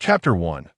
Chapter 1.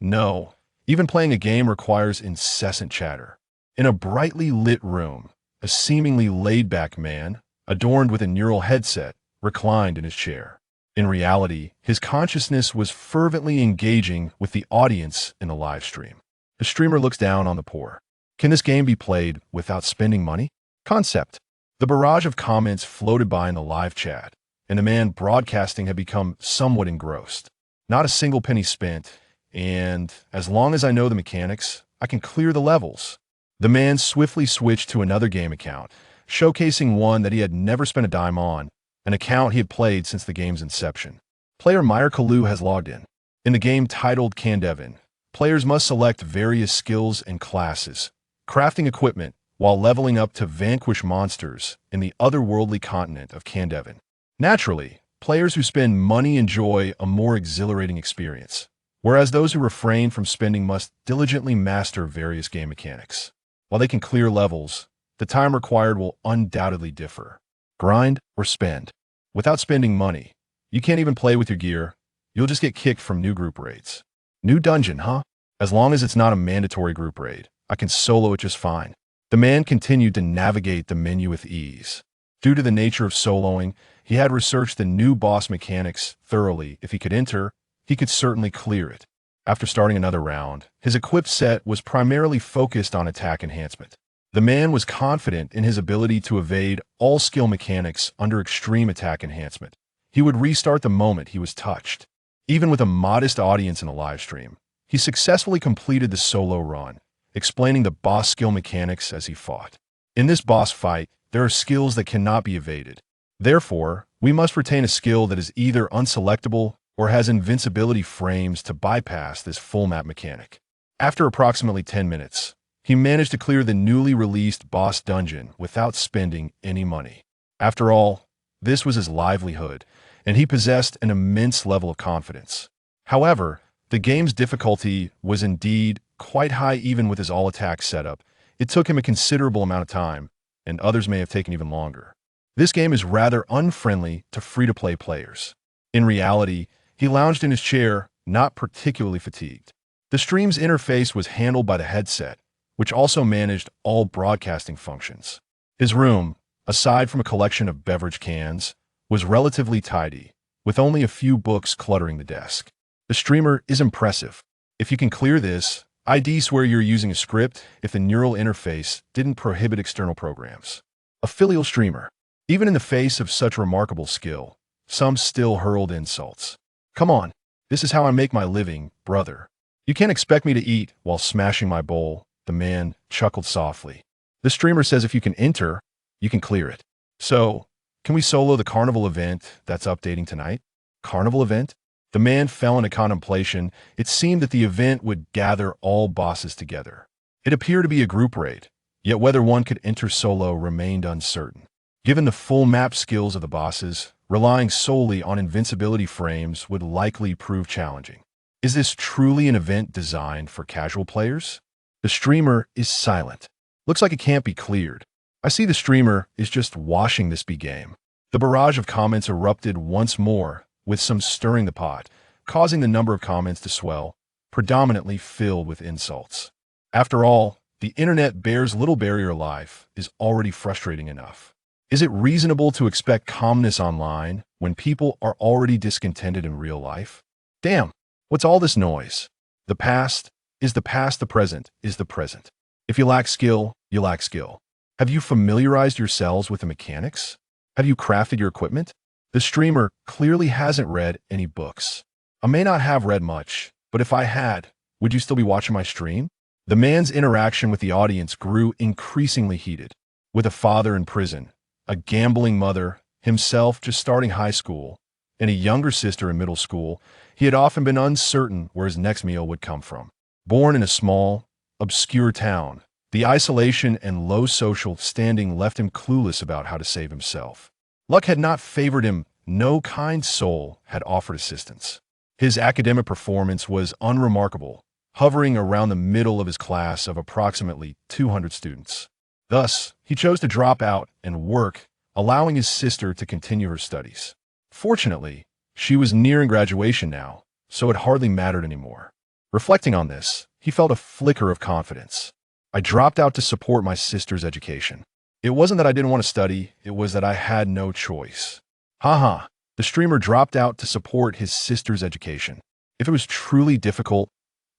No. Even playing a game requires incessant chatter. In a brightly lit room, a seemingly laid-back man, adorned with a neural headset, reclined in his chair. In reality, his consciousness was fervently engaging with the audience in the live stream. The streamer looks down on the poor. Can this game be played without spending money? Concept. The barrage of comments floated by in the live chat, and the man broadcasting had become somewhat engrossed. Not a single penny spent, and as long as I know the mechanics, I can clear the levels. The man swiftly switched to another game account, showcasing one that he had never spent a dime on, an account he had played since the game's inception. Player Mel Carlo has logged in. In the game titled Candevan, players must select various skills and classes, crafting equipment, while leveling up to vanquish monsters in the otherworldly continent of Candevan. Naturally, players who spend money enjoy a more exhilarating experience, whereas those who refrain from spending must diligently master various game mechanics. While they can clear levels, the time required will undoubtedly differ. Grind or spend. Without spending money, you can't even play with your gear. You'll just get kicked from new group raids. New dungeon, huh? As long as it's not a mandatory group raid, I can solo it just fine. The man continued to navigate the menu with ease. Due to the nature of soloing, he had researched the new boss mechanics thoroughly. If he could enter, he could certainly clear it. After starting another round, his equipped set was primarily focused on attack enhancement. The man was confident in his ability to evade all skill mechanics under extreme attack enhancement. He would restart the moment he was touched. Even with a modest audience in the live stream, he successfully completed the solo run, explaining the boss skill mechanics as he fought. In this boss fight, there are skills that cannot be evaded. Therefore, we must retain a skill that is either unselectable or has invincibility frames to bypass this full map mechanic. After approximately 10 minutes, he managed to clear the newly released boss dungeon without spending any money. After all, this was his livelihood, and he possessed an immense level of confidence. However, the game's difficulty was indeed quite high even with his all-attack setup. It took him a considerable amount of time, and others may have taken even longer. This game is rather unfriendly to free-to-play players. In reality, he lounged in his chair, not particularly fatigued. The stream's interface was handled by the headset, which also managed all broadcasting functions. His room, aside from a collection of beverage cans, was relatively tidy, with only a few books cluttering the desk. The streamer is impressive. If you can clear this, I'd swear you're using a script if the neural interface didn't prohibit external programs. A filial streamer. Even in the face of such remarkable skill, some still hurled insults. Come on, this is how I make my living, brother. You can't expect me to eat while smashing my bowl, the man chuckled softly. The streamer says if you can enter, you can clear it. So, can we solo the carnival event that's updating tonight? Carnival event? The man fell into contemplation. It seemed that the event would gather all bosses together. It appeared to be a group raid, yet whether one could enter solo remained uncertain. Given the full map skills of the bosses, relying solely on invincibility frames would likely prove challenging. Is this truly an event designed for casual players? The streamer is silent. Looks like it can't be cleared. I see the streamer is just washing this game. The barrage of comments erupted once more, with some stirring the pot, causing the number of comments to swell, predominantly filled with insults. After all, the internet bears little barrier life is already frustrating enough. Is it reasonable to expect calmness online when people are already discontented in real life? Damn, what's all this noise? The past is the past, the present is the present. If you lack skill, you lack skill. Have you familiarized yourselves with the mechanics? Have you crafted your equipment? The streamer clearly hasn't read any books. I may not have read much, but if I had, would you still be watching my stream? The man's interaction with the audience grew increasingly heated. With a father in prison, a gambling mother, himself just starting high school, and a younger sister in middle school, he had often been uncertain where his next meal would come from. Born in a small, obscure town, the isolation and low social standing left him clueless about how to save himself. Luck had not favored him. No kind soul had offered assistance. His academic performance was unremarkable, hovering around the middle of his class of approximately 200 students. Thus, he chose to drop out and work, allowing his sister to continue her studies. Fortunately, she was nearing graduation now, so it hardly mattered anymore. Reflecting on this, he felt a flicker of confidence. I dropped out to support my sister's education. It wasn't that I didn't want to study, it was that I had no choice. Haha, the streamer dropped out to support his sister's education. If it was truly difficult,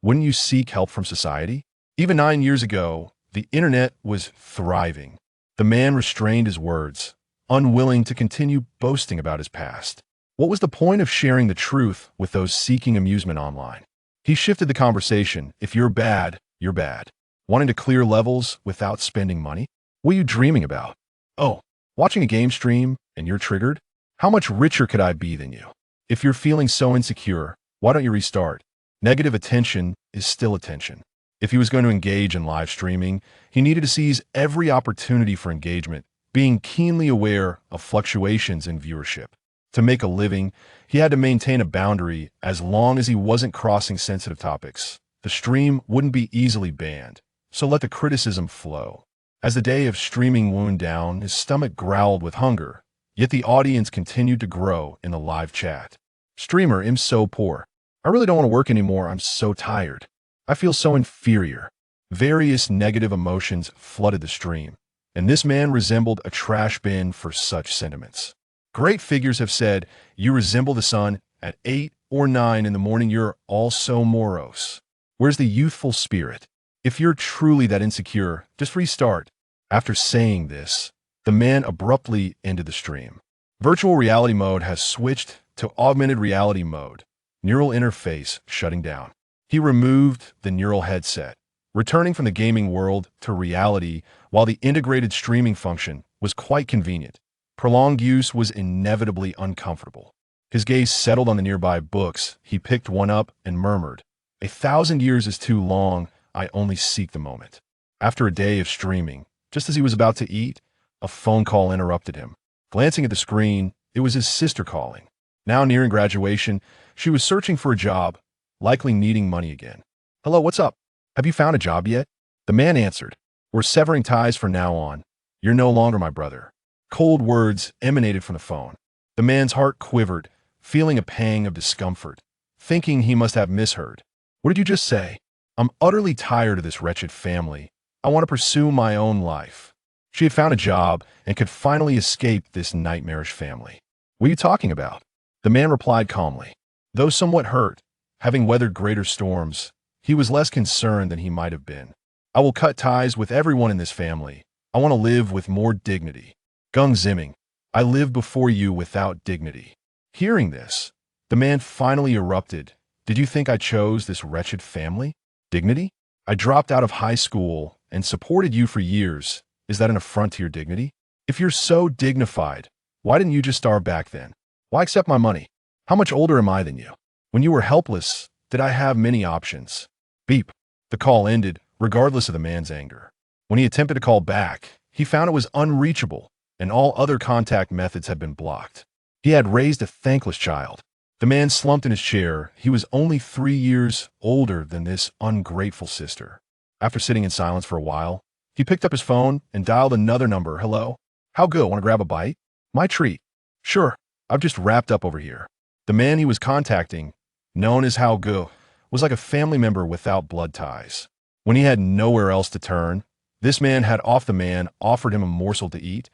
wouldn't you seek help from society? Even 9 years ago, the internet was thriving. The man restrained his words, unwilling to continue boasting about his past. What was the point of sharing the truth with those seeking amusement online? He shifted the conversation. If you're bad, you're bad. Wanting to clear levels without spending money? What are you dreaming about? Oh, watching a game stream and you're triggered? How much richer could I be than you? If you're feeling so insecure, why don't you restart? Negative attention is still attention. If he was going to engage in live streaming, he needed to seize every opportunity for engagement, being keenly aware of fluctuations in viewership. To make a living, he had to maintain a boundary as long as he wasn't crossing sensitive topics. The stream wouldn't be easily banned, so let the criticism flow. As the day of streaming wound down, his stomach growled with hunger, yet the audience continued to grow in the live chat. Streamer, I'm so poor. I really don't want to work anymore, I'm so tired. I feel so inferior. Various negative emotions flooded the stream, and this man resembled a trash bin for such sentiments. Great figures have said, you resemble the sun at 8 or 9 in the morning, you're also morose. Where's the youthful spirit? If you're truly that insecure, just restart. After saying this, the man abruptly ended the stream. Virtual reality mode has switched to augmented reality mode. Neural interface shutting down. He removed the neural headset, returning from the gaming world to reality while the integrated streaming function was quite convenient. Prolonged use was inevitably uncomfortable. His gaze settled on the nearby books. He picked one up and murmured, 1,000 years is too long, I only seek the moment. After a day of streaming, just as he was about to eat, a phone call interrupted him. Glancing at the screen, it was his sister calling. Now nearing graduation, she was searching for a job, likely needing money again. Hello, what's up? Have you found a job yet? The man answered, we're severing ties from now on. You're no longer my brother. Cold words emanated from the phone. The man's heart quivered, feeling a pang of discomfort, thinking he must have misheard. What did you just say? I'm utterly tired of this wretched family. I want to pursue my own life. She had found a job and could finally escape this nightmarish family. What are you talking about? The man replied calmly. Though somewhat hurt, having weathered greater storms, he was less concerned than he might have been. I will cut ties with everyone in this family. I want to live with more dignity. Gung Zimming, I live before you without dignity. Hearing this, the man finally erupted. Did you think I chose this wretched family? Dignity? I dropped out of high school and supported you for years. Is that an affront to your dignity? If you're so dignified, why didn't you just starve back then? Why accept my money? How much older am I than you? When you were helpless, did I have many options? Beep. The call ended, regardless of the man's anger. When he attempted to call back, he found it was unreachable, and all other contact methods had been blocked. He had raised a thankless child. The man slumped in his chair. He was only 3 years older than this ungrateful sister. After sitting in silence for a while, he picked up his phone and dialed another number. Hello? How good? Want to grab a bite? My treat. Sure. I've just wrapped up over here. The man he was contacting, known as How Go, was like a family member without blood ties. When he had nowhere else to turn, this man had off the man offered him a morsel to eat,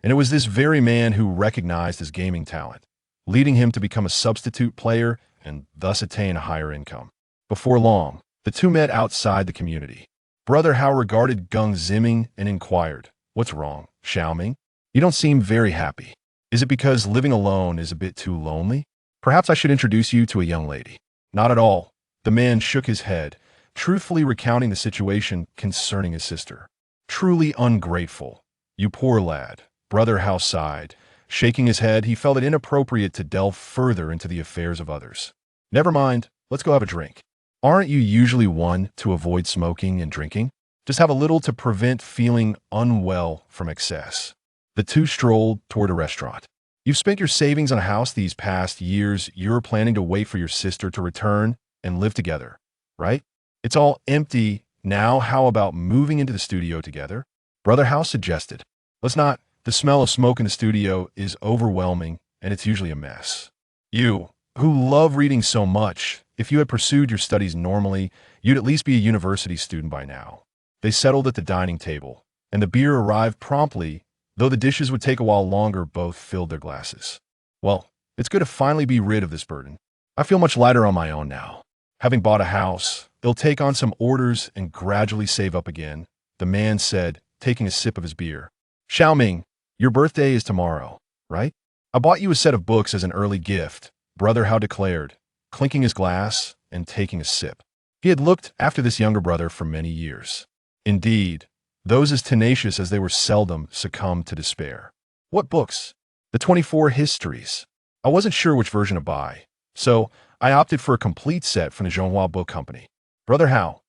and it was this very man who recognized his gaming talent, leading him to become a substitute player and thus attain a higher income. Before long, the two met outside the community. Brother Hao regarded Gung Zimming and inquired, what's wrong, Xiaoming? You don't seem very happy. Is it because living alone is a bit too lonely? Perhaps I should introduce you to a young lady. Not at all. The man shook his head, truthfully recounting the situation concerning his sister. Truly ungrateful. You poor lad. Brother Hao sighed. Shaking his head, he felt it inappropriate to delve further into the affairs of others. Never mind, let's go have a drink. Aren't you usually one to avoid smoking and drinking? Just have a little to prevent feeling unwell from excess. The two strolled toward a restaurant. You've spent your savings on a house these past years. You're planning to wait for your sister to return and live together, right? It's all empty now. How about moving into the studio together? Brother Hao suggested. Let's not. The smell of smoke in the studio is overwhelming, and it's usually a mess. You, who love reading so much. If you had pursued your studies normally, you'd at least be a university student by now. They settled at the dining table, and the beer arrived promptly, though the dishes would take a while longer. Both filled their glasses. Well, it's good to finally be rid of this burden. I feel much lighter on my own now. Having bought a house, they'll take on some orders and gradually save up again, the man said, taking a sip of his beer. Xiaoming, your birthday is tomorrow, right? I bought you a set of books as an early gift, Brother Hao declared, clinking his glass and taking a sip. He had looked after this younger brother for many years. Indeed, those as tenacious as they were seldom succumbed to despair. What books? The 24 histories. I wasn't sure which version to buy, so I opted for a complete set from the Zhonghua Book Company. Brother Hao,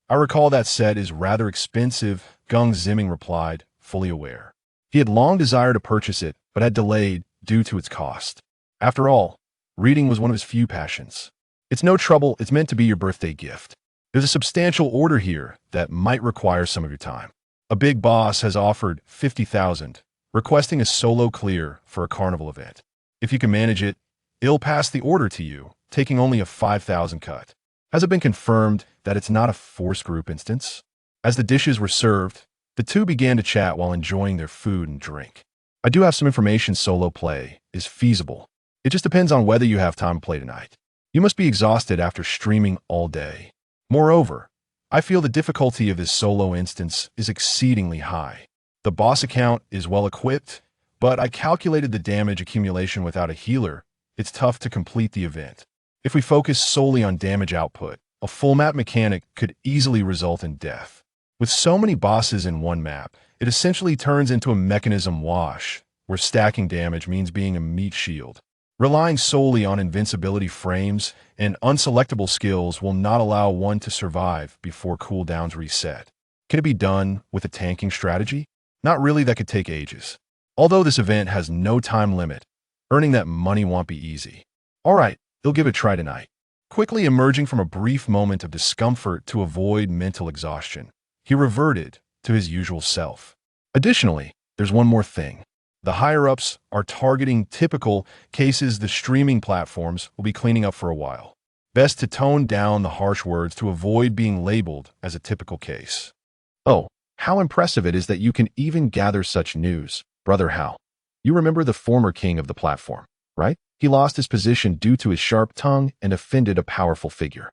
I recall that set is rather expensive, Gung Ziming replied, fully aware. He had long desired to purchase it, but had delayed due to its cost. After all, reading was one of his few passions. It's no trouble, it's meant to be your birthday gift. There's a substantial order here that might require some of your time. A big boss has offered 50,000, requesting a solo clear for a carnival event. If you can manage it, he'll pass the order to you, taking only a 5,000 cut. Has it been confirmed that it's not a forced group instance? As the dishes were served, the two began to chat while enjoying their food and drink. I do have some information solo play is feasible. It just depends on whether you have time to play tonight. You must be exhausted after streaming all day. Moreover, I feel the difficulty of this solo instance is exceedingly high. The boss account is well equipped, but I calculated the damage accumulation without a healer. It's tough to complete the event. If we focus solely on damage output, a full map mechanic could easily result in death. With so many bosses in one map, it essentially turns into a mechanism wash, where stacking damage means being a meat shield. Relying solely on invincibility frames and unselectable skills will not allow one to survive before cooldowns reset. Can it be done with a tanking strategy? Not really, that could take ages. Although this event has no time limit, earning that money won't be easy. Alright, he'll give it a try tonight. Quickly emerging from a brief moment of discomfort to avoid mental exhaustion, he reverted to his usual self. Additionally, there's one more thing. The higher-ups are targeting typical cases the streaming platforms will be cleaning up for a while. Best to tone down the harsh words to avoid being labeled as a typical case. Oh, how impressive it is that you can even gather such news, Brother Hao. You remember the former king of the platform, right? He lost his position due to his sharp tongue and offended a powerful figure.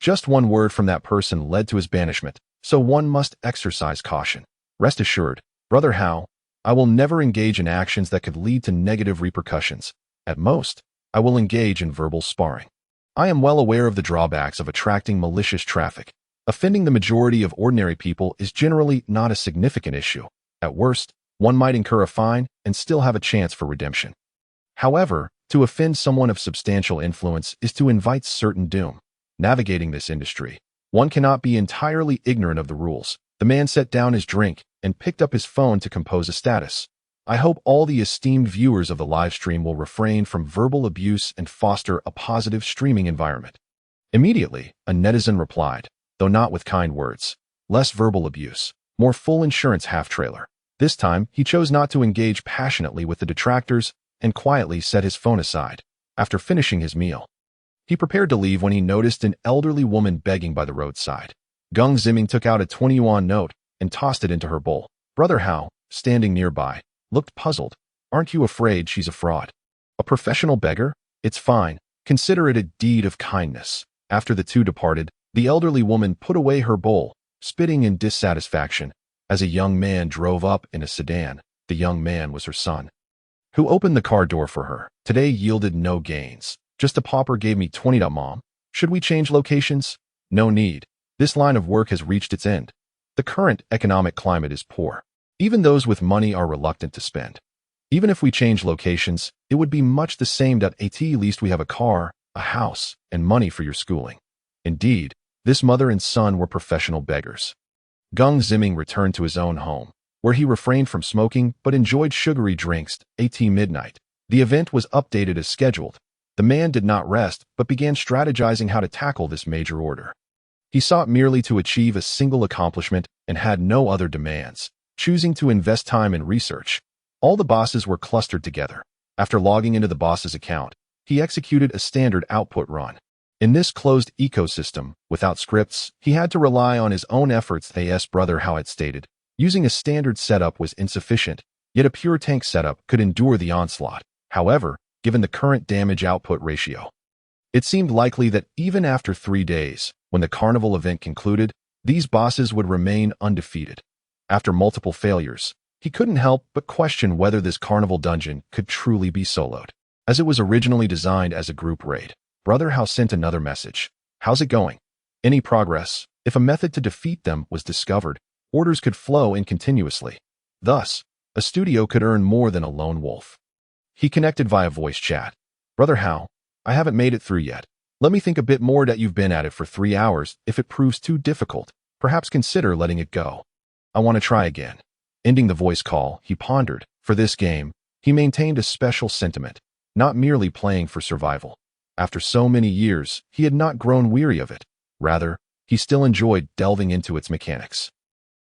Just one word from that person led to his banishment, so one must exercise caution. Rest assured, Brother Hao, I will never engage in actions that could lead to negative repercussions. At most, I will engage in verbal sparring. I am well aware of the drawbacks of attracting malicious traffic. Offending the majority of ordinary people is generally not a significant issue. At worst, one might incur a fine and still have a chance for redemption. However, to offend someone of substantial influence is to invite certain doom. Navigating this industry, one cannot be entirely ignorant of the rules. The man set down his drink and picked up his phone to compose a status. I hope all the esteemed viewers of the live stream will refrain from verbal abuse and foster a positive streaming environment. Immediately, a netizen replied, though not with kind words. Less verbal abuse, more full insurance half-trailer. This time, he chose not to engage passionately with the detractors and quietly set his phone aside. After finishing his meal, he prepared to leave when he noticed an elderly woman begging by the roadside. Gung Ziming took out a 20 yuan note and tossed it into her bowl. Brother Hao, standing nearby, looked puzzled. Aren't you afraid she's a fraud? A professional beggar? It's fine. Consider it a deed of kindness. After the two departed, the elderly woman put away her bowl, spitting in dissatisfaction. As a young man drove up in a sedan, the young man was her son, who opened the car door for her. Today yielded no gains. Just a pauper gave me 20. Mom, should we change locations? No need. This line of work has reached its end. The current economic climate is poor. Even those with money are reluctant to spend. Even if we change locations, it would be much the same. At least we have a car, a house, and money for your schooling. Indeed, this mother and son were professional beggars. Gung Ziming returned to his own home, where he refrained from smoking but enjoyed sugary drinks. At midnight, the event was updated as scheduled. The man did not rest but began strategizing how to tackle this major order. He sought merely to achieve a single accomplishment and had no other demands, choosing to invest time in research. All the bosses were clustered together. After logging into the boss's account, he executed a standard output run. In this closed ecosystem, without scripts, he had to rely on his own efforts. His brother Hao had stated, using a standard setup was insufficient, yet a pure tank setup could endure the onslaught. However, given the current damage output ratio, it seemed likely that even after 3 days, when the carnival event concluded, these bosses would remain undefeated. After multiple failures, he couldn't help but question whether this carnival dungeon could truly be soloed. As it was originally designed as a group raid, Brother Hao sent another message. How's it going? Any progress? If a method to defeat them was discovered, orders could flow in continuously. Thus, a studio could earn more than a lone wolf. He connected via voice chat. Brother Hao, I haven't made it through yet. Let me think a bit more. That you've been at it for 3 hours. If it proves too difficult, perhaps consider letting it go. I want to try again. Ending the voice call, he pondered. For this game, he maintained a special sentiment, not merely playing for survival. After so many years, he had not grown weary of it. Rather, he still enjoyed delving into its mechanics.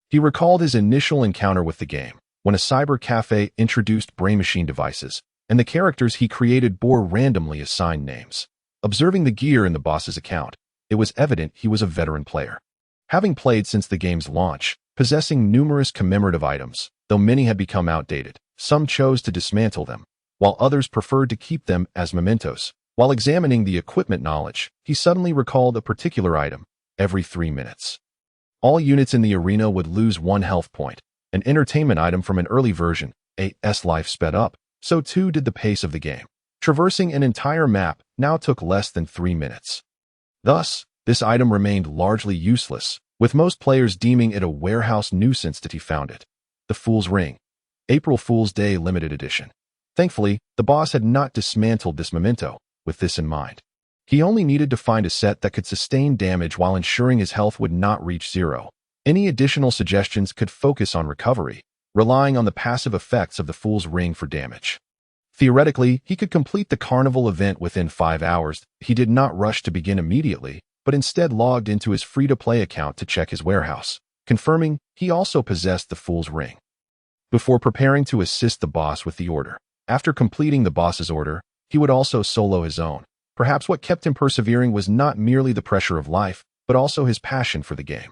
He recalled his initial encounter with the game, when a cyber cafe introduced brain machine devices, and the characters he created bore randomly assigned names. Observing the gear in the boss's account, it was evident he was a veteran player. Having played since the game's launch, possessing numerous commemorative items, though many had become outdated, some chose to dismantle them, while others preferred to keep them as mementos. While examining the equipment knowledge, he suddenly recalled a particular item. Every 3 minutes, all units in the arena would lose 1 health point, an entertainment item from an early version. As life sped up, so too did the pace of the game. Traversing an entire map now took less than 3 minutes. Thus, this item remained largely useless, with most players deeming it a warehouse nuisance that he found it. The Fool's Ring. April Fool's Day Limited Edition. Thankfully, the boss had not dismantled this memento. With this in mind, he only needed to find a set that could sustain damage while ensuring his health would not reach 0. Any additional suggestions could focus on recovery, relying on the passive effects of the Fool's Ring for damage. Theoretically, he could complete the carnival event within 5 hours. He did not rush to begin immediately, but instead logged into his free-to-play account to check his warehouse, confirming he also possessed the Fool's Ring. Before preparing to assist the boss with the order, after completing the boss's order, he would also solo his own. Perhaps what kept him persevering was not merely the pressure of life, but also his passion for the game.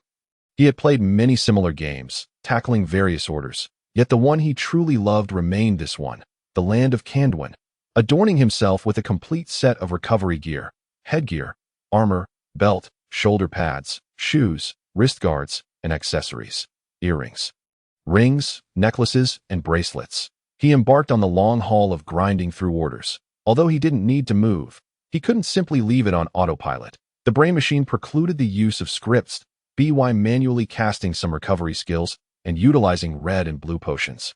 He had played many similar games, tackling various orders, yet the one he truly loved remained this one, the Land of Kandwin. Adorning himself with a complete set of recovery gear, headgear, armor, belt, shoulder pads, shoes, wrist guards, and accessories, earrings, rings, necklaces, and bracelets, he embarked on the long haul of grinding through orders. Although he didn't need to move, he couldn't simply leave it on autopilot. The brain machine precluded the use of scripts, by manually casting some recovery skills and utilizing red and blue potions.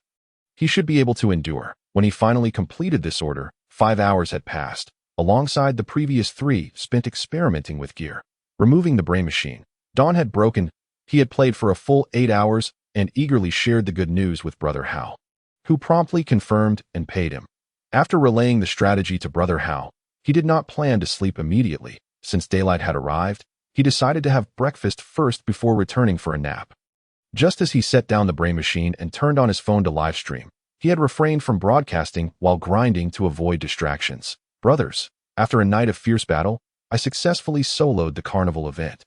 He should be able to endure. When he finally completed this order, 5 hours had passed, alongside the previous 3 spent experimenting with gear. Removing the brain machine, dawn had broken. He had played for a full 8 hours and eagerly shared the good news with Brother Hao, who promptly confirmed and paid him. After relaying the strategy to Brother Hao, he did not plan to sleep immediately. Since daylight had arrived, he decided to have breakfast first before returning for a nap. Just as he set down the brain machine and turned on his phone to livestream, he had refrained from broadcasting while grinding to avoid distractions. Brothers, after a night of fierce battle, I successfully soloed the carnival event.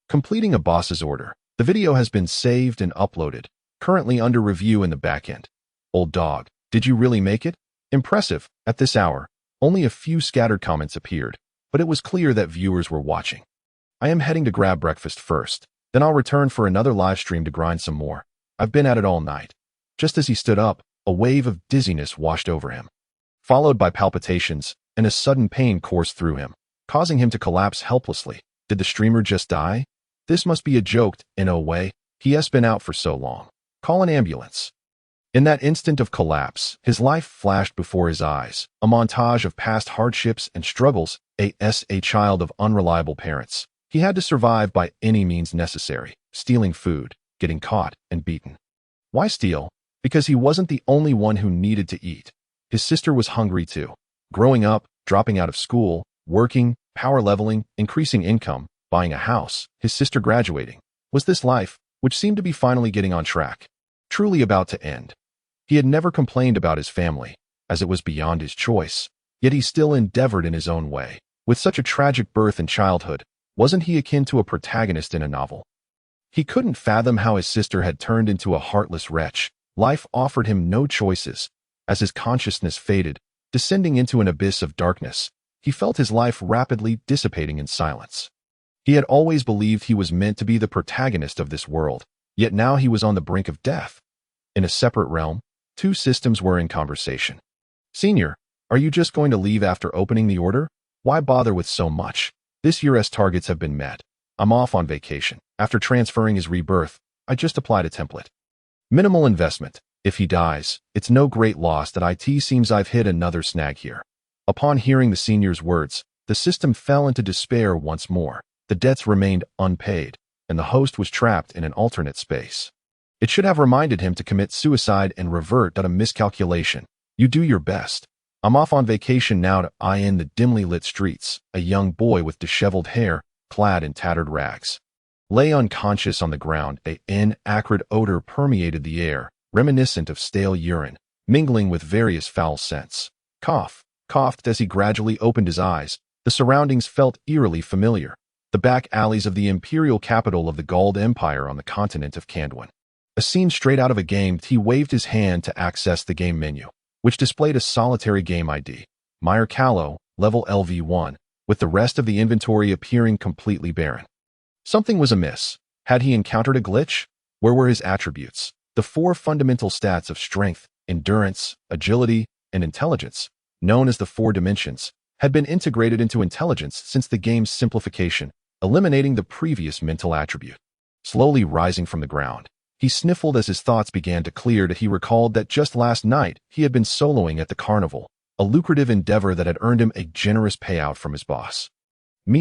Completing a boss's order, the video has been saved and uploaded, currently under review in the backend. Old dog, did you really make it? Impressive. At this hour, only a few scattered comments appeared, but it was clear that viewers were watching. I am heading to grab breakfast first, then I'll return for another live stream to grind some more. I've been at it all night. Just as he stood up, a wave of dizziness washed over him, followed by palpitations, and a sudden pain coursed through him, causing him to collapse helplessly. Did the streamer just die? This must be a joke. In a way, he has been out for so long. Call an ambulance. In that instant of collapse, his life flashed before his eyes, a montage of past hardships and struggles. A child of unreliable parents, he had to survive by any means necessary, stealing food, getting caught, and beaten. Why steal? Because he wasn't the only one who needed to eat. His sister was hungry too. Growing up, dropping out of school, working, power leveling, increasing income, buying a house, his sister graduating. Was this life, which seemed to be finally getting on track, truly about to end? He had never complained about his family, as it was beyond his choice. yet he still endeavored in his own way. With such a tragic birth and childhood, wasn't he akin to a protagonist in a novel? He couldn't fathom how his sister had turned into a heartless wretch. Life offered him no choices. As his consciousness faded, descending into an abyss of darkness, he felt his life rapidly dissipating in silence. He had always believed he was meant to be the protagonist of this world, yet now he was on the brink of death. In a separate realm, two systems were in conversation. Senior, are you just going to leave after opening the order? Why bother with so much? This year's targets have been met. I'm off on vacation. After transferring his rebirth, I just applied a template. Minimal investment. If he dies, it's no great loss that IT seems I've hit another snag here. Upon hearing the senior's words, the system fell into despair once more. The debts remained unpaid, and the host was trapped in an alternate space. It should have reminded him to commit suicide and revert at a miscalculation. You do your best. I'm off on vacation now to eye in the dimly lit streets. A young boy with disheveled hair, clad in tattered rags, lay unconscious on the ground. An acrid odor permeated the air, reminiscent of stale urine, mingling with various foul scents. Coughed as he gradually opened his eyes. The surroundings felt eerily familiar. The back alleys of the imperial capital of the Gald Empire on the continent of Kandwin. A scene straight out of a game. He waved his hand to access the game menu, which displayed a solitary game ID, Mel Carlo, level LV1, with the rest of the inventory appearing completely barren. Something was amiss. Had he encountered a glitch? Where were his attributes? The four fundamental stats of strength, endurance, agility, and intelligence, known as the four dimensions, had been integrated into intelligence since the game's simplification, eliminating the previous mental attribute. Slowly rising from the ground, he sniffled as his thoughts began to clear. He recalled that just last night he had been soloing at the carnival, a lucrative endeavor that had earned him a generous payout from his boss.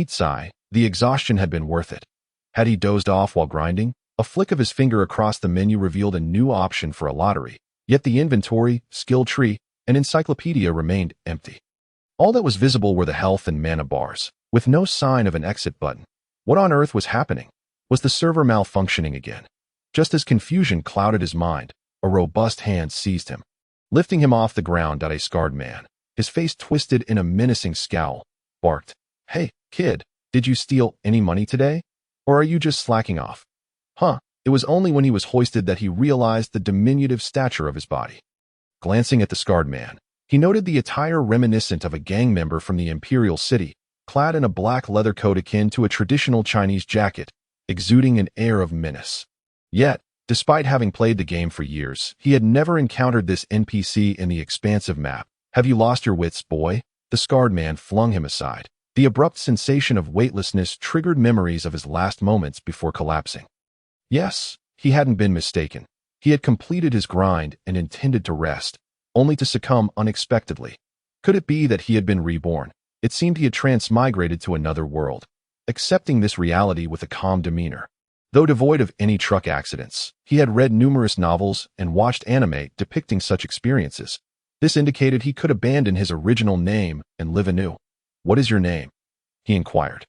Sigh, the exhaustion had been worth it. Had he dozed off while grinding? A flick of his finger across the menu revealed a new option for a lottery, yet the inventory, skill tree, and encyclopedia remained empty. All that was visible were the health and mana bars, with no sign of an exit button. What on earth was happening? Was the server malfunctioning again? Just as confusion clouded his mind, a robust hand seized him, lifting him off the ground. A scarred man, his face twisted in a menacing scowl, barked, "Hey, kid, did you steal any money today? Or are you just slacking off?" It was only when he was hoisted that he realized the diminutive stature of his body. Glancing at the scarred man, he noted the attire reminiscent of a gang member from the Imperial City, clad in a black leather coat akin to a traditional Chinese jacket, exuding an air of menace. Yet, despite having played the game for years, he had never encountered this NPC in the expansive map. "Have you lost your wits, boy?" The scarred man flung him aside. The abrupt sensation of weightlessness triggered memories of his last moments before collapsing. Yes, he hadn't been mistaken. He had completed his grind and intended to rest, only to succumb unexpectedly. Could it be that he had been reborn? It seemed he had transmigrated to another world, accepting this reality with a calm demeanor. Though devoid of any truck accidents, he had read numerous novels and watched anime depicting such experiences. This indicated he could abandon his original name and live anew. "What is your name?" he inquired,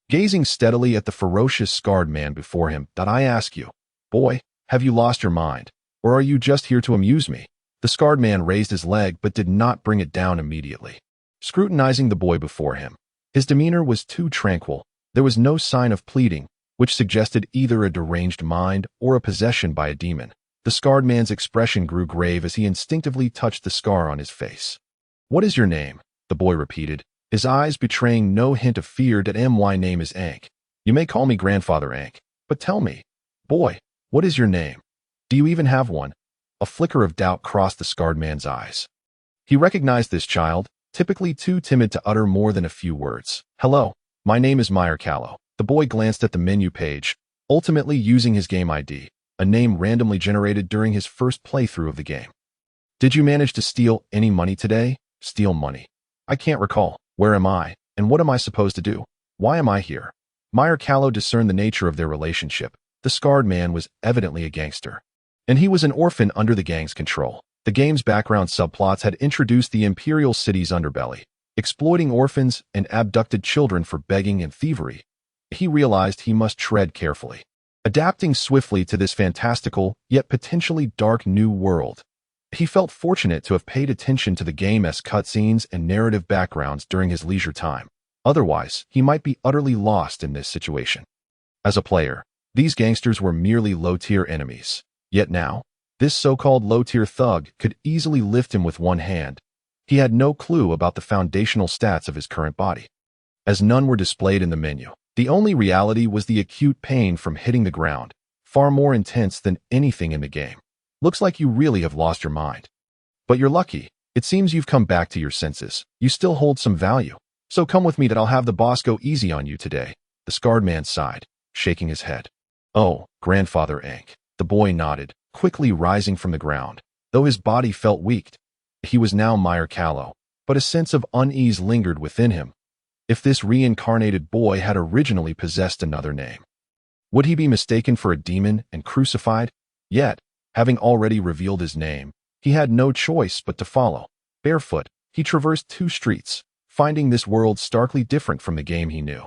gazing steadily at the ferocious scarred man before him. "I ask you, boy, have you lost your mind? Or are you just here to amuse me?" The scarred man raised his leg but did not bring it down immediately, scrutinizing the boy before him. His demeanor was too tranquil. There was no sign of pleading, which suggested either a deranged mind or a possession by a demon. The scarred man's expression grew grave as he instinctively touched the scar on his face. "What is your name?" the boy repeated, his eyes betraying no hint of fear. "My name is Ank. You may call me Grandfather Ank, but tell me, boy, what is your name? Do you even have one?" A flicker of doubt crossed the scarred man's eyes. He recognized this child, typically too timid to utter more than a few words. "Hello, my name is Mel Carlo." The boy glanced at the menu page, ultimately using his game ID, a name randomly generated during his first playthrough of the game. "Did you manage to steal any money today?" "Steal money? I can't recall. Where am I? And what am I supposed to do? Why am I here?" Mel Carlo discerned the nature of their relationship. The scarred man was evidently a gangster, and he was an orphan under the gang's control. The game's background subplots had introduced the Imperial City's underbelly, exploiting orphans and abducted children for begging and thievery. He realized he must tread carefully, adapting swiftly to this fantastical, yet potentially dark new world. He felt fortunate to have paid attention to the game's cutscenes and narrative backgrounds during his leisure time. Otherwise, he might be utterly lost in this situation. As a player, these gangsters were merely low-tier enemies. Yet now, this so-called low-tier thug could easily lift him with one hand. He had no clue about the foundational stats of his current body, as none were displayed in the menu. The only reality was the acute pain from hitting the ground, far more intense than anything in the game. Looks like you really have lost your mind. But you're lucky. It seems you've come back to your senses. You still hold some value. So come with me that I'll have the boss go easy on you today. The scarred man sighed, shaking his head. Oh, Grandfather Ankh. The boy nodded, quickly rising from the ground. Though his body felt weak, he was now Mel Carlo, but a sense of unease lingered within him. If this reincarnated boy had originally possessed another name, would he be mistaken for a demon and crucified? Yet, having already revealed his name, he had no choice but to follow. Barefoot, he traversed 2 streets, finding this world starkly different from the game he knew.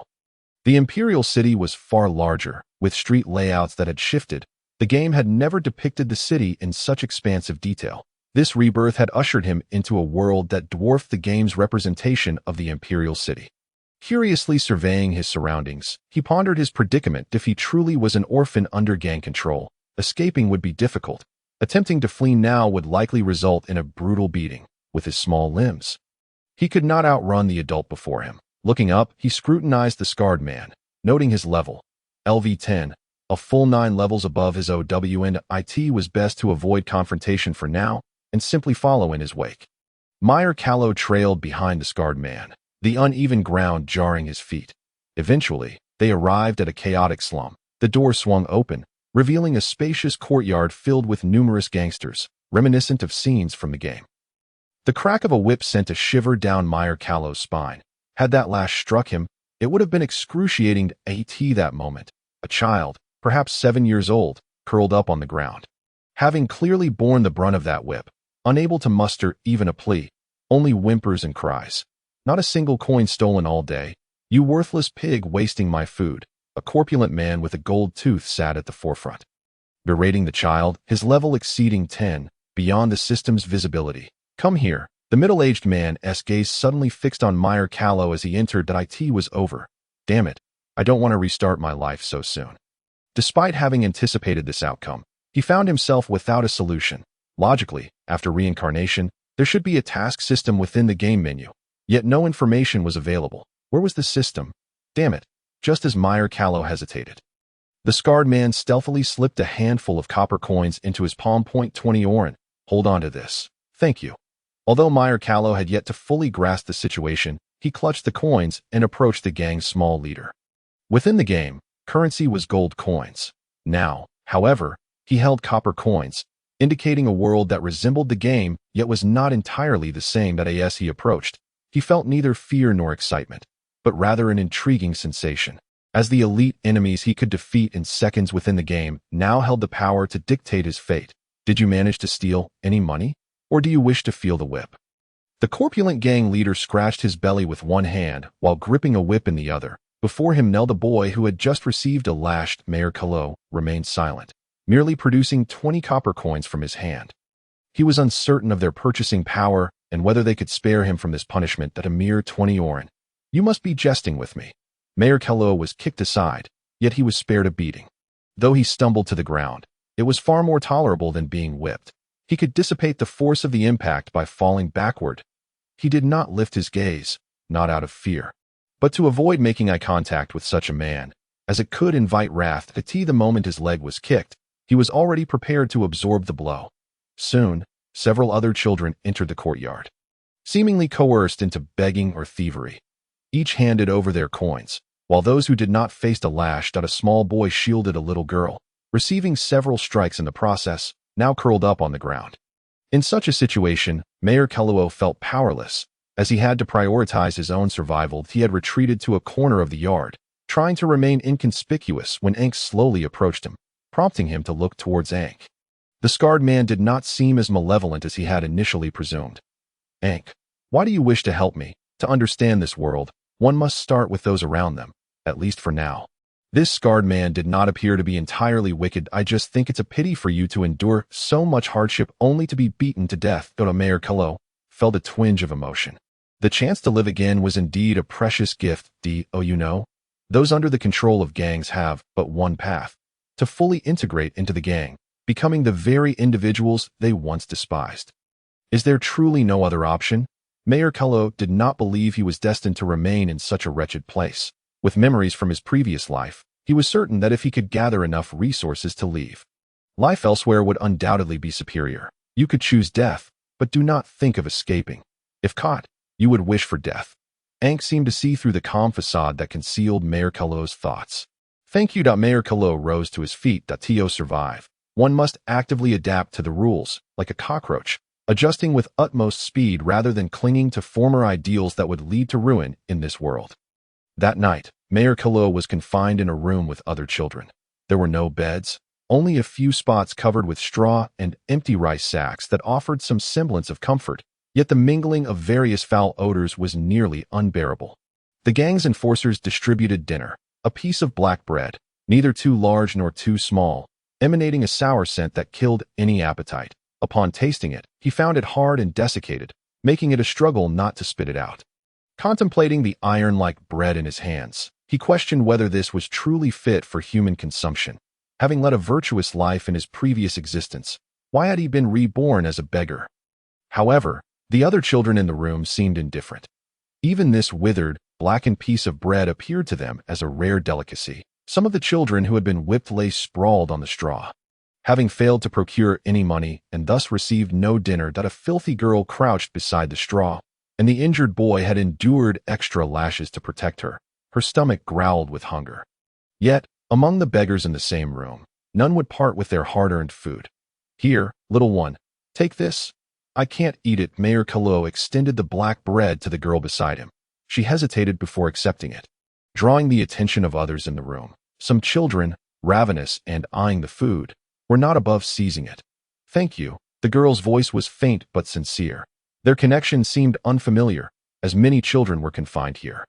The Imperial City was far larger, with street layouts that had shifted. The game had never depicted the city in such expansive detail. This rebirth had ushered him into a world that dwarfed the game's representation of the Imperial City. Curiously surveying his surroundings, he pondered his predicament. If he truly was an orphan under gang control, escaping would be difficult. Attempting to flee now would likely result in a brutal beating. With his small limbs, he could not outrun the adult before him. Looking up, he scrutinized the scarred man, noting his level, LV10, a full 9 levels above his OWN. It was best to avoid confrontation for now and simply follow in his wake. Mel Carlo trailed behind the scarred man, the uneven ground jarring his feet. Eventually, they arrived at a chaotic slum. The door swung open, revealing a spacious courtyard filled with numerous gangsters, reminiscent of scenes from the game. The crack of a whip sent a shiver down Mel Carlo's spine. Had that lash struck him, it would have been excruciating to AT that moment. A child, perhaps 7 years old, curled up on the ground. Having clearly borne the brunt of that whip, unable to muster even a plea, only whimpers and cries. Not a single coin stolen all day. You worthless pig wasting my food. A corpulent man with a gold tooth sat at the forefront, berating the child, his level exceeding 10, beyond the system's visibility. Come here. The middle-aged man's gaze suddenly fixed on Mel Carlo as he entered. It was over. Damn it. I don't want to restart my life so soon. Despite having anticipated this outcome, he found himself without a solution. Logically, after reincarnation, there should be a task system within the game menu. Yet no information was available. Where was the system? Damn it. Just as Mel Carlo hesitated, the scarred man stealthily slipped a handful of copper coins into his palm. 20 Orin. Hold on to this. Thank you. Although Mel Carlo had yet to fully grasp the situation, he clutched the coins and approached the gang's small leader. Within the game, currency was gold coins. Now, however, he held copper coins, indicating a world that resembled the game yet was not entirely the same. As he approached, he felt neither fear nor excitement, but rather an intriguing sensation, as the elite enemies he could defeat in seconds within the game now held the power to dictate his fate. Did you manage to steal any money? Or do you wish to feel the whip? The corpulent gang leader scratched his belly with one hand while gripping a whip in the other. Before him knelt a boy who had just received a lash. Mel Carlo remained silent, merely producing 20 copper coins from his hand. He was uncertain of their purchasing power and whether they could spare him from this punishment. A mere 20 Orin. You must be jesting with me. Mel Carlo was kicked aside, yet he was spared a beating. Though he stumbled to the ground, it was far more tolerable than being whipped. He could dissipate the force of the impact by falling backward. He did not lift his gaze, not out of fear, but to avoid making eye contact with such a man, as it could invite wrath. The moment his leg was kicked, he was already prepared to absorb the blow. Soon, several other children entered the courtyard, seemingly coerced into begging or thievery. Each handed over their coins, while those who did not face a lash. A small boy shielded a little girl, receiving several strikes in the process, now curled up on the ground. In such a situation, Mel Carlo felt powerless, as he had to prioritize his own survival. He had retreated to a corner of the yard, trying to remain inconspicuous when Ankh slowly approached him, prompting him to look towards Ankh. The scarred man did not seem as malevolent as he had initially presumed. Ankh, why do you wish to help me? To understand this world, one must start with those around them, at least for now. This scarred man did not appear to be entirely wicked. I just think it's a pity for you to endure so much hardship only to be beaten to death. Mayor Carlo felt a twinge of emotion. The chance to live again was indeed a precious gift. Those under the control of gangs have but one path: to fully integrate into the gang, becoming the very individuals they once despised. Is there truly no other option? Mayor Carlo did not believe he was destined to remain in such a wretched place. With memories from his previous life, he was certain that if he could gather enough resources to leave, life elsewhere would undoubtedly be superior. You could choose death, but do not think of escaping. If caught, you would wish for death. Ankh seemed to see through the calm facade that concealed Mayor Carlo's thoughts. Thank you. Mayor Carlo rose to his feet. To survive, one must actively adapt to the rules, like a cockroach, adjusting with utmost speed rather than clinging to former ideals that would lead to ruin in this world. That night, Mayor Carlo was confined in a room with other children. There were no beds, only a few spots covered with straw and empty rice sacks that offered some semblance of comfort, yet the mingling of various foul odors was nearly unbearable. The gang's enforcers distributed dinner, a piece of black bread, neither too large nor too small, emanating a sour scent that killed any appetite. Upon tasting it, he found it hard and desiccated, making it a struggle not to spit it out. Contemplating the iron-like bread in his hands, he questioned whether this was truly fit for human consumption. Having led a virtuous life in his previous existence, why had he been reborn as a beggar? However, the other children in the room seemed indifferent. Even this withered, blackened piece of bread appeared to them as a rare delicacy. Some of the children who had been whipped lay sprawled on the straw, having failed to procure any money and thus received no dinner. A filthy girl crouched beside the straw, and the injured boy had endured extra lashes to protect her. Her stomach growled with hunger. Yet, among the beggars in the same room, none would part with their hard-earned food. Here, little one, take this. I can't eat it. Mayor Carlo extended the black bread to the girl beside him. She hesitated before accepting it, drawing the attention of others in the room. Some children, ravenous and eyeing the food, were not above seizing it. Thank you. The girl's voice was faint but sincere. Their connection seemed unfamiliar, as many children were confined here.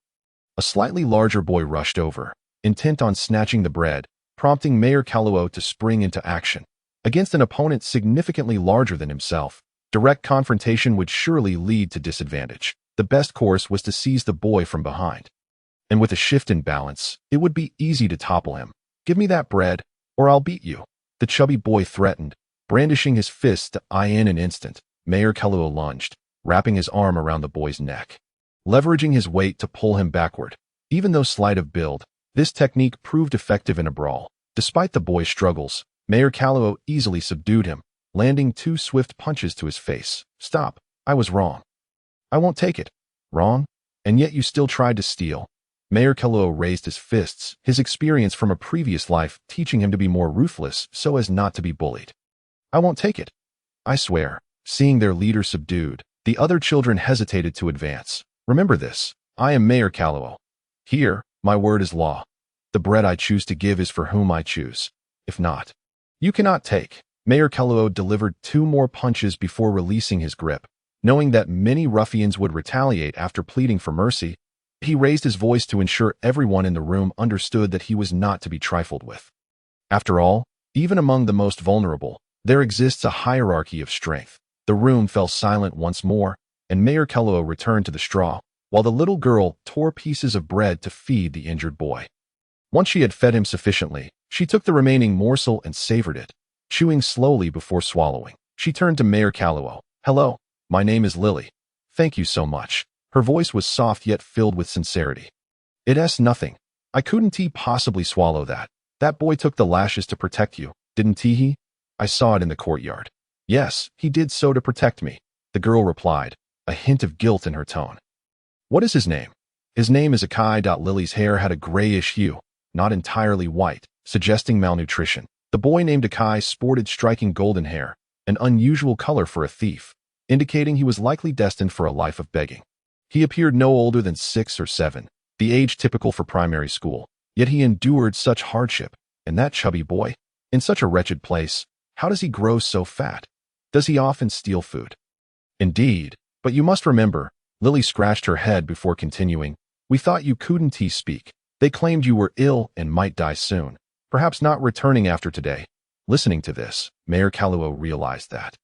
A slightly larger boy rushed over, intent on snatching the bread, prompting Mayor Carlo to spring into action. Against an opponent significantly larger than himself, direct confrontation would surely lead to disadvantage. The best course was to seize the boy from behind. And with a shift in balance, it would be easy to topple him. Give me that bread, or I'll beat you, the chubby boy threatened, brandishing his fist. In an instant, Mayor Carlo lunged, wrapping his arm around the boy's neck, leveraging his weight to pull him backward. Even though slight of build, this technique proved effective in a brawl. Despite the boy's struggles, Mayor Carlo easily subdued him, landing 2 swift punches to his face. Stop. I was wrong. I won't take it. Wrong? And yet you still tried to steal. Mayor Carlo raised his fists, his experience from a previous life teaching him to be more ruthless so as not to be bullied. I won't take it. I swear. Seeing their leader subdued, the other children hesitated to advance. Remember this. I am Mayor Carlo. Here, my word is law. The bread I choose to give is for whom I choose. If not, you cannot take. Mayor Carlo delivered 2 more punches before releasing his grip. Knowing that many ruffians would retaliate after pleading for mercy, he raised his voice to ensure everyone in the room understood that he was not to be trifled with. After all, even among the most vulnerable, there exists a hierarchy of strength. The room fell silent once more, and Mayor Carlo returned to the straw, while the little girl tore pieces of bread to feed the injured boy. Once she had fed him sufficiently, she took the remaining morsel and savored it, chewing slowly before swallowing. She turned to Mayor Carlo. Hello, my name is Lily. Thank you so much. Her voice was soft yet filled with sincerity. It's nothing. I couldn't possibly swallow that. That boy took the lashes to protect you, didn't he? I saw it in the courtyard. Yes, he did so to protect me, the girl replied, a hint of guilt in her tone. What is his name? His name is Akai. Lily's hair had a grayish hue, not entirely white, suggesting malnutrition. The boy named Akai sported striking golden hair, an unusual color for a thief, indicating he was likely destined for a life of begging. He appeared no older than 6 or 7, the age typical for primary school, yet he endured such hardship. And that chubby boy, in such a wretched place, how does he grow so fat? Does he often steal food? Indeed, but you must remember, Lily scratched her head before continuing, we thought you couldn't speak. They claimed you were ill and might die soon, perhaps not returning after today. Listening to this, Mayor Carlo realized that,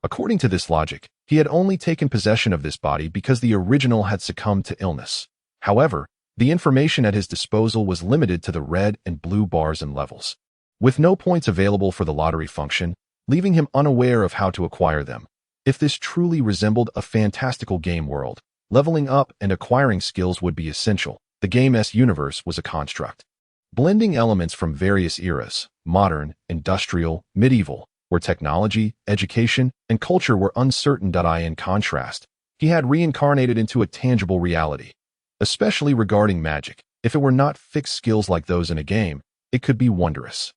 according to this logic, he had only taken possession of this body because the original had succumbed to illness. However, the information at his disposal was limited to the red and blue bars and levels, with no points available for the lottery function, leaving him unaware of how to acquire them. If this truly resembled a fantastical game world, leveling up and acquiring skills would be essential. The game's universe was a construct, blending elements from various eras, modern, industrial, medieval, where technology, education, and culture were uncertain. In contrast, he had reincarnated into a tangible reality, especially regarding magic. If it were not fixed skills like those in a game, it could be wondrous.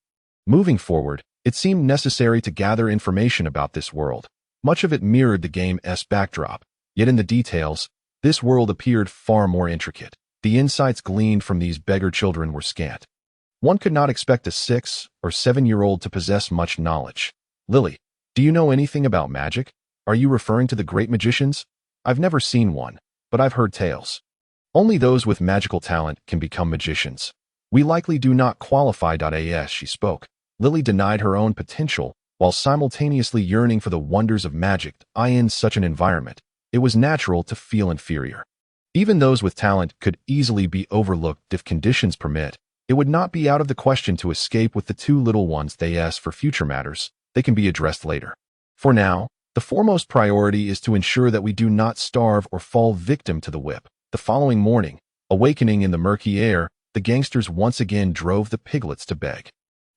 Moving forward, it seemed necessary to gather information about this world. Much of it mirrored the game's backdrop, yet in the details, this world appeared far more intricate. The insights gleaned from these beggar children were scant. One could not expect a 6- or 7-year-old to possess much knowledge. Lily, do you know anything about magic? Are you referring to the great magicians? I've never seen one, but I've heard tales. Only those with magical talent can become magicians. We likely do not qualify. As she spoke, Lily denied her own potential while simultaneously yearning for the wonders of magic. In such an environment, it was natural to feel inferior. Even those with talent could easily be overlooked if conditions permit. It would not be out of the question to escape with the two little ones. As for future matters, they can be addressed later. For now, the foremost priority is to ensure that we do not starve or fall victim to the whip. The following morning, awakening in the murky air, the gangsters once again drove the piglets to beg.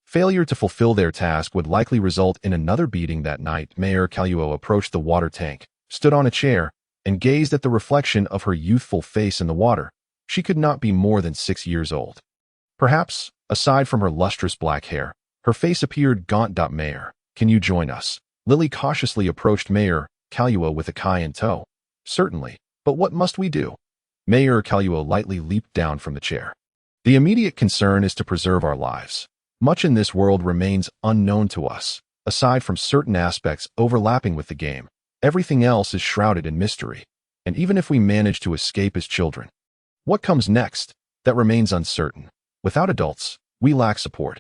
Failure to fulfill their task would likely result in another beating that night. Mayor Carlo approached the water tank, stood on a chair, and gazed at the reflection of her youthful face in the water. She could not be more than 6 years old. Perhaps, aside from her lustrous black hair, her face appeared gaunt. Mayor, can you join us? Lily cautiously approached Mayor Carlo with Akai in tow. Certainly, but what must we do? Mayor Carlo lightly leaped down from the chair. The immediate concern is to preserve our lives. Much in this world remains unknown to us. Aside from certain aspects overlapping with the game, everything else is shrouded in mystery. And even if we manage to escape as children, what comes next? That remains uncertain. Without adults, we lack support.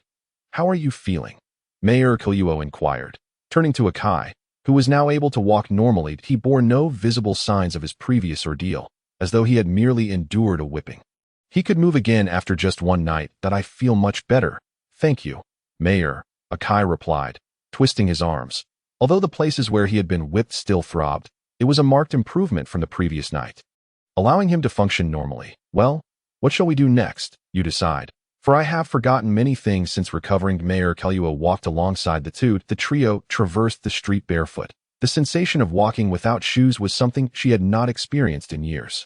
How are you feeling? Mayor Carlo inquired. Turning to Akai, who was now able to walk normally, he bore no visible signs of his previous ordeal, as though he had merely endured a whipping. He could move again after just one night. I feel much better. Thank you, Mayor, Akai replied, twisting his arms. Although the places where he had been whipped still throbbed, it was a marked improvement from the previous night, allowing him to function normally. Well, what shall we do next? You decide. For I have forgotten many things since recovering. Mayor Carlo walked alongside the two. The trio traversed the street barefoot. The sensation of walking without shoes was something she had not experienced in years.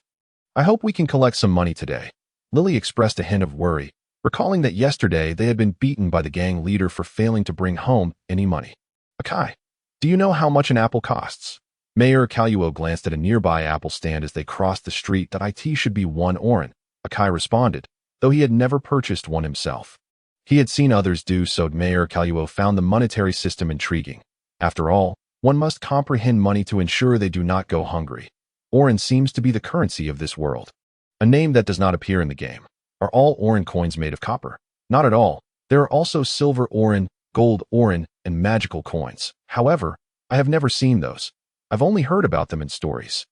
I hope we can collect some money today. Lily expressed a hint of worry, recalling that yesterday they had been beaten by the gang leader for failing to bring home any money. Akai, do you know how much an apple costs? Mayor Carlo glanced at a nearby apple stand as they crossed the street. It should be 1 oren, Akai responded, though he had never purchased one himself. He had seen others do so. Mayor Carlo found the monetary system intriguing. After all, one must comprehend money to ensure they do not go hungry. Oren seems to be the currency of this world, a name that does not appear in the game. Are all oren coins made of copper? Not at all. There are also silver oren, gold oren, and magical coins. However, I have never seen those. I've only heard about them in stories.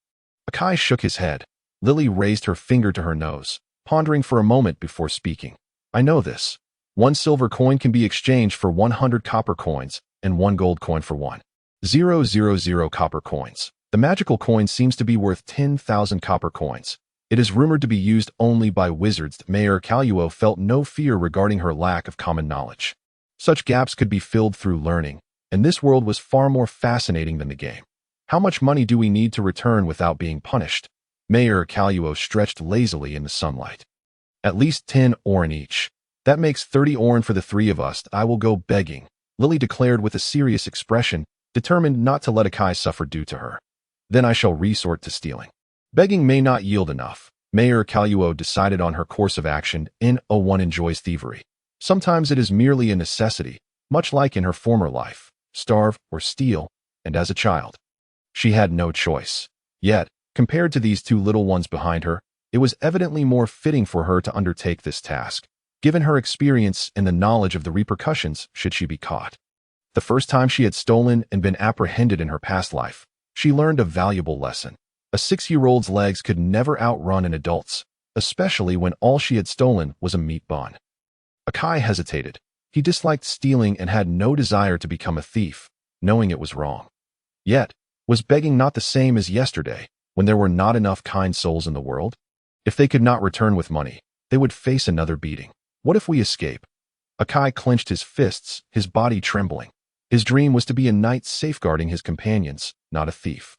Akai shook his head. Lily raised her finger to her nose, pondering for a moment before speaking. I know this. 1 silver coin can be exchanged for 100 copper coins, and 1 gold coin for 1,000 copper coins. The magical coin seems to be worth 10,000 copper coins. It is rumored to be used only by wizards. Mayor Carlo felt no fear regarding her lack of common knowledge. Such gaps could be filled through learning, and this world was far more fascinating than the game. How much money do we need to return without being punished? Mayor Carlo stretched lazily in the sunlight. At least 10 oren each. That makes 30 oren for the 3 of us. I will go begging, Lily declared with a serious expression, determined not to let Akai suffer due to her. Then I shall resort to stealing. Begging may not yield enough. Mayor Carlo decided on her course of action. One enjoys thievery. Sometimes it is merely a necessity, much like in her former life, starve or steal, and as a child. She had no choice. Yet, compared to these 2 little ones behind her, It was evidently more fitting for her to undertake this task, given her experience and the knowledge of the repercussions should she be caught. The first time she had stolen and been apprehended in her past life, she learned a valuable lesson. A 6-year-old's legs could never outrun an adult's, especially when all she had stolen was a meat bun. Akai hesitated. He disliked stealing and had no desire to become a thief, knowing it was wrong. Yet, was begging not the same as yesterday, when there were not enough kind souls in the world? If they could not return with money, they would face another beating. What if we escape? Akai clenched his fists, his body trembling. His dream was to be a knight safeguarding his companions, not a thief.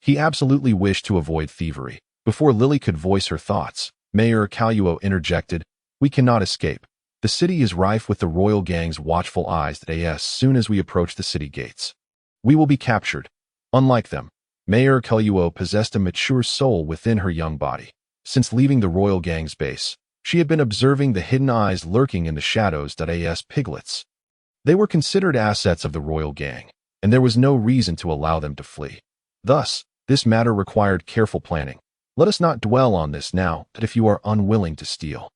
He absolutely wished to avoid thievery. Before Lily could voice her thoughts, Mayor Carlo interjected, "We cannot escape. The city is rife with the royal gang's watchful eyes that as soon as we approach the city gates. We will be captured." Unlike them, Mayor Carlo possessed a mature soul within her young body. Since leaving the royal gang's base, she had been observing the hidden eyes lurking in the shadows as piglets. They were considered assets of the royal gang, and there was no reason to allow them to flee. Thus, this matter required careful planning. Let us not dwell on this now, that if you are unwilling to steal,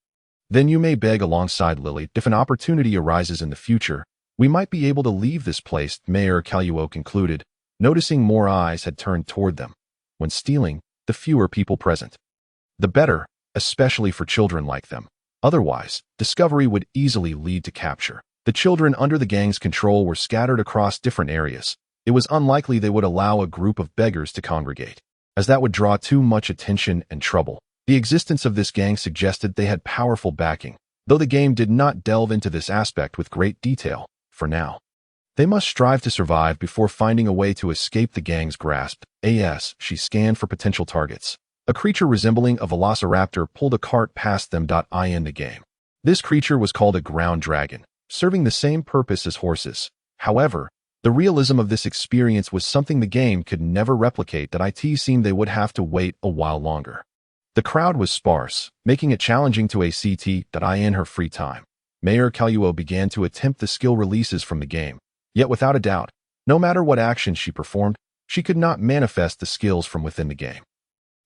then you may beg alongside Lily. If an opportunity arises in the future, we might be able to leave this place, Mayor Carlo concluded, noticing more eyes had turned toward them. When stealing, the fewer people present, the better, especially for children like them. Otherwise, discovery would easily lead to capture. The children under the gang's control were scattered across different areas. It was unlikely they would allow a group of beggars to congregate, as that would draw too much attention and trouble. The existence of this gang suggested they had powerful backing, though the game did not delve into this aspect with great detail. For now, they must strive to survive before finding a way to escape the gang's grasp. She scanned for potential targets. A creature resembling a velociraptor pulled a cart past them. In the game, this creature was called a ground dragon, serving the same purpose as horses. However, the realism of this experience was something the game could never replicate. It seemed they would have to wait a while longer. The crowd was sparse, making it challenging to act in her free time. Mayor Carlo began to attempt the skill releases from the game. Yet without a doubt, no matter what action she performed, she could not manifest the skills from within the game.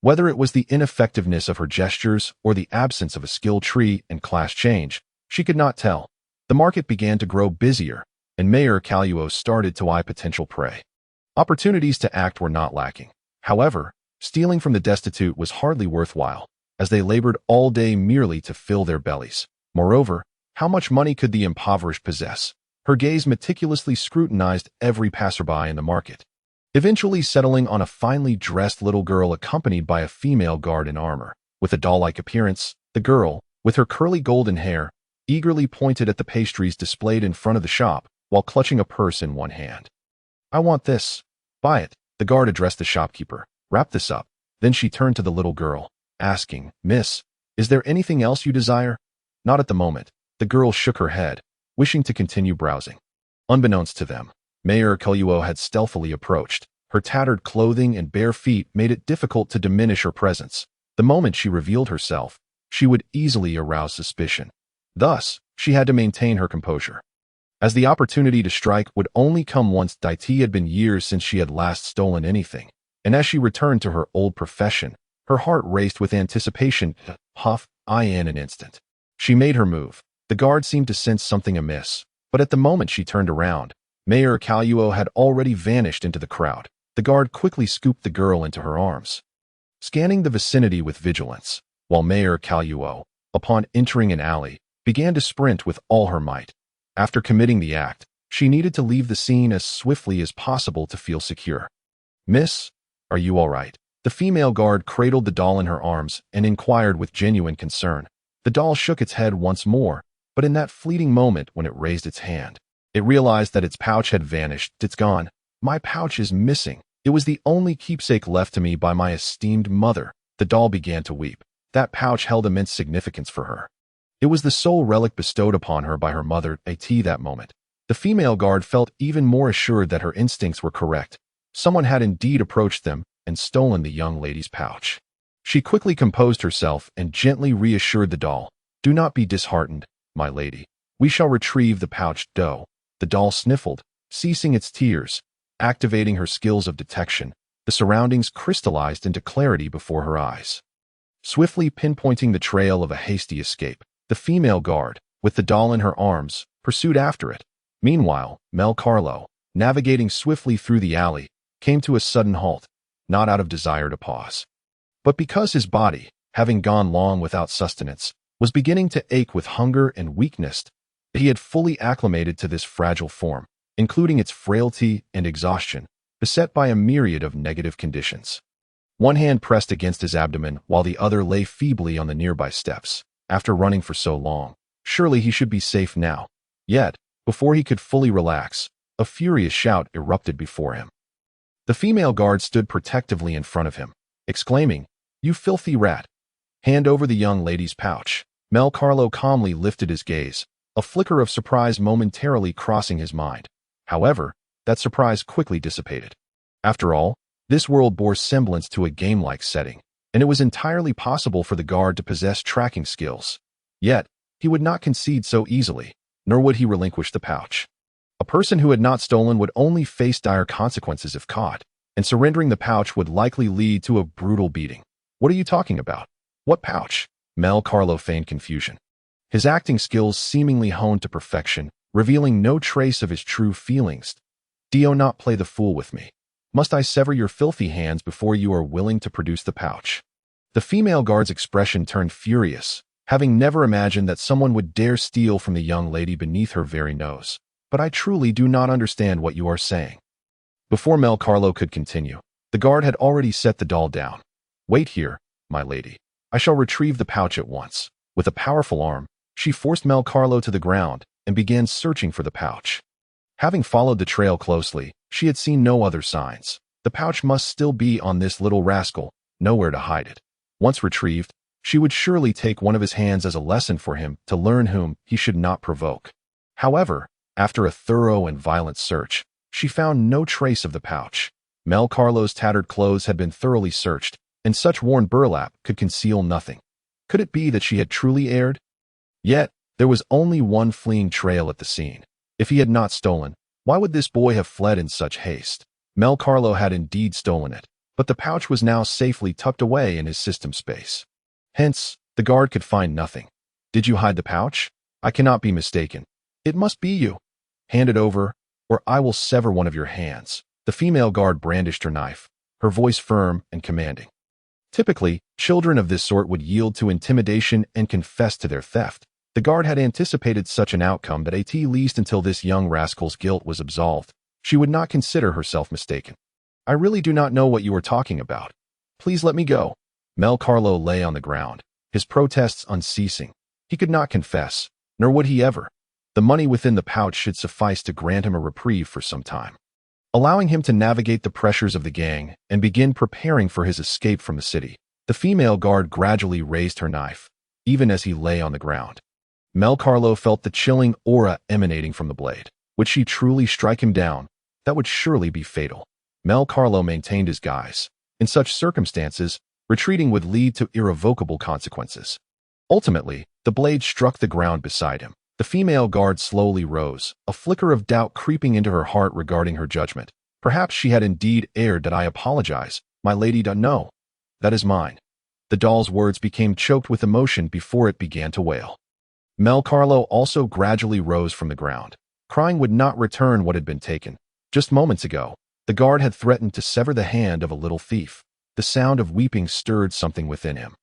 Whether it was the ineffectiveness of her gestures or the absence of a skill tree and class change, she could not tell. The market began to grow busier, and Mayor Carlo started to eye potential prey. Opportunities to act were not lacking. However, stealing from the destitute was hardly worthwhile, as they labored all day merely to fill their bellies. Moreover, how much money could the impoverished possess? Her gaze meticulously scrutinized every passerby in the market, eventually settling on a finely dressed little girl accompanied by a female guard in armor. With a doll-like appearance, the girl, with her curly golden hair, eagerly pointed at the pastries displayed in front of the shop while clutching a purse in one hand. "I want this. Buy it," the guard addressed the shopkeeper. "Wrap this up." Then she turned to the little girl, asking, "Miss, is there anything else you desire?" "Not at the moment." The girl shook her head, wishing to continue browsing. Unbeknownst to them, Mayor Carlo had stealthily approached. Her tattered clothing and bare feet made it difficult to diminish her presence. The moment she revealed herself, she would easily arouse suspicion. Thus, she had to maintain her composure, as the opportunity to strike would only come once. It had been years since she had last stolen anything, and as she returned to her old profession, her heart raced with anticipation. In an instant, she made her move. The guard seemed to sense something amiss, but at the moment she turned around, Mayor Carlo had already vanished into the crowd. The guard quickly scooped the girl into her arms, scanning the vicinity with vigilance, while Mayor Carlo, upon entering an alley, began to sprint with all her might. After committing the act, she needed to leave the scene as swiftly as possible to feel secure. "Miss, are you all right?" The female guard cradled the doll in her arms and inquired with genuine concern. The doll shook its head once more, but in that fleeting moment when it raised its hand, it realized that its pouch had vanished. "It's gone. My pouch is missing. It was the only keepsake left to me by my esteemed mother." The doll began to weep. That pouch held immense significance for her. It was the sole relic bestowed upon her by her mother. At that moment, the female guard felt even more assured that her instincts were correct. Someone had indeed approached them and stolen the young lady's pouch. She quickly composed herself and gently reassured the doll. "Do not be disheartened, my lady. We shall retrieve the pouched dough." The doll sniffled, ceasing its tears. Activating her skills of detection, the surroundings crystallized into clarity before her eyes. Swiftly pinpointing the trail of a hasty escape, the female guard, with the doll in her arms, pursued after it. Meanwhile, Mel Carlo, navigating swiftly through the alley, came to a sudden halt, not out of desire to pause, but because his body, having gone long without sustenance, was beginning to ache with hunger and weakness. He had fully acclimated to this fragile form, including its frailty and exhaustion, beset by a myriad of negative conditions. One hand pressed against his abdomen while the other lay feebly on the nearby steps. After running for so long, surely he should be safe now. Yet, before he could fully relax, a furious shout erupted before him. The female guard stood protectively in front of him, exclaiming, "You filthy rat! Hand over the young lady's pouch." Mel Carlo calmly lifted his gaze, a flicker of surprise momentarily crossing his mind. However, that surprise quickly dissipated. After all, this world bore semblance to a game-like setting, and it was entirely possible for the guard to possess tracking skills. Yet, he would not concede so easily, nor would he relinquish the pouch. A person who had not stolen would only face dire consequences if caught, and surrendering the pouch would likely lead to a brutal beating. "What are you talking about? What pouch?" Mel Carlo feigned confusion. His acting skills seemingly honed to perfection, revealing no trace of his true feelings. "Do not play the fool with me. Must I sever your filthy hands before you are willing to produce the pouch?" The female guard's expression turned furious, having never imagined that someone would dare steal from the young lady beneath her very nose. "But I truly do not understand what you are saying." Before Mel Carlo could continue, the guard had already set the doll down. "Wait here, my lady. I shall retrieve the pouch at once." With a powerful arm, she forced Mel Carlo to the ground and began searching for the pouch. Having followed the trail closely, she had seen no other signs. The pouch must still be on this little rascal, nowhere to hide it. Once retrieved, she would surely take one of his hands as a lesson for him to learn whom he should not provoke. However, after a thorough and violent search, she found no trace of the pouch. Mel Carlo's tattered clothes had been thoroughly searched, and such worn burlap could conceal nothing. Could it be that she had truly erred? Yet, there was only one fleeing trail at the scene. If he had not stolen, why would this boy have fled in such haste? Mel Carlo had indeed stolen it, but the pouch was now safely tucked away in his system space. Hence, the guard could find nothing. "Did you hide the pouch? I cannot be mistaken. It must be you. Hand it over, or I will sever one of your hands." The female guard brandished her knife, her voice firm and commanding. Typically, children of this sort would yield to intimidation and confess to their theft. The guard had anticipated such an outcome, but at least until this young rascal's guilt was absolved, she would not consider herself mistaken. "I really do not know what you are talking about. Please let me go." Mel Carlo lay on the ground, his protests unceasing. He could not confess, nor would he ever. The money within the pouch should suffice to grant him a reprieve for some time, allowing him to navigate the pressures of the gang and begin preparing for his escape from the city. The female guard gradually raised her knife, even as he lay on the ground. Mel Carlo felt the chilling aura emanating from the blade. Would she truly strike him down? That would surely be fatal. Mel Carlo maintained his guise. In such circumstances, retreating would lead to irrevocable consequences. Ultimately, the blade struck the ground beside him. The female guard slowly rose, a flicker of doubt creeping into her heart regarding her judgment. Perhaps she had indeed erred. "That I apologize, my lady. No, that is mine." The doll's words became choked with emotion before it began to wail. Mel Carlo also gradually rose from the ground. Crying would not return what had been taken. Just moments ago, the guard had threatened to sever the hand of a little thief. The sound of weeping stirred something within him.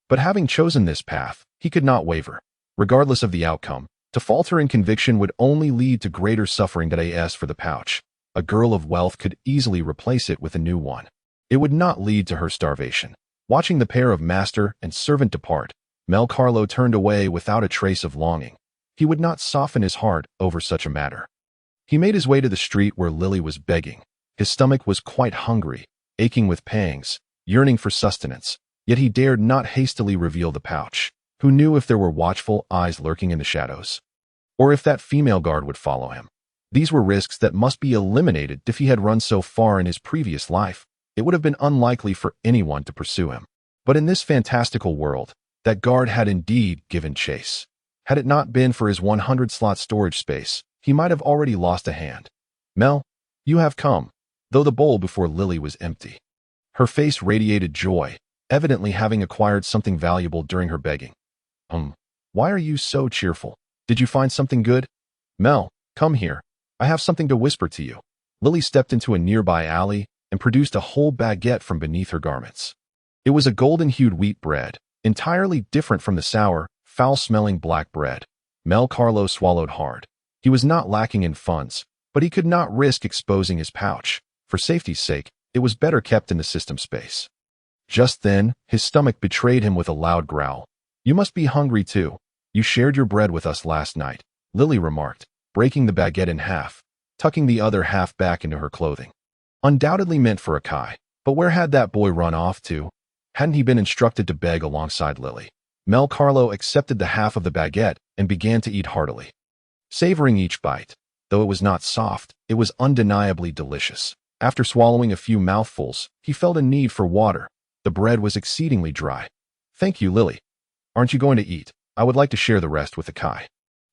But having chosen this path, he could not waver. Regardless of the outcome, to falter in conviction would only lead to greater suffering. That as for the pouch, a girl of wealth could easily replace it with a new one. It would not lead to her starvation. Watching the pair of master and servant depart, Mel Carlo turned away without a trace of longing. He would not soften his heart over such a matter. He made his way to the street where Lily was begging. His stomach was quite hungry, aching with pangs, yearning for sustenance, yet he dared not hastily reveal the pouch. Who knew if there were watchful eyes lurking in the shadows? Or if that female guard would follow him? These were risks that must be eliminated. If he had run so far in his previous life, it would have been unlikely for anyone to pursue him. But in this fantastical world, that guard had indeed given chase. Had it not been for his 100-slot storage space, he might have already lost a hand. "Mel, you have come," though the bowl before Lily was empty. Her face radiated joy, evidently having acquired something valuable during her begging. Why are you so cheerful? Did you find something good? Mel, come here. I have something to whisper to you. Lily stepped into a nearby alley and produced a whole baguette from beneath her garments. It was a golden-hued wheat bread, entirely different from the sour, foul-smelling black bread. Mel Carlo swallowed hard. He was not lacking in funds, but he could not risk exposing his pouch. For safety's sake, it was better kept in the system space. Just then, his stomach betrayed him with a loud growl. You must be hungry too. You shared your bread with us last night, Lily remarked, breaking the baguette in half, tucking the other half back into her clothing. Undoubtedly meant for Akai, but where had that boy run off to? Hadn't he been instructed to beg alongside Lily? Mel Carlo accepted the half of the baguette and began to eat heartily. Savoring each bite, though it was not soft, it was undeniably delicious. After swallowing a few mouthfuls, he felt a need for water. The bread was exceedingly dry. Thank you, Lily. Aren't you going to eat? I would like to share the rest with Akai.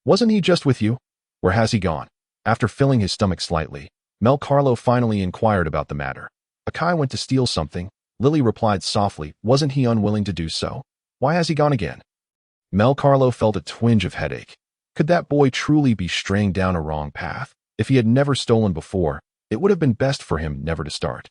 Wasn't he just with you? Where has he gone? After filling his stomach slightly, Mel Carlo finally inquired about the matter. Akai went to steal something. Lily replied softly, wasn't he unwilling to do so? Why has he gone again? Mel Carlo felt a twinge of headache. Could that boy truly be straying down a wrong path? If he had never stolen before, it would have been best for him never to start.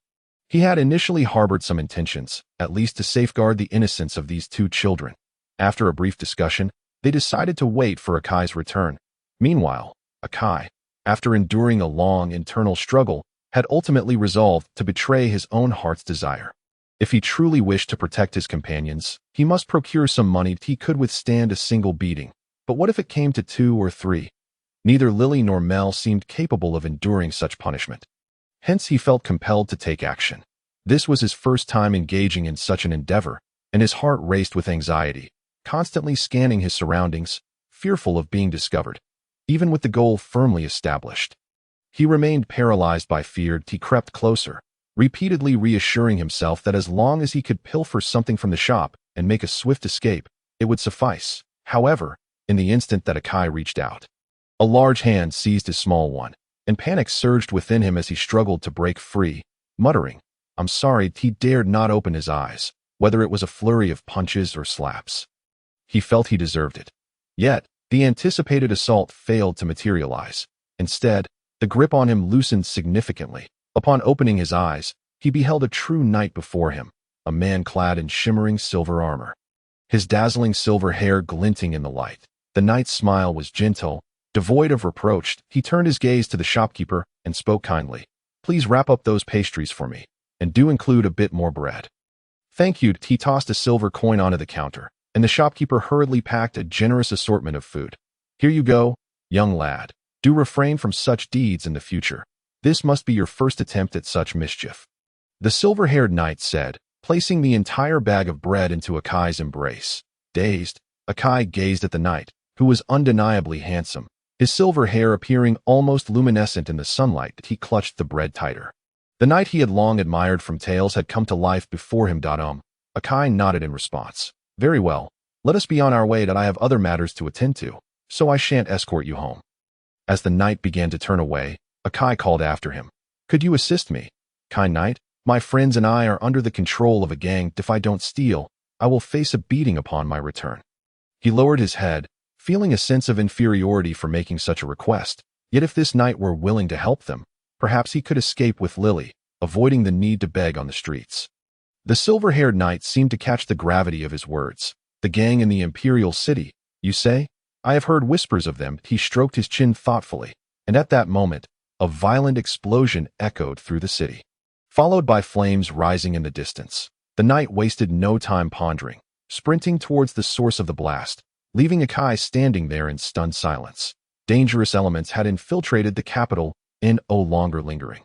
He had initially harbored some intentions, at least to safeguard the innocence of these two children. After a brief discussion, they decided to wait for Akai's return. Meanwhile, Akai, after enduring a long internal struggle, had ultimately resolved to betray his own heart's desire. If he truly wished to protect his companions, he must procure some money he could withstand a single beating. But what if it came to 2 or 3? Neither Lily nor Mel seemed capable of enduring such punishment. Hence he felt compelled to take action. This was his first time engaging in such an endeavor, and his heart raced with anxiety, constantly scanning his surroundings, fearful of being discovered. Even with the goal firmly established, he remained paralyzed by fear. He crept closer, repeatedly reassuring himself that as long as he could pilfer something from the shop and make a swift escape, it would suffice. However, in the instant that Akai reached out, a large hand seized his small one, and panic surged within him as he struggled to break free, muttering, I'm sorry. He dared not open his eyes, whether it was a flurry of punches or slaps. He felt he deserved it. Yet, the anticipated assault failed to materialize. Instead, the grip on him loosened significantly. Upon opening his eyes, he beheld a true knight before him, a man clad in shimmering silver armor, his dazzling silver hair glinting in the light. The knight's smile was gentle, devoid of reproach. He turned his gaze to the shopkeeper and spoke kindly. Please wrap up those pastries for me, and do include a bit more bread. Thank you. He tossed a silver coin onto the counter, and the shopkeeper hurriedly packed a generous assortment of food. Here you go, young lad. Do refrain from such deeds in the future. This must be your first attempt at such mischief. The silver-haired knight said, placing the entire bag of bread into Akai's embrace. Dazed, Akai gazed at the knight, who was undeniably handsome, his silver hair appearing almost luminescent in the sunlight. He clutched the bread tighter. The knight he had long admired from tales had come to life before him. Akai nodded in response. Very well. Let us be on our way. I have other matters to attend to, so I shan't escort you home. As the knight began to turn away, Akai called after him. Could you assist me? Kind knight, my friends and I are under the control of a gang. If I don't steal, I will face a beating upon my return. He lowered his head, feeling a sense of inferiority for making such a request. Yet if this knight were willing to help them, perhaps he could escape with Lily, avoiding the need to beg on the streets. The silver-haired knight seemed to catch the gravity of his words. The gang in the imperial city, you say? I have heard whispers of them. He stroked his chin thoughtfully, and at that moment, a violent explosion echoed through the city, followed by flames rising in the distance. The knight wasted no time pondering, sprinting towards the source of the blast, leaving Akai standing there in stunned silence. Dangerous elements had infiltrated the capital, no longer lingering.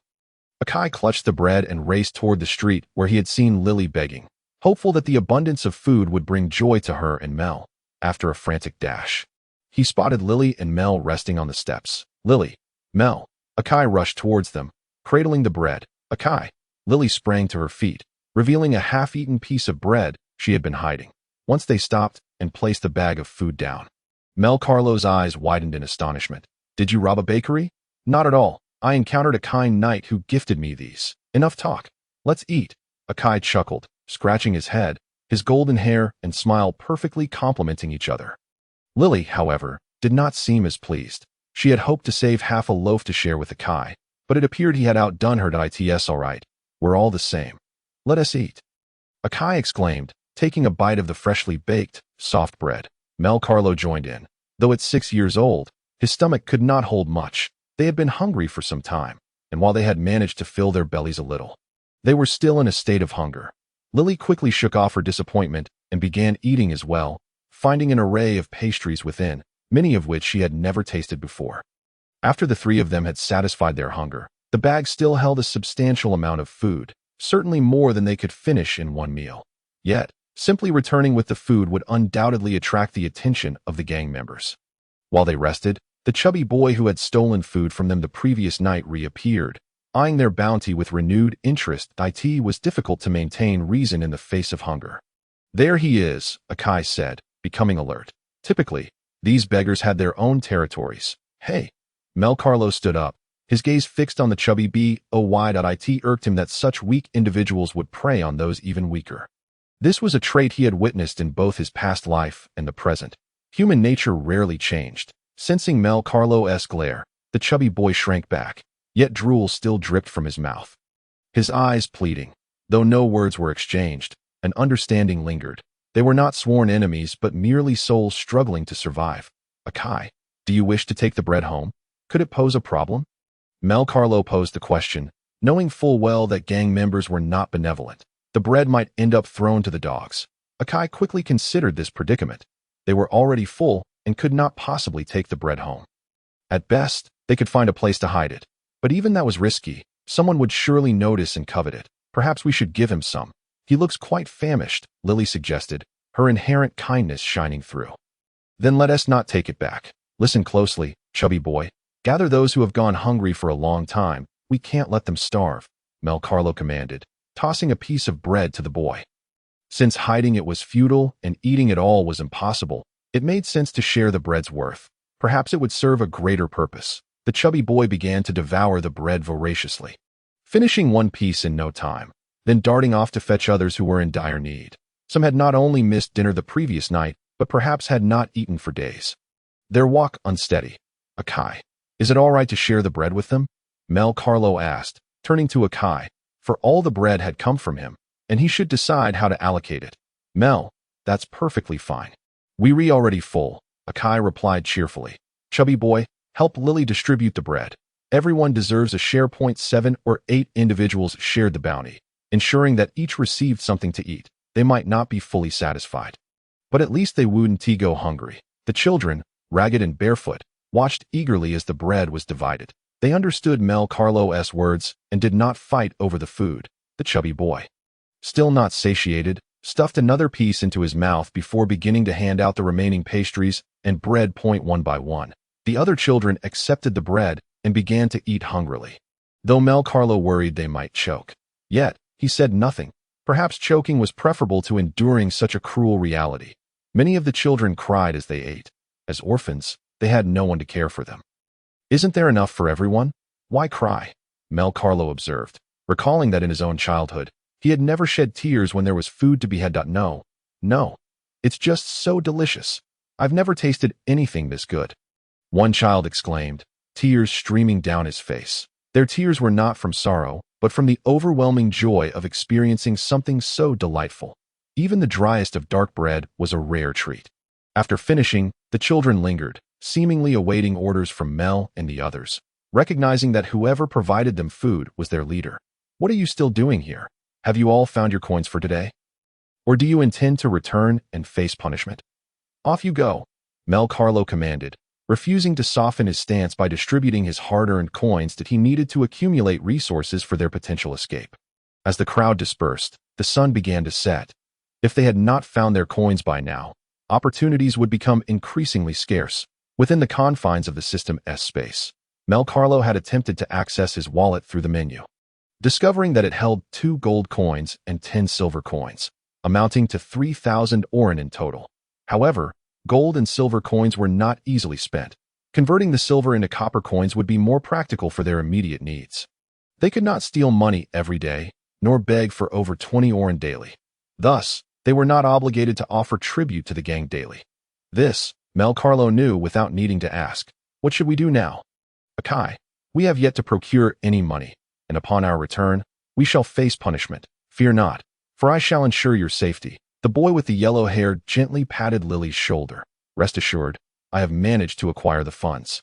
Akai clutched the bread and raced toward the street where he had seen Lily begging, hopeful that the abundance of food would bring joy to her and Mel. After a frantic dash, he spotted Lily and Mel resting on the steps. Lily, Mel. Akai rushed towards them, cradling the bread. Akai. Lily sprang to her feet, revealing a half-eaten piece of bread she had been hiding. Once they stopped and placed the bag of food down, Mel Carlo's eyes widened in astonishment. Did you rob a bakery? Not at all. I encountered a kind knight who gifted me these. Enough talk. Let's eat. Akai chuckled, scratching his head. his golden hair and smile perfectly complementing each other. Lily, however, did not seem as pleased. She had hoped to save half a loaf to share with Akai, but it appeared he had outdone her. It's all right. We're all the same. Let us eat. Akai exclaimed, taking a bite of the freshly baked, soft bread. Mel Carlo joined in. Though at 6 years old, his stomach could not hold much. They had been hungry for some time, and while they had managed to fill their bellies a little, they were still in a state of hunger. Lily quickly shook off her disappointment and began eating as well, finding an array of pastries within, many of which she had never tasted before. After the three of them had satisfied their hunger, the bag still held a substantial amount of food, certainly more than they could finish in one meal. Yet, simply returning with the food would undoubtedly attract the attention of the gang members. While they rested, the chubby boy who had stolen food from them the previous night reappeared, eyeing their bounty with renewed interest. It was difficult to maintain reason in the face of hunger. There he is, Akai said, becoming alert. Typically, these beggars had their own territories. Hey! Mel Carlo stood up, his gaze fixed on the chubby boy. It irked him that such weak individuals would prey on those even weaker. This was a trait he had witnessed in both his past life and the present. Human nature rarely changed. Sensing Mel Carlo's glare, the chubby boy shrank back, yet drool still dripped from his mouth. His eyes pleading. Though no words were exchanged, an understanding lingered. They were not sworn enemies but merely souls struggling to survive. Akai, do you wish to take the bread home? Could it pose a problem? Mel Carlo posed the question, knowing full well that gang members were not benevolent. The bread might end up thrown to the dogs. Akai quickly considered this predicament. They were already full and could not possibly take the bread home. At best, they could find a place to hide it. But even that was risky. Someone would surely notice and covet it. Perhaps we should give him some. He looks quite famished, Lily suggested, her inherent kindness shining through. Then let us not take it back. Listen closely, chubby boy. Gather those who have gone hungry for a long time. We can't let them starve, Mel Carlo commanded, tossing a piece of bread to the boy. Since hiding it was futile and eating it all was impossible, it made sense to share the bread's worth. Perhaps it would serve a greater purpose. The chubby boy began to devour the bread voraciously, finishing one piece in no time, then darting off to fetch others who were in dire need. Some had not only missed dinner the previous night, but perhaps had not eaten for days. Their walk unsteady. Akai, is it all right to share the bread with them? Mel Carlo asked, turning to Akai, for all the bread had come from him, and he should decide how to allocate it. Mel, that's perfectly fine. We're already full, Akai replied cheerfully. Chubby boy, help Lily distribute the bread. Everyone deserves a share. 7 or 8 individuals shared the bounty, ensuring that each received something to eat. They might not be fully satisfied, but at least they wouldn't go hungry. The children, ragged and barefoot, watched eagerly as the bread was divided. They understood Mel Carlo's words and did not fight over the food. The chubby boy, still not satiated, stuffed another piece into his mouth before beginning to hand out the remaining pastries and bread. One by one. The other children accepted the bread and began to eat hungrily, though Mel Carlo worried they might choke. Yet, he said nothing. Perhaps choking was preferable to enduring such a cruel reality. Many of the children cried as they ate. As orphans, they had no one to care for them. Isn't there enough for everyone? Why cry? Mel Carlo observed, recalling that in his own childhood, he had never shed tears when there was food to be had. No, it's just so delicious. I've never tasted anything this good. One child exclaimed, tears streaming down his face. Their tears were not from sorrow, but from the overwhelming joy of experiencing something so delightful. Even the driest of dark bread was a rare treat. After finishing, the children lingered, seemingly awaiting orders from Mel and the others, recognizing that whoever provided them food was their leader. What are you still doing here? Have you all found your coins for today? Or do you intend to return and face punishment? Off you go, Mel Carlo commanded, refusing to soften his stance by distributing his hard-earned coins that he needed to accumulate resources for their potential escape. As the crowd dispersed, the sun began to set. If they had not found their coins by now, opportunities would become increasingly scarce. Within the confines of the system's space, Mel Carlo had attempted to access his wallet through the menu, discovering that it held 2 gold coins and 10 silver coins, amounting to 3,000 oren in total. However, gold and silver coins were not easily spent. Converting the silver into copper coins would be more practical for their immediate needs. They could not steal money every day, nor beg for over 20 oren daily. Thus, They were not obligated to offer tribute to the gang daily. This, Mel Carlo knew without needing to ask. What should we do now? Akai, we have yet to procure any money, and upon our return, we shall face punishment. Fear not, for I shall ensure your safety. The boy with the yellow hair gently patted Lily's shoulder. Rest assured, I have managed to acquire the funds.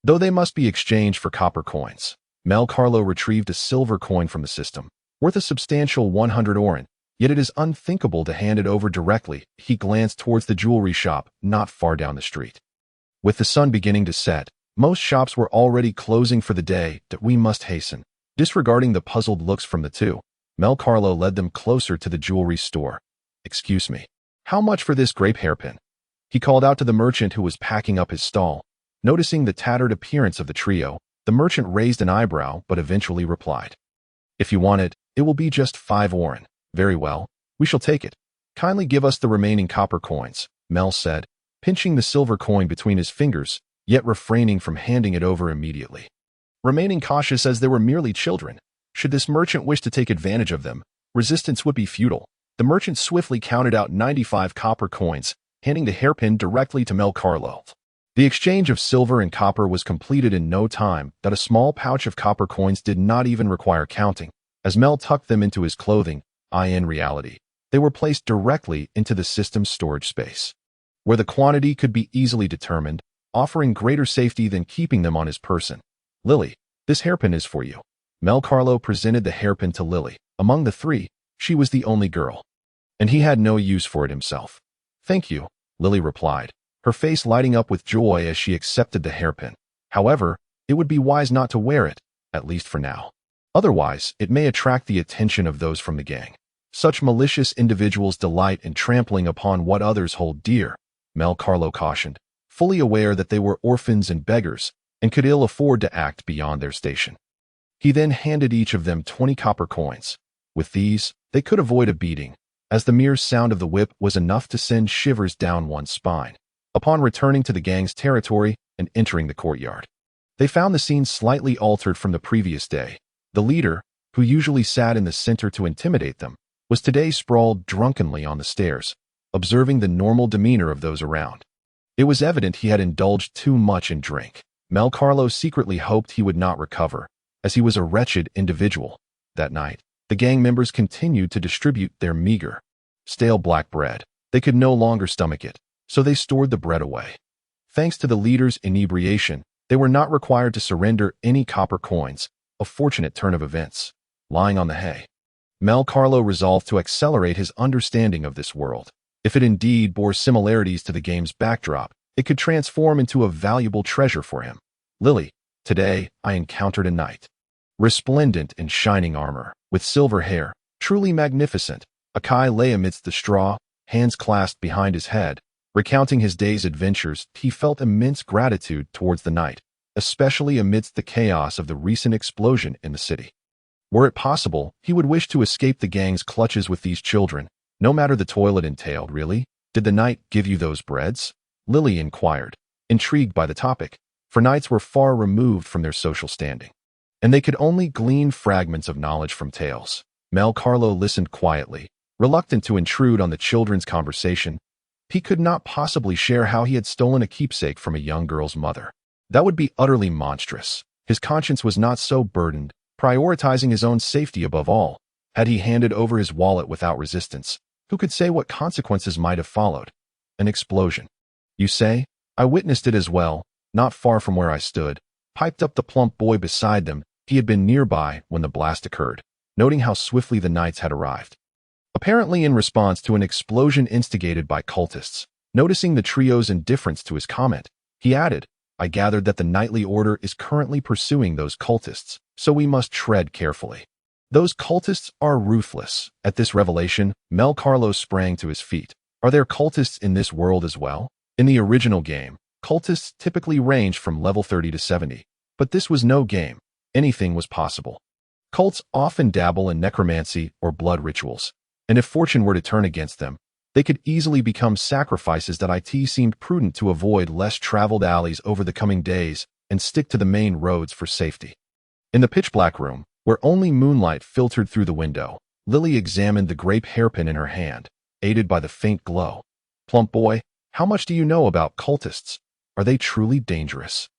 Though they must be exchanged for copper coins. Mel Carlo retrieved a silver coin from the system, worth a substantial 100 oren, yet it is unthinkable to hand it over directly. He glanced towards the jewelry shop not far down the street. With the sun beginning to set, most shops were already closing for the day. That we must hasten. Disregarding the puzzled looks from the two, Mel Carlo led them closer to the jewelry store. Excuse me, how much for this grape hairpin? He called out to the merchant who was packing up his stall. Noticing the tattered appearance of the trio, the merchant raised an eyebrow but eventually replied. If you want it, it will be just 5 oren. Very well, we shall take it. Kindly give us the remaining copper coins, Mel said, pinching the silver coin between his fingers, yet refraining from handing it over immediately. Remaining cautious as they were merely children, should this merchant wish to take advantage of them, resistance would be futile. The merchant swiftly counted out 95 copper coins, handing the hairpin directly to Mel Carlo. The exchange of silver and copper was completed in no time. That a small pouch of copper coins did not even require counting. As Mel tucked them into his clothing, in reality, they were placed directly into the system's storage space, where the quantity could be easily determined, offering greater safety than keeping them on his person. Lily, this hairpin is for you. Mel Carlo presented the hairpin to Lily. Among the three, she was the only girl, and he had no use for it himself. Thank you, Lily replied, her face lighting up with joy as she accepted the hairpin. However, it would be wise not to wear it, at least for now. Otherwise, it may attract the attention of those from the gang. Such malicious individuals delight in trampling upon what others hold dear, Mel Carlo cautioned, fully aware that they were orphans and beggars and could ill afford to act beyond their station. He then handed each of them 20 copper coins. With these, they could avoid a beating, as the mere sound of the whip was enough to send shivers down one's spine. Upon returning to the gang's territory and entering the courtyard, they found the scene slightly altered from the previous day. The leader, who usually sat in the center to intimidate them, was today sprawled drunkenly on the stairs, observing the normal demeanor of those around. It was evident he had indulged too much in drink. Mel Carlo secretly hoped he would not recover, as he was a wretched individual. That night, the gang members continued to distribute their meager, stale black bread. They could no longer stomach it, so they stored the bread away. Thanks to the leader's inebriation, they were not required to surrender any copper coins, a fortunate turn of events. Lying on the hay, Mel Carlo resolved to accelerate his understanding of this world. If it indeed bore similarities to the game's backdrop, it could transform into a valuable treasure for him. Lily, today I encountered a knight. Resplendent in shining armor, with silver hair, truly magnificent. Akai lay amidst the straw, hands clasped behind his head. Recounting his day's adventures, he felt immense gratitude towards the knight, especially amidst the chaos of the recent explosion in the city. Were it possible, he would wish to escape the gang's clutches with these children, no matter the toil it entailed. Really? Did the knight give you those breads? Lily inquired, intrigued by the topic, for knights were far removed from their social standing, and they could only glean fragments of knowledge from tales. Mel Carlo listened quietly, reluctant to intrude on the children's conversation. He could not possibly share how he had stolen a keepsake from a young girl's mother. That would be utterly monstrous. His conscience was not so burdened, prioritizing his own safety above all. Had he handed over his wallet without resistance, who could say what consequences might have followed? An explosion. You say? I witnessed it as well, not far from where I stood, piped up the plump boy beside them. He had been nearby when the blast occurred, noting how swiftly the knights had arrived. Apparently in response to an explosion instigated by cultists. Noticing the trio's indifference to his comment, he added, I gathered that the knightly order is currently pursuing those cultists, so we must tread carefully. Those cultists are ruthless. At this revelation, Mel Carlo sprang to his feet. Are there cultists in this world as well? In the original game, cultists typically ranged from level 30 to 70, but this was no game. Anything was possible. Cults often dabble in necromancy or blood rituals, and if fortune were to turn against them, they could easily become sacrifices. That it seemed prudent to avoid less traveled alleys over the coming days and stick to the main roads for safety. In the pitch-black room, where only moonlight filtered through the window, Lily examined the grape hairpin in her hand. aided by the faint glow. "Plump boy, how much do you know about cultists? Are they truly dangerous?"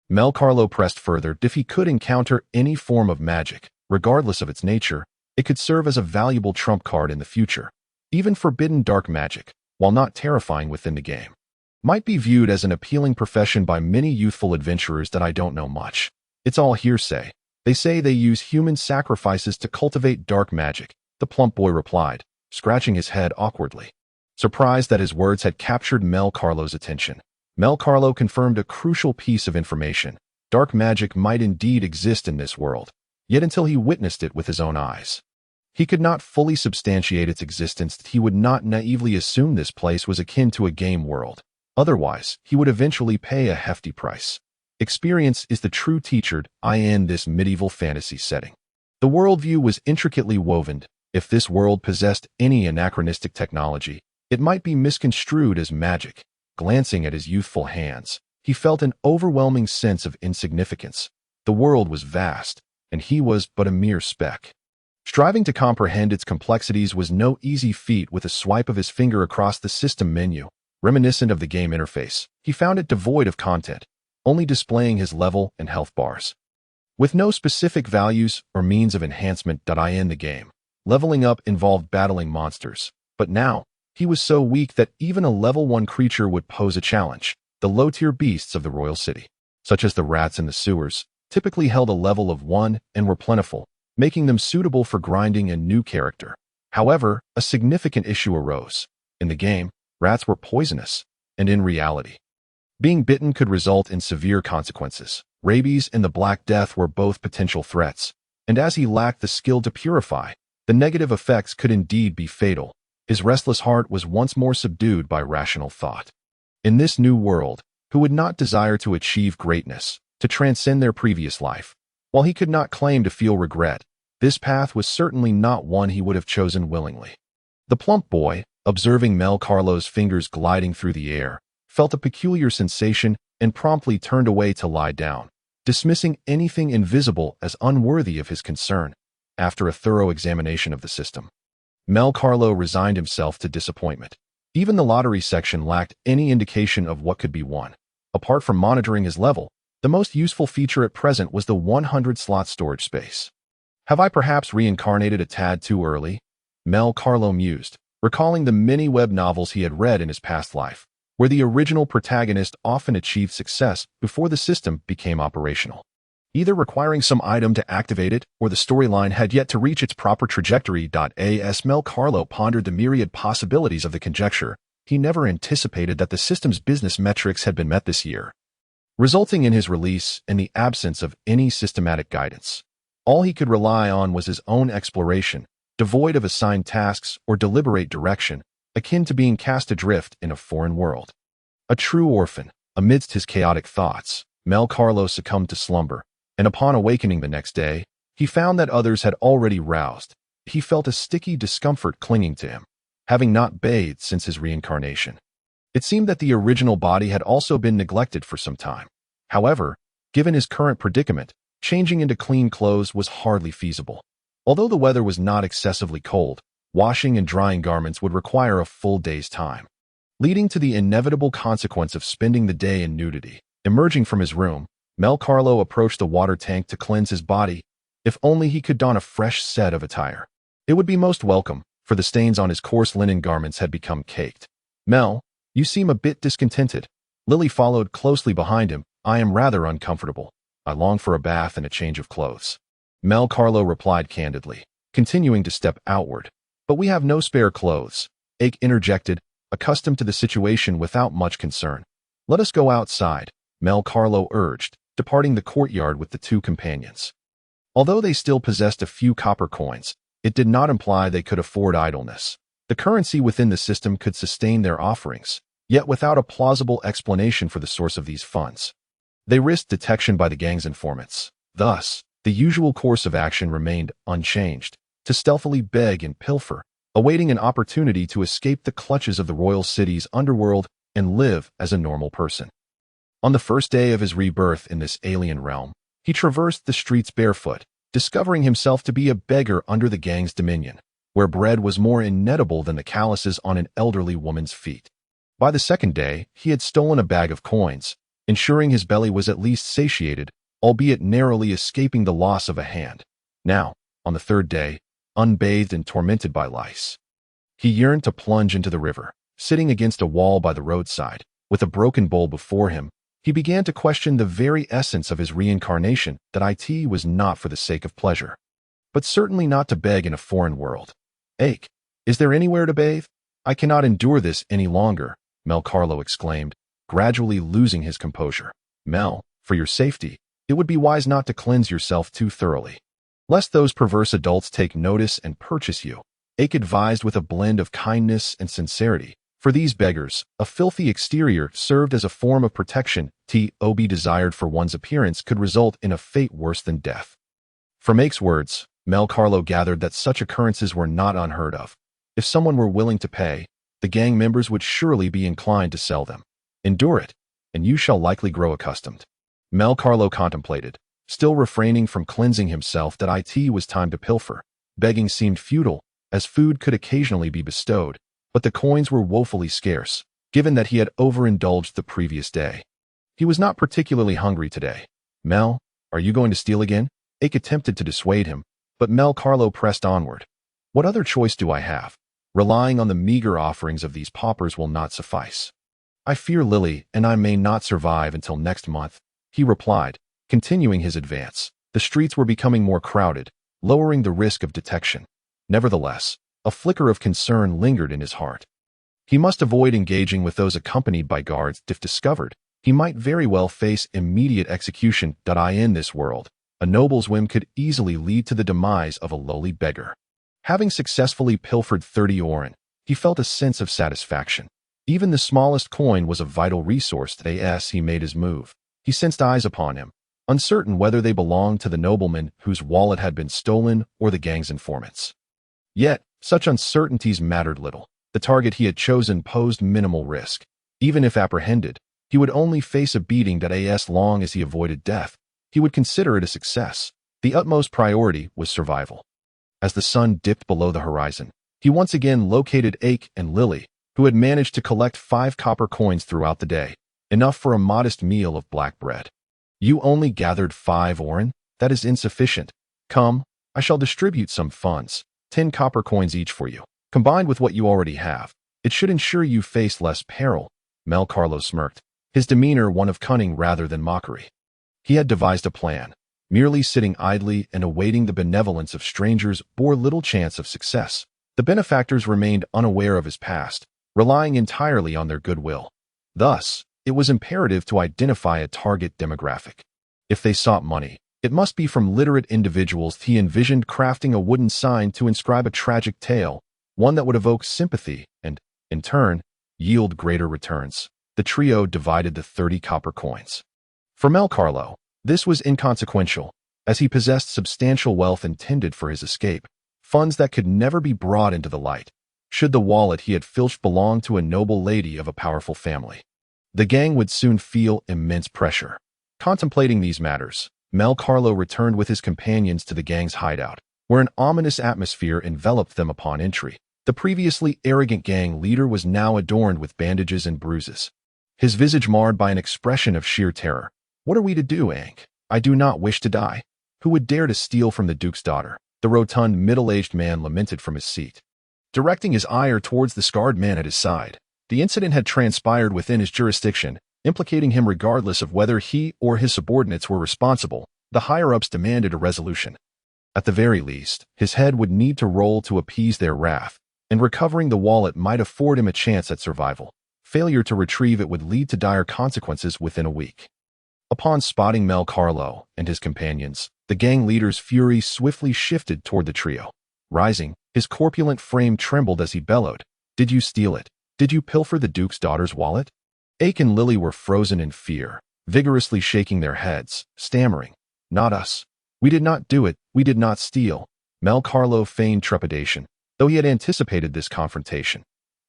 Mel Carlo pressed further. If he could encounter any form of magic, regardless of its nature, it could serve as a valuable trump card in the future. Even forbidden dark magic, while not terrifying within the game, might be viewed as an appealing profession by many youthful adventurers that I don't know much. It's all hearsay. They say they use human sacrifices to cultivate dark magic, the plump boy replied, scratching his head awkwardly. Surprised that his words had captured Mel Carlo's attention, Mel Carlo confirmed a crucial piece of information. Dark magic might indeed exist in this world, yet until he witnessed it with his own eyes, he could not fully substantiate its existence. He would not naively assume this place was akin to a game world. Otherwise, he would eventually pay a hefty price. Experience is the true teacher in this medieval fantasy setting. The worldview was intricately woven. If this world possessed any anachronistic technology, it might be misconstrued as magic. Glancing at his youthful hands, he felt an overwhelming sense of insignificance. The world was vast, and he was but a mere speck. Striving to comprehend its complexities was no easy feat. With a swipe of his finger across the system menu, reminiscent of the game interface, he found it devoid of content, only displaying his level and health bars. With no specific values or means of enhancement in the game, leveling up involved battling monsters, but now, he was so weak that even a level 1 creature would pose a challenge. The low-tier beasts of the royal city, such as the rats in the sewers, typically held a level of 1 and were plentiful, making them suitable for grinding a new character. However, a significant issue arose. In the game, rats were poisonous, and in reality, being bitten could result in severe consequences. Rabies and the Black Death were both potential threats, and as he lacked the skill to purify, the negative effects could indeed be fatal. His restless heart was once more subdued by rational thought. In this new world, who would not desire to achieve greatness, to transcend their previous life? While he could not claim to feel regret, this path was certainly not one he would have chosen willingly. The plump boy, observing Mel Carlo's fingers gliding through the air, felt a peculiar sensation and promptly turned away to lie down, dismissing anything invisible as unworthy of his concern. After a thorough examination of the system, Mel Carlo resigned himself to disappointment. Even the lottery section lacked any indication of what could be won. Apart from monitoring his level, the most useful feature at present was the 100-slot storage space. Have I perhaps reincarnated a tad too early? Mel Carlo mused, recalling the many web novels he had read in his past life, where the original protagonist often achieved success before the system became operational, either requiring some item to activate it or the storyline had yet to reach its proper trajectory. As Mel Carlo pondered the myriad possibilities of the conjecture, he never anticipated that the system's business metrics had been met this year, resulting in his release in the absence of any systematic guidance. All he could rely on was his own exploration, devoid of assigned tasks or deliberate direction, akin to being cast adrift in a foreign world. A true orphan. Amidst his chaotic thoughts, Mel Carlo succumbed to slumber, and upon awakening the next day, he found that others had already roused. He felt a sticky discomfort clinging to him, having not bathed since his reincarnation. It seemed that the original body had also been neglected for some time. However, given his current predicament, changing into clean clothes was hardly feasible. Although the weather was not excessively cold, washing and drying garments would require a full day's time, leading to the inevitable consequence of spending the day in nudity. Emerging from his room, Mel Carlo approached the water tank to cleanse his body. If only he could don a fresh set of attire, it would be most welcome, for the stains on his coarse linen garments had become caked. "Mel, you seem a bit discontented." Lily followed closely behind him. "I am rather uncomfortable. I long for a bath and a change of clothes." Mel Carlo replied candidly, continuing to step outward. "But we have no spare clothes," Ake interjected, accustomed to the situation without much concern. "Let us go outside," Mel Carlo urged, departing the courtyard with the two companions. Although they still possessed a few copper coins, it did not imply they could afford idleness. The currency within the system could sustain their offerings, yet without a plausible explanation for the source of these funds, they risked detection by the gang's informants. Thus, the usual course of action remained unchanged, to stealthily beg and pilfer, awaiting an opportunity to escape the clutches of the royal city's underworld and live as a normal person. On the first day of his rebirth in this alien realm, he traversed the streets barefoot, discovering himself to be a beggar under the gang's dominion. where bread was more inedible than the calluses on an elderly woman's feet. By the second day, he had stolen a bag of coins, ensuring his belly was at least satiated, albeit narrowly escaping the loss of a hand. Now, on the third day, unbathed and tormented by lice, he yearned to plunge into the river. Sitting against a wall by the roadside, with a broken bowl before him, he began to question the very essence of his reincarnation, that it was not for the sake of pleasure, but certainly not to beg in a foreign world. "Ache, is there anywhere to bathe? I cannot endure this any longer," Mel Carlo exclaimed, gradually losing his composure. "Mel, for your safety, it would be wise not to cleanse yourself too thoroughly, lest those perverse adults take notice and purchase you," Ake advised with a blend of kindness and sincerity. For these beggars, a filthy exterior served as a form of protection. To be desired for one's appearance could result in a fate worse than death. From Ake's words, Mel Carlo gathered that such occurrences were not unheard of. If someone were willing to pay, the gang members would surely be inclined to sell them. "Endure it, and you shall likely grow accustomed." Mel Carlo contemplated, still refraining from cleansing himself, that it was time to pilfer. Begging seemed futile, as food could occasionally be bestowed, but the coins were woefully scarce, given that he had overindulged the previous day. He was not particularly hungry today. "Mel, are you going to steal again?" Ake attempted to dissuade him, but Mel Carlo pressed onward. "What other choice do I have? Relying on the meager offerings of these paupers will not suffice. I fear Lily and I may not survive until next month," he replied, continuing his advance. The streets were becoming more crowded, lowering the risk of detection. Nevertheless, a flicker of concern lingered in his heart. He must avoid engaging with those accompanied by guards. If discovered, he might very well face immediate execution. In this world, a noble's whim could easily lead to the demise of a lowly beggar. Having successfully pilfered 30 oren, he felt a sense of satisfaction. Even the smallest coin was a vital resource. As he made his move, he sensed eyes upon him, uncertain whether they belonged to the nobleman whose wallet had been stolen or the gang's informants. Yet, such uncertainties mattered little. The target he had chosen posed minimal risk. Even if apprehended, he would only face a beating. As long as he avoided death, he would consider it a success. The utmost priority was survival. As the sun dipped below the horizon, he once again located Ake and Lily, who had managed to collect 5 copper coins throughout the day, enough for a modest meal of black bread. "You only gathered 5 oren? That is insufficient. Come, I shall distribute some funds, 10 copper coins each for you. Combined with what you already have, it should ensure you face less peril." Mel Carlo smirked, his demeanor one of cunning rather than mockery. He had devised a plan. Merely sitting idly and awaiting the benevolence of strangers bore little chance of success. The benefactors remained unaware of his past, relying entirely on their goodwill. Thus, it was imperative to identify a target demographic. If they sought money, it must be from literate individuals. He envisioned crafting a wooden sign to inscribe a tragic tale, one that would evoke sympathy and, in turn, yield greater returns. The trio divided the 30 copper coins. For Mel Carlo, this was inconsequential, as he possessed substantial wealth intended for his escape, funds that could never be brought into the light, should the wallet he had filched belong to a noble lady of a powerful family. The gang would soon feel immense pressure. Contemplating these matters, Mel Carlo returned with his companions to the gang's hideout, where an ominous atmosphere enveloped them upon entry. The previously arrogant gang leader was now adorned with bandages and bruises, his visage marred by an expression of sheer terror. "What are we to do, Ank? I do not wish to die. Who would dare to steal from the Duke's daughter?" The rotund, middle-aged man lamented from his seat, directing his ire towards the scarred man at his side. The incident had transpired within his jurisdiction, implicating him regardless of whether he or his subordinates were responsible. The higher-ups demanded a resolution. At the very least, his head would need to roll to appease their wrath, and recovering the wallet might afford him a chance at survival. Failure to retrieve it would lead to dire consequences within a week. Upon spotting Mel Carlo and his companions, the gang leader's fury swiftly shifted toward the trio. Rising, his corpulent frame trembled as he bellowed, "Did you steal it? Did you pilfer the Duke's daughter's wallet?" Ake and Lily were frozen in fear, vigorously shaking their heads, stammering, "Not us. We did not do it. We did not steal." Mel Carlo feigned trepidation, though he had anticipated this confrontation.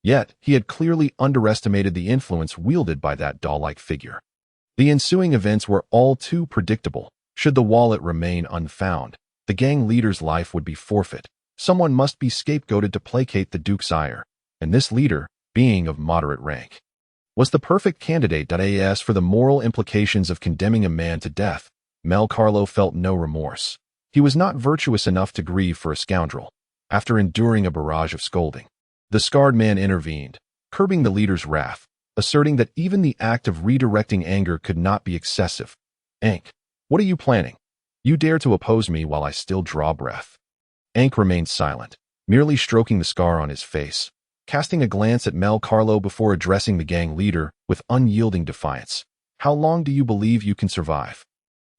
Yet, he had clearly underestimated the influence wielded by that doll-like figure. The ensuing events were all too predictable. Should the wallet remain unfound, the gang leader's life would be forfeit. Someone must be scapegoated to placate the Duke's ire, and this leader, being of moderate rank, was the perfect candidate. As for the moral implications of condemning a man to death, Mel Carlo felt no remorse. He was not virtuous enough to grieve for a scoundrel. After enduring a barrage of scolding, the scarred man intervened, curbing the leader's wrath, asserting that even the act of redirecting anger could not be excessive. Ankh, what are you planning? You dare to oppose me while I still draw breath. Ankh remained silent, merely stroking the scar on his face, casting a glance at Mel Carlo before addressing the gang leader with unyielding defiance. How long do you believe you can survive?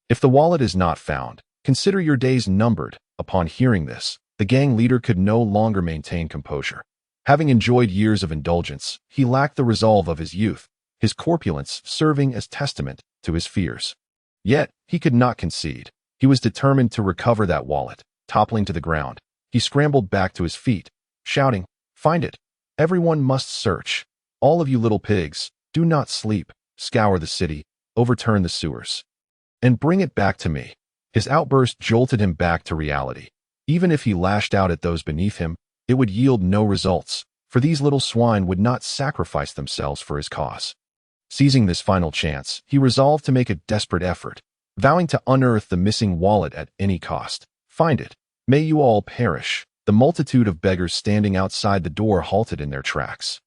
If the wallet is not found, consider your days numbered. Upon hearing this, the gang leader could no longer maintain composure. Having enjoyed years of indulgence, he lacked the resolve of his youth, his corpulence serving as testament to his fears. Yet, he could not concede. He was determined to recover that wallet. Toppling to the ground, he scrambled back to his feet, shouting, "Find it! Everyone must search. All of you little pigs, do not sleep. Scour the city, overturn the sewers, and bring it back to me." His outburst jolted him back to reality. Even if he lashed out at those beneath him, it would yield no results, for these little swine would not sacrifice themselves for his cause. Seizing this final chance, he resolved to make a desperate effort, vowing to unearth the missing wallet at any cost. "Find it. May you all perish." The multitude of beggars standing outside the door halted in their tracks,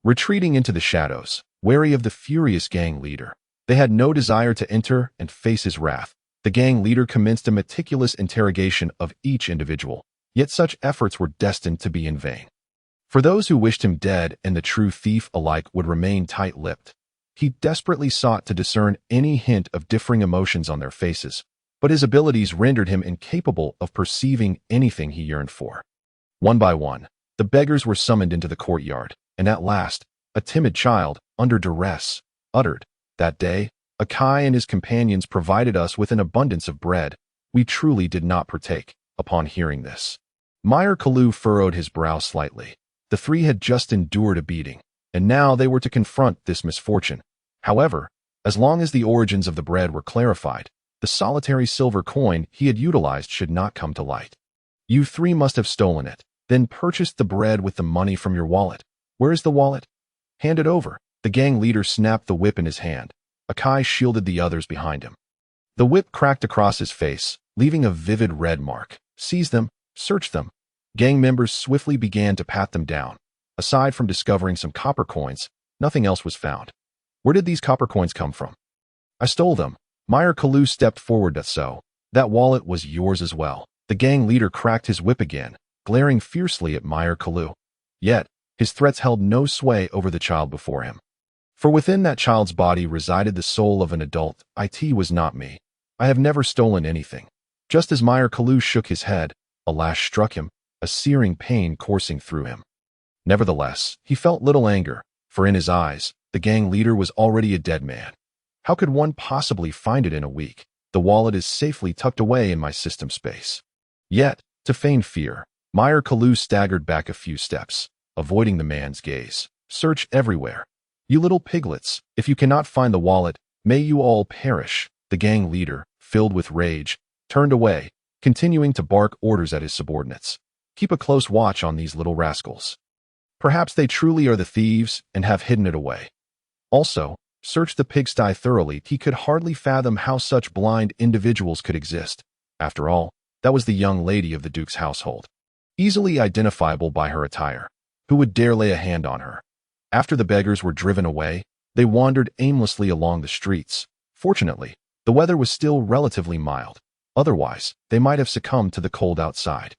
retreating into the shadows, wary of the furious gang leader. They had no desire to enter and face his wrath. The gang leader commenced a meticulous interrogation of each individual, yet such efforts were destined to be in vain. For those who wished him dead and the true thief alike would remain tight-lipped, he desperately sought to discern any hint of differing emotions on their faces, but his abilities rendered him incapable of perceiving anything he yearned for. One by one, the beggars were summoned into the courtyard, and at last, a timid child, under duress, uttered, "That day, Akai and his companions provided us with an abundance of bread. We truly did not partake." Upon hearing this, Meyer Kalu furrowed his brow slightly. The three had just endured a beating, and now they were to confront this misfortune. However, as long as the origins of the bread were clarified, the solitary silver coin he had utilized should not come to light. "You three must have stolen it, then purchased the bread with the money from your wallet. Where is the wallet? Hand it over." The gang leader snapped the whip in his hand. Akai shielded the others behind him. The whip cracked across his face, leaving a vivid red mark. "Seize them, search them." Gang members swiftly began to pat them down. Aside from discovering some copper coins, nothing else was found. "Where did these copper coins come from?" "I stole them." Meyer Kalu stepped forward. "So, that wallet was yours as well." The gang leader cracked his whip again, glaring fiercely at Meyer Kalu. Yet, his threats held no sway over the child before him. For within that child's body resided the soul of an adult. "It was not me. I have never stolen anything." Just as Meyer Kalu shook his head, a lash struck him, a searing pain coursing through him. Nevertheless, he felt little anger, for in his eyes, the gang leader was already a dead man. "How could one possibly find it in a week? The wallet is safely tucked away in my system space." Yet, to feign fear, Meyer Kalu staggered back a few steps, avoiding the man's gaze. "Search everywhere. You little piglets, if you cannot find the wallet, may you all perish." The gang leader, filled with rage, turned away, continuing to bark orders at his subordinates. "Keep a close watch on these little rascals. Perhaps they truly are the thieves and have hidden it away. Also, search the pigsty thoroughly." He could hardly fathom how such blind individuals could exist. After all, that was the young lady of the Duke's household, easily identifiable by her attire. Who would dare lay a hand on her? After the beggars were driven away, they wandered aimlessly along the streets. Fortunately, the weather was still relatively mild. Otherwise, they might have succumbed to the cold outside.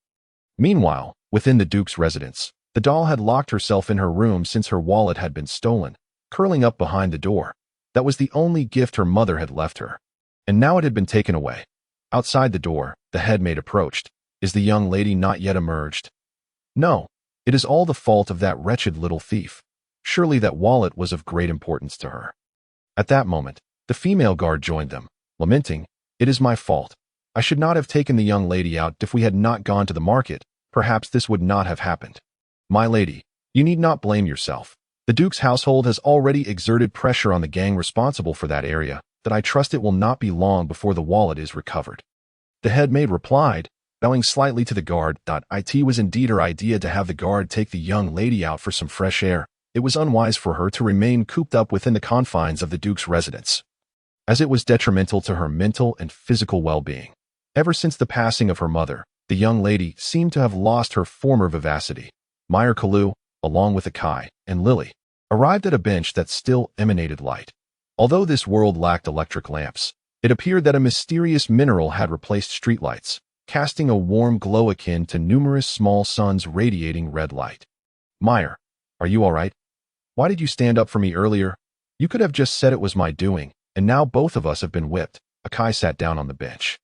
Meanwhile, within the Duke's residence, the doll had locked herself in her room since her wallet had been stolen, curling up behind the door. That was the only gift her mother had left her, and now it had been taken away. Outside the door, the headmaid approached. "Is the young lady not yet emerged?" "No, it is all the fault of that wretched little thief. Surely that wallet was of great importance to her." At that moment, the female guard joined them, lamenting, "It is my fault. I should not have taken the young lady out. If we had not gone to the market, perhaps this would not have happened." "My lady, you need not blame yourself. The Duke's household has already exerted pressure on the gang responsible for that area, that I trust it will not be long before the wallet is recovered." The headmaid replied, Bowing slightly to the guard, it was indeed her idea to have the guard take the young lady out for some fresh air. It was unwise for her to remain cooped up within the confines of the Duke's residence, as it was detrimental to her mental and physical well-being. Ever since the passing of her mother, the young lady seemed to have lost her former vivacity. Mel Carlo, along with Akai and Lily, arrived at a bench that still emanated light. Although this world lacked electric lamps, it appeared that a mysterious mineral had replaced streetlights, casting a warm glow akin to numerous small suns radiating red light. Meyer, are you all right? Why did you stand up for me earlier? You could have just said it was my doing, and now both of us have been whipped. Akai sat down on the bench.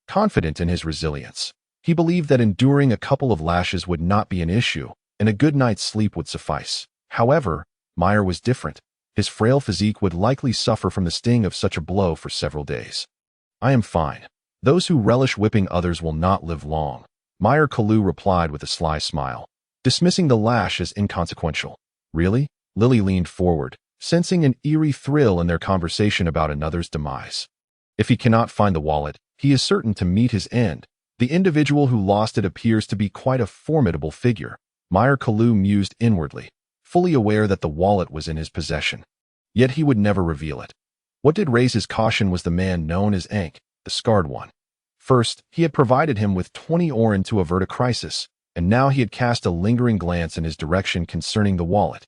Confident in his resilience, he believed that enduring a couple of lashes would not be an issue, and a good night's sleep would suffice. However, Meyer was different. His frail physique would likely suffer from the sting of such a blow for several days. I am fine. Those who relish whipping others will not live long, Mel Carlo replied with a sly smile, dismissing the lash as inconsequential. Really? Lily leaned forward, sensing an eerie thrill in their conversation about another's demise. If he cannot find the wallet, he is certain to meet his end. The individual who lost it appears to be quite a formidable figure, Mel Carlo mused inwardly, fully aware that the wallet was in his possession. Yet he would never reveal it. What did raise his caution was the man known as Ankh, the scarred one. First, he had provided him with 20 oren to avert a crisis, and now he had cast a lingering glance in his direction concerning the wallet.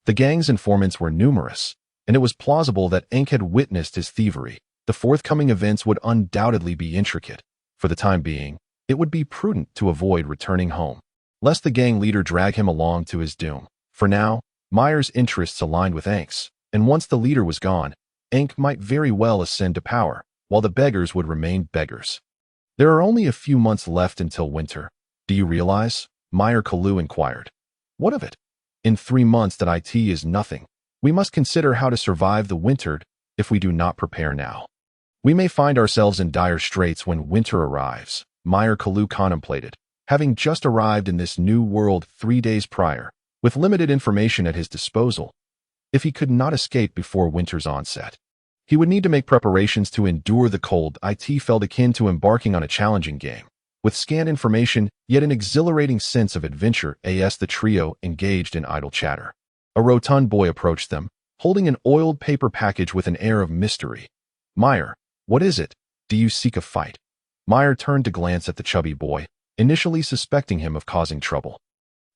The gang's informants were numerous, and it was plausible that Ankh had witnessed his thievery. The forthcoming events would undoubtedly be intricate. For the time being, it would be prudent to avoid returning home, lest the gang leader drag him along to his doom. For now, Meyer's interests aligned with Ankh's, and once the leader was gone, Ankh might very well ascend to power, while the beggars would remain beggars. There are only a few months left until winter. Do you realize? Mel Carlo inquired. What of it? In 3 months that it is nothing. We must consider how to survive the winter if we do not prepare now. We may find ourselves in dire straits when winter arrives, Mel Carlo contemplated, having just arrived in this new world 3 days prior, with limited information at his disposal. If he could not escape before winter's onset, he would need to make preparations to endure the cold. It felt akin to embarking on a challenging game, with scant information, yet an exhilarating sense of adventure. The trio engaged in idle chatter. A rotund boy approached them, holding an oiled paper package with an air of mystery. Meyer, what is it? Do you seek a fight? Meyer turned to glance at the chubby boy, initially suspecting him of causing trouble.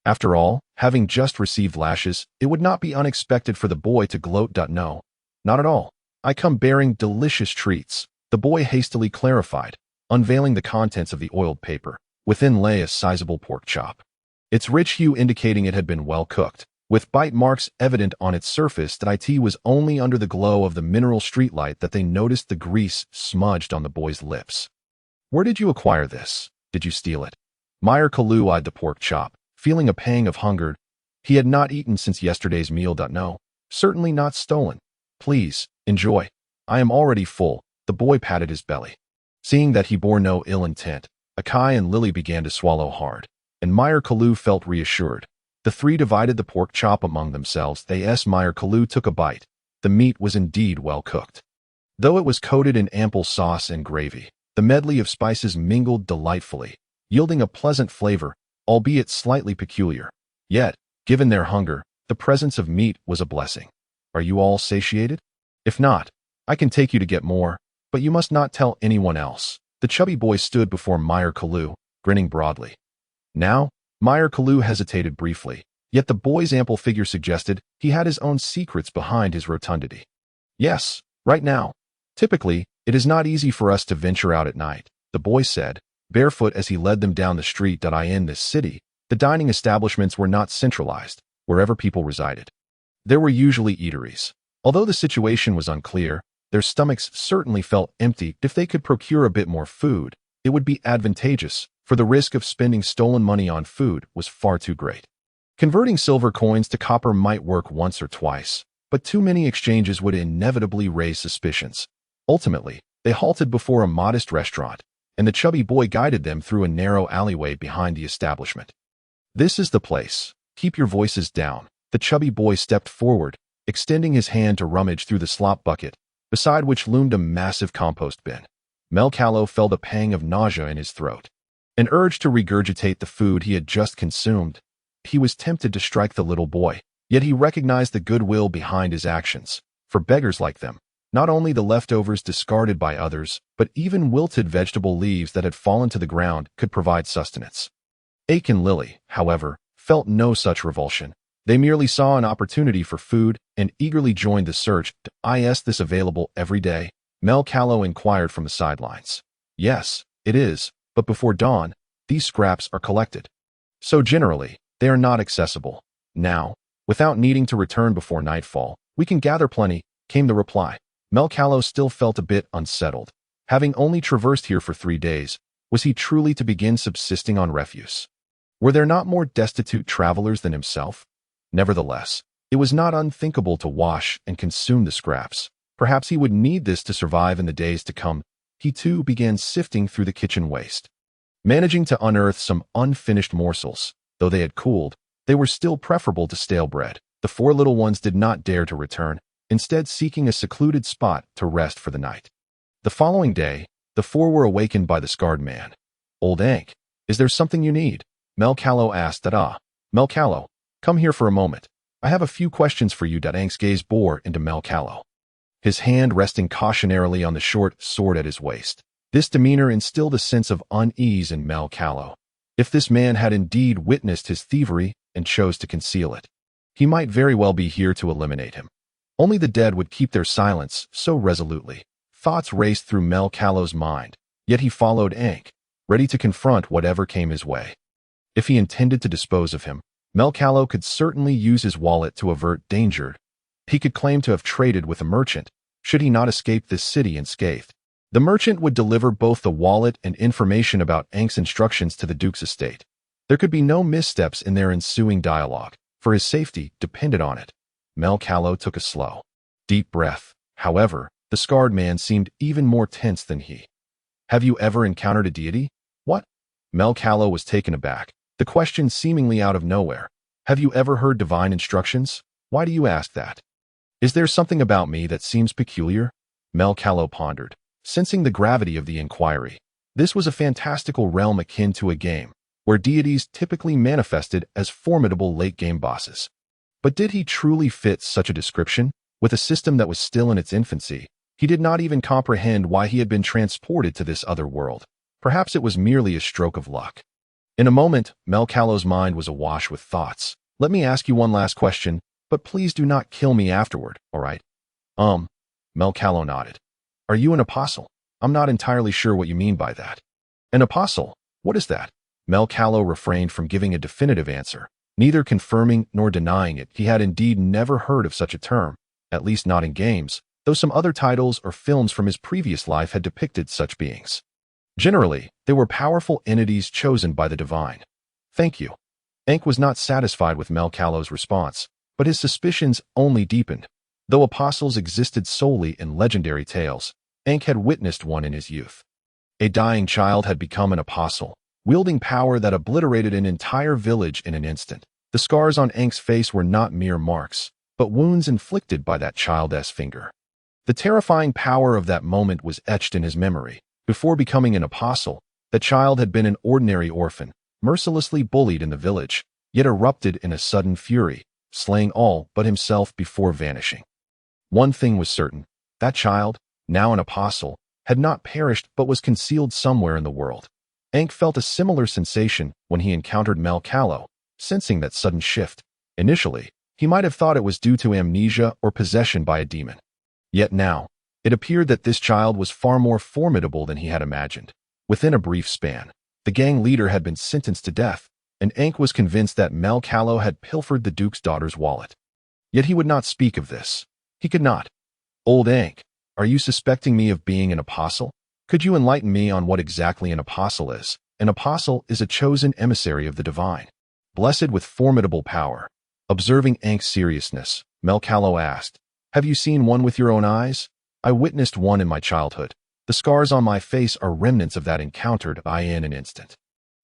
After all, having just received lashes, it would not be unexpected for the boy to gloat. No, not at all. I come bearing delicious treats, the boy hastily clarified, unveiling the contents of the oiled paper. Within lay a sizable pork chop, its rich hue indicating it had been well cooked, with bite marks evident on its surface. It was only under the glow of the mineral streetlight that they noticed the grease smudged on the boy's lips. Where did you acquire this? Did you steal it? Mel Carlo eyed the pork chop, feeling a pang of hunger. He had not eaten since yesterday's meal. No, certainly not stolen. Please, enjoy. I am already full. The boy patted his belly. Seeing that he bore no ill intent, Akai and Lily began to swallow hard, and Mel Carlo felt reassured. The three divided the pork chop among themselves. Mel Carlo took a bite. The meat was indeed well cooked. Though it was coated in ample sauce and gravy, the medley of spices mingled delightfully, yielding a pleasant flavor, albeit slightly peculiar. Yet, given their hunger, the presence of meat was a blessing. Are you all satiated? If not, I can take you to get more, but you must not tell anyone else. The chubby boy stood before Mel Carlo, grinning broadly. Now, Mel Carlo hesitated briefly, yet the boy's ample figure suggested he had his own secrets behind his rotundity. Yes, right now. Typically, it is not easy for us to venture out at night, the boy said, barefoot as he led them down the street. In this city, the dining establishments were not centralized, wherever people resided. There were usually eateries. Although the situation was unclear, their stomachs certainly felt empty. If they could procure a bit more food, it would be advantageous, for the risk of spending stolen money on food was far too great. Converting silver coins to copper might work once or twice, but too many exchanges would inevitably raise suspicions. Ultimately, they halted before a modest restaurant, and the chubby boy guided them through a narrow alleyway behind the establishment. This is the place. Keep your voices down. The chubby boy stepped forward, extending his hand to rummage through the slop bucket, beside which loomed a massive compost bin. Mel Carlo felt a pang of nausea in his throat. An urge to regurgitate the food he had just consumed. He was tempted to strike the little boy, yet he recognized the goodwill behind his actions. For beggars like them, not only the leftovers discarded by others, but even wilted vegetable leaves that had fallen to the ground could provide sustenance. Ake and Lily, however, felt no such revulsion. They merely saw an opportunity for food and eagerly joined the search. Is this available every day? Mel Carlo inquired from the sidelines. Yes, it is, but before dawn, these scraps are collected. So generally, they are not accessible. Now, without needing to return before nightfall, we can gather plenty, came the reply. Mel Carlo still felt a bit unsettled. Having only traversed here for 3 days, was he truly to begin subsisting on refuse? Were there not more destitute travelers than himself? Nevertheless, it was not unthinkable to wash and consume the scraps. Perhaps he would need this to survive in the days to come. He too began sifting through the kitchen waste. Managing to unearth some unfinished morsels, though they had cooled, they were still preferable to stale bread. The 4 little ones did not dare to return, instead seeking a secluded spot to rest for the night. The following day, the 4 were awakened by the scarred man. Old Ank, is there something you need? Mel Carlo asked. Mel Carlo, come here for a moment. I have a few questions for you. Ank's gaze bore into Mel Carlo, his hand resting cautionarily on the short sword at his waist. This demeanor instilled a sense of unease in Mel Carlo. If this man had indeed witnessed his thievery and chose to conceal it, he might very well be here to eliminate him. Only the dead would keep their silence so resolutely. Thoughts raced through Mel Carlo's mind, yet he followed Ank, ready to confront whatever came his way. If he intended to dispose of him, Mel Carlo could certainly use his wallet to avert danger. He could claim to have traded with a merchant, should he not escape this city unscathed. The merchant would deliver both the wallet and information about Ank's instructions to the Duke's estate. There could be no missteps in their ensuing dialogue, for his safety depended on it. Mel Carlo took a slow, deep breath. However, the scarred man seemed even more tense than he. Have you ever encountered a deity? What? Mel Carlo was taken aback, the question seemingly out of nowhere. Have you ever heard divine instructions? Why do you ask that? Is there something about me that seems peculiar? Mel Carlo pondered, sensing the gravity of the inquiry. This was a fantastical realm akin to a game, where deities typically manifested as formidable late-game bosses. But did he truly fit such a description? With a system that was still in its infancy, he did not even comprehend why he had been transported to this other world. Perhaps it was merely a stroke of luck. In a moment, Mel Carlo's mind was awash with thoughts. Let me ask you one last question, but please do not kill me afterward, all right? Mel Carlo nodded. Are you an apostle? I'm not entirely sure what you mean by that. An apostle? What is that? Mel Carlo refrained from giving a definitive answer, neither confirming nor denying it. He had indeed never heard of such a term, at least not in games, though some other titles or films from his previous life had depicted such beings. Generally, they were powerful entities chosen by the divine. Thank you. Ank was not satisfied with Mel Carlo's response, but his suspicions only deepened. Though apostles existed solely in legendary tales, Ank had witnessed one in his youth. A dying child had become an apostle, wielding power that obliterated an entire village in an instant. The scars on Ank's face were not mere marks, but wounds inflicted by that child's finger. The terrifying power of that moment was etched in his memory. Before becoming an apostle, the child had been an ordinary orphan, mercilessly bullied in the village, yet erupted in a sudden fury, slaying all but himself before vanishing. One thing was certain, that child, now an apostle, had not perished but was concealed somewhere in the world. Ank felt a similar sensation when he encountered Mel Carlo, sensing that sudden shift. Initially, he might have thought it was due to amnesia or possession by a demon. Yet now, it appeared that this child was far more formidable than he had imagined. Within a brief span, the gang leader had been sentenced to death, and Ank was convinced that Mel Carlo had pilfered the Duke's daughter's wallet. Yet he would not speak of this. He could not. Old Ank, are you suspecting me of being an apostle? Could you enlighten me on what exactly an apostle is? An apostle is a chosen emissary of the divine, blessed with formidable power. Observing Ank's seriousness, Mel Carlo asked, have you seen one with your own eyes? I witnessed one in my childhood. The scars on my face are remnants of that encountered in an instant.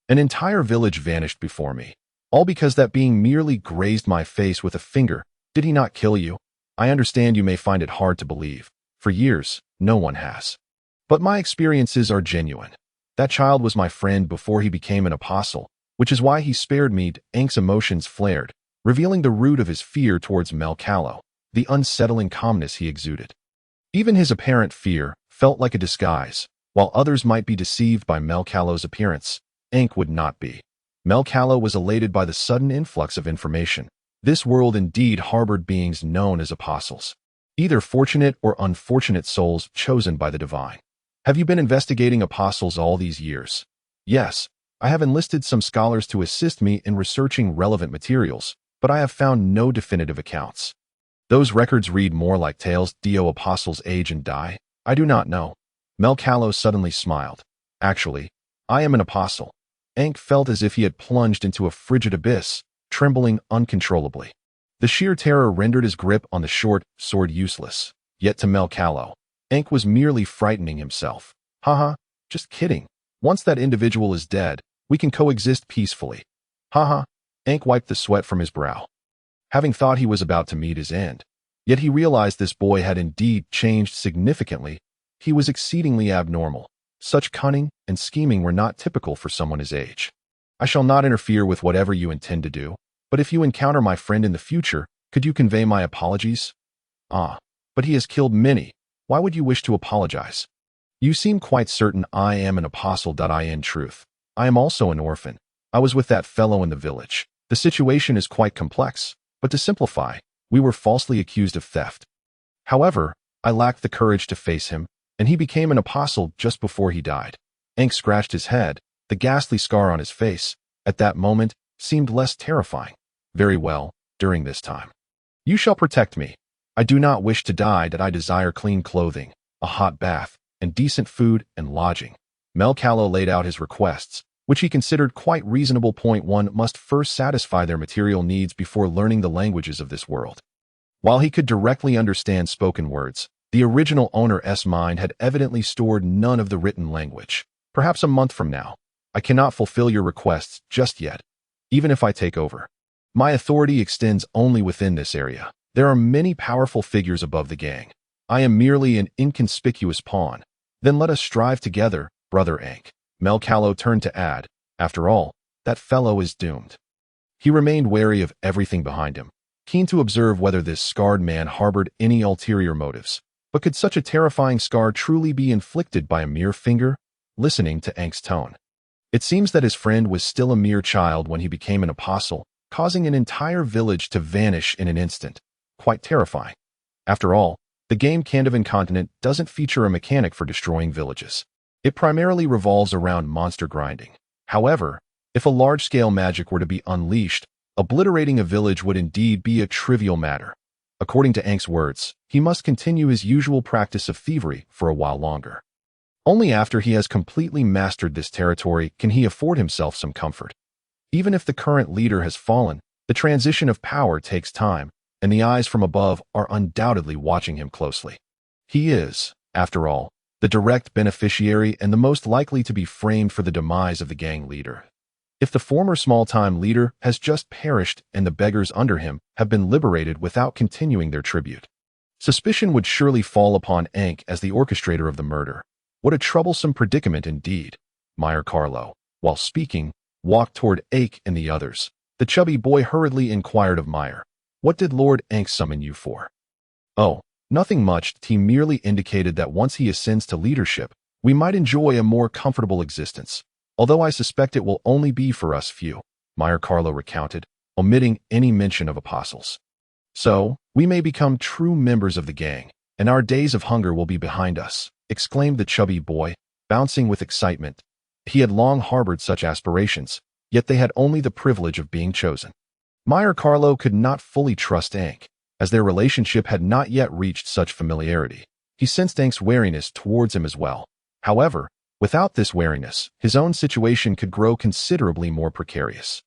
An entire village vanished before me, all because that being merely grazed my face with a finger. Did he not kill you? I understand you may find it hard to believe. For years, no one has. But my experiences are genuine. That child was my friend before he became an apostle, which is why he spared me. Ank's emotions flared, revealing the root of his fear towards Mel Carlo, the unsettling calmness he exuded. Even his apparent fear felt like a disguise. While others might be deceived by Mel Carlo's appearance, Ank would not be. Mel Carlo was elated by the sudden influx of information. This world indeed harbored beings known as apostles, either fortunate or unfortunate souls chosen by the divine. Have you been investigating apostles all these years? Yes, I have enlisted some scholars to assist me in researching relevant materials, but I have found no definitive accounts. Those records read more like tales. Do apostles age and die? I do not know. Mel Carlo suddenly smiled. Actually, I am an apostle. Ank felt as if he had plunged into a frigid abyss, trembling uncontrollably. The sheer terror rendered his grip on the short sword useless. Yet to Mel Carlo, Ank was merely frightening himself. Haha, just kidding. Once that individual is dead, we can coexist peacefully. Haha. Ank wiped the sweat from his brow, having thought he was about to meet his end. Yet he realized this boy had indeed changed significantly. He was exceedingly abnormal. Such cunning and scheming were not typical for someone his age. I shall not interfere with whatever you intend to do, but if you encounter my friend in the future, could you convey my apologies? Ah, but he has killed many. Why would you wish to apologize? You seem quite certain I am an apostle. In truth, I am also an orphan. I was with that fellow in the village. The situation is quite complex, but to simplify, we were falsely accused of theft. However, I lacked the courage to face him, and he became an apostle just before he died. Ank scratched his head. The ghastly scar on his face, at that moment, seemed less terrifying. Very well, during this time. You shall protect me. I do not wish to die. I desire clean clothing, a hot bath, and decent food and lodging. Mel Carlo laid out his requests, which he considered quite reasonable. One must first satisfy their material needs before learning the languages of this world. While he could directly understand spoken words, the original owner's mind had evidently stored none of the written language. Perhaps a month from now, I cannot fulfill your requests just yet, even if I take over. My authority extends only within this area. There are many powerful figures above the gang. I am merely an inconspicuous pawn. Then let us strive together, brother Ank. Mel Carlo turned to add, after all, that fellow is doomed. He remained wary of everything behind him, keen to observe whether this scarred man harbored any ulterior motives. But could such a terrifying scar truly be inflicted by a mere finger? Listening to Ank's tone, it seems that his friend was still a mere child when he became an apostle, causing an entire village to vanish in an instant. Quite terrifying. After all, the game Candivan Continent doesn't feature a mechanic for destroying villages. It primarily revolves around monster grinding. However, if a large-scale magic were to be unleashed, obliterating a village would indeed be a trivial matter. According to Ank's words, he must continue his usual practice of thievery for a while longer. Only after he has completely mastered this territory can he afford himself some comfort. Even if the current leader has fallen, the transition of power takes time, and the eyes from above are undoubtedly watching him closely. He is, after all, the direct beneficiary and the most likely to be framed for the demise of the gang leader. If the former small-time leader has just perished and the beggars under him have been liberated without continuing their tribute, suspicion would surely fall upon Ank as the orchestrator of the murder. What a troublesome predicament indeed. Mel Carlo, while speaking, walked toward Ank and the others. The chubby boy hurriedly inquired of Meyer, "What did Lord Ank summon you for?" "Oh, nothing much." He merely indicated that once he ascends to leadership, we might enjoy a more comfortable existence. Although I suspect it will only be for us few, Mel Carlo recounted, omitting any mention of apostles. So, we may become true members of the gang, and our days of hunger will be behind us, exclaimed the chubby boy, bouncing with excitement. He had long harbored such aspirations, yet they had only the privilege of being chosen. Mel Carlo could not fully trust Ank, as their relationship had not yet reached such familiarity. He sensed Ank's wariness towards him as well. However, without this wariness, his own situation could grow considerably more precarious.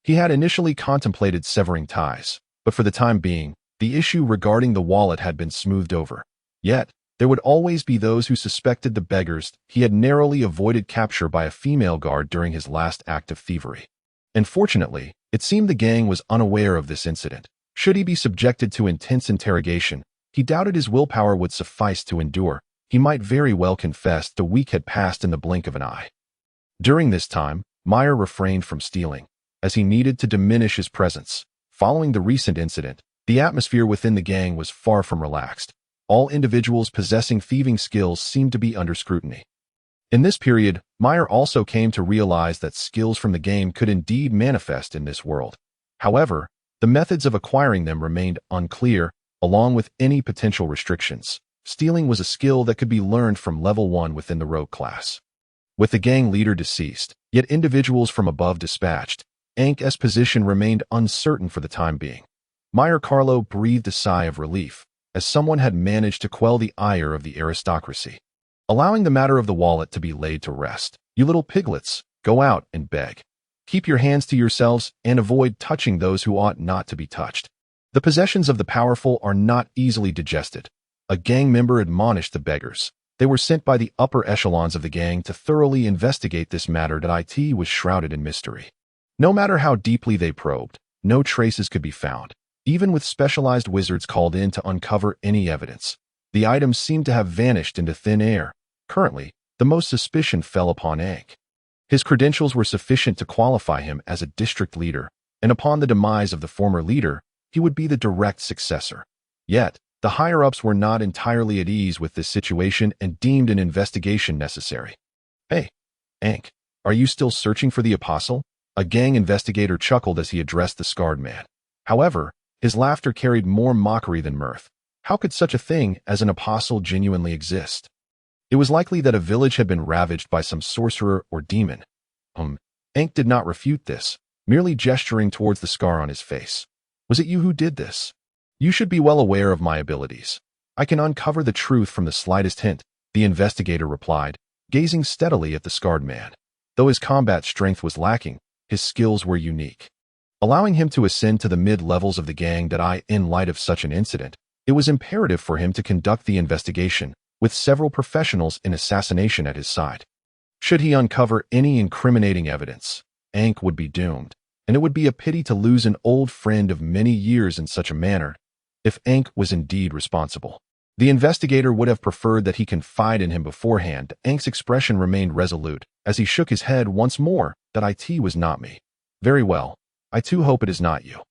He had initially contemplated severing ties, but for the time being, the issue regarding the wallet had been smoothed over. Yet, there would always be those who suspected the beggars he had narrowly avoided capture by a female guard during his last act of thievery. Unfortunately, it seemed the gang was unaware of this incident. Should he be subjected to intense interrogation, he doubted his willpower would suffice to endure. He might very well confess the week had passed in the blink of an eye. During this time, Meyer refrained from stealing, as he needed to diminish his presence. Following the recent incident, the atmosphere within the gang was far from relaxed. All individuals possessing thieving skills seemed to be under scrutiny. In this period, Meyer also came to realize that skills from the game could indeed manifest in this world. However, the methods of acquiring them remained unclear, along with any potential restrictions. Stealing was a skill that could be learned from level 1 within the rogue class. With the gang leader deceased, yet individuals from above dispatched, Ank's position remained uncertain for the time being. Mel Carlo breathed a sigh of relief, as someone had managed to quell the ire of the aristocracy. Allowing the matter of the wallet to be laid to rest, you little piglets, go out and beg. Keep your hands to yourselves and avoid touching those who ought not to be touched. The possessions of the powerful are not easily digested. A gang member admonished the beggars. They were sent by the upper echelons of the gang to thoroughly investigate this matter that it was shrouded in mystery. No matter how deeply they probed, no traces could be found, even with specialized wizards called in to uncover any evidence. The items seemed to have vanished into thin air. Currently, the most suspicion fell upon Ank. His credentials were sufficient to qualify him as a district leader, and upon the demise of the former leader, he would be the direct successor. Yet, the higher-ups were not entirely at ease with this situation and deemed an investigation necessary. "Hey, Ank, are you still searching for the apostle?" A gang investigator chuckled as he addressed the scarred man. However, his laughter carried more mockery than mirth. How could such a thing as an apostle genuinely exist? It was likely that a village had been ravaged by some sorcerer or demon. Ank did not refute this, merely gesturing towards the scar on his face. "Was it you who did this? You should be well aware of my abilities. I can uncover the truth from the slightest hint," the investigator replied, gazing steadily at the scarred man. Though his combat strength was lacking, his skills were unique, allowing him to ascend to the mid-levels of the gang. In light of such an incident, it was imperative for him to conduct the investigation, with several professionals in assassination at his side. Should he uncover any incriminating evidence, Ank would be doomed, and it would be a pity to lose an old friend of many years in such a manner. If Ank was indeed responsible, the investigator would have preferred that he confide in him beforehand. Ank's expression remained resolute, as he shook his head once more. "That was not me." "Very well. I too hope it is not you.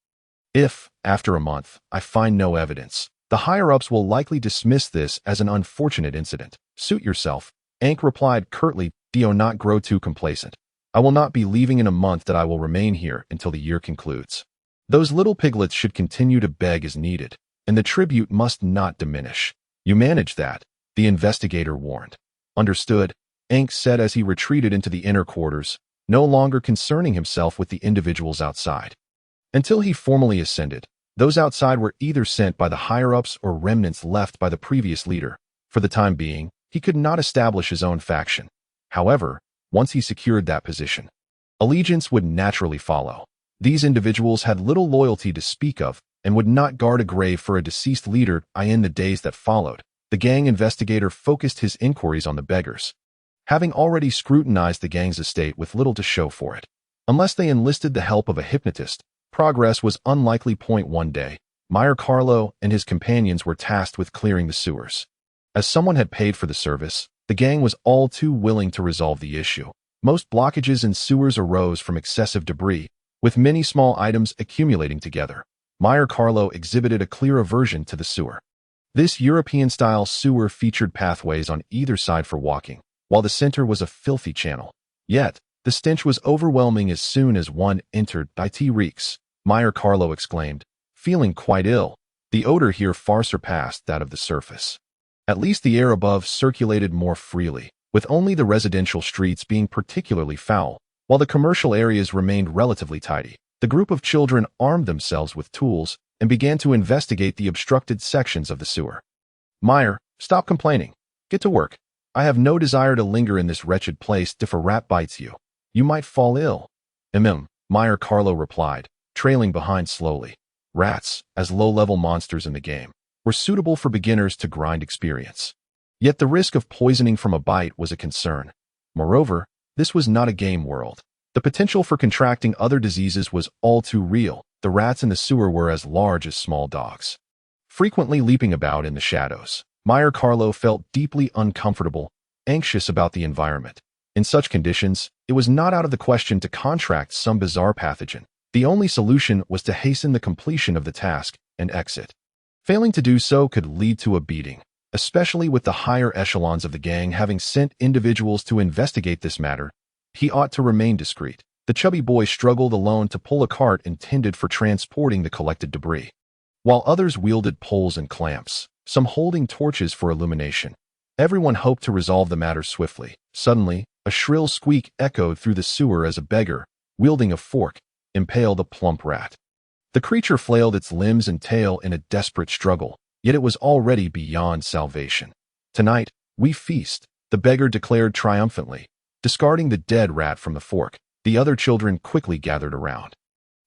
If, after a month, I find no evidence, the higher-ups will likely dismiss this as an unfortunate incident." "Suit yourself," Ank replied curtly. "Do not grow too complacent. I will not be leaving in a month. I will remain here until the year concludes. Those little piglets should continue to beg as needed, and the tribute must not diminish." "You manage that," the investigator warned. "Understood," Ank said as he retreated into the inner quarters, no longer concerning himself with the individuals outside. Until he formally ascended, those outside were either sent by the higher-ups or remnants left by the previous leader. For the time being, he could not establish his own faction. However, once he secured that position, allegiance would naturally follow. These individuals had little loyalty to speak of and would not guard a grave for a deceased leader. In the days that followed, the gang investigator focused his inquiries on the beggars, having already scrutinized the gang's estate with little to show for it. Unless they enlisted the help of a hypnotist, progress was unlikely. One day, Mel Carlo and his companions were tasked with clearing the sewers. As someone had paid for the service, the gang was all too willing to resolve the issue. Most blockages in sewers arose from excessive debris, with many small items accumulating together. Mel Carlo exhibited a clear aversion to the sewer. This European-style sewer featured pathways on either side for walking, while the center was a filthy channel. Yet, the stench was overwhelming as soon as one entered. "It reeks," Mel Carlo exclaimed, feeling quite ill. The odor here far surpassed that of the surface. At least the air above circulated more freely, with only the residential streets being particularly foul, while the commercial areas remained relatively tidy. The group of children armed themselves with tools and began to investigate the obstructed sections of the sewer. "Meyer, stop complaining. Get to work. I have no desire to linger in this wretched place. If a rat bites you, you might fall ill." Mel Carlo replied, trailing behind slowly. Rats, as low-level monsters in the game, were suitable for beginners to grind experience. Yet the risk of poisoning from a bite was a concern. Moreover, this was not a game world. The potential for contracting other diseases was all too real. The rats in the sewer were as large as small dogs, frequently leaping about in the shadows. Mel Carlo felt deeply uncomfortable, anxious about the environment. In such conditions, it was not out of the question to contract some bizarre pathogen. The only solution was to hasten the completion of the task and exit. Failing to do so could lead to a beating, especially with the higher echelons of the gang having sent individuals to investigate this matter. He ought to remain discreet. The chubby boy struggled alone to pull a cart intended for transporting the collected debris, while others wielded poles and clamps, some holding torches for illumination. Everyone hoped to resolve the matter swiftly. Suddenly, a shrill squeak echoed through the sewer as a beggar, wielding a fork, impaled a plump rat. The creature flailed its limbs and tail in a desperate struggle, yet it was already beyond salvation. "Tonight, we feast," the beggar declared triumphantly. Discarding the dead rat from the fork, the other children quickly gathered around.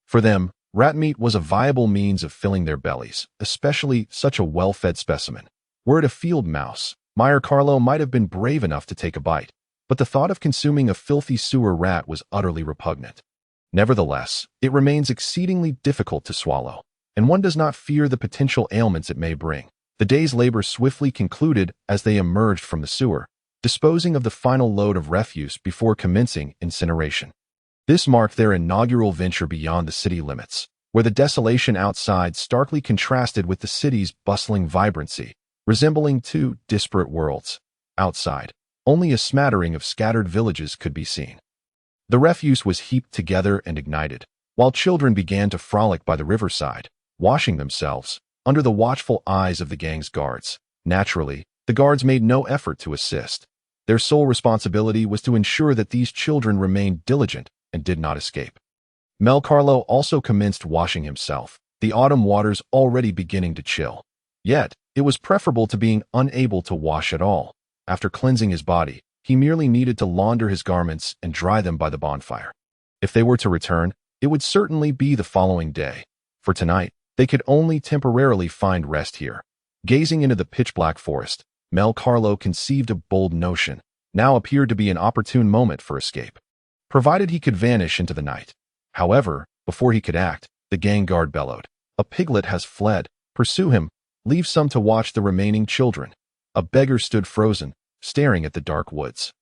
For them, rat meat was a viable means of filling their bellies, especially such a well-fed specimen. Were it a field mouse, Mel Carlo might have been brave enough to take a bite, but the thought of consuming a filthy sewer rat was utterly repugnant. Nevertheless, it remains exceedingly difficult to swallow, and one does not fear the potential ailments it may bring. The day's labor swiftly concluded as they emerged from the sewer, disposing of the final load of refuse before commencing incineration. This marked their inaugural venture beyond the city limits, where the desolation outside starkly contrasted with the city's bustling vibrancy, resembling two disparate worlds. Outside, only a smattering of scattered villages could be seen. The refuse was heaped together and ignited, while children began to frolic by the riverside, washing themselves, under the watchful eyes of the gang's guards. Naturally, the guards made no effort to assist. Their sole responsibility was to ensure that these children remained diligent and did not escape. Mel Carlo also commenced washing himself, the autumn waters already beginning to chill. Yet, it was preferable to being unable to wash at all. After cleansing his body, he merely needed to launder his garments and dry them by the bonfire. If they were to return, it would certainly be the following day. For tonight, they could only temporarily find rest here. Gazing into the pitch-black forest, Mel Carlo conceived a bold notion. Now appeared to be an opportune moment for escape, provided he could vanish into the night. However, before he could act, the gang guard bellowed, "A piglet has fled. Pursue him. Leave some to watch the remaining children." A beggar stood frozen, staring at the dark woods.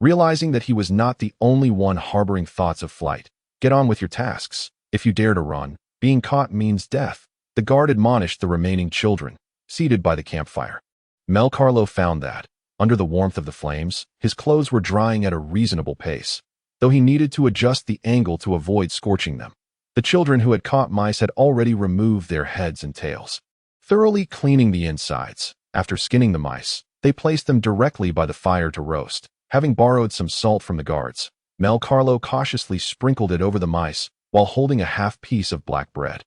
Realizing that he was not the only one harboring thoughts of flight, "Get on with your tasks. If you dare to run, being caught means death," the guard admonished the remaining children, seated by the campfire. Mel Carlo found that, under the warmth of the flames, his clothes were drying at a reasonable pace, though he needed to adjust the angle to avoid scorching them. The children who had caught mice had already removed their heads and tails, thoroughly cleaning the insides. After skinning the mice, they placed them directly by the fire to roast. Having borrowed some salt from the guards, Mel Carlo cautiously sprinkled it over the mice while holding a half piece of black bread,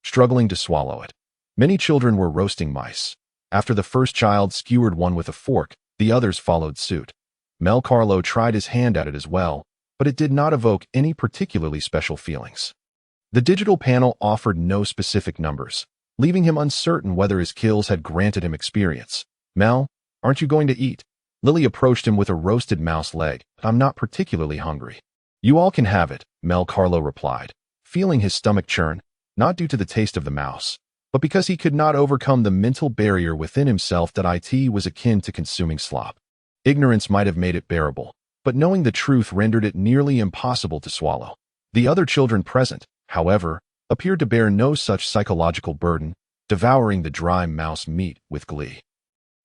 struggling to swallow it. Many children were roasting mice. After the first child skewered one with a fork, the others followed suit. Mel Carlo tried his hand at it as well, but it did not evoke any particularly special feelings. The digital panel offered no specific numbers, leaving him uncertain whether his kills had granted him experience. "Mel, aren't you going to eat?" Lily approached him with a roasted mouse leg. "I'm not particularly hungry." "You all can have it," Mel Carlo replied, feeling his stomach churn, not due to the taste of the mouse, but because he could not overcome the mental barrier within himself that it was akin to consuming slop. Ignorance might have made it bearable, but knowing the truth rendered it nearly impossible to swallow. The other children present, however, appeared to bear no such psychological burden, devouring the dry mouse meat with glee.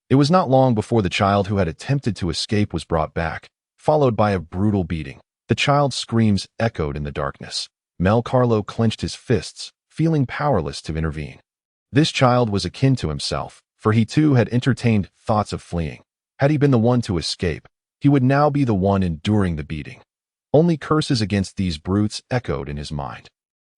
It was not long before the child who had attempted to escape was brought back, followed by a brutal beating. The child's screams echoed in the darkness. Mel Carlo clenched his fists, feeling powerless to intervene. This child was akin to himself, for he too had entertained thoughts of fleeing. Had he been the one to escape, he would now be the one enduring the beating. Only curses against these brutes echoed in his mind.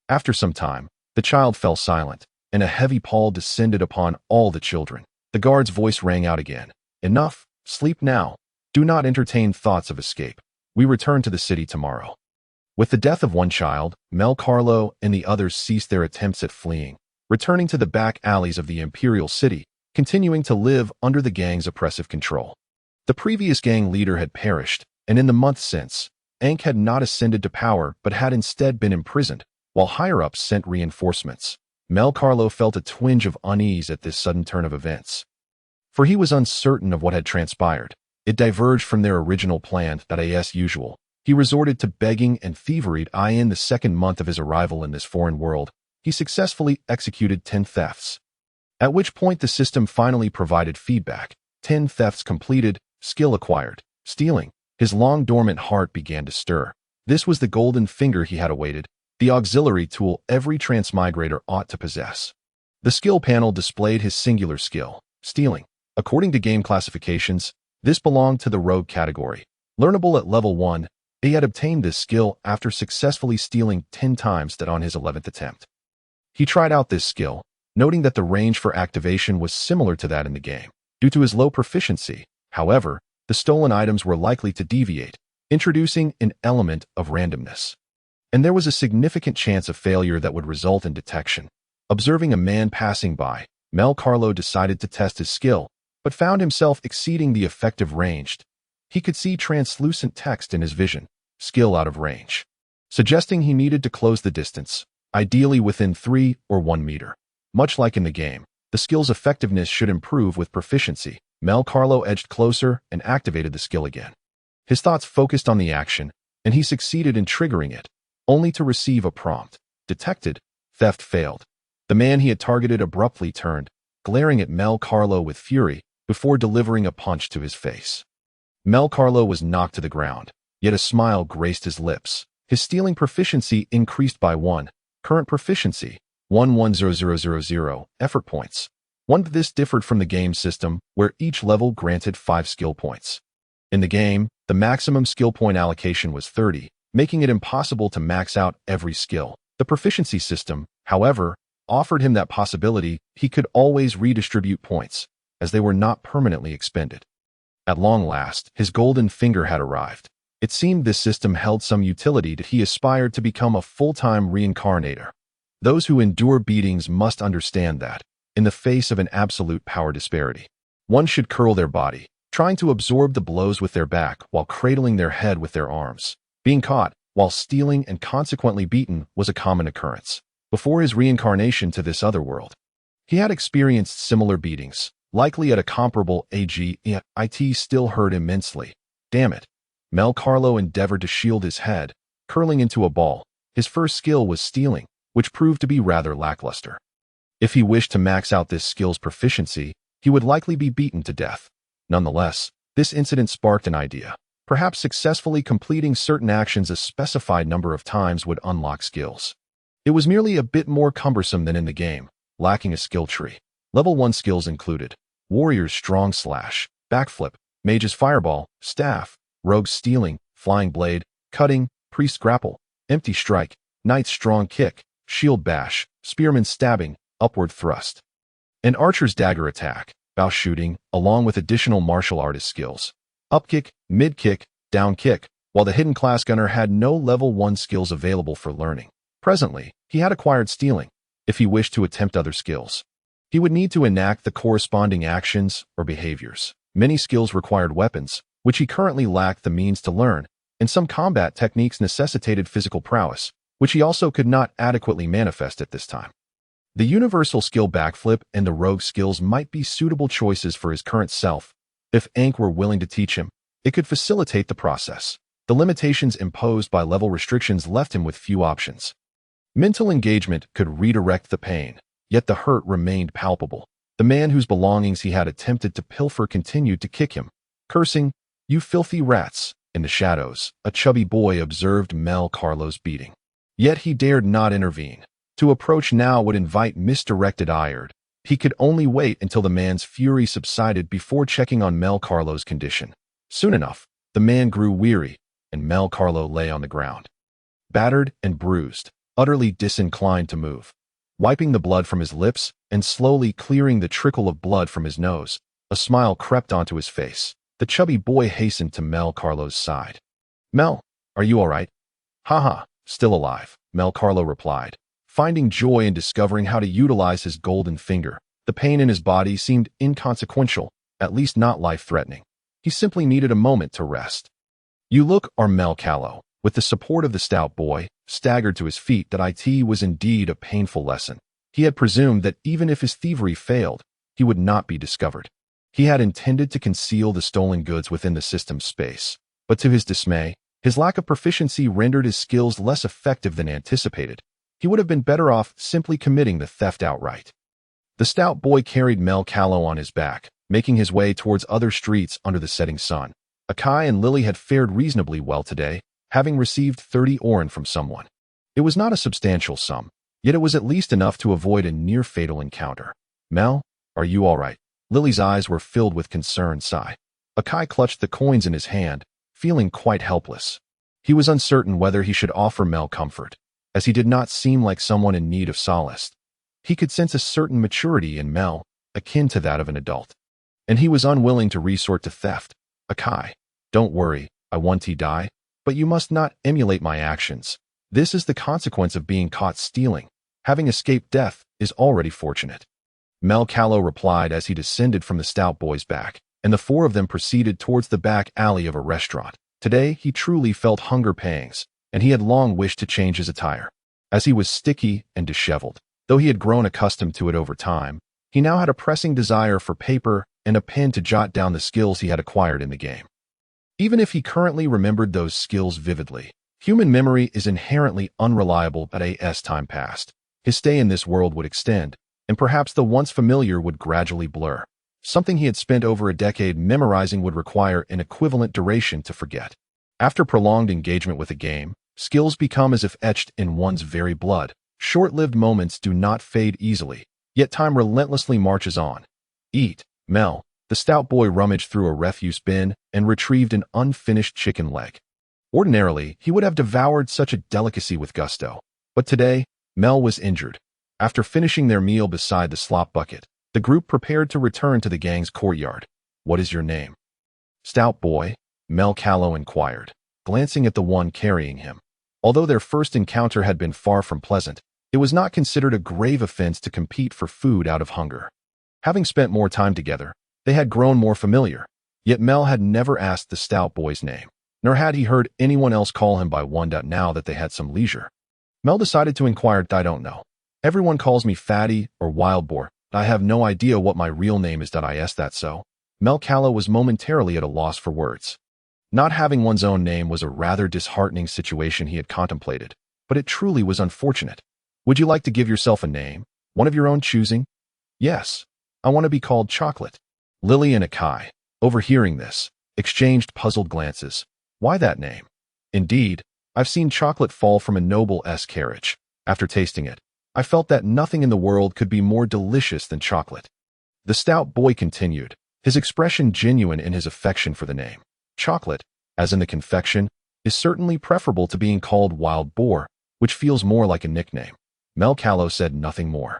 After some time, the child fell silent, and a heavy pall descended upon all the children. The guard's voice rang out again. "Enough, sleep now. Do not entertain thoughts of escape. We return to the city tomorrow." With the death of one child, Mel Carlo and the others ceased their attempts at fleeing, returning to the back alleys of the imperial city, continuing to live under the gang's oppressive control. The previous gang leader had perished, and in the months since, Ankh had not ascended to power but had instead been imprisoned, while higher-ups sent reinforcements. Mel Carlo felt a twinge of unease at this sudden turn of events, for he was uncertain of what had transpired. It diverged from their original plan that as usual. He resorted to begging and thievery. In the second month of his arrival in this foreign world, he successfully executed 10 thefts. At which point the system finally provided feedback. 10 thefts completed, skill acquired. Stealing. His long-dormant heart began to stir. This was the golden finger he had awaited, the auxiliary tool every transmigrator ought to possess. The skill panel displayed his singular skill, stealing. According to game classifications, this belonged to the rogue category. Learnable at level 1, he had obtained this skill after successfully stealing 10 times that on his 11th attempt. He tried out this skill, noting that the range for activation was similar to that in the game. Due to his low proficiency, however, the stolen items were likely to deviate, introducing an element of randomness. And there was a significant chance of failure that would result in detection. Observing a man passing by, Mel Carlo decided to test his skill, but found himself exceeding the effective range. He could see translucent text in his vision, skill out of range, suggesting he needed to close the distance, ideally within 3 or 1 meter. Much like in the game, the skill's effectiveness should improve with proficiency. Mel Carlo edged closer and activated the skill again. His thoughts focused on the action, and he succeeded in triggering it, only to receive a prompt. Detected. Theft failed. The man he had targeted abruptly turned, glaring at Mel Carlo with fury, before delivering a punch to his face. Mel Carlo was knocked to the ground, yet a smile graced his lips. His stealing proficiency increased by 1. Current proficiency, 110000 effort points. This differed from the game system, where each level granted 5 skill points. In the game, the maximum skill point allocation was 30, making it impossible to max out every skill. The proficiency system, however, offered him that possibility. He could always redistribute points, as they were not permanently expended. At long last, his golden finger had arrived. It seemed this system held some utility that he aspired to become a full-time reincarnator. Those who endure beatings must understand that, in the face of an absolute power disparity, one should curl their body, trying to absorb the blows with their back while cradling their head with their arms. Being caught, while stealing and consequently beaten, was a common occurrence. Before his reincarnation to this other world, he had experienced similar beatings, likely at a comparable age, yet it still hurt immensely. Damn it. Mel Carlo endeavored to shield his head, curling into a ball. His first skill was stealing, which proved to be rather lackluster. If he wished to max out this skill's proficiency, he would likely be beaten to death. Nonetheless, this incident sparked an idea. Perhaps successfully completing certain actions a specified number of times would unlock skills. It was merely a bit more cumbersome than in the game, lacking a skill tree. Level 1 skills included Warrior's Strong Slash, Backflip, Mage's Fireball, Staff, Rogue's Stealing, Flying Blade, Cutting, Priest Grapple, Empty Strike, Knight's Strong Kick, Shield Bash, Spearman's Stabbing, Upward Thrust, and Archer's Dagger Attack, Bow Shooting, along with additional martial artist skills. Upkick, Mid-Kick, Down Kick, while the hidden class gunner had no level 1 skills available for learning. Presently, he had acquired Stealing. If he wished to attempt other skills, he would need to enact the corresponding actions or behaviors. Many skills required weapons, which he currently lacked the means to learn, and some combat techniques necessitated physical prowess, which he also could not adequately manifest at this time. The universal skill Backflip and the rogue skills might be suitable choices for his current self. If Ankh were willing to teach him, it could facilitate the process. The limitations imposed by level restrictions left him with few options. Mental engagement could redirect the pain, yet the hurt remained palpable. The man whose belongings he had attempted to pilfer continued to kick him, cursing, "You filthy rats." In the shadows, a chubby boy observed Mel Carlo's beating. Yet he dared not intervene. To approach now would invite misdirected ire. He could only wait until the man's fury subsided before checking on Mel Carlo's condition. Soon enough, the man grew weary, and Mel Carlo lay on the ground, battered and bruised, utterly disinclined to move. Wiping the blood from his lips and slowly clearing the trickle of blood from his nose, a smile crept onto his face. The chubby boy hastened to Mel Carlo's side. "Mel, are you all right?" "Haha, still alive," Mel Carlo replied, finding joy in discovering how to utilize his golden finger. The pain in his body seemed inconsequential, at least not life-threatening. He simply needed a moment to rest. "You look," Mel Carlo, with the support of the stout boy, staggered to his feet. That it was indeed a painful lesson. He had presumed that even if his thievery failed, he would not be discovered. He had intended to conceal the stolen goods within the system's space, but to his dismay, his lack of proficiency rendered his skills less effective than anticipated. He would have been better off simply committing the theft outright. The stout boy carried Mel Carlo on his back, making his way towards other streets under the setting sun. Akai and Lily had fared reasonably well today, having received 30 oren from someone. It was not a substantial sum, yet it was at least enough to avoid a near-fatal encounter. Mel, are you all right? Lily's eyes were filled with concerned sigh. Akai clutched the coins in his hand, feeling quite helpless. He was uncertain whether he should offer Mel comfort, as he did not seem like someone in need of solace. He could sense a certain maturity in Mel, akin to that of an adult. And he was unwilling to resort to theft. Akai, don't worry, I want to die, but you must not emulate my actions. This is the consequence of being caught stealing. Having escaped death is already fortunate. Mel Carlo replied as he descended from the stout boy's back, and the four of them proceeded towards the back alley of a restaurant. Today, he truly felt hunger pangs, and he had long wished to change his attire. As he was sticky and disheveled, though he had grown accustomed to it over time, he now had a pressing desire for paper and a pen to jot down the skills he had acquired in the game. Even if he currently remembered those skills vividly, human memory is inherently unreliable. As time passed, his stay in this world would extend, and perhaps the once familiar would gradually blur. Something he had spent over a decade memorizing would require an equivalent duration to forget. After prolonged engagement with a game, skills become as if etched in one's very blood. Short-lived moments do not fade easily, yet time relentlessly marches on. Eat, Mel. The stout boy rummaged through a refuse bin and retrieved an unfinished chicken leg. Ordinarily, he would have devoured such a delicacy with gusto, but today, Mel was injured. After finishing their meal beside the slop bucket, the group prepared to return to the gang's courtyard. What is your name? Stout boy, Mel Carlo inquired, glancing at the one carrying him. Although their first encounter had been far from pleasant, it was not considered a grave offense to compete for food out of hunger. Having spent more time together, they had grown more familiar, yet Mel had never asked the stout boy's name, nor had he heard anyone else call him by one. Now that they had some leisure, Mel decided to inquire. I don't know. Everyone calls me Fatty or Wild Boar. I have no idea what my real name is. Is that so? Mel Carlo was momentarily at a loss for words. Not having one's own name was a rather disheartening situation he had contemplated, but it truly was unfortunate. Would you like to give yourself a name, one of your own choosing? Yes, I want to be called Chocolate. Lily and Akai, overhearing this, exchanged puzzled glances. Why that name? Indeed, I've seen chocolate fall from a noble carriage. After tasting it, I felt that nothing in the world could be more delicious than chocolate. The stout boy continued, his expression genuine in his affection for the name. Chocolate, as in the confection, is certainly preferable to being called Wild Boar, which feels more like a nickname. Mel Carlo said nothing more.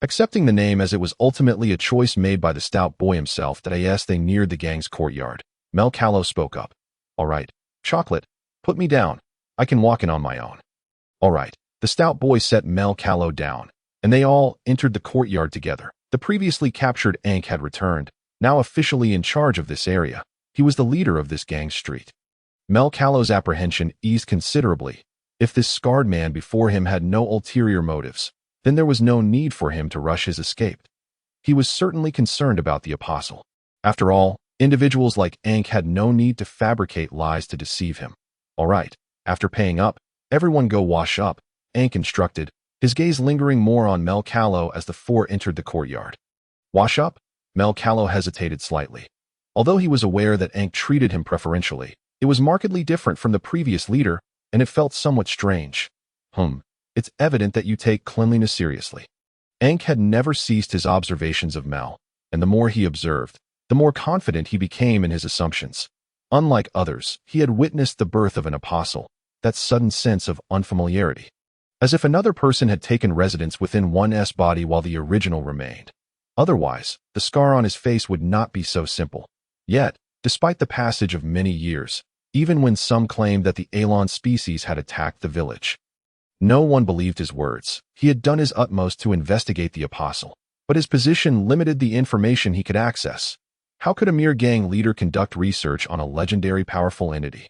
Accepting the name as it was ultimately a choice made by the stout boy himself. As they neared the gang's courtyard, Mel Carlo spoke up. All right, Chocolate, put me down. I can walk in on my own. All right. The stout boy set Mel Carlo down, and they all entered the courtyard together. The previously captured Ankh had returned, now officially in charge of this area. He was the leader of this gang street. Mel Carlo's apprehension eased considerably. If this scarred man before him had no ulterior motives, then there was no need for him to rush his escape. He was certainly concerned about the apostle. After all, individuals like Ankh had no need to fabricate lies to deceive him. All right, after paying up, everyone go wash up, Ankh instructed, his gaze lingering more on Mel Carlo as the four entered the courtyard. Wash up? Mel Carlo hesitated slightly. Although he was aware that Ankh treated him preferentially, it was markedly different from the previous leader, and it felt somewhat strange. It's evident that you take cleanliness seriously. Ankh had never ceased his observations of Mel, and the more he observed, the more confident he became in his assumptions. Unlike others, he had witnessed the birth of an apostle, that sudden sense of unfamiliarity. As if another person had taken residence within one's body while the original remained. Otherwise, the scar on his face would not be so simple. Yet, despite the passage of many years, even when some claimed that the Elon species had attacked the village, no one believed his words. He had done his utmost to investigate the apostle, but his position limited the information he could access. How could a mere gang leader conduct research on a legendary powerful entity?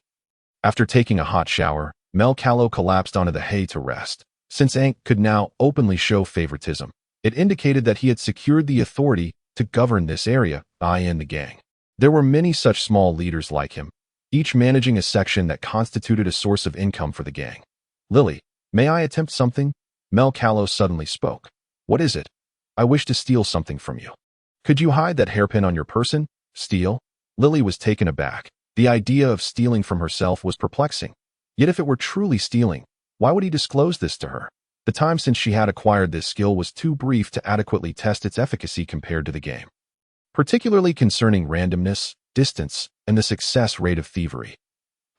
After taking a hot shower, Mel Carlo collapsed onto the hay to rest. Since Ankh could now openly show favoritism, it indicated that he had secured the authority to govern this area, in the gang. There were many such small leaders like him, each managing a section that constituted a source of income for the gang. Lily, may I attempt something? Mel Carlo suddenly spoke. What is it? I wish to steal something from you. Could you hide that hairpin on your person? Steal? Lily was taken aback. The idea of stealing from herself was perplexing. Yet if it were truly stealing, why would he disclose this to her? The time since she had acquired this skill was too brief to adequately test its efficacy compared to the game, particularly concerning randomness, distance, and the success rate of thievery.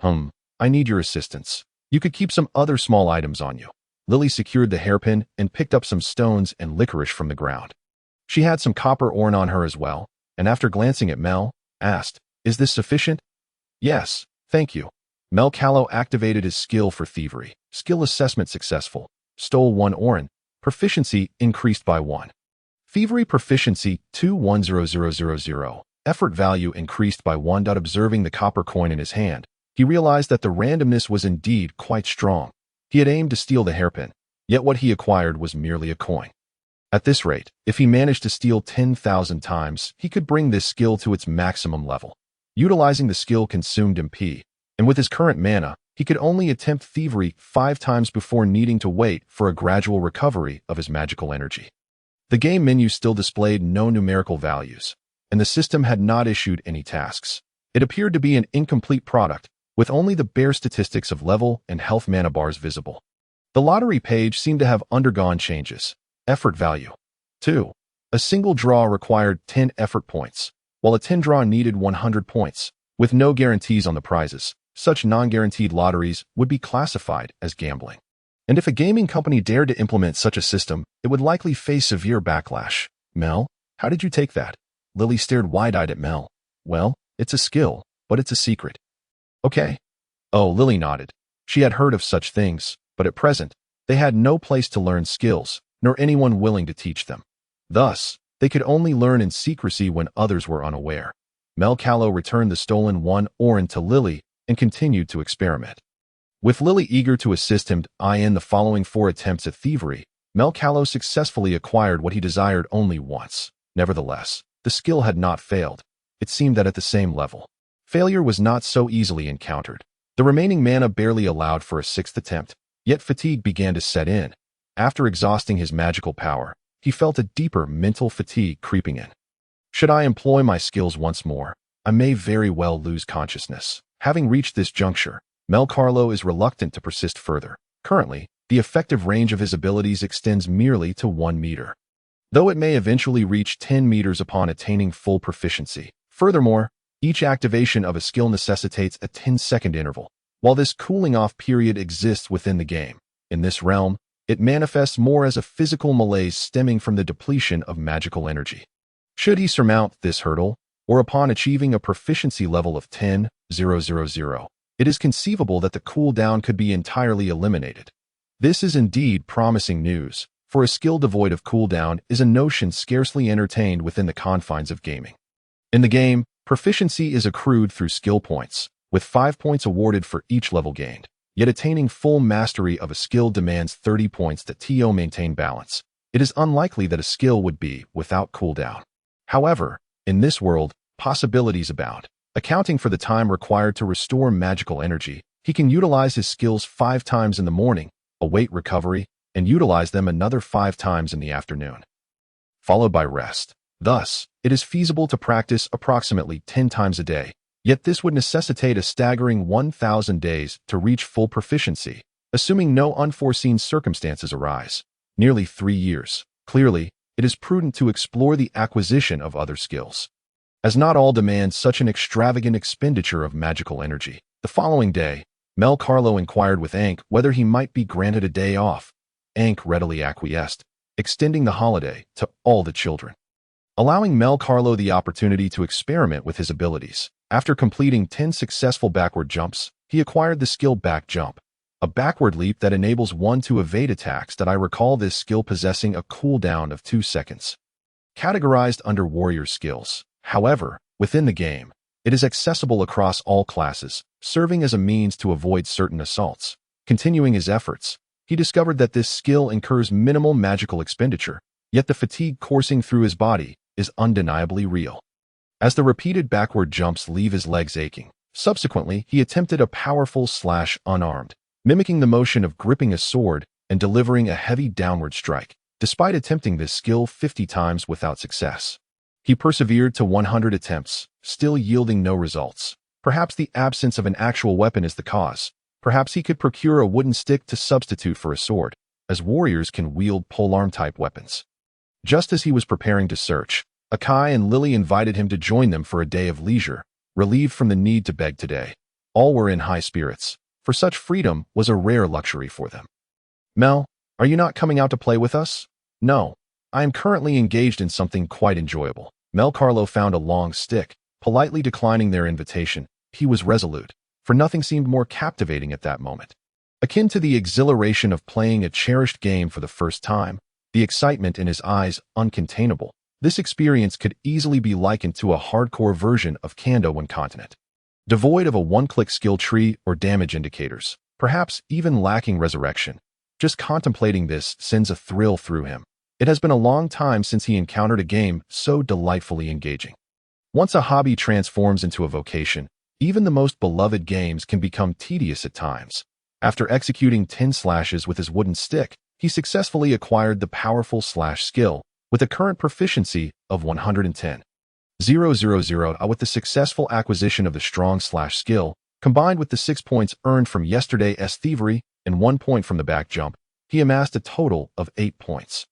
I need your assistance. You could keep some other small items on you. Lily secured the hairpin and picked up some stones and licorice from the ground. She had some copper ore on her as well, and after glancing at Mel, asked, Is this sufficient? Yes, thank you. Mel Carlo activated his skill for thievery. Skill assessment successful. Stole 1 orin. Proficiency increased by 1. Thievery proficiency 210000. Effort value increased by 1. Observing the copper coin in his hand, he realized that the randomness was indeed quite strong. He had aimed to steal the hairpin, yet what he acquired was merely a coin. At this rate, if he managed to steal 10,000 times, he could bring this skill to its maximum level. Utilizing the skill consumed MP, and with his current mana, he could only attempt thievery 5 times before needing to wait for a gradual recovery of his magical energy. The game menu still displayed no numerical values, and the system had not issued any tasks. It appeared to be an incomplete product, with only the bare statistics of level and health mana bars visible. The lottery page seemed to have undergone changes. Effort value. 2. A single draw required 10 effort points, while a 10 draw needed 100 points, with no guarantees on the prizes. Such non-guaranteed lotteries would be classified as gambling. And if a gaming company dared to implement such a system, it would likely face severe backlash. Mel, how did you take that? Lily stared wide-eyed at Mel. Well, it's a skill, but it's a secret. Okay. Oh, Lily nodded. She had heard of such things, but at present, they had no place to learn skills, nor anyone willing to teach them. Thus, they could only learn in secrecy when others were unaware. Mel Carlo returned the stolen 1 orin to Lily and continued to experiment. With Lily eager to assist him in the following 4 attempts at thievery, Mel Carlo successfully acquired what he desired only once. Nevertheless, the skill had not failed. It seemed that at the same level, failure was not so easily encountered. The remaining mana barely allowed for a 6th attempt, yet fatigue began to set in. After exhausting his magical power, he felt a deeper mental fatigue creeping in. Should I employ my skills once more, I may very well lose consciousness. Having reached this juncture, Mel Carlo is reluctant to persist further. Currently, the effective range of his abilities extends merely to 1 meter, though it may eventually reach 10 meters upon attaining full proficiency. Furthermore, each activation of a skill necessitates a 10-second interval. While this cooling-off period exists within the game, in this realm, it manifests more as a physical malaise stemming from the depletion of magical energy. Should he surmount this hurdle, or upon achieving a proficiency level of 10,000, it is conceivable that the cooldown could be entirely eliminated. This is indeed promising news, for a skill devoid of cooldown is a notion scarcely entertained within the confines of gaming. In the game, proficiency is accrued through skill points, with 5 points awarded for each level gained. Yet attaining full mastery of a skill demands 30 points to maintain balance. It is unlikely that a skill would be without cooldown. However, in this world, possibilities abound. Accounting for the time required to restore magical energy, he can utilize his skills 5 times in the morning, await recovery, and utilize them another 5 times in the afternoon, followed by rest. Thus, it is feasible to practice approximately 10 times a day, yet this would necessitate a staggering 1,000 days to reach full proficiency, assuming no unforeseen circumstances arise. Nearly 3 years. Clearly, it is prudent to explore the acquisition of other skills, as not all demand such an extravagant expenditure of magical energy. The following day, Mel Carlo inquired with Ankh whether he might be granted a day off. Ankh readily acquiesced, extending the holiday to all the children, allowing Mel Carlo the opportunity to experiment with his abilities. After completing 10 successful backward jumps, he acquired the skill back jump, a backward leap that enables one to evade attacks. I recall this skill possessing a cooldown of 2 seconds. Categorized under warrior skills, however, within the game, it is accessible across all classes, serving as a means to avoid certain assaults. Continuing his efforts, he discovered that this skill incurs minimal magical expenditure, yet the fatigue coursing through his body is undeniably real. As the repeated backward jumps leave his legs aching, subsequently he attempted a powerful slash unarmed, mimicking the motion of gripping a sword and delivering a heavy downward strike, despite attempting this skill 50 times without success. He persevered to 100 attempts, still yielding no results. Perhaps the absence of an actual weapon is the cause. Perhaps he could procure a wooden stick to substitute for a sword, as warriors can wield polearm-type weapons. Just as he was preparing to search, Akai and Lily invited him to join them for a day of leisure, relieved from the need to beg today. All were in high spirits, for such freedom was a rare luxury for them. "Mel, are you not coming out to play with us?" "No, I am currently engaged in something quite enjoyable." Mel Carlo found a long stick, politely declining their invitation. He was resolute, for nothing seemed more captivating at that moment. Akin to the exhilaration of playing a cherished game for the first time, the excitement in his eyes uncontainable, this experience could easily be likened to a hardcore version of Kando when continent. Devoid of a one-click skill tree or damage indicators, perhaps even lacking resurrection, just contemplating this sends a thrill through him. It has been a long time since he encountered a game so delightfully engaging. Once a hobby transforms into a vocation, even the most beloved games can become tedious at times. After executing 10 slashes with his wooden stick, he successfully acquired the powerful slash skill, with a current proficiency of 110,000. With the successful acquisition of the strong slash skill, combined with the 6 points earned from yesterday's thievery and 1 point from the back jump, he amassed a total of 8 points.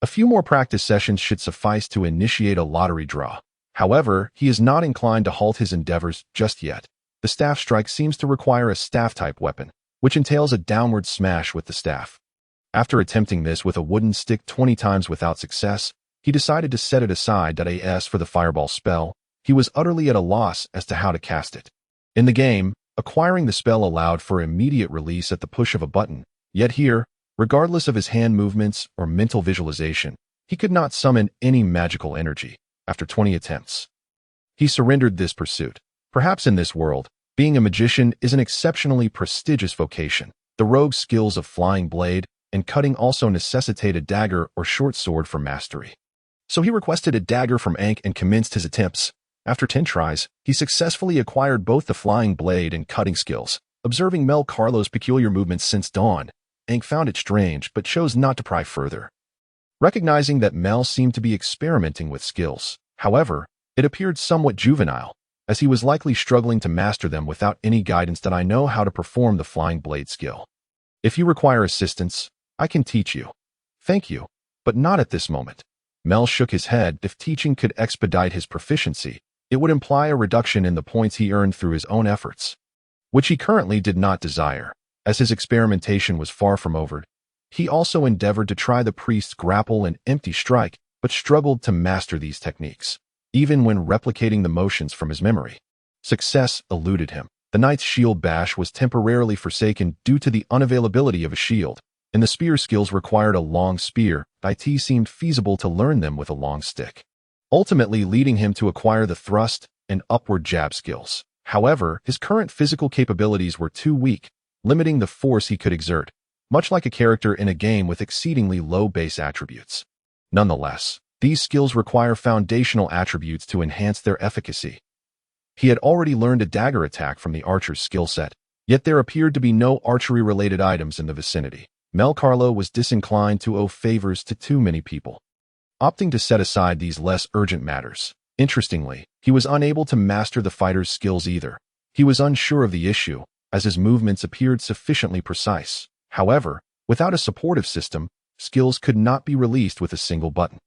A few more practice sessions should suffice to initiate a lottery draw. However, he is not inclined to halt his endeavors just yet. The staff strike seems to require a staff-type weapon, which entails a downward smash with the staff. After attempting this with a wooden stick 20 times without success, he decided to set it aside. As for the fireball spell, he was utterly at a loss as to how to cast it. In the game, acquiring the spell allowed for immediate release at the push of a button, yet here, regardless of his hand movements or mental visualization, he could not summon any magical energy. After 20 attempts, he surrendered this pursuit. Perhaps in this world, being a magician is an exceptionally prestigious vocation. The rogue's skills of flying blade and cutting also necessitate a dagger or short sword for mastery. So he requested a dagger from Ankh and commenced his attempts. After 10 tries, he successfully acquired both the flying blade and cutting skills. Observing Mel Carlo's peculiar movements since dawn, Ankh found it strange but chose not to pry further. Recognizing that Mel seemed to be experimenting with skills, however, it appeared somewhat juvenile, as he was likely struggling to master them without any guidance. "I know how to perform the flying blade skill. If you require assistance, I can teach you." "Thank you, but not at this moment." Mel shook his head. If teaching could expedite his proficiency, it would imply a reduction in the points he earned through his own efforts, which he currently did not desire. As his experimentation was far from over, he also endeavored to try the priest's grapple and empty strike, but struggled to master these techniques, even when replicating the motions from his memory. Success eluded him. The knight's shield bash was temporarily forsaken due to the unavailability of a shield, and the spear skills required a long spear. It seemed feasible to learn them with a long stick, ultimately leading him to acquire the thrust and upward jab skills. However, his current physical capabilities were too weak, limiting the force he could exert, much like a character in a game with exceedingly low base attributes. Nonetheless, these skills require foundational attributes to enhance their efficacy. He had already learned a dagger attack from the archer's skill set, yet there appeared to be no archery-related items in the vicinity. Mel Carlo was disinclined to owe favors to too many people, opting to set aside these less urgent matters. Interestingly, he was unable to master the fighter's skills either. He was unsure of the issue, as his movements appeared sufficiently precise. However, without a supportive system, skills could not be released with a single button.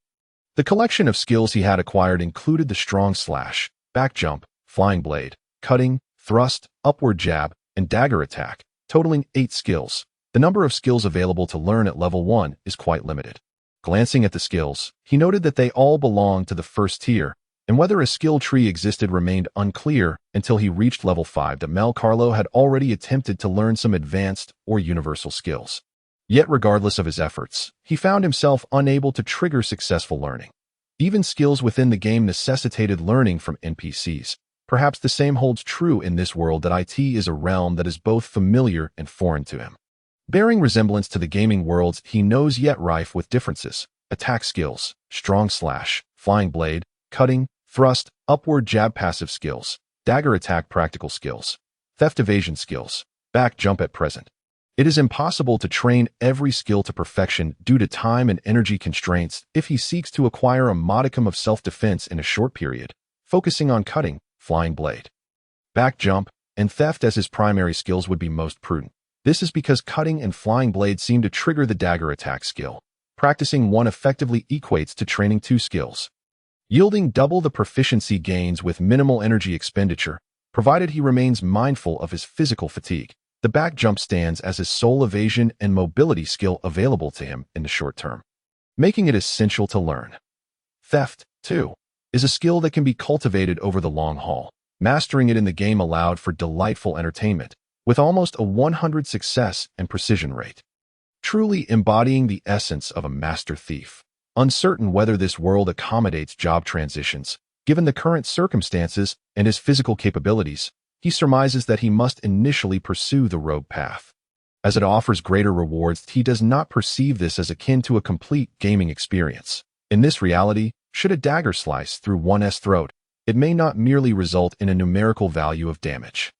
The collection of skills he had acquired included the strong slash, back jump, flying blade, cutting, thrust, upward jab, and dagger attack, totaling 8 skills. The number of skills available to learn at level 1 is quite limited. Glancing at the skills, he noted that they all belonged to the first tier, and whether a skill tree existed remained unclear until he reached level 5. Mel Carlo had already attempted to learn some advanced or universal skills. Yet regardless of his efforts, he found himself unable to trigger successful learning. Even skills within the game necessitated learning from NPCs. Perhaps the same holds true in this world, that IT is a realm that is both familiar and foreign to him. Bearing resemblance to the gaming worlds he knows, yet rife with differences. Attack skills, strong slash, flying blade, cutting, thrust, upward jab passive skills, dagger attack practical skills, theft evasion skills, back jump at present. It is impossible to train every skill to perfection due to time and energy constraints if he seeks to acquire a modicum of self-defense in a short period, focusing on cutting, flying blade, back jump, and theft as his primary skills would be most prudent. This is because cutting and flying blade seem to trigger the dagger attack skill. Practicing one effectively equates to training two skills, yielding double the proficiency gains with minimal energy expenditure, provided he remains mindful of his physical fatigue. The back jump stands as his sole evasion and mobility skill available to him in the short term, making it essential to learn. Theft, too, is a skill that can be cultivated over the long haul. Mastering it in the game allowed for delightful entertainment, with almost a 100 success and precision rate, truly embodying the essence of a master thief. Uncertain whether this world accommodates job transitions, given the current circumstances and his physical capabilities, he surmises that he must initially pursue the rogue path. As it offers greater rewards, he does not perceive this as akin to a complete gaming experience. In this reality, should a dagger slice through one's throat, it may not merely result in a numerical value of damage.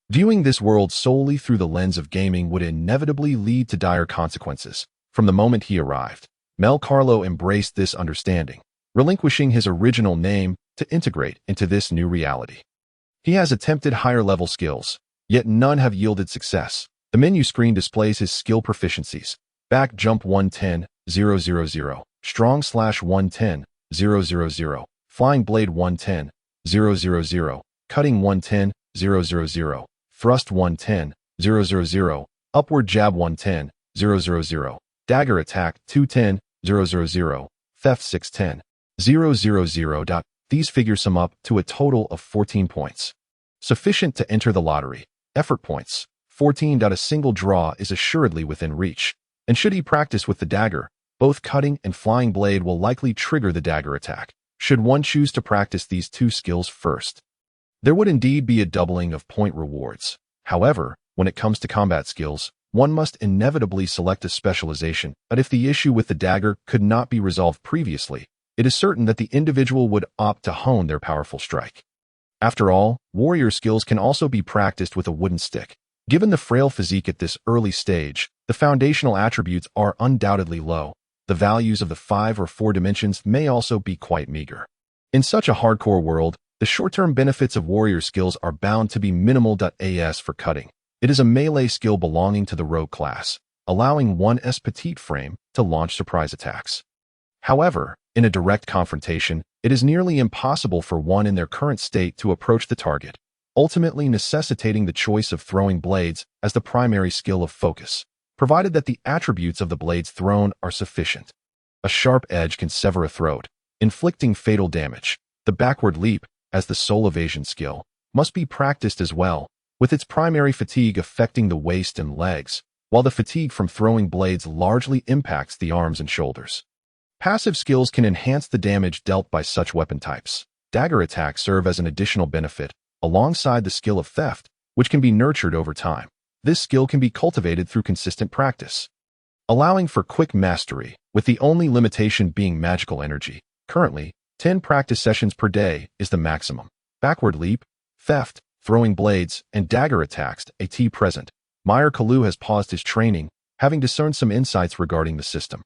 Viewing this world solely through the lens of gaming would inevitably lead to dire consequences. From the moment he arrived, Mel Carlo embraced this understanding, relinquishing his original name to integrate into this new reality. He has attempted higher-level skills, yet none have yielded success. The menu screen displays his skill proficiencies: back jump 110,000, strong slash 110,000, flying blade 110,000, cutting 110,000, thrust 110,000, upward jab 110,000, dagger attack 210,000, theft 610,000. These figures sum up to a total of 14 points, sufficient to enter the lottery. Effort points 14. A single draw is assuredly within reach, and should he practice with the dagger, both cutting and flying blade will likely trigger the dagger attack, should one choose to practice these two skills first. There would indeed be a doubling of point rewards. However, when it comes to combat skills, one must inevitably select a specialization, but if the issue with the dagger could not be resolved previously, it is certain that the individual would opt to hone their powerful strike. After all, warrior skills can also be practiced with a wooden stick. Given the frail physique at this early stage, the foundational attributes are undoubtedly low. The values of the 5 or 4 dimensions may also be quite meager. In such a hardcore world, the short-term benefits of warrior skills are bound to be minimal. As for cutting, it is a melee skill belonging to the rogue class, allowing one's petite frame to launch surprise attacks. However, in a direct confrontation, it is nearly impossible for one in their current state to approach the target, ultimately necessitating the choice of throwing blades as the primary skill of focus, provided that the attributes of the blades thrown are sufficient. A sharp edge can sever a throat, inflicting fatal damage. The backward leap, as the sole evasion skill, must be practiced as well, with its primary fatigue affecting the waist and legs, while the fatigue from throwing blades largely impacts the arms and shoulders. Passive skills can enhance the damage dealt by such weapon types. Dagger attacks serve as an additional benefit, alongside the skill of theft, which can be nurtured over time. This skill can be cultivated through consistent practice, allowing for quick mastery, with the only limitation being magical energy. Currently, 10 practice sessions per day is the maximum. Backward leap, theft, throwing blades, and dagger attacks at present. Mel Carlo has paused his training, having discerned some insights regarding the system.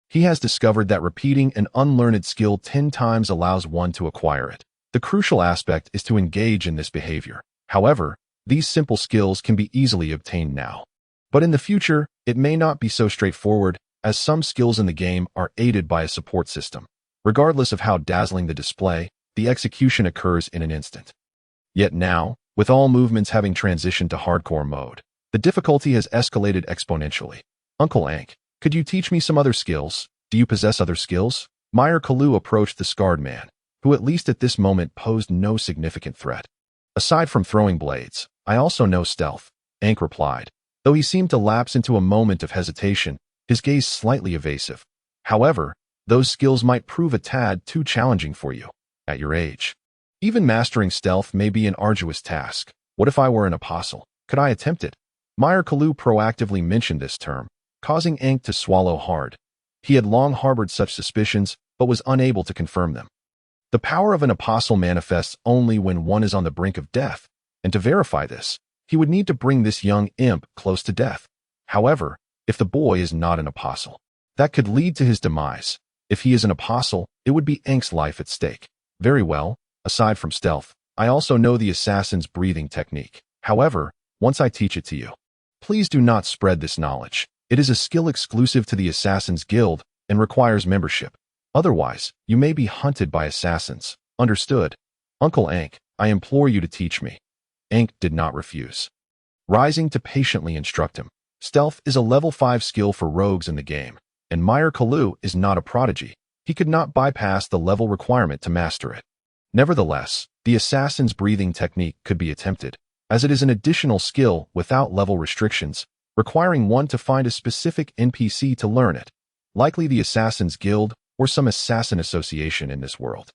He has discovered that repeating an unlearned skill 10 times allows one to acquire it. The crucial aspect is to engage in this behavior. However, these simple skills can be easily obtained now. But in the future, it may not be so straightforward, as some skills in the game are aided by a support system. Regardless of how dazzling the display, the execution occurs in an instant. Yet now, with all movements having transitioned to hardcore mode, the difficulty has escalated exponentially. Uncle Ank, could you teach me some other skills? Do you possess other skills? Mel Carlo approached the scarred man, who at least at this moment posed no significant threat. Aside from throwing blades, I also know stealth, Ank replied, though he seemed to lapse into a moment of hesitation, his gaze slightly evasive. However, those skills might prove a tad too challenging for you, at your age. Even mastering stealth may be an arduous task. What if I were an apostle? Could I attempt it? Mel Carlo proactively mentioned this term, causing Ank to swallow hard. He had long harbored such suspicions, but was unable to confirm them. The power of an apostle manifests only when one is on the brink of death, and to verify this, he would need to bring this young imp close to death. However, if the boy is not an apostle, that could lead to his demise. If he is an apostle, it would be Ank's life at stake. Very well, aside from stealth, I also know the assassin's breathing technique. However, once I teach it to you, please do not spread this knowledge. It is a skill exclusive to the Assassin's Guild and requires membership. Otherwise, you may be hunted by assassins. Understood? Uncle Ank, I implore you to teach me. Ank did not refuse, rising to patiently instruct him. Stealth is a level 5 skill for rogues in the game, and Mel Carlo is not a prodigy. He could not bypass the level requirement to master it. Nevertheless, the assassin's breathing technique could be attempted, as it is an additional skill without level restrictions, requiring one to find a specific NPC to learn it, likely the Assassin's Guild or some assassin association in this world.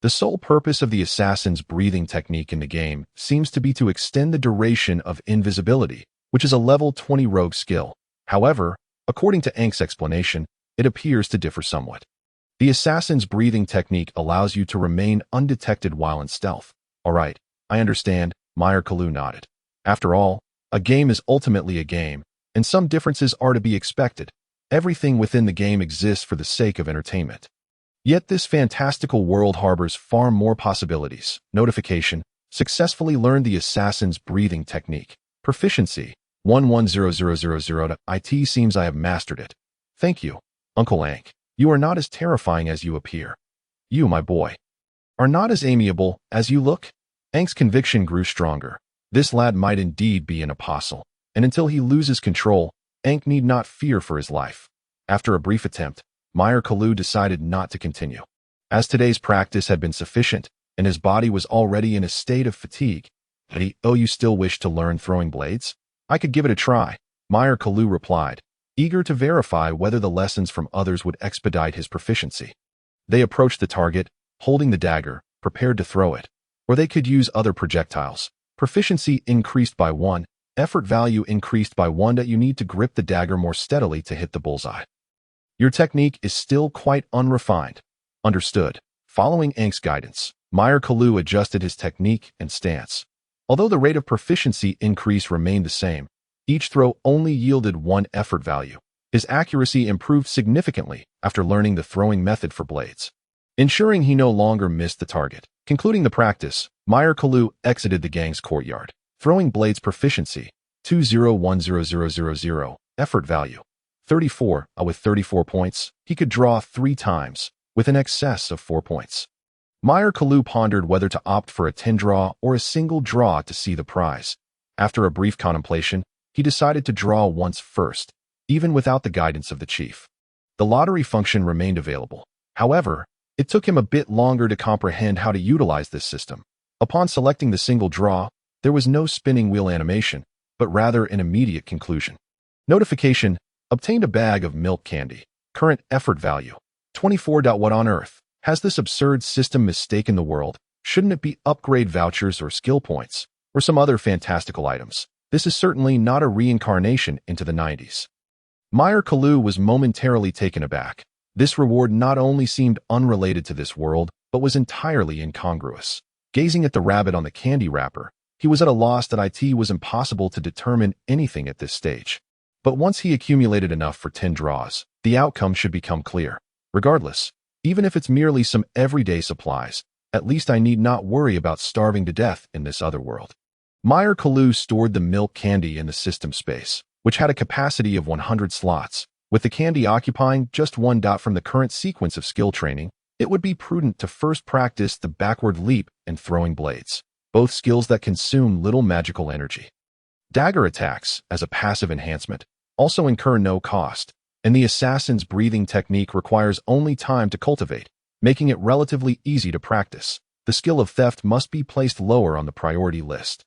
The sole purpose of the assassin's breathing technique in the game seems to be to extend the duration of invisibility, which is a level 20 rogue skill. However, according to Ank's explanation, it appears to differ somewhat. The assassin's breathing technique allows you to remain undetected while in stealth. Alright, I understand, Mel Carlo nodded. After all, a game is ultimately a game, and some differences are to be expected. Everything within the game exists for the sake of entertainment. Yet this fantastical world harbors far more possibilities. Notification: successfully learned the assassin's breathing technique. Proficiency: 110000. It seems I have mastered it. Thank you, Uncle Ank. You are not as terrifying as you appear. You, my boy, are not as amiable as you look. Ank's conviction grew stronger. This lad might indeed be an apostle, and until he loses control, Ank need not fear for his life. After a brief attempt, Mel Carlo decided not to continue. As today's practice had been sufficient, and his body was already in a state of fatigue. Oh, you still wish to learn throwing blades? I could give it a try, Mel Carlo replied, eager to verify whether the lessons from others would expedite his proficiency. They approached the target, holding the dagger, prepared to throw it. Or they could use other projectiles. Proficiency increased by 1, effort value increased by 1. That you need to grip the dagger more steadily to hit the bullseye. Your technique is still quite unrefined. Understood. Following Ank's guidance, Mel Carlo adjusted his technique and stance. Although the rate of proficiency increase remained the same, each throw only yielded 1 effort value. His accuracy improved significantly after learning the throwing method for blades, ensuring he no longer missed the target. Concluding the practice, Mel Carlo exited the gang's courtyard. Throwing blades proficiency: 201000. Effort value: 34. With 34 points, he could draw 3 times, with an excess of 4 points. Mel Carlo pondered whether to opt for a 10 draw or a single draw to see the prize. After a brief contemplation, he decided to draw once first, even without the guidance of the chief. The lottery function remained available. However, it took him a bit longer to comprehend how to utilize this system. Upon selecting the single draw, there was no spinning wheel animation, but rather an immediate conclusion. Notification: obtained a bag of milk candy. Current effort value: 24. What on earth? Has this absurd system mistaken the world? Shouldn't it be upgrade vouchers or skill points, or some other fantastical items? This is certainly not a reincarnation into the 90s. Mel Carlo was momentarily taken aback. This reward not only seemed unrelated to this world, but was entirely incongruous. Gazing at the rabbit on the candy wrapper, he was at a loss. That it was impossible to determine anything at this stage. But once he accumulated enough for 10 draws, the outcome should become clear. Regardless, even if it's merely some everyday supplies, at least I need not worry about starving to death in this other world. Mel Carlo stored the milk candy in the system space, which had a capacity of 100 slots. With the candy occupying just 1 dot from the current sequence of skill training, it would be prudent to first practice the backward leap and throwing blades, both skills that consume little magical energy. Dagger attacks, as a passive enhancement, also incur no cost, and the assassin's breathing technique requires only time to cultivate, making it relatively easy to practice. The skill of theft must be placed lower on the priority list,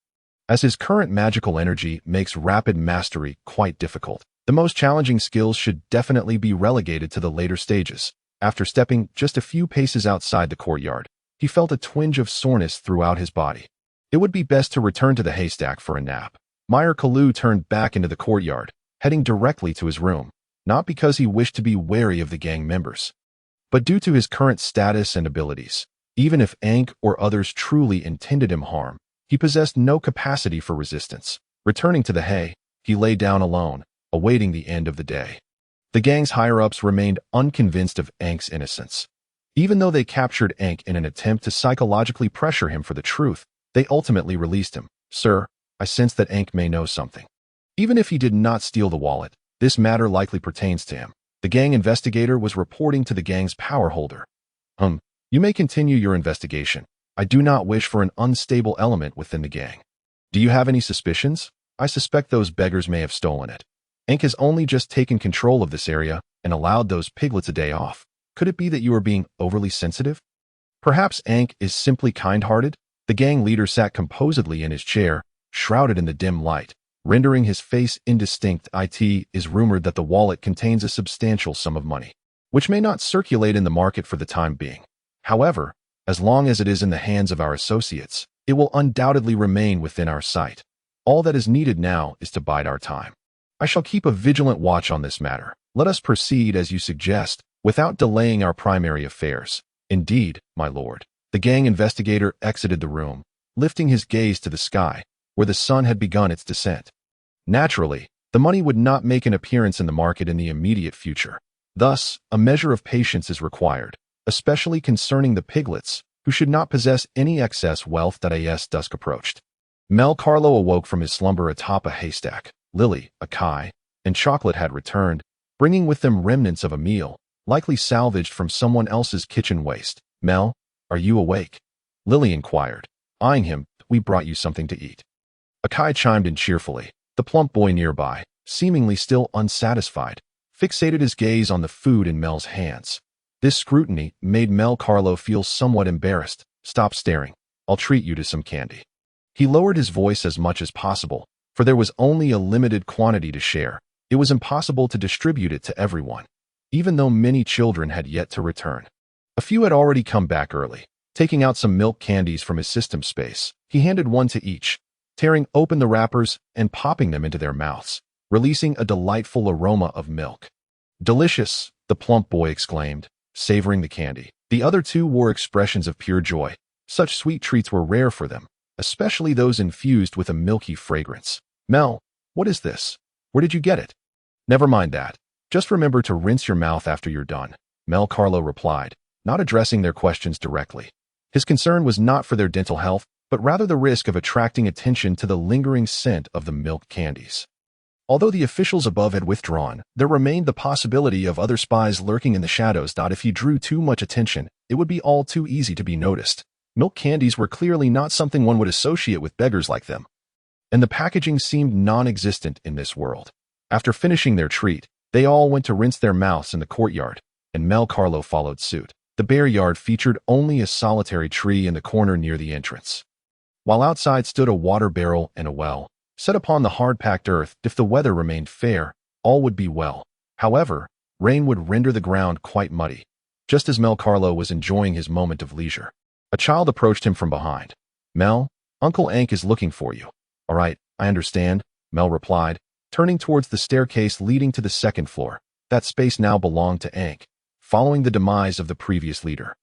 as his current magical energy makes rapid mastery quite difficult. The most challenging skills should definitely be relegated to the later stages. After stepping just a few paces outside the courtyard, he felt a twinge of soreness throughout his body. It would be best to return to the haystack for a nap. Mel Carlo turned back into the courtyard, heading directly to his room, not because he wished to be wary of the gang members, but due to his current status and abilities. Even if Ankh or others truly intended him harm, he possessed no capacity for resistance. Returning to the hay, he lay down alone, awaiting the end of the day. The gang's higher-ups remained unconvinced of Ankh's innocence. Even though they captured Ankh in an attempt to psychologically pressure him for the truth, they ultimately released him. Sir, I sense that Ankh may know something. Even if he did not steal the wallet, this matter likely pertains to him. The gang investigator was reporting to the gang's power holder. You may continue your investigation. I do not wish for an unstable element within the gang. Do you have any suspicions? I suspect those beggars may have stolen it. Ankh has only just taken control of this area and allowed those piglets a day off. Could it be that you are being overly sensitive? Perhaps Ankh is simply kind-hearted? The gang leader sat composedly in his chair, shrouded in the dim light, rendering his face indistinct. It is rumored that the wallet contains a substantial sum of money, which may not circulate in the market for the time being. However, as long as it is in the hands of our associates, it will undoubtedly remain within our sight. All that is needed now is to bide our time. I shall keep a vigilant watch on this matter. Let us proceed as you suggest, without delaying our primary affairs. Indeed, my lord. The gang investigator exited the room, lifting his gaze to the sky, where the sun had begun its descent. Naturally, the money would not make an appearance in the market in the immediate future. Thus, a measure of patience is required, especially concerning the piglets, who should not possess any excess wealth. As dusk approached, Mel Carlo awoke from his slumber atop a haystack. Lily, Akai, and Chocolate had returned, bringing with them remnants of a meal, likely salvaged from someone else's kitchen waste. Mel, are you awake? Lily inquired, eyeing him. We brought you something to eat. Akai chimed in cheerfully. The plump boy nearby, seemingly still unsatisfied, fixated his gaze on the food in Mel's hands. This scrutiny made Mel Carlo feel somewhat embarrassed. Stop staring. I'll treat you to some candy. He lowered his voice as much as possible, for there was only a limited quantity to share. It was impossible to distribute it to everyone, even though many children had yet to return. A few had already come back early. Taking out some milk candies from his system space, he handed one to each, tearing open the wrappers and popping them into their mouths, releasing a delightful aroma of milk. Delicious, the plump boy exclaimed, savoring the candy. The other two wore expressions of pure joy. Such sweet treats were rare for them, especially those infused with a milky fragrance. Mel, what is this? Where did you get it? Never mind that. Just remember to rinse your mouth after you're done, Mel Carlo replied, not addressing their questions directly. His concern was not for their dental health, but rather the risk of attracting attention to the lingering scent of the milk candies. Although the officials above had withdrawn, there remained the possibility of other spies lurking in the shadows. If he drew too much attention, it would be all too easy to be noticed. Milk candies were clearly not something one would associate with beggars like them, and the packaging seemed non-existent in this world. After finishing their treat, they all went to rinse their mouths in the courtyard, and Mel Carlo followed suit. The bare yard featured only a solitary tree in the corner near the entrance, while outside stood a water barrel and a well, set upon the hard-packed earth. If the weather remained fair, all would be well. However, rain would render the ground quite muddy. Just as Mel Carlo was enjoying his moment of leisure, a child approached him from behind. Mel, Uncle Ankh is looking for you. All right, I understand, Mel replied, turning towards the staircase leading to the second floor. That space now belonged to Ankh, following the demise of the previous leader.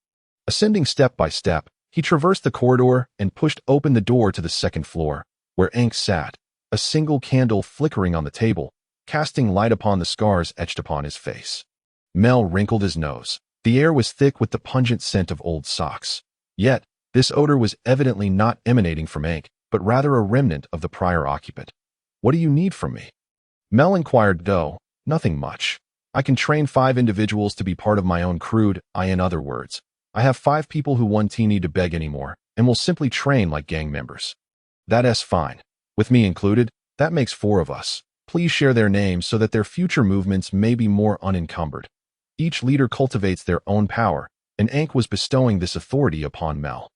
Ascending step by step, he traversed the corridor and pushed open the door to the second floor, where Ankh sat, a single candle flickering on the table, casting light upon the scars etched upon his face. Mel wrinkled his nose. The air was thick with the pungent scent of old socks. Yet, this odor was evidently not emanating from Ankh, but rather a remnant of the prior occupant. What do you need from me? Mel inquired. Nothing much. I can train 5 individuals to be part of my own crew. In other words, I have 5 people who won't need to beg anymore, and will simply train like gang members. That's fine. With me included, that makes 4 of us. Please share their names so that their future movements may be more unencumbered. Each leader cultivates their own power, and Ankh was bestowing this authority upon Mel.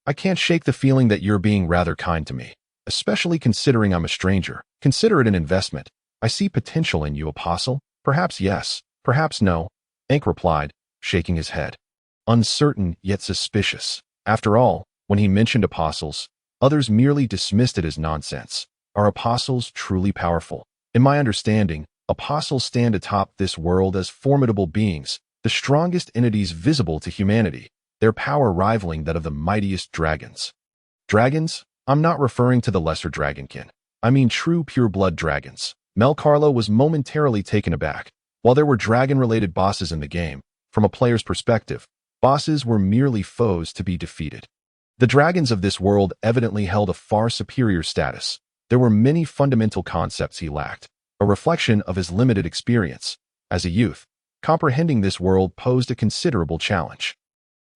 I can't shake the feeling that you're being rather kind to me, especially considering I'm a stranger. Consider it an investment. I see potential in you, Apostle. Perhaps yes, perhaps no, Ankh replied, shaking his head. Uncertain yet suspicious. After all, when he mentioned apostles, others merely dismissed it as nonsense. Are apostles truly powerful? In my understanding, apostles stand atop this world as formidable beings, the strongest entities visible to humanity. their power rivaling that of the mightiest dragons. Dragons? I'm not referring to the lesser dragonkin. I mean true pure-blood dragons. Mel Carlo was momentarily taken aback. While there were dragon-related bosses in the game, from a player's perspective, bosses were merely foes to be defeated. The dragons of this world evidently held a far superior status. There were many fundamental concepts he lacked, a reflection of his limited experience. As a youth, comprehending this world posed a considerable challenge.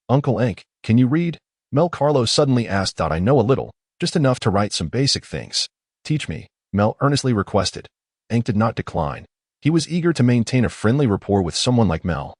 Uncle Ink, can you read? Mel Carlo suddenly asked. I know a little, just enough to write some basic things. Teach me, Mel earnestly requested. Ink did not decline. He was eager to maintain a friendly rapport with someone like Mel,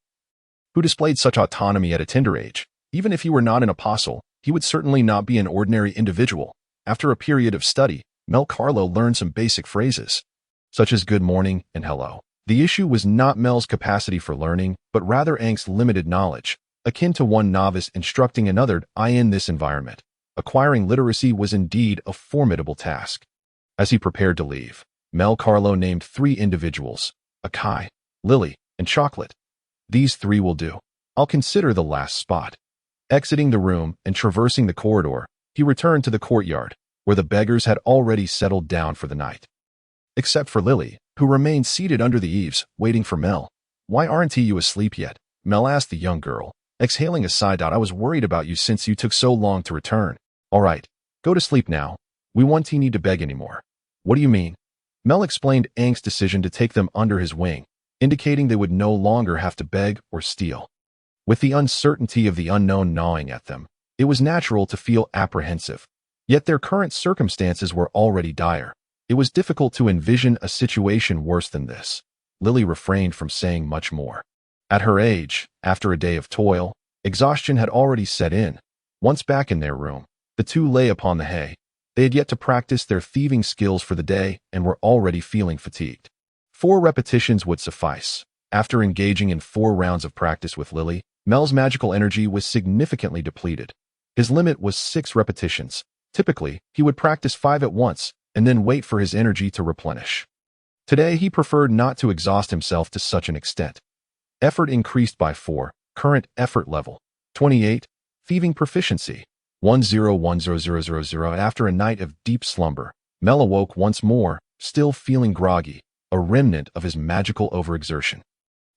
who displayed such autonomy at a tender age. Even if he were not an apostle, he would certainly not be an ordinary individual. After a period of study, Mel Carlo learned some basic phrases, such as good morning and hello. The issue was not Mel's capacity for learning, but rather Ink's limited knowledge, akin to one novice instructing another. In this environment, acquiring literacy was indeed a formidable task. As he prepared to leave, Mel Carlo named 3 individuals, Akai, Lily, and Chocolate. These 3 will do. I'll consider the last spot. Exiting the room and traversing the corridor, he returned to the courtyard, where the beggars had already settled down for the night. Except for Lily, who remained seated under the eaves, waiting for Mel. Why aren't you asleep yet? Mel asked the young girl, exhaling a sigh. I was worried about you since you took so long to return. All right, go to sleep now. We won't need to beg anymore. What do you mean? Mel explained Ink's decision to take them under his wing, indicating they would no longer have to beg or steal. With the uncertainty of the unknown gnawing at them, it was natural to feel apprehensive. Yet their current circumstances were already dire. It was difficult to envision a situation worse than this. Lily refrained from saying much more. At her age, after a day of toil, exhaustion had already set in. Once back in their room, the 2 lay upon the hay. They had yet to practice their thieving skills for the day and were already feeling fatigued. 4 repetitions would suffice. After engaging in 4 rounds of practice with Lily, Mel's magical energy was significantly depleted. His limit was 6 repetitions. Typically, he would practice 5 at once and then wait for his energy to replenish. Today, he preferred not to exhaust himself to such an extent. Effort increased by 4. Current effort level 28. Thieving proficiency 10100000. After a night of deep slumber, Mel awoke once more, still feeling groggy, a remnant of his magical overexertion.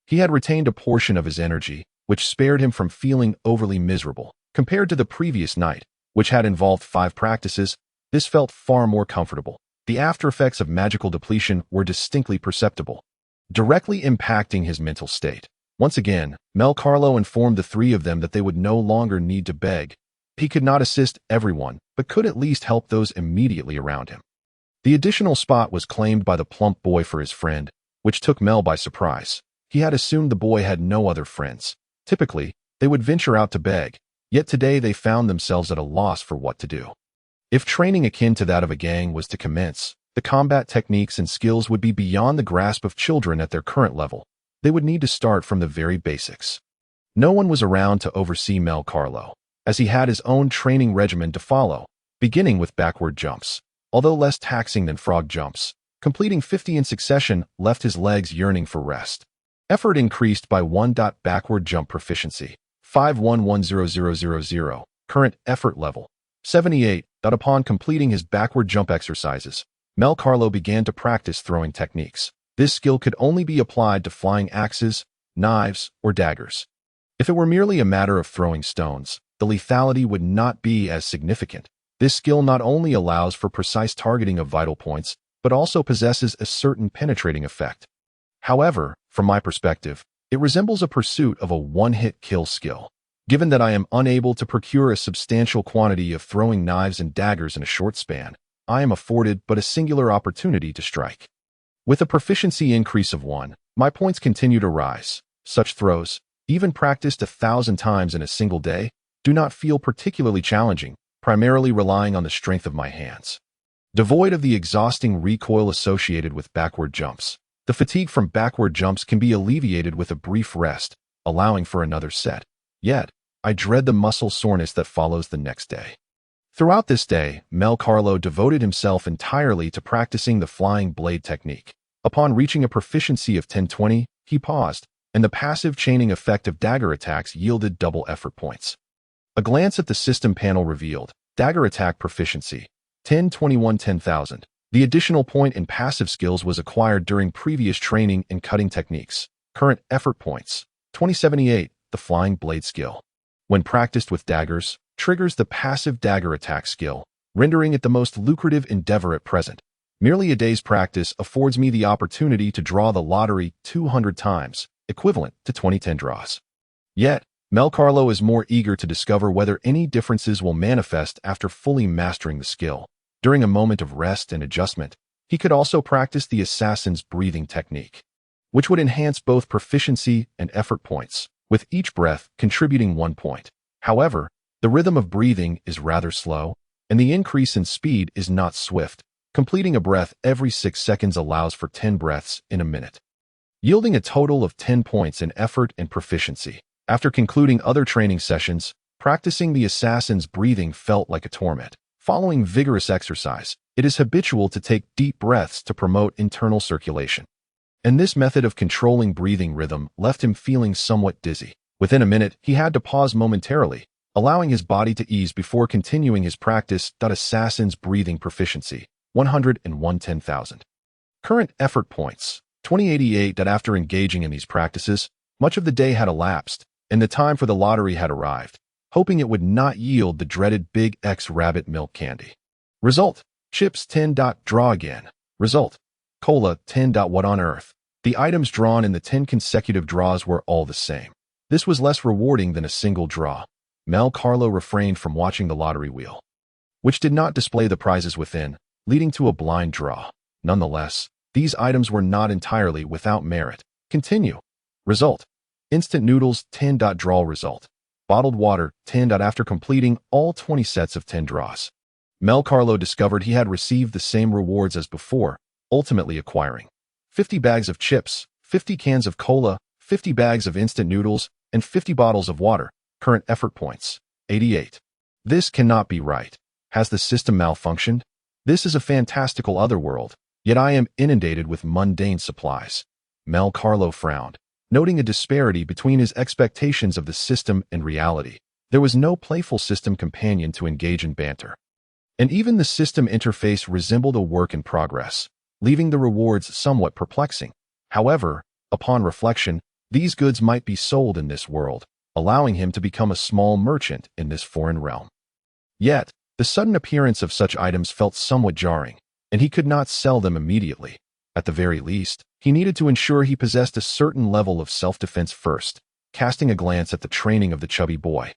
He had retained a portion of his energy, which spared him from feeling overly miserable. Compared to the previous night, which had involved 5 practices, this felt far more comfortable. The aftereffects of magical depletion were distinctly perceptible, directly impacting his mental state. Once again, Mel Carlo informed the 3 of them that they would no longer need to beg. He could not assist everyone, but could at least help those immediately around him. The additional spot was claimed by the plump boy for his friend, which took Mel by surprise. He had assumed the boy had no other friends. Typically, they would venture out to beg, yet today they found themselves at a loss for what to do. If training akin to that of a gang was to commence, the combat techniques and skills would be beyond the grasp of children at their current level. They would need to start from the very basics. No one was around to oversee Mel Carlo, as he had his own training regimen to follow, beginning with backward jumps. Although less taxing than frog jumps, completing 50 in succession left his legs yearning for rest. Effort increased by 1. Backward jump proficiency 51100000. Current effort level 78. Upon completing his backward jump exercises, Mel Carlo began to practice throwing techniques. This skill could only be applied to flying axes, knives, or daggers. If it were merely a matter of throwing stones, the lethality would not be as significant. This skill not only allows for precise targeting of vital points, but also possesses a certain penetrating effect. However, from my perspective, it resembles a pursuit of a one-hit kill skill. Given that I am unable to procure a substantial quantity of throwing knives and daggers in a short span, I am afforded but a singular opportunity to strike. With a proficiency increase of 1, my points continue to rise. Such throws, even practiced 1,000 times in a single day, do not feel particularly challenging, primarily relying on the strength of my hands. Devoid of the exhausting recoil associated with backward jumps, the fatigue from backward jumps can be alleviated with a brief rest, allowing for another set. Yet, I dread the muscle soreness that follows the next day. Throughout this day, Mel Carlo devoted himself entirely to practicing the flying blade technique. Upon reaching a proficiency of 1020, he paused, and the passive chaining effect of dagger attacks yielded double effort points. A glance at the system panel revealed, dagger attack proficiency, 10-21-10,000. The additional point in passive skills was acquired during previous training in cutting techniques. Current effort points, 2078, the flying blade skill. When practiced with daggers, triggers the passive dagger attack skill, rendering it the most lucrative endeavor at present. Merely a day's practice affords me the opportunity to draw the lottery 200 times, equivalent to 2010 draws. Yet, Mel Carlo is more eager to discover whether any differences will manifest after fully mastering the skill. During a moment of rest and adjustment, he could also practice the assassin's breathing technique, which would enhance both proficiency and effort points, with each breath contributing 1 point. However, the rhythm of breathing is rather slow, and the increase in speed is not swift. Completing a breath every 6 seconds allows for 10 breaths in a minute, yielding a total of 10 points in effort and proficiency. After concluding other training sessions, practicing the assassin's breathing felt like a torment. Following vigorous exercise, it is habitual to take deep breaths to promote internal circulation. And this method of controlling breathing rhythm left him feeling somewhat dizzy. Within a minute, he had to pause momentarily, allowing his body to ease before continuing his practice. Assassin's breathing proficiency, 101-10,000. Current effort points, 2088. After engaging in these practices, much of the day had elapsed, and the time for the lottery had arrived, hoping it would not yield the dreaded Big X rabbit milk candy. Result, chips 10. Draw again. Result, cola 10. What on earth? The items drawn in the 10 consecutive draws were all the same. This was less rewarding than a single draw. Mel Carlo refrained from watching the lottery wheel, which did not display the prizes within, leading to a blind draw. Nonetheless, these items were not entirely without merit. Continue. Result, instant noodles 10. Draw result, bottled water 10. After completing all 20 sets of 10 draws, Mel Carlo discovered he had received the same rewards as before, ultimately acquiring 50 bags of chips, 50 cans of cola, 50 bags of instant noodles, and 50 bottles of water. Current effort points, 88. This cannot be right. Has the system malfunctioned? This is a fantastical otherworld, yet I am inundated with mundane supplies. Mel Carlo frowned, noting a disparity between his expectations of the system and reality. There was no playful system companion to engage in banter, and even the system interface resembled a work in progress, leaving the rewards somewhat perplexing. However, upon reflection, these goods might be sold in this world, allowing him to become a small merchant in this foreign realm. Yet, the sudden appearance of such items felt somewhat jarring, and he could not sell them immediately. At the very least, he needed to ensure he possessed a certain level of self-defense first. Casting a glance at the training of the chubby boy,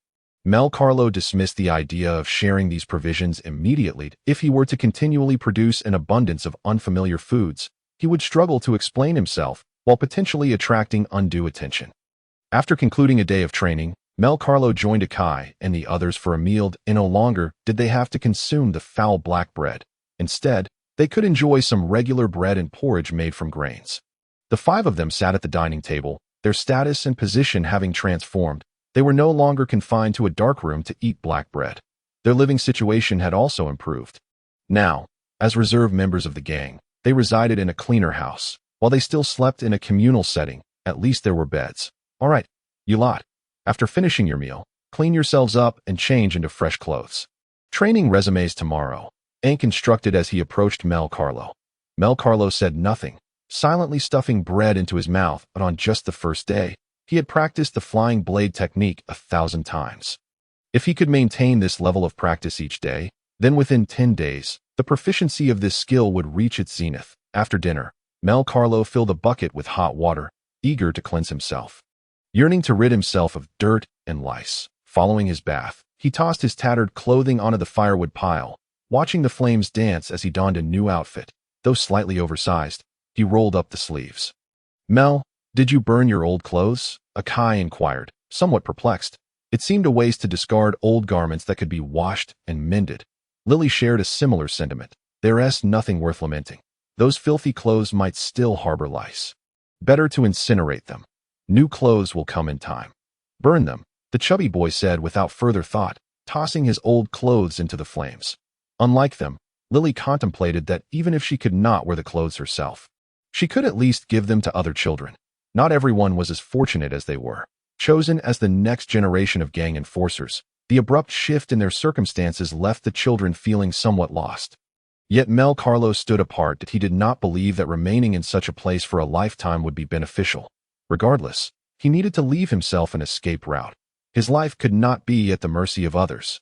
Mel Carlo dismissed the idea of sharing these provisions immediately. If he were to continually produce an abundance of unfamiliar foods, he would struggle to explain himself while potentially attracting undue attention. After concluding a day of training, Mel Carlo joined Akai and the others for a meal, and no longer did they have to consume the foul black bread. Instead, they could enjoy some regular bread and porridge made from grains. The 5 of them sat at the dining table, their status and position having transformed. They were no longer confined to a dark room to eat black bread. Their living situation had also improved. Now, as reserve members of the gang, they resided in a cleaner house. While they still slept in a communal setting, at least there were beds. All right, you lot. After finishing your meal, clean yourselves up and change into fresh clothes. Training resumes tomorrow, Ank instructed as he approached Mel Carlo. Mel Carlo said nothing, silently stuffing bread into his mouth, but on just the first day, he had practiced the flying blade technique 1,000 times. If he could maintain this level of practice each day, then within 10 days, the proficiency of this skill would reach its zenith. After dinner, Mel Carlo filled a bucket with hot water, eager to cleanse himself. Yearning to rid himself of dirt and lice, following his bath, he tossed his tattered clothing onto the firewood pile, watching the flames dance as he donned a new outfit. Though slightly oversized, he rolled up the sleeves. Mel, did you burn your old clothes? Akai inquired, somewhat perplexed. It seemed a waste to discard old garments that could be washed and mended. Lily shared a similar sentiment. There's nothing worth lamenting. Those filthy clothes might still harbor lice. Better to incinerate them. New clothes will come in time. Burn them, the chubby boy said without further thought, tossing his old clothes into the flames. Unlike them, Lily contemplated that even if she could not wear the clothes herself, she could at least give them to other children. Not everyone was as fortunate as they were. Chosen as the next generation of gang enforcers, The abrupt shift in their circumstances left the children feeling somewhat lost. Yet Mel Carlo stood apart that he did not believe that remaining in such a place for a lifetime would be beneficial. Regardless, he needed to leave himself an escape route. His life could not be at the mercy of others.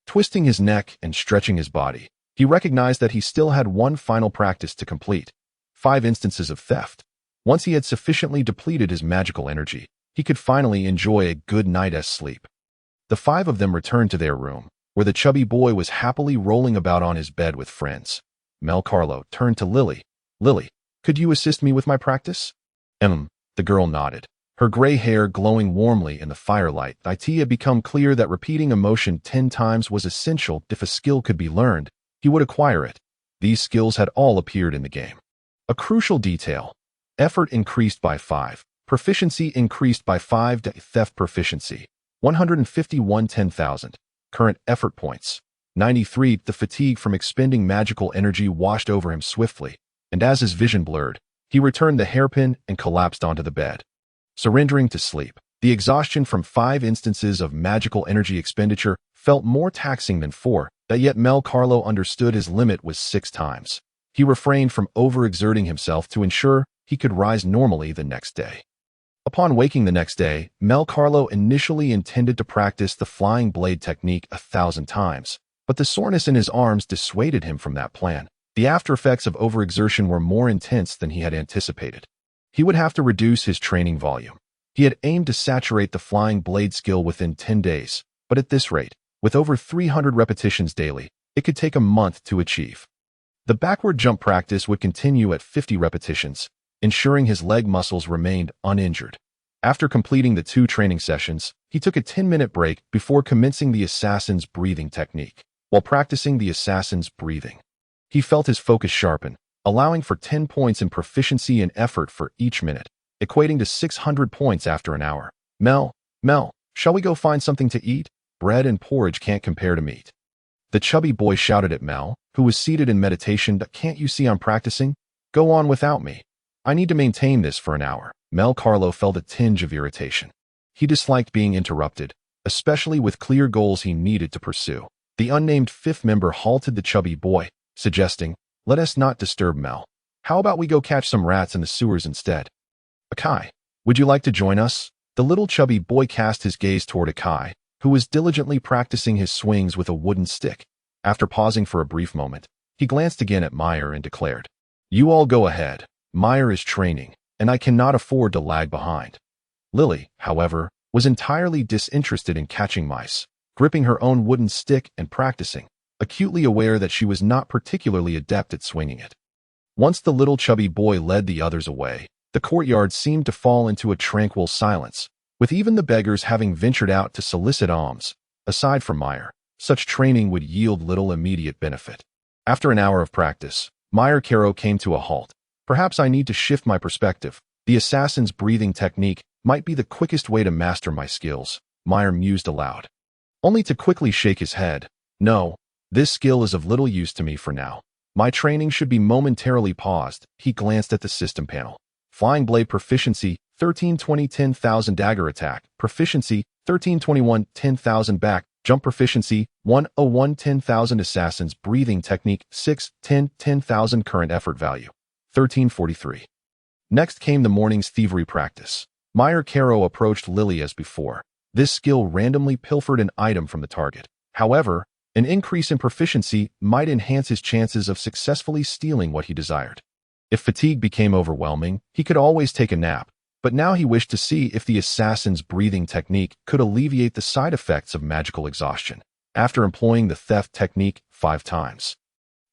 Twisting his neck and stretching his body, he recognized that he still had one final practice to complete. 5 instances of theft. Once he had sufficiently depleted his magical energy, he could finally enjoy a good night's sleep. The 5 of them returned to their room, where the chubby boy was happily rolling about on his bed with friends. Mel Carlo turned to Lily. "Lily, could you assist me with my practice?" The girl nodded. Her gray hair glowing warmly in the firelight. It had become clear that repeating a motion 10 times was essential. If a skill could be learned, he would acquire it. These skills had all appeared in the game. A crucial detail. Effort increased by 5. Proficiency increased by 5. Theft proficiency. 151 10,000. Current effort points. 93. The fatigue from expending magical energy washed over him swiftly, and as his vision blurred, he returned the hairpin and collapsed onto the bed. Surrendering to sleep, the exhaustion from 5 instances of magical energy expenditure felt more taxing than 4, yet Mel Carlo understood his limit was 6 times. He refrained from overexerting himself to ensure he could rise normally the next day. Upon waking the next day, Mel Carlo initially intended to practice the flying blade technique 1,000 times, but the soreness in his arms dissuaded him from that plan. The aftereffects of overexertion were more intense than he had anticipated. He would have to reduce his training volume. He had aimed to saturate the flying blade skill within 10 days, but at this rate, with over 300 repetitions daily, it could take a month to achieve. The backward jump practice would continue at 50 repetitions, ensuring his leg muscles remained uninjured. After completing the 2 training sessions, he took a 10-minute break before commencing the assassin's breathing technique. While practicing the assassin's breathing, he felt his focus sharpen, allowing for 10 points in proficiency and effort for each minute, equating to 600 points after an hour. Mel, shall we go find something to eat? Bread and porridge can't compare to meat." The chubby boy shouted at Mel, who was seated in meditation. "Can't you see I'm practicing? Go on without me. I need to maintain this for an hour." Mel Carlo felt a tinge of irritation. He disliked being interrupted, especially with clear goals he needed to pursue. The unnamed 5th member halted the chubby boy, suggesting, "Let us not disturb Mel. How about we go catch some rats in the sewers instead? Akai, would you like to join us?" The little chubby boy cast his gaze toward Akai, who was diligently practicing his swings with a wooden stick. After pausing for a brief moment, he glanced again at Meyer and declared, "You all go ahead. Meyer is training, and I cannot afford to lag behind." Lily, however, was entirely disinterested in catching mice, gripping her own wooden stick and practicing, acutely aware that she was not particularly adept at swinging it. Once the little chubby boy led the others away, the courtyard seemed to fall into a tranquil silence, with even the beggars having ventured out to solicit alms. Aside from Meyer, such training would yield little immediate benefit. After an hour of practice, Meyer Carlo came to a halt. "Perhaps I need to shift my perspective. The assassin's breathing technique might be the quickest way to master my skills," Meyer mused aloud, only to quickly shake his head. "No, this skill is of little use to me for now. My training should be momentarily paused." He glanced at the system panel. Flying blade proficiency, 1320 10,000 dagger attack, proficiency, 1321 10,000 back, jump proficiency, 101 10,000 assassin's breathing technique, 6 10 10,000 current effort value, 1343. Next came the morning's thievery practice. Meyer Carlo approached Lily as before. This skill randomly pilfered an item from the target. However, an increase in proficiency might enhance his chances of successfully stealing what he desired. If fatigue became overwhelming, he could always take a nap, but now he wished to see if the assassin's breathing technique could alleviate the side effects of magical exhaustion. After employing the theft technique 5 times,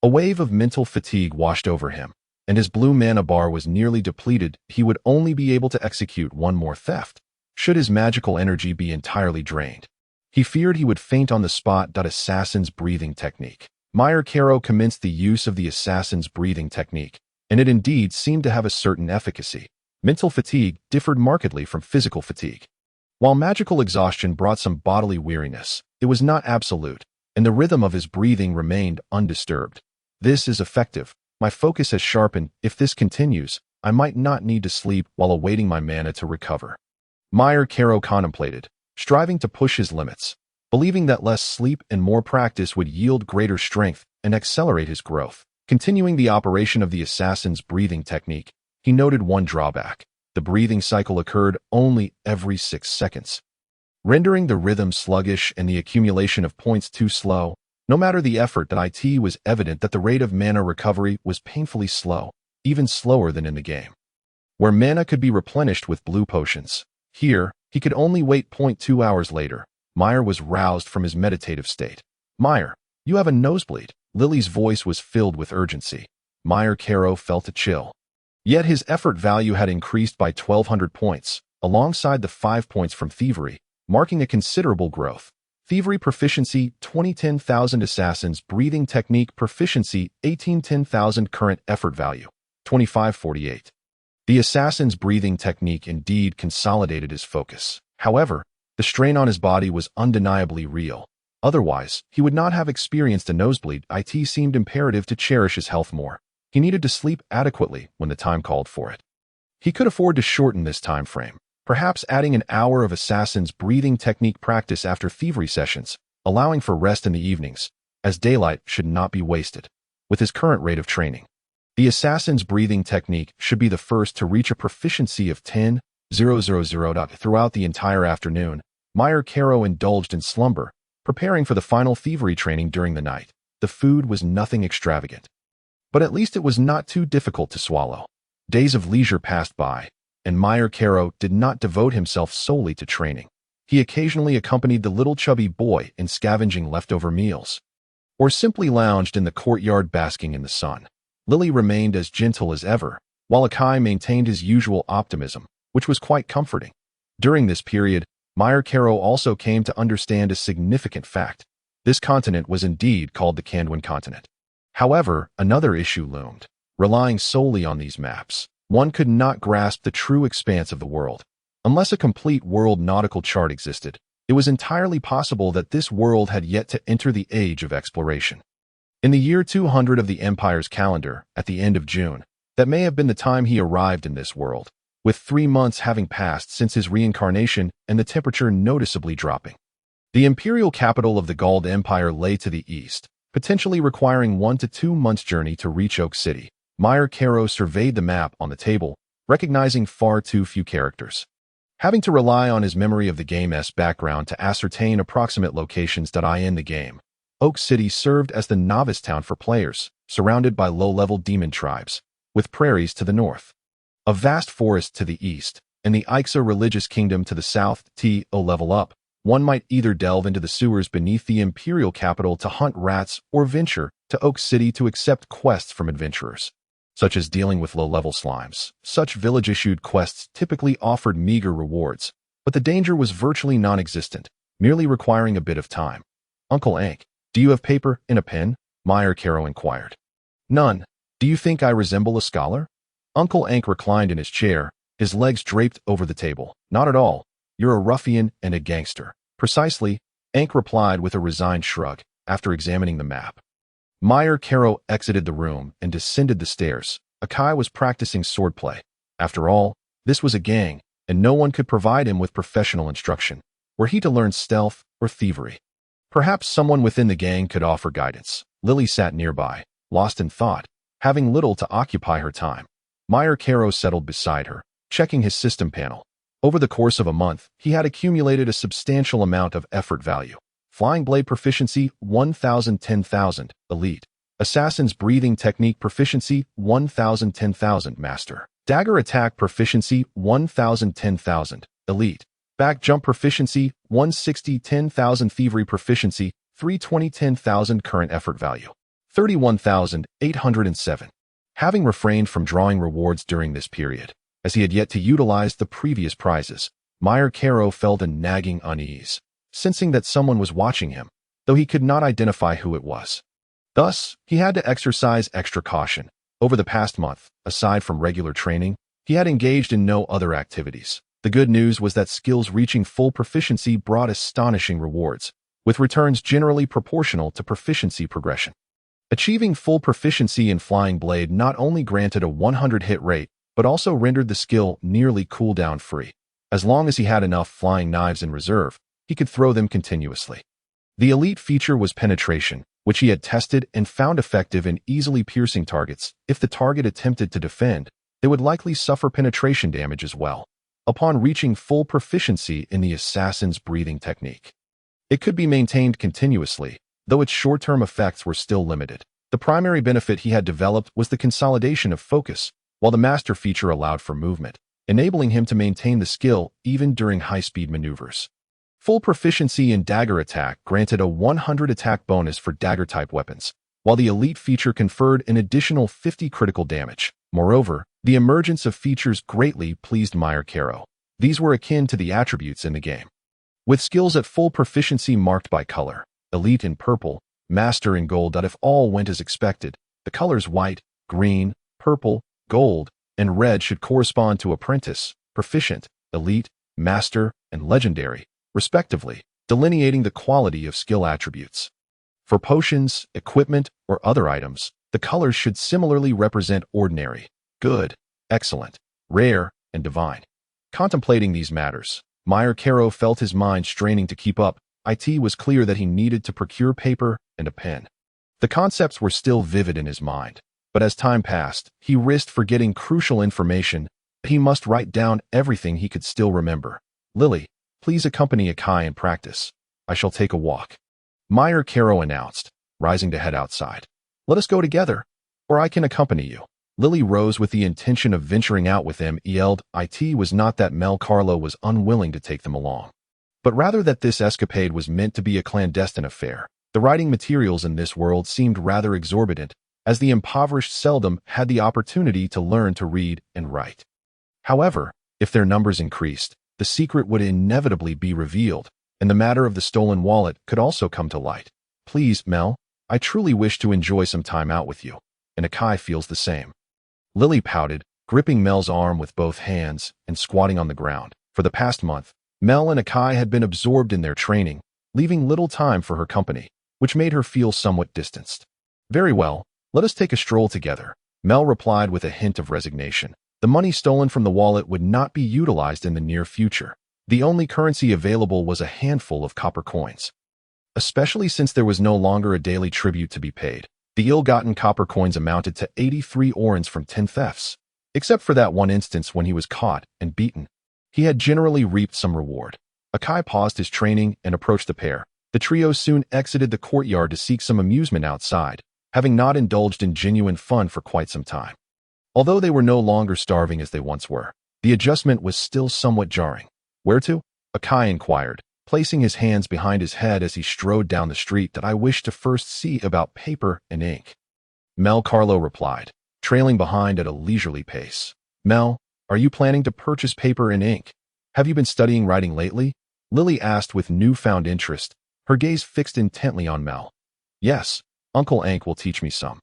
a wave of mental fatigue washed over him, and his blue mana bar was nearly depleted. He would only be able to execute one more theft, should his magical energy be entirely drained. He feared he would faint on the spot. Assassin's breathing technique. Meyer Carlo commenced the use of the assassin's breathing technique, and it indeed seemed to have a certain efficacy. Mental fatigue differed markedly from physical fatigue. While magical exhaustion brought some bodily weariness, it was not absolute, and the rhythm of his breathing remained undisturbed. "This is effective. My focus has sharpened. If this continues, I might not need to sleep while awaiting my mana to recover." Meyer Carlo contemplated, striving to push his limits. believing that less sleep and more practice would yield greater strength and accelerate his growth. Continuing the operation of the assassin's breathing technique, he noted one drawback. The breathing cycle occurred only every 6 seconds, rendering the rhythm sluggish and the accumulation of points too slow. No matter the effort that it was evident that the rate of mana recovery was painfully slow, even slower than in the game, where mana could be replenished with blue potions. Here, he could only wait 0.2 hours later. Meyer was roused from his meditative state. Meyer, you have a nosebleed. Lily's voice was filled with urgency. Mel Carlo felt a chill. Yet his effort value had increased by 1,200 points, alongside the 5 points from thievery, marking a considerable growth. Thievery proficiency 20-10,000 assassins breathing technique proficiency 18-10,000 current effort value 2548. The assassin's breathing technique indeed consolidated his focus. However, the strain on his body was undeniably real. Otherwise, he would not have experienced a nosebleed. It seemed imperative to cherish his health more. He needed to sleep adequately when the time called for it. He could afford to shorten this time frame, perhaps adding an hour of assassin's breathing technique practice after thievery sessions, allowing for rest in the evenings, as daylight should not be wasted. With his current rate of training, the assassin's breathing technique should be the first to reach a proficiency of 10,000. Throughout the entire afternoon, Mel Carlo indulged in slumber, preparing for the final thievery training during the night. The food was nothing extravagant, but at least it was not too difficult to swallow. Days of leisure passed by, and Mel Carlo did not devote himself solely to training. He occasionally accompanied the little chubby boy in scavenging leftover meals, or simply lounged in the courtyard basking in the sun. Lily remained as gentle as ever, while Akai maintained his usual optimism, which was quite comforting. During this period, Mel Carlo also came to understand a significant fact. This continent was indeed called the Kandwin continent. However, another issue loomed. Relying solely on these maps, one could not grasp the true expanse of the world. Unless a complete world nautical chart existed, it was entirely possible that this world had yet to enter the age of exploration. In the year 200 of the Empire's calendar, at the end of June, that may have been the time he arrived in this world, with 3 months having passed since his reincarnation and the temperature noticeably dropping. The imperial capital of the Gald Empire lay to the east, potentially requiring 1 to 2 months' journey to reach Oak City. Mel Carlo surveyed the map on the table, recognizing far too few characters. Having to rely on his memory of the game's background to ascertain approximate locations in the game, Oak City served as the novice town for players, surrounded by low-level demon tribes, with prairies to the north, a vast forest to the east, and the Ixa religious kingdom to the south. To level up, one might either delve into the sewers beneath the imperial capital to hunt rats or venture to Oak City to accept quests from adventurers, such as dealing with low-level slimes. Such village-issued quests typically offered meager rewards, but the danger was virtually non-existent, merely requiring a bit of time. Uncle Ank, do you have paper and a pen? Mel Carlo inquired. None. Do you think I resemble a scholar? Uncle Ank reclined in his chair, his legs draped over the table. Not at all. You're a ruffian and a gangster. Precisely, Ank replied with a resigned shrug, after examining the map. Mel Carlo exited the room and descended the stairs. Akai was practicing swordplay. After all, this was a gang, and no one could provide him with professional instruction. Were he to learn stealth or thievery? Perhaps someone within the gang could offer guidance. Lily sat nearby, lost in thought, having little to occupy her time. Mel Carlo settled beside her, checking his system panel. Over the course of a month, he had accumulated a substantial amount of effort value. Flying blade proficiency 1,000-10,000, elite. Assassin's breathing technique proficiency 1,000-10,000, master. Dagger attack proficiency 1,000-10,000, elite. Back jump proficiency 160-10,000, thievery proficiency 320-10,000, current effort value 31,807. Having refrained from drawing rewards during this period, as he had yet to utilize the previous prizes, Mel Carlo felt a nagging unease, sensing that someone was watching him, though he could not identify who it was. Thus, he had to exercise extra caution. Over the past month, aside from regular training, he had engaged in no other activities. The good news was that skills reaching full proficiency brought astonishing rewards, with returns generally proportional to proficiency progression. Achieving full proficiency in Flying Blade not only granted a 100 hit rate, but also rendered the skill nearly cooldown free. As long as he had enough flying knives in reserve, he could throw them continuously. The elite feature was penetration, which he had tested and found effective in easily piercing targets. If the target attempted to defend, they would likely suffer penetration damage as well. Upon reaching full proficiency in the assassin's breathing technique, it could be maintained continuously, though its short-term effects were still limited. The primary benefit he had developed was the consolidation of focus, while the master feature allowed for movement, enabling him to maintain the skill even during high-speed maneuvers. Full proficiency in dagger attack granted a 100 attack bonus for dagger-type weapons, while the elite feature conferred an additional 50 critical damage. Moreover, the emergence of features greatly pleased Mel Carlo. These were akin to the attributes in the game. With skills at full proficiency marked by color, elite in purple, master in gold. If all went as expected, the colors white, green, purple, gold, and red should correspond to apprentice, proficient, elite, master, and legendary, respectively, delineating the quality of skill attributes. For potions, equipment, or other items, the colors should similarly represent ordinary, good, excellent, rare, and divine. Contemplating these matters, Mel Carlo felt his mind straining to keep up. It was clear that he needed to procure paper and a pen. The concepts were still vivid in his mind, but as time passed, he risked forgetting crucial information. He must write down everything he could still remember. Lily, please accompany Akai in practice. I shall take a walk, Mel Carlo announced, rising to head outside. Let us go together, or I can accompany you. Lily rose with the intention of venturing out with him. It was not that Mel Carlo was unwilling to take them along, but rather that this escapade was meant to be a clandestine affair. The writing materials in this world seemed rather exorbitant, as the impoverished seldom had the opportunity to learn to read and write. However, if their numbers increased, the secret would inevitably be revealed, and the matter of the stolen wallet could also come to light. Please, Mel, I truly wish to enjoy some time out with you, and Akai feels the same. Lily pouted, gripping Mel's arm with both hands and squatting on the ground. For the past month, Mel and Akai had been absorbed in their training, leaving little time for her company, which made her feel somewhat distanced. Very well, let us take a stroll together, Mel replied with a hint of resignation. The money stolen from the wallet would not be utilized in the near future. The only currency available was a handful of copper coins. Especially since there was no longer a daily tribute to be paid. The ill-gotten copper coins amounted to 83 orens from 10 thefts. Except for that one instance when he was caught and beaten, he had generally reaped some reward. Akai paused his training and approached the pair. The trio soon exited the courtyard to seek some amusement outside, having not indulged in genuine fun for quite some time. Although they were no longer starving as they once were, the adjustment was still somewhat jarring. Where to? Akai inquired, placing his hands behind his head as he strode down the street. That I wish to first see about paper and ink, Mel Carlo replied, trailing behind at a leisurely pace. Mel, are you planning to purchase paper and ink? Have you been studying writing lately? Lily asked with newfound interest, her gaze fixed intently on Mel. Yes, Uncle Ank will teach me some.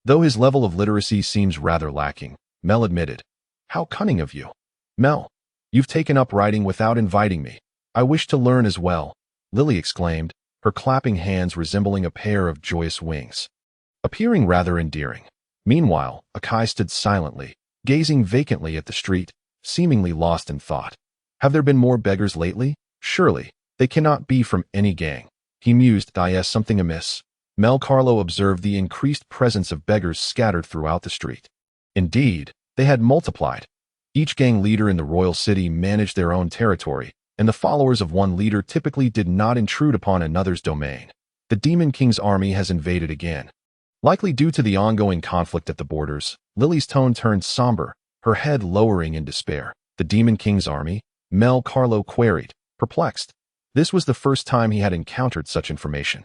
Though his level of literacy seems rather lacking, Mel admitted. How cunning of you. Mel, you've taken up writing without inviting me. I wish to learn as well, Lily exclaimed, her clapping hands resembling a pair of joyous wings, appearing rather endearing. Meanwhile, Akai stood silently, gazing vacantly at the street, seemingly lost in thought. Have there been more beggars lately? Surely, they cannot be from any gang. He mused. Is something amiss? Mel Carlo observed the increased presence of beggars scattered throughout the street. Indeed, they had multiplied. Each gang leader in the royal city managed their own territory, and the followers of one leader typically did not intrude upon another's domain. The Demon King's army has invaded again. Likely due to the ongoing conflict at the borders, Lily's tone turned somber, her head lowering in despair. The Demon King's army? Mel Carlo queried, perplexed. This was the first time he had encountered such information.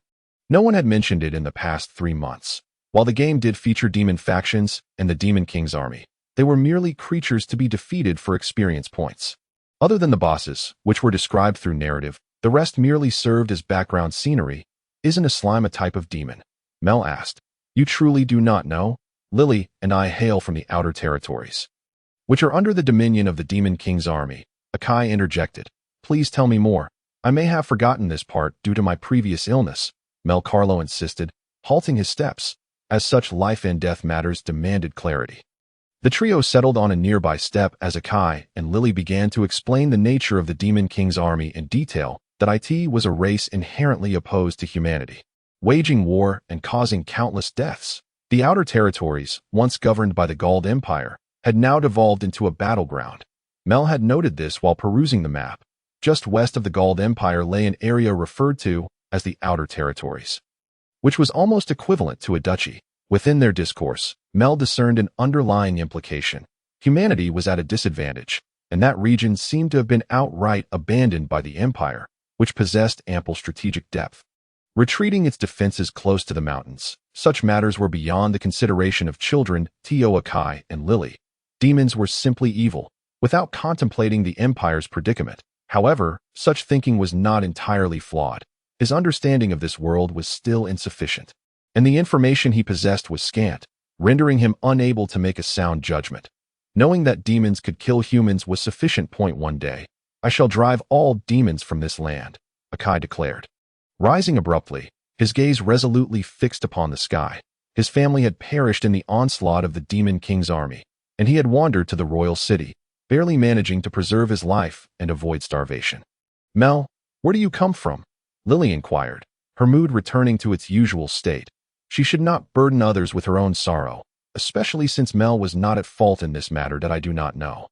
No one had mentioned it in the past 3 months. While the game did feature demon factions and the Demon King's army, they were merely creatures to be defeated for experience points. Other than the bosses, which were described through narrative, the rest merely served as background scenery. Isn't a slime a type of demon? Mel asked. You truly do not know? Lily and I hail from the outer territories, which are under the dominion of the Demon King's army. Akai interjected. Please tell me more. I may have forgotten this part due to my previous illness, Mel Carlo insisted, halting his steps, as such life and death matters demanded clarity. The trio settled on a nearby step as Akai and Lily began to explain the nature of the Demon King's army in detail. that IT was a race inherently opposed to humanity, waging war and causing countless deaths. The Outer Territories, once governed by the Gald Empire, had now devolved into a battleground. Mel had noted this while perusing the map. Just west of the Gald Empire lay an area referred to as the Outer Territories, which was almost equivalent to a duchy. Within their discourse, Mel discerned an underlying implication. Humanity was at a disadvantage, and that region seemed to have been outright abandoned by the Empire, which possessed ample strategic depth. Retreating its defenses close to the mountains, such matters were beyond the consideration of children, Teoakai and Lily. Demons were simply evil, without contemplating the Empire's predicament. However, such thinking was not entirely flawed. His understanding of this world was still insufficient, and the information he possessed was scant, rendering him unable to make a sound judgment. Knowing that demons could kill humans was sufficient. One day, I shall drive all demons from this land, Akai declared. Rising abruptly, his gaze resolutely fixed upon the sky. His family had perished in the onslaught of the Demon King's army, and he had wandered to the royal city, barely managing to preserve his life and avoid starvation. Mel, where do you come from? Lily inquired, her mood returning to its usual state. She should not burden others with her own sorrow, especially since Mel was not at fault in this matter that I do not know.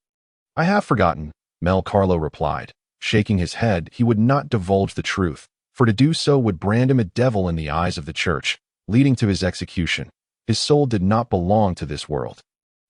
I have forgotten, Mel Carlo replied. Shaking his head, he would not divulge the truth, for to do so would brand him a devil in the eyes of the church, leading to his execution. His soul did not belong to this world.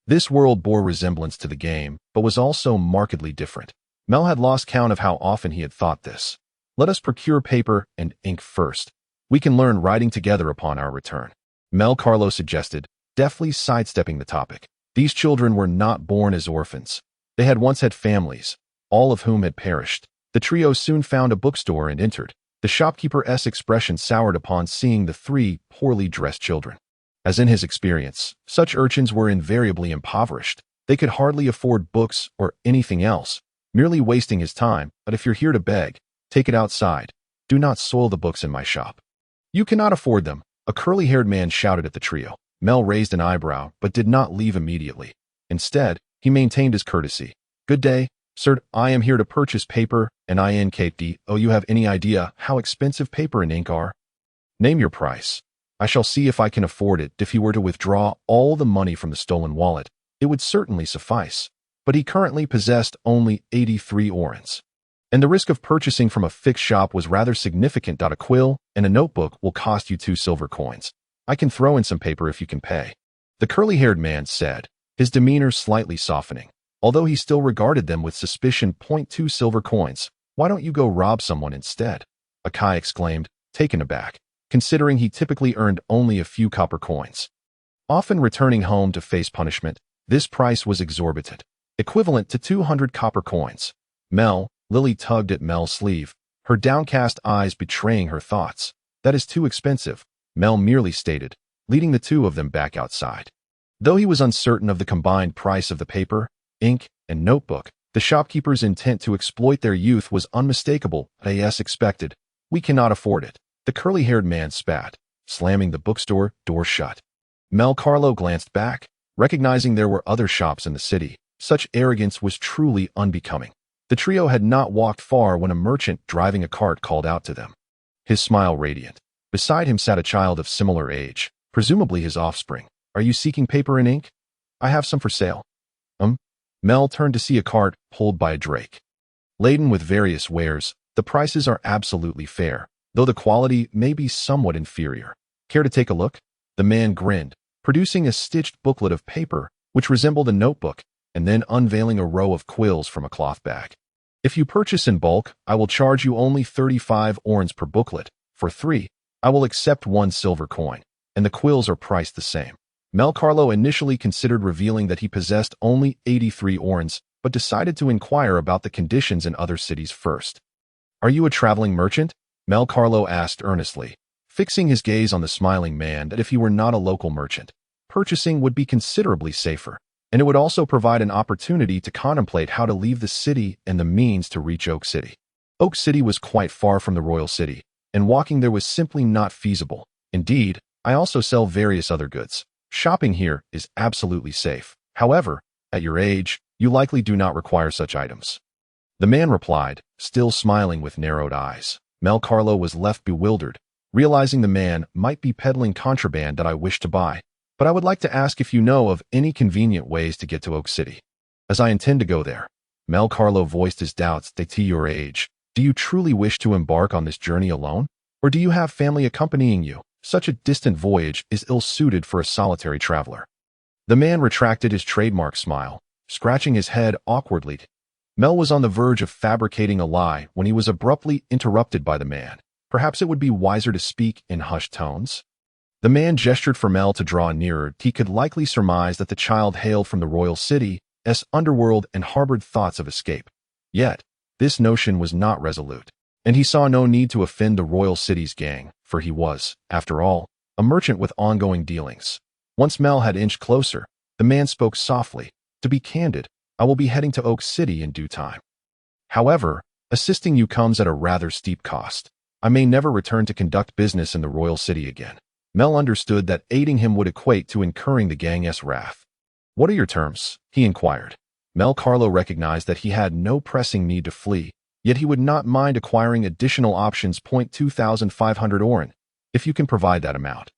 This world bore resemblance to the game, but was also markedly different. Mel had lost count of how often he had thought this. Let us procure paper and ink first. We can learn writing together upon our return, Mel Carlo suggested, deftly sidestepping the topic. These children were not born as orphans. They had once had families, all of whom had perished. The trio soon found a bookstore and entered. The shopkeeper's expression soured upon seeing the three poorly dressed children. As in his experience, such urchins were invariably impoverished. They could hardly afford books or anything else, merely wasting his time. But if you're here to beg, take it outside. Do not soil the books in my shop. You cannot afford them, a curly-haired man shouted at the trio. Mel raised an eyebrow, but did not leave immediately. Instead, he maintained his courtesy. Good day, sir. I am here to purchase paper and ink. Oh, you have any idea how expensive paper and ink are? Name your price. I shall see if I can afford it. If he were to withdraw all the money from the stolen wallet, it would certainly suffice. But he currently possessed only 83 orens, and the risk of purchasing from a fixed shop was rather significant. A quill and a notebook will cost you 2 silver coins. I can throw in some paper if you can pay, the curly-haired man said, his demeanor slightly softening, although he still regarded them with suspicion. 2 silver coins. Why don't you go rob someone instead? Akai exclaimed, taken aback, considering he typically earned only a few copper coins. Often returning home to face punishment, this price was exorbitant, equivalent to 200 copper coins. Lily tugged at Mel's sleeve, her downcast eyes betraying her thoughts. That is too expensive, Mel merely stated, leading the two of them back outside. Though he was uncertain of the combined price of the paper, ink, and notebook, the shopkeeper's intent to exploit their youth was unmistakable. As expected, we cannot afford it, the curly-haired man spat, slamming the bookstore door shut. Mel Carlo glanced back, recognizing there were other shops in the city. Such arrogance was truly unbecoming. The trio had not walked far when a merchant driving a cart called out to them, his smile radiant. Beside him sat a child of similar age, presumably his offspring. Are you seeking paper and ink? I have some for sale. Mel turned to see a cart pulled by a drake. Laden with various wares, the prices are absolutely fair, though the quality may be somewhat inferior. Care to take a look? The man grinned, producing a stitched booklet of paper, which resembled a notebook, and then unveiling a row of quills from a cloth bag. If you purchase in bulk, I will charge you only 35 orens per booklet. For 3, I will accept 1 silver coin, and the quills are priced the same. Mel Carlo initially considered revealing that he possessed only 83 orens, but decided to inquire about the conditions in other cities first. Are you a traveling merchant? Mel Carlo asked earnestly, fixing his gaze on the smiling man. That if he were not a local merchant, purchasing would be considerably safer, and it would also provide an opportunity to contemplate how to leave the city and the means to reach Oak City. Oak City was quite far from the royal city, and walking there was simply not feasible. Indeed, I also sell various other goods. Shopping here is absolutely safe. However, at your age, you likely do not require such items. The man replied, still smiling with narrowed eyes. Mel Carlo was left bewildered, realizing the man might be peddling contraband that I wished to buy. But I would like to ask if you know of any convenient ways to get to Oak City, as I intend to go there. Mel Carlo voiced his doubts. At your age, do you truly wish to embark on this journey alone? Or do you have family accompanying you? Such a distant voyage is ill-suited for a solitary traveler. The man retracted his trademark smile, scratching his head awkwardly. Mel was on the verge of fabricating a lie when he was abruptly interrupted by the man. Perhaps it would be wiser to speak in hushed tones. The man gestured for Mel to draw nearer. He could likely surmise that the child hailed from the royal city's underworld and harbored thoughts of escape. Yet, this notion was not resolute, and he saw no need to offend the royal city's gang, for he was, after all, a merchant with ongoing dealings. Once Mel had inched closer, the man spoke softly. To be candid, I will be heading to Oak City in due time. However, assisting you comes at a rather steep cost. I may never return to conduct business in the royal city again. Mel understood that aiding him would equate to incurring the gang's wrath. What are your terms? He inquired. Mel Carlo recognized that he had no pressing need to flee, yet he would not mind acquiring additional options. 2,500 oren, if you can provide that amount.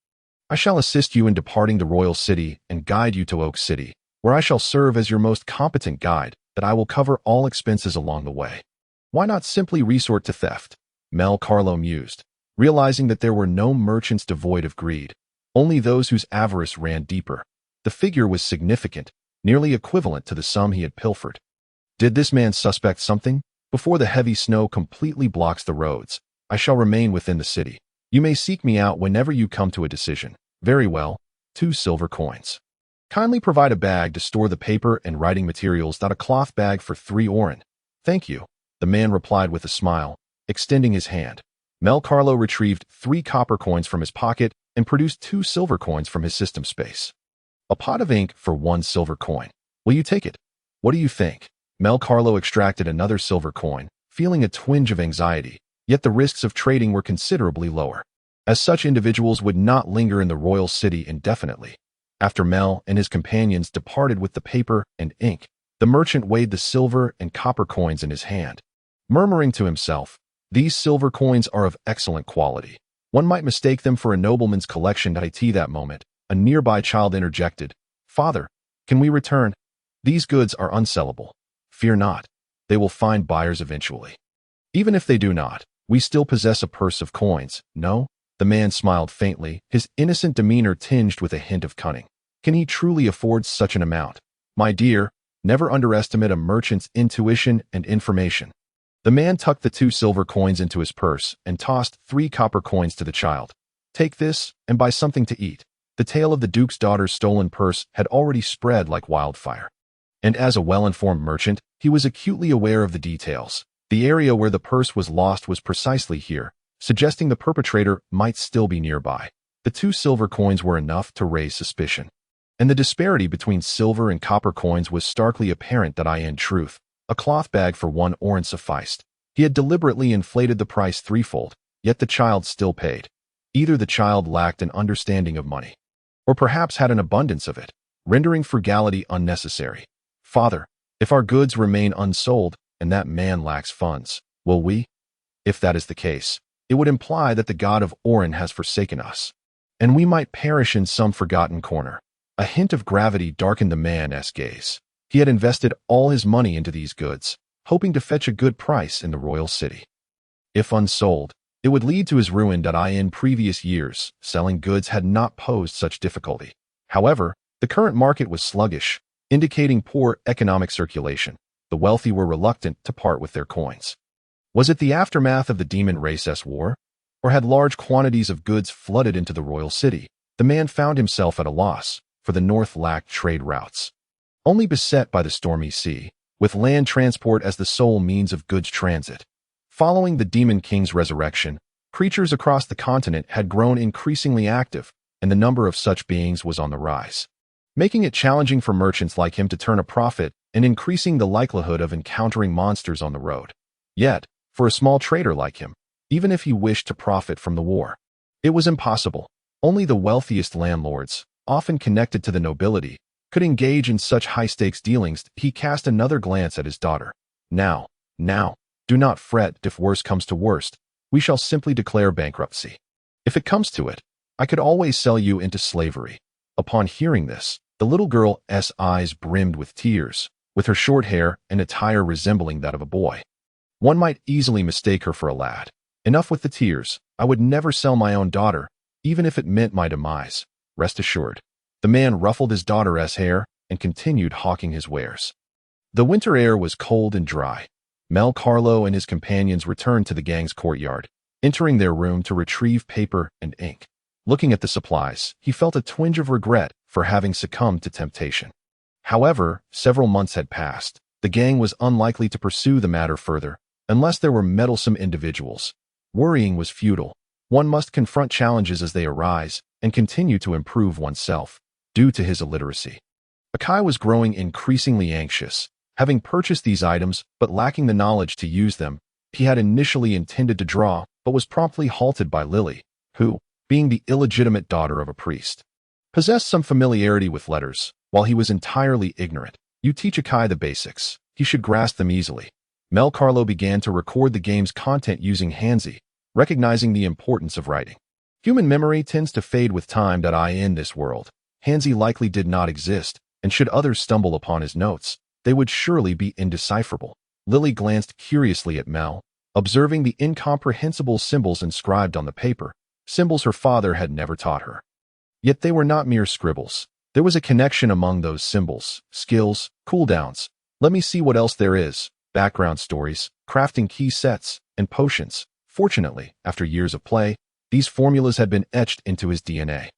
I shall assist you in departing the royal city and guide you to Oak City, where I shall serve as your most competent guide, that I will cover all expenses along the way. Why not simply resort to theft? Mel Carlo mused, realizing that there were no merchants devoid of greed, only those whose avarice ran deeper. The figure was significant, nearly equivalent to the sum he had pilfered. Did this man suspect something? Before the heavy snow completely blocks the roads, I shall remain within the city. You may seek me out whenever you come to a decision. Very well, 2 silver coins. Kindly provide a bag to store the paper and writing materials. A cloth bag for 3 oren. Thank you, the man replied with a smile, extending his hand. Mel Carlo retrieved 3 copper coins from his pocket and produced 2 silver coins from his system space. A pot of ink for 1 silver coin. Will you take it? What do you think? Mel Carlo extracted another silver coin, feeling a twinge of anxiety, yet the risks of trading were considerably lower, as such individuals would not linger in the royal city indefinitely. After Mel and his companions departed with the paper and ink, the merchant weighed the silver and copper coins in his hand, murmuring to himself, "These silver coins are of excellent quality. One might mistake them for a nobleman's collection." At that moment, a nearby child interjected, "Father, can we return? These goods are unsellable." "Fear not. They will find buyers eventually. Even if they do not, we still possess a purse of coins, no?" The man smiled faintly, his innocent demeanor tinged with a hint of cunning. Can he truly afford such an amount? My dear, never underestimate a merchant's intuition and information. The man tucked the 2 silver coins into his purse and tossed 3 copper coins to the child. "Take this and buy something to eat." The tale of the duke's daughter's stolen purse had already spread like wildfire. And as a well-informed merchant, he was acutely aware of the details. The area where the purse was lost was precisely here, suggesting the perpetrator might still be nearby. The 2 silver coins were enough to raise suspicion. And the disparity between silver and copper coins was starkly apparent. In truth, a cloth bag for 1 oren sufficed. He had deliberately inflated the price threefold, yet the child still paid. Either the child lacked an understanding of money, or perhaps had an abundance of it, rendering frugality unnecessary. "Father, if our goods remain unsold and that man lacks funds, will we? If that is the case, it would imply that the god of Oren has forsaken us, and we might perish in some forgotten corner." A hint of gravity darkened the man's gaze. He had invested all his money into these goods, hoping to fetch a good price in the royal city. If unsold, it would lead to his ruin. In previous years, selling goods had not posed such difficulty. However, the current market was sluggish, indicating poor economic circulation. The wealthy were reluctant to part with their coins. Was it the aftermath of the demon race's war? Or had large quantities of goods flooded into the royal city? The man found himself at a loss, for the north lacked trade routes. Only beset by the stormy sea, with land transport as the sole means of goods transit. Following the Demon King's resurrection, creatures across the continent had grown increasingly active, and the number of such beings was on the rise, making it challenging for merchants like him to turn a profit and increasing the likelihood of encountering monsters on the road. Yet, for a small trader like him, even if he wished to profit from the war, it was impossible. Only the wealthiest landlords, often connected to the nobility, could engage in such high-stakes dealings. He cast another glance at his daughter. Now Now, do not fret if worse comes to worst. We shall simply declare bankruptcy. If it comes to it, I could always sell you into slavery." Upon hearing this, the little girl's eyes brimmed with tears, with her short hair and attire resembling that of a boy. One might easily mistake her for a lad. Enough with the tears. I would never sell my own daughter, even if it meant my demise. Rest assured. The man ruffled his daughter's hair and continued hawking his wares. The winter air was cold and dry. Mel Carlo and his companions returned to the gang's courtyard, entering their room to retrieve paper and ink. Looking at the supplies, he felt a twinge of regret for having succumbed to temptation. However, several months had passed. The gang was unlikely to pursue the matter further, unless there were meddlesome individuals. Worrying was futile. One must confront challenges as they arise and continue to improve oneself. Due to his illiteracy, Akai was growing increasingly anxious. Having purchased these items but lacking the knowledge to use them, he had initially intended to draw but was promptly halted by Lily, who, being the illegitimate daughter of a priest, possessed some familiarity with letters. While he was entirely ignorant, you teach Akai the basics. He should grasp them easily. Mel Carlo began to record the game's content using Hanzi, recognizing the importance of writing. Human memory tends to fade with time. In this world, Hanzi likely did not exist, and should others stumble upon his notes, they would surely be indecipherable. Lily glanced curiously at Mel, observing the incomprehensible symbols inscribed on the paper, symbols her father had never taught her. Yet they were not mere scribbles. There was a connection among those symbols: skills, cooldowns. Let me see what else there is. Background stories, crafting key sets, and potions. Fortunately, after years of play, these formulas had been etched into his DNA.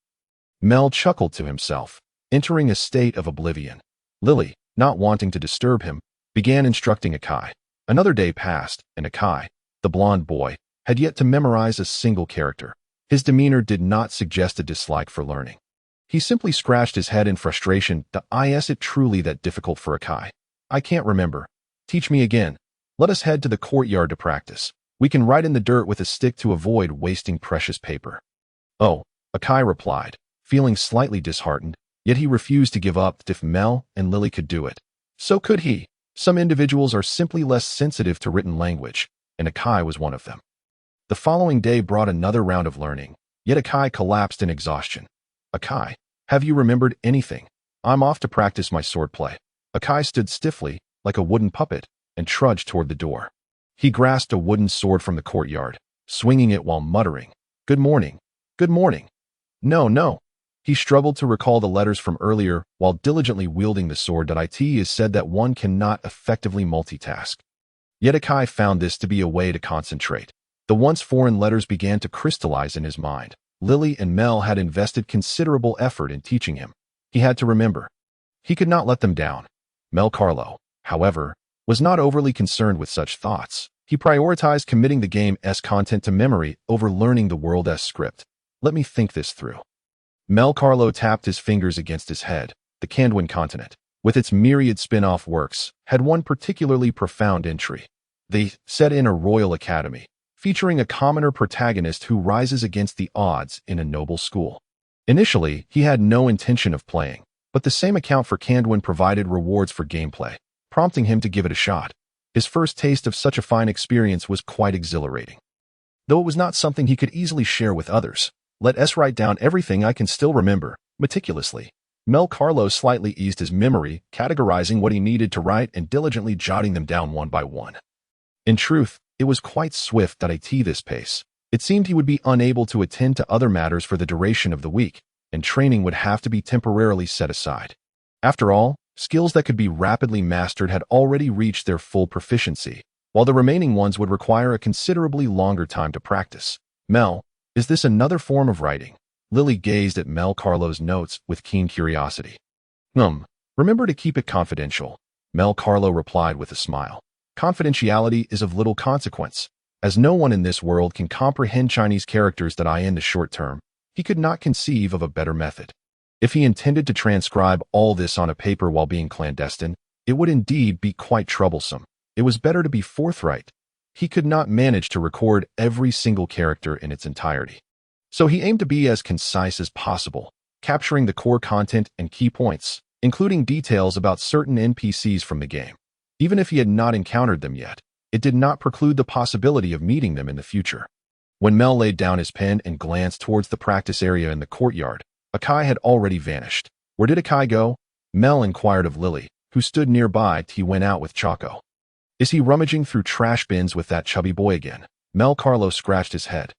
Mel chuckled to himself, entering a state of oblivion. Lily, not wanting to disturb him, began instructing Akai. Another day passed, and Akai, the blonde boy, had yet to memorize a single character. His demeanor did not suggest a dislike for learning. He simply scratched his head in frustration. Is it truly that difficult for Akai? I can't remember. Teach me again. Let us head to the courtyard to practice. We can write in the dirt with a stick to avoid wasting precious paper. Oh, Akai replied, feeling slightly disheartened, yet he refused to give up. If Mel and Lily could do it, so could he. Some individuals are simply less sensitive to written language, and Akai was one of them. The following day brought another round of learning, yet Akai collapsed in exhaustion. Akai, have you remembered anything? I'm off to practice my swordplay. Akai stood stiffly, like a wooden puppet, and trudged toward the door. He grasped a wooden sword from the courtyard, swinging it while muttering, "Good morning. Good morning." No. He struggled to recall the letters from earlier while diligently wielding the sword. It is said that one cannot effectively multitask. Yet Akai found this to be a way to concentrate. The once foreign letters began to crystallize in his mind. Lily and Mel had invested considerable effort in teaching him. He had to remember. He could not let them down. Mel Carlo, however, was not overly concerned with such thoughts. He prioritized committing the game's content to memory over learning the world's script. Let me think this through. Mel Carlo tapped his fingers against his head. The Kandwin continent, with its myriad spin-off works, had one particularly profound entry. They set in a royal academy, featuring a commoner protagonist who rises against the odds in a noble school. Initially, he had no intention of playing, but the same account for Kandwin provided rewards for gameplay, prompting him to give it a shot. His first taste of such a fine experience was quite exhilarating. Though it was not something he could easily share with others, let us write down everything I can still remember, meticulously. Mel Carlo slightly eased his memory, categorizing what he needed to write and diligently jotting them down one by one. In truth, it was quite swift at this pace. It seemed he would be unable to attend to other matters for the duration of the week, and training would have to be temporarily set aside. After all, skills that could be rapidly mastered had already reached their full proficiency, while the remaining ones would require a considerably longer time to practice. Mel, is this another form of writing? Lily gazed at Mel Carlo's notes with keen curiosity. Remember to keep it confidential, Mel Carlo replied with a smile. Confidentiality is of little consequence, as no one in this world can comprehend Chinese characters in the short term. He could not conceive of a better method. If he intended to transcribe all this on a paper while being clandestine, it would indeed be quite troublesome. It was better to be forthright. He could not manage to record every single character in its entirety. So he aimed to be as concise as possible, capturing the core content and key points, including details about certain NPCs from the game. Even if he had not encountered them yet, it did not preclude the possibility of meeting them in the future. When Mel laid down his pen and glanced towards the practice area in the courtyard, Akai had already vanished. Where did Akai go? Mel inquired of Lily, who stood nearby till he went out with Choco. Is he rummaging through trash bins with that chubby boy again? Mel Carlo scratched his head.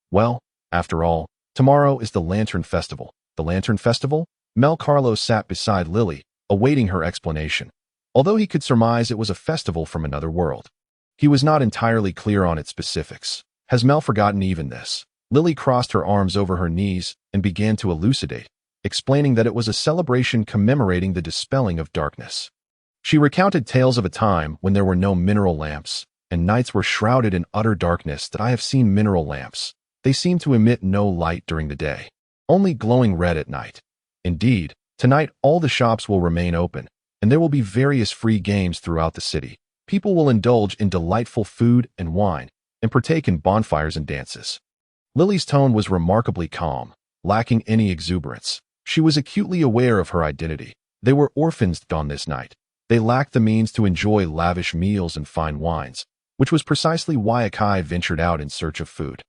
Well, after all, tomorrow is the Lantern Festival. The Lantern Festival? Mel Carlo sat beside Lily, awaiting her explanation. Although he could surmise it was a festival from another world, he was not entirely clear on its specifics. Has Mel forgotten even this? Lily crossed her arms over her knees and began to elucidate, explaining that it was a celebration commemorating the dispelling of darkness. She recounted tales of a time when there were no mineral lamps, and nights were shrouded in utter darkness. That I have seen mineral lamps. They seem to emit no light during the day, only glowing red at night. Indeed, tonight all the shops will remain open, and there will be various free games throughout the city. People will indulge in delightful food and wine, and partake in bonfires and dances. Lily's tone was remarkably calm, lacking any exuberance. She was acutely aware of her identity. They were orphans on this night. They lacked the means to enjoy lavish meals and fine wines, which was precisely why Akai ventured out in search of food.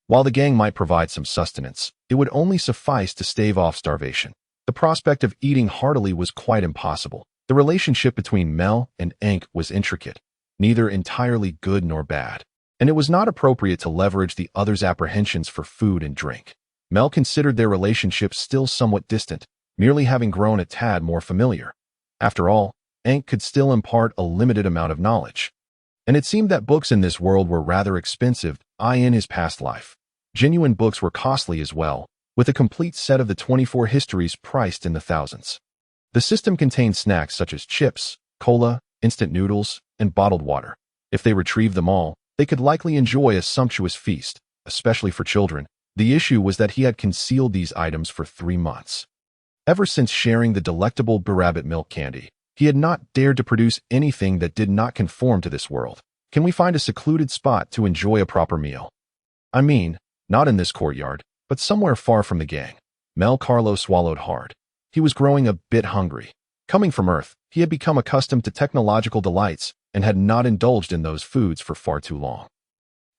While the gang might provide some sustenance, it would only suffice to stave off starvation. The prospect of eating heartily was quite impossible. The relationship between Mel and Ankh was intricate, neither entirely good nor bad, and it was not appropriate to leverage the other's apprehensions for food and drink. Mel considered their relationship still somewhat distant, merely having grown a tad more familiar. After all, Ankh could still impart a limited amount of knowledge. And it seemed that books in this world were rather expensive, in his past life. Genuine books were costly as well, with a complete set of the 24 histories priced in the thousands. The system contained snacks such as chips, cola, instant noodles, and bottled water. If they retrieved them all, they could likely enjoy a sumptuous feast, especially for children. The issue was that he had concealed these items for 3 months. Ever since sharing the delectable rabbit milk candy, he had not dared to produce anything that did not conform to this world. Can we find a secluded spot to enjoy a proper meal? I mean, not in this courtyard, but somewhere far from the gang. Mel Carlo swallowed hard. He was growing a bit hungry. Coming from Earth, he had become accustomed to technological delights and had not indulged in those foods for far too long.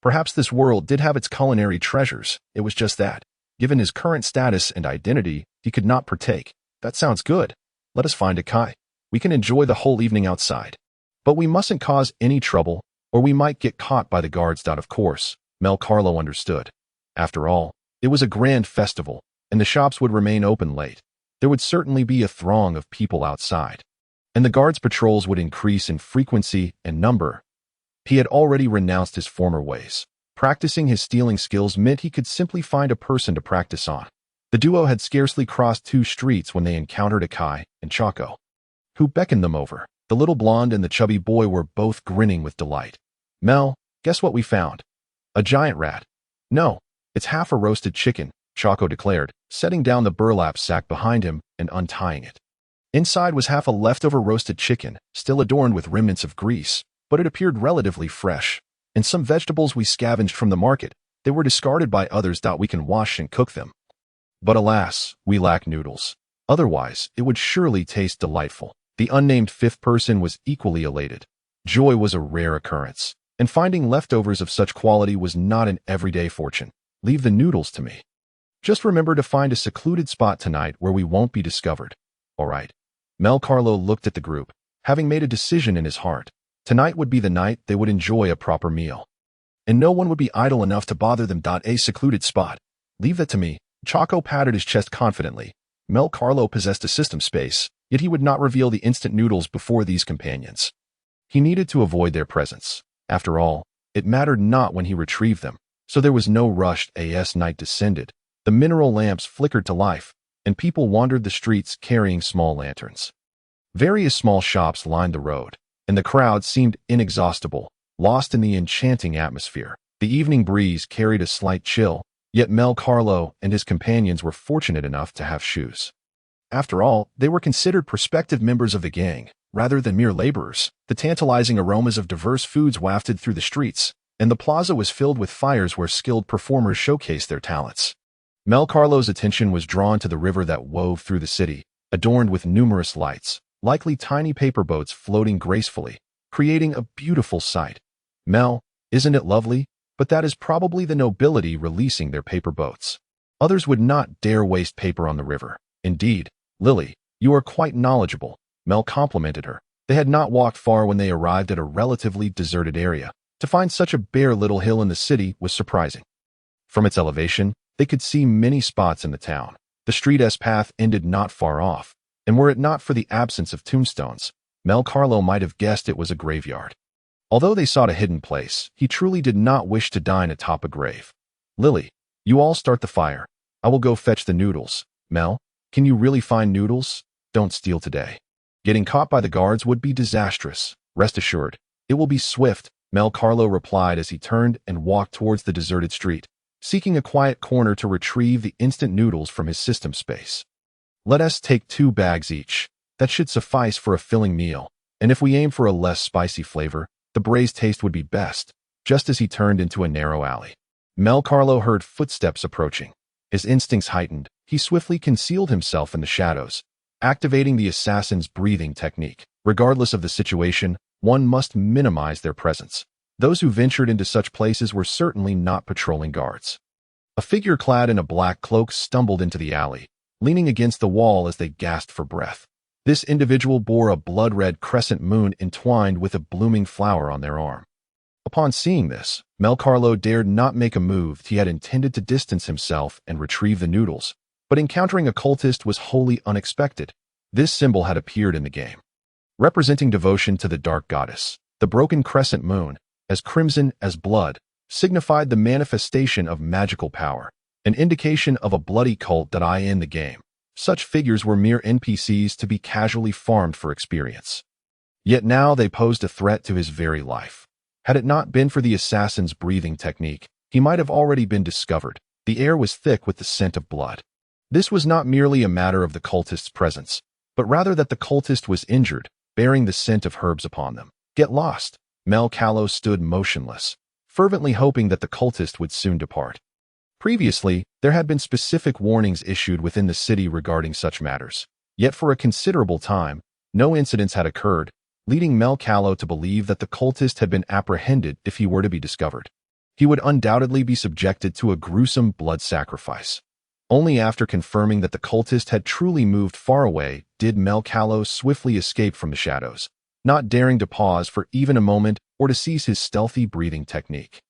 Perhaps this world did have its culinary treasures. It was just that, given his current status and identity, he could not partake. That sounds good. Let us find Akai. We can enjoy the whole evening outside. But we mustn't cause any trouble, or we might get caught by the guards. Of course, Mel Carlo understood. After all, it was a grand festival, and the shops would remain open late. There would certainly be a throng of people outside, and the guards' patrols would increase in frequency and number. He had already renounced his former ways. Practicing his stealing skills meant he could simply find a person to practice on. The duo had scarcely crossed 2 streets when they encountered Akai and Choco, who beckoned them over. The little blonde and the chubby boy were both grinning with delight. Mel, guess what we found? A giant rat. No, it's half a roasted chicken, Choco declared, setting down the burlap sack behind him and untying it. Inside was half a leftover roasted chicken, still adorned with remnants of grease, but it appeared relatively fresh. And some vegetables we scavenged from the market. They were discarded by others. We can wash and cook them. But alas, we lack noodles. Otherwise, it would surely taste delightful. The unnamed 5th person was equally elated. Joy was a rare occurrence, and finding leftovers of such quality was not an everyday fortune. Leave the noodles to me. Just remember to find a secluded spot tonight where we won't be discovered. All right. Mel Carlo looked at the group, having made a decision in his heart. Tonight would be the night they would enjoy a proper meal. And no one would be idle enough to bother them. A secluded spot. Leave that to me. Choco patted his chest confidently. Mel Carlo possessed a system space, yet he would not reveal the instant noodles before these companions. He needed to avoid their presence. After all, it mattered not when he retrieved them, so there was no rush as night descended. The mineral lamps flickered to life, and people wandered the streets carrying small lanterns. Various small shops lined the road, and the crowd seemed inexhaustible, lost in the enchanting atmosphere. The evening breeze carried a slight chill, yet Mel Carlo and his companions were fortunate enough to have shoes. After all, they were considered prospective members of the gang, rather than mere laborers. The tantalizing aromas of diverse foods wafted through the streets, and the plaza was filled with fires where skilled performers showcased their talents. Mel Carlo's attention was drawn to the river that wove through the city, adorned with numerous lights, likely tiny paper boats floating gracefully, creating a beautiful sight. Mel, isn't it lovely? But that is probably the nobility releasing their paper boats. Others would not dare waste paper on the river. Indeed, Lily, you are quite knowledgeable, Mel complimented her. They had not walked far when they arrived at a relatively deserted area. To find such a bare little hill in the city was surprising. From its elevation, they could see many spots in the town. The street's path ended not far off, and were it not for the absence of tombstones, Mel Carlo might have guessed it was a graveyard. Although they sought a hidden place, he truly did not wish to dine atop a grave. Lily, you all start the fire. I will go fetch the noodles. Mel, can you really find noodles? Don't steal today. Getting caught by the guards would be disastrous. Rest assured, it will be swift, Mel Carlo replied as he turned and walked towards the deserted street, seeking a quiet corner to retrieve the instant noodles from his system space. Let us take 2 bags each. That should suffice for a filling meal, and if we aim for a less spicy flavor, the braised taste would be best. Just as he turned into a narrow alley, Mel Carlo heard footsteps approaching. His instincts heightened. He swiftly concealed himself in the shadows, activating the assassin's breathing technique. Regardless of the situation, one must minimize their presence. Those who ventured into such places were certainly not patrolling guards. A figure clad in a black cloak stumbled into the alley, leaning against the wall as they gasped for breath. This individual bore a blood-red crescent moon entwined with a blooming flower on their arm. Upon seeing this, Mel Carlo dared not make a move. He had intended to distance himself and retrieve the noodles, but encountering a cultist was wholly unexpected. This symbol had appeared in the game, representing devotion to the dark goddess. The broken crescent moon, as crimson as blood, signified the manifestation of magical power, an indication of a bloody cult that I in the game. Such figures were mere NPCs to be casually farmed for experience. Yet now they posed a threat to his very life. Had it not been for the assassin's breathing technique, he might have already been discovered. The air was thick with the scent of blood. This was not merely a matter of the cultist's presence, but rather that the cultist was injured, bearing the scent of herbs upon them. Get lost. Mel Carlo stood motionless, fervently hoping that the cultist would soon depart. Previously, there had been specific warnings issued within the city regarding such matters. Yet for a considerable time, no incidents had occurred, leading Mel Carlo to believe that the cultist had been apprehended if he were to be discovered. He would undoubtedly be subjected to a gruesome blood sacrifice. Only after confirming that the cultist had truly moved far away did Mel Carlo swiftly escape from the shadows, not daring to pause for even a moment or to cease his stealthy breathing technique.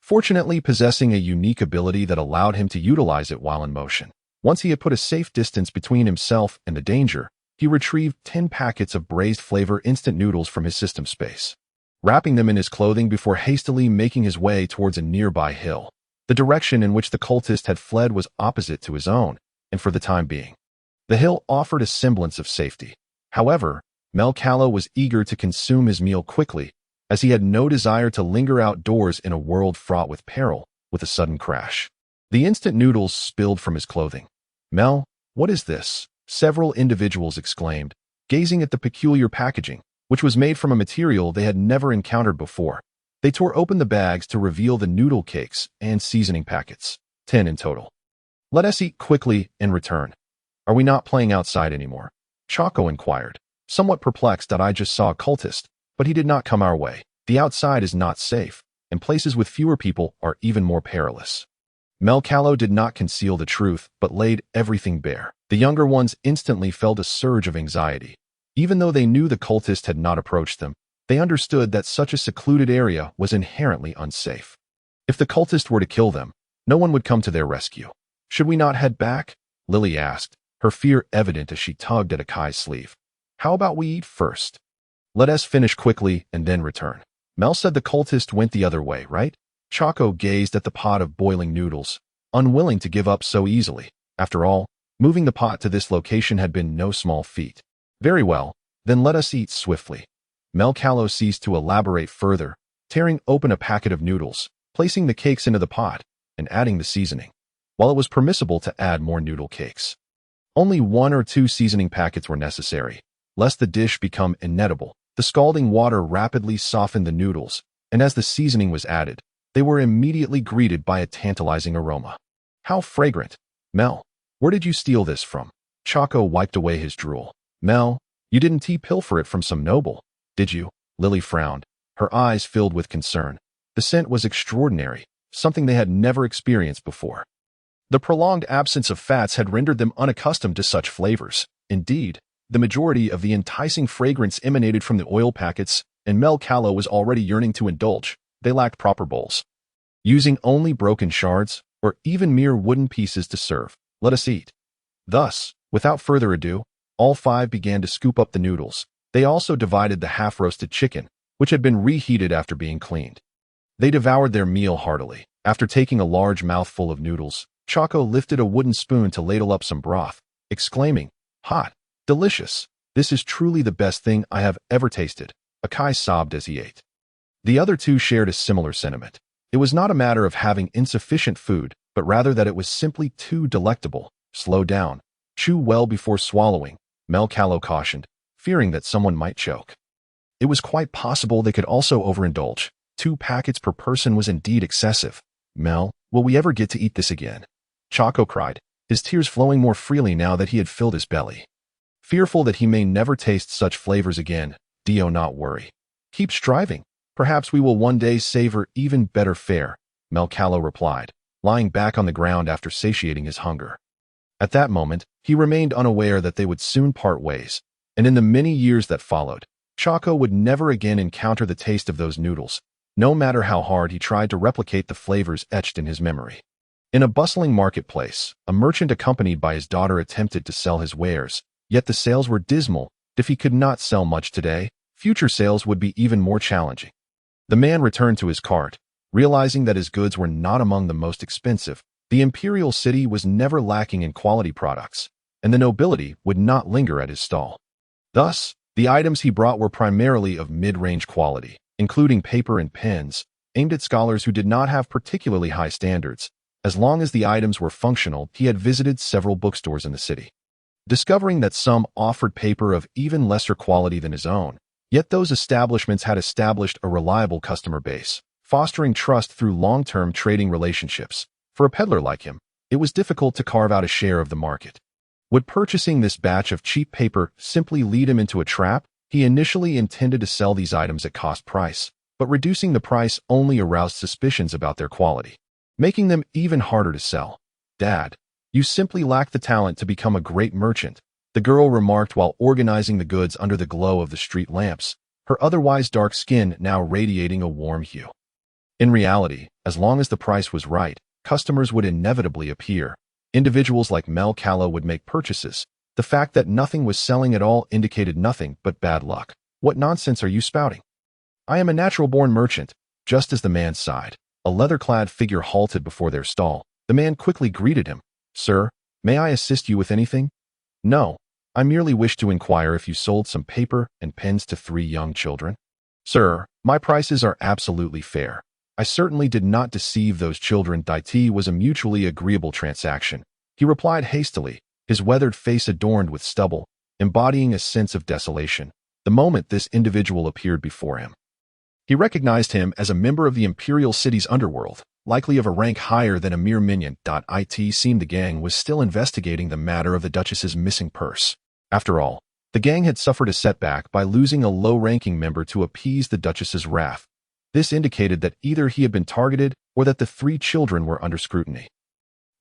Fortunately, possessing a unique ability that allowed him to utilize it while in motion. Once he had put a safe distance between himself and the danger, he retrieved 10 packets of braised flavor instant noodles from his system space, wrapping them in his clothing before hastily making his way towards a nearby hill. The direction in which the cultist had fled was opposite to his own, and for the time being, the hill offered a semblance of safety. However, Mel Carlo was eager to consume his meal quickly, as he had no desire to linger outdoors in a world fraught with peril. With a sudden crash, the instant noodles spilled from his clothing. Mel, what is this? Several individuals exclaimed, gazing at the peculiar packaging, which was made from a material they had never encountered before. They tore open the bags to reveal the noodle cakes and seasoning packets, 10 in total. Let us eat quickly and return. Are we not playing outside anymore? Chaco inquired, somewhat perplexed that I just saw a cultist, but he did not come our way. The outside is not safe, and places with fewer people are even more perilous. Mel Carlo did not conceal the truth, but laid everything bare. The younger ones instantly felt a surge of anxiety. Even though they knew the cultist had not approached them, they understood that such a secluded area was inherently unsafe. If the cultist were to kill them, no one would come to their rescue. Should we not head back? Lily asked, her fear evident as she tugged at Akai's sleeve. How about we eat first? Let us finish quickly and then return. Mel said the cultist went the other way, right? Chaco gazed at the pot of boiling noodles, unwilling to give up so easily. After all, moving the pot to this location had been no small feat. Very well, then let us eat swiftly. Mel Carlo ceased to elaborate further, tearing open a packet of noodles, placing the cakes into the pot, and adding the seasoning. While it was permissible to add more noodle cakes, only 1 or 2 seasoning packets were necessary, lest the dish become inedible. The scalding water rapidly softened the noodles, and as the seasoning was added, they were immediately greeted by a tantalizing aroma. How fragrant! Mel, where did you steal this from? Chaco wiped away his drool. Mel, you didn't pilfer it from some noble, did you? Lily frowned, her eyes filled with concern. The scent was extraordinary, something they had never experienced before. The prolonged absence of fats had rendered them unaccustomed to such flavors. Indeed, the majority of the enticing fragrance emanated from the oil packets, and Mel Carlo was already yearning to indulge. They lacked proper bowls. Using only broken shards, or even mere wooden pieces to serve, let us eat. Thus, without further ado, all five began to scoop up the noodles. They also divided the half-roasted chicken, which had been reheated after being cleaned. They devoured their meal heartily. After taking a large mouthful of noodles, Choco lifted a wooden spoon to ladle up some broth, exclaiming, "Hot, delicious. This is truly the best thing I have ever tasted." Akai sobbed as he ate. The other two shared a similar sentiment. It was not a matter of having insufficient food, but rather that it was simply too delectable. Slow down. Chew well before swallowing, Mel Carlo cautioned, fearing that someone might choke. It was quite possible they could also overindulge. 2 packets per person was indeed excessive. "Mel, will we ever get to eat this again?" Choco cried, his tears flowing more freely now that he had filled his belly. Fearful that he may never taste such flavors again, Dio not worry. "Keep striving. Perhaps we will one day savor even better fare," Mel Carlo replied, lying back on the ground after satiating his hunger. At that moment, he remained unaware that they would soon part ways, and in the many years that followed, Choco would never again encounter the taste of those noodles, no matter how hard he tried to replicate the flavors etched in his memory. In a bustling marketplace, a merchant accompanied by his daughter attempted to sell his wares, yet the sales were dismal. If he could not sell much today, future sales would be even more challenging. The man returned to his cart, realizing that his goods were not among the most expensive. The imperial city was never lacking in quality products, and the nobility would not linger at his stall. Thus, the items he brought were primarily of mid-range quality, including paper and pens, aimed at scholars who did not have particularly high standards. As long as the items were functional, he had visited several bookstores in the city, discovering that some offered paper of even lesser quality than his own. Yet those establishments had established a reliable customer base, fostering trust through long-term trading relationships. For a peddler like him, it was difficult to carve out a share of the market. Would purchasing this batch of cheap paper simply lead him into a trap? He initially intended to sell these items at cost price, but reducing the price only aroused suspicions about their quality, making them even harder to sell. "Dad, you simply lack the talent to become a great merchant," the girl remarked while organizing the goods under the glow of the street lamps, her otherwise dark skin now radiating a warm hue. In reality, as long as the price was right, customers would inevitably appear. Individuals like Mel Carlo would make purchases. The fact that nothing was selling at all indicated nothing but bad luck. "What nonsense are you spouting? I am a natural-born merchant." Just as the man sighed, a leather-clad figure halted before their stall. The man quickly greeted him. "Sir, may I assist you with anything?" "No, I merely wish to inquire if you sold some paper and pens to 3 young children." "Sir, my prices are absolutely fair. I certainly did not deceive those children." It was a mutually agreeable transaction, he replied hastily, his weathered face adorned with stubble, embodying a sense of desolation. The moment this individual appeared before him, he recognized him as a member of the imperial city's underworld, likely of a rank higher than a mere minion. It seemed the gang was still investigating the matter of the Duchess's missing purse. After all, the gang had suffered a setback by losing a low-ranking member to appease the Duchess's wrath. This indicated that either he had been targeted or that the 3 children were under scrutiny.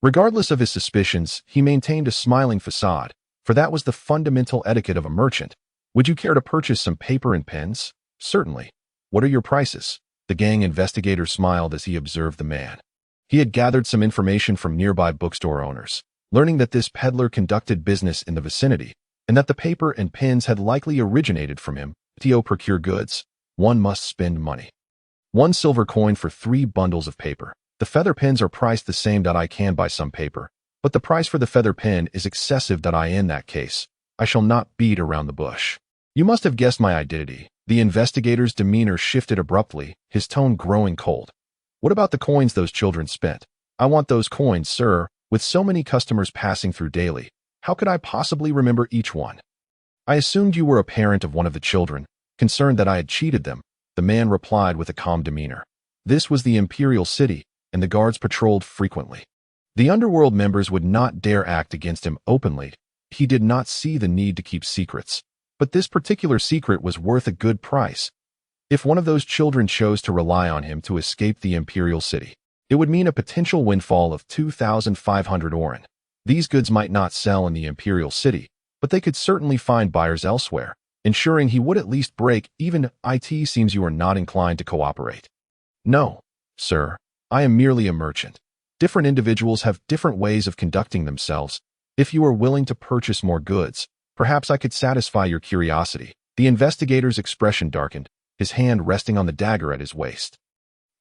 Regardless of his suspicions, he maintained a smiling facade, for that was the fundamental etiquette of a merchant. "Would you care to purchase some paper and pens?" "Certainly. What are your prices?" The gang investigator smiled as he observed the man. He had gathered some information from nearby bookstore owners, learning that this peddler conducted business in the vicinity, and that the paper and pens had likely originated from him. To procure goods, one must spend money. 1 silver coin for 3 bundles of paper. The feather pens are priced the same. I can buy some paper, but the price for the feather pen is excessive. In that case, I shall not beat around the bush. You must have guessed my identity. The investigator's demeanor shifted abruptly, his tone growing cold. "What about the coins those children spent?" "I want those coins, sir. With so many customers passing through daily, how could I possibly remember each one?" "I assumed you were a parent of one of the children, concerned that I had cheated them," the man replied with a calm demeanor. This was the imperial city, and the guards patrolled frequently. The underworld members would not dare act against him openly. He did not see the need to keep secrets, but this particular secret was worth a good price. If one of those children chose to rely on him to escape the imperial city, it would mean a potential windfall of 2,500 oren. These goods might not sell in the imperial city, but they could certainly find buyers elsewhere, ensuring he would at least break even. It seems you are not inclined to cooperate. No, sir, I am merely a merchant. Different individuals have different ways of conducting themselves. If you are willing to purchase more goods, perhaps I could satisfy your curiosity. The investigator's expression darkened, his hand resting on the dagger at his waist.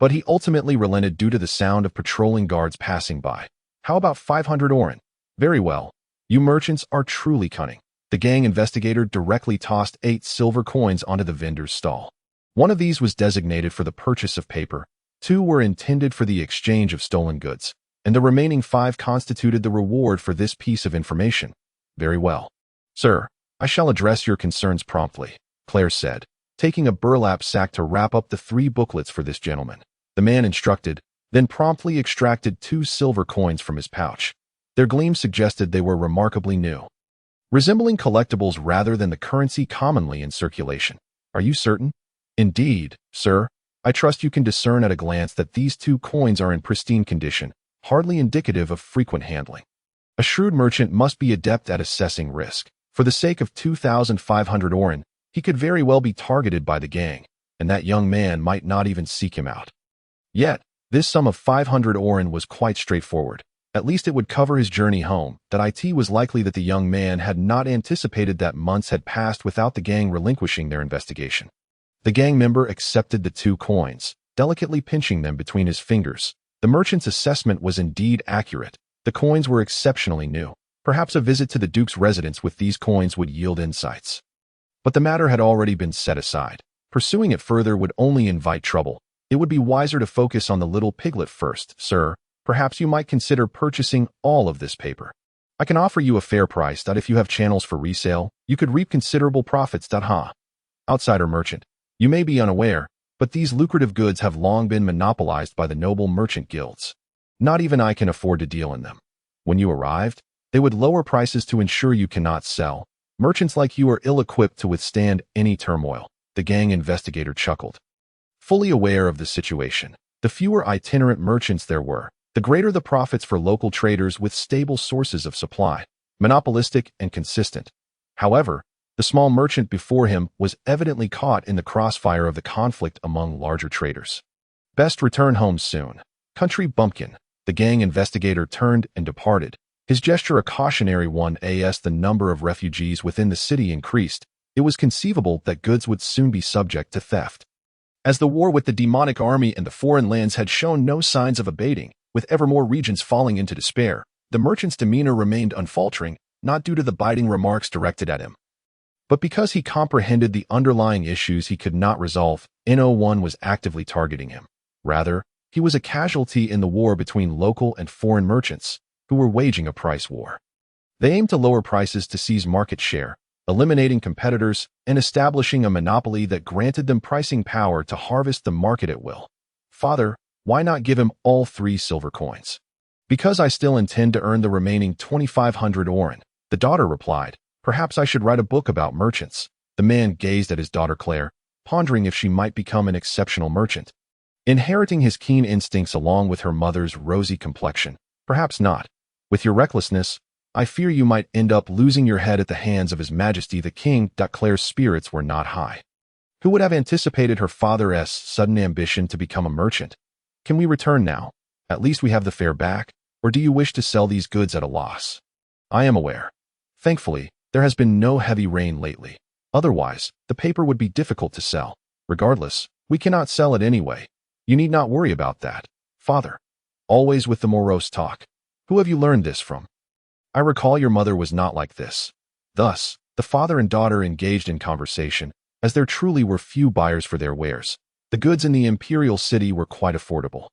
But he ultimately relented due to the sound of patrolling guards passing by. How about 500 oren? Very well. You merchants are truly cunning. The gang investigator directly tossed 8 silver coins onto the vendor's stall. One of these was designated for the purchase of paper, 2 were intended for the exchange of stolen goods, and the remaining 5 constituted the reward for this piece of information. Very well. Sir, I shall address your concerns promptly, Claire said, taking a burlap sack to wrap up the 3 booklets for this gentleman. The man instructed, then promptly extracted 2 silver coins from his pouch. Their gleam suggested they were remarkably new, resembling collectibles rather than the currency commonly in circulation. Are you certain? Indeed, sir. I trust you can discern at a glance that these 2 coins are in pristine condition, hardly indicative of frequent handling. A shrewd merchant must be adept at assessing risk. For the sake of 2,500 oren, he could very well be targeted by the gang, and that young man might not even seek him out. Yet, this sum of 500 oren was quite straightforward. At least it would cover his journey home. It was likely that the young man had not anticipated that months had passed without the gang relinquishing their investigation. The gang member accepted the 2 coins, delicately pinching them between his fingers. The merchant's assessment was indeed accurate. The coins were exceptionally new. Perhaps a visit to the Duke's residence with these coins would yield insights. But the matter had already been set aside. Pursuing it further would only invite trouble. It would be wiser to focus on the little piglet first, sir. Perhaps you might consider purchasing all of this paper. I can offer you a fair price. If you have channels for resale, you could reap considerable profits. Outsider merchant, you may be unaware, but these lucrative goods have long been monopolized by the noble merchant guilds. Not even I can afford to deal in them. When you arrived, they would lower prices to ensure you cannot sell. Merchants like you are ill-equipped to withstand any turmoil. The gang investigator chuckled. Fully aware of the situation, the fewer itinerant merchants there were, the greater the profits for local traders with stable sources of supply, monopolistic and consistent. However, the small merchant before him was evidently caught in the crossfire of the conflict among larger traders. Best return home soon. Country bumpkin. The gang investigator turned and departed, his gesture a cautionary one. As the number of refugees within the city increased, it was conceivable that goods would soon be subject to theft. As the war with the demonic army and the foreign lands had shown no signs of abating, with ever more regions falling into despair, the merchant's demeanor remained unfaltering, not due to the biting remarks directed at him, but because he comprehended the underlying issues he could not resolve. No-one was actively targeting him. Rather, he was a casualty in the war between local and foreign merchants, who were waging a price war. They aimed to lower prices to seize market share, eliminating competitors and establishing a monopoly that granted them pricing power to harvest the market at will. Father, why not give him all 3 silver coins? Because I still intend to earn the remaining 2,500 oren, the daughter replied. Perhaps I should write a book about merchants. The man gazed at his daughter Claire, pondering if she might become an exceptional merchant. Inheriting his keen instincts along with her mother's rosy complexion. Perhaps not. With your recklessness, I fear you might end up losing your head at the hands of His Majesty the King. Claire's spirits were not high. Who would have anticipated her father's sudden ambition to become a merchant? Can we return now? At least we have the fare back, or do you wish to sell these goods at a loss? I am aware. Thankfully, there has been no heavy rain lately. Otherwise, the paper would be difficult to sell. Regardless, we cannot sell it anyway. You need not worry about that, Father. Always with the morose talk. Who have you learned this from? I recall your mother was not like this. Thus, the father and daughter engaged in conversation, as there truly were few buyers for their wares. The goods in the imperial city were quite affordable.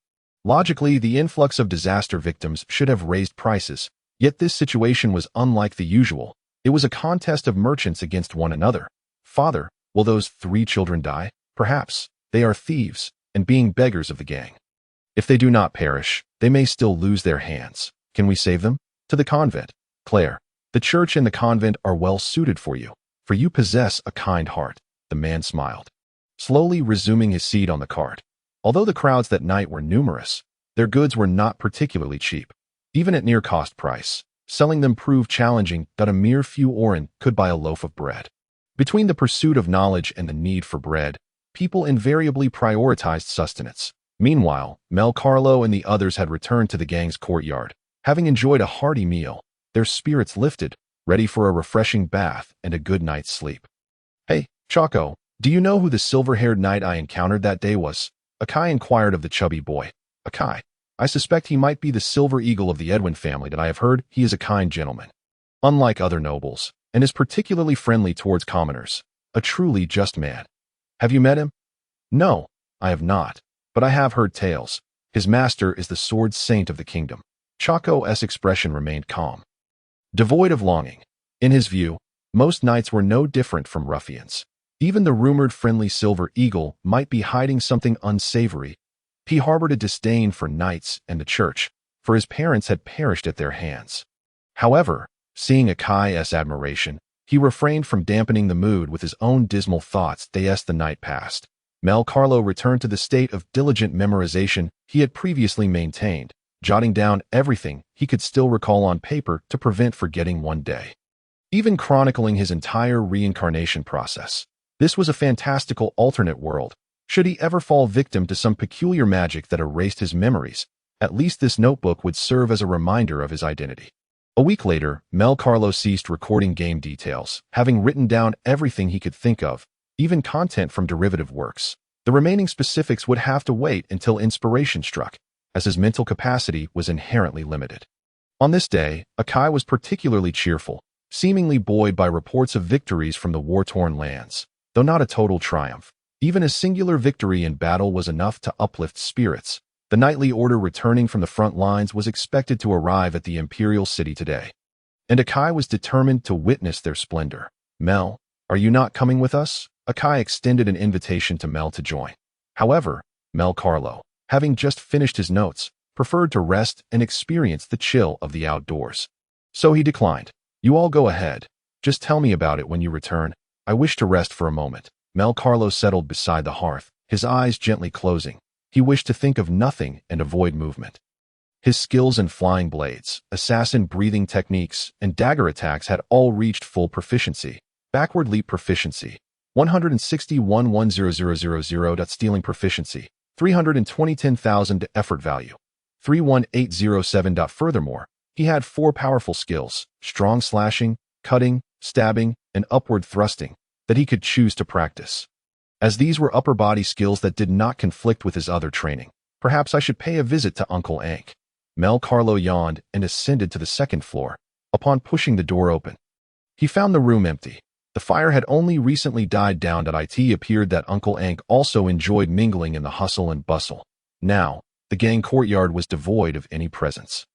Logically, the influx of disaster victims should have raised prices, yet this situation was unlike the usual. It was a contest of merchants against one another. Father, will those 3 children die? Perhaps. They are thieves, and being beggars of the gang. If they do not perish, they may still lose their hands. Can we save them? To the convent. Claire, the church and the convent are well suited for you, for you possess a kind heart. The man smiled. slowly resuming his seat on the cart. Although the crowds that night were numerous, their goods were not particularly cheap. Even at near cost price, selling them proved challenging that a mere few oren could buy a loaf of bread. Between the pursuit of knowledge and the need for bread, people invariably prioritized sustenance. Meanwhile, Mel Carlo and the others had returned to the gang's courtyard. Having enjoyed a hearty meal, their spirits lifted, ready for a refreshing bath and a good night's sleep. "Hey, Chaco, do you know who the silver-haired knight I encountered that day was?" Akai inquired of the chubby boy. "Akai, I suspect he might be the silver eagle of the Edwin family that I have heard he is a kind gentleman, unlike other nobles, and is particularly friendly towards commoners, a truly just man. Have you met him?" "No, I have not, but I have heard tales. His master is the sword saint of the kingdom." Chaco's expression remained calm, devoid of longing. In his view, most knights were no different from ruffians. Even the rumored friendly silver eagle might be hiding something unsavory. He harbored a disdain for knights and the church, for his parents had perished at their hands. However, seeing Akai's admiration, he refrained from dampening the mood with his own dismal thoughts as the night passed. Mel Carlo returned to the state of diligent memorization he had previously maintained, jotting down everything he could still recall on paper to prevent forgetting one day. Even chronicling his entire reincarnation process. This was a fantastical alternate world. Should he ever fall victim to some peculiar magic that erased his memories, at least this notebook would serve as a reminder of his identity. A week later, Mel Carlo ceased recording game details, having written down everything he could think of, even content from derivative works. The remaining specifics would have to wait until inspiration struck, as his mental capacity was inherently limited. On this day, Akai was particularly cheerful, seemingly buoyed by reports of victories from the war-torn lands. Though not a total triumph, even a singular victory in battle was enough to uplift spirits. The knightly order returning from the front lines was expected to arrive at the imperial city today, and Akai was determined to witness their splendor. "Mel, are you not coming with us?" Akai extended an invitation to Mel to join. However, Mel Carlo, having just finished his notes, preferred to rest and experience the chill of the outdoors. So he declined. "You all go ahead. Just tell me about it when you return. I wish to rest for a moment." Mel Carlo settled beside the hearth, his eyes gently closing. He wished to think of nothing and avoid movement. His skills in flying blades, assassin breathing techniques, and dagger attacks had all reached full proficiency. Backward leap proficiency, 161,100,000. Stealing proficiency, 320,10,000. Effort value, 31807. Furthermore, he had 4 powerful skills: strong slashing, cutting, stabbing, and upward thrusting, that he could choose to practice. As these were upper body skills that did not conflict with his other training, perhaps I should pay a visit to Uncle Ankh. Mel Carlo yawned and ascended to the second floor. Upon pushing the door open, he found the room empty. The fire had only recently died down. It appeared that Uncle Ankh also enjoyed mingling in the hustle and bustle. Now, the gang courtyard was devoid of any presence,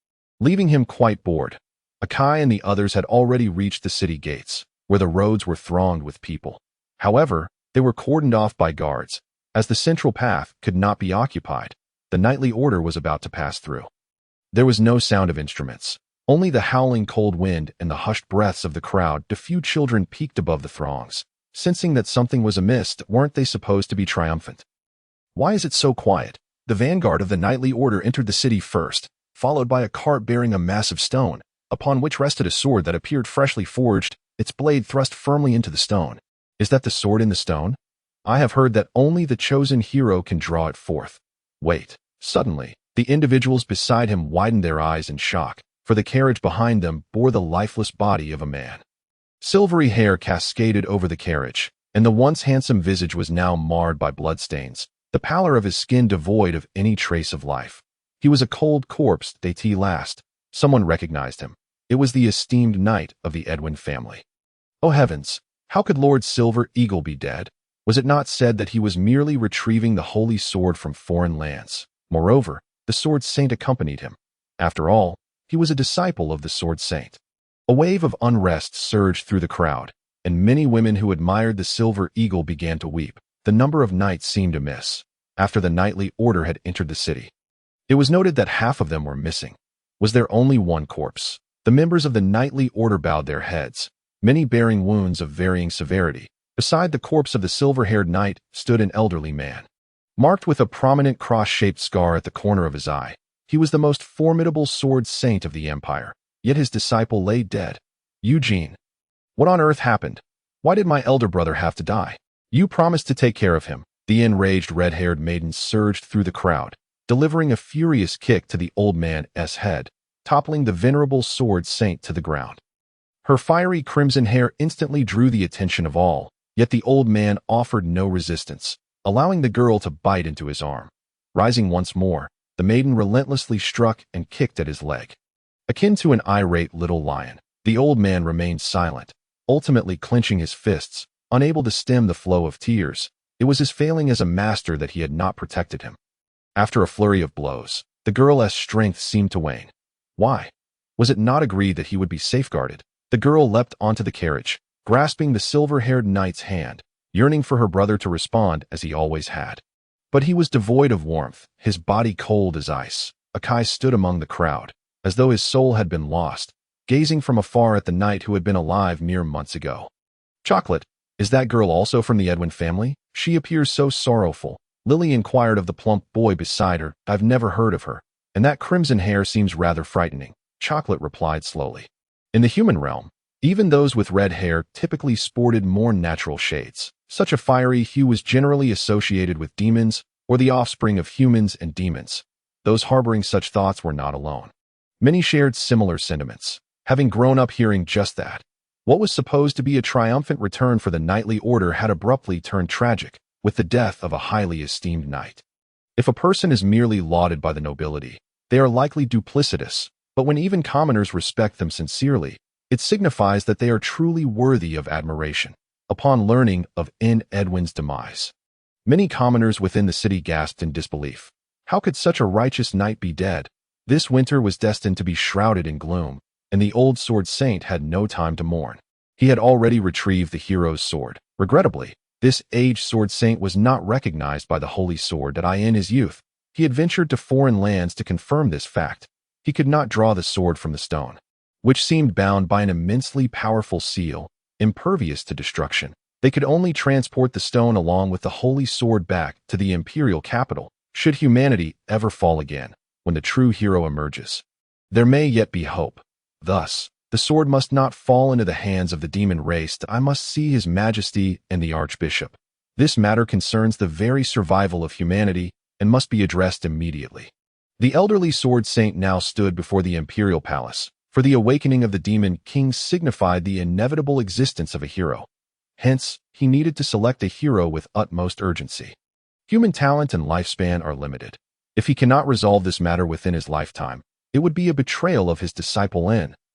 leaving him quite bored. Akai and the others had already reached the city gates, where the roads were thronged with people. However, they were cordoned off by guards. As the central path could not be occupied, the knightly order was about to pass through. There was no sound of instruments, only the howling cold wind and the hushed breaths of the crowd. A few children peeked above the throngs, sensing that something was amiss. Weren't they supposed to be triumphant? "Why is it so quiet?" The vanguard of the knightly order entered the city first, followed by a cart bearing a massive stone, upon which rested a sword that appeared freshly forged, its blade thrust firmly into the stone. "Is that the sword in the stone? I have heard that only the chosen hero can draw it forth." "Wait." Suddenly, the individuals beside him widened their eyes in shock, for the carriage behind them bore the lifeless body of a man. Silvery hair cascaded over the carriage, and the once handsome visage was now marred by bloodstains, the pallor of his skin devoid of any trace of life. He was a cold corpse. At last, someone recognized him. It was the esteemed knight of the Edwin family. Oh heavens! How could Lord Silver Eagle be dead? Was it not said that he was merely retrieving the holy sword from foreign lands? Moreover, the sword saint accompanied him. After all, he was a disciple of the sword saint. A wave of unrest surged through the crowd, and many women who admired the Silver Eagle began to weep. The number of knights seemed amiss. After the knightly order had entered the city, it was noted that half of them were missing. Was there only one corpse? The members of the knightly order bowed their heads, many bearing wounds of varying severity. Beside the corpse of the silver-haired knight stood an elderly man, marked with a prominent cross-shaped scar at the corner of his eye. He was the most formidable sword saint of the empire, yet his disciple lay dead. Eugene. What on earth happened? Why did my elder brother have to die? You promised to take care of him. The enraged red-haired maiden surged through the crowd, delivering a furious kick to the old man's head, toppling the venerable sword saint to the ground. Her fiery crimson hair instantly drew the attention of all, yet the old man offered no resistance, allowing the girl to bite into his arm. Rising once more, the maiden relentlessly struck and kicked at his leg. Akin to an irate little lion, the old man remained silent, ultimately clenching his fists, unable to stem the flow of tears. It was his failing as a master that he had not protected him. After a flurry of blows, the girl's strength seemed to wane. Why? Was it not agreed that he would be safeguarded? The girl leapt onto the carriage, grasping the silver-haired knight's hand, yearning for her brother to respond as he always had. But he was devoid of warmth, his body cold as ice. Akai stood among the crowd, as though his soul had been lost, gazing from afar at the knight who had been alive mere months ago. Chocolate, is that girl also from the Edwin family? She appears so sorrowful. Lily inquired of the plump boy beside her. I've never heard of her, and that crimson hair seems rather frightening. Chocolate replied slowly. In the human realm, even those with red hair typically sported more natural shades. Such a fiery hue was generally associated with demons or the offspring of humans and demons. Those harboring such thoughts were not alone. Many shared similar sentiments, having grown up hearing just that. What was supposed to be a triumphant return for the knightly order had abruptly turned tragic, with the death of a highly esteemed knight. If a person is merely lauded by the nobility, they are likely duplicitous, but when even commoners respect them sincerely, it signifies that they are truly worthy of admiration. Upon learning of Edwin's demise, many commoners within the city gasped in disbelief. How could such a righteous knight be dead? This winter was destined to be shrouded in gloom, and the old sword saint had no time to mourn. He had already retrieved the hero's sword. Regrettably, this aged sword saint was not recognized by the holy sword that in his youth. He had ventured to foreign lands to confirm this fact. He could not draw the sword from the stone, which seemed bound by an immensely powerful seal, impervious to destruction. They could only transport the stone along with the holy sword back to the imperial capital, should humanity ever fall again, when the true hero emerges. There may yet be hope. Thus, the sword must not fall into the hands of the demon race. I must see His Majesty and the Archbishop. This matter concerns the very survival of humanity and must be addressed immediately. The elderly sword saint now stood before the imperial palace, for the awakening of the demon king signified the inevitable existence of a hero. Hence, he needed to select a hero with utmost urgency. Human talent and lifespan are limited. If he cannot resolve this matter within his lifetime, it would be a betrayal of his disciple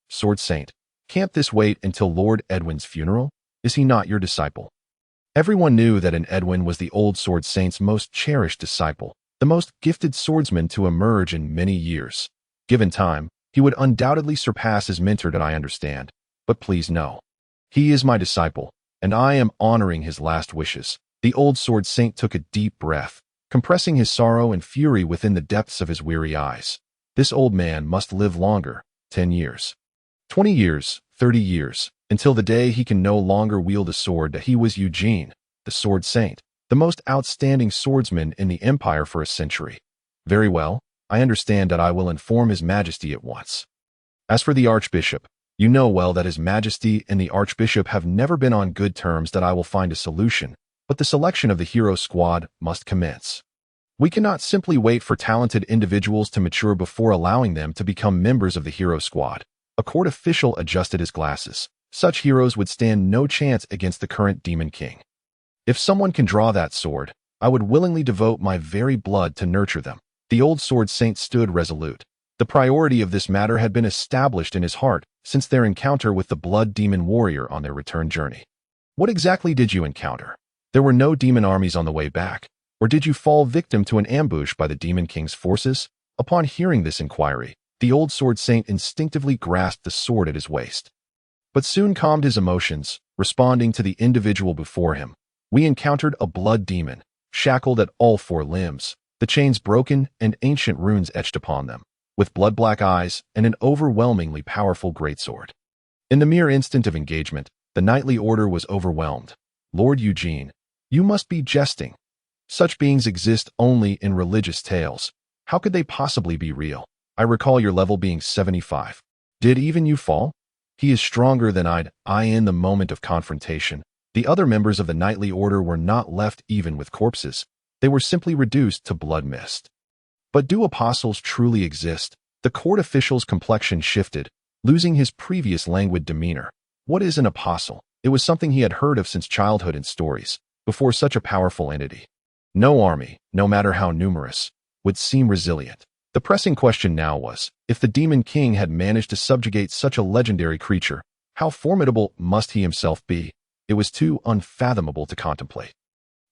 Sword Saint. Can't this wait until Lord Edwin's funeral? Is he not your disciple? Everyone knew that Edwin was the old sword saint's most cherished disciple, the most gifted swordsman to emerge in many years. Given time, he would undoubtedly surpass his mentor that I understand. But please know, he is my disciple, and I am honoring his last wishes. The old sword saint took a deep breath, compressing his sorrow and fury within the depths of his weary eyes. This old man must live longer, 10 years. 20 years, 30 years, until the day he can no longer wield a sword. That he was Eugene, the sword saint, the most outstanding swordsman in the empire for a century. Very well, I understand that I will inform His Majesty at once. As for the Archbishop, you know well that His Majesty and the Archbishop have never been on good terms. That I will find a solution, but the selection of the hero squad must commence. We cannot simply wait for talented individuals to mature before allowing them to become members of the hero squad. A court official adjusted his glasses. Such heroes would stand no chance against the current Demon King. If someone can draw that sword, I would willingly devote my very blood to nurture them. The old sword saint stood resolute. The priority of this matter had been established in his heart since their encounter with the blood demon warrior on their return journey. What exactly did you encounter? There were no demon armies on the way back, or did you fall victim to an ambush by the Demon King's forces? Upon hearing this inquiry, the old sword saint instinctively grasped the sword at his waist, but soon calmed his emotions, responding to the individual before him. We encountered a blood demon, shackled at all four limbs, the chains broken and ancient runes etched upon them, with blood-black eyes and an overwhelmingly powerful greatsword. In the mere instant of engagement, the knightly order was overwhelmed. Lord Eugene, you must be jesting. Such beings exist only in religious tales. How could they possibly be real? I recall your level being 75. Did even you fall? He is stronger than I in the moment of confrontation. The other members of the knightly order were not left even with corpses. They were simply reduced to blood mist. But do apostles truly exist? The court official's complexion shifted, losing his previous languid demeanor. What is an apostle? It was something he had heard of since childhood in stories, before such a powerful entity. No army, no matter how numerous, would seem resilient. The pressing question now was, if the Demon King had managed to subjugate such a legendary creature, how formidable must he himself be? It was too unfathomable to contemplate.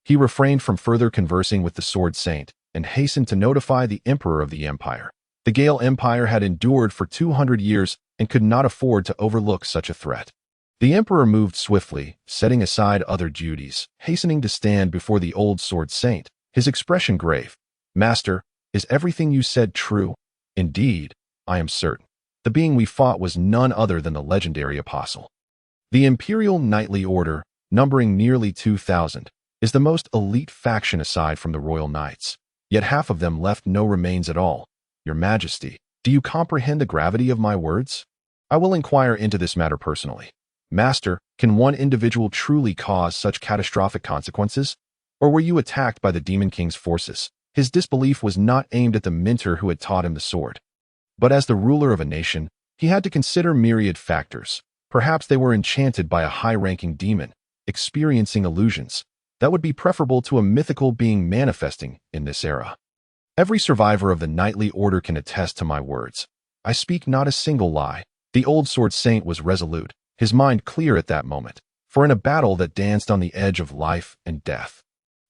He refrained from further conversing with the Sword Saint and hastened to notify the Emperor of the Empire. The Gale Empire had endured for 200 years and could not afford to overlook such a threat. The Emperor moved swiftly, setting aside other duties, hastening to stand before the old Sword Saint, his expression grave. Master, is everything you said true? Indeed, I am certain. The being we fought was none other than the legendary apostle. The Imperial Knightly Order, numbering nearly 2,000, is the most elite faction aside from the Royal Knights. Yet half of them left no remains at all. Your Majesty, do you comprehend the gravity of my words? I will inquire into this matter personally. Master, can one individual truly cause such catastrophic consequences? Or were you attacked by the Demon King's forces? His disbelief was not aimed at the mentor who had taught him the sword. But as the ruler of a nation, he had to consider myriad factors. Perhaps they were enchanted by a high-ranking demon, experiencing illusions. That would be preferable to a mythical being manifesting in this era. Every survivor of the knightly order can attest to my words. I speak not a single lie. The old Sword Saint was resolute, his mind clear at that moment, for in a battle that danced on the edge of life and death,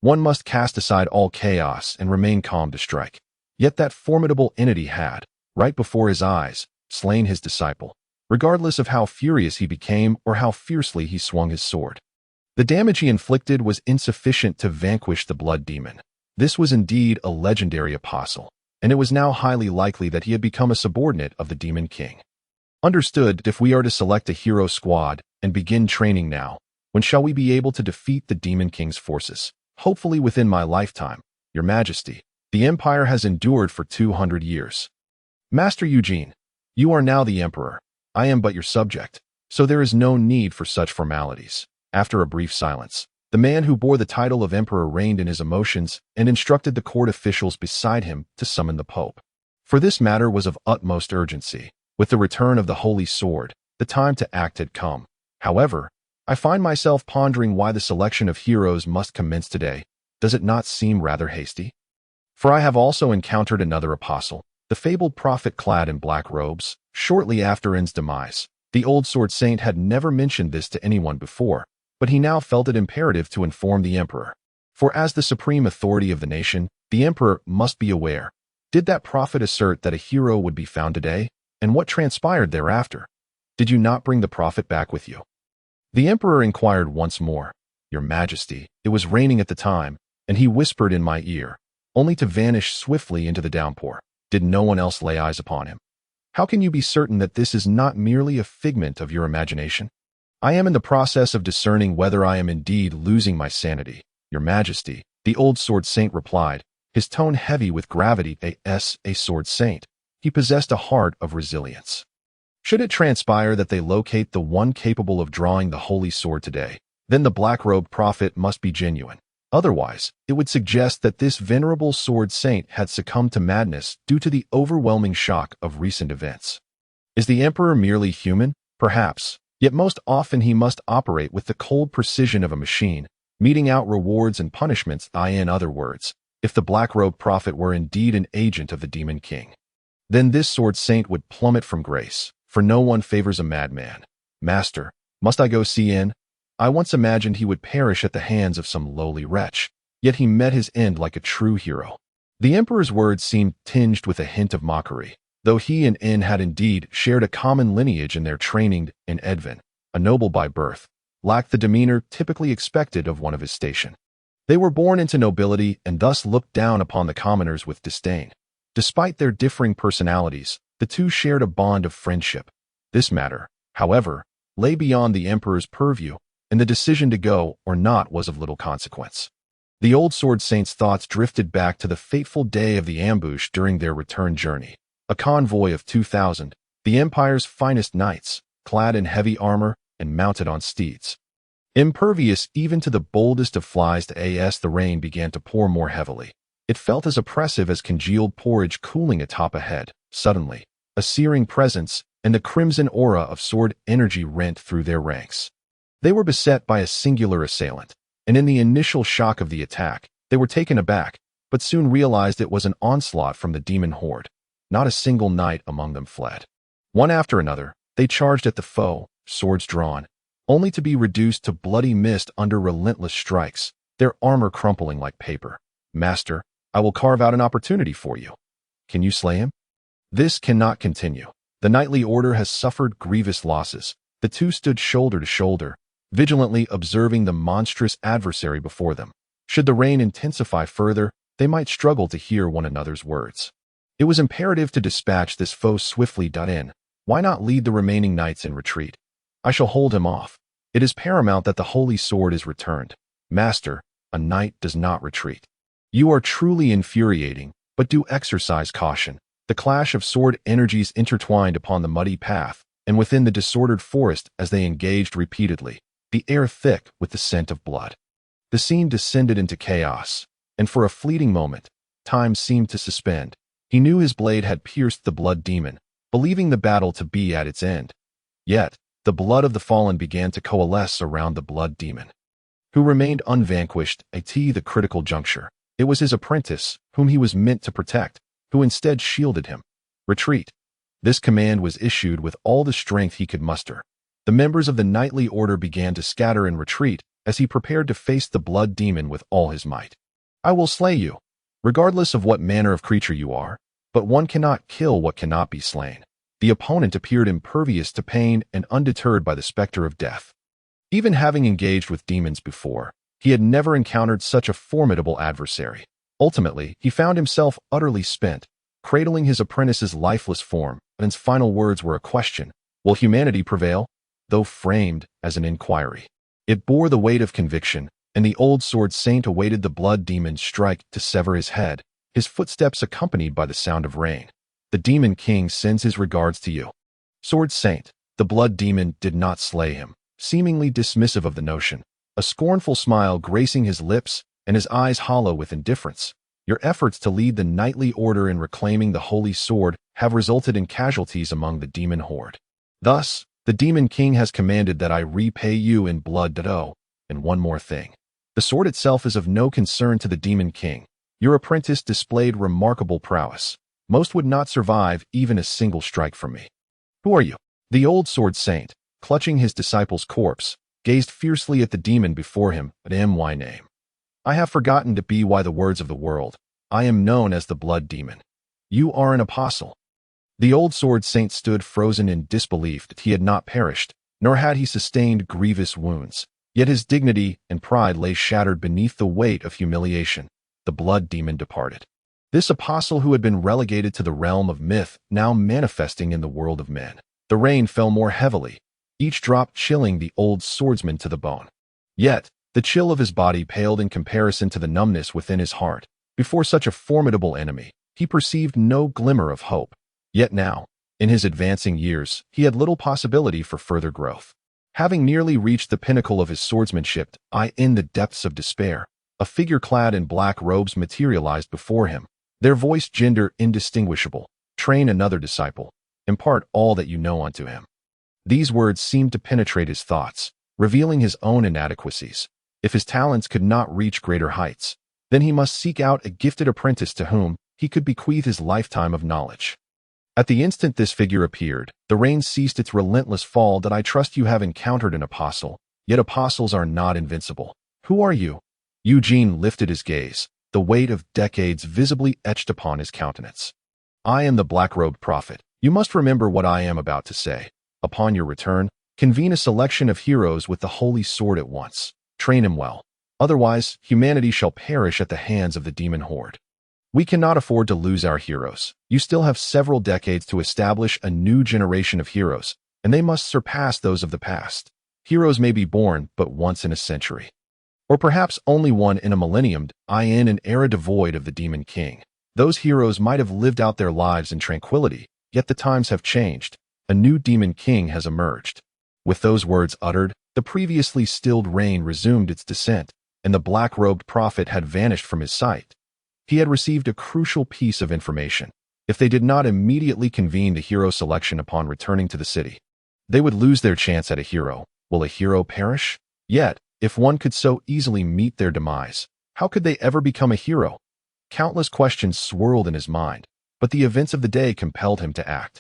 one must cast aside all chaos and remain calm to strike. Yet that formidable entity had, right before his eyes, slain his disciple, regardless of how furious he became or how fiercely he swung his sword. The damage he inflicted was insufficient to vanquish the blood demon. This was indeed a legendary apostle, and it was now highly likely that he had become a subordinate of the Demon King. Understood. If we are to select a hero squad and begin training now, when shall we be able to defeat the Demon King's forces? Hopefully within my lifetime, Your Majesty. The Empire has endured for 200 years. Master Eugene, you are now the Emperor. I am but your subject, so there is no need for such formalities. After a brief silence, the man who bore the title of Emperor reined in his emotions and instructed the court officials beside him to summon the Pope. For this matter was of utmost urgency. With the return of the Holy Sword, the time to act had come. However, I find myself pondering why the selection of heroes must commence today. Does it not seem rather hasty? For I have also encountered another apostle, the fabled prophet clad in black robes, shortly after N's demise. The old Sword Saint had never mentioned this to anyone before, but he now felt it imperative to inform the Emperor. For as the supreme authority of the nation, the Emperor must be aware. Did that prophet assert that a hero would be found today? And what transpired thereafter? Did you not bring the prophet back with you? The Emperor inquired once more. Your Majesty, it was raining at the time, and he whispered in my ear, only to vanish swiftly into the downpour. Did no one else lay eyes upon him? How can you be certain that this is not merely a figment of your imagination? I am in the process of discerning whether I am indeed losing my sanity. Your Majesty, the old Sword Saint replied, his tone heavy with gravity. A Sword Saint. He possessed a heart of resilience. Should it transpire that they locate the one capable of drawing the holy sword today, then the black-robed prophet must be genuine. Otherwise, it would suggest that this venerable Sword Saint had succumbed to madness due to the overwhelming shock of recent events. Is the Emperor merely human? Perhaps. Yet most often he must operate with the cold precision of a machine, meting out rewards and punishments. In other words, if the black-robed prophet were indeed an agent of the Demon King, then this Sword Saint would plummet from grace, for no one favors a madman. Master, must I go see in? I once imagined he would perish at the hands of some lowly wretch, yet he met his end like a true hero. The Emperor's words seemed tinged with a hint of mockery, though he and In had indeed shared a common lineage in their training. In Edvin, a noble by birth, lacked the demeanor typically expected of one of his station. They were born into nobility and thus looked down upon the commoners with disdain. Despite their differing personalities, the two shared a bond of friendship. This matter, however, lay beyond the Emperor's purview, and the decision to go or not was of little consequence. The old sword saint's thoughts drifted back to the fateful day of the ambush during their return journey. A convoy of 2,000, the Empire's finest knights, clad in heavy armor and mounted on steeds. Impervious even to the boldest of flies to as the rain began to pour more heavily. It felt as oppressive as congealed porridge cooling atop a head. Suddenly, a searing presence and the crimson aura of sword energy rent through their ranks. They were beset by a singular assailant, and in the initial shock of the attack, they were taken aback, but soon realized it was an onslaught from the demon horde. Not a single knight among them fled. One after another, they charged at the foe, swords drawn, only to be reduced to bloody mist under relentless strikes, their armor crumpling like paper. Master, I will carve out an opportunity for you. Can you slay him? This cannot continue. The knightly order has suffered grievous losses. The two stood shoulder to shoulder, vigilantly observing the monstrous adversary before them. Should the rain intensify further, they might struggle to hear one another's words. It was imperative to dispatch this foe swiftly. Why not lead the remaining knights in retreat? I shall hold him off. It is paramount that the holy sword is returned. Master, a knight does not retreat. You are truly infuriating, but do exercise caution. The clash of sword energies intertwined upon the muddy path, and within the disordered forest as they engaged repeatedly, the air thick with the scent of blood. The scene descended into chaos, and for a fleeting moment, time seemed to suspend. He knew his blade had pierced the blood demon, believing the battle to be at its end. Yet, the blood of the fallen began to coalesce around the blood demon, who remained unvanquished at the critical juncture. It was his apprentice, whom he was meant to protect, who instead shielded him. Retreat. This command was issued with all the strength he could muster. The members of the knightly order began to scatter in retreat as he prepared to face the blood demon with all his might. I will slay you, regardless of what manner of creature you are, but one cannot kill what cannot be slain. The opponent appeared impervious to pain and undeterred by the specter of death. Even having engaged with demons before, he had never encountered such a formidable adversary. Ultimately, he found himself utterly spent, cradling his apprentice's lifeless form, and his final words were a question: will humanity prevail? Though framed as an inquiry, it bore the weight of conviction, and the old sword saint awaited the blood demon's strike to sever his head, his footsteps accompanied by the sound of rain. The demon king sends his regards to you. Sword saint, the blood demon did not slay him, seemingly dismissive of the notion, a scornful smile gracing his lips and his eyes hollow with indifference. Your efforts to lead the knightly order in reclaiming the holy sword have resulted in casualties among the demon horde. Thus, the demon king has commanded that I repay you in blood. And one more thing. The sword itself is of no concern to the demon king. Your apprentice displayed remarkable prowess. Most would not survive even a single strike from me. Who are you? The old sword saint, clutching his disciple's corpse, gazed fiercely at the demon before him. My name. I have forgotten to be why the words of the world. I am known as the blood demon. You are an apostle. The old sword saint stood frozen in disbelief that he had not perished, nor had he sustained grievous wounds. Yet his dignity and pride lay shattered beneath the weight of humiliation. The blood demon departed. This apostle who had been relegated to the realm of myth, now manifesting in the world of men. The rain fell more heavily, each drop chilling the old swordsman to the bone. Yet, the chill of his body paled in comparison to the numbness within his heart. Before such a formidable enemy, he perceived no glimmer of hope. Yet now, in his advancing years, he had little possibility for further growth. Having nearly reached the pinnacle of his swordsmanship, in the depths of despair, a figure clad in black robes materialized before him, their voice gender indistinguishable. Train another disciple. Impart all that you know unto him. These words seemed to penetrate his thoughts, revealing his own inadequacies. If his talents could not reach greater heights, then he must seek out a gifted apprentice to whom he could bequeath his lifetime of knowledge. At the instant this figure appeared, the rain ceased its relentless fall. That I trust you have encountered an apostle, yet apostles are not invincible. Who are you? Eugene lifted his gaze, the weight of decades visibly etched upon his countenance. I am the black-robed prophet. You must remember what I am about to say. Upon your return, convene a selection of heroes with the holy sword at once. Train him well. Otherwise, humanity shall perish at the hands of the demon horde. We cannot afford to lose our heroes. You still have several decades to establish a new generation of heroes, and they must surpass those of the past. Heroes may be born but once in a century. Or perhaps only one in a millennium, in an era devoid of the Demon King. Those heroes might have lived out their lives in tranquility, yet the times have changed. A new Demon King has emerged. With those words uttered, the previously stilled rain resumed its descent, and the black-robed prophet had vanished from his sight. He had received a crucial piece of information. If they did not immediately convene the hero selection upon returning to the city, they would lose their chance at a hero. Will a hero perish? Yet, if one could so easily meet their demise, how could they ever become a hero? Countless questions swirled in his mind, but the events of the day compelled him to act.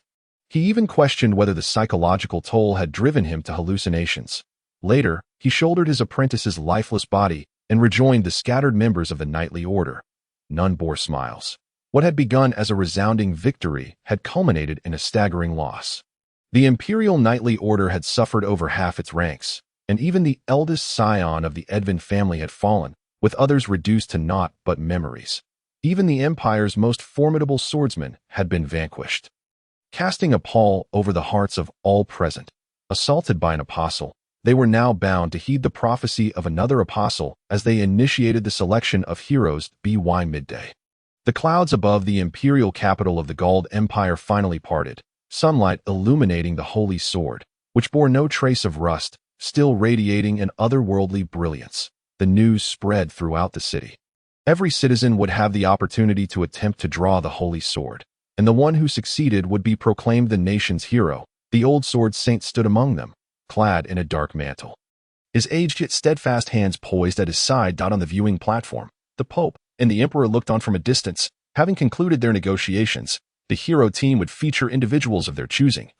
He even questioned whether the psychological toll had driven him to hallucinations. Later, he shouldered his apprentice's lifeless body and rejoined the scattered members of the knightly order. None bore smiles. What had begun as a resounding victory had culminated in a staggering loss. The imperial knightly order had suffered over half its ranks, and even the eldest scion of the Edvin family had fallen, with others reduced to naught but memories. Even the empire's most formidable swordsmen had been vanquished. Casting a pall over the hearts of all present, assaulted by an apostle, they were now bound to heed the prophecy of another apostle as they initiated the selection of heroes by midday. The clouds above the imperial capital of the Gald Empire finally parted, sunlight illuminating the holy sword, which bore no trace of rust, still radiating an otherworldly brilliance. The news spread throughout the city. Every citizen would have the opportunity to attempt to draw the holy sword, and the one who succeeded would be proclaimed the nation's hero. The old sword saint stood among them, clad in a dark mantle. His aged yet steadfast hands poised at his side on the viewing platform. The Pope and the Emperor looked on from a distance. Having concluded their negotiations, the hero team would feature individuals of their choosing.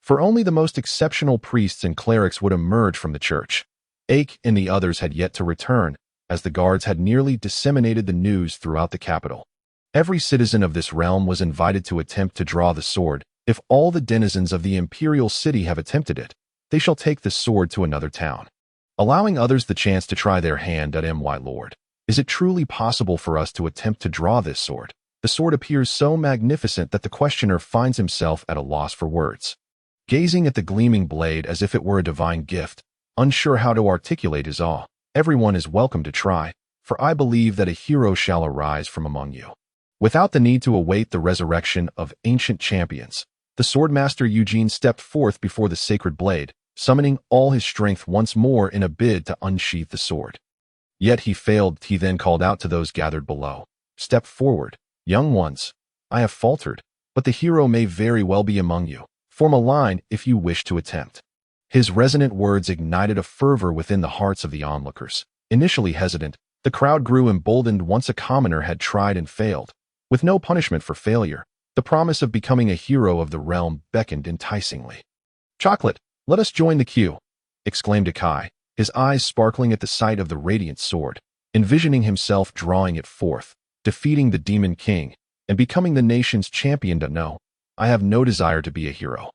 For only the most exceptional priests and clerics would emerge from the church. Ake and the others had yet to return, as the guards had nearly disseminated the news throughout the capital. Every citizen of this realm was invited to attempt to draw the sword. If all the denizens of the imperial city have attempted it, they shall take the sword to another town, allowing others the chance to try their hand at my lord. Is it truly possible for us to attempt to draw this sword? The sword appears so magnificent that the questioner finds himself at a loss for words. Gazing at the gleaming blade as if it were a divine gift, unsure how to articulate his awe, everyone is welcome to try, for I believe that a hero shall arise from among you. Without the need to await the resurrection of ancient champions, the swordmaster Eugene stepped forth before the sacred blade, summoning all his strength once more in a bid to unsheath the sword. Yet he failed. He then called out to those gathered below, "Step forward, young ones. I have faltered, but the hero may very well be among you. Form a line if you wish to attempt." His resonant words ignited a fervor within the hearts of the onlookers. Initially hesitant, the crowd grew emboldened once a commoner had tried and failed. With no punishment for failure, the promise of becoming a hero of the realm beckoned enticingly. "Chocolate, let us join the queue," exclaimed Akai, his eyes sparkling at the sight of the radiant sword, envisioning himself drawing it forth, defeating the Demon King, and becoming the nation's champion. No, I have no desire to be a hero.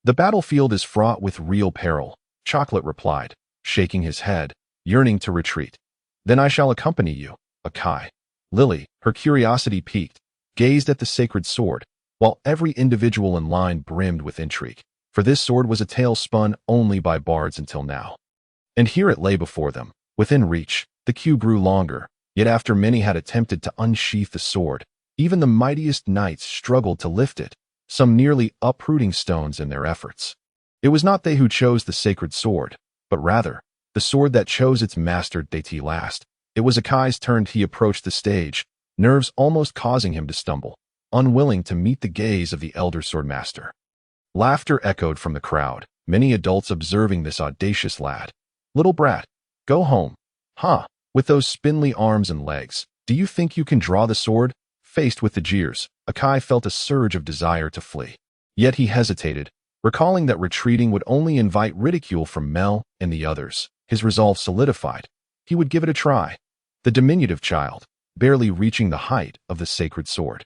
The battlefield is fraught with real peril, Chocolate replied, shaking his head, yearning to retreat. Then I shall accompany you, Akai. Lily, her curiosity piqued, gazed at the sacred sword, while every individual in line brimmed with intrigue, for this sword was a tale spun only by bards until now. And here it lay before them, within reach. The queue grew longer, yet after many had attempted to unsheath the sword, even the mightiest knights struggled to lift it, some nearly uprooting stones in their efforts. It was not they who chose the sacred sword, but rather, the sword that chose its master at last. It was Akai's turn. He approached the stage, nerves almost causing him to stumble, unwilling to meet the gaze of the elder swordmaster. Laughter echoed from the crowd, many adults observing this audacious lad. "Little brat, go home. Huh, with those spindly arms and legs, do you think you can draw the sword?" Faced with the jeers, Akai felt a surge of desire to flee. Yet he hesitated, recalling that retreating would only invite ridicule from Mel and the others. His resolve solidified. He would give it a try. The diminutive child, barely reaching the height of the sacred sword,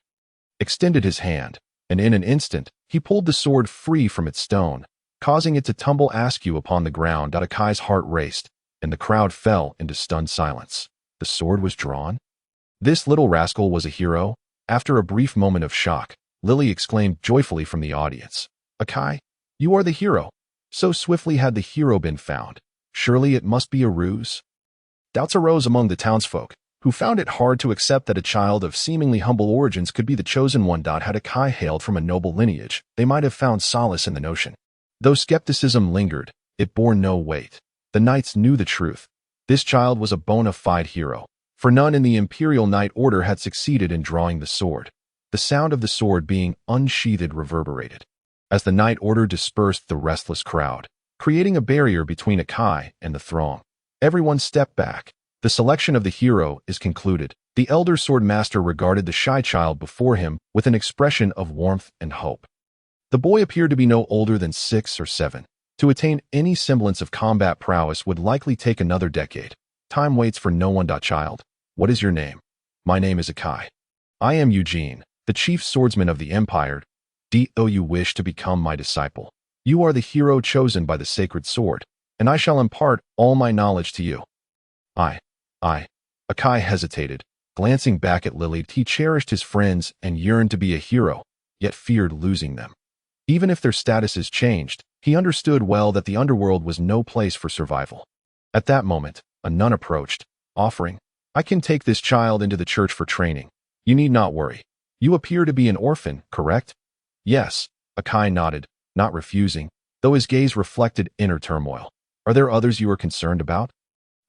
extended his hand, and in an instant, he pulled the sword free from its stone, causing it to tumble askew upon the ground. Akai's heart raced, and the crowd fell into stunned silence. The sword was drawn? This little rascal was a hero? After a brief moment of shock, Lily exclaimed joyfully from the audience, "Akai, you are the hero. So swiftly had the hero been found. Surely it must be a ruse? Doubts arose among the townsfolk, who found it hard to accept that a child of seemingly humble origins could be the chosen one. Had Akai hailed from a noble lineage, they might have found solace in the notion. Though skepticism lingered, it bore no weight. The knights knew the truth. This child was a bona fide hero, for none in the Imperial Knight Order had succeeded in drawing the sword. The sound of the sword being unsheathed reverberated as the Knight Order dispersed the restless crowd, creating a barrier between Akai and the throng. Everyone stepped back. The selection of the hero is concluded. The elder sword master regarded the shy child before him with an expression of warmth and hope. The boy appeared to be no older than 6 or 7. To attain any semblance of combat prowess would likely take another decade. Time waits for no one. Child, what is your name? My name is Akai. I am Eugene, the chief swordsman of the Empire. Do you wish to become my disciple? You are the hero chosen by the sacred sword, and I shall impart all my knowledge to you. Akai hesitated, glancing back at Lily. He cherished his friends and yearned to be a hero, yet feared losing them. Even if their statuses changed, he understood well that the underworld was no place for survival. At that moment, a nun approached, offering, I can take this child into the church for training. You need not worry. You appear to be an orphan, correct? Yes, Akai nodded, not refusing, though his gaze reflected inner turmoil. Are there others you are concerned about?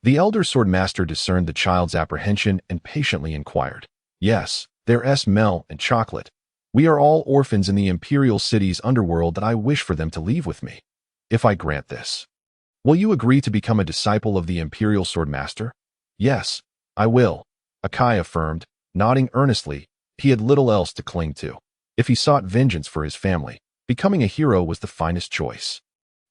The elder swordmaster discerned the child's apprehension and patiently inquired. Yes, there's Mel and Chocolate. We are all orphans in the Imperial City's underworld that I wish for them to leave with me. If I grant this, will you agree to become a disciple of the Imperial Swordmaster? Yes, I will, Akai affirmed, nodding earnestly. He had little else to cling to. If he sought vengeance for his family, becoming a hero was the finest choice.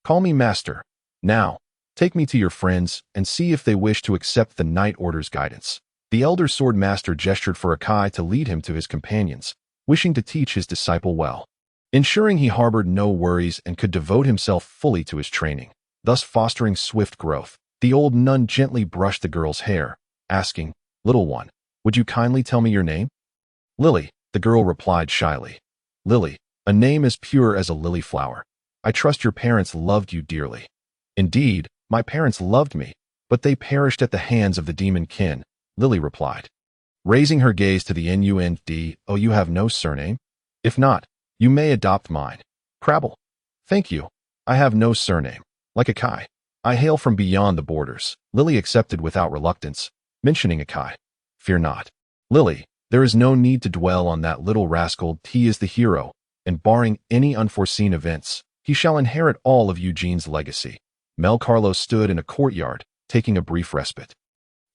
Call me master. Now, take me to your friends and see if they wish to accept the Knight Order's guidance. The elder sword master gestured for Akai to lead him to his companions, wishing to teach his disciple well, ensuring he harbored no worries and could devote himself fully to his training, thus fostering swift growth. The old nun gently brushed the girl's hair, asking, Little one, would you kindly tell me your name? Lily, the girl replied shyly. Lily, a name as pure as a lily flower. I trust your parents loved you dearly. Indeed, my parents loved me, but they perished at the hands of the demon kin, Lily replied. Raising her gaze to the NUND, oh, you have no surname? If not, you may adopt mine. Crabble. Thank you. I have no surname. Like Akai. I hail from beyond the borders. Lily accepted without reluctance, mentioning Akai. Fear not. Lily, there is no need to dwell on that little rascal. He is the hero, and barring any unforeseen events, he shall inherit all of Eugene's legacy. Mel Carlo stood in a courtyard, taking a brief respite.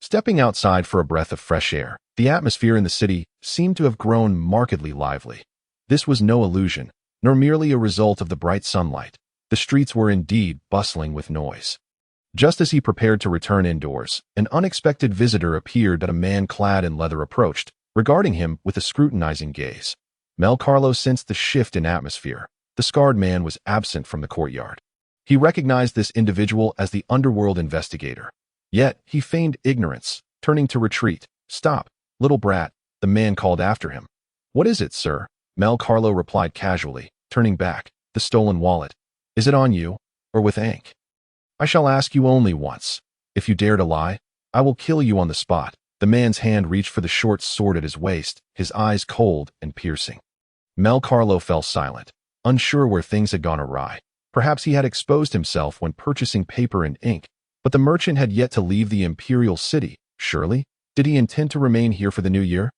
Stepping outside for a breath of fresh air, the atmosphere in the city seemed to have grown markedly lively. This was no illusion, nor merely a result of the bright sunlight. The streets were indeed bustling with noise. Just as he prepared to return indoors, an unexpected visitor appeared. A man clad in leather approached, regarding him with a scrutinizing gaze. Mel Carlo sensed the shift in atmosphere. The scarred man was absent from the courtyard. He recognized this individual as the underworld investigator. Yet, he feigned ignorance, turning to retreat. Stop, little brat, the man called after him. What is it, sir? Mel Carlo replied casually, turning back. The stolen wallet. Is it on you, or with ink? I shall ask you only once. If you dare to lie, I will kill you on the spot. The man's hand reached for the short sword at his waist, his eyes cold and piercing. Mel Carlo fell silent, unsure where things had gone awry. Perhaps he had exposed himself when purchasing paper and ink, but the merchant had yet to leave the Imperial City, surely? Did he intend to remain here for the new year?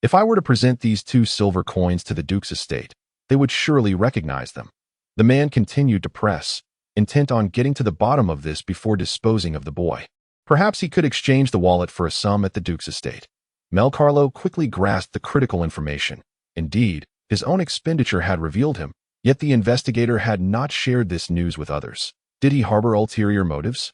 If I were to present these 2 silver coins to the Duke's estate, they would surely recognize them. The man continued to press, intent on getting to the bottom of this before disposing of the boy. Perhaps he could exchange the wallet for a sum at the Duke's estate. Mel Carlo quickly grasped the critical information. Indeed, his own expenditure had revealed him, yet the investigator had not shared this news with others. Did he harbor ulterior motives?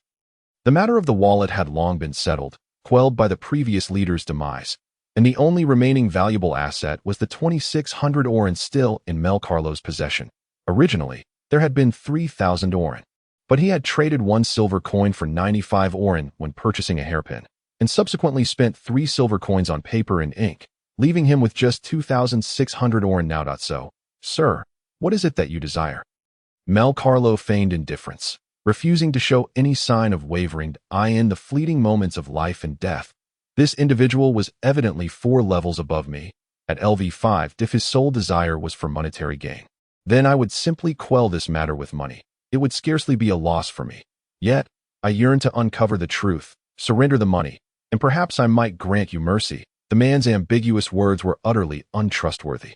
The matter of the wallet had long been settled, quelled by the previous leader's demise, and the only remaining valuable asset was the 2,600 oren still in Mel Carlo's possession. Originally, there had been 3,000 oren, but he had traded 1 silver coin for 95 oren when purchasing a hairpin, and subsequently spent 3 silver coins on paper and ink, leaving him with just 2,600 oren now. So, sir, what is it that you desire? Mel Carlo feigned indifference, refusing to show any sign of wavering in the fleeting moments of life and death. This individual was evidently 4 levels above me, at LV5 if his sole desire was for monetary gain. Then I would simply quell this matter with money. It would scarcely be a loss for me. Yet, I yearned to uncover the truth, surrender the money, and perhaps I might grant you mercy. The man's ambiguous words were utterly untrustworthy.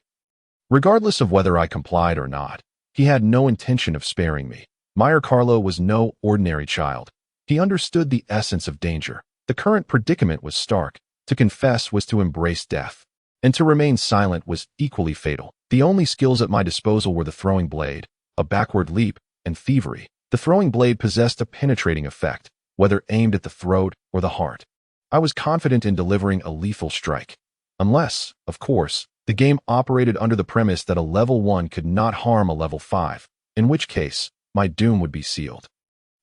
Regardless of whether I complied or not, he had no intention of sparing me. Meyer Carlo was no ordinary child. He understood the essence of danger. The current predicament was stark. To confess was to embrace death, and to remain silent was equally fatal. The only skills at my disposal were the throwing blade, a backward leap, and thievery. The throwing blade possessed a penetrating effect, whether aimed at the throat or the heart. I was confident in delivering a lethal strike. Unless, of course, the game operated under the premise that a level 1 could not harm a level 5, in which case, my doom would be sealed.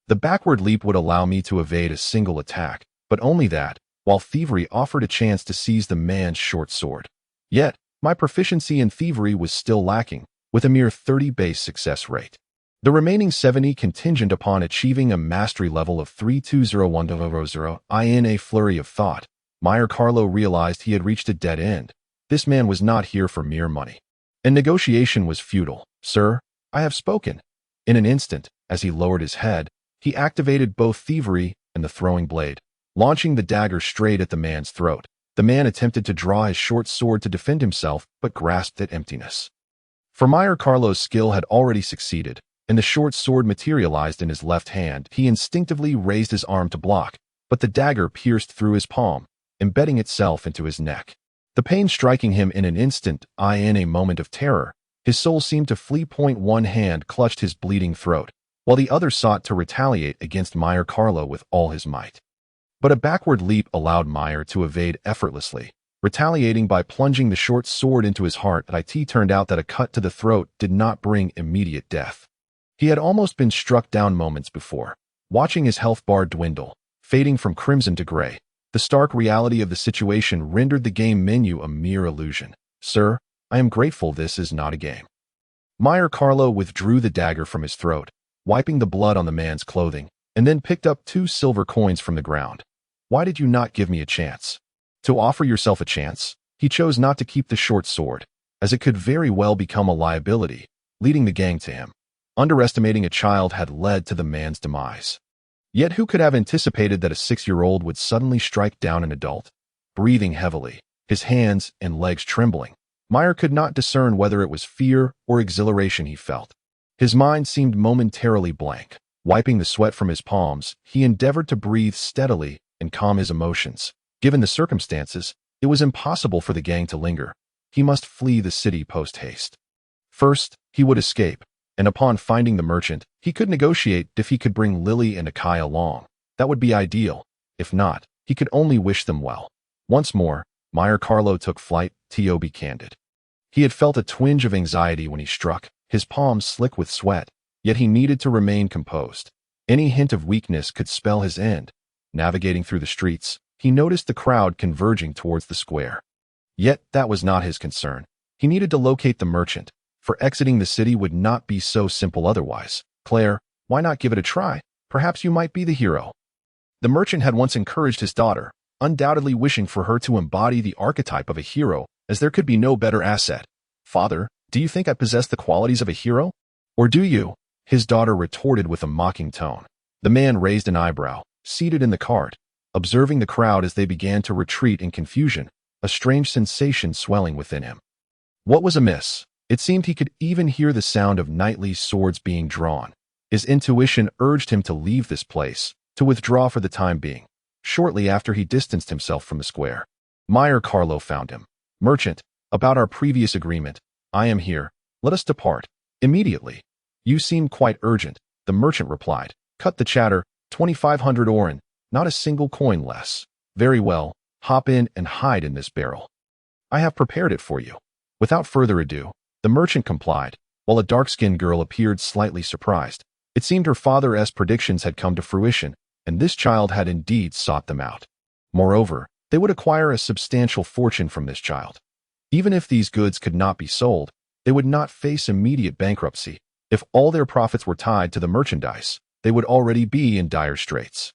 The backward leap would allow me to evade a single attack, but only that, while thievery offered a chance to seize the man's short sword. Yet, my proficiency in thievery was still lacking, with a mere 30 base success rate. The remaining 70 contingent upon achieving a mastery level of 320100. In a flurry of thought, Meyer Carlo realized he had reached a dead end. This man was not here for mere money. And negotiation was futile. Sir, I have spoken. In an instant, as he lowered his head, he activated both thievery and the throwing blade, launching the dagger straight at the man's throat. The man attempted to draw his short sword to defend himself, but grasped at emptiness. For Meyer Carlo's skill had already succeeded, and the short sword materialized in his left hand. He instinctively raised his arm to block, but the dagger pierced through his palm, embedding itself into his neck. The pain striking him in an instant, in a moment of terror, his soul seemed to flee. One hand clutched his bleeding throat, while the other sought to retaliate against Meyer Carlo with all his might. But a backward leap allowed Meyer to evade effortlessly, retaliating by plunging the short sword into his heart. It turned out that a cut to the throat did not bring immediate death. He had almost been struck down moments before, watching his health bar dwindle, fading from crimson to gray. The stark reality of the situation rendered the game menu a mere illusion. Sir, I am grateful this is not a game. Meyer Carlo withdrew the dagger from his throat, wiping the blood on the man's clothing, and then picked up 2 silver coins from the ground. Why did you not give me a chance? To offer yourself a chance, he chose not to keep the short sword, as it could very well become a liability, leading the gang to him. Underestimating a child had led to the man's demise. Yet who could have anticipated that a 6-year-old would suddenly strike down an adult? Breathing heavily, his hands and legs trembling, Meyer could not discern whether it was fear or exhilaration he felt. His mind seemed momentarily blank. Wiping the sweat from his palms, he endeavored to breathe steadily and calm his emotions. Given the circumstances, it was impossible for the gang to linger. He must flee the city post-haste. First, he would escape, and upon finding the merchant, he could negotiate if he could bring Lily and Akai along. That would be ideal. If not, he could only wish them well. Once more, Meyer Carlo took flight. To be candid, he had felt a twinge of anxiety when he struck, his palms slick with sweat, yet he needed to remain composed. Any hint of weakness could spell his end. Navigating through the streets, he noticed the crowd converging towards the square. Yet that was not his concern. He needed to locate the merchant, for exiting the city would not be so simple otherwise. Claire, why not give it a try? Perhaps you might be the hero. The merchant had once encouraged his daughter, undoubtedly wishing for her to embody the archetype of a hero, as there could be no better asset. Father, do you think I possess the qualities of a hero? Or do you? His daughter retorted with a mocking tone. The man raised an eyebrow, seated in the cart, observing the crowd as they began to retreat in confusion, a strange sensation swelling within him. What was amiss? It seemed he could even hear the sound of knightly swords being drawn. His intuition urged him to leave this place, to withdraw for the time being. Shortly after he distanced himself from the square, Meyer Carlo found him. Merchant, about our previous agreement, I am here. Let us depart. Immediately. You seem quite urgent, the merchant replied. Cut the chatter, 2,500 oren, not a single coin less. Very well, hop in and hide in this barrel. I have prepared it for you. Without further ado, the merchant complied, while a dark-skinned girl appeared slightly surprised. It seemed her father's predictions had come to fruition, and this child had indeed sought them out. Moreover, they would acquire a substantial fortune from this child. Even if these goods could not be sold, they would not face immediate bankruptcy. If all their profits were tied to the merchandise, they would already be in dire straits.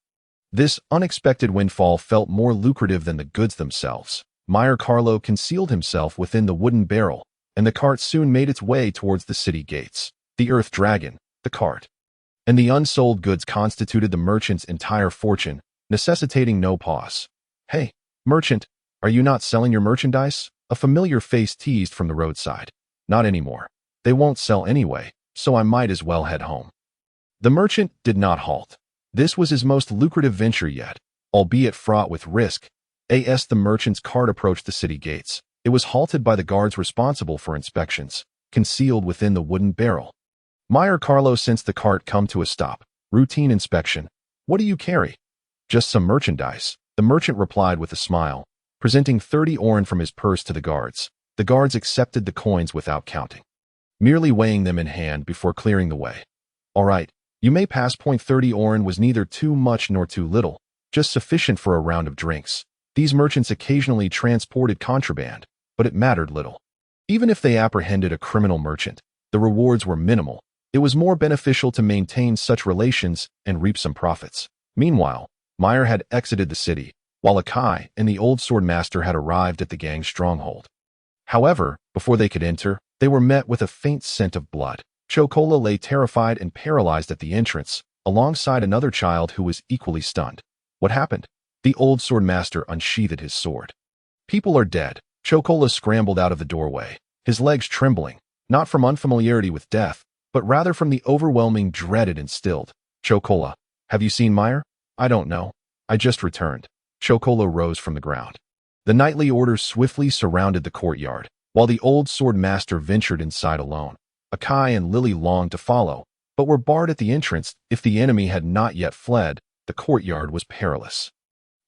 This unexpected windfall felt more lucrative than the goods themselves. Mel Carlo concealed himself within the wooden barrel, and the cart soon made its way towards the city gates. The earth dragon, the cart, and the unsold goods constituted the merchant's entire fortune, necessitating no pause. "Hey, merchant, are you not selling your merchandise?" A familiar face teased from the roadside. "Not anymore. They won't sell anyway, so I might as well head home." The merchant did not halt. This was his most lucrative venture yet, albeit fraught with risk. As the merchant's cart approached the city gates, it was halted by the guards responsible for inspections, concealed within the wooden barrel. Mel Carlo sensed the cart come to a stop. Routine inspection. "What do you carry?" "Just some merchandise," the merchant replied with a smile, presenting 30 oren from his purse to the guards. The guards accepted the coins without counting, merely weighing them in hand before clearing the way. "All right, you may pass." 30 oren was neither too much nor too little, just sufficient for a round of drinks. These merchants occasionally transported contraband, but it mattered little. Even if they apprehended a criminal merchant, the rewards were minimal. It was more beneficial to maintain such relations and reap some profits. Meanwhile, Meyer had exited the city, while Akai and the old sword master had arrived at the gang's stronghold. However, before they could enter, they were met with a faint scent of blood. Chocola lay terrified and paralyzed at the entrance, alongside another child who was equally stunned. "What happened?" The old sword master unsheathed his sword. "People are dead." Chocola scrambled out of the doorway, his legs trembling, not from unfamiliarity with death, but rather from the overwhelming dread it instilled. "Chocola, have you seen Meyer?" "I don't know. I just returned." Chocola rose from the ground. The nightly orders swiftly surrounded the courtyard, while the old sword master ventured inside alone. Akai and Lily longed to follow, but were barred at the entrance. If the enemy had not yet fled, the courtyard was perilous.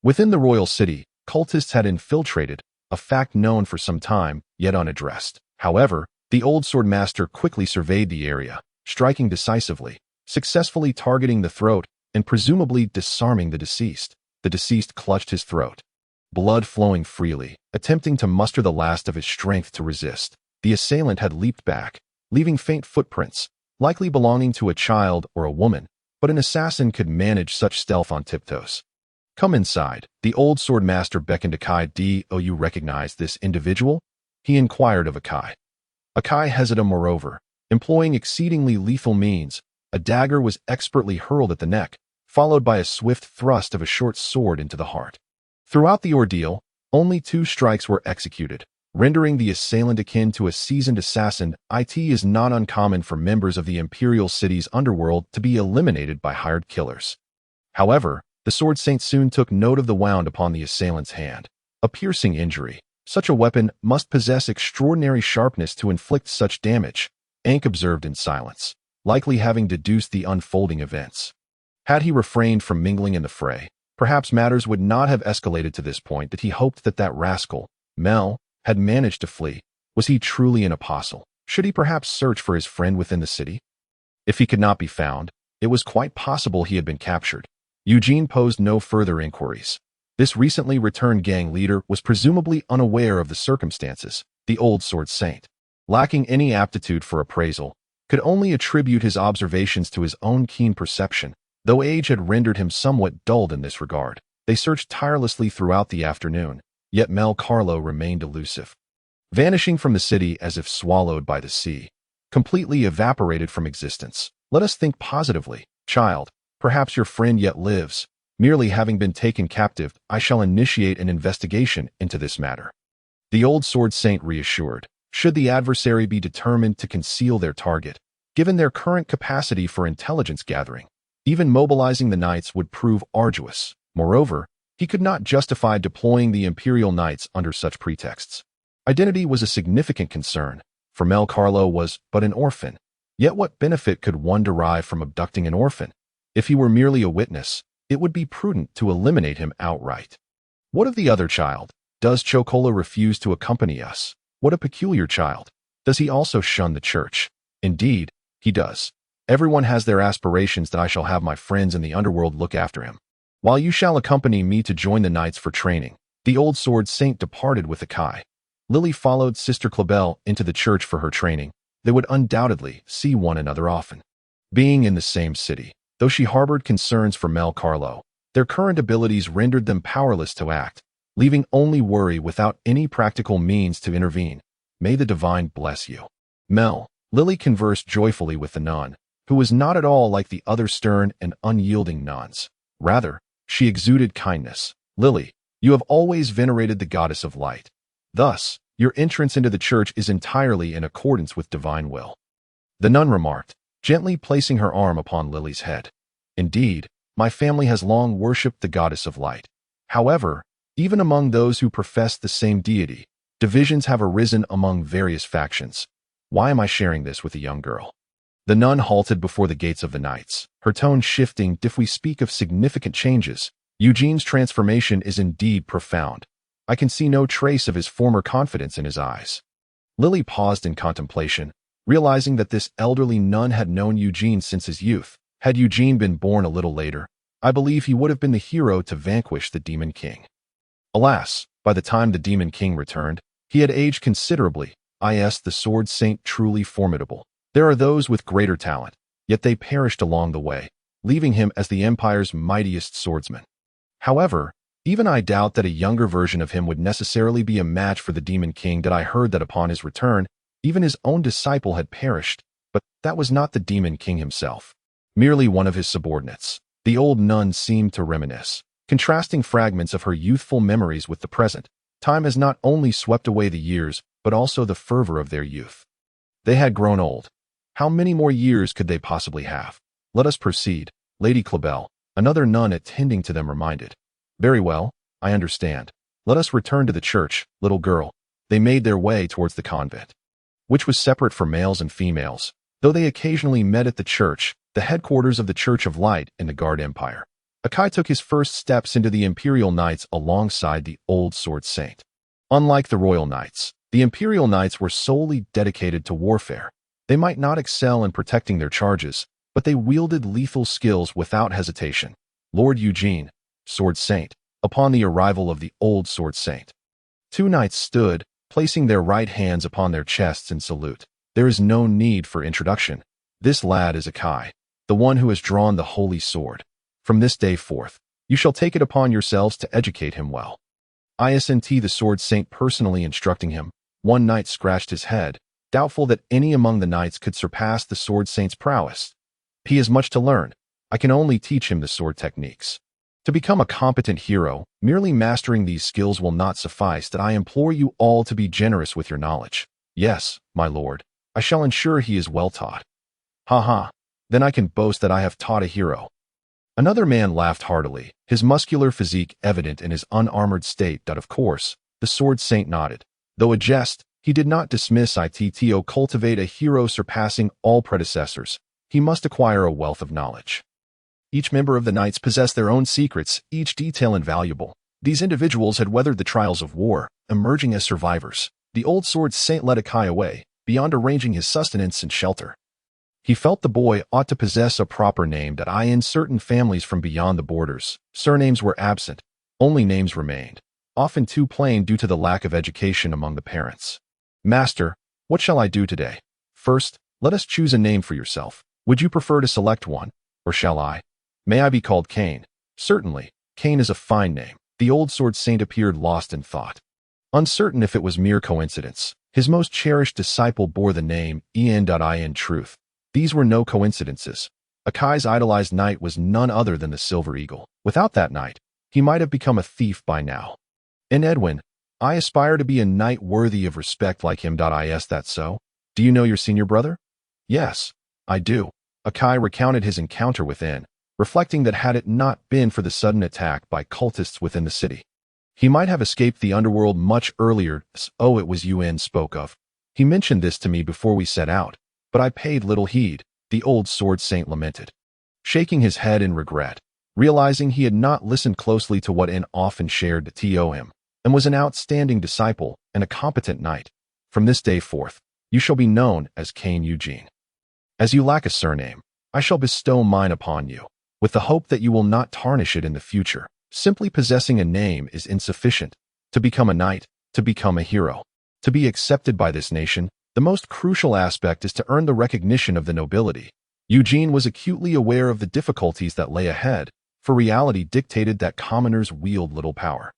Within the royal city, cultists had infiltrated, a fact known for some time, yet unaddressed. However, the old sword master quickly surveyed the area, striking decisively, successfully targeting the throat and presumably disarming the deceased. The deceased clutched his throat, blood flowing freely, attempting to muster the last of his strength to resist. The assailant had leaped back, leaving faint footprints, likely belonging to a child or a woman, but an assassin could manage such stealth on tiptoes. "Come inside." The old sword master beckoned Akai. "Do you recognize this individual?" he inquired of Akai. Akai hesitated. Moreover, employing exceedingly lethal means, a dagger was expertly hurled at the neck, followed by a swift thrust of a short sword into the heart. Throughout the ordeal, only 2 strikes were executed, rendering the assailant akin to a seasoned assassin. It is not uncommon for members of the imperial city's underworld to be eliminated by hired killers. However, the sword saint soon took note of the wound upon the assailant's hand. A piercing injury. Such a weapon must possess extraordinary sharpness to inflict such damage, Ankh observed in silence, likely having deduced the unfolding events. Had he refrained from mingling in the fray, perhaps matters would not have escalated to this point. That he hoped that rascal, Mel, had managed to flee. Was he truly an apostle? Should he perhaps search for his friend within the city? If he could not be found, it was quite possible he had been captured. Eugene posed no further inquiries. This recently returned gang leader was presumably unaware of the circumstances. The old sword saint, lacking any aptitude for appraisal, could only attribute his observations to his own keen perception, though age had rendered him somewhat dulled in this regard. They searched tirelessly throughout the afternoon, yet Mel Carlo remained elusive, vanishing from the city as if swallowed by the sea, completely evaporated from existence. "Let us think positively, child. Perhaps your friend yet lives. Merely having been taken captive, I shall initiate an investigation into this matter." The old sword saint reassured. Should the adversary be determined to conceal their target, given their current capacity for intelligence gathering, even mobilizing the knights would prove arduous. Moreover, he could not justify deploying the Imperial Knights under such pretexts. Identity was a significant concern, for Mel Carlo was but an orphan. Yet what benefit could one derive from abducting an orphan? If he were merely a witness, it would be prudent to eliminate him outright. What of the other child? Does Chocola refuse to accompany us? What a peculiar child. Does he also shun the church? Indeed, he does. Everyone has their aspirations. That I shall have my friends in the underworld look after him, while you shall accompany me to join the knights for training. The old sword saint departed with Akai. Lily followed Sister Clabel into the church for her training, they would undoubtedly see one another often. Being in the same city, though she harbored concerns for Mel Carlo, their current abilities rendered them powerless to act, leaving only worry without any practical means to intervene. May the divine bless you. Mel. Lily conversed joyfully with the nun, who was not at all like the other stern and unyielding nuns. Rather, she exuded kindness. Lily, you have always venerated the goddess of light. Thus, your entrance into the church is entirely in accordance with divine will. The nun remarked, gently placing her arm upon Lily's head. Indeed, my family has long worshipped the goddess of light. However, even among those who profess the same deity, divisions have arisen among various factions. Why am I sharing this with a young girl? The nun halted before the gates of the knights, her tone shifting. If we speak of significant changes, Eugene's transformation is indeed profound. I can see no trace of his former confidence in his eyes. Lily paused in contemplation, realizing that this elderly nun had known Eugene since his youth. Had Eugene been born a little later, I believe he would have been the hero to vanquish the Demon King. Alas, by the time the Demon King returned, he had aged considerably. The Sword Saint truly formidable. There are those with greater talent, yet they perished along the way, leaving him as the Empire's mightiest swordsman. However, even I doubt that a younger version of him would necessarily be a match for the Demon King. I heard that upon his return, even his own disciple had perished, but that was not the Demon King himself, merely one of his subordinates. The old nun seemed to reminisce, contrasting fragments of her youthful memories with the present. Time has not only swept away the years, but also the fervor of their youth. They had grown old. How many more years could they possibly have? Let us proceed, Lady Clabel, another nun attending to them reminded. Very well, I understand. Let us return to the church, little girl. They made their way towards the convent, which was separate for males and females, though they occasionally met at the church, the headquarters of the Church of Light in the Guard Empire. Akai took his first steps into the Imperial Knights alongside the Old Sword Saint. Unlike the Royal Knights, the Imperial Knights were solely dedicated to warfare. They might not excel in protecting their charges, but they wielded lethal skills without hesitation. Lord Eugene, Sword Saint, upon the arrival of the Old Sword Saint. Two knights stood, placing their right hands upon their chests in salute. There is no need for introduction. This lad is Akai, the one who has drawn the holy sword. From this day forth, you shall take it upon yourselves to educate him well. Isnt the Sword Saint personally instructing him. One knight scratched his head, doubtful that any among the knights could surpass the Sword Saint's prowess. He has much to learn. I can only teach him the sword techniques. To become a competent hero, merely mastering these skills will not suffice. That I implore you all to be generous with your knowledge. Yes, my lord, I shall ensure he is well taught. Then I can boast that I have taught a hero. Another man laughed heartily, his muscular physique evident in his unarmored state. Of course, the Sword Saint nodded. Though a jest, he did not dismiss to cultivate a hero surpassing all predecessors. He must acquire a wealth of knowledge. Each member of the knights possessed their own secrets, each detail invaluable. These individuals had weathered the trials of war, emerging as survivors. The Old Sword Saint led Akai away, beyond arranging his sustenance and shelter. He felt the boy ought to possess a proper name. In certain families from beyond the borders, surnames were absent, only names remained, often too plain due to the lack of education among the parents. Master, what shall I do today? First, let us choose a name for yourself. Would you prefer to select one, or shall I? May I be called Cain? Certainly, Cain is a fine name. The Old Sword Saint appeared lost in thought. Uncertain if it was mere coincidence, his most cherished disciple bore the name In truth. These were no coincidences. Akai's idolized knight was none other than the Silver Eagle. Without that knight, he might have become a thief by now. In Edwin, I aspire to be a knight worthy of respect like him. Is that so? Do you know your senior brother? Yes, I do. Akai recounted his encounter within, reflecting that had it not been for the sudden attack by cultists within the city, he might have escaped the underworld much earlier. It was UN spoke of. He mentioned this to me before we set out, but I paid little heed, the Old Sword Saint lamented, shaking his head in regret, realizing he had not listened closely to what En often shared to him, and was an outstanding disciple and a competent knight. From this day forth, you shall be known as Cain Eugene. As you lack a surname, I shall bestow mine upon you, with the hope that you will not tarnish it in the future. Simply possessing a name is insufficient. To become a knight, to become a hero, to be accepted by this nation, The most crucial aspect is to earn the recognition of the nobility. Eugene was acutely aware of the difficulties that lay ahead, for reality dictated that commoners wield little power.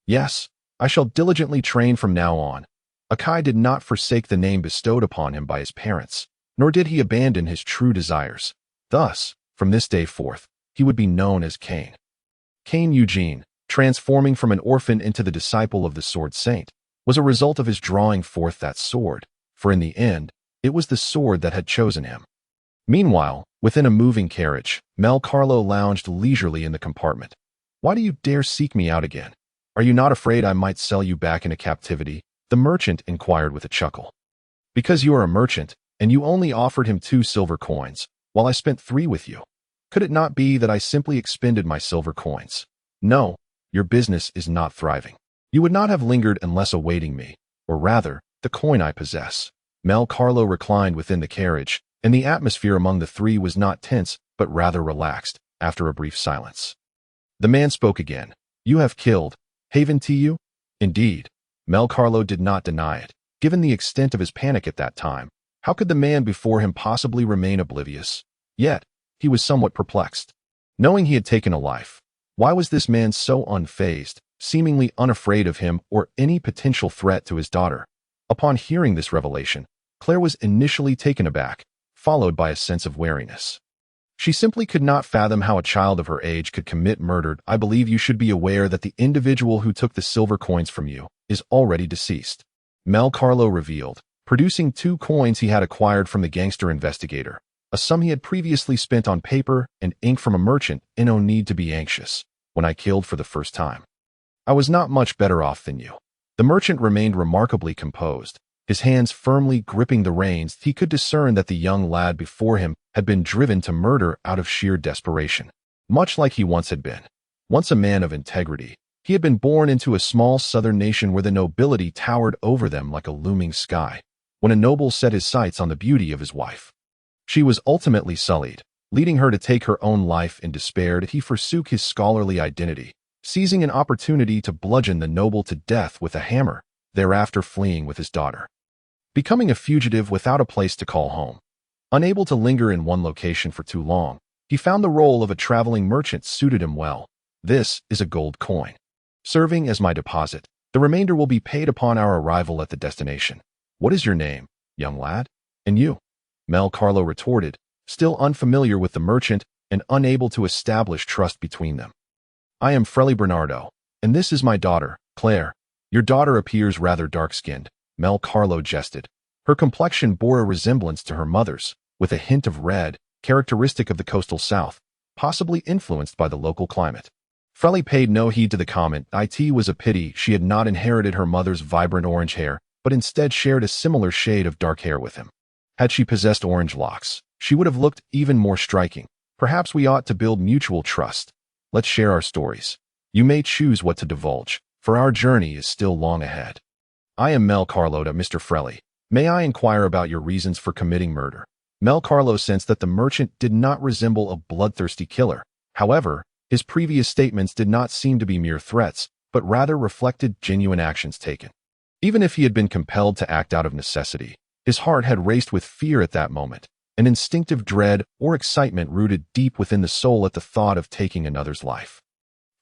Yes, I shall diligently train from now on. Akai did not forsake the name bestowed upon him by his parents, nor did he abandon his true desires. Thus, from this day forth, he would be known as Cain. Cain Eugene, transforming from an orphan into the disciple of the Sword Saint, was a result of his drawing forth that sword, for in the end, it was the sword that had chosen him. Meanwhile, within a moving carriage, Mel Carlo lounged leisurely in the compartment. "Why do you dare seek me out again? Are you not afraid I might sell you back into captivity?" the merchant inquired with a chuckle. "Because you are a merchant, and you only offered him 2 silver coins, while I spent 3 with you. Could it not be that I simply expended my silver coins? No, your business is not thriving. You would not have lingered unless awaiting me, or rather, the coin I possess." Mel Carlo reclined within the carriage, and the atmosphere among the three was not tense, but rather relaxed, after a brief silence. The man spoke again. "You have killed Haven Tiu?" "Indeed." Mel Carlo did not deny it. Given the extent of his panic at that time, how could the man before him possibly remain oblivious? Yet, he was somewhat perplexed. Knowing he had taken a life, why was this man so unfazed, seemingly unafraid of him or any potential threat to his daughter? Upon hearing this revelation, Claire was initially taken aback, followed by a sense of wariness. She simply could not fathom how a child of her age could commit murder. "I believe you should be aware that the individual who took the silver coins from you is already deceased," Mel Carlo revealed, producing 2 coins he had acquired from the gangster investigator, a sum he had previously spent on paper and ink from a merchant. "In no need to be anxious. When I killed for the first time, I was not much better off than you." The merchant remained remarkably composed, his hands firmly gripping the reins. He could discern that the young lad before him had been driven to murder out of sheer desperation, much like he once had been. Once a man of integrity, he had been born into a small southern nation where the nobility towered over them like a looming sky. When a noble set his sights on the beauty of his wife, she was ultimately sullied, leading her to take her own life in despair. He forsook his scholarly identity, seizing an opportunity to bludgeon the noble to death with a hammer, thereafter fleeing with his daughter. Becoming a fugitive without a place to call home. Unable to linger in one location for too long, he found the role of a traveling merchant suited him well. "This is a gold coin, serving as my deposit. The remainder will be paid upon our arrival at the destination. What is your name, young lad? And you?" Mel Carlo retorted, still unfamiliar with the merchant and unable to establish trust between them. "I am Frelly Bernardo, and this is my daughter, Claire." "Your daughter appears rather dark-skinned," Mel Carlo jested. Her complexion bore a resemblance to her mother's, with a hint of red, characteristic of the coastal south, possibly influenced by the local climate. Frelly paid no heed to the comment. It was a pity she had not inherited her mother's vibrant orange hair, but instead shared a similar shade of dark hair with him. Had she possessed orange locks, she would have looked even more striking. "Perhaps we ought to build mutual trust. Let's share our stories. You may choose what to divulge, for our journey is still long ahead." "I am Mel Carlo to Mr. Frelly. May I inquire about your reasons for committing murder?" Mel Carlo sensed that the merchant did not resemble a bloodthirsty killer. However, his previous statements did not seem to be mere threats, but rather reflected genuine actions taken. Even if he had been compelled to act out of necessity, his heart had raced with fear at that moment, an instinctive dread or excitement rooted deep within the soul at the thought of taking another's life.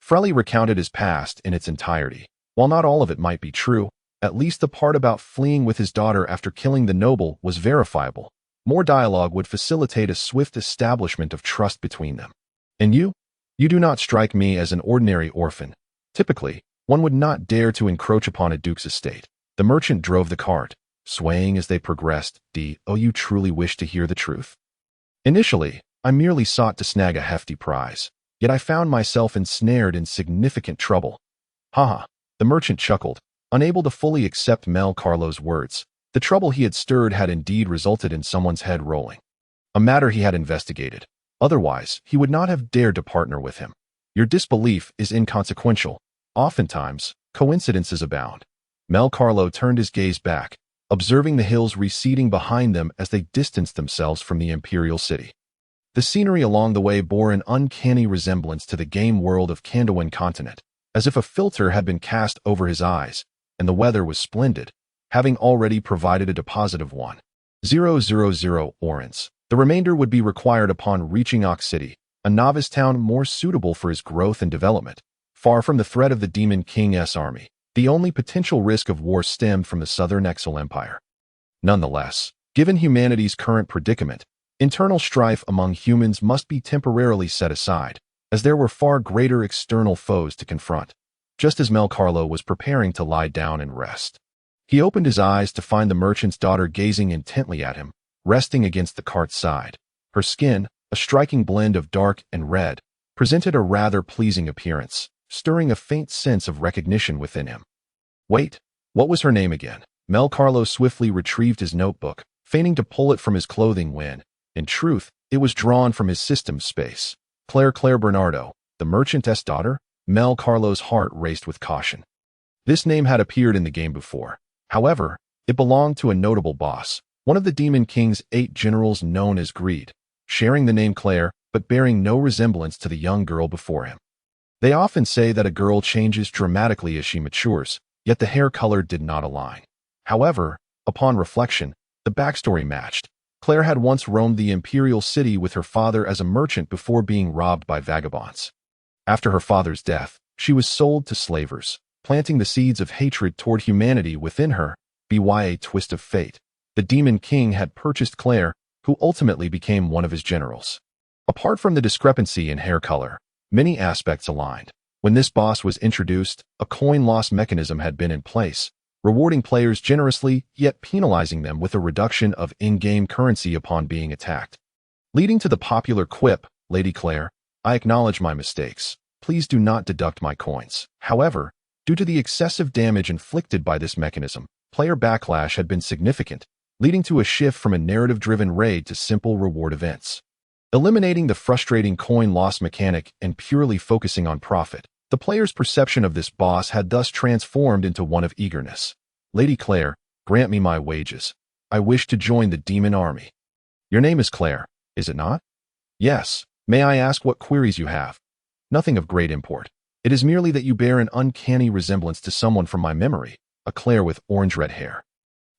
Frelly recounted his past in its entirety. While not all of it might be true, at least the part about fleeing with his daughter after killing the noble was verifiable. More dialogue would facilitate a swift establishment of trust between them. "And you? You do not strike me as an ordinary orphan. Typically, one would not dare to encroach upon a duke's estate." The merchant drove the cart, swaying as they progressed. "Oh, you truly wish to hear the truth? Initially, I merely sought to snag a hefty prize, yet I found myself ensnared in significant trouble." "Haha," the merchant chuckled, unable to fully accept Mel Carlo's words. The trouble he had stirred had indeed resulted in someone's head rolling. A matter he had investigated. Otherwise, he would not have dared to partner with him. "Your disbelief is inconsequential. Oftentimes, coincidences abound." Mel Carlo turned his gaze back, observing the hills receding behind them as they distanced themselves from the imperial city. The scenery along the way bore an uncanny resemblance to the game world of Kandawan continent, as if a filter had been cast over his eyes, and the weather was splendid. having already provided a deposit of 1,000 orens. The remainder would be required upon reaching Ox City, a novice town more suitable for his growth and development. Far from the threat of the Demon King's army, the only potential risk of war stemmed from the Southern Exile Empire. Nonetheless, given humanity's current predicament, internal strife among humans must be temporarily set aside, as there were far greater external foes to confront. Just as Mel Carlo was preparing to lie down and rest, he opened his eyes to find the merchant's daughter gazing intently at him, resting against the cart's side. Her skin, a striking blend of dark and red, presented a rather pleasing appearance, stirring a faint sense of recognition within him. Wait, what was her name again? Mel Carlo swiftly retrieved his notebook, feigning to pull it from his clothing when, in truth, it was drawn from his system space. Claire Bernardo, the merchant's daughter? Mel Carlo's heart raced with caution. This name had appeared in the game before. However, it belonged to a notable boss, one of the Demon King's 8 generals known as Greed, sharing the name Claire but bearing no resemblance to the young girl before him. They often say that a girl changes dramatically as she matures, yet the hair color did not align. However, upon reflection, the backstory matched. Claire had once roamed the imperial city with her father as a merchant before being robbed by vagabonds. After her father's death, she was sold to slavers, planting the seeds of hatred toward humanity within her. By a twist of fate, the Demon King had purchased Claire, who ultimately became one of his generals. Apart from the discrepancy in hair color, many aspects aligned. When this boss was introduced, a coin loss mechanism had been in place, rewarding players generously yet penalizing them with a reduction of in-game currency upon being attacked. Leading to the popular quip, "Lady Claire, I acknowledge my mistakes. Please do not deduct my coins." However, due to the excessive damage inflicted by this mechanism, player backlash had been significant, leading to a shift from a narrative-driven raid to simple reward events. Eliminating the frustrating coin loss mechanic and purely focusing on profit, the player's perception of this boss had thus transformed into one of eagerness. "Lady Claire, grant me my wages. I wish to join the demon army." "Your name is Claire, is it not?" "Yes. May I ask what queries you have?" "Nothing of great import. It is merely that you bear an uncanny resemblance to someone from my memory, a Claire with orange-red hair."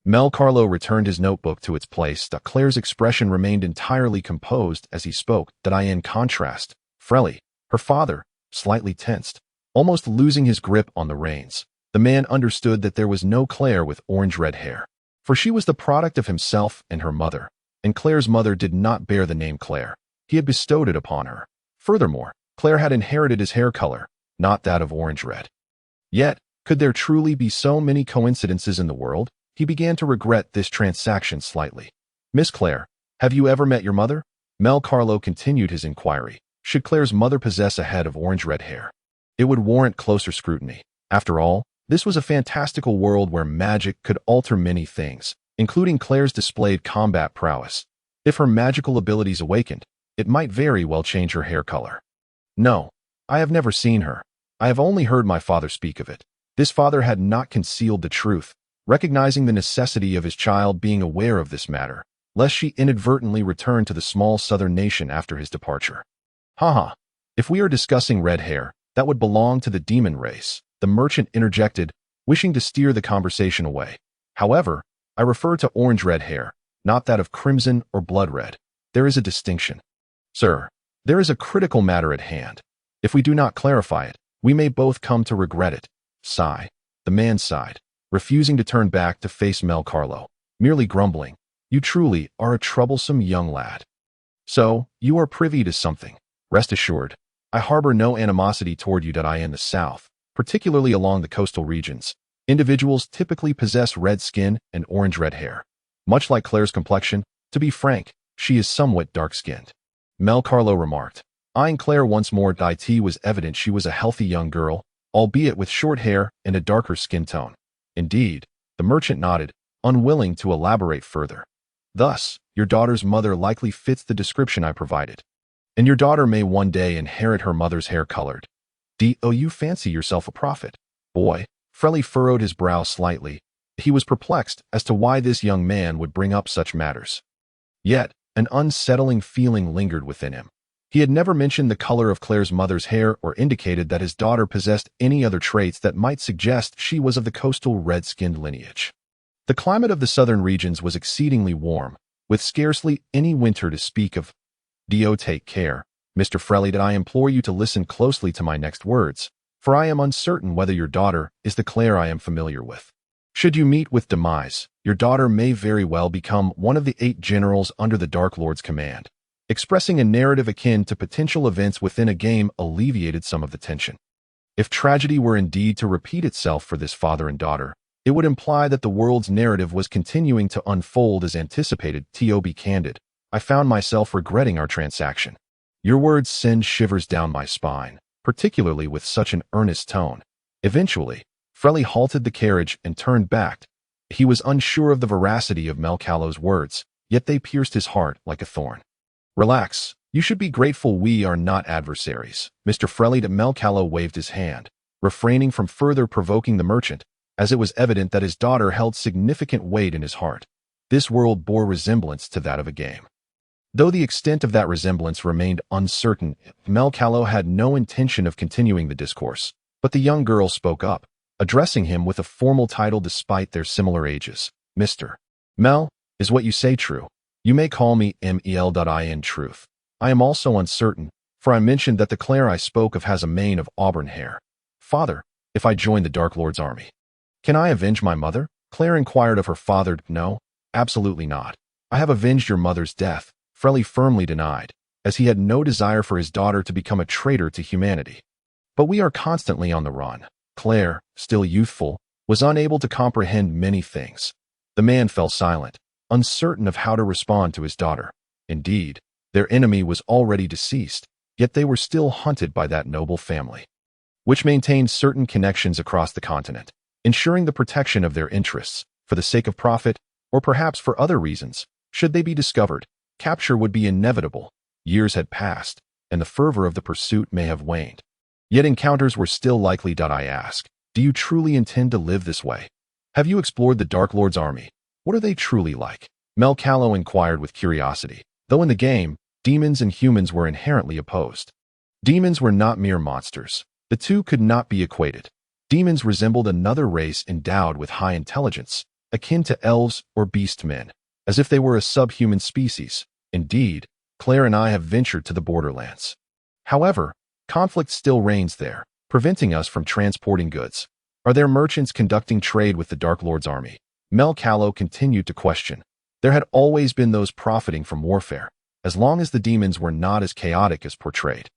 Mel Carlo returned his notebook to its place. Claire's expression remained entirely composed as he spoke. In contrast, Frelly, her father, slightly tensed, almost losing his grip on the reins. The man understood that there was no Claire with orange-red hair, for she was the product of himself and her mother, and Claire's mother did not bear the name Claire. He had bestowed it upon her. Furthermore, Claire had inherited his hair color, not that of orange-red. Yet, could there truly be so many coincidences in the world? He began to regret this transaction slightly. "Miss Claire, have you ever met your mother?" Mel Carlo continued his inquiry. Should Claire's mother possess a head of orange-red hair? It would warrant closer scrutiny. After all, this was a fantastical world where magic could alter many things, including Claire's displayed combat prowess. If her magical abilities awakened, it might very well change her hair color. "No, I have never seen her. I have only heard my father speak of it." This father had not concealed the truth, recognizing the necessity of his child being aware of this matter, lest she inadvertently return to the small southern nation after his departure. "Haha, if we are discussing red hair, that would belong to the demon race," the merchant interjected, wishing to steer the conversation away. "However, I refer to orange-red hair, not that of crimson or blood red. There is a distinction." "Sir, there is a critical matter at hand. If we do not clarify it, we may both come to regret it." Sigh. The man sighed, refusing to turn back to face Mel Carlo, merely grumbling, "You truly are a troublesome young lad. So, you are privy to something. Rest assured, I harbor no animosity toward you. In the South, particularly along the coastal regions, individuals typically possess red skin and orange-red hair. Much like Claire's complexion, to be frank, she is somewhat dark-skinned." Mel Carlo remarked. Eyeing Claire once more, it was evident she was a healthy young girl, albeit with short hair and a darker skin tone. Indeed, the merchant nodded, unwilling to elaborate further. "Thus, your daughter's mother likely fits the description I provided. And your daughter may one day inherit her mother's hair colored. Do you fancy yourself a prophet?" "Boy," Frelly furrowed his brow slightly. He was perplexed as to why this young man would bring up such matters. Yet, an unsettling feeling lingered within him. He had never mentioned the color of Claire's mother's hair or indicated that his daughter possessed any other traits that might suggest she was of the coastal red-skinned lineage. The climate of the southern regions was exceedingly warm, with scarcely any winter to speak of. Do take care, Mr. Frelly, that I implore you to listen closely to my next words, for I am uncertain whether your daughter is the Claire I am familiar with. Should you meet with demise, your daughter may very well become one of the 8 generals under the Dark Lord's command. Expressing a narrative akin to potential events within a game alleviated some of the tension. If tragedy were indeed to repeat itself for this father and daughter, it would imply that the world's narrative was continuing to unfold as anticipated. To be candid, I found myself regretting our transaction. Your words send shivers down my spine, particularly with such an earnest tone. Eventually, Frelly halted the carriage and turned back. He was unsure of the veracity of Mel Carlo's words, yet they pierced his heart like a thorn. Relax. You should be grateful we are not adversaries, Mr. Frelly. Mel Carlo waved his hand, refraining from further provoking the merchant, as it was evident that his daughter held significant weight in his heart. This world bore resemblance to that of a game. Though the extent of that resemblance remained uncertain, Mel Carlo had no intention of continuing the discourse, but the young girl spoke up, addressing him with a formal title despite their similar ages. Mr. Mel, is what you say true? You may call me Mel. In truth, I am also uncertain, for I mentioned that the Claire I spoke of has a mane of auburn hair. Father, if I join the Dark Lord's army, can I avenge my mother? Claire inquired of her father. No, absolutely not. I have avenged your mother's death, Frelly firmly denied, as he had no desire for his daughter to become a traitor to humanity. But we are constantly on the run. Claire, still youthful, was unable to comprehend many things. The man fell silent, uncertain of how to respond to his daughter. Indeed, their enemy was already deceased, yet they were still hunted by that noble family, which maintained certain connections across the continent, ensuring the protection of their interests, for the sake of profit, or perhaps for other reasons. Should they be discovered, capture would be inevitable. Years had passed, and the fervor of the pursuit may have waned. Yet encounters were still likely. I ask, do you truly intend to live this way? Have you explored the Dark Lord's army? What are they truly like? Mel Carlo inquired with curiosity. Though in the game, demons and humans were inherently opposed. Demons were not mere monsters. The two could not be equated. Demons resembled another race endowed with high intelligence, akin to elves or beast men, as if they were a subhuman species. Indeed, Claire and I have ventured to the borderlands. However, conflict still reigns there, preventing us from transporting goods. Are there merchants conducting trade with the Dark Lord's army? Mel Carlo continued to question. There had always been those profiting from warfare, as long as the demons were not as chaotic as portrayed.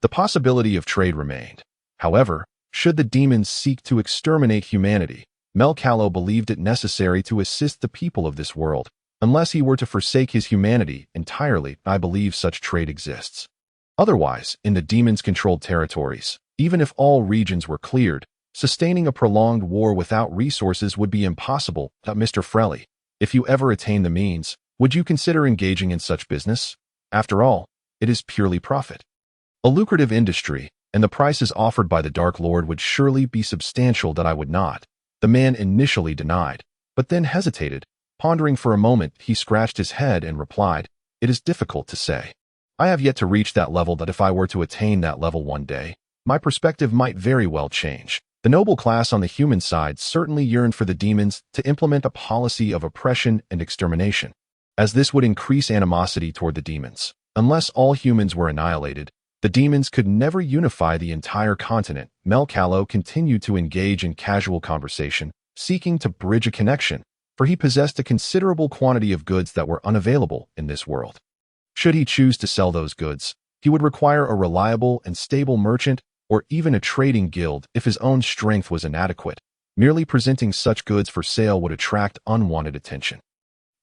The possibility of trade remained. However, should the demons seek to exterminate humanity, Mel Carlo believed it necessary to assist the people of this world. Unless he were to forsake his humanity entirely, I believe such trade exists. Otherwise, in the demons-controlled territories, even if all regions were cleared, sustaining a prolonged war without resources would be impossible. Mr. Frelly, if you ever attain the means, would you consider engaging in such business? After all, it is purely profit. A lucrative industry, and the prices offered by the Dark Lord would surely be substantial. I would not. The man initially denied, but then hesitated. Pondering for a moment, he scratched his head and replied, "It is difficult to say. I have yet to reach that level. That if I were to attain that level one day, my perspective might very well change. The noble class on the human side certainly yearned for the demons to implement a policy of oppression and extermination, as this would increase animosity toward the demons. Unless all humans were annihilated, the demons could never unify the entire continent." Mel Carlo continued to engage in casual conversation, seeking to bridge a connection, for he possessed a considerable quantity of goods that were unavailable in this world. Should he choose to sell those goods, he would require a reliable and stable merchant or even a trading guild if his own strength was inadequate. Merely presenting such goods for sale would attract unwanted attention.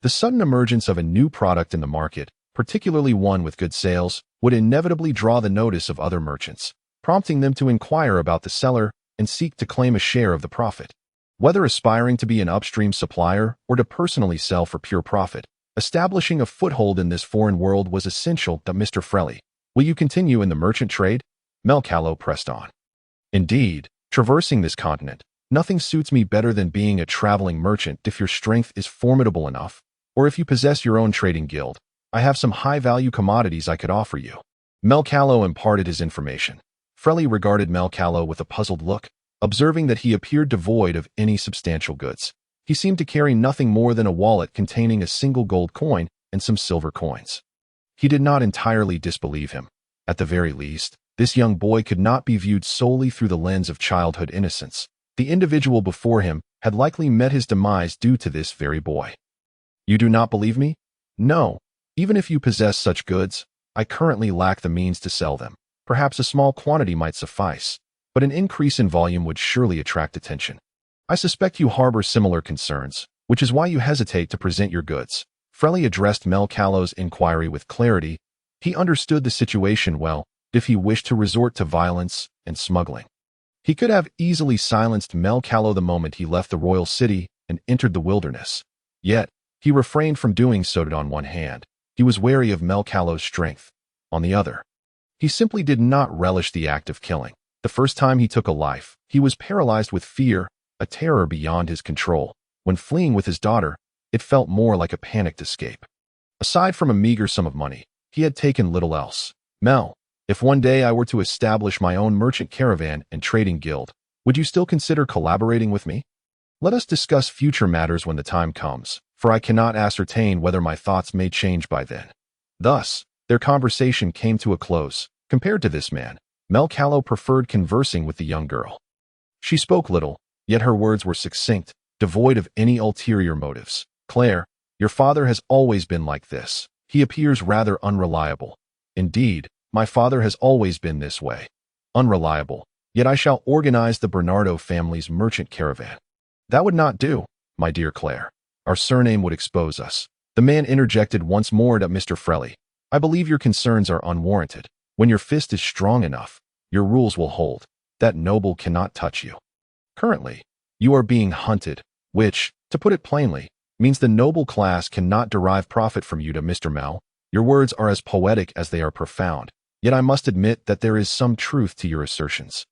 The sudden emergence of a new product in the market, particularly one with good sales, would inevitably draw the notice of other merchants, prompting them to inquire about the seller and seek to claim a share of the profit. Whether aspiring to be an upstream supplier or to personally sell for pure profit, establishing a foothold in this foreign world was essential. Mr. Frelly, will you continue in the merchant trade? Mel Carlo pressed on. Indeed, traversing this continent, nothing suits me better than being a traveling merchant. If your strength is formidable enough, or if you possess your own trading guild, I have some high-value commodities I could offer you. Mel Carlo imparted his information. Frelly regarded Mel Carlo with a puzzled look, observing that he appeared devoid of any substantial goods. He seemed to carry nothing more than a wallet containing a single gold coin and some silver coins. He did not entirely disbelieve him. At the very least, this young boy could not be viewed solely through the lens of childhood innocence. The individual before him had likely met his demise due to this very boy. You do not believe me? No. Even if you possess such goods, I currently lack the means to sell them. Perhaps a small quantity might suffice, but an increase in volume would surely attract attention. I suspect you harbor similar concerns, which is why you hesitate to present your goods. Frelly addressed Mel Carlo's inquiry with clarity. He understood the situation well, if he wished to resort to violence and smuggling. He could have easily silenced Mel Carlo the moment he left the royal city and entered the wilderness. Yet, he refrained from doing so. On one hand, he was wary of Mel Carlo's strength. On the other, he simply did not relish the act of killing. The first time he took a life, he was paralyzed with fear, a terror beyond his control. When fleeing with his daughter, it felt more like a panicked escape. Aside from a meager sum of money, he had taken little else. Mel, if one day I were to establish my own merchant caravan and trading guild, would you still consider collaborating with me? Let us discuss future matters when the time comes, for I cannot ascertain whether my thoughts may change by then. Thus, their conversation came to a close. Compared to this man, Mel Carlo preferred conversing with the young girl. She spoke little, yet her words were succinct, devoid of any ulterior motives. Claire, your father has always been like this. He appears rather unreliable. Indeed, my father has always been this way. Unreliable, yet I shall organize the Bernardo family's merchant caravan. That would not do, my dear Claire. Our surname would expose us. The man interjected once more to Mr. Frelly. I believe your concerns are unwarranted. When your fist is strong enough, your rules will hold. That noble cannot touch you. Currently, you are being hunted, which, to put it plainly, means the noble class cannot derive profit from you. To Mr. Mel, your words are as poetic as they are profound, yet I must admit that there is some truth to your assertions.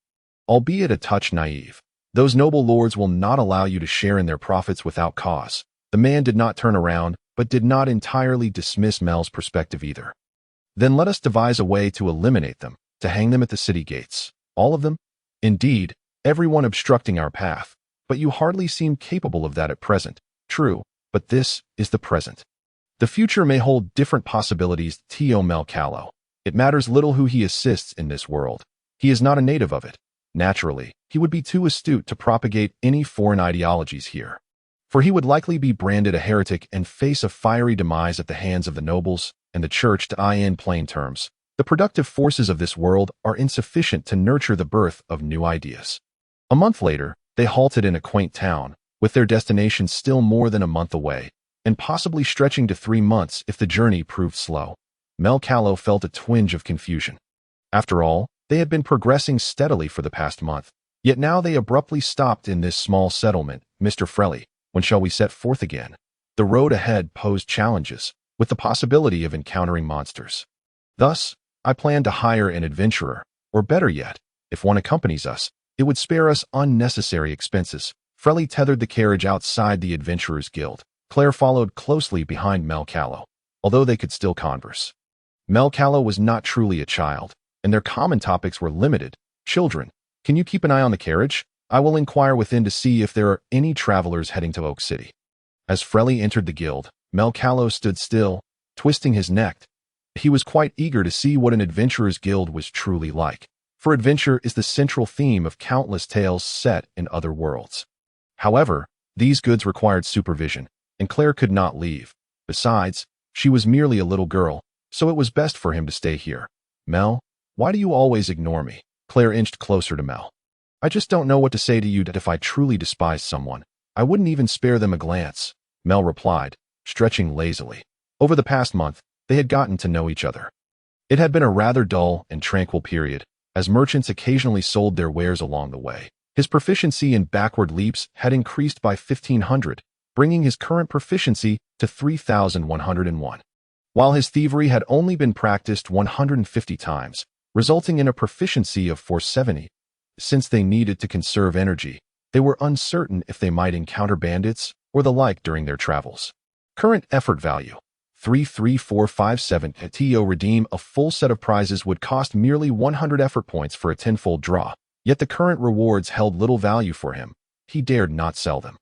Albeit a touch naive, those noble lords will not allow you to share in their profits without cause. The man did not turn around, but did not entirely dismiss Mel's perspective either. Then let us devise a way to eliminate them, to hang them at the city gates. All of them? Indeed, everyone obstructing our path, but you hardly seem capable of that at present. True, but this is the present. The future may hold different possibilities. To Mel Carlo, it matters little who he assists in this world. He is not a native of it. Naturally, he would be too astute to propagate any foreign ideologies here, for he would likely be branded a heretic and face a fiery demise at the hands of the nobles and the church. In plain terms, the productive forces of this world are insufficient to nurture the birth of new ideas. A month later, they halted in a quaint town, with their destination still more than a month away, and possibly stretching to 3 months if the journey proved slow. Mel Carlo felt a twinge of confusion. After all, they had been progressing steadily for the past month, yet now they abruptly stopped in this small settlement. Mr. Frelly, when shall we set forth again? The road ahead posed challenges, with the possibility of encountering monsters. Thus, I plan to hire an adventurer, or better yet, if one accompanies us, it would spare us unnecessary expenses. Frelly tethered the carriage outside the Adventurers Guild. Claire followed closely behind Mel Carlo, although they could still converse. Mel Carlo was not truly a child, and their common topics were limited. Children, can you keep an eye on the carriage? I will inquire within to see if there are any travelers heading to Oak City. As Frelly entered the guild, Mel Carlo stood still, twisting his neck. He was quite eager to see what an adventurer's guild was truly like, for adventure is the central theme of countless tales set in other worlds. However, these goods required supervision, and Claire could not leave. Besides, she was merely a little girl, so it was best for him to stay here. Mel, why do you always ignore me? Claire inched closer to Mel. I just don't know what to say to you. That if I truly despised someone, I wouldn't even spare them a glance, Mel replied, stretching lazily. Over the past month, they had gotten to know each other. It had been a rather dull and tranquil period, as merchants occasionally sold their wares along the way. His proficiency in backward leaps had increased by 1,500, bringing his current proficiency to 3,101. While his thievery had only been practiced 150 times, resulting in a proficiency of 470. Since they needed to conserve energy, they were uncertain if they might encounter bandits or the like during their travels. Current effort value, 33457. To redeem a full set of prizes would cost merely 100 effort points for a tenfold draw, yet the current rewards held little value for him. He dared not sell them.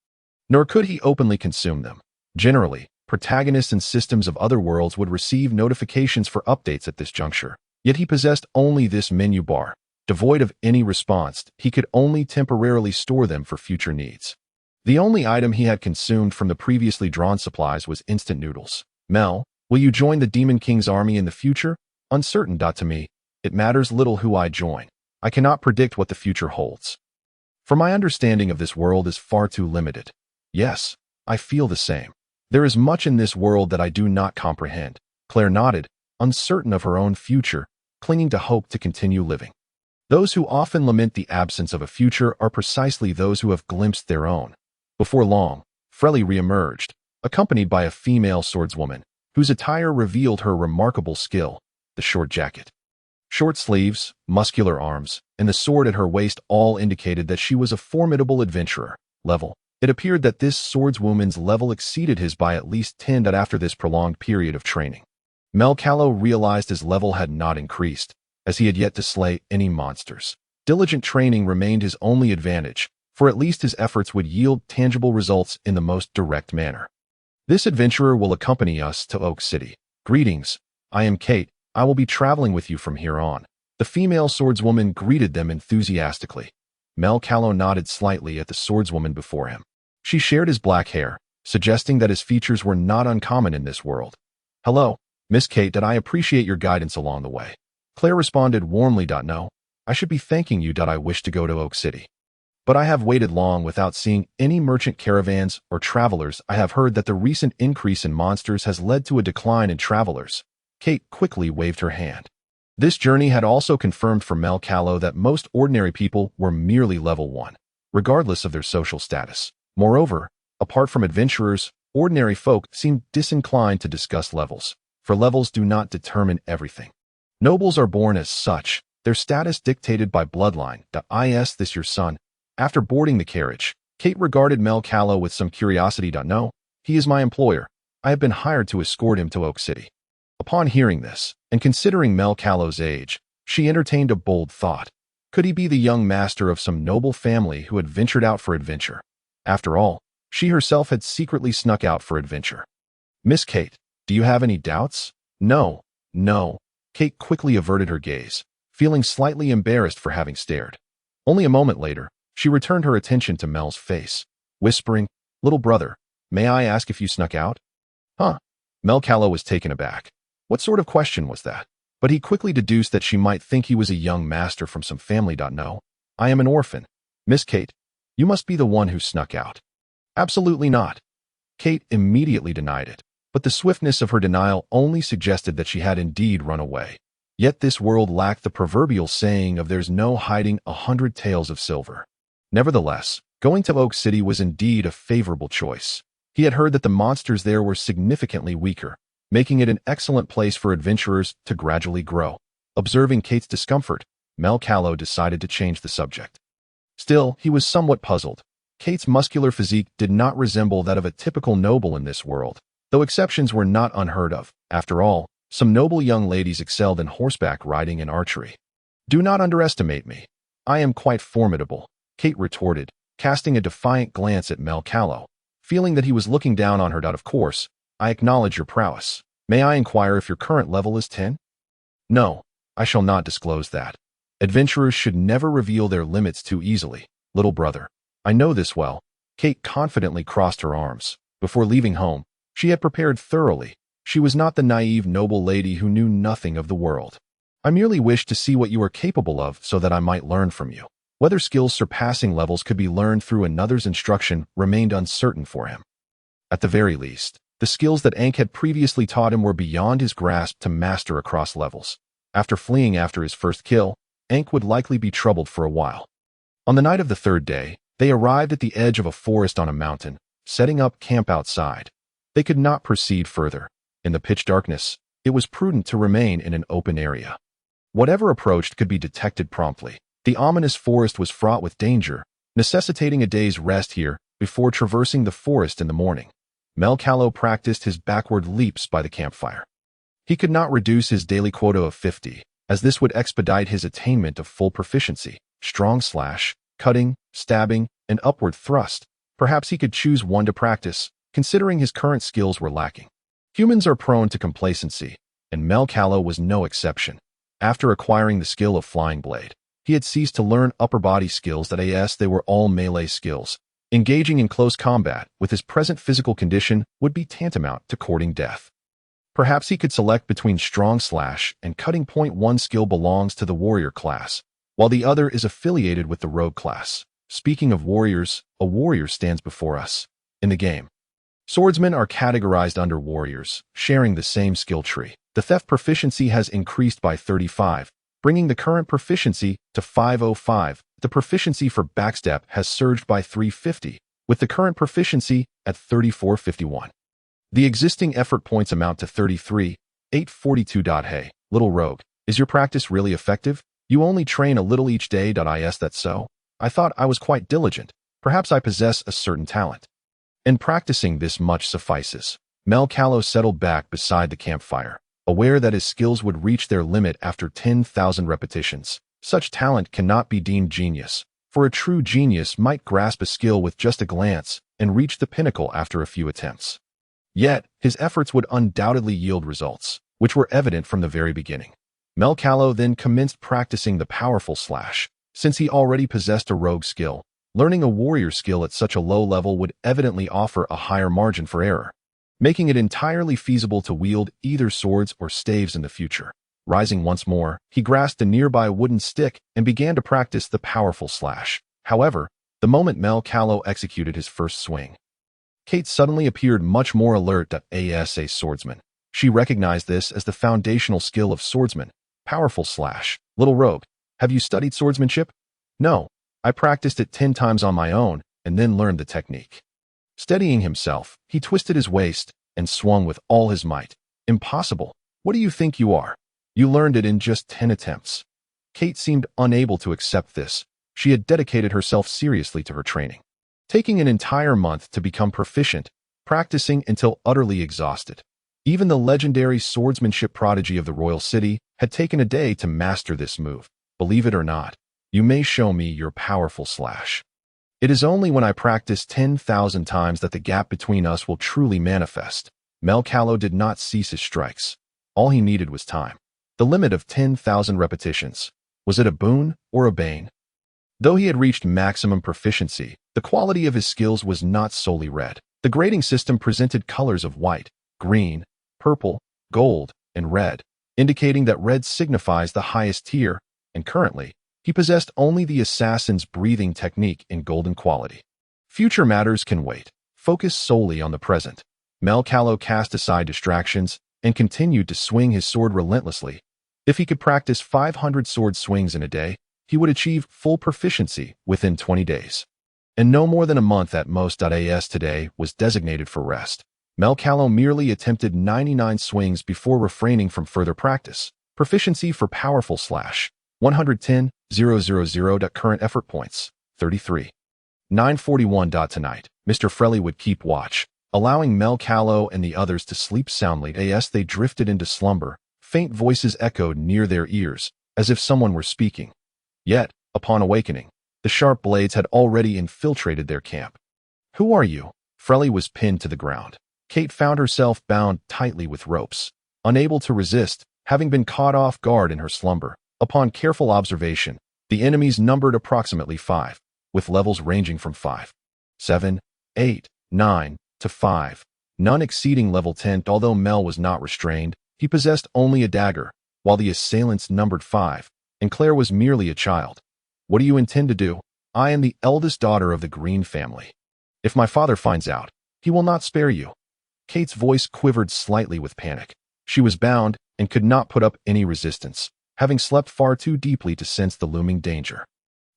nor could he openly consume them. Generally, protagonists and systems of other worlds would receive notifications for updates at this juncture, yet he possessed only this menu bar. Devoid of any response, he could only temporarily store them for future needs. The only item he had consumed from the previously drawn supplies was instant noodles. Mel, will you join the Demon King's army in the future? Uncertain. To me, it matters little who I join. I cannot predict what the future holds. For my understanding of this world is far too limited. Yes, I feel the same. There is much in this world that I do not comprehend. Claire nodded, uncertain of her own future, clinging to hope to continue living. Those who often lament the absence of a future are precisely those who have glimpsed their own. Before long, Frelly reemerged, accompanied by a female swordswoman, whose attire revealed her remarkable skill: the short jacket, short sleeves, muscular arms, and the sword at her waist all indicated that she was a formidable adventurer. Level. It appeared that this swordswoman's level exceeded his by at least 10 after this prolonged period of training. Mel Carlo realized his level had not increased, as he had yet to slay any monsters. Diligent training remained his only advantage, for at least his efforts would yield tangible results in the most direct manner. This adventurer will accompany us to Oak City. Greetings, I am Kate. I will be traveling with you from here on. The female swordswoman greeted them enthusiastically. Mel Carlo nodded slightly at the swordswoman before him. She shared his black hair, suggesting that his features were not uncommon in this world. Hello, Miss Kate. I appreciate your guidance along the way. Claire responded warmly. No, I should be thanking you. I wish to go to Oak City. But I have waited long without seeing any merchant caravans or travelers. I have heard that the recent increase in monsters has led to a decline in travelers. Kate quickly waved her hand. This journey had also confirmed for Mel Carlo that most ordinary people were merely level 1, regardless of their social status. Moreover, apart from adventurers, ordinary folk seemed disinclined to discuss levels, for levels do not determine everything. Nobles are born as such, their status dictated by bloodline. Is this your son? After boarding the carriage, Kate regarded Mel Carlo with some curiosity. No, he is my employer. I have been hired to escort him to Oak City. Upon hearing this, and considering Mel Carlo's age, she entertained a bold thought. Could he be the young master of some noble family who had ventured out for adventure? After all, she herself had secretly snuck out for adventure. Miss Kate, do you have any doubts? No. Kate quickly averted her gaze, feeling slightly embarrassed for having stared. Only a moment later, she returned her attention to Mel's face, whispering, "Little brother, may I ask if you snuck out?" Huh? Mel Carlo was taken aback. What sort of question was that? But he quickly deduced that she might think he was a young master from some family. No, I am an orphan. Miss Kate, you must be the one who snuck out. Absolutely not. Kate immediately denied it, but the swiftness of her denial only suggested that she had indeed run away. Yet this world lacked the proverbial saying of "there's no hiding 100 tales of silver." Nevertheless, going to Oak City was indeed a favorable choice. He had heard that the monsters there were significantly weaker, making it an excellent place for adventurers to gradually grow. Observing Kate's discomfort, Mel Carlo decided to change the subject. Still, he was somewhat puzzled. Kate's muscular physique did not resemble that of a typical noble in this world, though exceptions were not unheard of. After all, some noble young ladies excelled in horseback riding and archery. Do not underestimate me. I am quite formidable, Kate retorted, casting a defiant glance at Mel Carlo, feeling that he was looking down on her. Of course, I acknowledge your prowess. May I inquire if your current level is 10? No, I shall not disclose that. Adventurers should never reveal their limits too easily, little brother. I know this well. Kate confidently crossed her arms. Before leaving home, she had prepared thoroughly. She was not the naive noble lady who knew nothing of the world. I merely wished to see what you are capable of so that I might learn from you. Whether skills surpassing levels could be learned through another's instruction remained uncertain for him. At the very least, the skills that Ankh had previously taught him were beyond his grasp to master across levels. After fleeing after his first kill, Ankh would likely be troubled for a while. On the night of the third day, they arrived at the edge of a forest on a mountain, setting up camp outside. They could not proceed further. In the pitch darkness, it was prudent to remain in an open area. Whatever approached could be detected promptly. The ominous forest was fraught with danger, necessitating a day's rest here before traversing the forest in the morning. Mel Carlo practiced his backward leaps by the campfire. He could not reduce his daily quota of 50, as this would expedite his attainment of full proficiency. Strong slash, cutting, stabbing, and upward thrust, Perhaps he could choose one to practice, considering his current skills were lacking. Humans are prone to complacency, and Mel Carlo was no exception. After acquiring the skill of Flying Blade, he had ceased to learn upper body skills they were all melee skills. Engaging in close combat with his present physical condition would be tantamount to courting death. Perhaps he could select between strong slash and cutting point. One skill belongs to the warrior class, while the other is affiliated with the rogue class. Speaking of warriors, a warrior stands before us. In the game, swordsmen are categorized under warriors, sharing the same skill tree. The theft proficiency has increased by 35, bringing the current proficiency to 505. The proficiency for backstep has surged by 350, with the current proficiency at 3451. The existing effort points amount to 33,842. Hey, little rogue, is your practice really effective? You only train a little each day. Is that so? I thought I was quite diligent. Perhaps I possess a certain talent. And practicing this much suffices. Mel Carlo settled back beside the campfire, aware that his skills would reach their limit after 10,000 repetitions. Such talent cannot be deemed genius, for a true genius might grasp a skill with just a glance and reach the pinnacle after a few attempts. Yet, his efforts would undoubtedly yield results, which were evident from the very beginning. Mel Carlo then commenced practicing the powerful slash. Since he already possessed a rogue skill, learning a warrior skill at such a low level would evidently offer a higher margin for error, making it entirely feasible to wield either swords or staves in the future. Rising once more, he grasped a nearby wooden stick and began to practice the powerful slash. However, the moment Mel Carlo executed his first swing, Kate suddenly appeared much more alert as a swordsman. She recognized this as the foundational skill of swordsman, powerful slash. Little rogue, have you studied swordsmanship? No, I practiced it 10 times on my own and then learned the technique. Steadying himself, he twisted his waist and swung with all his might. Impossible. What do you think you are? You learned it in just 10 attempts. Kate seemed unable to accept this. She had dedicated herself seriously to her training, taking an entire month to become proficient, practicing until utterly exhausted. Even the legendary swordsmanship prodigy of the royal city had taken a day to master this move. Believe it or not, you may show me your powerful slash. It is only when I practice 10,000 times that the gap between us will truly manifest. Mel Carlo did not cease his strikes. All he needed was time. The limit of 10,000 repetitions. Was it a boon or a bane? Though he had reached maximum proficiency, the quality of his skills was not solely red. The grading system presented colors of white, green, purple, gold, and red, indicating that red signifies the highest tier, and currently, he possessed only the assassin's breathing technique in golden quality. Future matters can wait. Focus solely on the present. Mel Carlo cast aside distractions and continued to swing his sword relentlessly. If he could practice 500 sword swings in a day, he would achieve full proficiency within 20 days. And no more than a month at most. As today was designated for rest. Mel Carlo merely attempted 99 swings before refraining from further practice. Proficiency for powerful slash. 110,000. Current effort points. 33. 941. Tonight, Mr. Frelly would keep watch, allowing Mel Carlo and the others to sleep soundly as they drifted into slumber. Faint voices echoed near their ears, as if someone were speaking. Yet, upon awakening, the sharp blades had already infiltrated their camp. Who are you? Frelly was pinned to the ground. Kate found herself bound tightly with ropes, unable to resist, having been caught off guard in her slumber. Upon careful observation, the enemies numbered approximately 5, with levels ranging from 5, 7, 8, 9, to 5, none exceeding level 10. Although Mel was not restrained, he possessed only a dagger, while the assailants numbered 5, and Claire was merely a child. What do you intend to do? I am the eldest daughter of the Green family. If my father finds out, he will not spare you. Kate's voice quivered slightly with panic. She was bound and could not put up any resistance, having slept far too deeply to sense the looming danger.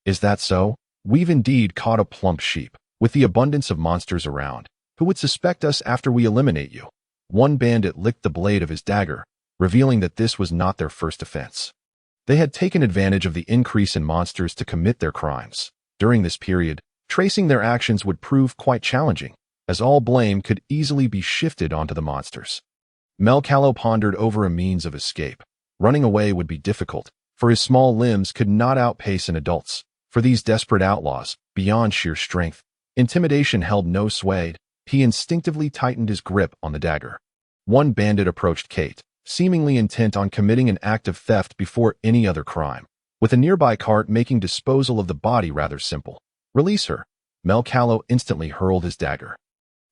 Is that so? We've indeed caught a plump sheep. With the abundance of monsters around, who would suspect us after we eliminate you? One bandit licked the blade of his dagger, revealing that this was not their first offense. They had taken advantage of the increase in monsters to commit their crimes. During this period, tracing their actions would prove quite challenging, as all blame could easily be shifted onto the monsters. Mel Carlo pondered over a means of escape. Running away would be difficult, for his small limbs could not outpace an adult's. For these desperate outlaws, beyond sheer strength, Intimidation held no sway. He instinctively tightened his grip on the dagger. One bandit approached Kate, seemingly intent on committing an act of theft before any other crime, with a nearby cart making disposal of the body rather simple. Release her. Mel Carlo instantly hurled his dagger.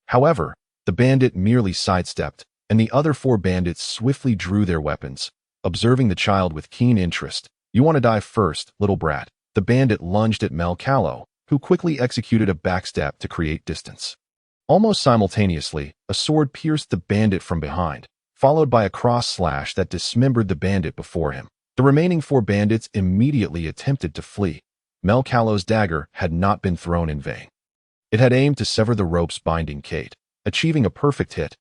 However, the bandit merely sidestepped, and the other 4 bandits swiftly drew their weapons, observing the child with keen interest. You want to die first, little brat. The bandit lunged at Mel Carlo, who quickly executed a backstab to create distance. Almost simultaneously, a sword pierced the bandit from behind, followed by a cross slash that dismembered the bandit before him. The remaining 4 bandits immediately attempted to flee. Mel Carlo's dagger had not been thrown in vain. It had aimed to sever the ropes binding Kate, achieving a perfect hit.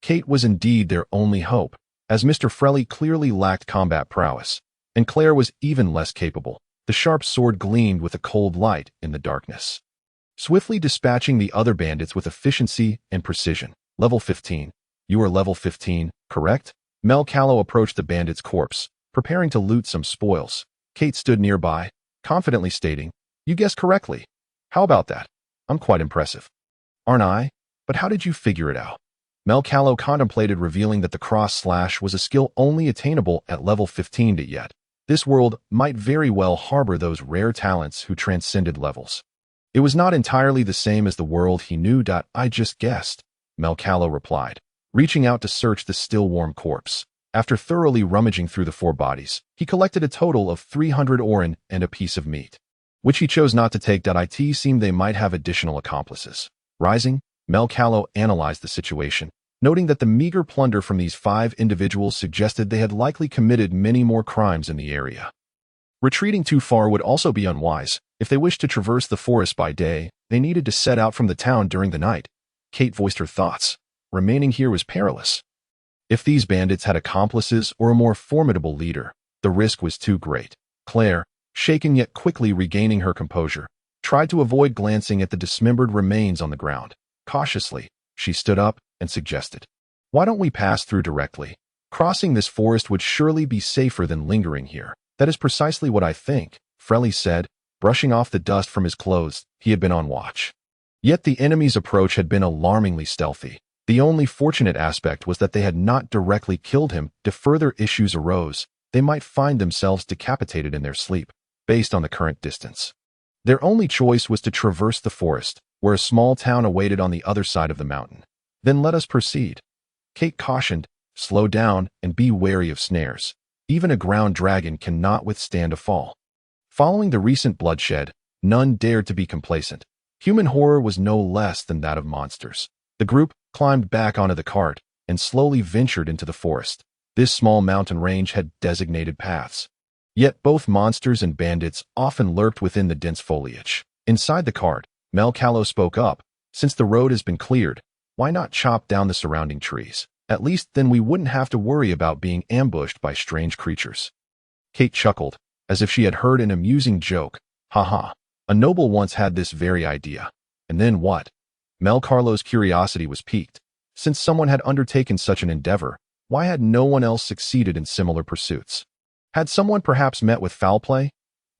Kate was indeed their only hope, as Mr. Frelly clearly lacked combat prowess, and Claire was even less capable. The sharp sword gleamed with a cold light in the darkness, swiftly dispatching the other bandits with efficiency and precision. Level 15. You are level 15, correct? Mel Carlo approached the bandit's corpse, preparing to loot some spoils. Kate stood nearby, confidently stating, "You guessed correctly. How about that? I'm quite impressive." "Aren't I? But how did you figure it out?" Mel Carlo contemplated, revealing that the cross slash was a skill only attainable at level 15. Yet this world might very well harbor those rare talents who transcended levels. It was not entirely the same as the world he knew. "I just guessed," Mel Carlo replied, reaching out to search the still warm corpse. After thoroughly rummaging through the 4 bodies, he collected a total of 300 oren and a piece of meat, which he chose not to take. It seemed they might have additional accomplices. Rising, Mel Carlo analyzed the situation, noting that the meager plunder from these 5 individuals suggested they had likely committed many more crimes in the area. Retreating too far would also be unwise. If they wished to traverse the forest by day, they needed to set out from the town during the night. Kate voiced her thoughts. Remaining here was perilous. If these bandits had accomplices or a more formidable leader, the risk was too great. Claire, shaken yet quickly regaining her composure, tried to avoid glancing at the dismembered remains on the ground. Cautiously, she stood up and suggested, "Why don't we pass through directly? Crossing this forest would surely be safer than lingering here." "That is precisely what I think," Frelly said, brushing off the dust from his clothes. He had been on watch. Yet the enemy's approach had been alarmingly stealthy. The only fortunate aspect was that they had not directly killed him. If further issues arose, they might find themselves decapitated in their sleep. Based on the current distance, their only choice was to traverse the forest, where a small town awaited on the other side of the mountain. "Then let us proceed," Kate cautioned. "Slow down and be wary of snares. Even a ground dragon cannot withstand a fall." Following the recent bloodshed, none dared to be complacent. Human horror was no less than that of monsters. The group climbed back onto the cart and slowly ventured into the forest. This small mountain range had designated paths. Yet both monsters and bandits often lurked within the dense foliage. Inside the cart, Mel Carlo spoke up. "Since the road has been cleared, why not chop down the surrounding trees? At least then we wouldn't have to worry about being ambushed by strange creatures." Kate chuckled, as if she had heard an amusing joke. "Haha, a noble once had this very idea. And then what?" Mel Carlo's curiosity was piqued. Since someone had undertaken such an endeavor, why had no one else succeeded in similar pursuits? Had someone perhaps met with foul play?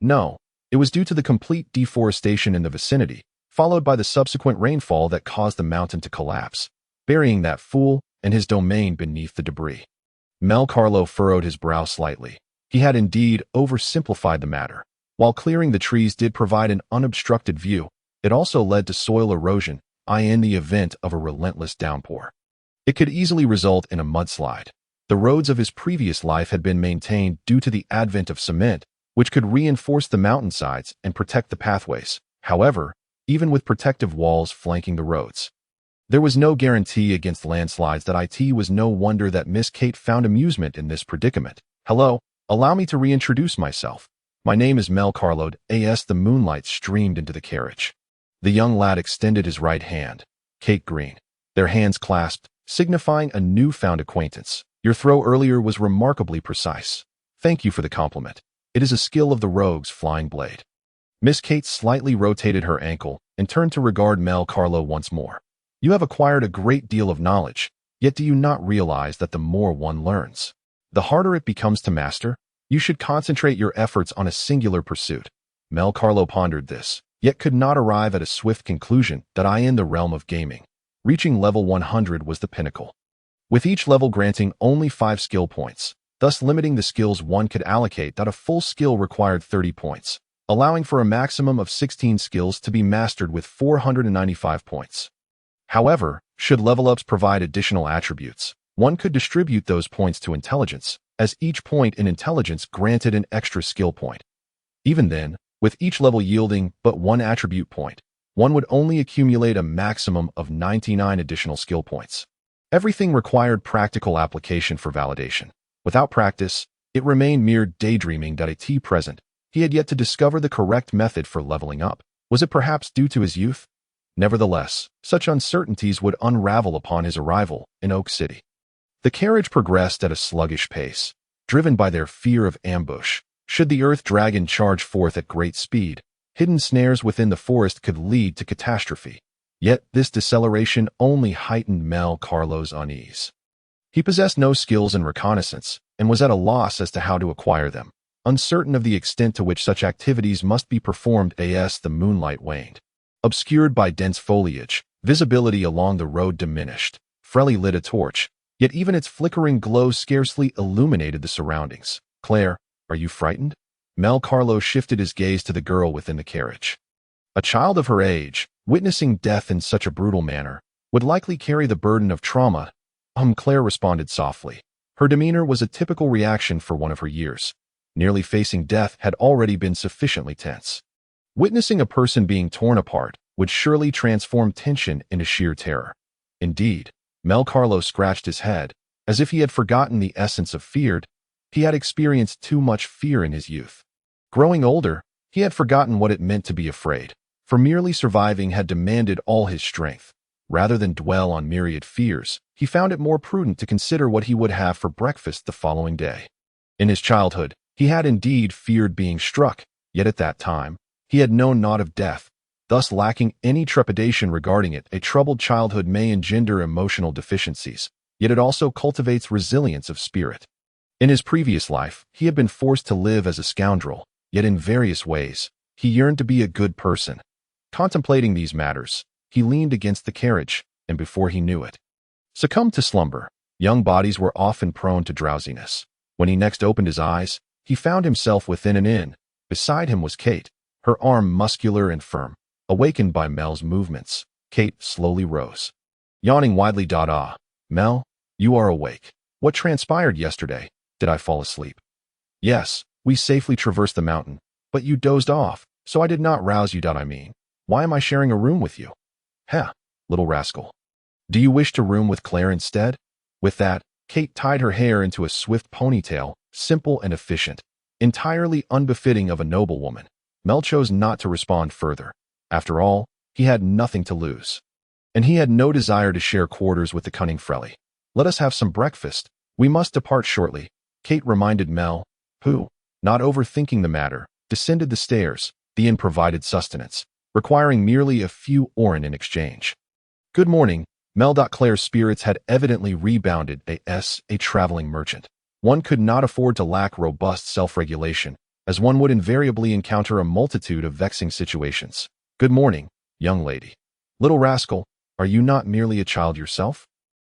No, it was due to the complete deforestation in the vicinity, followed by the subsequent rainfall that caused the mountain to collapse, burying that fool and his domain beneath the debris. Mel Carlo furrowed his brow slightly. He had indeed oversimplified the matter. While clearing the trees did provide an unobstructed view, it also led to soil erosion, in the event of a relentless downpour. It could easily result in a mudslide. The roads of his previous life had been maintained due to the advent of cement, which could reinforce the mountainsides and protect the pathways. However, even with protective walls flanking the roads, there was no guarantee against landslides. It was no wonder that Miss Kate found amusement in this predicament. "Hello, allow me to reintroduce myself. My name is Mel Carlo." As the moonlight streamed into the carriage, the young lad extended his right hand. Kate grinned. Their hands clasped, signifying a newfound acquaintance. "Your throw earlier was remarkably precise. Thank you for the compliment. It is a skill of the rogue's flying blade." Miss Kate slightly rotated her ankle and turned to regard Mel Carlo once more. "You have acquired a great deal of knowledge, yet do you not realize that the more one learns, the harder it becomes to master? You should concentrate your efforts on a singular pursuit." Mel Carlo pondered this. yet could not arrive at a swift conclusion that I in the realm of gaming. Reaching level 100 was the pinnacle, with each level granting only 5 skill points, thus limiting the skills one could allocate. That a full skill required 30 points, allowing for a maximum of 16 skills to be mastered with 495 points. However, should level-ups provide additional attributes, one could distribute those points to intelligence, as each point in intelligence granted an extra skill point. Even then, with each level yielding but 1 attribute point, one would only accumulate a maximum of 99 additional skill points. Everything required practical application for validation. Without practice, it remained mere daydreaming. At present, he had yet to discover the correct method for leveling up. Was it perhaps due to his youth? Nevertheless, such uncertainties would unravel upon his arrival in Oak City. The carriage progressed at a sluggish pace, driven by their fear of ambush. Should the earth dragon charge forth at great speed, hidden snares within the forest could lead to catastrophe. Yet this deceleration only heightened Mel Carlo's unease. He possessed no skills in reconnaissance and was at a loss as to how to acquire them, uncertain of the extent to which such activities must be performed as the moonlight waned. Obscured by dense foliage, visibility along the road diminished. Frelly lit a torch, yet even its flickering glow scarcely illuminated the surroundings. "Claire, are you frightened?" Mel Carlo shifted his gaze to the girl within the carriage. A child of her age, witnessing death in such a brutal manner, would likely carry the burden of trauma. Claire responded softly. Her demeanor was a typical reaction for one of her years. Nearly facing death had already been sufficiently tense. Witnessing a person being torn apart would surely transform tension into sheer terror. Indeed, Mel Carlo scratched his head, as if he had forgotten the essence of feared. He had experienced too much fear in his youth. Growing older, he had forgotten what it meant to be afraid, for merely surviving had demanded all his strength. Rather than dwell on myriad fears, he found it more prudent to consider what he would have for breakfast the following day. In his childhood, he had indeed feared being struck, yet at that time, he had known naught of death, thus lacking any trepidation regarding it. A troubled childhood may engender emotional deficiencies, yet it also cultivates resilience of spirit. In his previous life, he had been forced to live as a scoundrel, yet in various ways, he yearned to be a good person. Contemplating these matters, he leaned against the carriage, and before he knew it, succumbed to slumber. Young bodies were often prone to drowsiness. When he next opened his eyes, he found himself within an inn. Beside him was Kate, her arm muscular and firm. Awakened by Mel's movements, Kate slowly rose, yawning widely. Mel, you are awake. What transpired yesterday? Did I fall asleep? Yes, we safely traversed the mountain, but you dozed off, so I did not rouse you. Why am I sharing a room with you? Heh, little rascal. Do you wish to room with Claire instead? With that, Kate tied her hair into a swift ponytail, simple and efficient, entirely unbefitting of a noblewoman. Mel chose not to respond further. After all, he had nothing to lose. And he had no desire to share quarters with the cunning Frelly. Let us have some breakfast. We must depart shortly, Kate reminded Mel, who, not overthinking the matter, descended the stairs. The inn provided sustenance, requiring merely a few oren in exchange. Good morning, Mel. Claire's spirits had evidently rebounded. As a traveling merchant, one could not afford to lack robust self-regulation, as one would invariably encounter a multitude of vexing situations. Good morning, young lady. Little rascal, are you not merely a child yourself?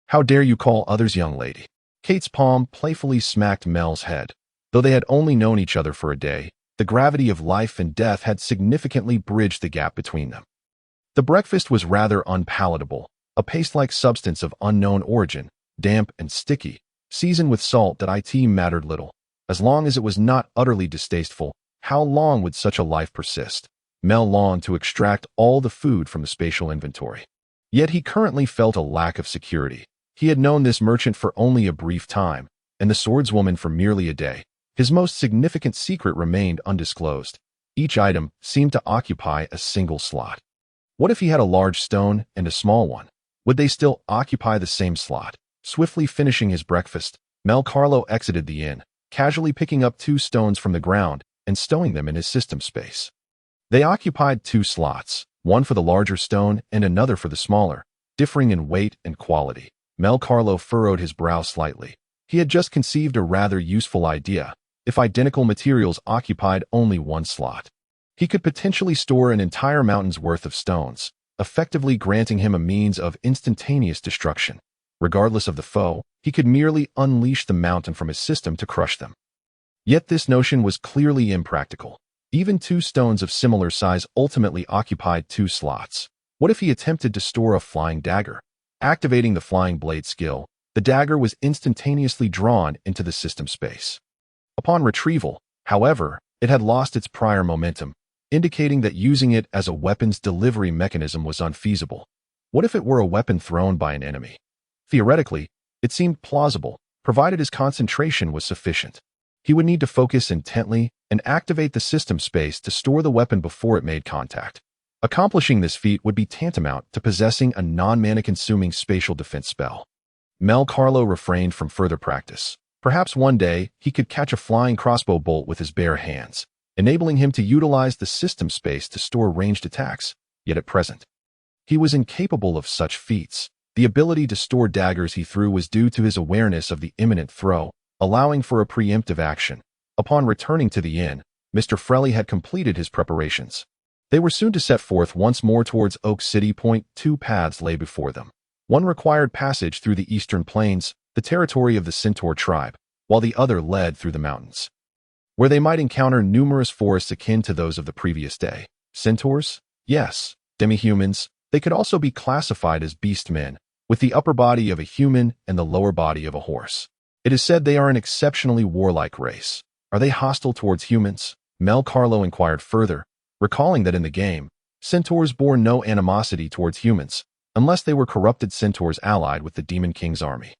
How dare you call others young lady? Kate's palm playfully smacked Mel's head. Though they had only known each other for a day, the gravity of life and death had significantly bridged the gap between them. The breakfast was rather unpalatable, a paste-like substance of unknown origin, damp and sticky, seasoned with salt. It mattered little. As long as it was not utterly distasteful, how long would such a life persist? Mel longed to extract all the food from the spatial inventory. Yet he currently felt a lack of security. He had known this merchant for only a brief time, and the swordswoman for merely a day. His most significant secret remained undisclosed. Each item seemed to occupy a single slot. What if he had a large stone and a small one? Would they still occupy the same slot? Swiftly finishing his breakfast, Mel Carlo exited the inn, casually picking up 2 stones from the ground and stowing them in his system space. They occupied 2 slots, one for the larger stone and another for the smaller, differing in weight and quality. Mel Carlo furrowed his brow slightly. He had just conceived a rather useful idea, if identical materials occupied only one slot. He could potentially store an entire mountain's worth of stones, effectively granting him a means of instantaneous destruction. Regardless of the foe, he could merely unleash the mountain from his system to crush them. Yet this notion was clearly impractical. Even two stones of similar size ultimately occupied two slots. What if he attempted to store a flying dagger? Activating the flying blade skill, the dagger was instantaneously drawn into the system space. Upon retrieval, however, it had lost its prior momentum, indicating that using it as a weapon's delivery mechanism was unfeasible. What if it were a weapon thrown by an enemy? Theoretically, it seemed plausible, provided his concentration was sufficient. He would need to focus intently and activate the system space to store the weapon before it made contact. Accomplishing this feat would be tantamount to possessing a non-mana-consuming spatial defense spell. Mel Carlo refrained from further practice. Perhaps one day he could catch a flying crossbow bolt with his bare hands, enabling him to utilize the system space to store ranged attacks, yet at present, he was incapable of such feats. The ability to store daggers he threw was due to his awareness of the imminent throw, allowing for a preemptive action. Upon returning to the inn, Mr. Frelly had completed his preparations. They were soon to set forth once more towards Oak City Point. Two paths lay before them. One required passage through the eastern plains, the territory of the Centaur tribe, while the other led through the mountains, where they might encounter numerous forests akin to those of the previous day. Centaurs? Yes. Demi-humans. They could also be classified as beastmen, with the upper body of a human and the lower body of a horse. It is said they are an exceptionally warlike race. Are they hostile towards humans? Mel Carlo inquired further, recalling that in the game, centaurs bore no animosity towards humans, unless they were corrupted centaurs allied with the Demon King's army.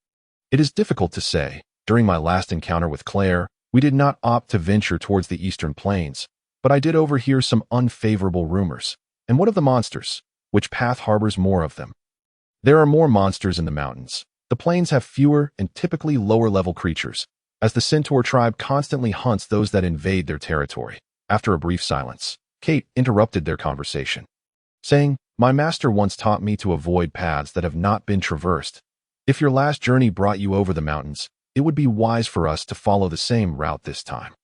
It is difficult to say. During my last encounter with Claire, we did not opt to venture towards the eastern plains, but I did overhear some unfavorable rumors. And what of the monsters? Which path harbors more of them? There are more monsters in the mountains. The plains have fewer and typically lower-level creatures, as the Centaur tribe constantly hunts those that invade their territory. After a brief silence, Kate interrupted their conversation, saying, "My master once taught me to avoid paths that have not been traversed. If your last journey brought you over the mountains, it would be wise for us to follow the same route this time."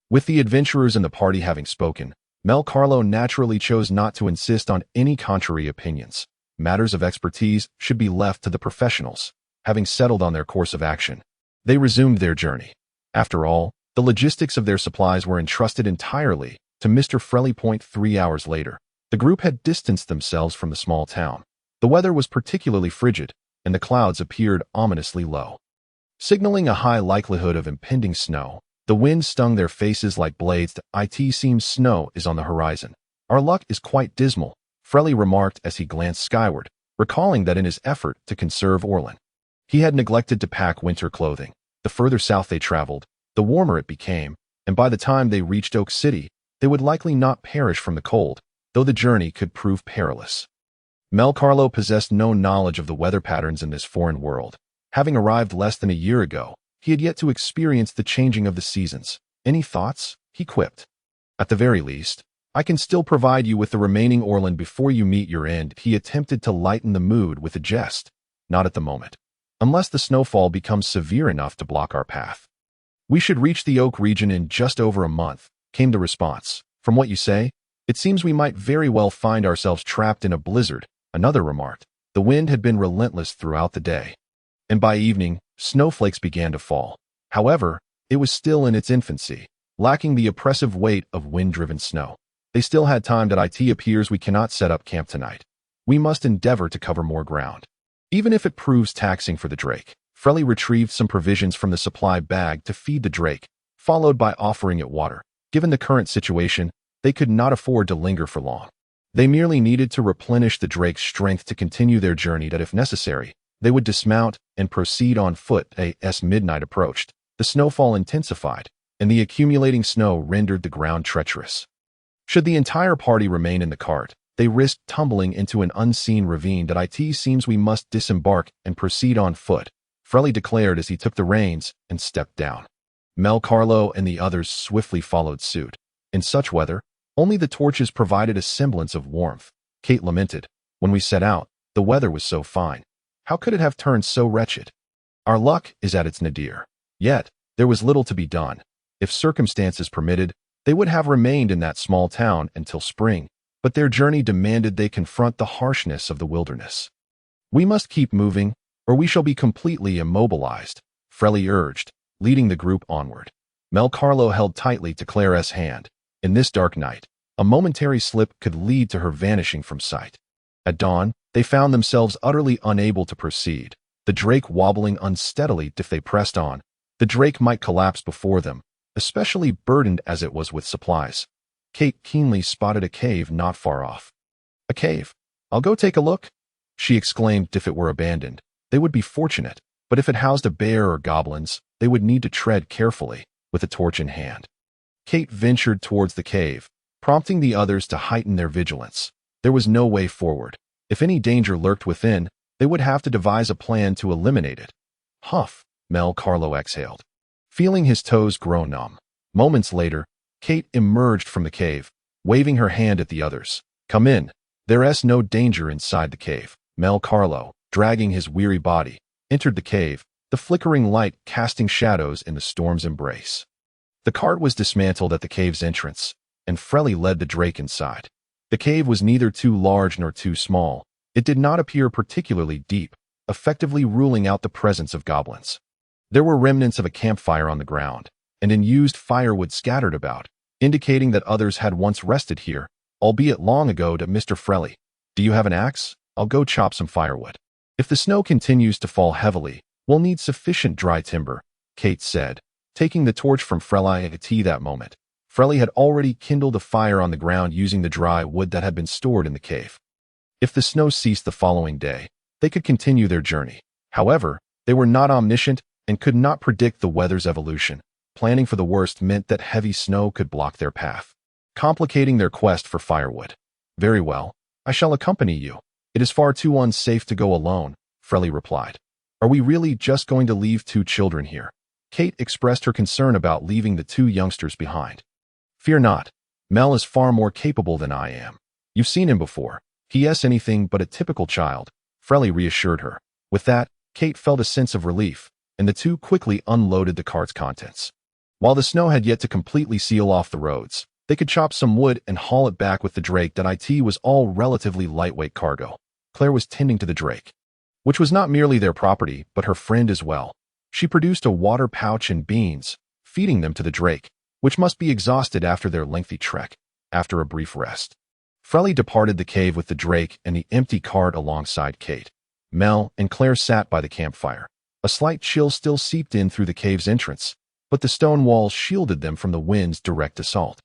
With the adventurers in the party having spoken, Mel Carlo naturally chose not to insist on any contrary opinions. Matters of expertise should be left to the professionals. Having settled on their course of action, they resumed their journey. After all, the logistics of their supplies were entrusted entirely to Mr. Frelly. 3 hours later, the group had distanced themselves from the small town. The weather was particularly frigid, and the clouds appeared ominously low, signaling a high likelihood of impending snow. The wind stung their faces like blades. It seems snow is on the horizon. Our luck is quite dismal, Frelly remarked as he glanced skyward, recalling that in his effort to conserve Orlin, he had neglected to pack winter clothing. The further south they traveled, the warmer it became, and by the time they reached Oak City, they would likely not perish from the cold, though the journey could prove perilous. Mel Carlo possessed no knowledge of the weather patterns in this foreign world. Having arrived less than a year ago, he had yet to experience the changing of the seasons. "Any thoughts?" he quipped. "At the very least, I can still provide you with the remaining Orlin before you meet your end." He attempted to lighten the mood with a jest. "Not at the moment. Unless the snowfall becomes severe enough to block our path. We should reach the Oak region in just over a month," came the response. "From what you say, it seems we might very well find ourselves trapped in a blizzard," another remarked. The wind had been relentless throughout the day, and by evening, snowflakes began to fall. However, it was still in its infancy, lacking the oppressive weight of wind-driven snow. They still had time. It appears we cannot set up camp tonight. We must endeavor to cover more ground, even if it proves taxing for the drake. Frelly retrieved some provisions from the supply bag to feed the drake, followed by offering it water. Given the current situation, they could not afford to linger for long. They merely needed to replenish the drake's strength to continue their journey. That if necessary, they would dismount and proceed on foot. As midnight approached, the snowfall intensified, and the accumulating snow rendered the ground treacherous. Should the entire party remain in the cart, they risked tumbling into an unseen ravine. It seems we must disembark and proceed on foot, Frelly declared as he took the reins and stepped down. Mel Carlo and the others swiftly followed suit. In such weather, only the torches provided a semblance of warmth. Kate lamented, "When we set out, the weather was so fine. How could it have turned so wretched? Our luck is at its nadir." Yet, there was little to be done. If circumstances permitted, They would have remained in that small town until spring, but their journey demanded they confront the harshness of the wilderness. "We must keep moving, or we shall be completely immobilized," Frelly urged, leading the group onward. Mel Carlo held tightly to Claire's hand. In this dark night, a momentary slip could lead to her vanishing from sight. At dawn, they found themselves utterly unable to proceed, the drake wobbling unsteadily. If they pressed on, the drake might collapse before them, especially burdened as it was with supplies. Kate keenly spotted a cave not far off. "A cave? I'll go take a look," she exclaimed. If it were abandoned, they would be fortunate, but if it housed a bear or goblins, they would need to tread carefully, with a torch in hand. Kate ventured towards the cave, prompting the others to heighten their vigilance. There was no way forward. If any danger lurked within, they would have to devise a plan to eliminate it. "Huff," Mel Carlo exhaled, feeling his toes grow numb. Moments later, Kate emerged from the cave, waving her hand at the others. "Come in. There's no danger inside the cave." Mel Carlo, dragging his weary body, entered the cave, the flickering light casting shadows in the storm's embrace. The cart was dismantled at the cave's entrance, and Frelly led the drake inside. The cave was neither too large nor too small. It did not appear particularly deep, effectively ruling out the presence of goblins. There were remnants of a campfire on the ground, and unused firewood scattered about, indicating that others had once rested here, albeit long ago. To Mr. Frelly, "Do you have an axe? I'll go chop some firewood. If the snow continues to fall heavily, we'll need sufficient dry timber," Kate said, taking the torch from Frelly at that moment. Frelly had already kindled a fire on the ground using the dry wood that had been stored in the cave. If the snow ceased the following day, they could continue their journey. However, they were not omniscient and could not predict the weather's evolution. Planning for the worst meant that heavy snow could block their path, complicating their quest for firewood. "Very well, I shall accompany you. It is far too unsafe to go alone," Frelly replied. "Are we really just going to leave 2 children here?" Kate expressed her concern about leaving the 2 youngsters behind. "Fear not. Mel is far more capable than I am. You've seen him before. He is anything but a typical child," Frelly reassured her. With that, Kate felt a sense of relief, and the 2 quickly unloaded the cart's contents. While the snow had yet to completely seal off the roads, they could chop some wood and haul it back with the drake. It was all relatively lightweight cargo. Claire was tending to the drake, which was not merely their property, but her friend as well. She produced a water pouch and beans, feeding them to the drake, which must be exhausted after their lengthy trek. After a brief rest, Frelly departed the cave with the drake and the empty cart alongside Kate. Mel and Claire sat by the campfire. A slight chill still seeped in through the cave's entrance, but the stone walls shielded them from the wind's direct assault.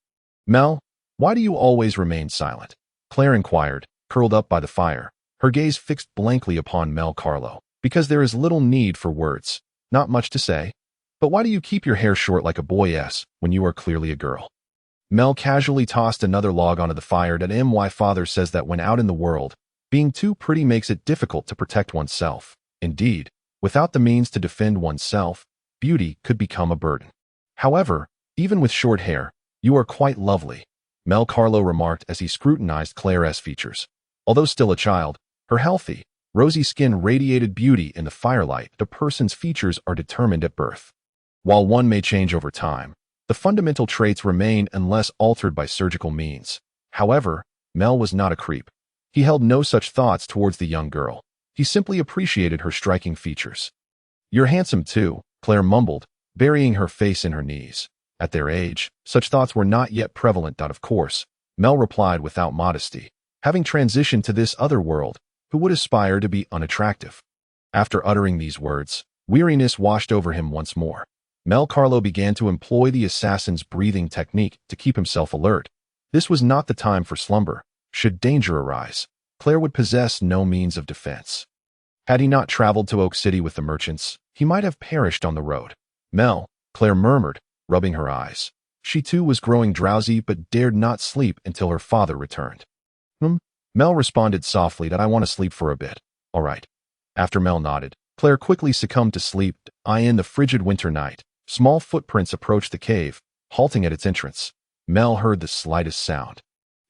"Mel, why do you always remain silent?" Claire inquired, curled up by the fire, her gaze fixed blankly upon Mel Carlo. "Because there is little need for words. Not much to say. But why do you keep your hair short like a boyess when you are clearly a girl?" Mel casually tossed another log onto the fire. "My father says that when out in the world, being too pretty makes it difficult to protect oneself. Indeed, without the means to defend oneself, beauty could become a burden. However, even with short hair, you are quite lovely," Mel Carlo remarked as he scrutinized Claire's features. Although still a child, her healthy, rosy skin radiated beauty in the firelight. A person's features are determined at birth. While one may change over time, the fundamental traits remain unless altered by surgical means. However, Mel was not a creep. He held no such thoughts towards the young girl. He simply appreciated her striking features. "You're handsome too," Claire mumbled, burying her face in her knees. At their age, such thoughts were not yet prevalent. "Of course," Mel replied without modesty. Having transitioned to this other world, who would aspire to be unattractive? After uttering these words, weariness washed over him once more. Mel Carlo began to employ the assassin's breathing technique to keep himself alert. This was not the time for slumber. Should danger arise, Claire would possess no means of defense. Had he not traveled to Oak City with the merchants, he might have perished on the road. "Mel," Claire murmured, rubbing her eyes. She too was growing drowsy but dared not sleep until her father returned. Mel responded softly. "I want to sleep for a bit." "All right." After Mel nodded, Claire quickly succumbed to sleep. In the frigid winter night, small footprints approached the cave, halting at its entrance. Mel heard the slightest sound.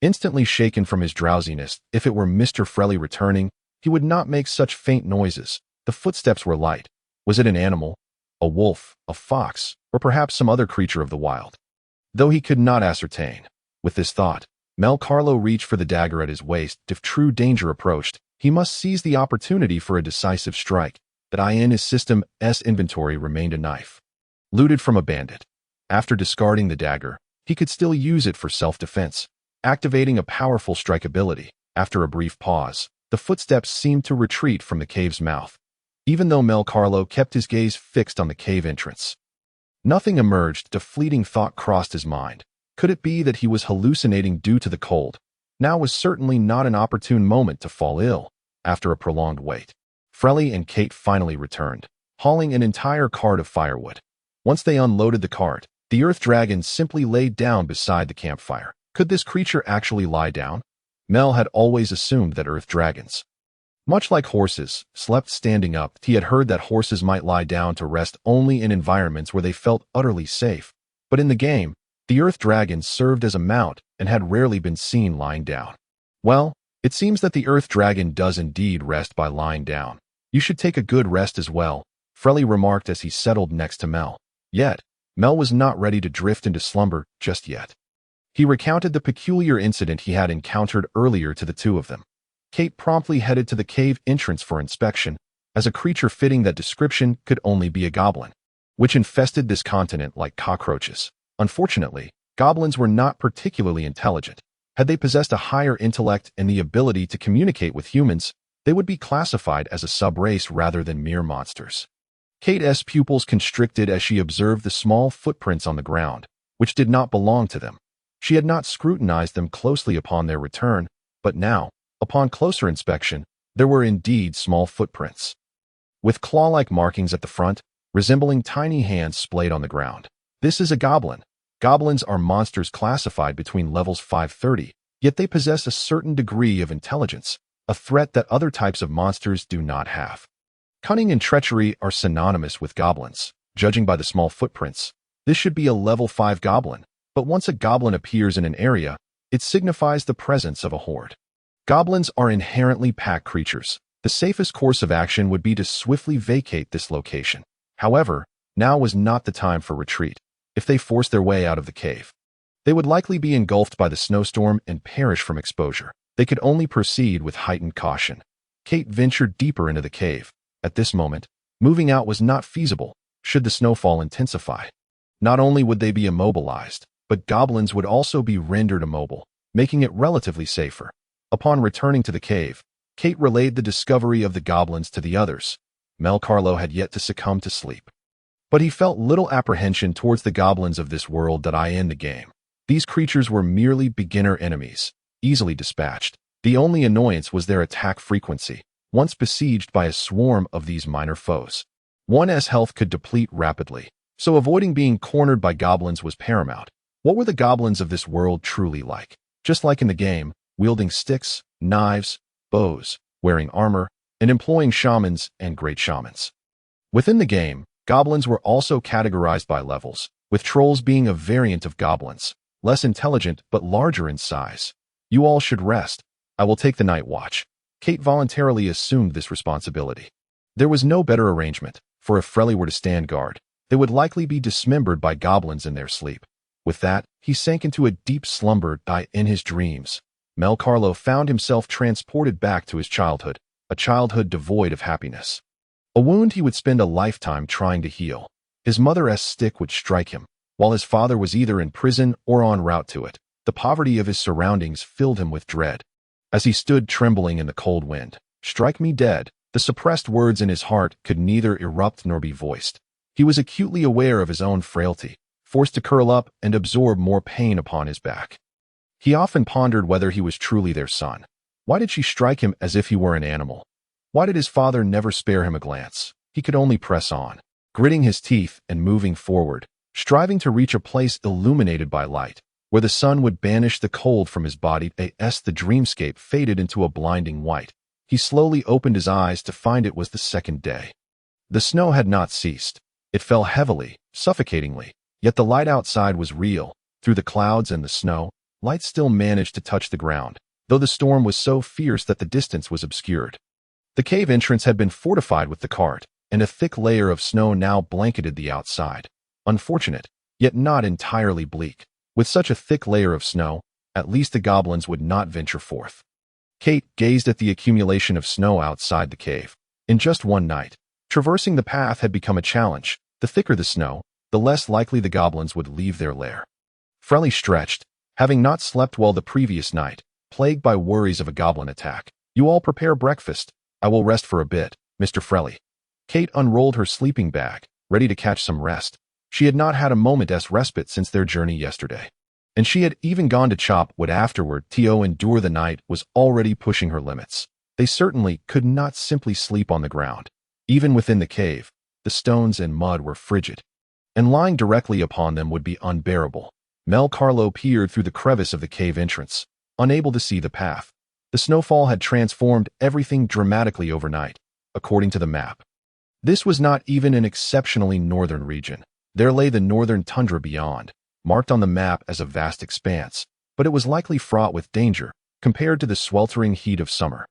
Instantly shaken from his drowsiness, if it were Mr. Frelly returning, he would not make such faint noises. The footsteps were light. Was it an animal? A wolf, a fox, or perhaps some other creature of the wild? though he could not ascertain. With this thought, Mel Carlo reached for the dagger at his waist. If true danger approached, he must seize the opportunity for a decisive strike. That in his system's inventory remained a knife, looted from a bandit. After discarding the dagger, he could still use it for self-defense, activating a powerful strike ability. After a brief pause, the footsteps seemed to retreat from the cave's mouth, even though Mel Carlo kept his gaze fixed on the cave entrance. Nothing emerged. A fleeting thought crossed his mind. Could it be that he was hallucinating due to the cold? Now was certainly not an opportune moment to fall ill. After a prolonged wait, Frelly and Kate finally returned, hauling an entire cart of firewood. Once they unloaded the cart, the earth dragon simply laid down beside the campfire. Could this creature actually lie down? Mel had always assumed that earth dragons, much like horses, slept standing up. He had heard that horses might lie down to rest only in environments where they felt utterly safe. But in the game, the earth dragon served as a mount and had rarely been seen lying down. Well, it seems that the earth dragon does indeed rest by lying down. You should take a good rest as well, Frelly remarked as he settled next to Mel. Yet, Mel was not ready to drift into slumber just yet. He recounted the peculiar incident he had encountered earlier to the two of them. Kate promptly headed to the cave entrance for inspection, as a creature fitting that description could only be a goblin, which infested this continent like cockroaches. Unfortunately, goblins were not particularly intelligent. Had they possessed a higher intellect and the ability to communicate with humans, they would be classified as a sub-race rather than mere monsters. Kate's pupils constricted as she observed the small footprints on the ground, which did not belong to them. She had not scrutinized them closely upon their return, but now, upon closer inspection, there were indeed small footprints, with claw-like markings at the front, resembling tiny hands splayed on the ground. This is a goblin. Goblins are monsters classified between levels 530, yet they possess a certain degree of intelligence, a threat that other types of monsters do not have. Cunning and treachery are synonymous with goblins. Judging by the small footprints, this should be a level 5 goblin, but once a goblin appears in an area, it signifies the presence of a horde. Goblins are inherently pack creatures. The safest course of action would be to swiftly vacate this location. However, now was not the time for retreat. If they forced their way out of the cave, they would likely be engulfed by the snowstorm and perish from exposure. They could only proceed with heightened caution. Kate ventured deeper into the cave. At this moment, moving out was not feasible, should the snowfall intensify. Not only would they be immobilized, but goblins would also be rendered immobile, making it relatively safer. Upon returning to the cave, Kate relayed the discovery of the goblins to the others. Mel Carlo had yet to succumb to sleep, but he felt little apprehension towards the goblins of this world that in the game. These creatures were merely beginner enemies, easily dispatched. The only annoyance was their attack frequency. Once besieged by a swarm of these minor foes, one's health could deplete rapidly, so avoiding being cornered by goblins was paramount. What were the goblins of this world truly like? Just like in the game, wielding sticks, knives, bows, wearing armor, and employing shamans and great shamans. Within the game, goblins were also categorized by levels, with trolls being a variant of goblins, less intelligent but larger in size. You all should rest. I will take the night watch. Kate voluntarily assumed this responsibility. There was no better arrangement, for if Frelly were to stand guard, they would likely be dismembered by goblins in their sleep. With that, he sank into a deep slumber. In his dreams, Mel Carlo found himself transported back to his childhood, a childhood devoid of happiness. A wound he would spend a lifetime trying to heal. His mother's stick would strike him, while his father was either in prison or en route to it. The poverty of his surroundings filled him with dread. As he stood trembling in the cold wind, "Strike me dead," the suppressed words in his heart could neither erupt nor be voiced. He was acutely aware of his own frailty, forced to curl up and absorb more pain upon his back. He often pondered whether he was truly their son. Why did she strike him as if he were an animal? Why did his father never spare him a glance? He could only press on, gritting his teeth and moving forward, striving to reach a place illuminated by light, where the sun would banish the cold from his body. The dreamscape faded into a blinding white. He slowly opened his eyes to find it was the second day. The snow had not ceased. It fell heavily, suffocatingly, yet the light outside was real. Through the clouds and the snow, light still managed to touch the ground, though the storm was so fierce that the distance was obscured. The cave entrance had been fortified with the cart, and a thick layer of snow now blanketed the outside. Unfortunate, yet not entirely bleak. With such a thick layer of snow, at least the goblins would not venture forth. Kate gazed at the accumulation of snow outside the cave. In just one night, traversing the path had become a challenge. The thicker the snow, the less likely the goblins would leave their lair. Frelly stretched, having not slept well the previous night, plagued by worries of a goblin attack. You all prepare breakfast. I will rest for a bit, Mr. Frelly. Kate unrolled her sleeping bag, ready to catch some rest. She had not had a moment's respite since their journey yesterday. And she had even gone to chop wood afterward. To endure the night was already pushing her limits. They certainly could not simply sleep on the ground. Even within the cave, the stones and mud were frigid, and lying directly upon them would be unbearable. Mel Carlo peered through the crevice of the cave entrance, unable to see the path. The snowfall had transformed everything dramatically overnight, according to the map. This was not even an exceptionally northern region. There lay the northern tundra beyond, marked on the map as a vast expanse, but it was likely fraught with danger compared to the sweltering heat of summer.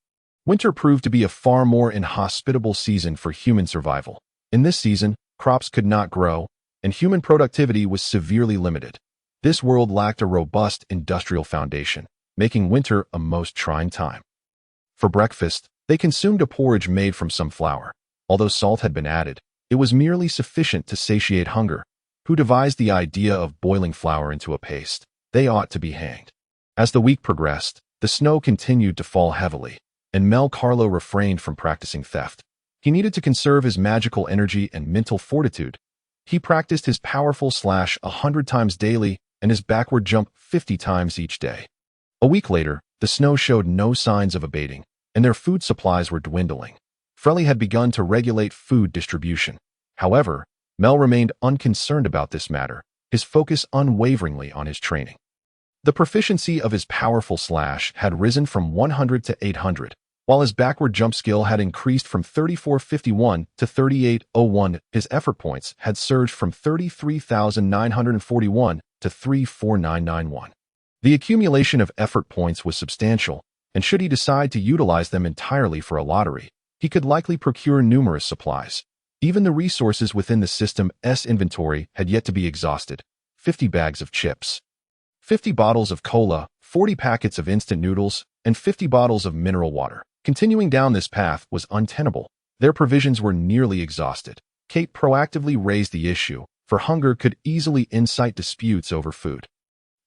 Winter proved to be a far more inhospitable season for human survival. In this season, crops could not grow, and human productivity was severely limited. This world lacked a robust industrial foundation, making winter a most trying time. For breakfast, they consumed a porridge made from some flour. Although salt had been added, it was merely sufficient to satiate hunger. Who devised the idea of boiling flour into a paste? They ought to be hanged. As the week progressed, the snow continued to fall heavily, and Mel Carlo refrained from practicing theft. He needed to conserve his magical energy and mental fortitude. He practiced his powerful slash 100 times daily and his backward jump 50 times each day. A week later, the snow showed no signs of abating, and their food supplies were dwindling. Frelly had begun to regulate food distribution. However, Mel remained unconcerned about this matter, his focus unwaveringly on his training. The proficiency of his powerful slash had risen from 100 to 800, while his backward jump skill had increased from 3451 to 3801. His effort points had surged from 33,941 to 34991. The accumulation of effort points was substantial, and should he decide to utilize them entirely for a lottery, he could likely procure numerous supplies. Even the resources within the system's inventory had yet to be exhausted. 50 bags of chips, 50 bottles of cola, 40 packets of instant noodles, and 50 bottles of mineral water. Continuing down this path was untenable. Their provisions were nearly exhausted. Kate proactively raised the issue, for hunger could easily incite disputes over food.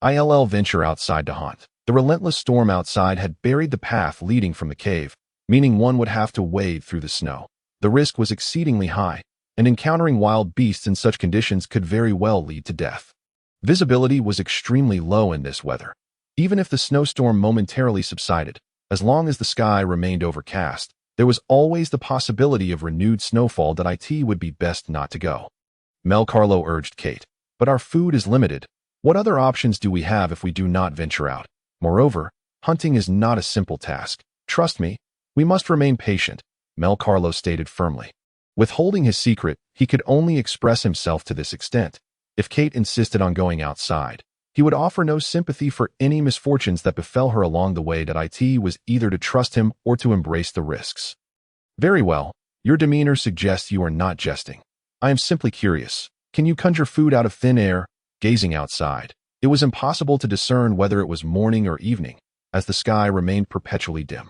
I'll venture outside to hunt. The relentless storm outside had buried the path leading from the cave, meaning one would have to wade through the snow. The risk was exceedingly high, and encountering wild beasts in such conditions could very well lead to death. Visibility was extremely low in this weather. Even if the snowstorm momentarily subsided, as long as the sky remained overcast, there was always the possibility of renewed snowfall. That it would be best not to go. Mel Carlo urged Kate, but our food is limited. What other options do we have if we do not venture out? Moreover, hunting is not a simple task. Trust me, we must remain patient, Mel Carlo stated firmly. Withholding his secret, he could only express himself to this extent. If Kate insisted on going outside, he would offer no sympathy for any misfortunes that befell her along the way. That it was either to trust him or to embrace the risks. Very well, your demeanor suggests you are not jesting. I am simply curious. Can you conjure food out of thin air? Gazing outside, it was impossible to discern whether it was morning or evening, as the sky remained perpetually dim.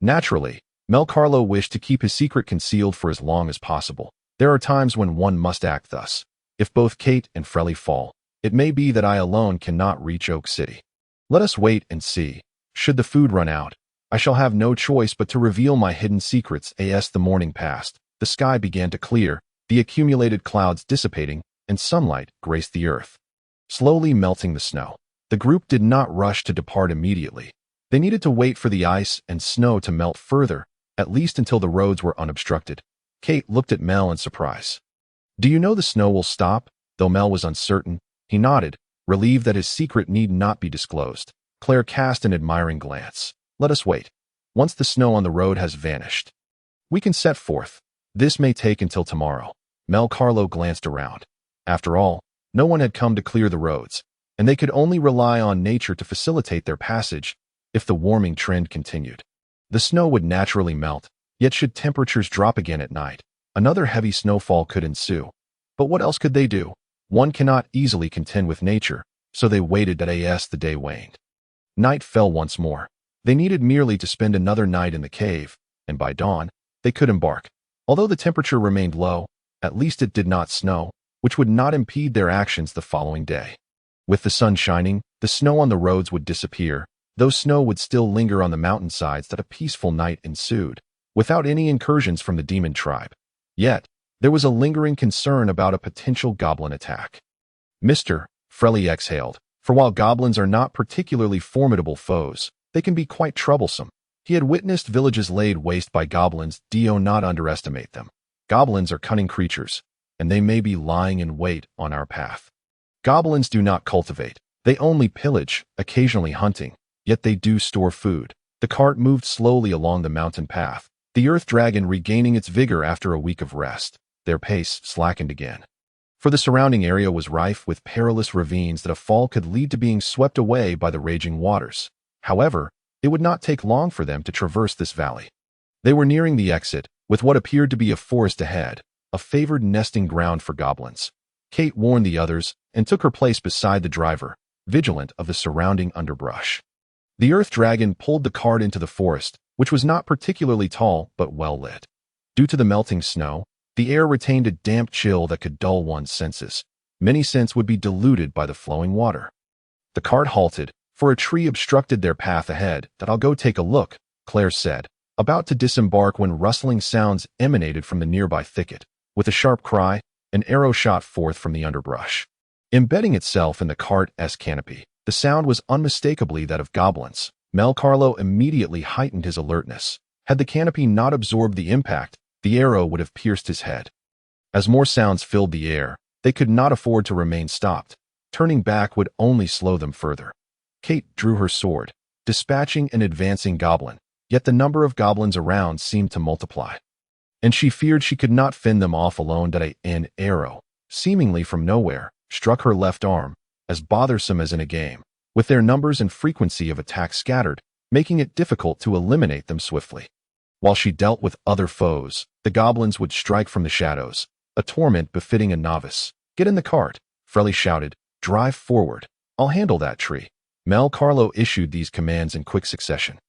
Naturally, Mel Carlo wished to keep his secret concealed for as long as possible. There are times when one must act thus. If both Kate and Frelly fall, it may be that I alone cannot reach Oak City. Let us wait and see. Should the food run out, I shall have no choice but to reveal my hidden secrets. As the morning passed, the sky began to clear, the accumulated clouds dissipating, and sunlight graced the earth, slowly melting the snow. The group did not rush to depart immediately. They needed to wait for the ice and snow to melt further, at least until the roads were unobstructed. Kate looked at Mel in surprise. Do you know the snow will stop? Though Mel was uncertain, he nodded, relieved that his secret need not be disclosed. Claire cast an admiring glance. Let us wait. Once the snow on the road has vanished, we can set forth. This may take until tomorrow. Mel Carlo glanced around. After all, no one had come to clear the roads, and they could only rely on nature to facilitate their passage. If the warming trend continued, the snow would naturally melt, yet should temperatures drop again at night, another heavy snowfall could ensue. But what else could they do? One cannot easily contend with nature, so they waited as the day waned. Night fell once more. They needed merely to spend another night in the cave, and by dawn, they could embark. Although the temperature remained low, at least it did not snow, which would not impede their actions the following day. With the sun shining, the snow on the roads would disappear, though snow would still linger on the mountainsides. That a peaceful night ensued, without any incursions from the demon tribe. Yet, there was a lingering concern about a potential goblin attack. Mr. Frelly exhaled, for while goblins are not particularly formidable foes, they can be quite troublesome. He had witnessed villages laid waste by goblins. Do not underestimate them. Goblins are cunning creatures, and they may be lying in wait on our path. Goblins do not cultivate. They only pillage, occasionally hunting, yet they do store food. The cart moved slowly along the mountain path, the earth dragon regaining its vigor after a week of rest. Their pace slackened again. For the surrounding area was rife with perilous ravines that a fall could lead to being swept away by the raging waters. However, it would not take long for them to traverse this valley. They were nearing the exit, with what appeared to be a forest ahead, a favored nesting ground for goblins. Kate warned the others and took her place beside the driver, vigilant of the surrounding underbrush. The earth dragon pulled the cart into the forest, which was not particularly tall but well lit. Due to the melting snow, the air retained a damp chill that could dull one's senses. Many scents would be diluted by the flowing water. The cart halted, for a tree obstructed their path ahead. "I'll go take a look," Claire said, about to disembark when rustling sounds emanated from the nearby thicket. With a sharp cry, an arrow shot forth from the underbrush. Embedding itself in the cart's canopy, the sound was unmistakably that of goblins. Mel Carlo immediately heightened his alertness. Had the canopy not absorbed the impact, the arrow would have pierced his head. As more sounds filled the air, they could not afford to remain stopped. Turning back would only slow them further. Kate drew her sword, dispatching an advancing goblin, yet the number of goblins around seemed to multiply. And she feared she could not fend them off alone. An arrow, seemingly from nowhere, struck her left arm, as bothersome as in a game, with their numbers and frequency of attack scattered, making it difficult to eliminate them swiftly. While she dealt with other foes, the goblins would strike from the shadows, a torment befitting a novice. "Get in the cart," Frelly shouted. "Drive forward. I'll handle that tree." Mel Carlo issued these commands in quick succession.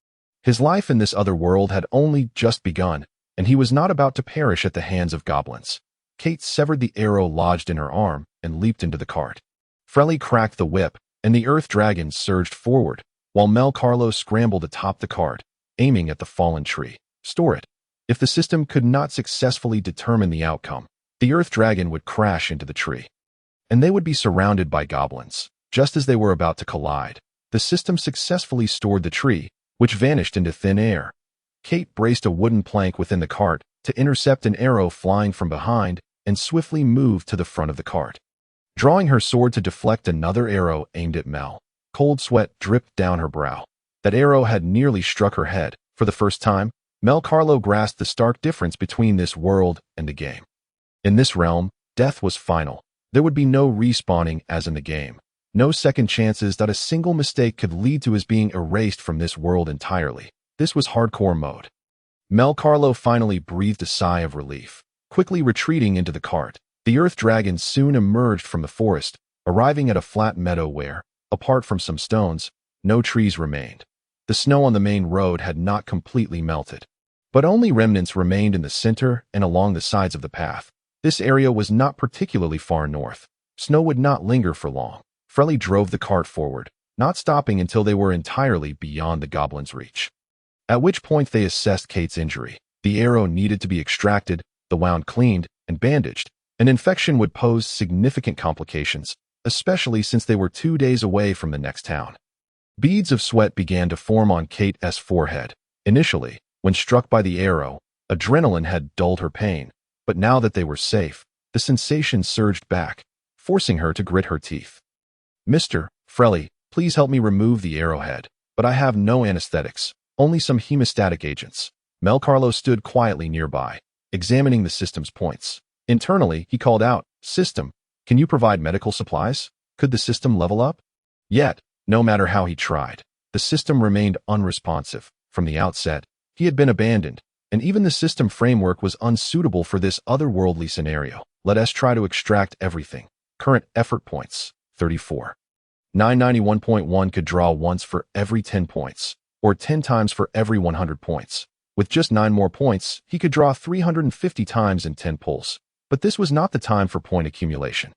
His life in this other world had only just begun, and he was not about to perish at the hands of goblins. Kate severed the arrow lodged in her arm and leaped into the cart. Frelly cracked the whip, and the earth dragon surged forward, while Mel Carlo scrambled atop the cart, aiming at the fallen tree. Store it. If the system could not successfully determine the outcome, the earth dragon would crash into the tree, and they would be surrounded by goblins. Just as they were about to collide, the system successfully stored the tree, which vanished into thin air. Kate braced a wooden plank within the cart to intercept an arrow flying from behind and swiftly moved to the front of the cart. Drawing her sword to deflect another arrow aimed at Mel, cold sweat dripped down her brow. That arrow had nearly struck her head. For the first time, Mel Carlo grasped the stark difference between this world and the game. In this realm, death was final. There would be no respawning as in the game. No second chances. That a single mistake could lead to his being erased from this world entirely. This was hardcore mode. Mel Carlo finally breathed a sigh of relief. Quickly retreating into the cart, the earth dragon soon emerged from the forest, arriving at a flat meadow where, apart from some stones, no trees remained. The snow on the main road had not completely melted, but only remnants remained in the center and along the sides of the path. This area was not particularly far north. Snow would not linger for long. Frelly drove the cart forward, not stopping until they were entirely beyond the goblin's reach. At which point they assessed Kate's injury. The arrow needed to be extracted, the wound cleaned, and bandaged. An infection would pose significant complications, especially since they were 2 days away from the next town. Beads of sweat began to form on Kate's forehead. Initially, when struck by the arrow, adrenaline had dulled her pain, but now that they were safe, the sensation surged back, forcing her to grit her teeth. "Mr. Frelly, please help me remove the arrowhead, but I have no anesthetics, only some hemostatic agents." Mel Carlo stood quietly nearby, examining the system's points. Internally, he called out, "System, can you provide medical supplies? Could the system level up?" Yet, no matter how he tried, the system remained unresponsive. From the outset, he had been abandoned, and even the system framework was unsuitable for this otherworldly scenario. "Let us try to extract everything. Current effort points, 34. 991.1 could draw once for every 10 points, or 10 times for every 100 points. With just 9 more points, he could draw 350 times in 10 pulls. But this was not the time for point accumulation.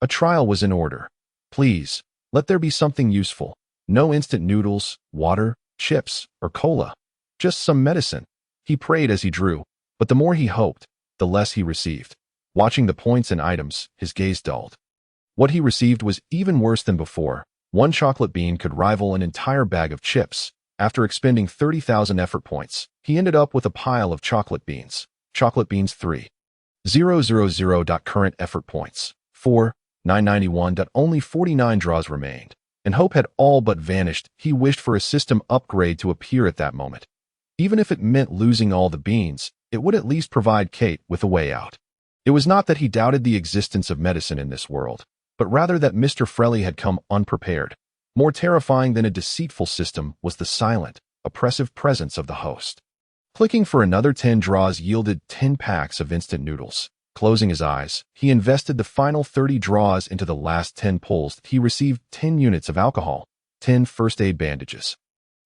A trial was in order. Please, let there be something useful. No instant noodles, water, chips, or cola. Just some medicine. He prayed as he drew, but the more he hoped, the less he received. Watching the points and items, his gaze dulled. What he received was even worse than before. One chocolate bean could rival an entire bag of chips. After expending 30,000 effort points, he ended up with a pile of chocolate beans. Chocolate beans 3,000. Current effort points 4,991. Only 49 draws remained, and hope had all but vanished. He wished for a system upgrade to appear at that moment. Even if it meant losing all the beans, it would at least provide Kate with a way out. It was not that he doubted the existence of medicine in this world, but rather that Mr. Frelly had come unprepared. More terrifying than a deceitful system was the silent, oppressive presence of the host. Clicking for another 10 draws yielded 10 packs of instant noodles. Closing his eyes, he invested the final 30 draws into the last 10 pulls. He received 10 units of alcohol, 10 first aid bandages,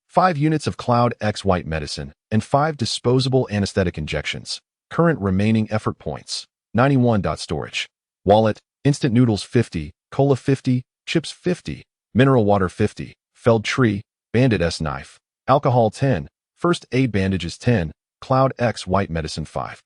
5 units of Cloud X white medicine, and 5 disposable anesthetic injections. Current remaining effort points, 91. Storage. Wallet, instant noodles 50, cola 50, chips 50, mineral water 50, felled tree, bandit S knife, alcohol 10, first aid bandages 10, Cloud X white medicine 5.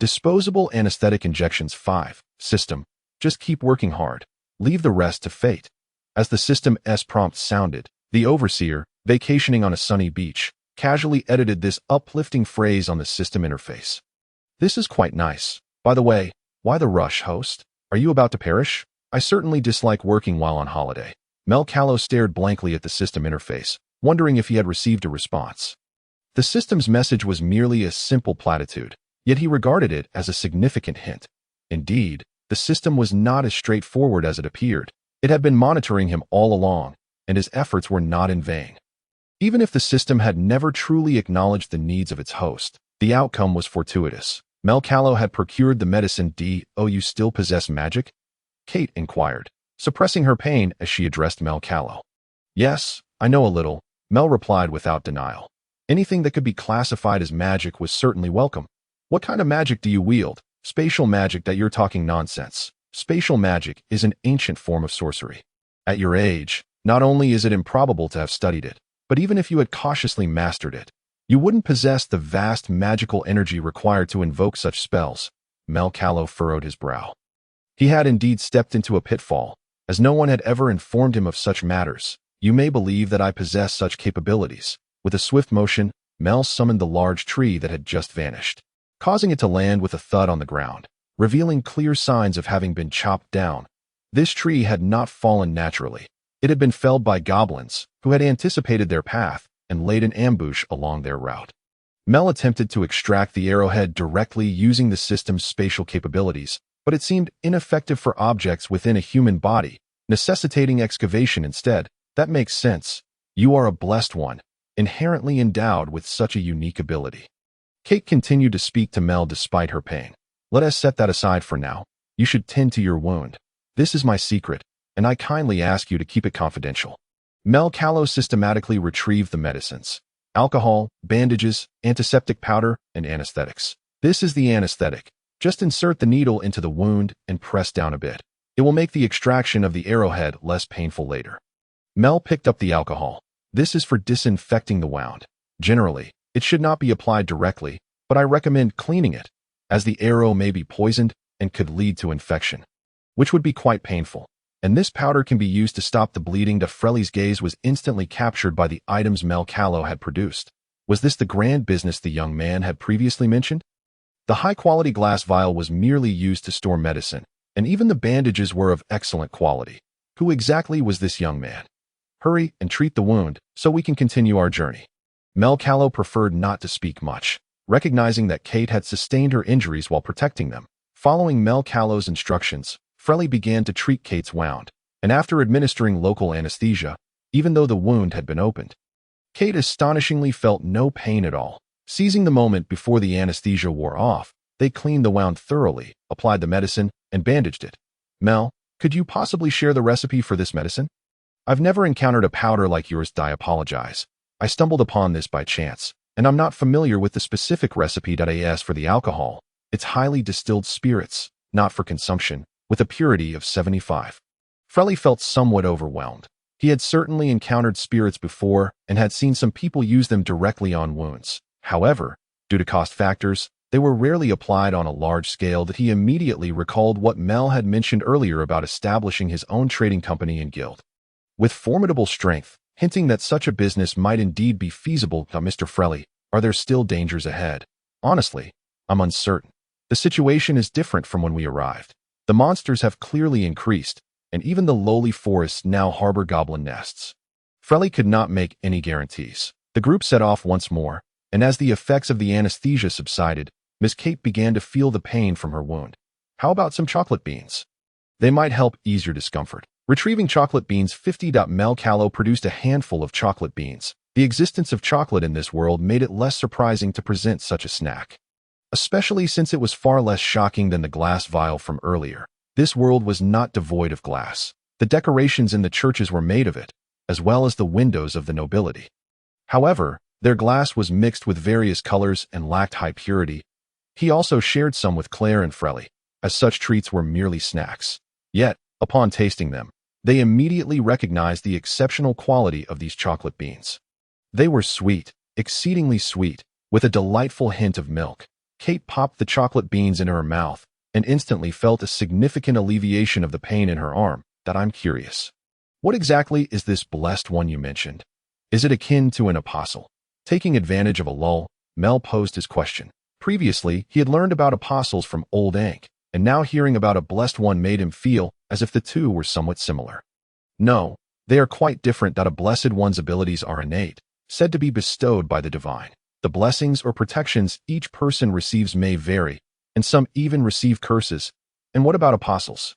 Disposable anesthetic injections 5. System. Just keep working hard. Leave the rest to fate. As the system's prompt sounded, the overseer, vacationing on a sunny beach, casually edited this uplifting phrase on the system interface. This is quite nice. By the way, why the rush, host? Are you about to perish? I certainly dislike working while on holiday. Mel Carlo stared blankly at the system interface, wondering if he had received a response. The system's message was merely a simple platitude, yet he regarded it as a significant hint. Indeed, the system was not as straightforward as it appeared. It had been monitoring him all along, and his efforts were not in vain. Even if the system had never truly acknowledged the needs of its host, the outcome was fortuitous. Mel Carlo had procured the medicine. "Oh, you still possess magic?" Kate inquired, suppressing her pain as she addressed Mel Carlo. "Yes, I know a little," Mel replied without denial. Anything that could be classified as magic was certainly welcome. "What kind of magic do you wield?" "Spatial magic. That you're talking nonsense. Spatial magic is an ancient form of sorcery. At your age, not only is it improbable to have studied it, but even if you had cautiously mastered it, you wouldn't possess the vast magical energy required to invoke such spells." Mel Carlo furrowed his brow. He had indeed stepped into a pitfall, as no one had ever informed him of such matters. "You may believe that I possess such capabilities." With a swift motion, Mel summoned the large tree that had just vanished, causing it to land with a thud on the ground, revealing clear signs of having been chopped down. This tree had not fallen naturally. It had been felled by goblins, who had anticipated their path and laid an ambush along their route. Mel attempted to extract the arrowhead directly using the system's spatial capabilities, but it seemed ineffective for objects within a human body, necessitating excavation instead. "That makes sense. You are a blessed one, inherently endowed with such a unique ability." Kate continued to speak to Mel despite her pain. "Let us set that aside for now. You should tend to your wound. This is my secret, and I kindly ask you to keep it confidential." Mel Carlo systematically retrieved the medicines: alcohol, bandages, antiseptic powder, and anesthetics. "This is the anesthetic. Just insert the needle into the wound and press down a bit. It will make the extraction of the arrowhead less painful later." Mel picked up the alcohol. "This is for disinfecting the wound. Generally, it should not be applied directly, but I recommend cleaning it, as the arrow may be poisoned and could lead to infection, which would be quite painful. And this powder can be used to stop the bleeding." Frelly's gaze was instantly captured by the items Mel Carlo had produced. Was this the grand business the young man had previously mentioned? The high-quality glass vial was merely used to store medicine, and even the bandages were of excellent quality. Who exactly was this young man? "Hurry and treat the wound, so we can continue our journey." Mel Carlo preferred not to speak much, recognizing that Kate had sustained her injuries while protecting them. Following Mel Carlo's instructions, Frelly began to treat Kate's wound, and after administering local anesthesia, even though the wound had been opened, Kate astonishingly felt no pain at all. Seizing the moment before the anesthesia wore off, they cleaned the wound thoroughly, applied the medicine, and bandaged it. "Mel, could you possibly share the recipe for this medicine?" I've never encountered a powder like yours. I apologize. I stumbled upon this by chance, and I'm not familiar with the specific recipe. As for the alcohol, it's highly distilled spirits, not for consumption, with a purity of 75. Frelly felt somewhat overwhelmed. He had certainly encountered spirits before and had seen some people use them directly on wounds. However, due to cost factors, they were rarely applied on a large scale. That he immediately recalled what Mel had mentioned earlier about establishing his own trading company and guild. With formidable strength, hinting that such a business might indeed be feasible. Mr. Frelly, are there still dangers ahead? Honestly, I'm uncertain. The situation is different from when we arrived. The monsters have clearly increased, and even the lowly forests now harbor goblin nests. Frelly could not make any guarantees. The group set off once more, and as the effects of the anesthesia subsided, Miss Kate began to feel the pain from her wound. How about some chocolate beans? They might help ease your discomfort. Retrieving chocolate beans 50. Mel Carlo produced a handful of chocolate beans. The existence of chocolate in this world made it less surprising to present such a snack. Especially since it was far less shocking than the glass vial from earlier. This world was not devoid of glass. The decorations in the churches were made of it, as well as the windows of the nobility. However, their glass was mixed with various colors and lacked high purity. He also shared some with Claire and Frelly, as such treats were merely snacks. Yet, upon tasting them, they immediately recognized the exceptional quality of these chocolate beans. They were sweet, exceedingly sweet, with a delightful hint of milk. Kate popped the chocolate beans in her mouth and instantly felt a significant alleviation of the pain in her arm. I'm curious. What exactly is this blessed one you mentioned? Is it akin to an apostle? Taking advantage of a lull, Mel posed his question. Previously, he had learned about apostles from Old Ink, and now hearing about a blessed one made him feel as if the two were somewhat similar. No, they are quite different. A blessed one's abilities are innate, said to be bestowed by the divine. The blessings or protections each person receives may vary, and some even receive curses. And what about apostles?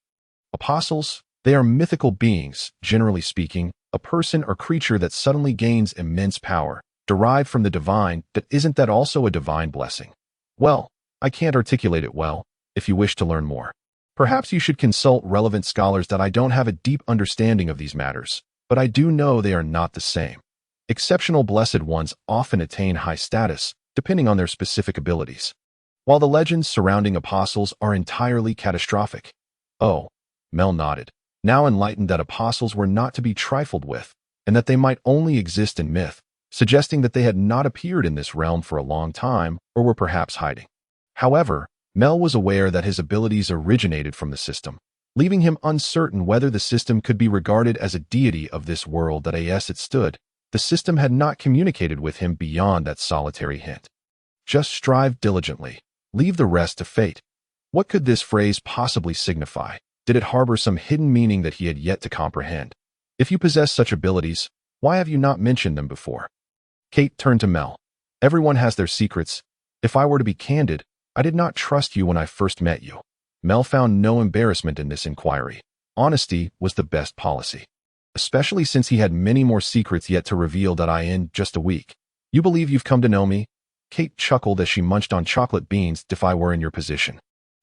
Apostles? They are mythical beings, generally speaking, a person or creature that suddenly gains immense power, derived from the divine. Isn't that also a divine blessing? Well, I can't articulate it well. If you wish to learn more, perhaps you should consult relevant scholars. I don't have a deep understanding of these matters, but I do know they are not the same. Exceptional blessed ones often attain high status, depending on their specific abilities, while the legends surrounding apostles are entirely catastrophic. Oh, Mel nodded, now enlightened that apostles were not to be trifled with, and that they might only exist in myth, suggesting that they had not appeared in this realm for a long time or were perhaps hiding. However, Mel was aware that his abilities originated from the system, leaving him uncertain whether the system could be regarded as a deity of this world. As it stood, the system had not communicated with him beyond that solitary hint. Just strive diligently, leave the rest to fate. What could this phrase possibly signify? Did it harbor some hidden meaning that he had yet to comprehend? If you possess such abilities, why have you not mentioned them before? Kate turned to Mel. Everyone has their secrets. If I were to be candid, I did not trust you when I first met you. Mel found no embarrassment in this inquiry. Honesty was the best policy, especially since he had many more secrets yet to reveal. In just a week. You believe you've come to know me? Kate chuckled as she munched on chocolate beans. If I were in your position,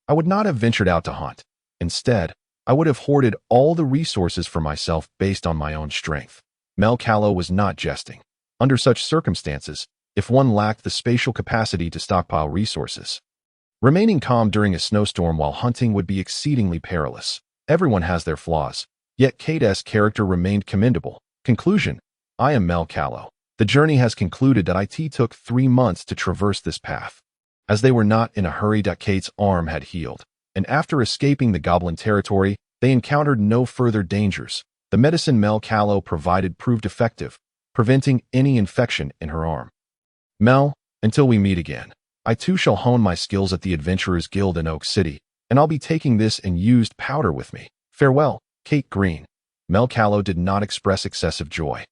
I would not have ventured out to hunt. Instead, I would have hoarded all the resources for myself based on my own strength. Mel Carlo was not jesting. Under such circumstances, if one lacked the spatial capacity to stockpile resources, remaining calm during a snowstorm while hunting would be exceedingly perilous. Everyone has their flaws, yet Kate's character remained commendable. Conclusion: I am Mel Carlo. The journey has concluded. It took 3 months to traverse this path. As they were not in a hurry, Kate's arm had healed, and after escaping the goblin territory, they encountered no further dangers. The medicine Mel Carlo provided proved effective, preventing any infection in her arm. Mel, until we meet again, I too shall hone my skills at the Adventurers Guild in Oak City, and I'll be taking this and used powder with me. Farewell, Kate Green. Mel Carlo did not express excessive joy,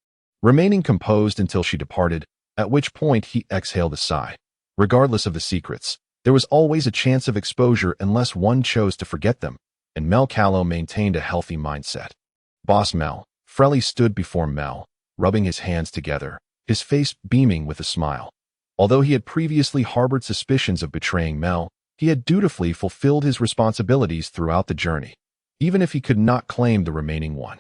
remaining composed until she departed, at which point he exhaled a sigh. Regardless of the secrets, there was always a chance of exposure unless one chose to forget them, and Mel Carlo maintained a healthy mindset. Boss Mel. Frelly stood before Mel, rubbing his hands together, his face beaming with a smile. Although he had previously harbored suspicions of betraying Mel, he had dutifully fulfilled his responsibilities throughout the journey, even if he could not claim the remaining one.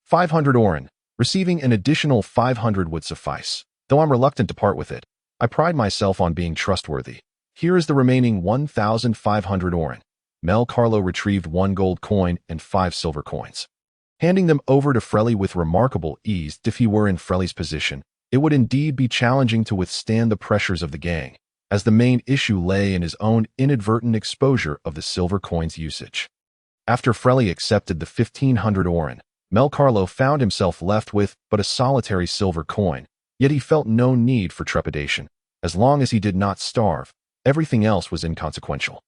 500 Orin. Receiving an additional 500 would suffice. Though I'm reluctant to part with it, I pride myself on being trustworthy. Here is the remaining 1,500 oren. Mel Carlo retrieved 1 gold coin and 5 silver coins. Handing them over to Frelly with remarkable ease. If he were in Frelly's position, it would indeed be challenging to withstand the pressures of the gang, as the main issue lay in his own inadvertent exposure of the silver coin's usage. After Frelly accepted the 1,500 oren, Mel Carlo found himself left with but a solitary silver coin, yet he felt no need for trepidation. As long as he did not starve, everything else was inconsequential.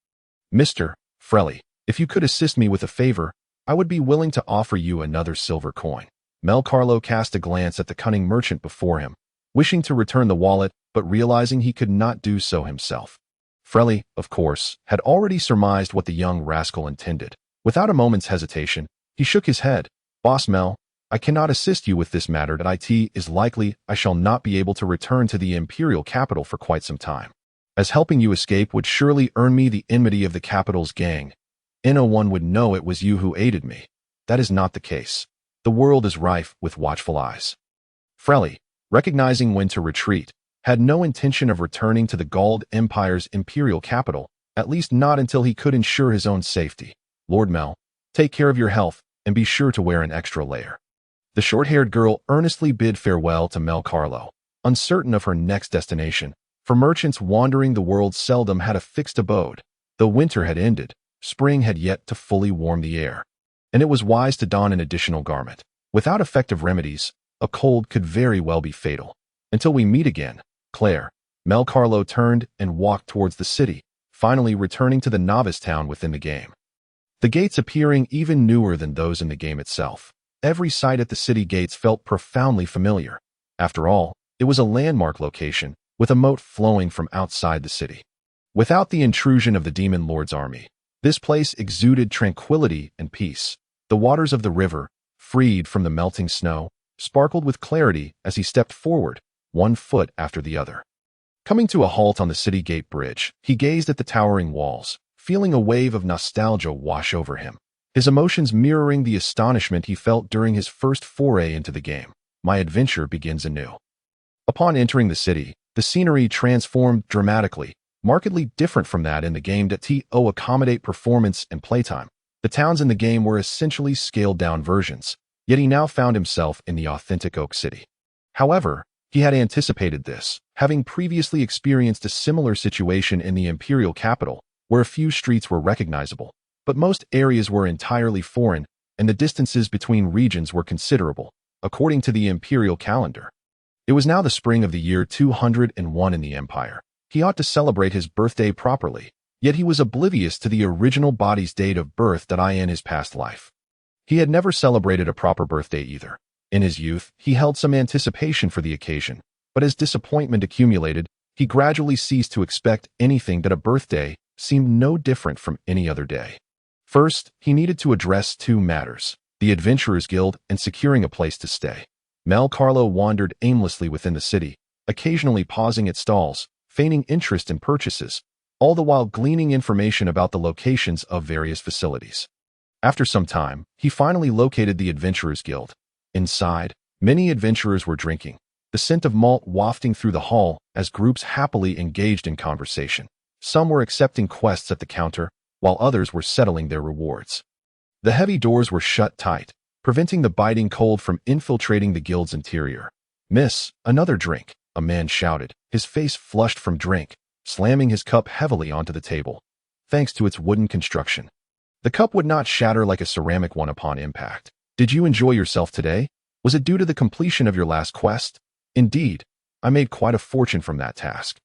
Mr. Frelly, if you could assist me with a favor, I would be willing to offer you another silver coin. Mel Carlo cast a glance at the cunning merchant before him, wishing to return the wallet, but realizing he could not do so himself. Frelly, of course, had already surmised what the young rascal intended. Without a moment's hesitation, he shook his head. Boss Mel, I cannot assist you with this matter. It is likely I shall not be able to return to the imperial capital for quite some time, as helping you escape would surely earn me the enmity of the capital's gang. No one would know it was you who aided me. That is not the case. The world is rife with watchful eyes. Frelly, recognizing when to retreat, had no intention of returning to the Gald Empire's imperial capital, at least not until he could ensure his own safety. Lord Mel, take care of your health and be sure to wear an extra layer. The short-haired girl earnestly bid farewell to Mel Carlo, uncertain of her next destination, for merchants wandering the world seldom had a fixed abode. Though winter had ended, spring had yet to fully warm the air, and it was wise to don an additional garment. Without effective remedies, a cold could very well be fatal. Until we meet again, Claire. Mel Carlo turned and walked towards the city, finally returning to the novice town within the game. The gates appearing even newer than those in the game itself. Every sight at the city gates felt profoundly familiar. After all, it was a landmark location, with a moat flowing from outside the city. Without the intrusion of the Demon Lord's army, this place exuded tranquility and peace. The waters of the river, freed from the melting snow, sparkled with clarity as he stepped forward, 1 foot after the other. Coming to a halt on the city gate bridge, he gazed at the towering walls, feeling a wave of nostalgia wash over him, his emotions mirroring the astonishment he felt during his first foray into the game. My adventure begins anew. Upon entering the city, the scenery transformed dramatically, markedly different from that in the game to accommodate performance and playtime. The towns in the game were essentially scaled-down versions, yet he now found himself in the authentic Oak City. However, he had anticipated this, having previously experienced a similar situation in the imperial capital, where a few streets were recognizable, but most areas were entirely foreign, and the distances between regions were considerable, according to the imperial calendar. It was now the spring of the year 201 in the Empire. He ought to celebrate his birthday properly, yet he was oblivious to the original body's date of birth in his past life. He had never celebrated a proper birthday either. In his youth, he held some anticipation for the occasion, but as disappointment accumulated, he gradually ceased to expect anything. That a birthday seemed no different from any other day. First, he needed to address 2 matters: the Adventurers Guild and securing a place to stay. Mel Carlo wandered aimlessly within the city, occasionally pausing at stalls, feigning interest in purchases, all the while gleaning information about the locations of various facilities. After some time, he finally located the Adventurers Guild. Inside, many adventurers were drinking, the scent of malt wafting through the hall as groups happily engaged in conversation. Some were accepting quests at the counter, while others were settling their rewards. The heavy doors were shut tight, preventing the biting cold from infiltrating the guild's interior. "Miss, another drink," a man shouted, his face flushed from drink, slamming his cup heavily onto the table. Thanks to its wooden construction, the cup would not shatter like a ceramic one upon impact. "Did you enjoy yourself today? Was it due to the completion of your last quest?" "Indeed, I made quite a fortune from that task.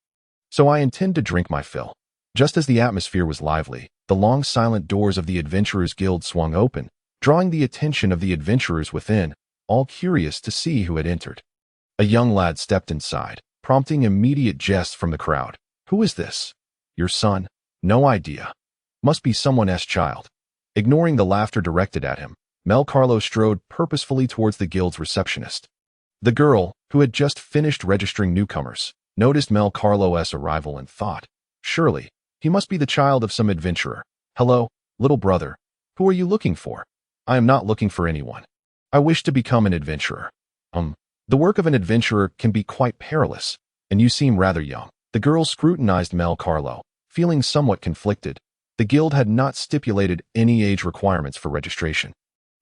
So I intend to drink my fill." Just as the atmosphere was lively, the long silent doors of the Adventurers Guild swung open, drawing the attention of the adventurers within, all curious to see who had entered. A young lad stepped inside, prompting immediate jests from the crowd. "Who is this? Your son? No idea. Must be someone's child." Ignoring the laughter directed at him, Mel Carlo strode purposefully towards the guild's receptionist. The girl, who had just finished registering newcomers, noticed Mel Carlo's arrival and thought, "Surely, he must be the child of some adventurer. Hello, little brother. Who are you looking for?" "I am not looking for anyone. I wish to become an adventurer." The work of an adventurer can be quite perilous, and you seem rather young. The girl scrutinized Mel Carlo, feeling somewhat conflicted. The guild had not stipulated any age requirements for registration.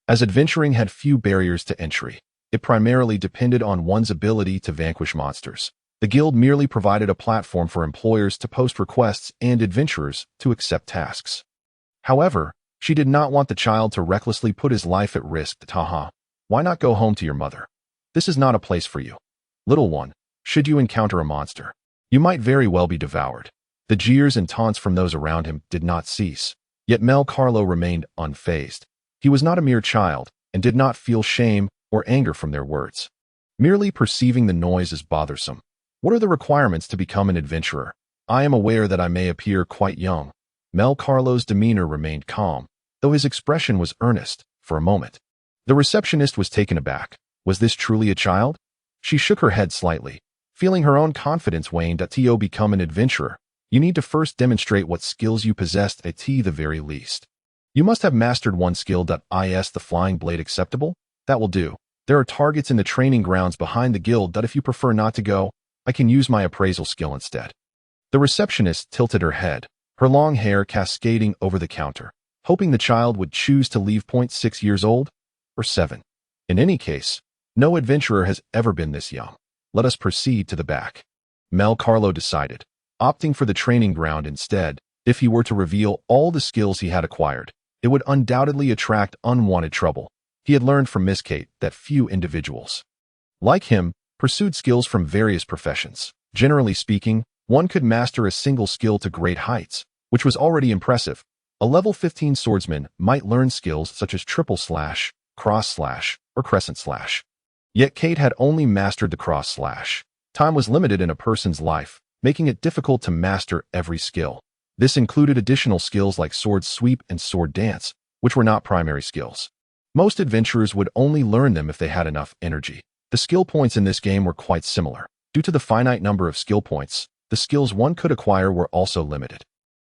As adventuring had few barriers to entry, it primarily depended on one's ability to vanquish monsters. The guild merely provided a platform for employers to post requests and adventurers to accept tasks. However, she did not want the child to recklessly put his life at risk. Taha, why not go home to your mother? This is not a place for you. Little one, should you encounter a monster, you might very well be devoured. The jeers and taunts from those around him did not cease, yet Mel Carlo remained unfazed. He was not a mere child and did not feel shame or anger from their words. Merely perceiving the noise as bothersome. What are the requirements to become an adventurer? I am aware that I may appear quite young. Mel Carlo's demeanor remained calm, though his expression was earnest, for a moment. The receptionist was taken aback. Was this truly a child? She shook her head slightly, feeling her own confidence wane. To become an adventurer, you need to first demonstrate what skills you possessed at the very least. You must have mastered one skill. Is the flying blade acceptable? That will do. There are targets in the training grounds behind the guild. If you prefer not to go, I can use my appraisal skill instead. The receptionist tilted her head, her long hair cascading over the counter, hoping the child would choose to leave. 6 years old? Or 7. In any case, no adventurer has ever been this young. Let us proceed to the back. Mel Carlo decided, opting for the training ground instead. If he were to reveal all the skills he had acquired, it would undoubtedly attract unwanted trouble. He had learned from Miss Kate that few individuals, like him, pursued skills from various professions. Generally speaking, one could master a single skill to great heights, which was already impressive. A level 15 swordsman might learn skills such as triple slash, cross slash, or crescent slash. Yet Kate had only mastered the cross slash. Time was limited in a person's life, making it difficult to master every skill. This included additional skills like sword sweep and sword dance, which were not primary skills. Most adventurers would only learn them if they had enough energy. The skill points in this game were quite similar. Due to the finite number of skill points, the skills one could acquire were also limited.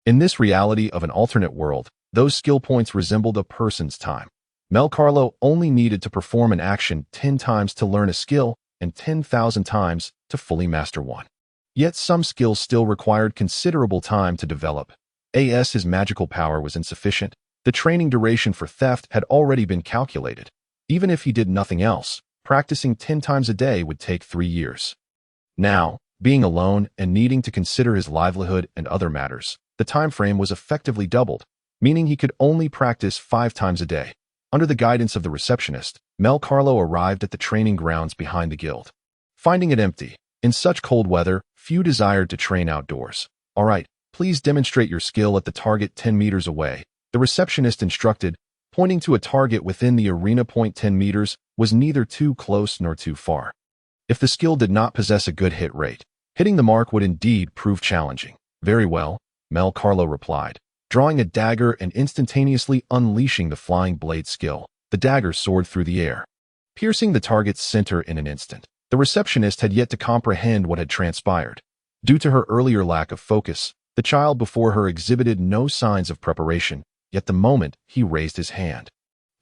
In this reality of an alternate world, those skill points resembled a person's time. Mel Carlo only needed to perform an action 10 times to learn a skill and 10,000 times to fully master one. Yet some skills still required considerable time to develop. His magical power was insufficient. The training duration for theft had already been calculated. Even if he did nothing else, practicing 10 times a day would take 3 years. Now, being alone and needing to consider his livelihood and other matters, the time frame was effectively doubled, meaning he could only practice 5 times a day. Under the guidance of the receptionist, Mel Carlo arrived at the training grounds behind the guild. Finding it empty, in such cold weather, few desired to train outdoors. All right, please demonstrate your skill at the target 10 meters away, the receptionist instructed, pointing to a target within the arena. 10 meters was neither too close nor too far. If the skill did not possess a good hit rate, hitting the mark would indeed prove challenging. Very well, Mel Carlo replied, drawing a dagger and instantaneously unleashing the flying blade skill. The dagger soared through the air, piercing the target's center in an instant. The receptionist had yet to comprehend what had transpired. Due to her earlier lack of focus, the child before her exhibited no signs of preparation, yet the moment he raised his hand,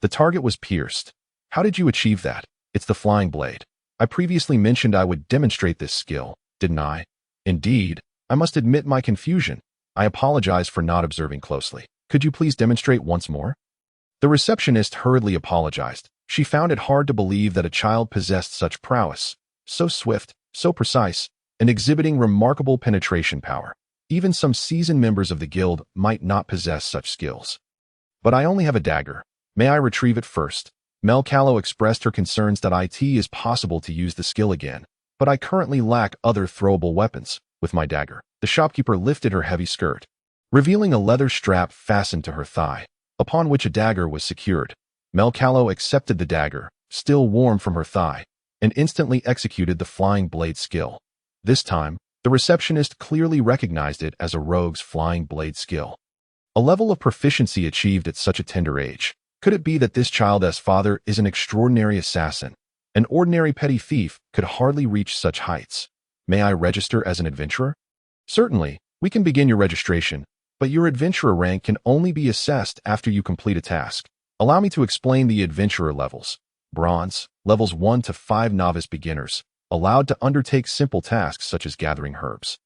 the target was pierced. How did you achieve that? It's the flying blade. I previously mentioned I would demonstrate this skill, didn't I? Indeed, I must admit my confusion. I apologize for not observing closely. Could you please demonstrate once more? The receptionist hurriedly apologized. She found it hard to believe that a child possessed such prowess, so swift, so precise, and exhibiting remarkable penetration power. Even some seasoned members of the guild might not possess such skills. But I only have a dagger. May I retrieve it first? Mel Carlo expressed her concerns that it is possible to use the skill again, but I currently lack other throwable weapons. With my dagger, the shopkeeper lifted her heavy skirt, revealing a leather strap fastened to her thigh, upon which a dagger was secured. Mel Carlo accepted the dagger, still warm from her thigh, and instantly executed the flying blade skill. This time, the receptionist clearly recognized it as a rogue's flying blade skill. A level of proficiency achieved at such a tender age. Could it be that this child's father is an extraordinary assassin? An ordinary petty thief could hardly reach such heights. May I register as an adventurer? Certainly, we can begin your registration, but your adventurer rank can only be assessed after you complete a task. Allow me to explain the adventurer levels. Bronze, levels 1 to 5 novice beginners, allowed to undertake simple tasks such as gathering herbs,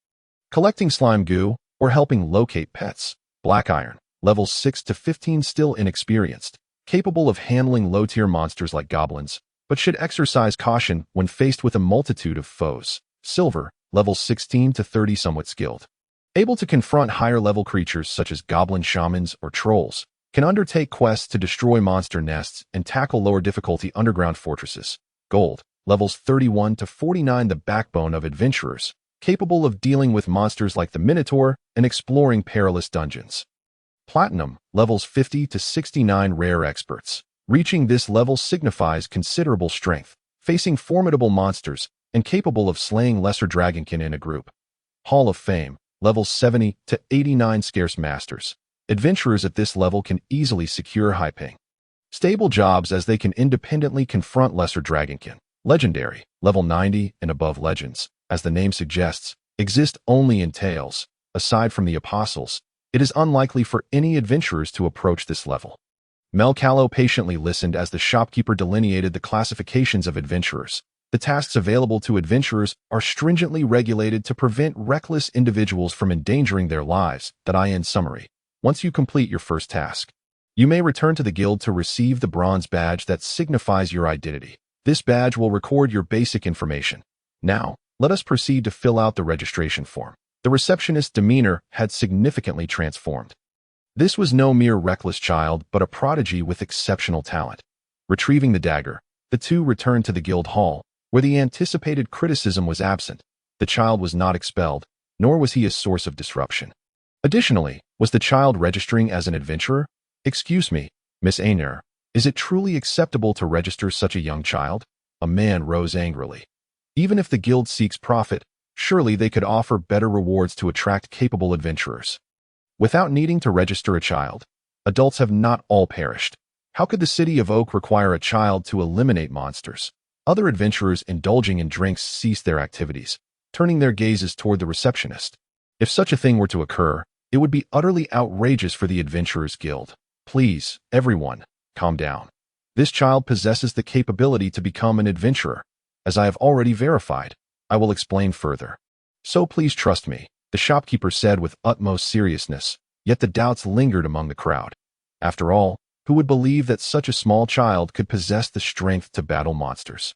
collecting slime goo, or helping locate pets. Black Iron, levels 6 to 15 still inexperienced, capable of handling low-tier monsters like goblins, but should exercise caution when faced with a multitude of foes. Silver, levels 16 to 30 somewhat skilled, able to confront higher-level creatures such as goblin shamans or trolls, can undertake quests to destroy monster nests and tackle lower difficulty underground fortresses. Gold, levels 31 to 49 the backbone of adventurers, capable of dealing with monsters like the Minotaur and exploring perilous dungeons. Platinum, levels 50 to 69 rare experts. Reaching this level signifies considerable strength, facing formidable monsters, and capable of slaying lesser dragonkin in a group. Hall of Fame, levels 70 to 89 scarce masters. Adventurers at this level can easily secure high-paying, stable jobs as they can independently confront lesser dragonkin. Legendary, level 90 and above legends, as the name suggests, exist only in tales. Aside from the apostles, it is unlikely for any adventurers to approach this level. Mel Carlo patiently listened as the shopkeeper delineated the classifications of adventurers. The tasks available to adventurers are stringently regulated to prevent reckless individuals from endangering their lives. In summary, once you complete your first task, you may return to the guild to receive the bronze badge that signifies your identity. This badge will record your basic information. Now, let us proceed to fill out the registration form. The receptionist's demeanor had significantly transformed. This was no mere reckless child, but a prodigy with exceptional talent. Retrieving the dagger, the two returned to the guild hall, where the anticipated criticism was absent. The child was not expelled, nor was he a source of disruption. Additionally, was the child registering as an adventurer? Excuse me, Miss Ainer, is it truly acceptable to register such a young child? A man rose angrily. Even if the guild seeks profit, surely they could offer better rewards to attract capable adventurers. Without needing to register a child, adults have not all perished. How could the city of Oak require a child to eliminate monsters? Other adventurers indulging in drinks ceased their activities, turning their gazes toward the receptionist. If such a thing were to occur, it would be utterly outrageous for the Adventurers Guild. Please, everyone, calm down. This child possesses the capability to become an adventurer. As I have already verified, I will explain further. So please trust me, the shopkeeper said with utmost seriousness, yet the doubts lingered among the crowd. After all, who would believe that such a small child could possess the strength to battle monsters?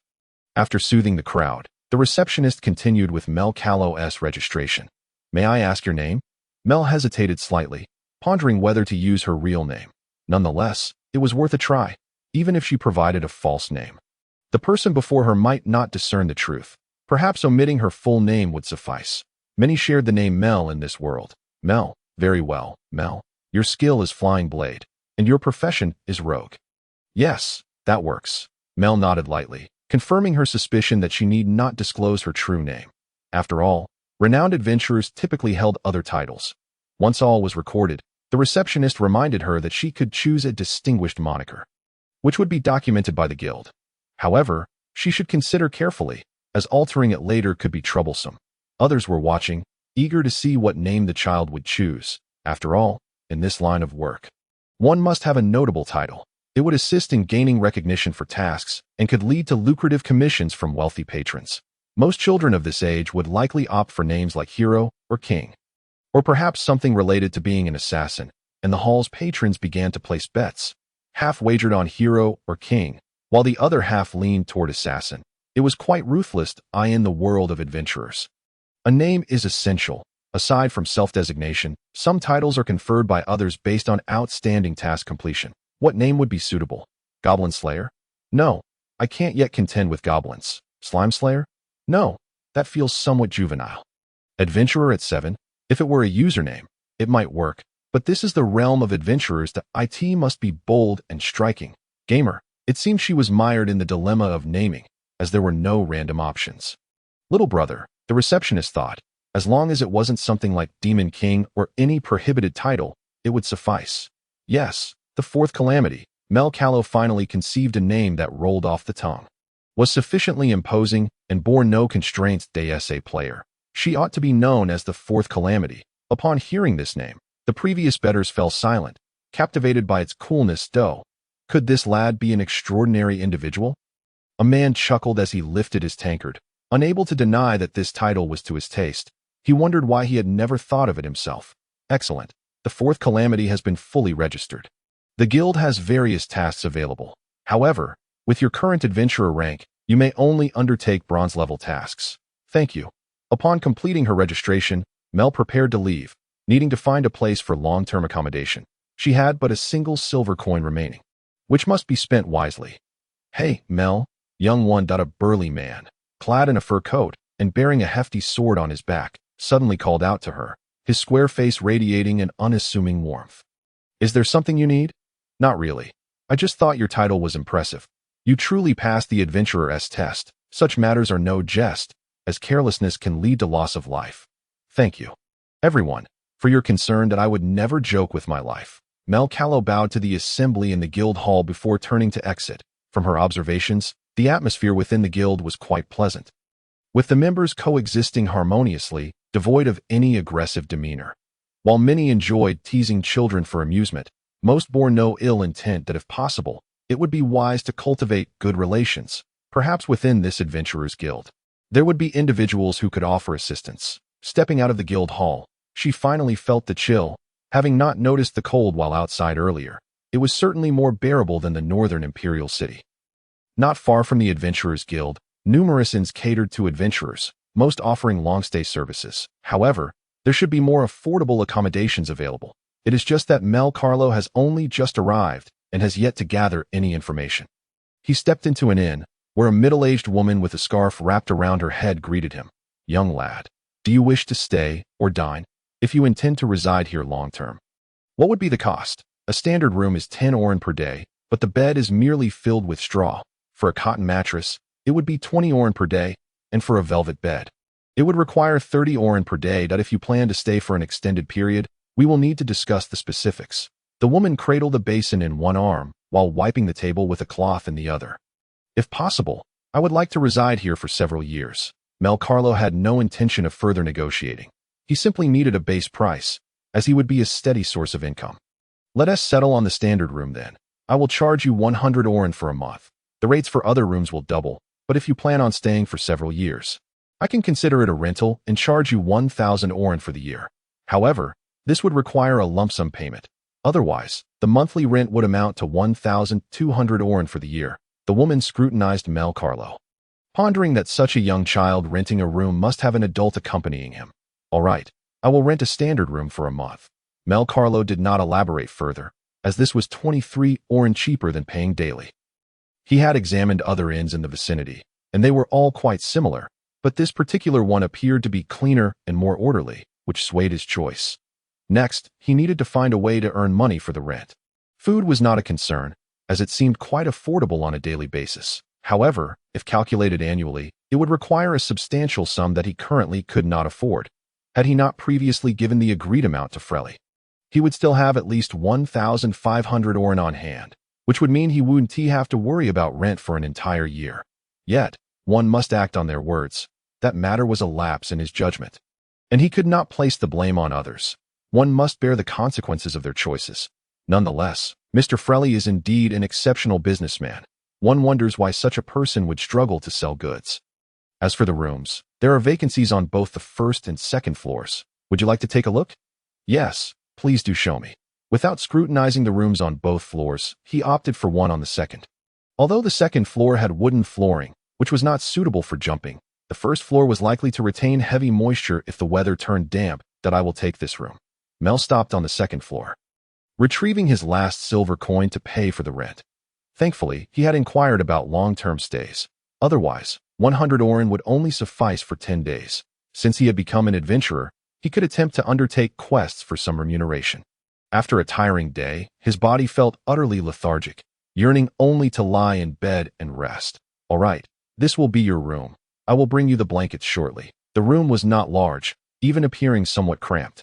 After soothing the crowd, the receptionist continued with Mel Carlo's registration. May I ask your name? Mel hesitated slightly, pondering whether to use her real name. Nonetheless, it was worth a try, even if she provided a false name. The person before her might not discern the truth. Perhaps omitting her full name would suffice. Many shared the name Mel in this world. Mel, very well, Mel. Your skill is flying blade, and your profession is rogue. Yes, that works. Mel nodded lightly, confirming her suspicion that she need not disclose her true name. After all, renowned adventurers typically held other titles. Once all was recorded, the receptionist reminded her that she could choose a distinguished moniker, which would be documented by the guild. However, she should consider carefully, as altering it later could be troublesome. Others were watching, eager to see what name the child would choose. After all, in this line of work, one must have a notable title. It would assist in gaining recognition for tasks and could lead to lucrative commissions from wealthy patrons. Most children of this age would likely opt for names like Hero or King, or perhaps something related to being an assassin, and the hall's patrons began to place bets. Half wagered on Hero or King, while the other half leaned toward Assassin. It was quite ruthless in the world of adventurers. A name is essential. Aside from self-designation, some titles are conferred by others based on outstanding task completion. What name would be suitable? Goblin Slayer? No, I can't yet contend with goblins. Slime Slayer? No, that feels somewhat juvenile. Adventurer at 7? If it were a username, it might work, but this is the realm of adventurers. The IT must be bold and striking. Gamer. It seemed she was mired in the dilemma of naming, as there were no random options. Little brother, the receptionist thought, as long as it wasn't something like Demon King or any prohibited title, it would suffice. Yes, the fourth calamity. Mel Carlo finally conceived a name that rolled off the tongue, was sufficiently imposing, and bore no constraints. DSA player. She ought to be known as the fourth calamity. Upon hearing this name, the previous bettors fell silent, captivated by its coolness. Though Could this lad be an extraordinary individual? A man chuckled as he lifted his tankard. Unable to deny that this title was to his taste, he wondered why he had never thought of it himself. Excellent. The fourth calamity has been fully registered. The guild has various tasks available. However, with your current adventurer rank, you may only undertake bronze-level tasks. Thank you. Upon completing her registration, Mel prepared to leave, needing to find a place for long-term accommodation. She had but a single silver coin remaining, which must be spent wisely. Hey, Mel, young one. A burly man, clad in a fur coat and bearing a hefty sword on his back, suddenly called out to her, his square face radiating an unassuming warmth. Is there something you need? Not really. I just thought your title was impressive. You truly passed the adventurer's test. Such matters are no jest, as carelessness can lead to loss of life. Thank you, everyone, for your concern that I would never joke with my life. Mel Carlo bowed to the assembly in the guild hall before turning to exit. From her observations, the atmosphere within the guild was quite pleasant, with the members coexisting harmoniously, devoid of any aggressive demeanor. While many enjoyed teasing children for amusement, most bore no ill intent that if possible, it would be wise to cultivate good relations, perhaps within this adventurers' guild. There would be individuals who could offer assistance. Stepping out of the guild hall, she finally felt the chill, having not noticed the cold while outside earlier. It was certainly more bearable than the northern imperial city. Not far from the Adventurers Guild, numerous inns catered to adventurers, most offering long-stay services. However, there should be more affordable accommodations available. It is just that Mel Carlo has only just arrived and has yet to gather any information. He stepped into an inn, where a middle-aged woman with a scarf wrapped around her head greeted him. Young lad, do you wish to stay or dine? If you intend to reside here long-term, what would be the cost? A standard room is 10 oren per day, but the bed is merely filled with straw. For a cotton mattress, it would be 20 oren per day, and for a velvet bed, it would require 30 oren per day. If you plan to stay for an extended period, we will need to discuss the specifics. The woman cradled a basin in one arm, while wiping the table with a cloth in the other. If possible, I would like to reside here for several years. Mel Carlo had no intention of further negotiating. He simply needed a base price, as he would be a steady source of income. Let us settle on the standard room then. I will charge you 100 oren for a month. The rates for other rooms will double, but if you plan on staying for several years, I can consider it a rental and charge you 1,000 oren for the year. However, this would require a lump sum payment. Otherwise, the monthly rent would amount to 1,200 oren for the year. The woman scrutinized Mel Carlo, pondering that such a young child renting a room must have an adult accompanying him. All right, I will rent a standard room for a month. Mel Carlo did not elaborate further, as this was 23 oren cheaper than paying daily. He had examined other inns in the vicinity, and they were all quite similar, but this particular one appeared to be cleaner and more orderly, which swayed his choice. Next, he needed to find a way to earn money for the rent. Food was not a concern, as it seemed quite affordable on a daily basis. However, if calculated annually, it would require a substantial sum that he currently could not afford. Had he not previously given the agreed amount to Frelly, he would still have at least 1,500 oren on hand, which would mean he wouldn't have to worry about rent for an entire year. Yet, one must act on their words. That matter was a lapse in his judgment, and he could not place the blame on others. One must bear the consequences of their choices. Nonetheless, Mr. Frelly is indeed an exceptional businessman. One wonders why such a person would struggle to sell goods. As for the rooms, there are vacancies on both the first and second floors. Would you like to take a look? Yes, please do show me. Without scrutinizing the rooms on both floors, he opted for one on the second. Although the second floor had wooden flooring, which was not suitable for jumping, the first floor was likely to retain heavy moisture if the weather turned damp. I will take this room. Mel stopped on the second floor, retrieving his last silver coin to pay for the rent. Thankfully, he had inquired about long-term stays. Otherwise, 100 oren would only suffice for 10 days. Since he had become an adventurer, he could attempt to undertake quests for some remuneration. After a tiring day, his body felt utterly lethargic, yearning only to lie in bed and rest. All right, this will be your room. I will bring you the blankets shortly. The room was not large, even appearing somewhat cramped.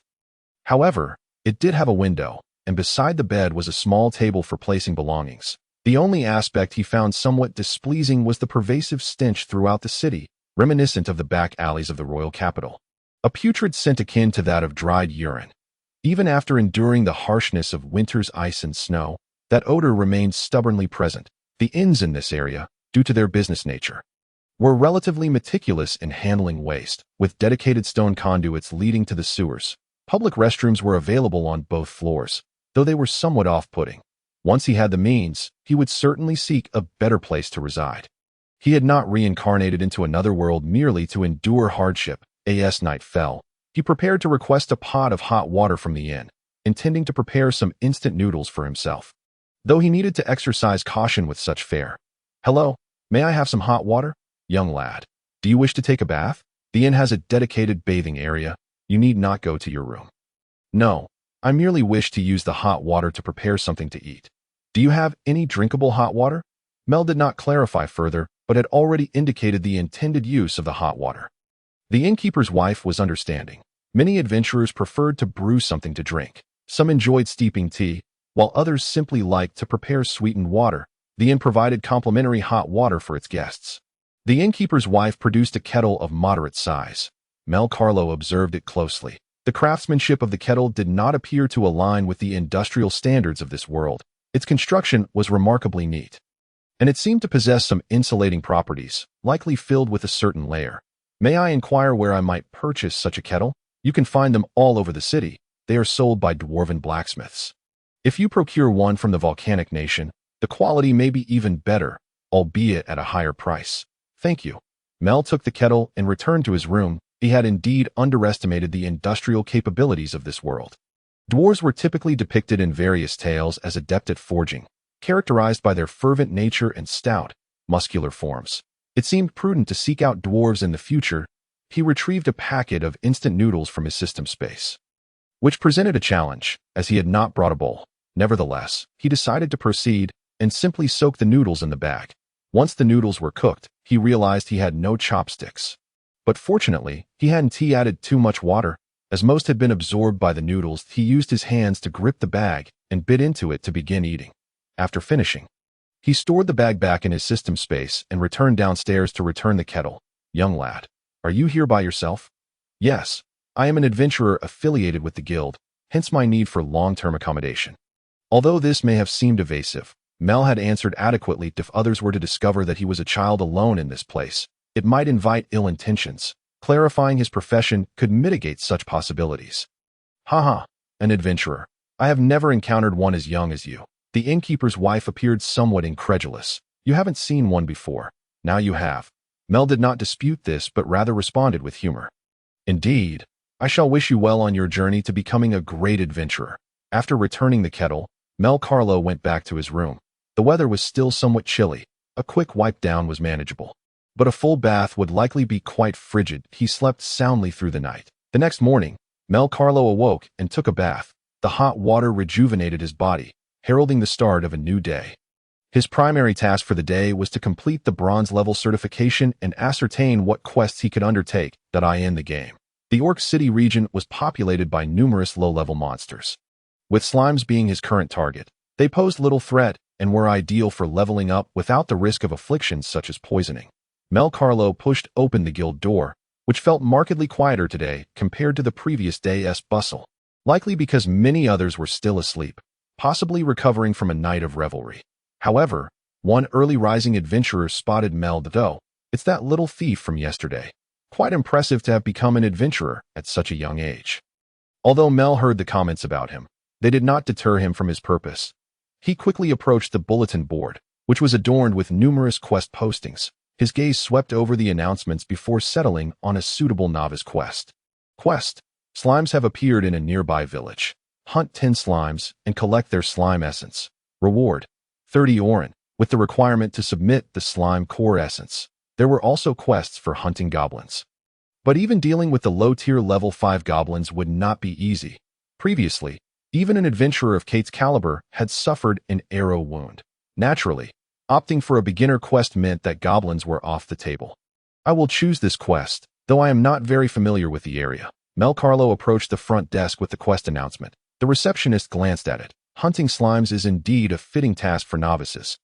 However, it did have a window, and beside the bed was a small table for placing belongings. The only aspect he found somewhat displeasing was the pervasive stench throughout the city, reminiscent of the back alleys of the royal capital. A putrid scent akin to that of dried urine. Even after enduring the harshness of winter's ice and snow, That odor remained stubbornly present. The inns in this area, due to their business nature, were relatively meticulous in handling waste, with dedicated stone conduits leading to the sewers. Public restrooms were available on both floors, though they were somewhat off-putting. Once he had the means, he would certainly seek a better place to reside. He had not reincarnated into another world merely to endure hardship. As night fell, he prepared to request a pot of hot water from the inn, intending to prepare some instant noodles for himself. Though he needed to exercise caution with such fare. "Hello, may I have some hot water? Young lad, do you wish to take a bath? The inn has a dedicated bathing area. You need not go to your room." "No, I merely wish to use the hot water to prepare something to eat." "Do you have any drinkable hot water?" Mel did not clarify further, but had already indicated the intended use of the hot water. The innkeeper's wife was understanding. Many adventurers preferred to brew something to drink. Some enjoyed steeping tea, while others simply liked to prepare sweetened water. The inn provided complimentary hot water for its guests. The innkeeper's wife produced a kettle of moderate size. Mel Carlo observed it closely. The craftsmanship of the kettle did not appear to align with the industrial standards of this world. Its construction was remarkably neat, and it seemed to possess some insulating properties, likely filled with a certain layer. "May I inquire where I might purchase such a kettle?" "You can find them all over the city. They are sold by dwarven blacksmiths. If you procure one from the volcanic nation, the quality may be even better, albeit at a higher price." "Thank you." Mel took the kettle and returned to his room. He had indeed underestimated the industrial capabilities of this world. Dwarves were typically depicted in various tales as adept at forging, characterized by their fervent nature and stout, muscular forms. It seemed prudent to seek out dwarves in the future. He retrieved a packet of instant noodles from his system space, which presented a challenge, as he had not brought a bowl. Nevertheless, he decided to proceed and simply soak the noodles in the bag. Once the noodles were cooked, he realized he had no chopsticks. But fortunately, he hadn't added too much water. As most had been absorbed by the noodles, he used his hands to grip the bag and bit into it to begin eating. After finishing, he stored the bag back in his system space and returned downstairs to return the kettle. "Young lad, are you here by yourself?" "Yes, I am an adventurer affiliated with the guild, hence my need for long-term accommodation." Although this may have seemed evasive, Mel had answered adequately. If others were to discover that he was a child alone in this place, it might invite ill intentions. Clarifying his profession could mitigate such possibilities. "Haha, an adventurer. I have never encountered one as young as you." The innkeeper's wife appeared somewhat incredulous. "You haven't seen one before. Now you have." Mel did not dispute this, but rather responded with humor. "Indeed, I shall wish you well on your journey to becoming a great adventurer." After returning the kettle, Mel Carlo went back to his room. The weather was still somewhat chilly. A quick wipe down was manageable, but a full bath would likely be quite frigid. He slept soundly through the night. The next morning, Mel Carlo awoke and took a bath. The hot water rejuvenated his body, heralding the start of a new day. His primary task for the day was to complete the bronze-level certification and ascertain what quests he could undertake in the game. The Orc City region was populated by numerous low-level monsters, with slimes being his current target. They posed little threat and were ideal for leveling up without the risk of afflictions such as poisoning. Mel Carlo pushed open the guild door, which felt markedly quieter today compared to the previous day's bustle, likely because many others were still asleep, possibly recovering from a night of revelry. However, one early rising adventurer spotted Mel. "Though, it's that little thief from yesterday. Quite impressive to have become an adventurer at such a young age." Although Mel heard the comments about him, they did not deter him from his purpose. He quickly approached the bulletin board, which was adorned with numerous quest postings. His gaze swept over the announcements before settling on a suitable novice quest. Quest: Slimes have appeared in a nearby village. Hunt 10 slimes and collect their slime essence. Reward: 30 orin, with the requirement to submit the slime core essence. There were also quests for hunting goblins. But even dealing with the low-tier level 5 goblins would not be easy. Previously, even an adventurer of Kate's caliber had suffered an arrow wound. Naturally, opting for a beginner quest meant that goblins were off the table. "I will choose this quest, though I am not very familiar with the area." Mel Carlo approached the front desk with the quest announcement. The receptionist glanced at it. Hunting slimes is indeed a fitting task for novices,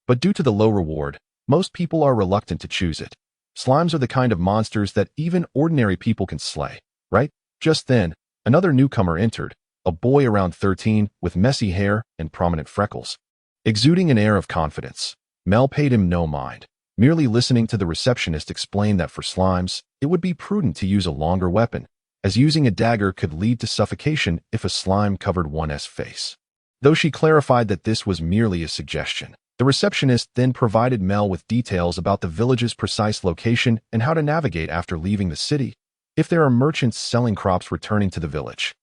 but due to the low reward, most people are reluctant to choose it. Slimes are the kind of monsters that even ordinary people can slay, right? Just then, another newcomer entered, a boy around 13 with messy hair and prominent freckles. Exuding an air of confidence, Mel paid him no mind, merely listening to the receptionist explain that for slimes, it would be prudent to use a longer weapon, as using a dagger could lead to suffocation if a slime covered one's face. Though she clarified that this was merely a suggestion, the receptionist then provided Mel with details about the village's precise location and how to navigate after leaving the city. If there are merchants selling crops returning to the village,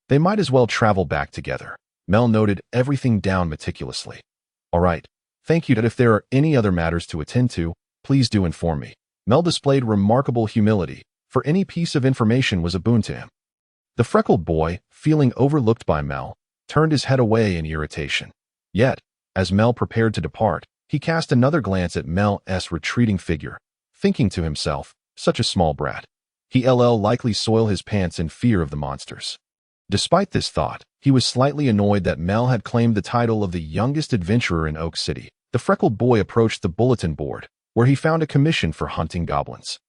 they might as well travel back together. Mel noted everything down meticulously. All right, thank you. If there are any other matters to attend to, please do inform me. Mel displayed remarkable humility, for any piece of information was a boon to him. The freckled boy, feeling overlooked by Mel, turned his head away in irritation. Yet, as Mel prepared to depart, he cast another glance at Mel's retreating figure, thinking to himself, such a small brat. He'll likely soil his pants in fear of the monsters. Despite this thought, he was slightly annoyed that Mel had claimed the title of the youngest adventurer in Oak City. The freckled boy approached the bulletin board, where he found a commission for hunting goblins.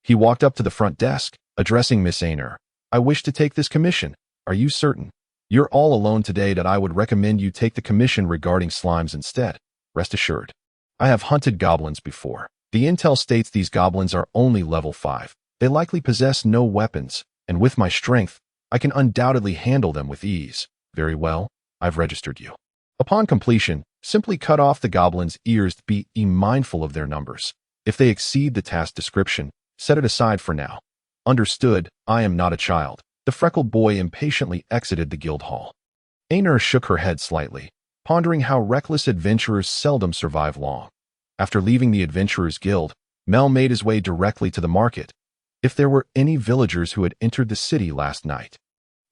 He walked up to the front desk, addressing Miss Ainer. I wish to take this commission. Are you certain? You're all alone today. That I would recommend you take the commission regarding slimes instead. Rest assured. I have hunted goblins before. The intel states these goblins are only level 5. They likely possess no weapons, and with my strength, I can undoubtedly handle them with ease. Very well, I've registered you. Upon completion, simply cut off the goblins' ears. Be mindful of their numbers. If they exceed the task description, set it aside for now. Understood, I am not a child. The freckled boy impatiently exited the guild hall. Ainer shook her head slightly, pondering how reckless adventurers seldom survive long. After leaving the Adventurers Guild, Mel made his way directly to the market. If there were any villagers who had entered the city last night,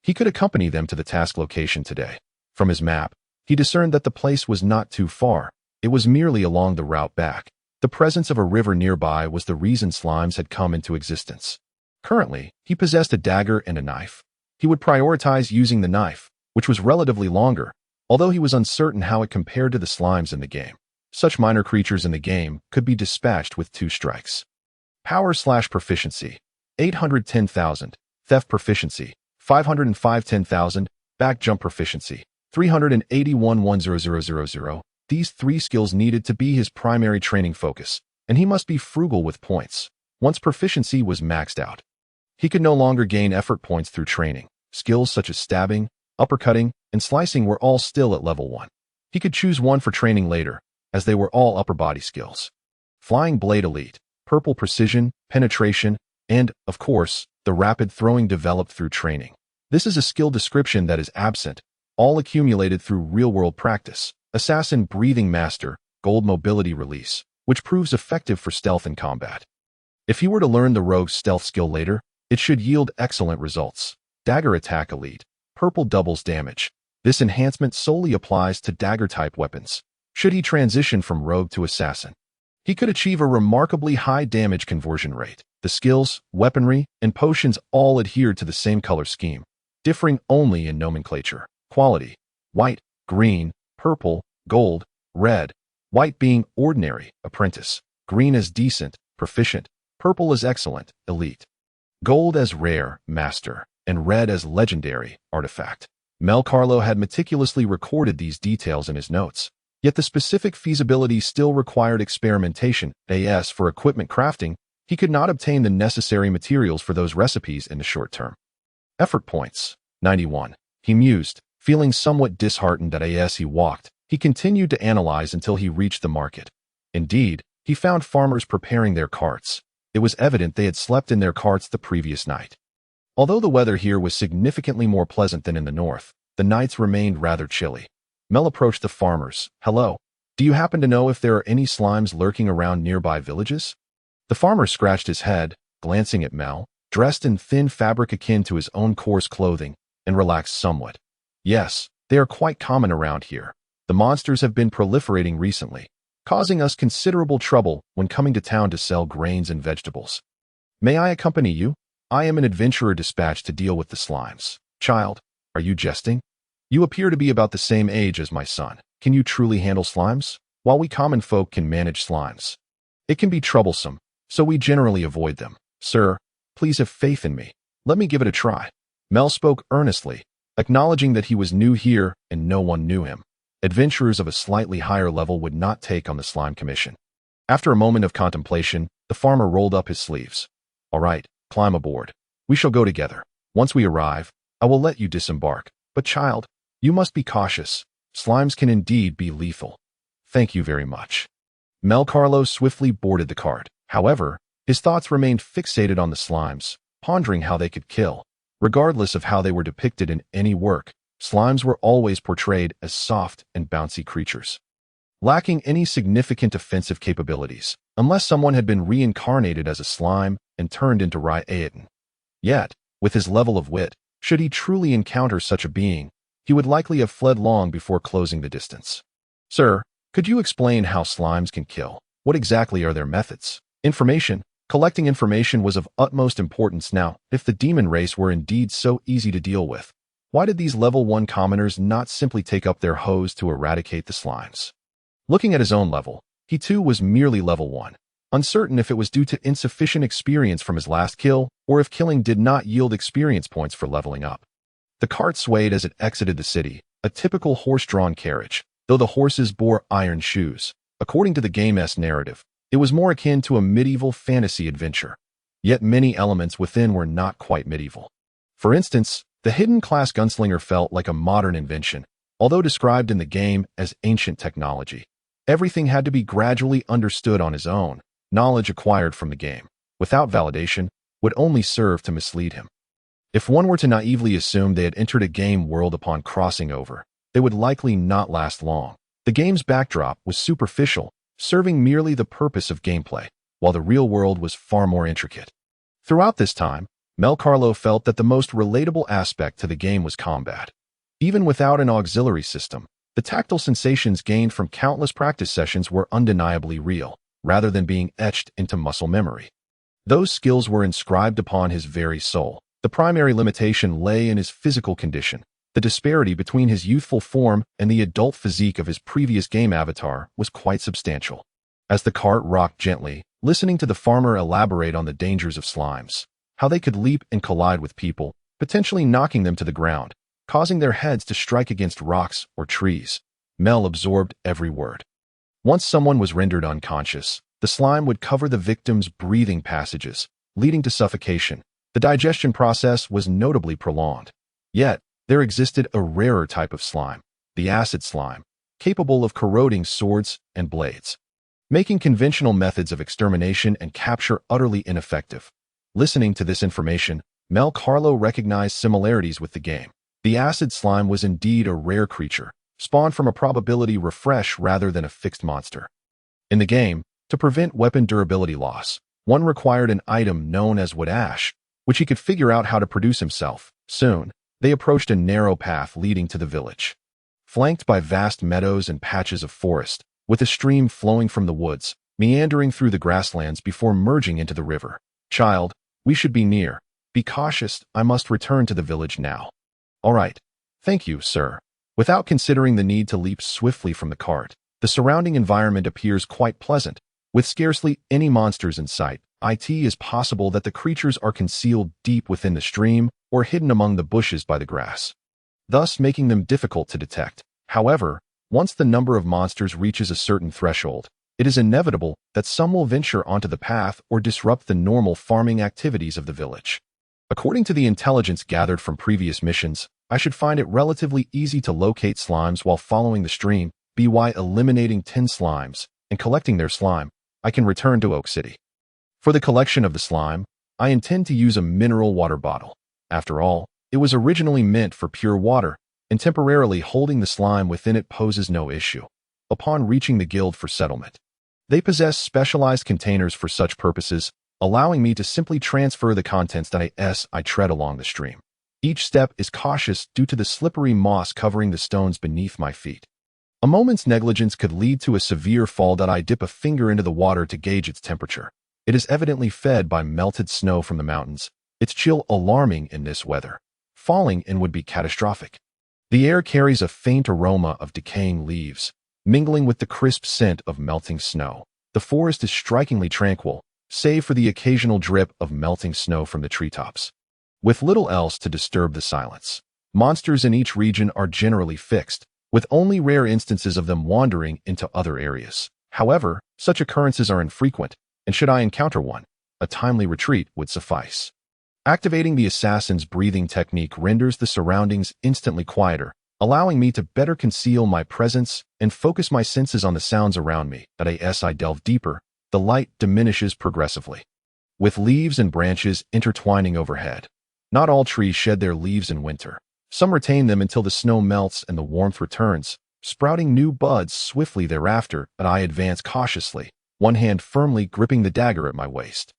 he could accompany them to the task location today. From his map, he discerned that the place was not too far. It was merely along the route back. The presence of a river nearby was the reason slimes had come into existence. Currently, he possessed a dagger and a knife. He would prioritize using the knife, which was relatively longer, although he was uncertain how it compared to the slimes in the game. Such minor creatures in the game could be dispatched with 2 strikes. Power/proficiency, 810,000. Theft proficiency, 505. 10,000. Back jump proficiency, 381. 10000. These 3 skills needed to be his primary training focus, and he must be frugal with points. Once proficiency was maxed out, he could no longer gain effort points through training. Skills such as stabbing, uppercutting, and slicing were all still at level 1. He could choose one for training later, as they were all upper body skills. Flying Blade Elite, Purple Precision, Penetration, and, of course, the Rapid Throwing developed through training. This is a skill description that is absent, all accumulated through real-world practice. Assassin Breathing Master, Gold Mobility Release, which proves effective for stealth and combat. If he were to learn the rogue's stealth skill later, it should yield excellent results. Dagger Attack Elite, Purple doubles damage. This enhancement solely applies to dagger-type weapons. Should he transition from rogue to assassin, he could achieve a remarkably high damage conversion rate. The skills, weaponry, and potions all adhere to the same color scheme, differing only in nomenclature. Quality: white, green, purple, gold, red. White being ordinary, apprentice. Green as decent, proficient. Purple as excellent, elite. Gold as rare, master. And red as legendary, artifact. Mel Carlo had meticulously recorded these details in his notes. Yet the specific feasibility still required experimentation. As for equipment crafting, he could not obtain the necessary materials for those recipes in the short term. Effort points, 91. He mused, feeling somewhat disheartened that as he walked, he continued to analyze until he reached the market. Indeed, he found farmers preparing their carts. It was evident they had slept in their carts the previous night. Although the weather here was significantly more pleasant than in the north, the nights remained rather chilly. Mel approached the farmers. Hello, do you happen to know if there are any slimes lurking around nearby villages? The farmer scratched his head, glancing at Mel, dressed in thin fabric akin to his own coarse clothing, and relaxed somewhat. Yes, they are quite common around here. The monsters have been proliferating recently, causing us considerable trouble when coming to town to sell grains and vegetables. May I accompany you? I am an adventurer dispatched to deal with the slimes. Child, are you jesting? You appear to be about the same age as my son. Can you truly handle slimes? While we common folk can manage slimes, it can be troublesome, so we generally avoid them. Sir, please have faith in me. Let me give it a try. Mel spoke earnestly, acknowledging that he was new here and no one knew him. Adventurers of a slightly higher level would not take on the slime commission. After a moment of contemplation, the farmer rolled up his sleeves. All right, climb aboard. We shall go together. Once we arrive, I will let you disembark. But child, you must be cautious. Slimes can indeed be lethal. Thank you very much. Mel Carlo swiftly boarded the cart. However, his thoughts remained fixated on the slimes, pondering how they could kill. Regardless of how they were depicted in any work, slimes were always portrayed as soft and bouncy creatures, lacking any significant offensive capabilities, unless someone had been reincarnated as a slime and turned into Reincarnation. Yet, with his level of wit, should he truly encounter such a being, he would likely have fled long before closing the distance. Sir, could you explain how slimes can kill? What exactly are their methods? Collecting information was of utmost importance now. If the demon race were indeed so easy to deal with, why did these level 1 commoners not simply take up their hoes to eradicate the slimes? Looking at his own level, he too was merely level 1, uncertain if it was due to insufficient experience from his last kill or if killing did not yield experience points for leveling up. The cart swayed as it exited the city, a typical horse-drawn carriage, though the horses bore iron shoes. According to the game's narrative, it was more akin to a medieval fantasy adventure. Yet many elements within were not quite medieval. For instance, the hidden class gunslinger felt like a modern invention, although described in the game as ancient technology. Everything had to be gradually understood on his own. Knowledge acquired from the game, without validation, would only serve to mislead him. If one were to naively assume they had entered a game world upon crossing over, they would likely not last long. The game's backdrop was superficial, serving merely the purpose of gameplay, while the real world was far more intricate. Throughout this time, Mel Carlo felt that the most relatable aspect to the game was combat. Even without an auxiliary system, the tactile sensations gained from countless practice sessions were undeniably real, rather than being etched into muscle memory. Those skills were inscribed upon his very soul. The primary limitation lay in his physical condition. The disparity between his youthful form and the adult physique of his previous game avatar was quite substantial. As the cart rocked gently, listening to the farmer elaborate on the dangers of slimes, how they could leap and collide with people, potentially knocking them to the ground, causing their heads to strike against rocks or trees, Mel absorbed every word. Once someone was rendered unconscious, the slime would cover the victim's breathing passages, leading to suffocation. The digestion process was notably prolonged. Yet, there existed a rarer type of slime, the acid slime, capable of corroding swords and blades, making conventional methods of extermination and capture utterly ineffective. Listening to this information, Mel Carlo recognized similarities with the game. The acid slime was indeed a rare creature, spawned from a probability refresh rather than a fixed monster. In the game, to prevent weapon durability loss, one required an item known as wood ash, which he could figure out how to produce himself. Soon, they approached a narrow path leading to the village. Flanked by vast meadows and patches of forest, with a stream flowing from the woods, meandering through the grasslands before merging into the river. Child, we should be near. Be cautious, I must return to the village now. All right. Thank you, sir. Without considering the need to leap swiftly from the cart, the surrounding environment appears quite pleasant. With scarcely any monsters in sight, it is possible that the creatures are concealed deep within the stream or hidden among the bushes by the grass, thus making them difficult to detect. However, once the number of monsters reaches a certain threshold, it is inevitable that some will venture onto the path or disrupt the normal farming activities of the village. According to the intelligence gathered from previous missions, I should find it relatively easy to locate slimes while following the stream. By eliminating 10 slimes and collecting their slime, I can return to Oak City. For the collection of the slime, I intend to use a mineral water bottle. After all, it was originally meant for pure water, and temporarily holding the slime within it poses no issue. Upon reaching the guild for settlement, they possess specialized containers for such purposes, allowing me to simply transfer the contents that I tread along the stream. Each step is cautious due to the slippery moss covering the stones beneath my feet. A moment's negligence could lead to a severe fall. I dip a finger into the water to gauge its temperature. It is evidently fed by melted snow from the mountains, its chill alarming in this weather. Falling in would be catastrophic. The air carries a faint aroma of decaying leaves, mingling with the crisp scent of melting snow. The forest is strikingly tranquil, save for the occasional drip of melting snow from the treetops, with little else to disturb the silence. Monsters in each region are generally fixed, with only rare instances of them wandering into other areas. However, such occurrences are infrequent, and should I encounter one, a timely retreat would suffice. Activating the assassin's breathing technique renders the surroundings instantly quieter, allowing me to better conceal my presence and focus my senses on the sounds around me. As I delve deeper, the light diminishes progressively, with leaves and branches intertwining overhead. Not all trees shed their leaves in winter. Some retain them until the snow melts and the warmth returns, sprouting new buds swiftly thereafter. But I advance cautiously, one hand firmly gripping the dagger at my waist.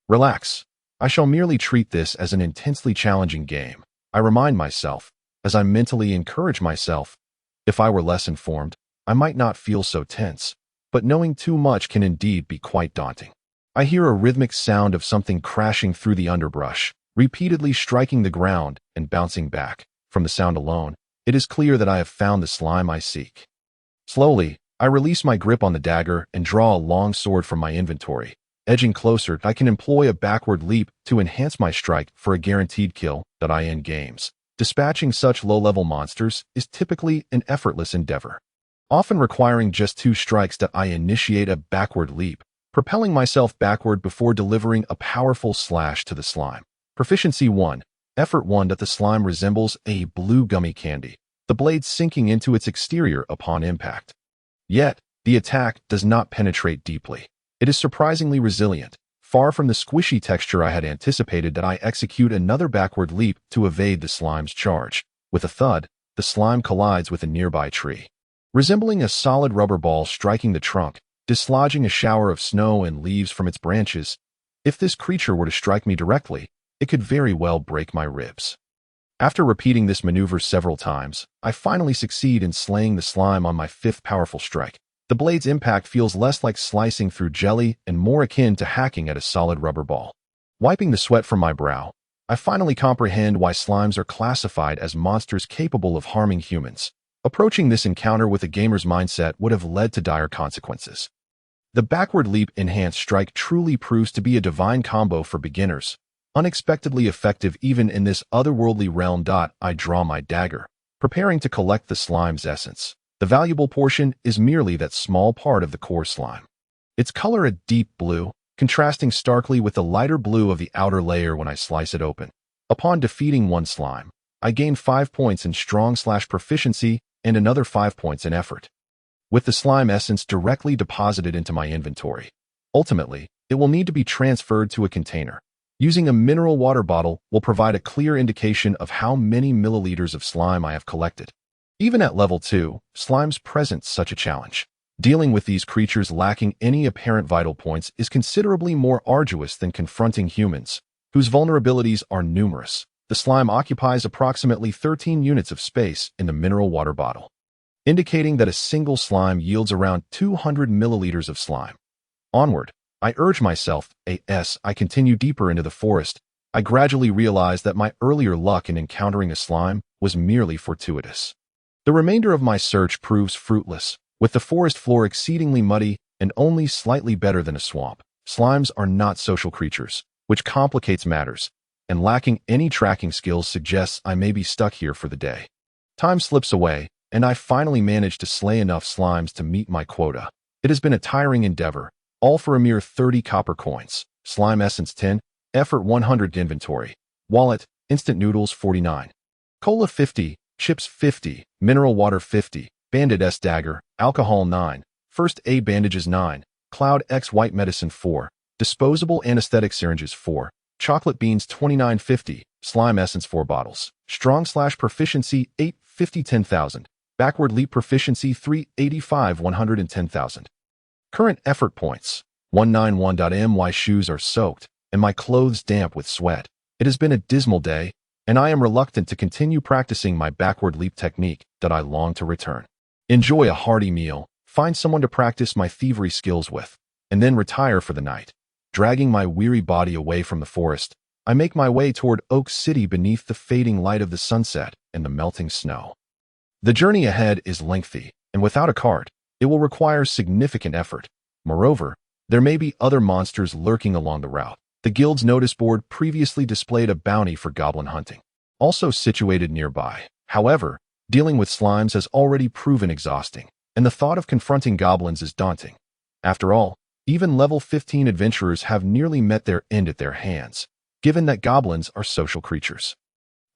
Relax. I shall merely treat this as an intensely challenging game, I remind myself, as I mentally encourage myself. If I were less informed, I might not feel so tense, but knowing too much can indeed be quite daunting. I hear a rhythmic sound of something crashing through the underbrush, repeatedly striking the ground and bouncing back. From the sound alone, it is clear that I have found the slime I seek. Slowly, I release my grip on the dagger and draw a long sword from my inventory. Edging closer, I can employ a backward leap to enhance my strike for a guaranteed kill. In games, dispatching such low-level monsters is typically an effortless endeavor, often requiring just 2 strikes. I initiate a backward leap, propelling myself backward before delivering a powerful slash to the slime. Proficiency 1. Effort 1. The slime resembles a blue gummy candy, the blade sinking into its exterior upon impact. Yet, the attack does not penetrate deeply. It is surprisingly resilient. Far from the squishy texture I had anticipated, I execute another backward leap to evade the slime's charge. With a thud, the slime collides with a nearby tree, resembling a solid rubber ball striking the trunk, dislodging a shower of snow and leaves from its branches. If this creature were to strike me directly, it could very well break my ribs. After repeating this maneuver several times, I finally succeed in slaying the slime on my 5th powerful strike. The blade's impact feels less like slicing through jelly and more akin to hacking at a solid rubber ball. Wiping the sweat from my brow, I finally comprehend why slimes are classified as monsters capable of harming humans. Approaching this encounter with a gamer's mindset would have led to dire consequences. The backward leap enhanced strike truly proves to be a divine combo for beginners, unexpectedly effective even in this otherworldly realm. I draw my dagger, preparing to collect the slime's essence. The valuable portion is merely that small part of the core slime. Its color a deep blue, contrasting starkly with the lighter blue of the outer layer when I slice it open. Upon defeating one slime, I gain 5 points in strong/proficiency and another 5 points in effort, with the slime essence directly deposited into my inventory. Ultimately, it will need to be transferred to a container. Using a mineral water bottle will provide a clear indication of how many milliliters of slime I have collected. Even at level 2, slimes present such a challenge. Dealing with these creatures lacking any apparent vital points is considerably more arduous than confronting humans, whose vulnerabilities are numerous. The slime occupies approximately 13 units of space in the mineral water bottle, indicating that a single slime yields around 200 milliliters of slime. Onward, I urge myself. As I continue deeper into the forest, I gradually realize that my earlier luck in encountering a slime was merely fortuitous. The remainder of my search proves fruitless, with the forest floor exceedingly muddy and only slightly better than a swamp. Slimes are not social creatures, which complicates matters, and lacking any tracking skills suggests I may be stuck here for the day. Time slips away, and I finally manage to slay enough slimes to meet my quota. It has been a tiring endeavor, all for a mere 30 copper coins. Slime essence 10, effort 100 inventory, wallet, instant noodles 49, cola 50, chips 50, mineral water 50, bandit S dagger, alcohol 9, first aid bandages 9, cloud X white medicine 4, disposable anesthetic syringes 4, chocolate beans 29.50, slime essence 4 bottles, strong/proficiency 850 10,000, backward leap proficiency 385 110,000. Current effort points 191. My shoes are soaked and my clothes damp with sweat. It has been a dismal day, and I am reluctant to continue practicing my backward leap technique. I long to return, enjoy a hearty meal, find someone to practice my thievery skills with, and then retire for the night. Dragging my weary body away from the forest, I make my way toward Oak City beneath the fading light of the sunset and the melting snow. The journey ahead is lengthy, and without a cart, it will require significant effort. Moreover, there may be other monsters lurking along the route. The guild's notice board previously displayed a bounty for goblin hunting. also situated nearby. However, dealing with slimes has already proven exhausting, and the thought of confronting goblins is daunting. After all, even level 15 adventurers have nearly met their end at their hands, given that goblins are social creatures.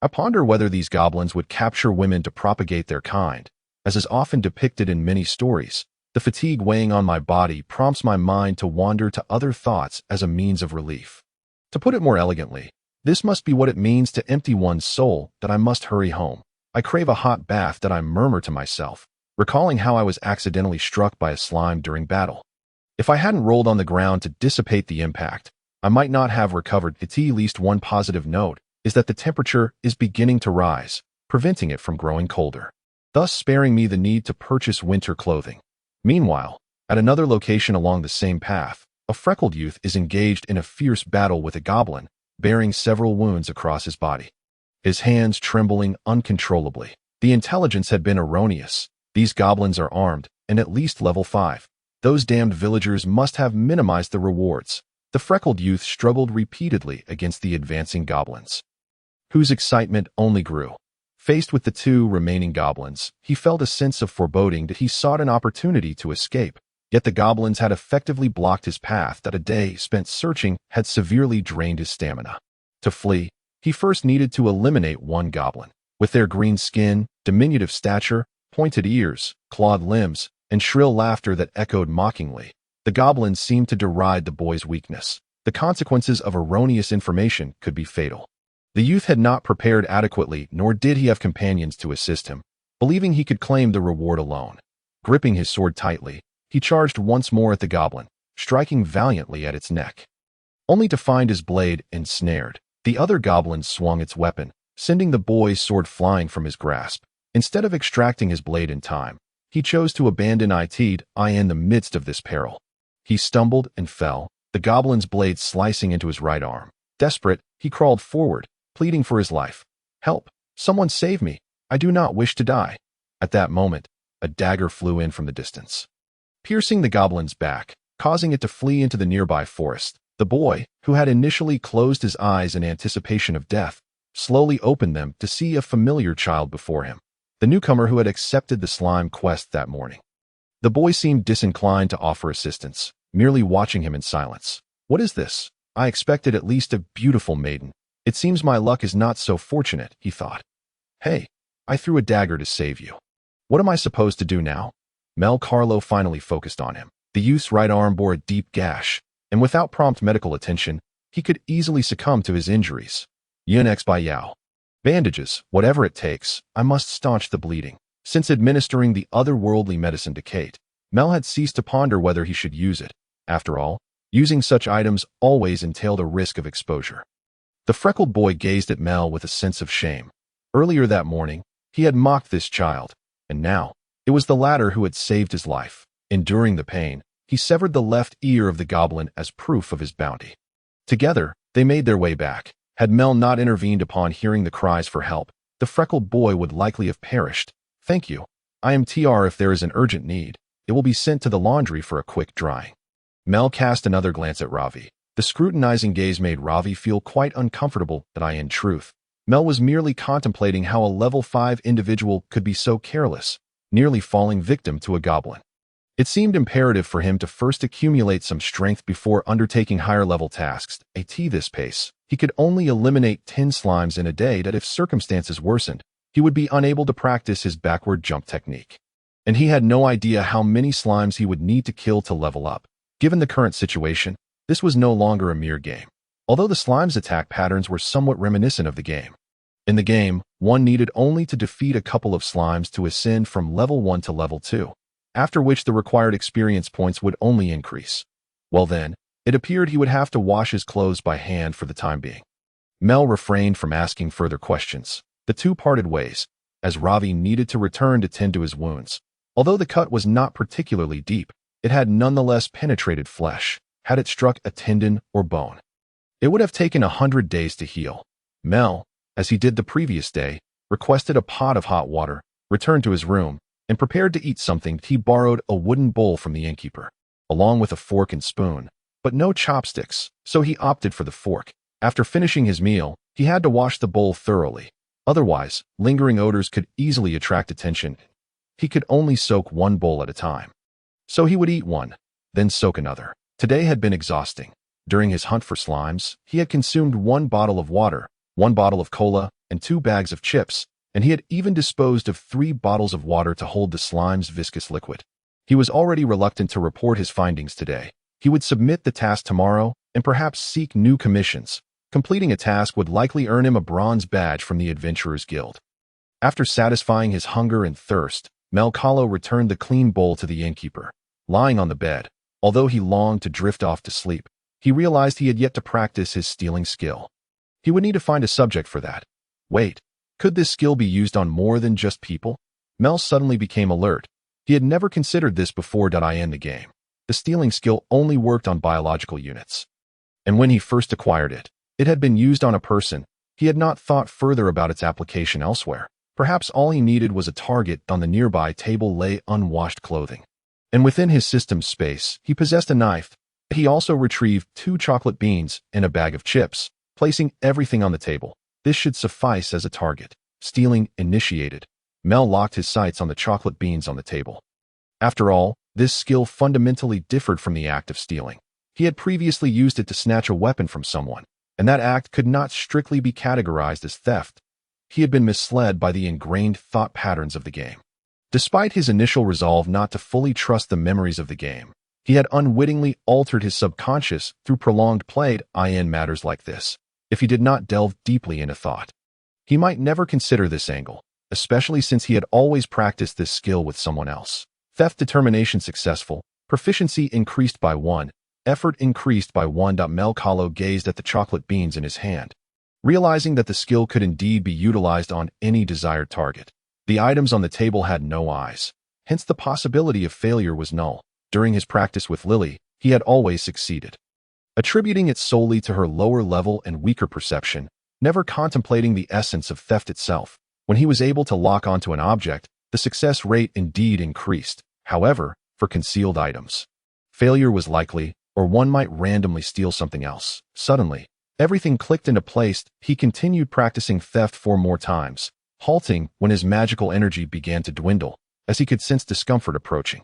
I ponder whether these goblins would capture women to propagate their kind, as is often depicted in many stories. The fatigue weighing on my body prompts my mind to wander to other thoughts as a means of relief. To put it more elegantly, this must be what it means to empty one's soul, that I must hurry home. I crave a hot bath, that I murmur to myself, recalling how I was accidentally struck by a slime during battle. If I hadn't rolled on the ground to dissipate the impact, I might not have recovered. At least one positive note is that the temperature is beginning to rise, preventing it from growing colder, thus sparing me the need to purchase winter clothing. Meanwhile, at another location along the same path, a freckled youth is engaged in a fierce battle with a goblin, bearing several wounds across his body, his hands trembling uncontrollably. The intelligence had been erroneous. These goblins are armed, and at least level 5. Those damned villagers must have minimized the rewards. The freckled youth struggled repeatedly against the advancing goblins, whose excitement only grew. Faced with the 2 remaining goblins, he felt a sense of foreboding that he sought an opportunity to escape. Yet the goblins had effectively blocked his path, that a day spent searching had severely drained his stamina. To flee, he first needed to eliminate one goblin. With their green skin, diminutive stature, pointed ears, clawed limbs, and shrill laughter that echoed mockingly, the goblins seemed to deride the boy's weakness. The consequences of erroneous information could be fatal. The youth had not prepared adequately, nor did he have companions to assist him, believing he could claim the reward alone. Gripping his sword tightly, he charged once more at the goblin, striking valiantly at its neck, only to find his blade ensnared. The other goblin swung its weapon, sending the boy's sword flying from his grasp. Instead of extracting his blade in time, he chose to abandon it in the midst of this peril. He stumbled and fell, the goblin's blade slicing into his right arm. Desperate, he crawled forward, pleading for his life. "Help! Someone save me! I do not wish to die." At that moment, a dagger flew in from the distance, piercing the goblin's back, causing it to flee into the nearby forest. The boy, who had initially closed his eyes in anticipation of death, slowly opened them to see a familiar child before him, the newcomer who had accepted the slime quest that morning. The boy seemed disinclined to offer assistance, merely watching him in silence. "What is this? I expected at least a beautiful maiden. It seems my luck is not so fortunate," he thought. "Hey, I threw a dagger to save you. What am I supposed to do now?" Mel Carlo finally focused on him. The youth's right arm bore a deep gash, and without prompt medical attention, he could easily succumb to his injuries. "Yunx by Yao. Bandages, whatever it takes, I must staunch the bleeding." Since administering the otherworldly medicine to Kate, Mel had ceased to ponder whether he should use it. After all, using such items always entailed a risk of exposure. The freckled boy gazed at Mel with a sense of shame. Earlier that morning, he had mocked this child, and now, it was the latter who had saved his life. Enduring the pain, he severed the left ear of the goblin as proof of his bounty. Together, they made their way back. Had Mel not intervened upon hearing the cries for help, the freckled boy would likely have perished. "Thank you. I am TR. If there is an urgent need, it will be sent to the laundry for a quick drying." Mel cast another glance at Ravi. The scrutinizing gaze made Ravi feel quite uncomfortable. In truth, Mel was merely contemplating how a level 5 individual could be so careless, nearly falling victim to a goblin. It seemed imperative for him to first accumulate some strength before undertaking higher-level tasks. At this pace, he could only eliminate 10 slimes in a day. That if circumstances worsened, he would be unable to practice his backward jump technique. And he had no idea how many slimes he would need to kill to level up. Given the current situation, this was no longer a mere game, although the slime's attack patterns were somewhat reminiscent of the game. In the game, one needed only to defeat a couple of slimes to ascend from level 1 to level 2, after which the required experience points would only increase. Well then, it appeared he would have to wash his clothes by hand for the time being. Mel refrained from asking further questions. The two parted ways, as Ravi needed to return to tend to his wounds. Although the cut was not particularly deep, it had nonetheless penetrated flesh, had it struck a tendon or bone. It would have taken 100 days to heal. Mel, as he did the previous day, requested a pot of hot water, returned to his room, and prepared to eat something. He borrowed a wooden bowl from the innkeeper, along with a fork and spoon, but no chopsticks, so he opted for the fork. After finishing his meal, he had to wash the bowl thoroughly. Otherwise, lingering odors could easily attract attention. He could only soak one bowl at a time. So he would eat one, then soak another. Today had been exhausting. During his hunt for slimes, he had consumed 1 bottle of water, 1 bottle of cola, and 2 bags of chips, and he had even disposed of 3 bottles of water to hold the slime's viscous liquid. He was already reluctant to report his findings today. He would submit the task tomorrow and perhaps seek new commissions. Completing a task would likely earn him a bronze badge from the Adventurers Guild. After satisfying his hunger and thirst, Mel Carlo returned the clean bowl to the innkeeper. Lying on the bed, although he longed to drift off to sleep, he realized he had yet to practice his stealing skill. He would need to find a subject for that. Wait, could this skill be used on more than just people? Mel suddenly became alert. He had never considered this before. In the game, the stealing skill only worked on biological units. And when he first acquired it, it had been used on a person. He had not thought further about its application elsewhere. Perhaps all he needed was a target. On the nearby table lay unwashed clothing. And within his system's space, he possessed a knife. He also retrieved 2 chocolate beans and a bag of chips, placing everything on the table. This should suffice as a target. Stealing initiated. Mel locked his sights on the chocolate beans on the table. After all, this skill fundamentally differed from the act of stealing. He had previously used it to snatch a weapon from someone, and that act could not strictly be categorized as theft. He had been misled by the ingrained thought patterns of the game. Despite his initial resolve not to fully trust the memories of the game, he had unwittingly altered his subconscious through prolonged play in matters like this. If he did not delve deeply into thought, he might never consider this angle, especially since he had always practiced this skill with someone else. Theft determination successful, proficiency increased by 1, effort increased by 1. Mel Carlo gazed at the chocolate beans in his hand, realizing that the skill could indeed be utilized on any desired target. The items on the table had no eyes, hence the possibility of failure was null. During his practice with Lily, he had always succeeded, attributing it solely to her lower level and weaker perception, never contemplating the essence of theft itself. When he was able to lock onto an object, the success rate indeed increased. However, for concealed items, failure was likely, or one might randomly steal something else. Suddenly, everything clicked into place. He continued practicing theft 4 more times, halting when his magical energy began to dwindle, as he could sense discomfort approaching.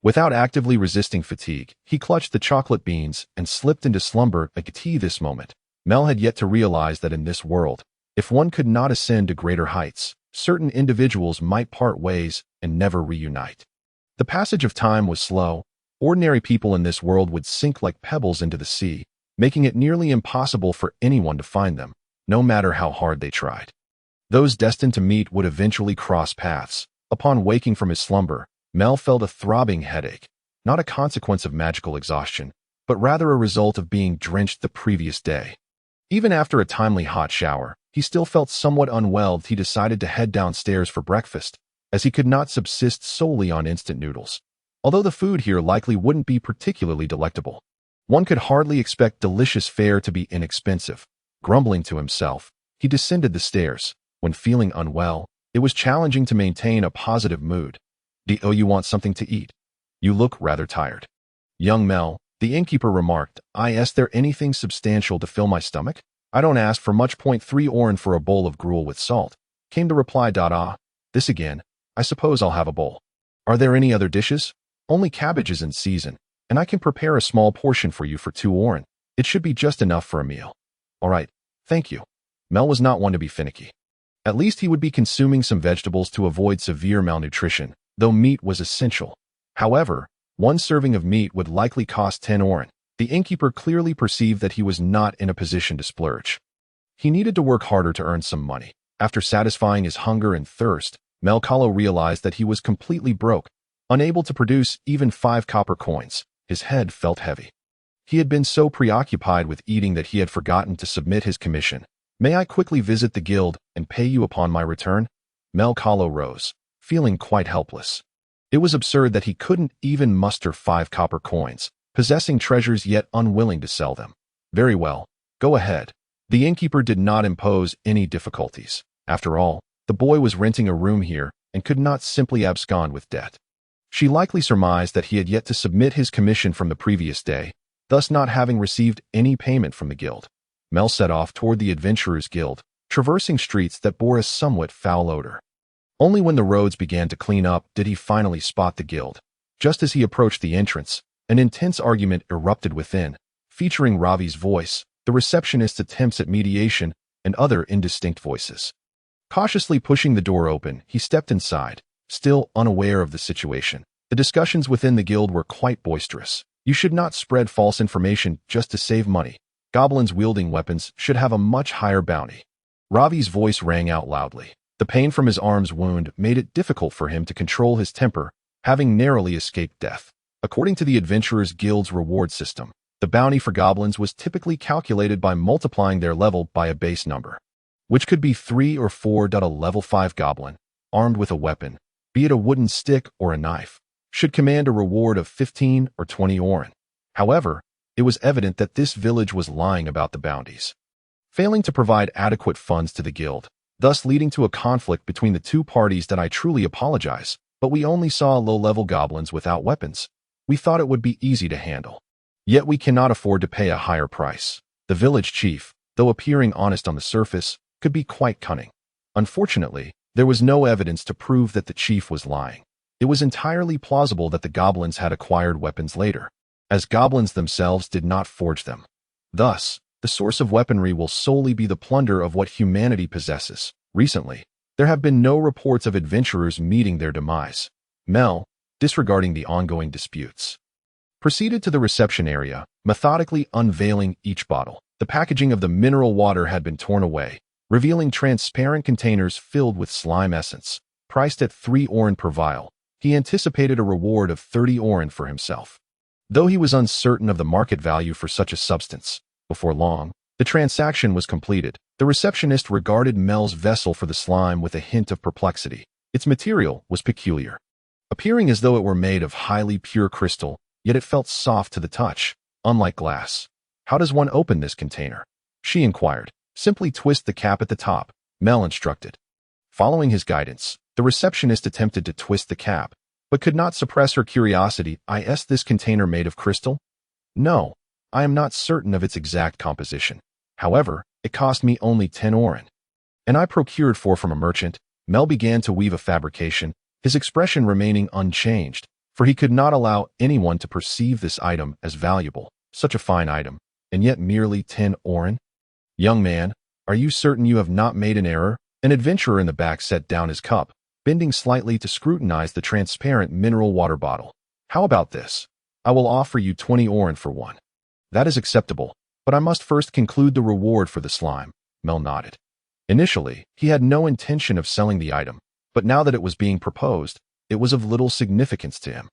Without actively resisting fatigue, he clutched the chocolate beans and slipped into slumber. This moment, Mel had yet to realize that in this world, if one could not ascend to greater heights, certain individuals might part ways and never reunite. The passage of time was slow. Ordinary people in this world would sink like pebbles into the sea, making it nearly impossible for anyone to find them, no matter how hard they tried. Those destined to meet would eventually cross paths. Upon waking from his slumber, Mel felt a throbbing headache, not a consequence of magical exhaustion, but rather a result of being drenched the previous day. Even after a timely hot shower, he still felt somewhat unwell. He decided to head downstairs for breakfast, as he could not subsist solely on instant noodles. Although the food here likely wouldn't be particularly delectable, one could hardly expect delicious fare to be inexpensive. Grumbling to himself, he descended the stairs. When feeling unwell, it was challenging to maintain a positive mood. "Do you want something to eat? You look rather tired." "Young Mel," the innkeeper remarked, "is there anything substantial to fill my stomach? I don't ask for much. 3 oren for a bowl of gruel with salt," came the reply. This again. I suppose I'll have a bowl. Are there any other dishes? Only cabbages in season, and I can prepare a small portion for you for 2 oren. It should be just enough for a meal. All right, thank you. Mel was not one to be finicky. At least he would be consuming some vegetables to avoid severe malnutrition, though meat was essential. However, 1 serving of meat would likely cost 10 oren. The innkeeper clearly perceived that he was not in a position to splurge. He needed to work harder to earn some money. After satisfying his hunger and thirst, Mel Carlo realized that he was completely broke, unable to produce even 5 copper coins. His head felt heavy. He had been so preoccupied with eating that he had forgotten to submit his commission. "May I quickly visit the guild and pay you upon my return?" Mel Carlo rose, feeling quite helpless. It was absurd that he couldn't even muster 5 copper coins, possessing treasures yet unwilling to sell them. "Very well, go ahead." The innkeeper did not impose any difficulties. After all, the boy was renting a room here and could not simply abscond with debt. She likely surmised that he had yet to submit his commission from the previous day, thus not having received any payment from the guild. Mel set off toward the Adventurers Guild, traversing streets that bore a somewhat foul odor. Only when the roads began to clean up did he finally spot the guild. Just as he approached the entrance, an intense argument erupted within, featuring Ravi's voice, the receptionist's attempts at mediation, and other indistinct voices. Cautiously pushing the door open, he stepped inside, still unaware of the situation. The discussions within the guild were quite boisterous. You should not spread false information just to save money. Goblins wielding weapons should have a much higher bounty. Ravi's voice rang out loudly. The pain from his arm's wound made it difficult for him to control his temper, having narrowly escaped death. According to the Adventurers Guild's reward system, the bounty for goblins was typically calculated by multiplying their level by a base number, which could be 3 or 4. A level 5 goblin, armed with a weapon, be it a wooden stick or a knife, should command a reward of 15 or 20 oren. However, it was evident that this village was lying about the bounties, failing to provide adequate funds to the guild, thus leading to a conflict between the two parties. That I truly apologize, but we only saw low-level goblins without weapons. We thought it would be easy to handle. Yet we cannot afford to pay a higher price. The village chief, though appearing honest on the surface, could be quite cunning. Unfortunately, there was no evidence to prove that the chief was lying. It was entirely plausible that the goblins had acquired weapons later, as goblins themselves did not forge them. Thus, the source of weaponry will solely be the plunder of what humanity possesses. Recently, there have been no reports of adventurers meeting their demise. Mel, disregarding the ongoing disputes, proceeded to the reception area, methodically unveiling each bottle. The packaging of the mineral water had been torn away, revealing transparent containers filled with slime essence. Priced at 3 oren per vial, he anticipated a reward of 30 oren for himself, though he was uncertain of the market value for such a substance. Before long, the transaction was completed. The receptionist regarded Mel's vessel for the slime with a hint of perplexity. Its material was peculiar, appearing as though it were made of highly pure crystal, yet it felt soft to the touch, unlike glass. How does one open this container? She inquired. Simply twist the cap at the top, Mel instructed. Following his guidance, the receptionist attempted to twist the cap, but could not suppress her curiosity. Is this container made of crystal? No, I am not certain of its exact composition. However, it cost me only 10 oren, and I procured 4 from a merchant. Mel began to weave a fabrication, his expression remaining unchanged, for he could not allow anyone to perceive this item as valuable. Such a fine item, and yet merely 10 oren? Young man, are you certain you have not made an error? An adventurer in the back set down his cup, bending slightly to scrutinize the transparent mineral water bottle. How about this? I will offer you 20 oren for one. That is acceptable, but I must first conclude the reward for the slime. Mel nodded. Initially, he had no intention of selling the item, but now that it was being proposed, it was of little significance to him.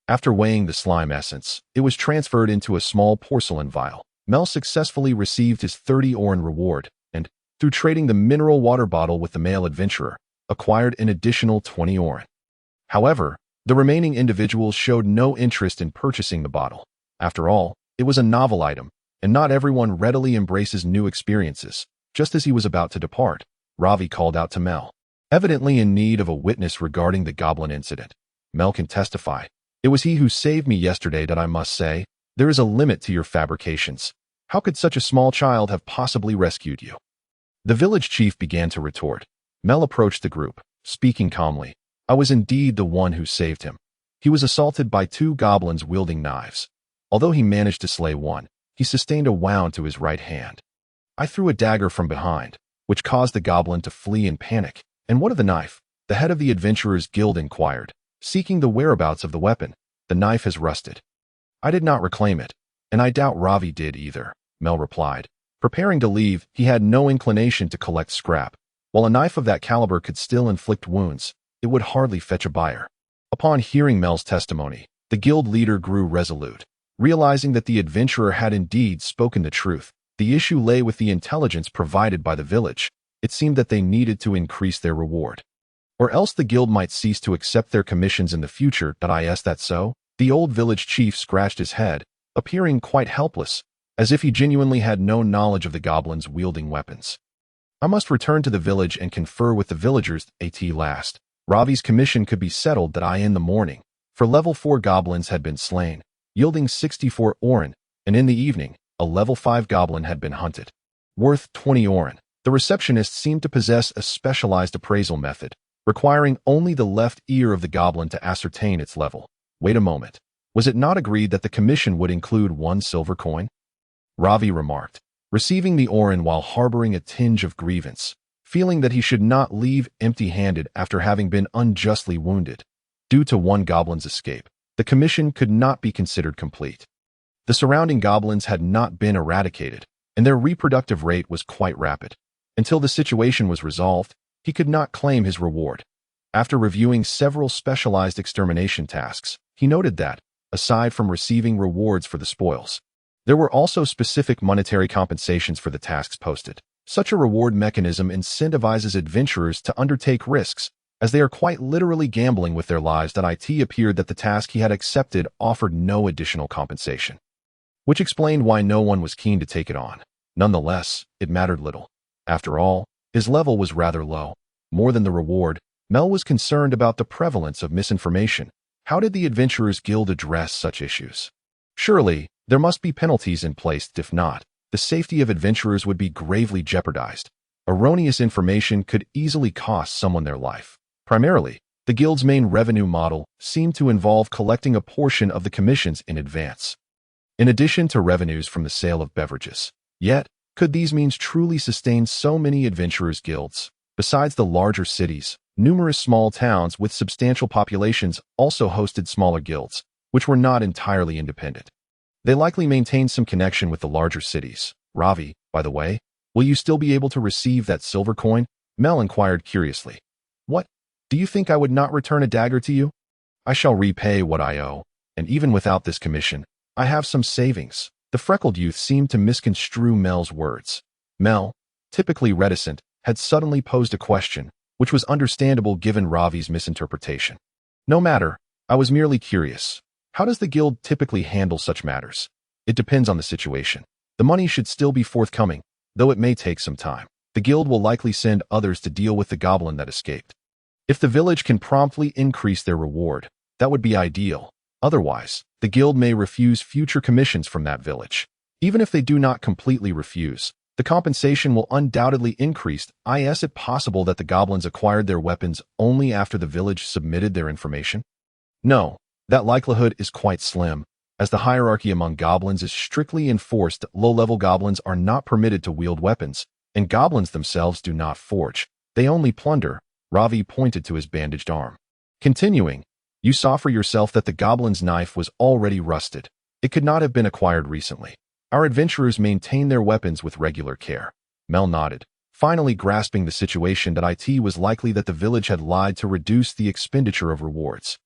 After weighing the slime essence, it was transferred into a small porcelain vial. Mel successfully received his 30 oren reward, and, through trading the mineral water bottle with the male adventurer, acquired an additional 20 oren. However, the remaining individuals showed no interest in purchasing the bottle. After all, it was a novel item, and not everyone readily embraces new experiences. Just as he was about to depart, Ravi called out to Mel, evidently in need of a witness regarding the goblin incident. Mel can testify. It was he who saved me yesterday. That I must say, there is a limit to your fabrications. How could such a small child have possibly rescued you? The village chief began to retort. Mel approached the group, speaking calmly. I was indeed the one who saved him. He was assaulted by 2 goblins wielding knives. Although he managed to slay one, he sustained a wound to his right hand. I threw a dagger from behind, which caused the goblin to flee in panic. And what of the knife? The head of the Adventurers Guild inquired, seeking the whereabouts of the weapon. The knife has rusted. I did not reclaim it, and I doubt Ravi did either, Mel replied. Preparing to leave, he had no inclination to collect scrap. While a knife of that caliber could still inflict wounds, it would hardly fetch a buyer. Upon hearing Mel's testimony, the guild leader grew resolute. Realizing that the adventurer had indeed spoken the truth, the issue lay with the intelligence provided by the village. It seemed that they needed to increase their reward, or else the guild might cease to accept their commissions in the future. Is that so? The old village chief scratched his head, appearing quite helpless, as if he genuinely had no knowledge of the goblins wielding weapons. I must return to the village and confer with the villagers. At last, Ravi's commission could be settled. In the morning, for level 4 goblins had been slain, yielding 64 oren, and in the evening, a level 5 goblin had been hunted, worth 20 oren. The receptionist seemed to possess a specialized appraisal method, requiring only the left ear of the goblin to ascertain its level. Wait a moment. Was it not agreed that the commission would include 1 silver coin? Ravi remarked, receiving the orin while harboring a tinge of grievance, feeling that he should not leave empty-handed after having been unjustly wounded. Due to one goblin's escape, the commission could not be considered complete. The surrounding goblins had not been eradicated, and their reproductive rate was quite rapid. Until the situation was resolved, he could not claim his reward. After reviewing several specialized extermination tasks, he noted that, aside from receiving rewards for the spoils, there were also specific monetary compensations for the tasks posted. Such a reward mechanism incentivizes adventurers to undertake risks, as they are quite literally gambling with their lives. It appeared that the task he had accepted offered no additional compensation, which explained why no one was keen to take it on. Nonetheless, it mattered little. After all, his level was rather low. More than the reward, Mel was concerned about the prevalence of misinformation. How did the Adventurers Guild address such issues? Surely, there must be penalties in place. If not, the safety of adventurers would be gravely jeopardized. Erroneous information could easily cost someone their life. Primarily, the guild's main revenue model seemed to involve collecting a portion of the commissions in advance, in addition to revenues from the sale of beverages. Yet, could these means truly sustain so many adventurers' guilds? Besides the larger cities, numerous small towns with substantial populations also hosted smaller guilds, which were not entirely independent. They likely maintained some connection with the larger cities. Ravi, by the way, will you still be able to receive that silver coin? Mel inquired curiously. What? Do you think I would not return a dagger to you? I shall repay what I owe, and even without this commission, I have some savings. The freckled youth seemed to misconstrue Mel's words. Mel, typically reticent, had suddenly posed a question, which was understandable given Ravi's misinterpretation. No matter, I was merely curious. How does the guild typically handle such matters? It depends on the situation. The money should still be forthcoming, though it may take some time. The guild will likely send others to deal with the goblin that escaped. If the village can promptly increase their reward, that would be ideal. Otherwise, the guild may refuse future commissions from that village. Even if they do not completely refuse, the compensation will undoubtedly increase. Is it possible that the goblins acquired their weapons only after the village submitted their information? No, that likelihood is quite slim, as the hierarchy among goblins is strictly enforced. Low-level goblins are not permitted to wield weapons, and goblins themselves do not forge. They only plunder. Ravi pointed to his bandaged arm. Continuing, you saw for yourself that the goblin's knife was already rusted. It could not have been acquired recently. Our adventurers maintain their weapons with regular care. Mel nodded, finally grasping the situation. It was likely that the village had lied to reduce the expenditure of rewards,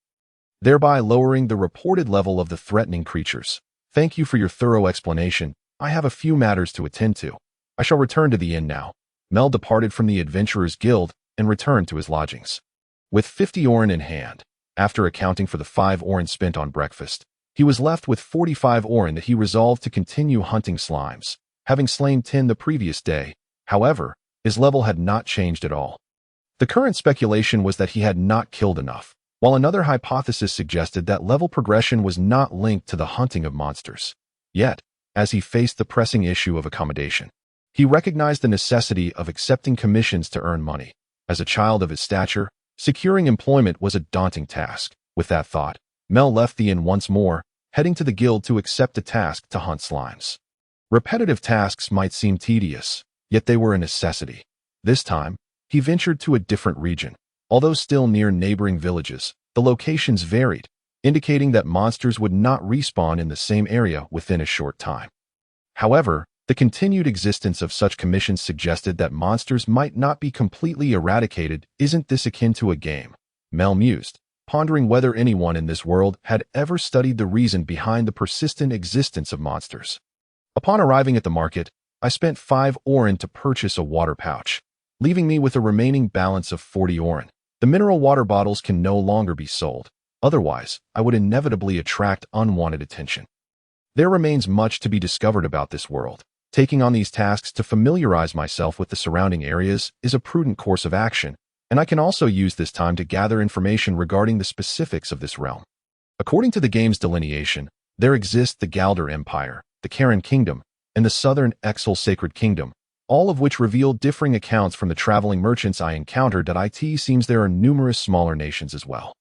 thereby lowering the reported level of the threatening creatures. Thank you for your thorough explanation. I have a few matters to attend to. I shall return to the inn now. Mel departed from the Adventurers Guild and returned to his lodgings. With 50 orin in hand, after accounting for the 5 orin spent on breakfast, he was left with 45 orin that he resolved to continue hunting slimes, having slain 10 the previous day. However, his level had not changed at all. The current speculation was that he had not killed enough, while another hypothesis suggested that level progression was not linked to the hunting of monsters. Yet, as he faced the pressing issue of accommodation, he recognized the necessity of accepting commissions to earn money. As a child of his stature, securing employment was a daunting task. With that thought, Mel left the inn once more, heading to the guild to accept a task to hunt slimes. Repetitive tasks might seem tedious, yet they were a necessity. This time, he ventured to a different region. Although still near neighboring villages, the locations varied, indicating that monsters would not respawn in the same area within a short time. However, the continued existence of such commissions suggested that monsters might not be completely eradicated. Isn't this akin to a game? Mel mused, pondering whether anyone in this world had ever studied the reason behind the persistent existence of monsters. Upon arriving at the market, I spent 5 orin to purchase a water pouch, leaving me with a remaining balance of 40 orin. The mineral water bottles can no longer be sold. Otherwise, I would inevitably attract unwanted attention. There remains much to be discovered about this world. Taking on these tasks to familiarize myself with the surrounding areas is a prudent course of action, and I can also use this time to gather information regarding the specifics of this realm. According to the game's delineation, there exist the Galder Empire, the Karen Kingdom, and the Southern Exel Sacred Kingdom, all of which reveal differing accounts from the traveling merchants I encountered. It seems there are numerous smaller nations as well.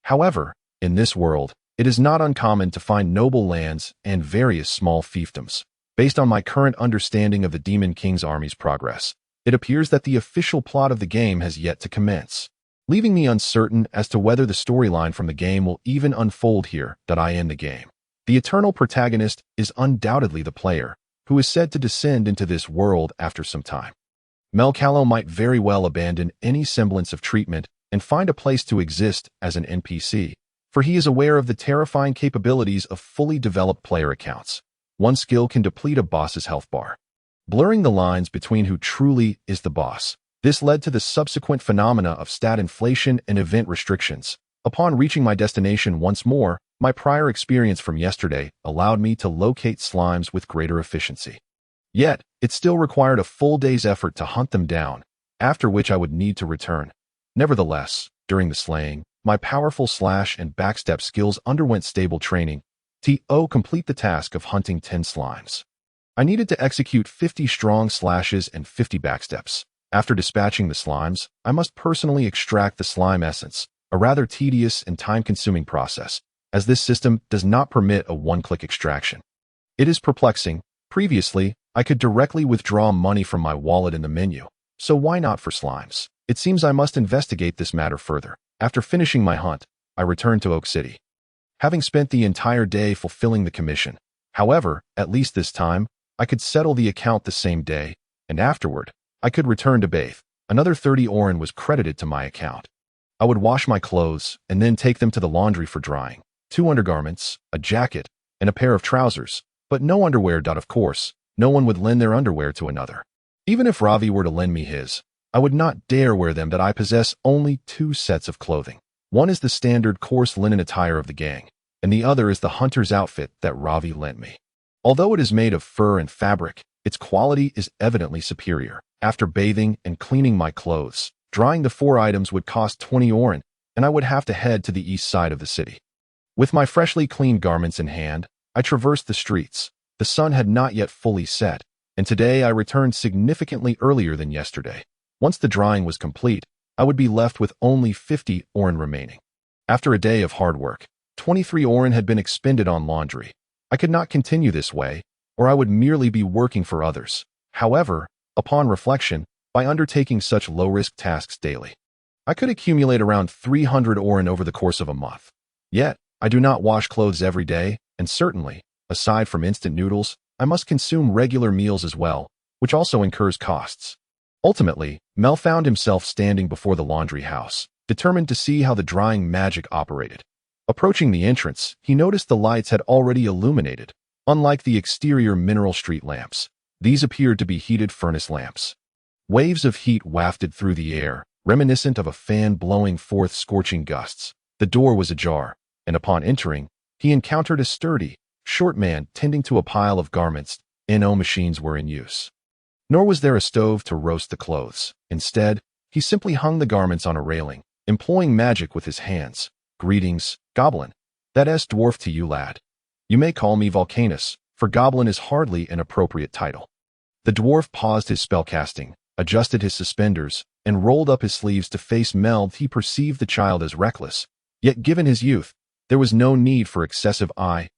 However, in this world, it is not uncommon to find noble lands and various small fiefdoms. Based on my current understanding of the Demon King's army's progress, it appears that the official plot of the game has yet to commence, leaving me uncertain as to whether the storyline from the game will even unfold here. I end the game. The eternal protagonist is undoubtedly the player, who is said to descend into this world after some time. Mel Carlo might very well abandon any semblance of treatment and find a place to exist as an NPC, for he is aware of the terrifying capabilities of fully developed player accounts. One skill can deplete a boss's health bar, blurring the lines between who truly is the boss. This led to the subsequent phenomena of stat inflation and event restrictions. Upon reaching my destination once more, my prior experience from yesterday allowed me to locate slimes with greater efficiency. Yet, it still required a full day's effort to hunt them down, after which I would need to return. Nevertheless, during the slaying, my powerful slash and backstep skills underwent stable training to complete the task of hunting 10 slimes. I needed to execute 50 strong slashes and 50 backsteps. After dispatching the slimes, I must personally extract the slime essence, a rather tedious and time-consuming process, as this system does not permit a one-click extraction. It is perplexing. Previously, I could directly withdraw money from my wallet in the menu, so why not for slimes? It seems I must investigate this matter further. After finishing my hunt, I returned to Oak City, having spent the entire day fulfilling the commission. However, at least this time, I could settle the account the same day, and afterward, I could return to bathe. Another 30 oren was credited to my account. I would wash my clothes and then take them to the laundry for drying. 2 undergarments, a jacket, and a pair of trousers, but no underwear. Of course, no one would lend their underwear to another. Even if Ravi were to lend me his, I would not dare wear them. I possess only 2 sets of clothing. One is the standard coarse linen attire of the gang, and the other is the hunter's outfit that Ravi lent me. Although it is made of fur and fabric, its quality is evidently superior. After bathing and cleaning my clothes, drying the 4 items would cost 20 oren, and I would have to head to the east side of the city. With my freshly cleaned garments in hand, I traversed the streets. The sun had not yet fully set, and today I returned significantly earlier than yesterday. Once the drying was complete, I would be left with only 50 oren remaining. After a day of hard work, 23 oren had been expended on laundry. I could not continue this way, or I would merely be working for others. However, upon reflection, by undertaking such low-risk tasks daily, I could accumulate around 300 oren over the course of a month. Yet, I do not wash clothes every day, and certainly, aside from instant noodles, I must consume regular meals as well, which also incurs costs. Ultimately, Mel found himself standing before the laundry house, determined to see how the drying magic operated. Approaching the entrance, he noticed the lights had already illuminated. Unlike the exterior mineral street lamps, these appeared to be heated furnace lamps. Waves of heat wafted through the air, reminiscent of a fan blowing forth scorching gusts. The door was ajar, and upon entering, he encountered a sturdy, short man tending to a pile of garments. No machines were in use. Nor was there a stove to roast the clothes. Instead, he simply hung the garments on a railing, employing magic with his hands. Greetings, Goblin. That's dwarf to you, lad. You may call me Volcanus, for Goblin is hardly an appropriate title. The dwarf paused his spellcasting, adjusted his suspenders, and rolled up his sleeves to face Mel. He perceived the child as reckless, yet given his youth, there was no need for excessive my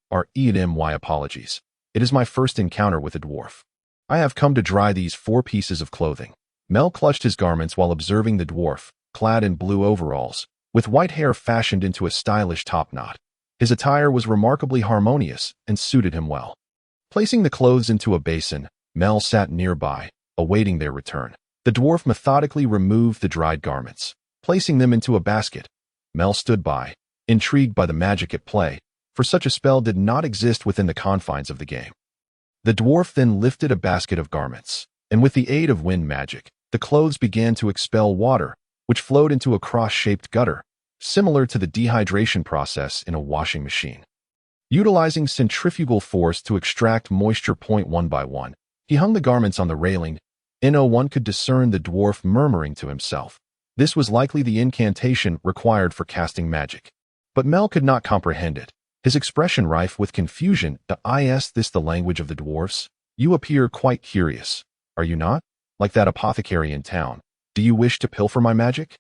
apologies. It is my first encounter with a dwarf. I have come to dry these 4 pieces of clothing. Mel clutched his garments while observing the dwarf, clad in blue overalls, with white hair fashioned into a stylish topknot. His attire was remarkably harmonious and suited him well. Placing the clothes into a basin, Mel sat nearby, awaiting their return. The dwarf methodically removed the dried garments, placing them into a basket. Mel stood by, intrigued by the magic at play, for such a spell did not exist within the confines of the game. The dwarf then lifted a basket of garments, and with the aid of wind magic, the clothes began to expel water, which flowed into a cross-shaped gutter, similar to the dehydration process in a washing machine. Utilizing centrifugal force to extract moisture one by one, he hung the garments on the railing. One could discern the dwarf murmuring to himself. This was likely the incantation required for casting magic. But Mel could not comprehend it, his expression rife with confusion. Is this the language of the dwarfs? You appear quite curious. are you not? Like that apothecary in town. Do you wish to pilfer my magic?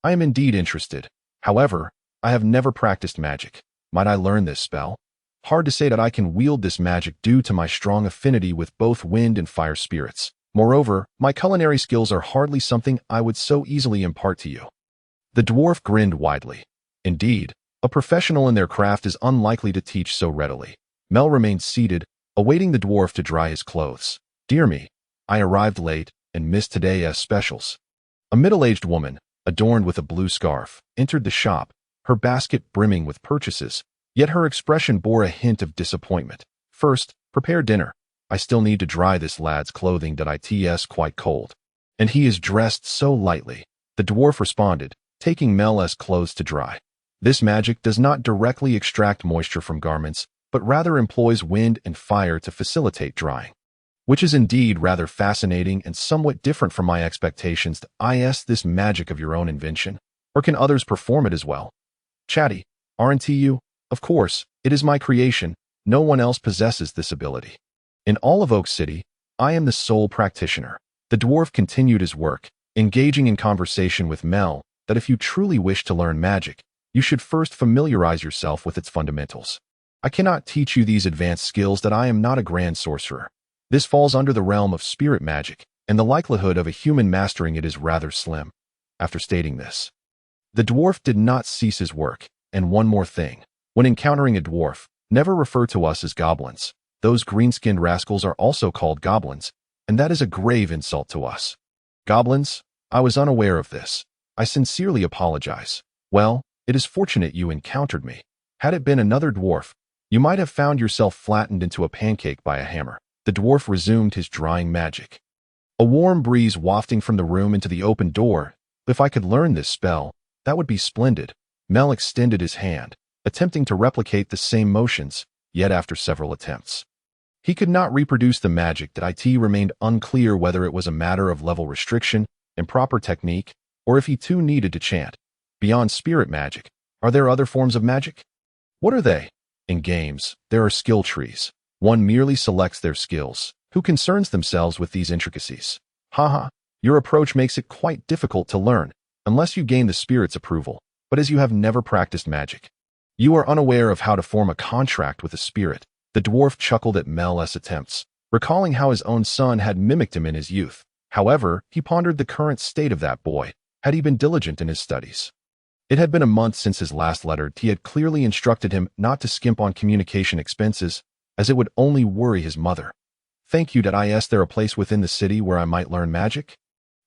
I am indeed interested. However, I have never practiced magic. Might I learn this spell? Hard to say that I can wield this magic due to my strong affinity with both wind and fire spirits. Moreover, my culinary skills are hardly something I would so easily impart to you. The dwarf grinned widely. Indeed, a professional in their craft is unlikely to teach so readily. Mel remained seated, awaiting the dwarf to dry his clothes. Dear me, I arrived late and missed today's specials. A middle-aged woman, adorned with a blue scarf, entered the shop, her basket brimming with purchases, yet her expression bore a hint of disappointment. First, prepare dinner. I still need to dry this lad's clothing that it's quite cold. And he is dressed so lightly. The dwarf responded, taking Mel's clothes to dry. This magic does not directly extract moisture from garments, but rather employs wind and fire to facilitate drying. Which is indeed rather fascinating and somewhat different from my expectations. Is this magic of your own invention? Or can others perform it as well? Chatty, aren't you? Of course, it is my creation. No one else possesses this ability. In all of Oak City, I am the sole practitioner. The dwarf continued his work, engaging in conversation with Mel, that if you truly wish to learn magic, you should first familiarize yourself with its fundamentals. I cannot teach you these advanced skills that I am not a grand sorcerer. This falls under the realm of spirit magic, and the likelihood of a human mastering it is rather slim. After stating this, the dwarf did not cease his work, and one more thing. When encountering a dwarf, never refer to us as goblins. Those green-skinned rascals are also called goblins, and that is a grave insult to us. Goblins? I was unaware of this. I sincerely apologize. Well, it is fortunate you encountered me. Had it been another dwarf, you might have found yourself flattened into a pancake by a hammer. The dwarf resumed his drying magic. A warm breeze wafting from the room into the open door. If I could learn this spell, that would be splendid. Mel extended his hand, attempting to replicate the same motions, yet after several attempts, he could not reproduce the magic. That it remained unclear whether it was a matter of level restriction and proper technique, or if he too needed to chant. Beyond spirit magic, are there other forms of magic? What are they? In games, there are skill trees. One merely selects their skills. Who concerns themselves with these intricacies? Haha, your approach makes it quite difficult to learn, unless you gain the spirit's approval. But as you have never practiced magic, you are unaware of how to form a contract with a spirit. The dwarf chuckled at Mel's attempts, recalling how his own son had mimicked him in his youth. However, he pondered the current state of that boy. Had he been diligent in his studies? It had been a month since his last letter. He had clearly instructed him not to skimp on communication expenses, as it would only worry his mother. Thank you. Is there a place within the city where I might learn magic?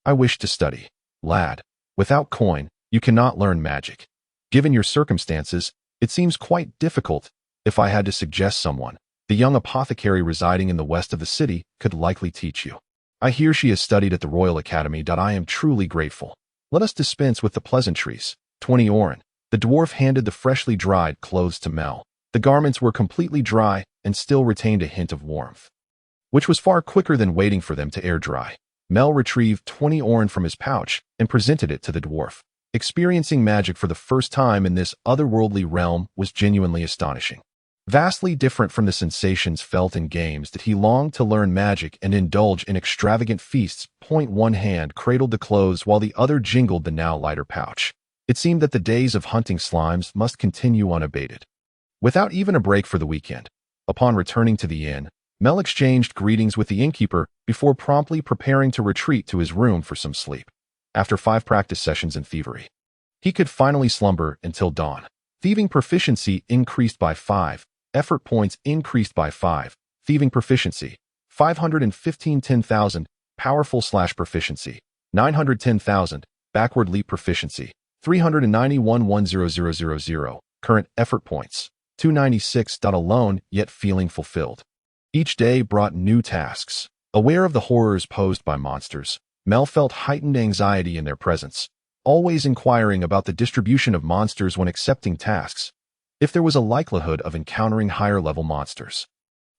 I wish to study. Lad, without coin, you cannot learn magic. Given your circumstances, it seems quite difficult. If I had to suggest someone, the young apothecary residing in the west of the city could likely teach you. I hear she has studied at the Royal Academy. I am truly grateful. Let us dispense with the pleasantries. 20 oren. The dwarf handed the freshly dried clothes to Mel. The garments were completely dry and still retained a hint of warmth, which was far quicker than waiting for them to air dry. Mel retrieved 20 oren from his pouch and presented it to the dwarf. Experiencing magic for the first time in this otherworldly realm was genuinely astonishing. Vastly different from the sensations felt in games that he longed to learn magic and indulge in extravagant feasts. One hand cradled the clothes while the other jingled the now lighter pouch. It seemed that the days of hunting slimes must continue unabated, without even a break for the weekend. Upon returning to the inn, Mel exchanged greetings with the innkeeper before promptly preparing to retreat to his room for some sleep. After 5 practice sessions in thievery, he could finally slumber until dawn. Thieving proficiency increased by 5. Effort points increased by 5. Thieving proficiency, 515 10,000. Powerful / proficiency, 910,000. Backward leap proficiency, 391 10000. Current effort points, 296. Alone, yet feeling fulfilled. Each day brought new tasks. Aware of the horrors posed by monsters, Mel felt heightened anxiety in their presence, always inquiring about the distribution of monsters when accepting tasks. If there was a likelihood of encountering higher-level monsters,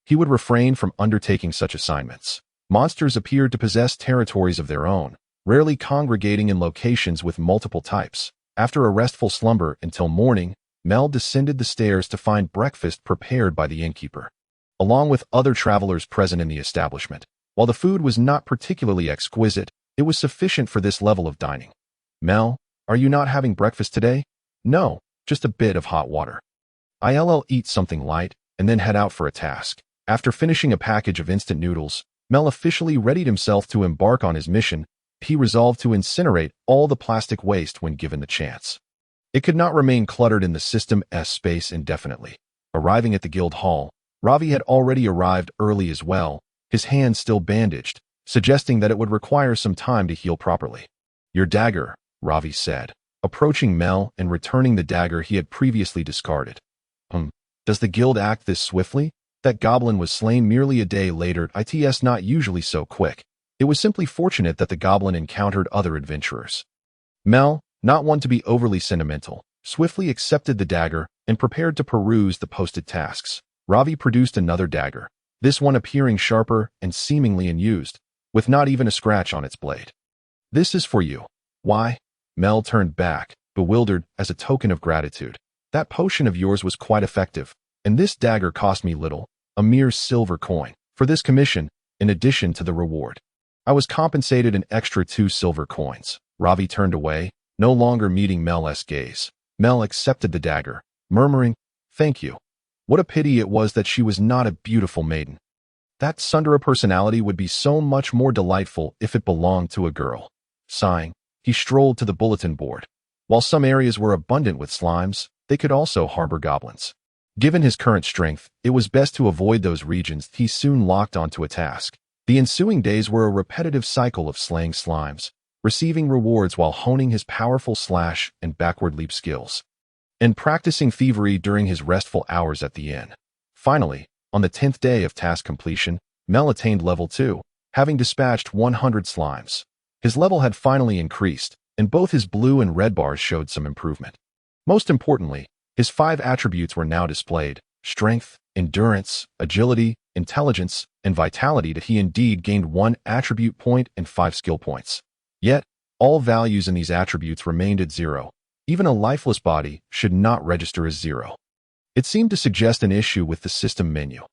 he would refrain from undertaking such assignments. Monsters appeared to possess territories of their own, rarely congregating in locations with multiple types. After a restful slumber until morning, Mel descended the stairs to find breakfast prepared by the innkeeper, along with other travelers present in the establishment. While the food was not particularly exquisite, it was sufficient for this level of dining. Mel, are you not having breakfast today? No, just a bit of hot water. I'll eat something light and then head out for a task. After finishing a package of instant noodles, Mel officially readied himself to embark on his mission. He resolved to incinerate all the plastic waste when given the chance. It could not remain cluttered in the system's space indefinitely. Arriving at the guild hall, Ravi had already arrived early as well, his hands still bandaged, suggesting that it would require some time to heal properly. Your dagger, Ravi said, approaching Mel and returning the dagger he had previously discarded. Does the guild act this swiftly? That goblin was slain merely a day later. It's not usually so quick. It was simply fortunate that the goblin encountered other adventurers. Mel, not one to be overly sentimental, swiftly accepted the dagger and prepared to peruse the posted tasks. Ravi produced another dagger, this one appearing sharper and seemingly unused, with not even a scratch on its blade. This is for you. Why? Mel turned back, bewildered, as a token of gratitude. That potion of yours was quite effective, and this dagger cost me little, a mere silver coin. For this commission, in addition to the reward, I was compensated an extra 2 silver coins. Ravi turned away, no longer meeting Mel's gaze. Mel accepted the dagger, murmuring, "Thank you. What a pity it was that she was not a beautiful maiden. That Sundara personality would be so much more delightful if it belonged to a girl." Sighing, he strolled to the bulletin board. While some areas were abundant with slimes, they could also harbor goblins. Given his current strength, it was best to avoid those regions. He soon locked onto a task. The ensuing days were a repetitive cycle of slaying slimes, receiving rewards while honing his powerful slash and backward leap skills, and practicing thievery during his restful hours at the inn. Finally, on the 10th day of task completion, Mel attained level 2, having dispatched 100 slimes. His level had finally increased, and both his blue and red bars showed some improvement. Most importantly, his 5 attributes were now displayed: strength, endurance, agility, intelligence, and vitality. That he indeed gained 1 attribute point and 5 skill points. Yet, all values in these attributes remained at 0. Even a lifeless body should not register as 0. It seemed to suggest an issue with the system menu.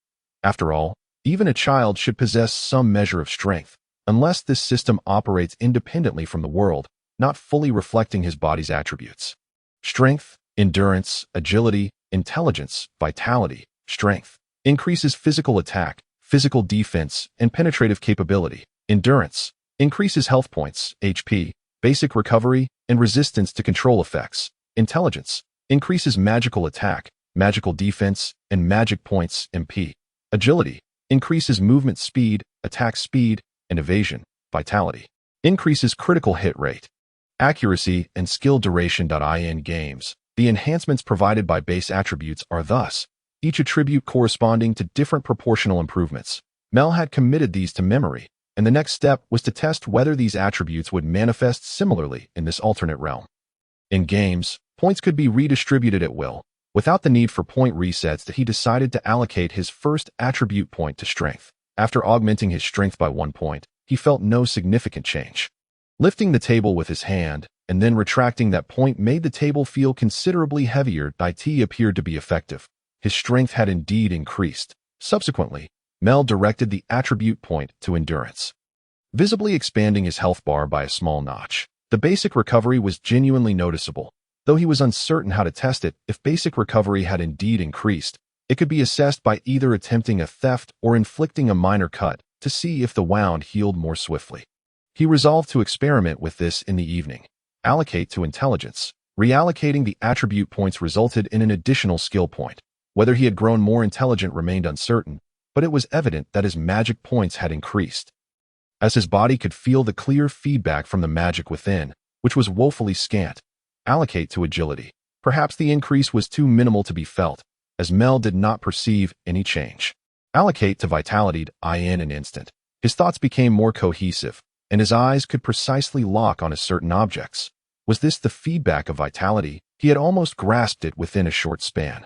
After all, even a child should possess some measure of strength, unless this system operates independently from the world, not fully reflecting his body's attributes. Strength, endurance, agility, intelligence, vitality, strength increases physical attack, physical defense, and penetrative capability. Endurance increases health points, HP, basic recovery, and resistance to control effects. Intelligence increases magical attack, magical defense, and magic points, MP. Agility increases movement speed, attack speed, and evasion. Vitality increases critical hit rate. Accuracy and skill duration. In games, the enhancements provided by base attributes are thus, each attribute corresponding to different proportional improvements. Mel had committed these to memory, and the next step was to test whether these attributes would manifest similarly in this alternate realm. In games, points could be redistributed at will, without the need for point resets. That he decided to allocate his first attribute point to strength. After augmenting his strength by 1 point, he felt no significant change. Lifting the table with his hand, and then retracting that point made the table feel considerably heavier. It appeared to be effective. His strength had indeed increased. Subsequently, Mel directed the attribute point to endurance, visibly expanding his health bar by a small notch. The basic recovery was genuinely noticeable, though he was uncertain how to test it. If basic recovery had indeed increased, it could be assessed by either attempting a theft or inflicting a minor cut to see if the wound healed more swiftly. He resolved to experiment with this in the evening. Allocate to intelligence. Reallocating the attribute points resulted in an additional skill point. Whether he had grown more intelligent remained uncertain, but it was evident that his magic points had increased, as his body could feel the clear feedback from the magic within, which was woefully scant. Allocate to agility. Perhaps the increase was too minimal to be felt, as Mel did not perceive any change. Allocate to vitality. In an instant, his thoughts became more cohesive, and his eyes could precisely lock on certain objects. Was this the feedback of vitality? He had almost grasped it within a short span.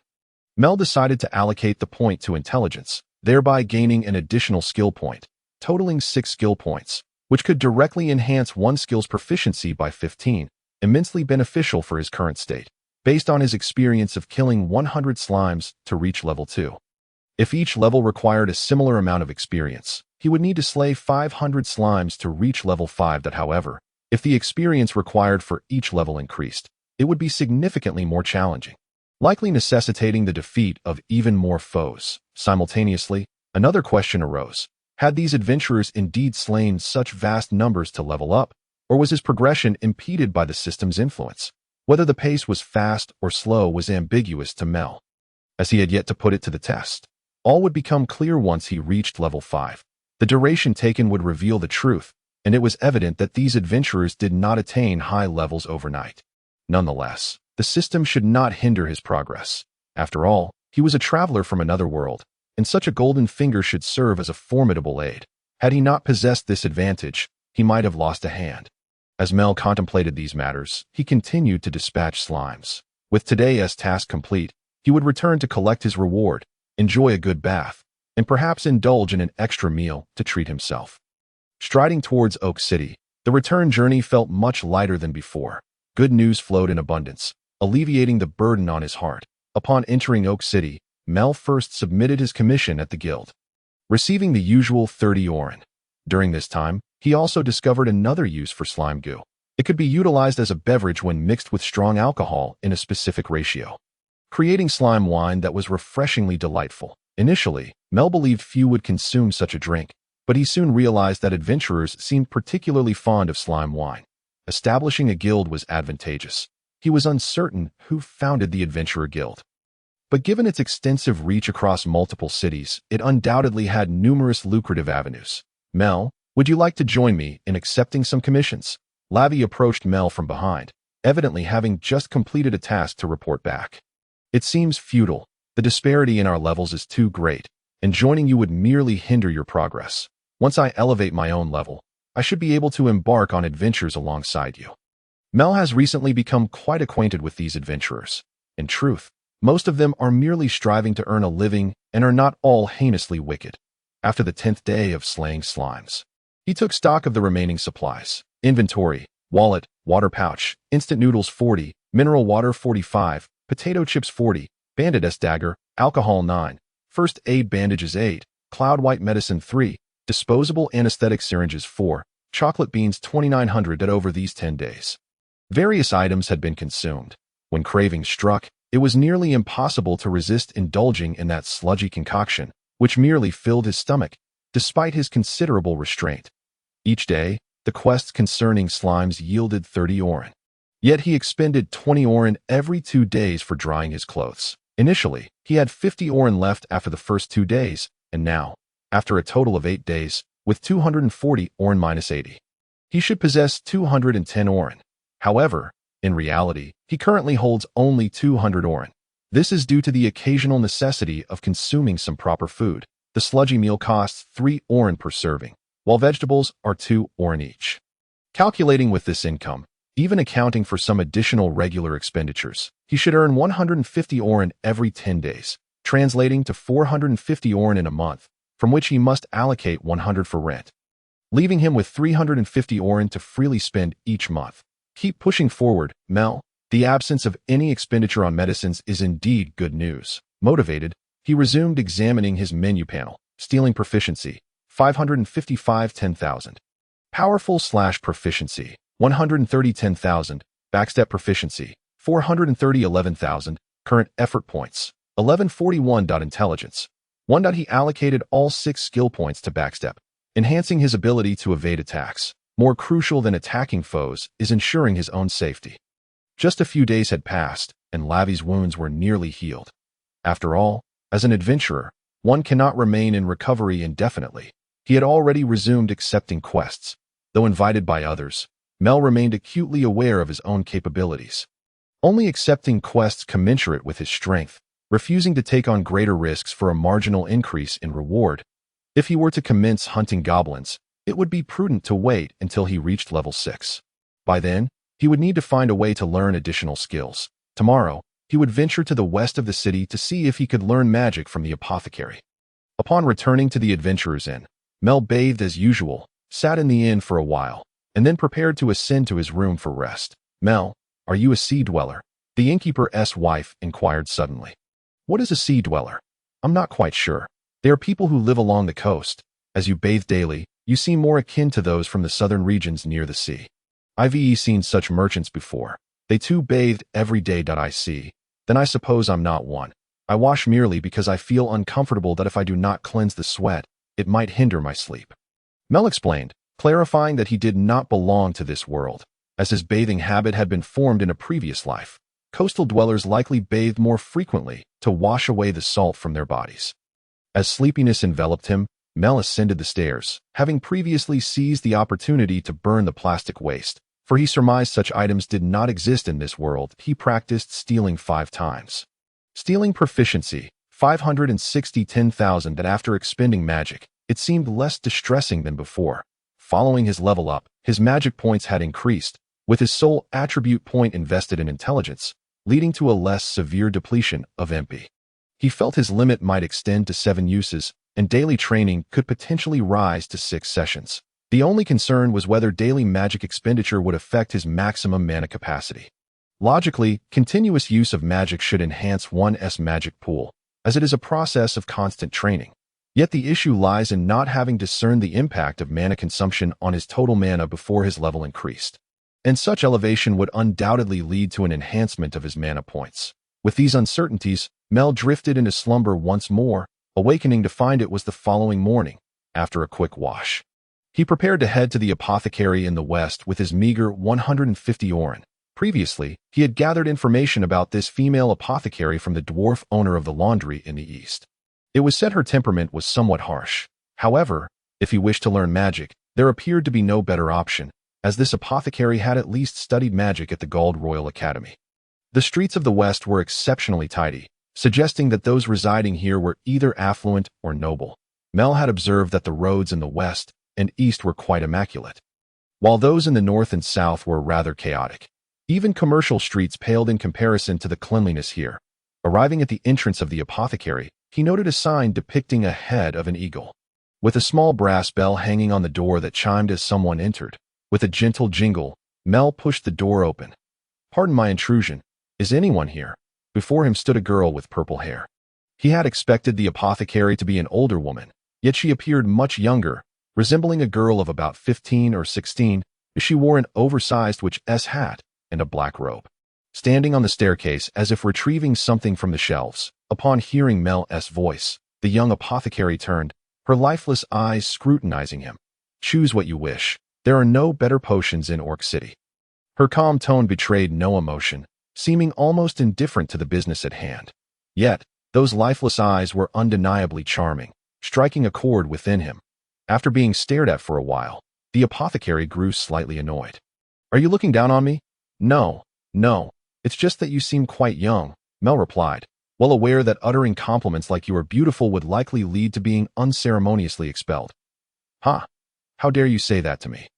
Mel decided to allocate the point to intelligence, thereby gaining an additional skill point, totaling 6 skill points, which could directly enhance one skill's proficiency by 15, immensely beneficial for his current state, based on his experience of killing 100 slimes to reach level 2. If each level required a similar amount of experience, He would need to slay 500 slimes to reach level 5. However, if the experience required for each level increased, it would be significantly more challenging, likely necessitating the defeat of even more foes. Simultaneously, another question arose. Had these adventurers indeed slain such vast numbers to level up, or was his progression impeded by the system's influence? Whether the pace was fast or slow was ambiguous to Mel, as he had yet to put it to the test. All would become clear once he reached level 5. The duration taken would reveal the truth, and it was evident that these adventurers did not attain high levels overnight. Nonetheless, the system should not hinder his progress. After all, he was a traveler from another world, and such a golden finger should serve as a formidable aid. Had he not possessed this advantage, he might have lost a hand. As Mel contemplated these matters, he continued to dispatch slimes. With today's task complete, he would return to collect his reward, enjoy a good bath, and perhaps indulge in an extra meal to treat himself. Striding towards Oak City, the return journey felt much lighter than before. Good news flowed in abundance, alleviating the burden on his heart. Upon entering Oak City, Mel first submitted his commission at the guild, receiving the usual 30 oren. During this time, he also discovered another use for slime goo. It could be utilized as a beverage when mixed with strong alcohol in a specific ratio, creating slime wine that was refreshingly delightful. Initially, Mel believed few would consume such a drink, but he soon realized that adventurers seemed particularly fond of slime wine. Establishing a guild was advantageous. He was uncertain who founded the Adventurer Guild, but given its extensive reach across multiple cities, it undoubtedly had numerous lucrative avenues. Mel, would you like to join me in accepting some commissions? Lavi approached Mel from behind, evidently having just completed a task to report back. It seems futile. The disparity in our levels is too great, and joining you would merely hinder your progress. Once I elevate my own level, I should be able to embark on adventures alongside you. Mel has recently become quite acquainted with these adventurers. In truth, most of them are merely striving to earn a living and are not all heinously wicked. After the 10th day of slaying slimes, he took stock of the remaining supplies. Inventory: wallet, water pouch, instant noodles 40, mineral water 45, potato chips 40, bandit dagger, alcohol 9, first aid bandages 8, cloud white medicine 3, disposable anesthetic syringes 4, chocolate beans 2,900 over these 10 days. Various items had been consumed. When craving struck, it was nearly impossible to resist indulging in that sludgy concoction, which merely filled his stomach, despite his considerable restraint. Each day, the quests concerning slimes yielded 30 oren. Yet he expended 20 oren every 2 days for drying his clothes. Initially, he had 50 oren left after the first 2 days, and now, after a total of 8 days, with 240 oren minus 80, he should possess 210 oren. However, in reality, he currently holds only 200 oren. This is due to the occasional necessity of consuming some proper food. The sludgy meal costs 3 oren per serving, while vegetables are 2 oren each. Calculating with this income, even accounting for some additional regular expenditures, he should earn 150 oren every 10 days, translating to 450 oren in a month, from which he must allocate 100 for rent, leaving him with 350 oren to freely spend each month. Keep pushing forward, Mel. The absence of any expenditure on medicines is indeed good news. Motivated, he resumed examining his menu panel. Stealing proficiency, 555 10,000. Powerful / proficiency, 130 10,000. Backstep proficiency, 430 11,000. Current effort points, 1141. Intelligence, 1. He allocated all 6 skill points to backstep, enhancing his ability to evade attacks. More crucial than attacking foes is ensuring his own safety. Just a few days had passed, and Lavi's wounds were nearly healed. After all, as an adventurer, one cannot remain in recovery indefinitely. He had already resumed accepting quests. Though invited by others, Mel remained acutely aware of his own capabilities, only accepting quests commensurate with his strength, refusing to take on greater risks for a marginal increase in reward. If he were to commence hunting goblins, it would be prudent to wait until he reached level 6. By then, he would need to find a way to learn additional skills. Tomorrow, he would venture to the west of the city to see if he could learn magic from the apothecary. Upon returning to the Adventurer's Inn, Mel bathed as usual, sat in the inn for a while, and then prepared to ascend to his room for rest. Mel, are you a sea dweller? The innkeeper's wife inquired suddenly. What is a sea dweller? I'm not quite sure. They are people who live along the coast. As you bathe daily, you seem more akin to those from the southern regions near the sea. I've seen such merchants before. They too bathed every day. I see. Then I suppose I'm not one. I wash merely because I feel uncomfortable that if I do not cleanse the sweat, it might hinder my sleep. Mel explained, clarifying that he did not belong to this world, as his bathing habit had been formed in a previous life. Coastal dwellers likely bathed more frequently to wash away the salt from their bodies. As sleepiness enveloped him, Mel ascended the stairs, having previously seized the opportunity to burn the plastic waste, for he surmised such items did not exist in this world. He practiced stealing 5 times. Stealing proficiency, 560,000 that after expending magic, it seemed less distressing than before. Following his level up, his magic points had increased, with his sole attribute point invested in intelligence, leading to a less severe depletion of MP. He felt his limit might extend to 7 uses, and daily training could potentially rise to 6 sessions. The only concern was whether daily magic expenditure would affect his maximum mana capacity. Logically, continuous use of magic should enhance one's magic pool, as it is a process of constant training. Yet the issue lies in not having discerned the impact of mana consumption on his total mana before his level increased. And such elevation would undoubtedly lead to an enhancement of his mana points. With these uncertainties, Mel drifted into slumber once more, awakening to find it was the following morning, after a quick wash. He prepared to head to the apothecary in the west with his meager 150 oren. Previously, he had gathered information about this female apothecary from the dwarf owner of the laundry in the east. It was said her temperament was somewhat harsh. However, if he wished to learn magic, there appeared to be no better option, as this apothecary had at least studied magic at the Gold Royal Academy. The streets of the West were exceptionally tidy, suggesting that those residing here were either affluent or noble. Mel had observed that the roads in the West and East were quite immaculate, while those in the North and South were rather chaotic. Even commercial streets paled in comparison to the cleanliness here. Arriving at the entrance of the apothecary, he noted a sign depicting a head of an eagle, with a small brass bell hanging on the door that chimed as someone entered. With a gentle jingle, Mel pushed the door open. "Pardon my intrusion. Is anyone here?" Before him stood a girl with purple hair. He had expected the apothecary to be an older woman, yet she appeared much younger, resembling a girl of about 15 or 16, as she wore an oversized witch's hat and a black robe. Standing on the staircase as if retrieving something from the shelves, upon hearing Mel's voice, the young apothecary turned, her lifeless eyes scrutinizing him. "Choose what you wish. There are no better potions in Orc City." Her calm tone betrayed no emotion, seeming almost indifferent to the business at hand. Yet, those lifeless eyes were undeniably charming, striking a chord within him. After being stared at for a while, the apothecary grew slightly annoyed. "Are you looking down on me?" No, it's just that you seem quite young," Mel replied, well aware that uttering compliments like "you are beautiful" would likely lead to being unceremoniously expelled. "Huh? How dare you say that to me?"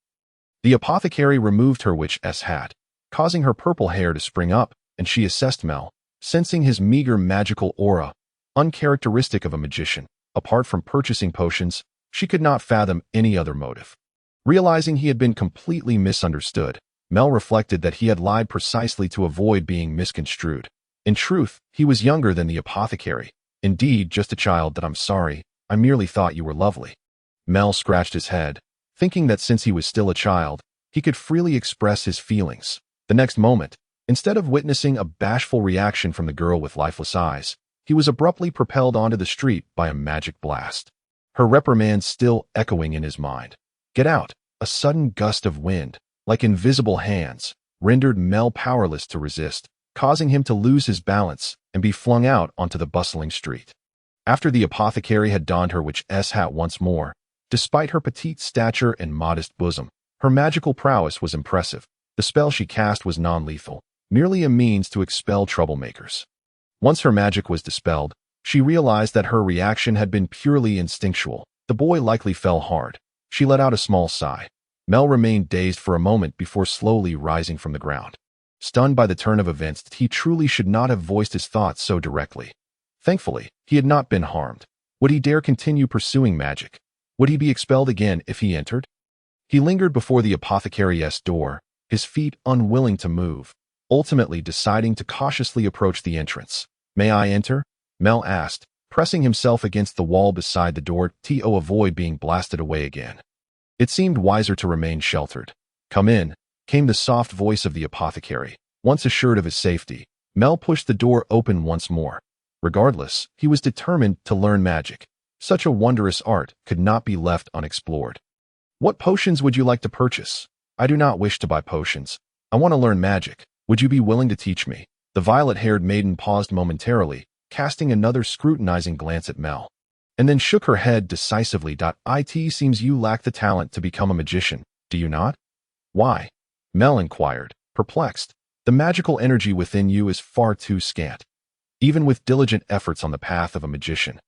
The apothecary removed her witch's hat, causing her purple hair to spring up, and she assessed Mel, sensing his meager magical aura, uncharacteristic of a magician. Apart from purchasing potions, she could not fathom any other motive. Realizing he had been completely misunderstood, Mel reflected that he had lied precisely to avoid being misconstrued. In truth, he was younger than the apothecary. "Indeed, just a child. That I'm sorry. I merely thought you were lovely." Mel scratched his head, thinking that since he was still a child, he could freely express his feelings. The next moment, instead of witnessing a bashful reaction from the girl with lifeless eyes, he was abruptly propelled onto the street by a magic blast. Her reprimand still echoing in his mind. "Get out!" A sudden gust of wind, like invisible hands, rendered Mel powerless to resist, causing him to lose his balance and be flung out onto the bustling street. After the apothecary had donned her witch's hat once more, despite her petite stature and modest bosom, her magical prowess was impressive. The spell she cast was non-lethal, merely a means to expel troublemakers. Once her magic was dispelled, she realized that her reaction had been purely instinctual. The boy likely fell hard. She let out a small sigh. Mel remained dazed for a moment before slowly rising from the ground. Stunned by the turn of events, he truly should not have voiced his thoughts so directly. Thankfully, he had not been harmed. Would he dare continue pursuing magic? Would he be expelled again if he entered? He lingered before the apothecary's door, his feet unwilling to move, ultimately deciding to cautiously approach the entrance. "May I enter?" Mel asked, pressing himself against the wall beside the door to avoid being blasted away again. It seemed wiser to remain sheltered. "Come in," came the soft voice of the apothecary. Once assured of his safety, Mel pushed the door open once more. Regardless, he was determined to learn magic. Such a wondrous art could not be left unexplored. "What potions would you like to purchase?" "I do not wish to buy potions. I want to learn magic. Would you be willing to teach me?" The violet-haired maiden paused momentarily, casting another scrutinizing glance at Mel, and then shook her head decisively. "It seems you lack the talent to become a magician, do you not?" "Why?" Mel inquired, perplexed. "The magical energy within you is far too scant. Even with diligent efforts on the path of a magician,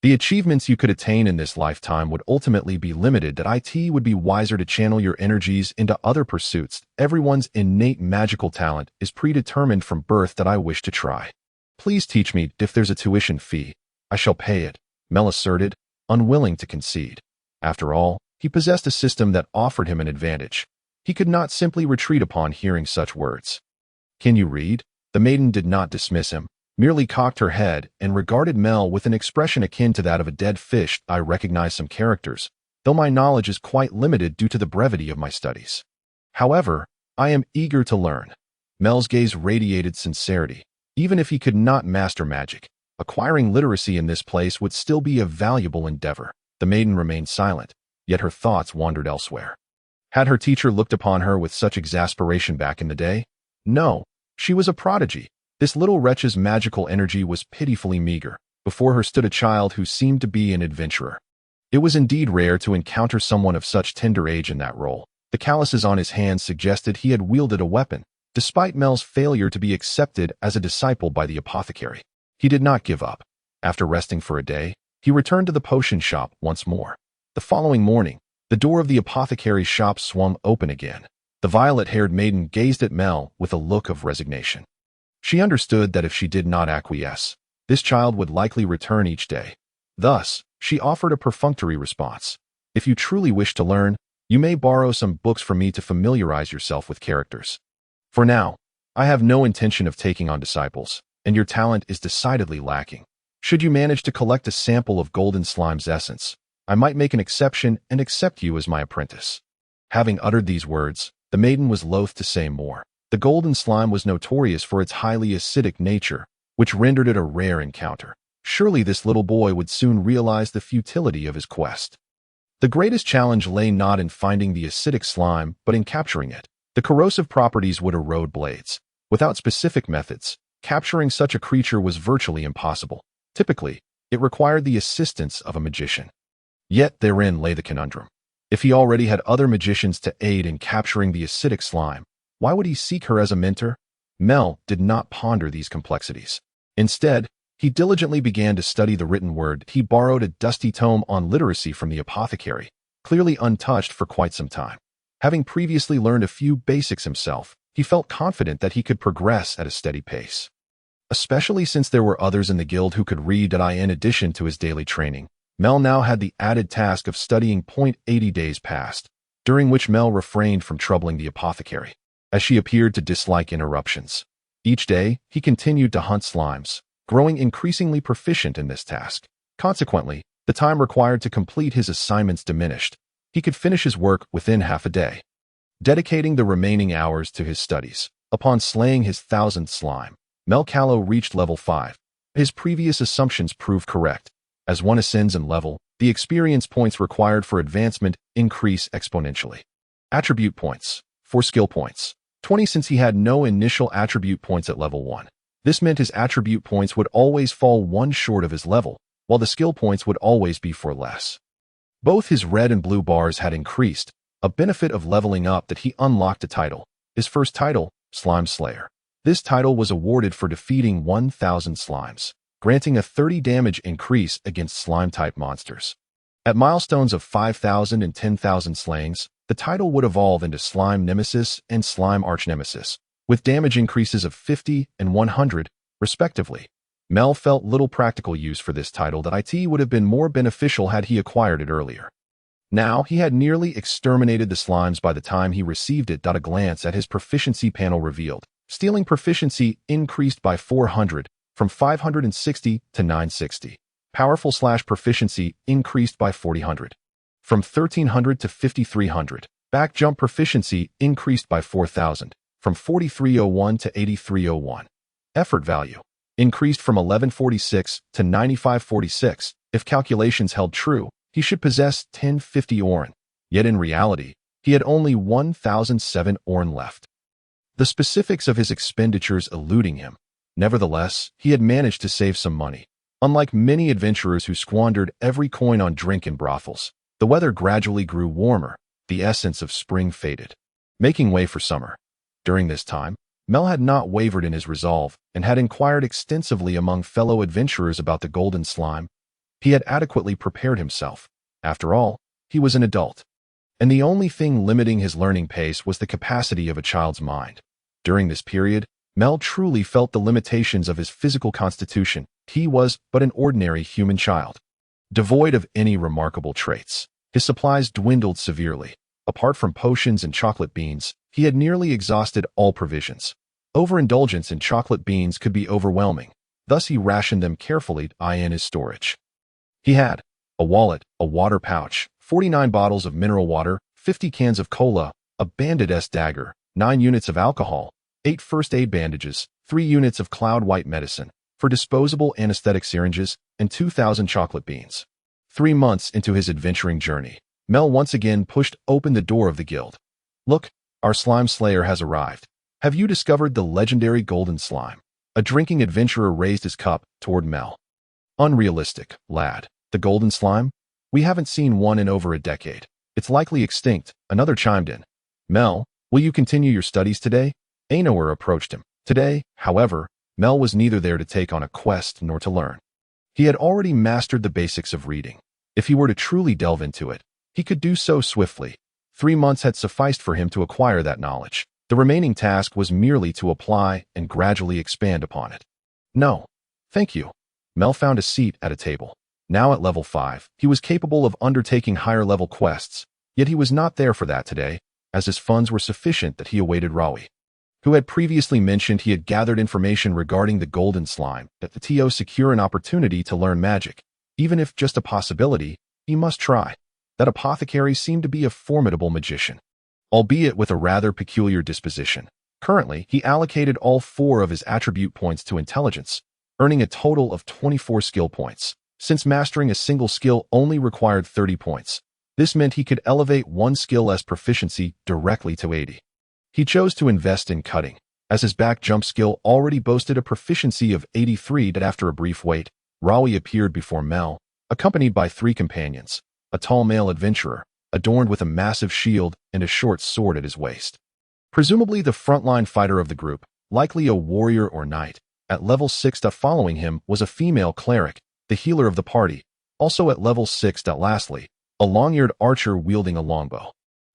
the achievements you could attain in this lifetime would ultimately be limited. It would be wiser to channel your energies into other pursuits. Everyone's innate magical talent is predetermined from birth. I wish to try. Please teach me. If there's a tuition fee, I shall pay it," Mel asserted, unwilling to concede. After all, he possessed a system that offered him an advantage. He could not simply retreat upon hearing such words. "Can you read?" The maiden did not dismiss him, merely cocked her head and regarded Mel with an expression akin to that of a dead fish. "I recognize some characters, though my knowledge is quite limited due to the brevity of my studies. However, I am eager to learn." Mel's gaze radiated sincerity. Even if he could not master magic, acquiring literacy in this place would still be a valuable endeavor. The maiden remained silent, yet her thoughts wandered elsewhere. Had her teacher looked upon her with such exasperation back in the day? No, she was a prodigy. This little wretch's magical energy was pitifully meager. Before her stood a child who seemed to be an adventurer. It was indeed rare to encounter someone of such tender age in that role. The calluses on his hands suggested he had wielded a weapon, despite Mel's failure to be accepted as a disciple by the apothecary. He did not give up. After resting for a day, he returned to the potion shop once more. The following morning, the door of the apothecary's shop swung open again. The violet-haired maiden gazed at Mel with a look of resignation. She understood that if she did not acquiesce, this child would likely return each day. Thus, she offered a perfunctory response. "If you truly wish to learn, you may borrow some books from me to familiarize yourself with characters. For now, I have no intention of taking on disciples, and your talent is decidedly lacking. Should you manage to collect a sample of Golden Slime's essence, I might make an exception and accept you as my apprentice." Having uttered these words, the maiden was loath to say more. The Golden Slime was notorious for its highly acidic nature, which rendered it a rare encounter. Surely this little boy would soon realize the futility of his quest. The greatest challenge lay not in finding the acidic slime, but in capturing it. The corrosive properties would erode blades. Without specific methods, capturing such a creature was virtually impossible. Typically, it required the assistance of a magician. Yet therein lay the conundrum. If he already had other magicians to aid in capturing the acidic slime, why would he seek her as a mentor? Mel did not ponder these complexities. Instead, he diligently began to study the written word. He borrowed a dusty tome on literacy from the apothecary, clearly untouched for quite some time. Having previously learned a few basics himself, he felt confident that he could progress at a steady pace. Especially since there were others in the guild who could read. In addition to his daily training, Mel now had the added task of studying. 80 days passed, during which Mel refrained from troubling the apothecary, as she appeared to dislike interruptions. Each day, he continued to hunt slimes, growing increasingly proficient in this task. Consequently, the time required to complete his assignments diminished. He could finish his work within half a day, dedicating the remaining hours to his studies. Upon slaying his 1000th slime, Mel Carlo reached level 5. His previous assumptions proved correct. As one ascends in level, the experience points required for advancement increase exponentially. Attribute points. 4 skill points. 20 since he had no initial attribute points at level 1. This meant his attribute points would always fall 1 short of his level, while the skill points would always be 4 less. Both his red and blue bars had increased, a benefit of leveling up. That he unlocked a title. His first title, Slime Slayer. This title was awarded for defeating 1000 slimes, granting a 30 damage increase against slime-type monsters. At milestones of 5,000 and 10,000 slayings, the title would evolve into Slime Nemesis and Slime Arch-Nemesis, with damage increases of 50 and 100, respectively. Mel felt little practical use for this title. That it would have been more beneficial had he acquired it earlier. Now, he had nearly exterminated the slimes by the time he received it. A glance at his proficiency panel revealed. Stealing proficiency increased by 400, from 560 to 960. Powerful/proficiency increased by 4,000. From 1,300 to 5,300. Back jump proficiency increased by 4,000. From 4,301 to 8,301. Effort value increased from 1146 to 9546. If calculations held true, he should possess 1050 Orn. Yet in reality, he had only 1,007 Orn left. The specifics of his expenditures eluding him. Nevertheless, he had managed to save some money. Unlike many adventurers who squandered every coin on drink and brothels, the weather gradually grew warmer. The essence of spring faded, making way for summer. During this time, Mel had not wavered in his resolve and had inquired extensively among fellow adventurers about the golden slime. He had adequately prepared himself. After all, he was an adult. And the only thing limiting his learning pace was the capacity of a child's mind. During this period, Mel truly felt the limitations of his physical constitution. He was but an ordinary human child, devoid of any remarkable traits. His supplies dwindled severely. Apart from potions and chocolate beans, he had nearly exhausted all provisions. Overindulgence in chocolate beans could be overwhelming. Thus he rationed them carefully in his storage. He had a wallet, a water pouch, 49 bottles of mineral water, 50 cans of cola, a bandit's dagger, 9 units of alcohol, 8 first aid bandages, 3 units of cloud white medicine for disposable anesthetic syringes, and 2,000 chocolate beans. 3 months into his adventuring journey, Mel once again pushed open the door of the guild. "Look, our slime slayer has arrived. Have you discovered the legendary golden slime?" A drinking adventurer raised his cup toward Mel. "Unrealistic, lad. The golden slime? We haven't seen one in over a decade. It's likely extinct," another chimed in. "Mel, will you continue your studies today?" Ainoer approached him. Today, however, Mel was neither there to take on a quest nor to learn. He had already mastered the basics of reading. If he were to truly delve into it, he could do so swiftly. 3 months had sufficed for him to acquire that knowledge. The remaining task was merely to apply and gradually expand upon it. "No, thank you." Mel found a seat at a table. Now at level 5, he was capable of undertaking higher-level quests, yet he was not there for that today, as his funds were sufficient that he awaited Rawi, who had previously mentioned he had gathered information regarding the golden slime, that the TO secure an opportunity to learn magic. Even if just a possibility, he must try. That apothecary seemed to be a formidable magician, albeit with a rather peculiar disposition. Currently, he allocated all 4 of his attribute points to intelligence, earning a total of 24 skill points. Since mastering a single skill only required 30 points, this meant he could elevate 1 skill as proficiency directly to 80. He chose to invest in cutting, as his back jump skill already boasted a proficiency of 83. That after a brief wait, Rawi appeared before Mel, accompanied by 3 companions. A tall male adventurer, adorned with a massive shield and a short sword at his waist. Presumably the frontline fighter of the group, likely a warrior or knight. At level 6. Following him was a female cleric, the healer of the party, also at level 6. Lastly, a long-eared archer wielding a longbow.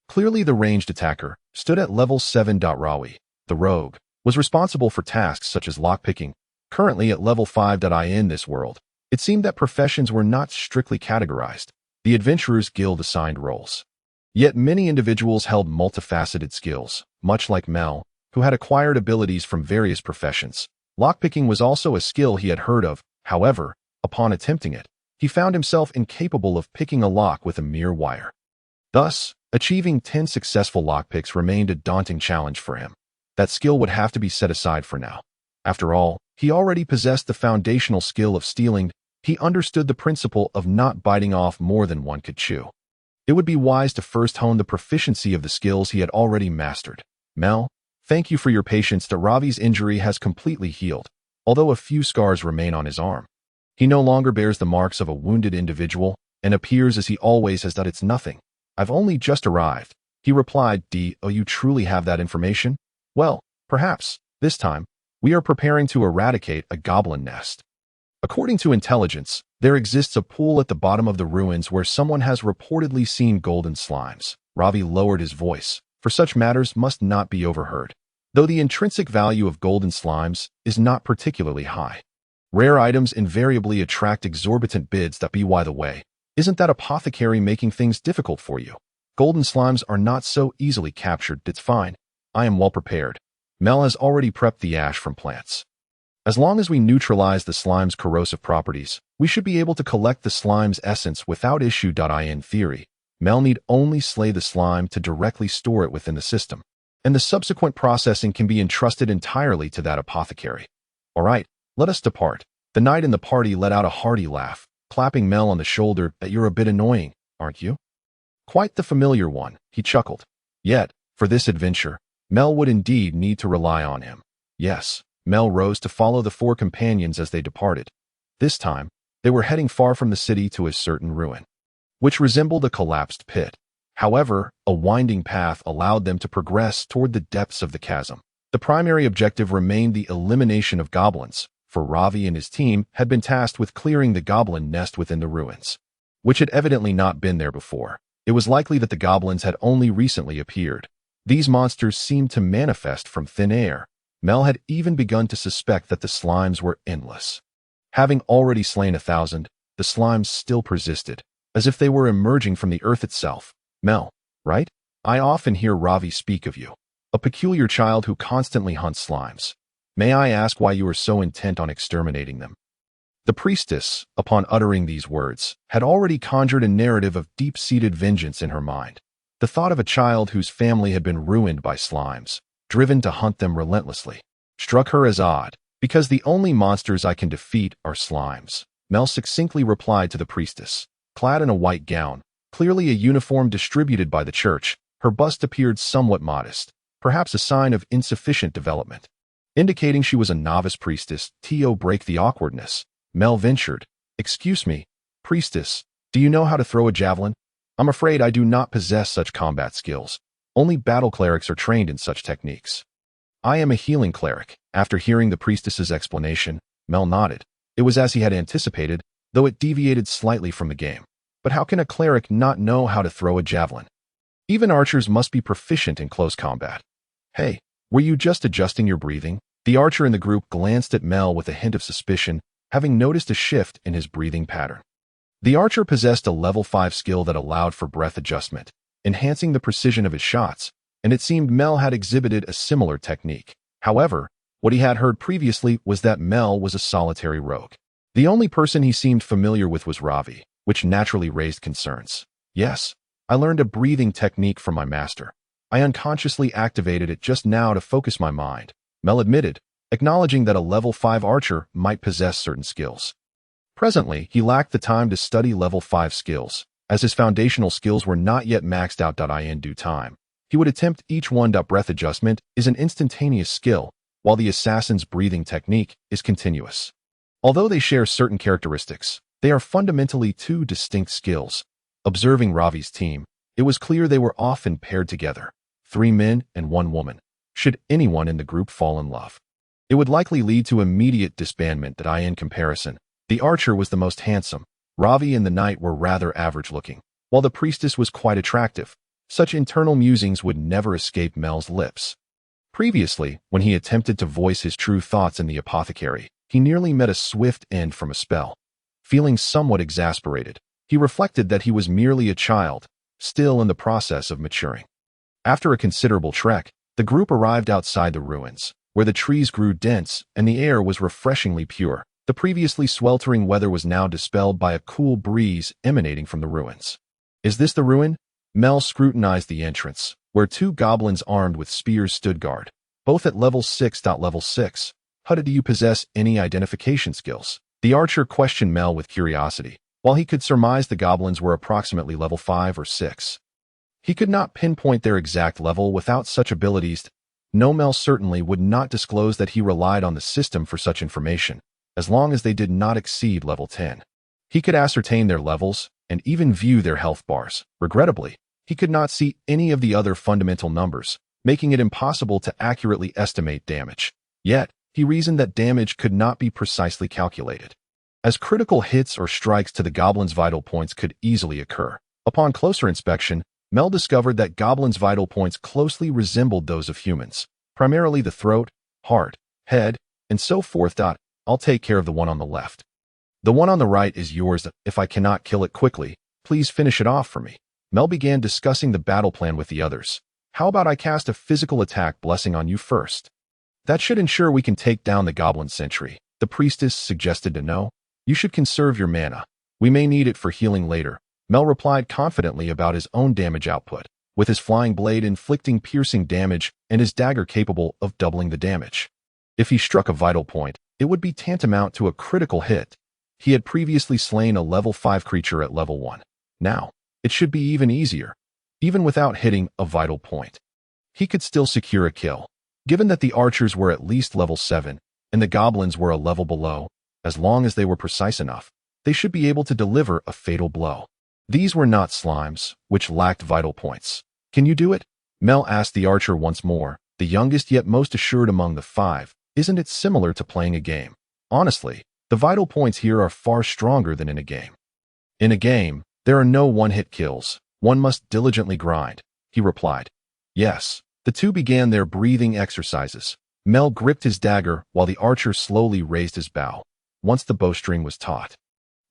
Clearly the ranged attacker stood at level 7. Rawi, the rogue, was responsible for tasks such as lockpicking. Currently at level 5. In this world, it seemed that professions were not strictly categorized. The Adventurers Guild assigned roles. Yet many individuals held multifaceted skills, much like Mel, who had acquired abilities from various professions. Lockpicking was also a skill he had heard of. However, upon attempting it, he found himself incapable of picking a lock with a mere wire. Thus, achieving 10 successful lockpicks remained a daunting challenge for him. That skill would have to be set aside for now. After all, he already possessed the foundational skill of stealing. He understood the principle of not biting off more than one could chew. It would be wise to first hone the proficiency of the skills he had already mastered. "Mel, thank you for your patience. Ravi's injury has completely healed, although a few scars remain on his arm. He no longer bears the marks of a wounded individual and appears as he always has done. It's nothing. I've only just arrived," he replied. "Oh, you truly have that information? Well, perhaps, this time, we are preparing to eradicate a goblin nest. According to intelligence, there exists a pool at the bottom of the ruins where someone has reportedly seen golden slimes." Ravi lowered his voice, for such matters must not be overheard. Though the intrinsic value of golden slimes is not particularly high, rare items invariably attract exorbitant bids. By the way, isn't that apothecary making things difficult for you? Golden slimes are not so easily captured. It's fine. I am well prepared. Mel has already prepped the ash from plants. As long as we neutralize the slime's corrosive properties, we should be able to collect the slime's essence without issue. In theory, Mel need only slay the slime to directly store it within the system, and the subsequent processing can be entrusted entirely to that apothecary. All right, let us depart. The knight in the party let out a hearty laugh, clapping Mel on the shoulder. That you're a bit annoying, aren't you? Quite the familiar one, he chuckled. Yet, for this adventure, Mel would indeed need to rely on him. Yes, Mel rose to follow the four companions as they departed. This time, they were heading far from the city to a certain ruin, which resembled a collapsed pit. However, a winding path allowed them to progress toward the depths of the chasm. The primary objective remained the elimination of goblins, for Ravi and his team had been tasked with clearing the goblin nest within the ruins, which had evidently not been there before. It was likely that the goblins had only recently appeared. These monsters seemed to manifest from thin air. Mel had even begun to suspect that the slimes were endless. Having already slain 1,000, the slimes still persisted, as if they were emerging from the earth itself. Mel, right? I often hear Ravi speak of you, a peculiar child who constantly hunts slimes. May I ask why you are so intent on exterminating them? The priestess, upon uttering these words, had already conjured a narrative of deep-seated vengeance in her mind. The thought of a child whose family had been ruined by slimes, driven to hunt them relentlessly, struck her as odd. Because the only monsters I can defeat are slimes, Mel succinctly replied to the priestess. Clad in a white gown, clearly a uniform distributed by the church, her bust appeared somewhat modest, perhaps a sign of insufficient development. Indicating she was a novice priestess, to break the awkwardness, Mel ventured, "Excuse me, priestess, do you know how to throw a javelin? I'm afraid I do not possess such combat skills. Only battle clerics are trained in such techniques." "I am a healing cleric." After hearing the priestess's explanation, Mel nodded. It was as he had anticipated, though it deviated slightly from the game. But how can a cleric not know how to throw a javelin? Even archers must be proficient in close combat. "Hey, were you just adjusting your breathing?" The archer in the group glanced at Mel with a hint of suspicion, having noticed a shift in his breathing pattern. The archer possessed a level 5 skill that allowed for breath adjustment, enhancing the precision of his shots, and it seemed Mel had exhibited a similar technique. However, what he had heard previously was that Mel was a solitary rogue. The only person he seemed familiar with was Ravi, which naturally raised concerns. "Yes, I learned a breathing technique from my master. I unconsciously activated it just now to focus my mind," Mel admitted, acknowledging that a level 5 archer might possess certain skills. Presently, he lacked the time to study level 5 skills, as his foundational skills were not yet maxed out. In due time, he would attempt each one. Breath adjustment is an instantaneous skill, while the assassin's breathing technique is continuous. Although they share certain characteristics, they are fundamentally two distinct skills. Observing Ravi's team, it was clear they were often paired together, 3 men and 1 woman. Should anyone in the group fall in love, it would likely lead to immediate disbandment. In comparison, the archer was the most handsome. Ravi and the knight were rather average-looking, while the priestess was quite attractive. Such internal musings would never escape Mel's lips. Previously, when he attempted to voice his true thoughts in the apothecary, he nearly met a swift end from a spell. Feeling somewhat exasperated, he reflected that he was merely a child, still in the process of maturing. After a considerable trek, the group arrived outside the ruins, where the trees grew dense and the air was refreshingly pure. The previously sweltering weather was now dispelled by a cool breeze emanating from the ruins. "Is this the ruin?" Mel scrutinized the entrance, where 2 goblins armed with spears stood guard, both at level 6. Level 6. How do you possess any identification skills? The archer questioned Mel with curiosity, while he could surmise the goblins were approximately level 5 or 6. He could not pinpoint their exact level without such abilities. No, Mel certainly would not disclose that he relied on the system for such information, as long as they did not exceed level 10. He could ascertain their levels and even view their health bars. Regrettably, he could not see any of the other fundamental numbers, making it impossible to accurately estimate damage. Yet, he reasoned that damage could not be precisely calculated, as critical hits or strikes to the goblin's vital points could easily occur. Upon closer inspection, Mel discovered that goblins' vital points closely resembled those of humans, primarily the throat, heart, head, and so forth. "I'll take care of the one on the left. The one on the right is yours. If I cannot kill it quickly, please finish it off for me." Mel began discussing the battle plan with the others. "How about I cast a physical attack blessing on you first?" That should ensure we can take down the goblin sentry, the priestess suggested to know. You should conserve your mana. We may need it for healing later. Mel replied confidently about his own damage output, with his flying blade inflicting piercing damage and his dagger capable of doubling the damage. If he struck a vital point, it would be tantamount to a critical hit. He had previously slain a level 5 creature at level 1. Now, it should be even easier. Even without hitting a vital point, he could still secure a kill. Given that the archers were at least level 7, and the goblins were a level below, as long as they were precise enough, they should be able to deliver a fatal blow. These were not slimes, which lacked vital points. Can you do it? Mel asked the archer once more, the youngest yet most assured among the 5. Isn't it similar to playing a game? Honestly, the vital points here are far stronger than in a game. In a game, there are no one-hit kills. One must diligently grind, he replied. Yes. The two began their breathing exercises. Mel gripped his dagger while the archer slowly raised his bow. Once the bowstring was taut,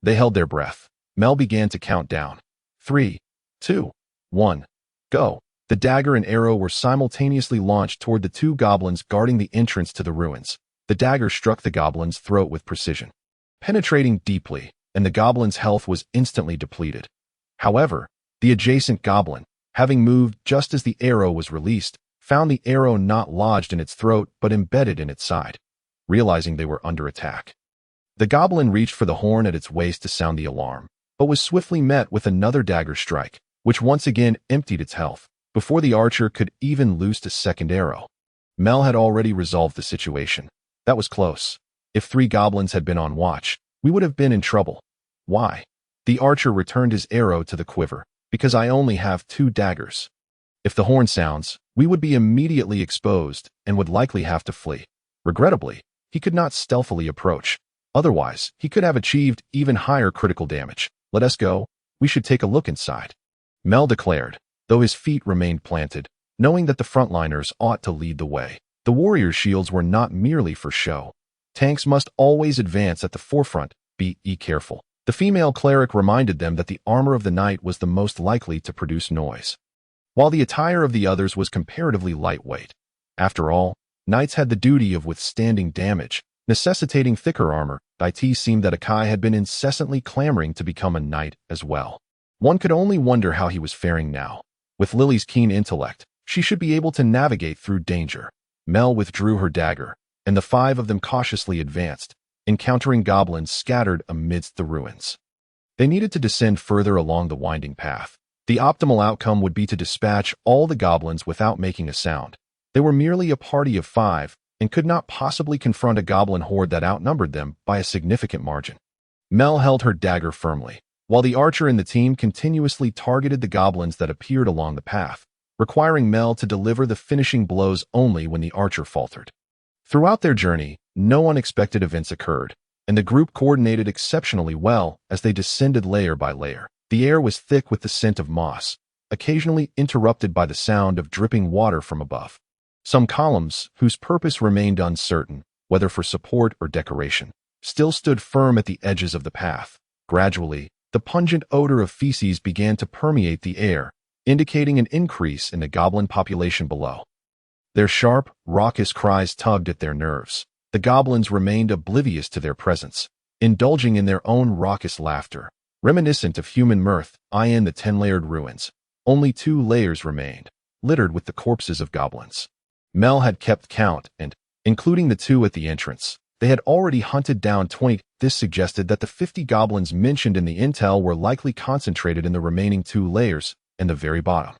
they held their breath. Mel began to count down. 3, 2, 1, go. The dagger and arrow were simultaneously launched toward the 2 goblins guarding the entrance to the ruins. The dagger struck the goblin's throat with precision, penetrating deeply, and the goblin's health was instantly depleted. However, the adjacent goblin, having moved just as the arrow was released, found the arrow not lodged in its throat but embedded in its side. Realizing they were under attack, the goblin reached for the horn at its waist to sound the alarm, but was swiftly met with another dagger strike, which once again emptied its health, before the archer could even loose a second arrow. Mel had already resolved the situation. That was close. If 3 goblins had been on watch, we would have been in trouble. Why? The archer returned his arrow to the quiver. Because I only have 2 daggers. If the horn sounds, we would be immediately exposed and would likely have to flee. Regrettably, he could not stealthily approach. Otherwise, he could have achieved even higher critical damage. Let us go. We should take a look inside, Mel declared, though his feet remained planted, knowing that the frontliners ought to lead the way. The warriors' shields were not merely for show. Tanks must always advance at the forefront. Be careful. The female cleric reminded them that the armor of the knight was the most likely to produce noise, while the attire of the others was comparatively lightweight. After all, knights had the duty of withstanding damage, necessitating thicker armor. It seemed that Akai had been incessantly clamoring to become a knight as well. One could only wonder how he was faring now. With Lily's keen intellect, she should be able to navigate through danger. Mel withdrew her dagger, and the 5 of them cautiously advanced, encountering goblins scattered amidst the ruins. They needed to descend further along the winding path. The optimal outcome would be to dispatch all the goblins without making a sound. They were merely a party of 5 and could not possibly confront a goblin horde that outnumbered them by a significant margin. Mel held her dagger firmly, while the archer and the team continuously targeted the goblins that appeared along the path, requiring Mel to deliver the finishing blows only when the archer faltered. Throughout their journey, no unexpected events occurred, and the group coordinated exceptionally well as they descended layer by layer. The air was thick with the scent of moss, occasionally interrupted by the sound of dripping water from above. Some columns, whose purpose remained uncertain, whether for support or decoration, still stood firm at the edges of the path. Gradually, the pungent odor of feces began to permeate the air, indicating an increase in the goblin population below. Their sharp, raucous cries tugged at their nerves. The goblins remained oblivious to their presence, indulging in their own raucous laughter, reminiscent of human mirth. In the 10-layered ruins, only 2 layers remained, littered with the corpses of goblins. Mel had kept count and, including the 2 at the entrance, they had already hunted down 20. This suggested that the 50 goblins mentioned in the intel were likely concentrated in the remaining 2 layers and the very bottom,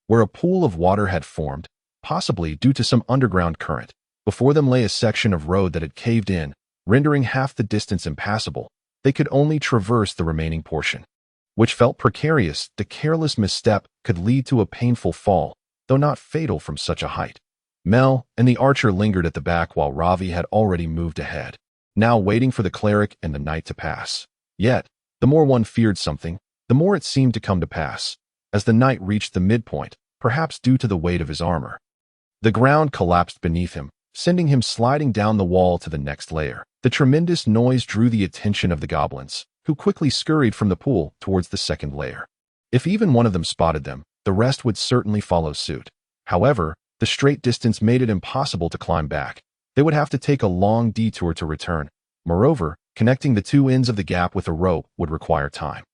where a pool of water had formed, possibly due to some underground current. Before them lay a section of road that had caved in, rendering half the distance impassable. They could only traverse the remaining portion, which felt precarious. The careless misstep could lead to a painful fall, though not fatal from such a height. Mel and the archer lingered at the back while Ravi had already moved ahead, now waiting for the cleric and the knight to pass. Yet, the more one feared something, the more it seemed to come to pass. As the knight reached the midpoint, perhaps due to the weight of his armor, the ground collapsed beneath him, sending him sliding down the wall to the next layer. The tremendous noise drew the attention of the goblins, who quickly scurried from the pool towards the second layer. If even one of them spotted them, the rest would certainly follow suit. However, the straight distance made it impossible to climb back. They would have to take a long detour to return. Moreover, connecting the two ends of the gap with a rope would require time.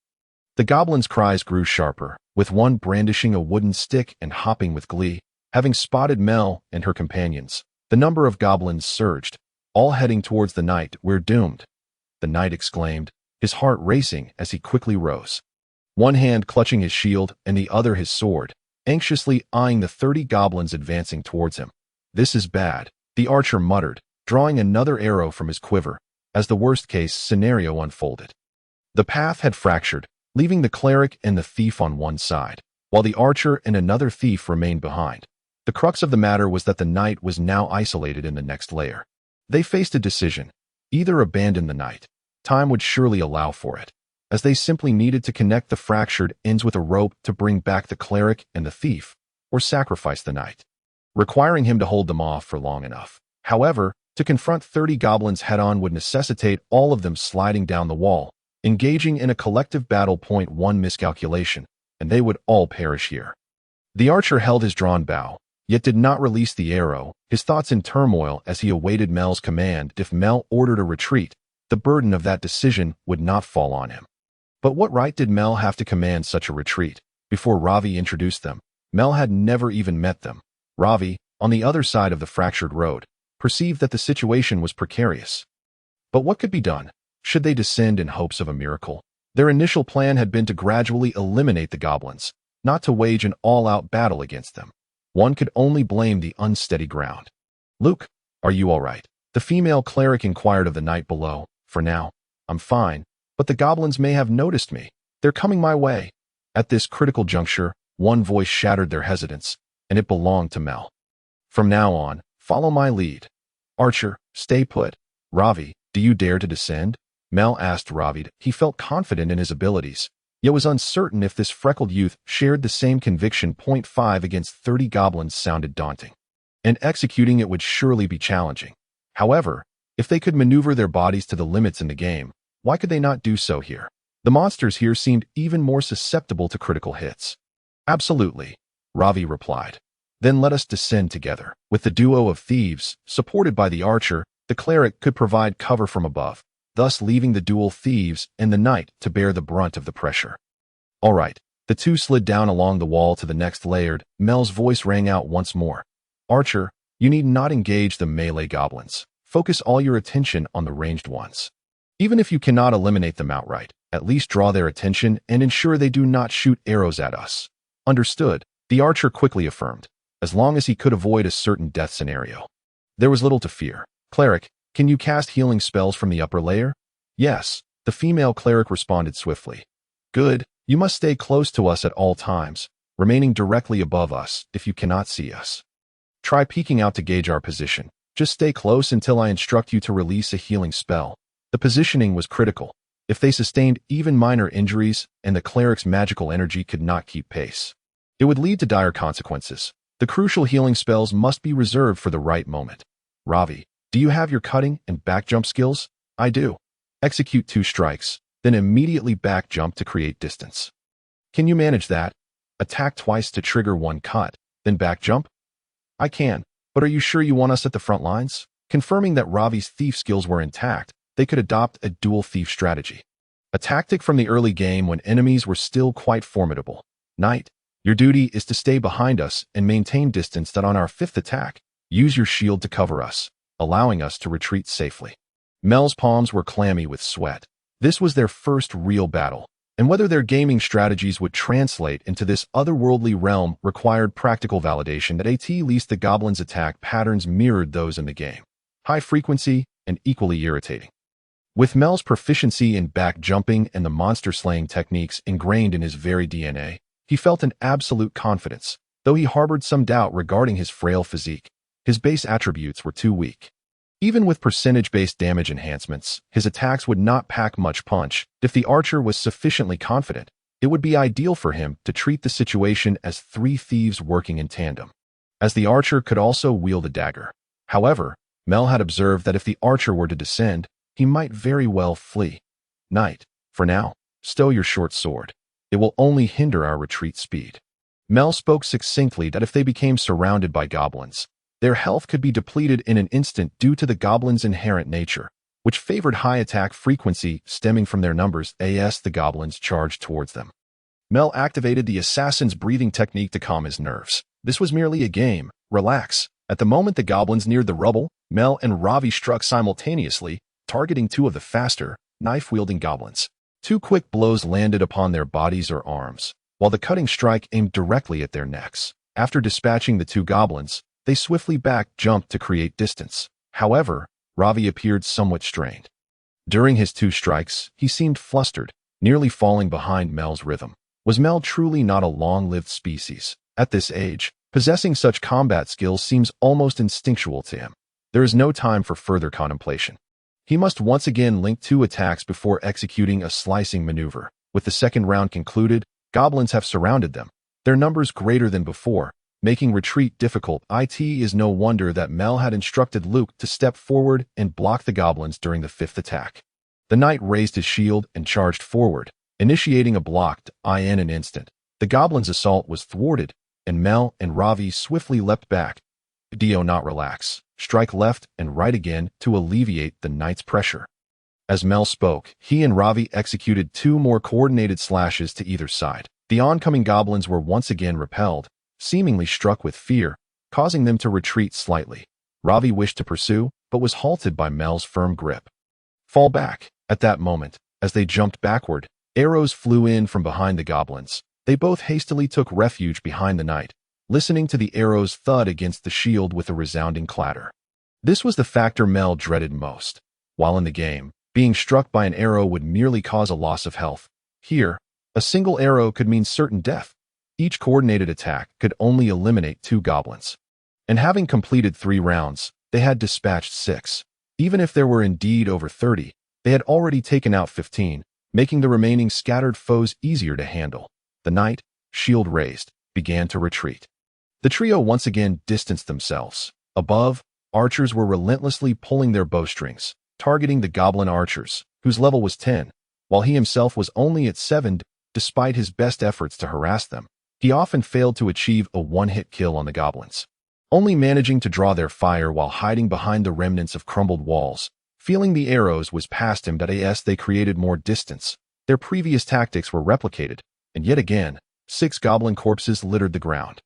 The goblins' cries grew sharper, with one brandishing a wooden stick and hopping with glee. Having spotted Mel and her companions, the number of goblins surged, all heading towards the knight. "We're doomed," the knight exclaimed, his heart racing as he quickly rose. One hand clutching his shield and the other his sword, anxiously eyeing the 30 goblins advancing towards him. "This is bad," the archer muttered, drawing another arrow from his quiver, as the worst-case scenario unfolded. The path had fractured, leaving the cleric and the thief on one side, while the archer and another thief remained behind. The crux of the matter was that the knight was now isolated in the next layer. They faced a decision: either abandon the knight. Time would surely allow for it, as they simply needed to connect the fractured ends with a rope to bring back the cleric and the thief, or sacrifice the knight, requiring him to hold them off for long enough. However, to confront 30 goblins head-on would necessitate all of them sliding down the wall, engaging in a collective battle. One miscalculation, and they would all perish here. The archer held his drawn bow, yet did not release the arrow, his thoughts in turmoil as he awaited Mel's command. If Mel ordered a retreat, the burden of that decision would not fall on him. But what right did Mel have to command such a retreat? Before Ravi introduced them, Mel had never even met them. Ravi, on the other side of the fractured road, perceived that the situation was precarious. But what could be done? Should they descend in hopes of a miracle? Their initial plan had been to gradually eliminate the goblins, not to wage an all-out battle against them. One could only blame the unsteady ground. "Luke, are you all right?" the female cleric inquired of the knight below. "For now, I'm fine, but the goblins may have noticed me. They're coming my way." At this critical juncture, one voice shattered their hesitance, and it belonged to Mel. "From now on, follow my lead. Archer, stay put. Ravi, do you dare to descend?" Mel asked Ravi. He felt confident in his abilities, yet was uncertain if this freckled youth shared the same conviction. 5 against 30 goblins sounded daunting, and executing it would surely be challenging. However, if they could maneuver their bodies to the limits in the game, why could they not do so here? The monsters here seemed even more susceptible to critical hits. "Absolutely," Ravi replied. "Then let us descend together." With the duo of thieves, supported by the archer, the cleric could provide cover from above, thus leaving the dual thieves and the knight to bear the brunt of the pressure. "All right." The two slid down along the wall to the next layer. Mel's voice rang out once more. "Archer, you need not engage the melee goblins. Focus all your attention on the ranged ones. Even if you cannot eliminate them outright, at least draw their attention and ensure they do not shoot arrows at us." "Understood," the archer quickly affirmed, as long as he could avoid a certain death scenario. There was little to fear. "Cleric, can you cast healing spells from the upper layer?" "Yes," the female cleric responded swiftly. "Good. You must stay close to us at all times, remaining directly above us if you cannot see us. Try peeking out to gauge our position. Just stay close until I instruct you to release a healing spell." The positioning was critical. If they sustained even minor injuries and the cleric's magical energy could not keep pace, it would lead to dire consequences. The crucial healing spells must be reserved for the right moment. "Ravi, do you have your cutting and back jump skills?" "I do." "Execute 2 strikes, then immediately back jump to create distance." "Can you manage that?" "Attack twice to trigger 1 cut, then back jump?" "I can, but are you sure you want us at the front lines?" Confirming that Ravi's thief skills were intact, they could adopt a dual thief strategy, a tactic from the early game when enemies were still quite formidable. "Knight, your duty is to stay behind us and maintain distance. That on our 5th attack, use your shield to cover us, allowing us to retreat safely." Mel's palms were clammy with sweat. This was their first real battle, and whether their gaming strategies would translate into this otherworldly realm required practical validation. At least the goblins' attack patterns mirrored those in the game, high frequency and equally irritating. With Mel's proficiency in back jumping and the monster-slaying techniques ingrained in his very DNA, he felt an absolute confidence, though he harbored some doubt regarding his frail physique. His base attributes were too weak. Even with percentage-based damage enhancements, his attacks would not pack much punch. If the archer was sufficiently confident, it would be ideal for him to treat the situation as 3 thieves working in tandem, as the archer could also wield a dagger. However, Mel had observed that if the archer were to descend, he might very well flee. "Knight, for now, stow your short sword. It will only hinder our retreat speed." Mel spoke succinctly that if they became surrounded by goblins, Their health could be depleted in an instant due to the goblins' inherent nature, which favored high attack frequency stemming from their numbers as the goblins charged towards them. Mel activated the assassin's breathing technique to calm his nerves. This was merely a game. Relax. At the moment the goblins neared the rubble, Mel and Ravi struck simultaneously, targeting two of the faster, knife-wielding goblins. Two quick blows landed upon their bodies or arms, while the cutting strike aimed directly at their necks. After dispatching the two goblins, they swiftly back-jumped to create distance. However, Ravi appeared somewhat strained. During his two strikes, he seemed flustered, nearly falling behind Mel's rhythm. Was Mel truly not a long-lived species? At this age, possessing such combat skills seems almost instinctual to him. There is no time for further contemplation. He must once again link two attacks before executing a slicing maneuver. With the second round concluded, goblins have surrounded them, their numbers greater than before, making retreat difficult. It is no wonder that Mel had instructed Luke to step forward and block the goblins during the fifth attack. The knight raised his shield and charged forward, initiating a block in an instant. The goblins' assault was thwarted, and Mel and Ravi swiftly leapt back. Do not relax. Strike left and right again to alleviate the knight's pressure. As Mel spoke, he and Ravi executed two more coordinated slashes to either side. The oncoming goblins were once again repelled, seemingly struck with fear, causing them to retreat slightly. Ravi wished to pursue, but was halted by Mel's firm grip. Fall back. At that moment, as they jumped backward, arrows flew in from behind the goblins. They both hastily took refuge behind the knight, listening to the arrows thud against the shield with a resounding clatter. This was the factor Mel dreaded most. While in the game, being struck by an arrow would merely cause a loss of health. Here, a single arrow could mean certain death. Each coordinated attack could only eliminate two goblins. And having completed 3 rounds, they had dispatched 6. Even if there were indeed over 30, they had already taken out 15, making the remaining scattered foes easier to handle. The knight, shield raised, began to retreat. The trio once again distanced themselves. Above, archers were relentlessly pulling their bowstrings, targeting the goblin archers, whose level was 10, while he himself was only at 7. Despite his best efforts to harass them, he often failed to achieve a one-hit kill on the goblins, only managing to draw their fire while hiding behind the remnants of crumbled walls. Feeling the arrows was past him, as they created more distance. Their previous tactics were replicated, and yet again, 6 goblin corpses littered the ground.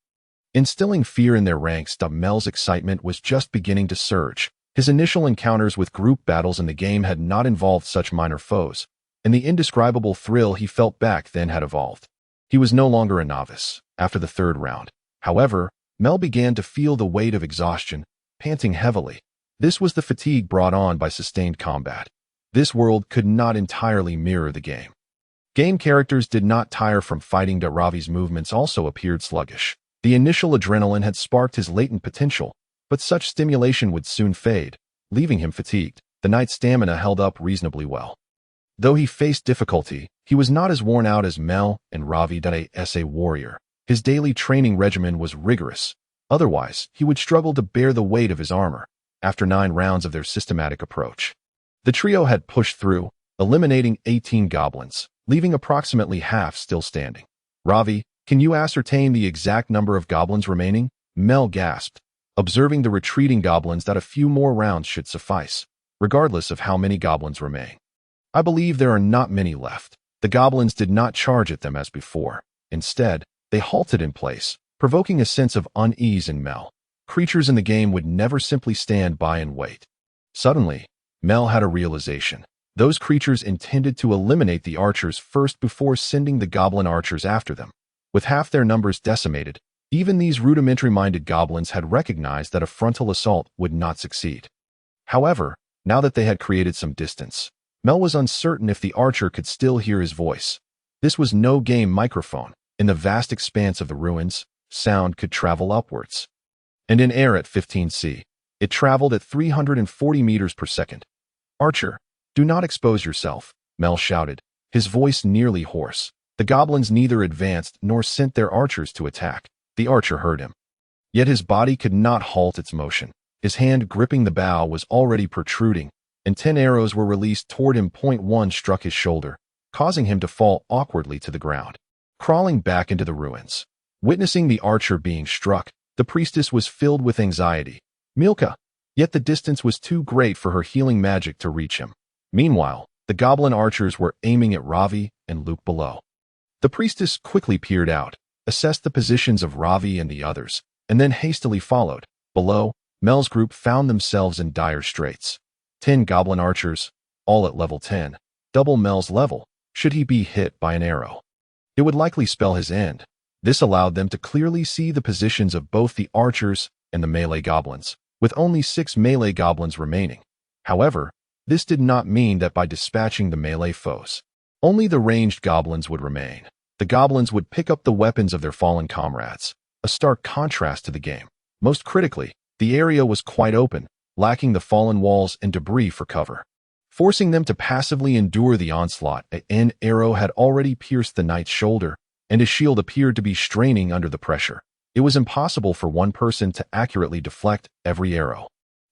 Instilling fear in their ranks, Mel's excitement was just beginning to surge. His initial encounters with group battles in the game had not involved such minor foes, and the indescribable thrill he felt back then had evolved. He was no longer a novice. After the 3rd round, however, Mel began to feel the weight of exhaustion, panting heavily. This was the fatigue brought on by sustained combat. This world could not entirely mirror the game. Game characters did not tire from fighting. Ravi's movements also appeared sluggish. The initial adrenaline had sparked his latent potential, but such stimulation would soon fade, leaving him fatigued. The knight's stamina held up reasonably well. Though he faced difficulty, he was not as worn out as Mel and Ravi. As a warrior, his daily training regimen was rigorous. Otherwise, he would struggle to bear the weight of his armor. After 9 rounds of their systematic approach, the trio had pushed through, eliminating 18 goblins, leaving approximately half still standing. Ravi, can you ascertain the exact number of goblins remaining? Mel gasped, observing the retreating goblins that a few more rounds should suffice, regardless of how many goblins remain. I believe there are not many left. The goblins did not charge at them as before. Instead, they halted in place, provoking a sense of unease in Mel. Creatures in the game would never simply stand by and wait. Suddenly, Mel had a realization. Those creatures intended to eliminate the archers first before sending the goblin archers after them. With half their numbers decimated, even these rudimentary-minded goblins had recognized that a frontal assault would not succeed. However, now that they had created some distance, Mel was uncertain if the archer could still hear his voice. This was no game microphone. In the vast expanse of the ruins, sound could travel upwards. And in air at 15C, it traveled at 340 meters per second. Archer, do not expose yourself, Mel shouted, his voice nearly hoarse. The goblins neither advanced nor sent their archers to attack. The archer heard him. Yet his body could not halt its motion. His hand gripping the bow was already protruding, and 10 arrows were released toward him. One struck his shoulder, causing him to fall awkwardly to the ground. Crawling back into the ruins, witnessing the archer being struck, the priestess was filled with anxiety. Milka. Yet the distance was too great for her healing magic to reach him. Meanwhile, the goblin archers were aiming at Ravi and Luke below. The priestess quickly peered out, assessed the positions of Ravi and the others, and then hastily followed. Below, Mel's group found themselves in dire straits. 10 goblin archers, all at level 10, double Mel's level, should he be hit by an arrow. It would likely spell his end. This allowed them to clearly see the positions of both the archers and the melee goblins, with only 6 melee goblins remaining. However, this did not mean that by dispatching the melee foes, only the ranged goblins would remain. The goblins would pick up the weapons of their fallen comrades, a stark contrast to the game. Most critically, the area was quite open, lacking the fallen walls and debris for cover, forcing them to passively endure the onslaught. An arrow had already pierced the knight's shoulder, and his shield appeared to be straining under the pressure. It was impossible for one person to accurately deflect every arrow,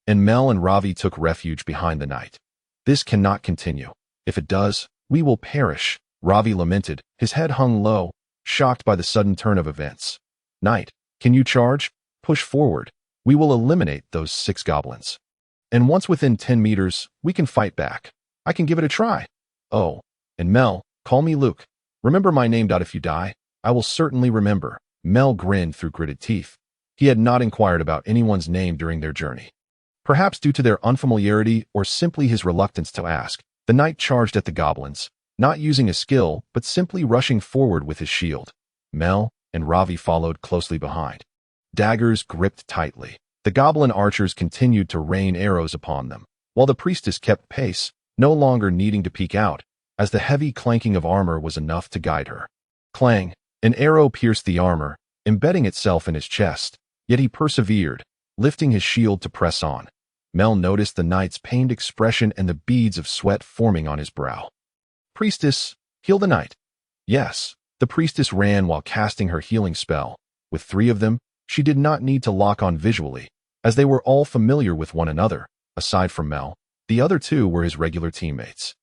and Mel and Ravi took refuge behind the knight. This cannot continue. If it does, we will perish, Ravi lamented, his head hung low, shocked by the sudden turn of events. Knight, can you charge? Push forward. We will eliminate those 6 goblins. And once within 10 meters, we can fight back. I can give it a try. Oh, and Mel, call me Luke. Remember my name. If you die, I will certainly remember. Mel grinned through gritted teeth. He had not inquired about anyone's name during their journey. Perhaps due to their unfamiliarity or simply his reluctance to ask, the knight charged at the goblins, not using a skill but simply rushing forward with his shield. Mel and Ravi followed closely behind, daggers gripped tightly. The goblin archers continued to rain arrows upon them, while the priestess kept pace, no longer needing to peek out, as the heavy clanking of armor was enough to guide her. Clang! An arrow pierced the armor, embedding itself in his chest, yet he persevered, lifting his shield to press on. Mel noticed the knight's pained expression and the beads of sweat forming on his brow. Priestess, heal the knight. Yes, the priestess ran while casting her healing spell. With 3 of them, she did not need to lock on visually, as they were all familiar with one another. Aside from Mel, the other 2 were his regular teammates.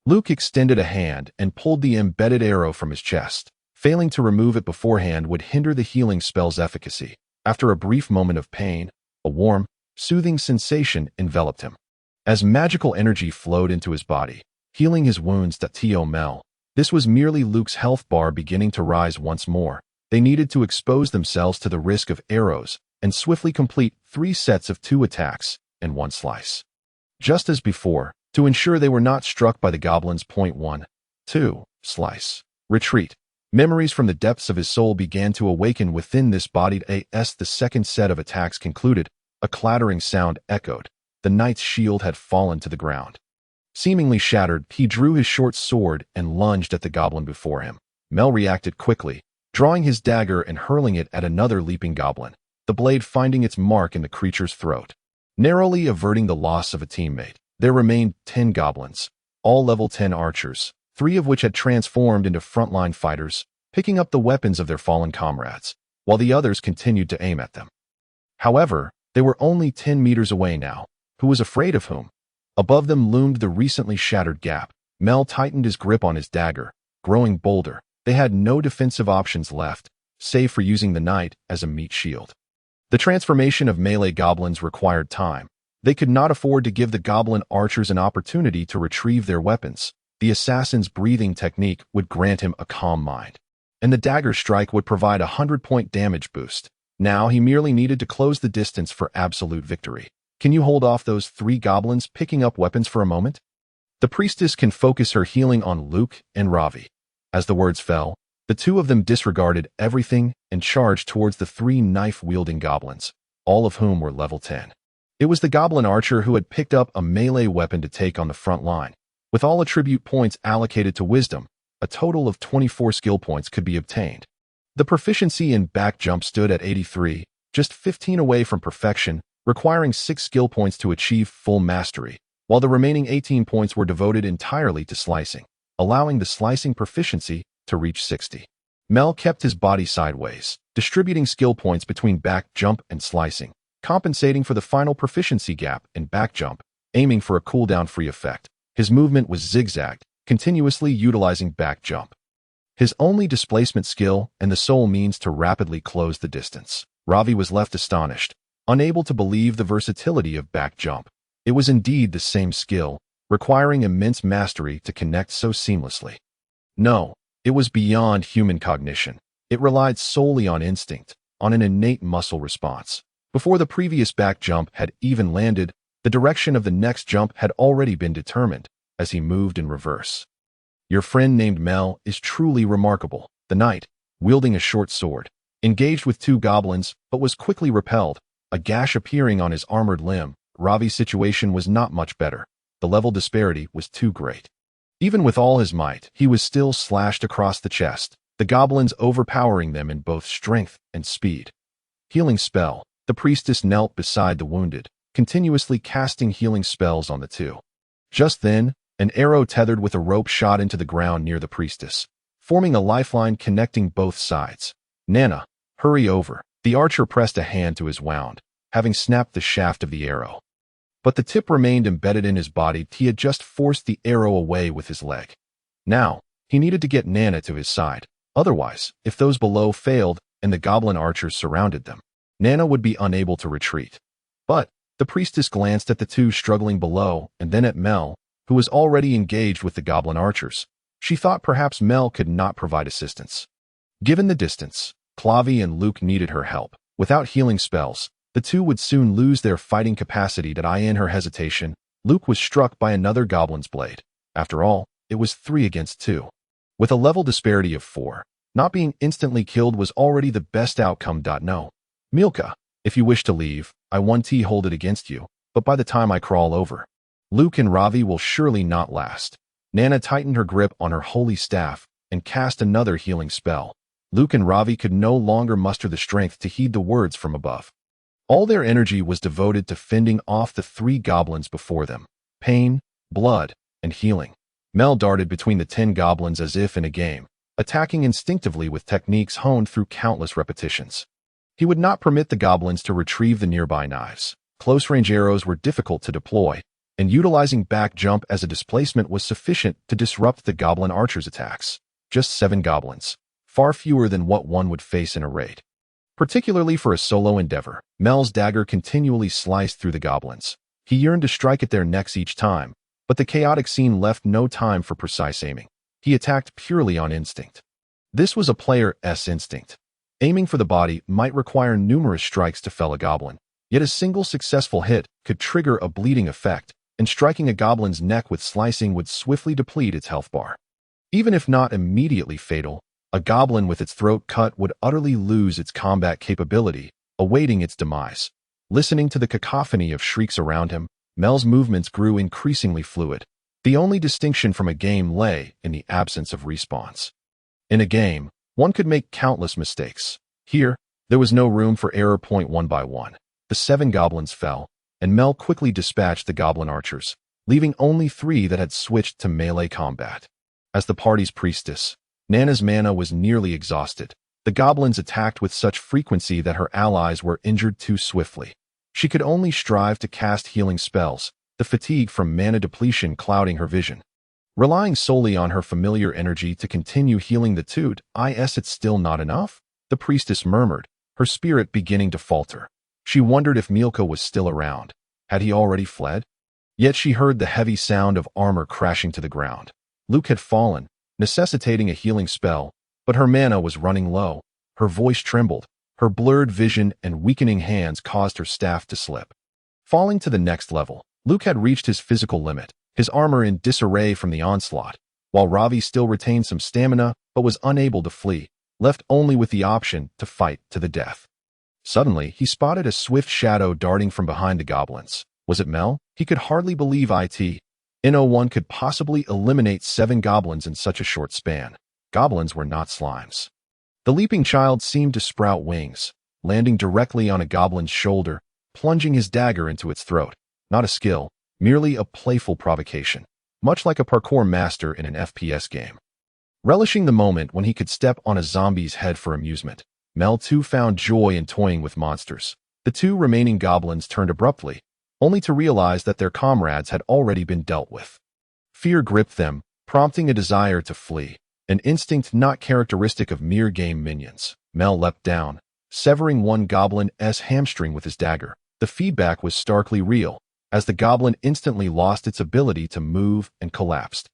Luke extended a hand and pulled the embedded arrow from his chest. Failing to remove it beforehand would hinder the healing spell's efficacy. After a brief moment of pain, a warm, soothing sensation enveloped him. As magical energy flowed into his body, healing his wounds. To Mel, this was merely Luke's health bar beginning to rise once more. They needed to expose themselves to the risk of arrows and swiftly complete 3 sets of 2 attacks and 1 slice. Just as before, to ensure they were not struck by the goblins. 1, 2, slice, retreat. Memories from the depths of his soul began to awaken within this bodied as the second set of attacks concluded. A clattering sound echoed. The knight's shield had fallen to the ground. Seemingly shattered, he drew his short sword and lunged at the goblin before him. Mel reacted quickly, drawing his dagger and hurling it at another leaping goblin, the blade finding its mark in the creature's throat. Narrowly averting the loss of a teammate, there remained 10 goblins, all level 10 archers, 3 of which had transformed into frontline fighters, picking up the weapons of their fallen comrades, while the others continued to aim at them. However, they were only 10 meters away now. Who was afraid of whom? Above them loomed the recently shattered gap. Mel tightened his grip on his dagger, growing bolder. They had no defensive options left, save for using the knight as a meat shield. The transformation of melee goblins required time. They could not afford to give the goblin archers an opportunity to retrieve their weapons. The assassin's breathing technique would grant him a calm mind, and the dagger strike would provide a 100-point damage boost. Now he merely needed to close the distance for absolute victory. Can you hold off those 3 goblins picking up weapons for a moment? The priestess can focus her healing on Luke and Ravi. As the words fell, the 2 of them disregarded everything and charged towards the 3 knife-wielding goblins, all of whom were level 10. It was the goblin archer who had picked up a melee weapon to take on the front line. With all attribute points allocated to wisdom, a total of 24 skill points could be obtained. The proficiency in back jump stood at 83, just 15 away from perfection, requiring 6 skill points to achieve full mastery, while the remaining 18 points were devoted entirely to slicing, allowing the slicing proficiency to reach 60. Mel kept his body sideways, distributing skill points between back jump and slicing, compensating for the final proficiency gap in back jump, aiming for a cooldown-free effect. His movement was zigzagged, continuously utilizing back jump, his only displacement skill and the sole means to rapidly close the distance. Ravi was left astonished. unable to believe the versatility of back jump. It was indeed the same skill, requiring immense mastery to connect so seamlessly. No, it was beyond human cognition. It relied solely on instinct, on an innate muscle response. Before the previous back jump had even landed, the direction of the next jump had already been determined as he moved in reverse. Your friend named Mel is truly remarkable. The knight, wielding a short sword, engaged with 2 goblins but was quickly repelled, a gash appearing on his armored limb. Ravi's situation was not much better. The level disparity was too great. Even with all his might, he was still slashed across the chest, the goblins overpowering them in both strength and speed. Healing spell. The priestess knelt beside the wounded, continuously casting healing spells on the 2. Just then, an arrow tethered with a rope shot into the ground near the priestess, forming a lifeline connecting both sides. Nana, hurry over. The archer pressed a hand to his wound, having snapped the shaft of the arrow. But the tip remained embedded in his body. He had just forced the arrow away with his leg. Now, he needed to get Nana to his side. Otherwise, if those below failed and the goblin archers surrounded them, Nana would be unable to retreat. But the priestess glanced at the 2 struggling below and then at Mel, who was already engaged with the goblin archers. She thought perhaps Mel could not provide assistance. Given the distance, Clavi and Luke needed her help. Without healing spells, the 2 would soon lose their fighting capacity. In her hesitation, Luke was struck by another goblin's blade. After all, it was 3 against 2. With a level disparity of 4, not being instantly killed was already the best outcome. No. Milka, if you wish to leave, I won't hold it against you, but by the time I crawl over, Luke and Ravi will surely not last. Nana tightened her grip on her holy staff and cast another healing spell. Luke and Ravi could no longer muster the strength to heed the words from above. All their energy was devoted to fending off the 3 goblins before them. Pain, blood, and healing. Mel darted between the 10 goblins as if in a game, attacking instinctively with techniques honed through countless repetitions. He would not permit the goblins to retrieve the nearby knives. Close-range arrows were difficult to deploy, and utilizing back jump as a displacement was sufficient to disrupt the goblin archers' attacks. Just 7 goblins, far fewer than what one would face in a raid. Particularly for a solo endeavor, Mel's dagger continually sliced through the goblins. He yearned to strike at their necks each time, but the chaotic scene left no time for precise aiming. He attacked purely on instinct. This was a player's instinct. Aiming for the body might require numerous strikes to fell a goblin, yet a single successful hit could trigger a bleeding effect, and striking a goblin's neck with slicing would swiftly deplete its health bar. Even if not immediately fatal, a goblin with its throat cut would utterly lose its combat capability, awaiting its demise. Listening to the cacophony of shrieks around him, Mel's movements grew increasingly fluid. The only distinction from a game lay in the absence of respawns. In a game, one could make countless mistakes. Here, there was no room for error. One by one, the 7 goblins fell, and Mel quickly dispatched the goblin archers, leaving only 3 that had switched to melee combat. As the party's priestess, Nana's mana was nearly exhausted. The goblins attacked with such frequency that her allies were injured too swiftly. She could only strive to cast healing spells, the fatigue from mana depletion clouding her vision. Relying solely on her familiar energy to continue healing the toot, it's still not enough? The priestess murmured, her spirit beginning to falter. She wondered if Milka was still around. Had he already fled? Yet she heard the heavy sound of armor crashing to the ground. Luke had fallen, necessitating a healing spell, but her mana was running low. Her voice trembled. Her blurred vision and weakening hands caused her staff to slip. Falling to the next level, Luke had reached his physical limit, his armor in disarray from the onslaught, while Ravi still retained some stamina but was unable to flee, left only with the option to fight to the death. Suddenly, he spotted a swift shadow darting from behind the goblins. Was it Mel? He could hardly believe no one could possibly eliminate 7 goblins in such a short span. Goblins were not slimes. The leaping child seemed to sprout wings, landing directly on a goblin's shoulder, plunging his dagger into its throat. Not a skill, merely a playful provocation, much like a parkour master in an FPS game. Relishing the moment when he could step on a zombie's head for amusement, Mel too found joy in toying with monsters. The 2 remaining goblins turned abruptly, only to realize that their comrades had already been dealt with. Fear gripped them, prompting a desire to flee, an instinct not characteristic of mere game minions. Mel leapt down, severing one goblin's hamstring with his dagger. The feedback was starkly real, as the goblin instantly lost its ability to move and collapsed.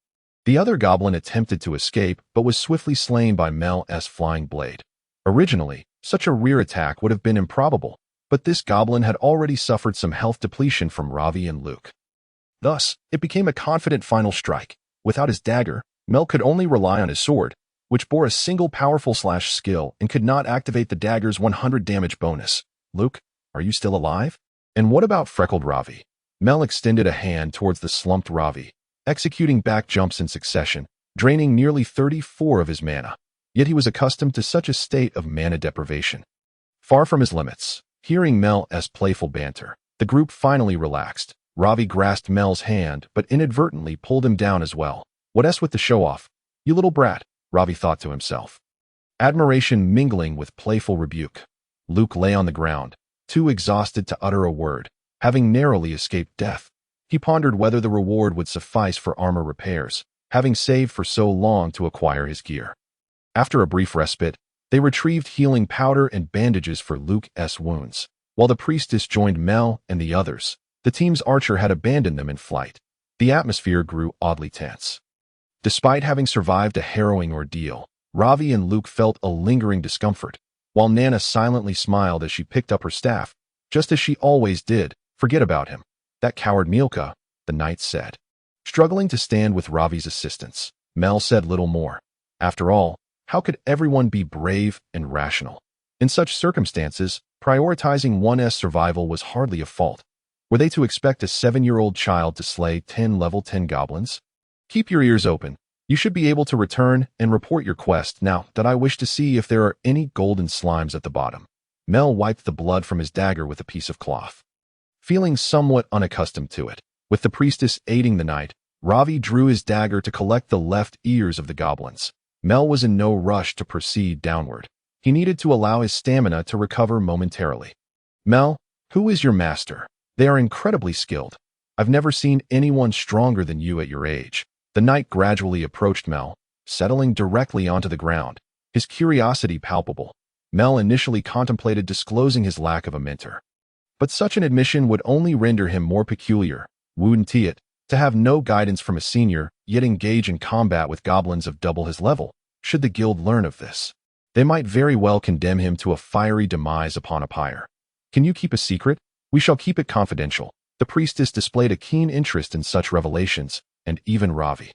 The other goblin attempted to escape, but was swiftly slain by Mel's flying blade. Originally, such a rear attack would have been improbable, but this goblin had already suffered some health depletion from Ravi and Luke. Thus, it became a confident final strike. Without his dagger, Mel could only rely on his sword, which bore a single powerful slash skill and could not activate the dagger's 100 damage bonus. Luke, are you still alive? And what about freckled Ravi? Mel extended a hand towards the slumped Ravi, executing back jumps in succession, draining nearly 34 of his mana. Yet he was accustomed to such a state of mana deprivation. Far from his limits, hearing Mel's playful banter, the group finally relaxed. Ravi grasped Mel's hand, but inadvertently pulled him down as well. What's with the show-off? You little brat, Ravi thought to himself. Admiration mingling with playful rebuke. Luke lay on the ground, too exhausted to utter a word, having narrowly escaped death. He pondered whether the reward would suffice for armor repairs, having saved for so long to acquire his gear. After a brief respite, they retrieved healing powder and bandages for Luke's wounds. While the priestess joined Mel and the others, the team's archer had abandoned them in flight. The atmosphere grew oddly tense. Despite having survived a harrowing ordeal, Ravi and Luke felt a lingering discomfort, while Nana silently smiled as she picked up her staff, just as she always did. Forget about him. That coward Milka, the knight said. Struggling to stand with Ravi's assistance, Mel said little more. After all, how could everyone be brave and rational? In such circumstances, prioritizing one's survival was hardly a fault. Were they to expect a 7-year-old child to slay 10 level 10 goblins? Keep your ears open. You should be able to return and report your quest now that I wish to see if there are any golden slimes at the bottom. Mel wiped the blood from his dagger with a piece of cloth. Feeling somewhat unaccustomed to it, with the priestess aiding the knight, Ravi drew his dagger to collect the left ears of the goblins. Mel was in no rush to proceed downward. He needed to allow his stamina to recover momentarily. Mel, who is your master? They are incredibly skilled. I've never seen anyone stronger than you at your age. The knight gradually approached Mel, settling directly onto the ground, his curiosity palpable. Mel initially contemplated disclosing his lack of a mentor. But such an admission would only render him more peculiar, wouldn't it? To have no guidance from a senior, yet engage in combat with goblins of double his level. Should the guild learn of this, they might very well condemn him to a fiery demise upon a pyre. Can you keep a secret? We shall keep it confidential. The priestess displayed a keen interest in such revelations, and even Ravi,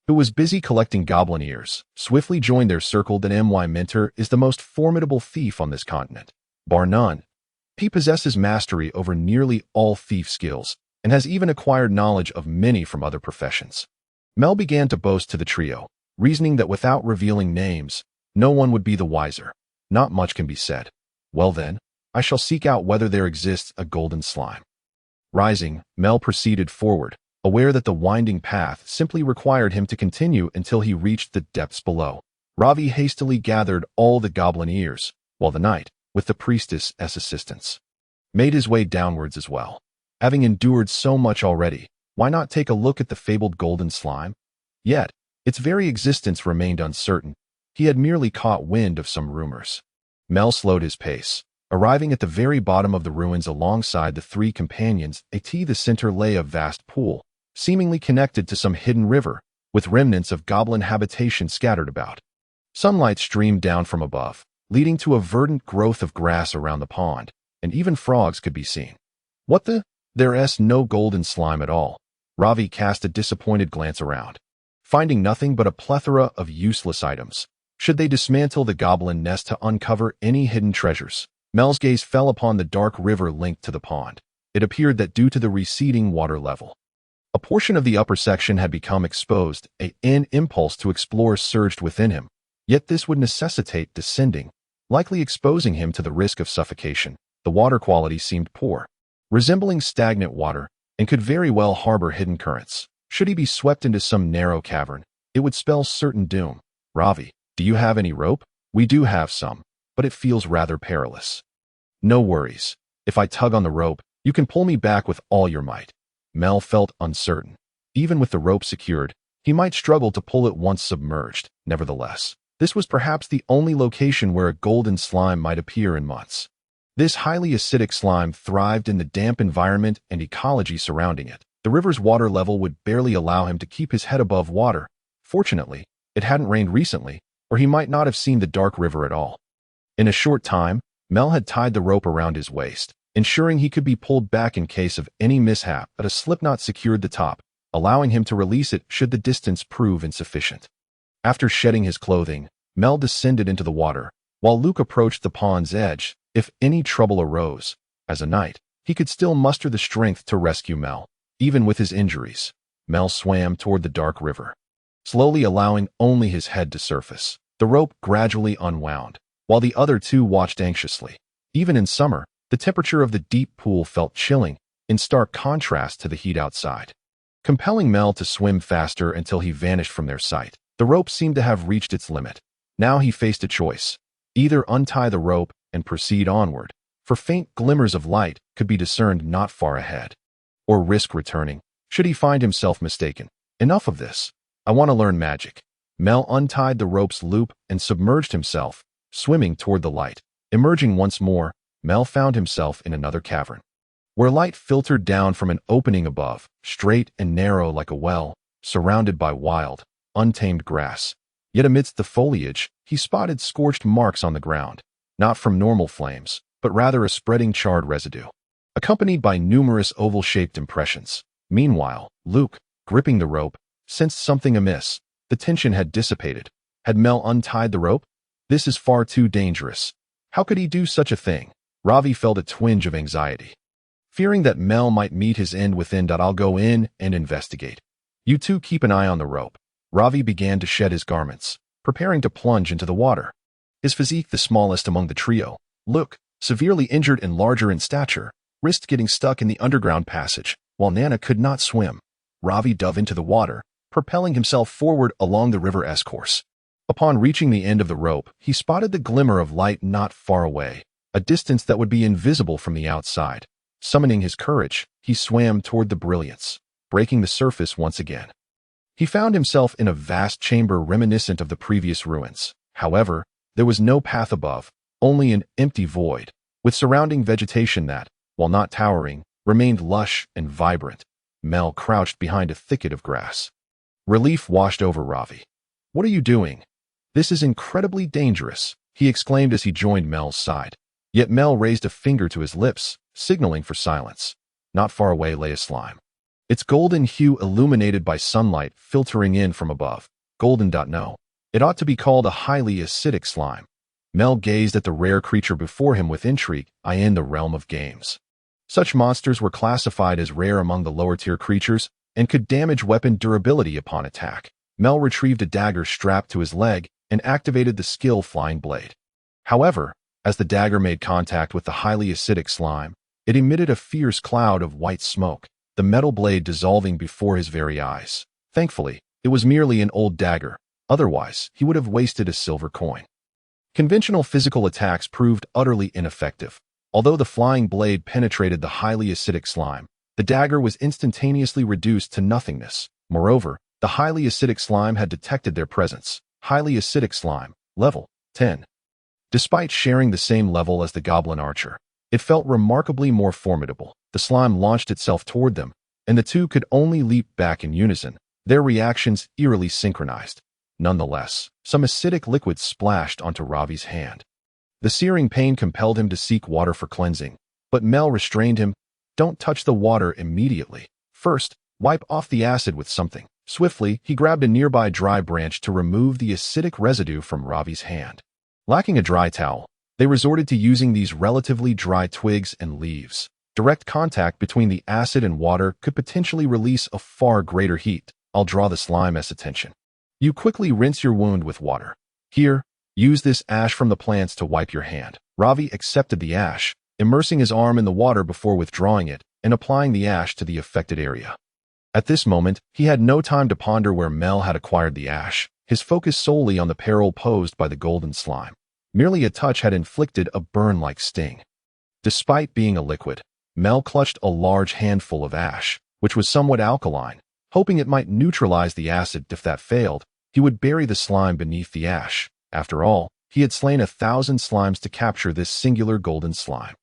who was busy collecting goblin ears, swiftly joined their circle. That my mentor is the most formidable thief on this continent, bar none. He possesses mastery over nearly all thief skills, and has even acquired knowledge of many from other professions. Mel began to boast to the trio, reasoning that without revealing names, no one would be the wiser. Not much can be said. Well then, I shall seek out whether there exists a golden slime. Rising, Mel proceeded forward, aware that the winding path simply required him to continue until he reached the depths below. Ravi hastily gathered all the goblin ears, while the knight, with the priestess's assistance, made his way downwards as well. Having endured so much already, why not take a look at the fabled golden slime? Yet, its very existence remained uncertain. He had merely caught wind of some rumors. Mel slowed his pace, arriving at the very bottom of the ruins alongside the three companions. At the center lay a vast pool, seemingly connected to some hidden river, with remnants of goblin habitation scattered about. Sunlight streamed down from above, leading to a verdant growth of grass around the pond, and even frogs could be seen. What the? There's no golden slime at all. Ravi cast a disappointed glance around, finding nothing but a plethora of useless items. Should they dismantle the goblin nest to uncover any hidden treasures? Mel's gaze fell upon the dark river linked to the pond. It appeared that due to the receding water level, a portion of the upper section had become exposed. An impulse to explore surged within him, yet this would necessitate descending, likely exposing him to the risk of suffocation. The water quality seemed poor, resembling stagnant water, and could very well harbor hidden currents. Should he be swept into some narrow cavern, it would spell certain doom. Ravi, do you have any rope? We do have some, but it feels rather perilous. No worries. If I tug on the rope, you can pull me back with all your might. Mel felt uncertain. Even with the rope secured, he might struggle to pull it once submerged. Nevertheless, This was perhaps the only location where a golden slime might appear in months. This highly acidic slime thrived in the damp environment and ecology surrounding it. The river's water level would barely allow him to keep his head above water. Fortunately, it hadn't rained recently, or he might not have seen the dark river at all. In a short time, Mel had tied the rope around his waist, ensuring he could be pulled back in case of any mishap, but a slipknot secured the top, allowing him to release it should the distance prove insufficient. After shedding his clothing, Mel descended into the water, while Luke approached the pond's edge. If any trouble arose, as a knight, he could still muster the strength to rescue Mel. Even with his injuries, Mel swam toward the dark river, slowly allowing only his head to surface. The rope gradually unwound, while the other two watched anxiously. Even in summer, the temperature of the deep pool felt chilling, in stark contrast to the heat outside, compelling Mel to swim faster until he vanished from their sight. The rope seemed to have reached its limit. Now he faced a choice. Either untie the rope and proceed onward, for faint glimmers of light could be discerned not far ahead, or risk returning, should he find himself mistaken. Enough of this. I want to learn magic. Mel untied the rope's loop and submerged himself, swimming toward the light. Emerging once more, Mel found himself in another cavern, where light filtered down from an opening above, straight and narrow like a well, surrounded by wild, untamed grass. Yet amidst the foliage, he spotted scorched marks on the ground, not from normal flames, but rather a spreading charred residue, accompanied by numerous oval-shaped impressions. Meanwhile, Luke, gripping the rope, sensed something amiss. The tension had dissipated. Had Mel untied the rope? This is far too dangerous. How could he do such a thing? Ravi felt a twinge of anxiety, fearing that Mel might meet his end within. I'll go in and investigate. You two keep an eye on the rope. Ravi began to shed his garments, preparing to plunge into the water. His physique the smallest among the trio, Luke, severely injured and larger in stature, risked getting stuck in the underground passage, while Nana could not swim. Ravi dove into the water, propelling himself forward along the river-esque course. Upon reaching the end of the rope, he spotted the glimmer of light not far away, a distance that would be invisible from the outside. Summoning his courage, he swam toward the brilliance, breaking the surface once again. He found himself in a vast chamber reminiscent of the previous ruins. However, there was no path above, only an empty void, with surrounding vegetation that, while not towering, remained lush and vibrant. Mel crouched behind a thicket of grass. Relief washed over Ravi. "What are you doing? This is incredibly dangerous," he exclaimed as he joined Mel's side. Yet Mel raised a finger to his lips, signaling for silence. Not far away lay a slime, its golden hue illuminated by sunlight filtering in from above. Golden. No. It ought to be called a highly acidic slime. Mel gazed at the rare creature before him with intrigue. In the realm of games, such monsters were classified as rare among the lower-tier creatures and could damage weapon durability upon attack. Mel retrieved a dagger strapped to his leg and activated the skill Flying Blade. However, as the dagger made contact with the highly acidic slime, it emitted a fierce cloud of white smoke, the metal blade dissolving before his very eyes. Thankfully, it was merely an old dagger. Otherwise, he would have wasted a silver coin. Conventional physical attacks proved utterly ineffective. Although the flying blade penetrated the highly acidic slime, the dagger was instantaneously reduced to nothingness. Moreover, the highly acidic slime had detected their presence. Highly acidic slime, level 10. Despite sharing the same level as the goblin archer, it felt remarkably more formidable. The slime launched itself toward them, and the two could only leap back in unison, their reactions eerily synchronized. Nonetheless, some acidic liquid splashed onto Ravi's hand. The searing pain compelled him to seek water for cleansing, but Mel restrained him. "Don't touch the water immediately. First, wipe off the acid with something." Swiftly, he grabbed a nearby dry branch to remove the acidic residue from Ravi's hand. Lacking a dry towel, they resorted to using these relatively dry twigs and leaves. Direct contact between the acid and water could potentially release a far greater heat. "I'll draw the slime's attention. You quickly rinse your wound with water. Here, use this ash from the plants to wipe your hand." Ravi accepted the ash, immersing his arm in the water before withdrawing it and applying the ash to the affected area. At this moment, he had no time to ponder where Mel had acquired the ash, his focus solely on the peril posed by the golden slime. Merely a touch had inflicted a burn-like sting. Despite being a liquid, Mel clutched a large handful of ash, which was somewhat alkaline, hoping it might neutralize the acid. If that failed, he would bury the slime beneath the ash. After all, he had slain 1,000 slimes to capture this singular golden slime.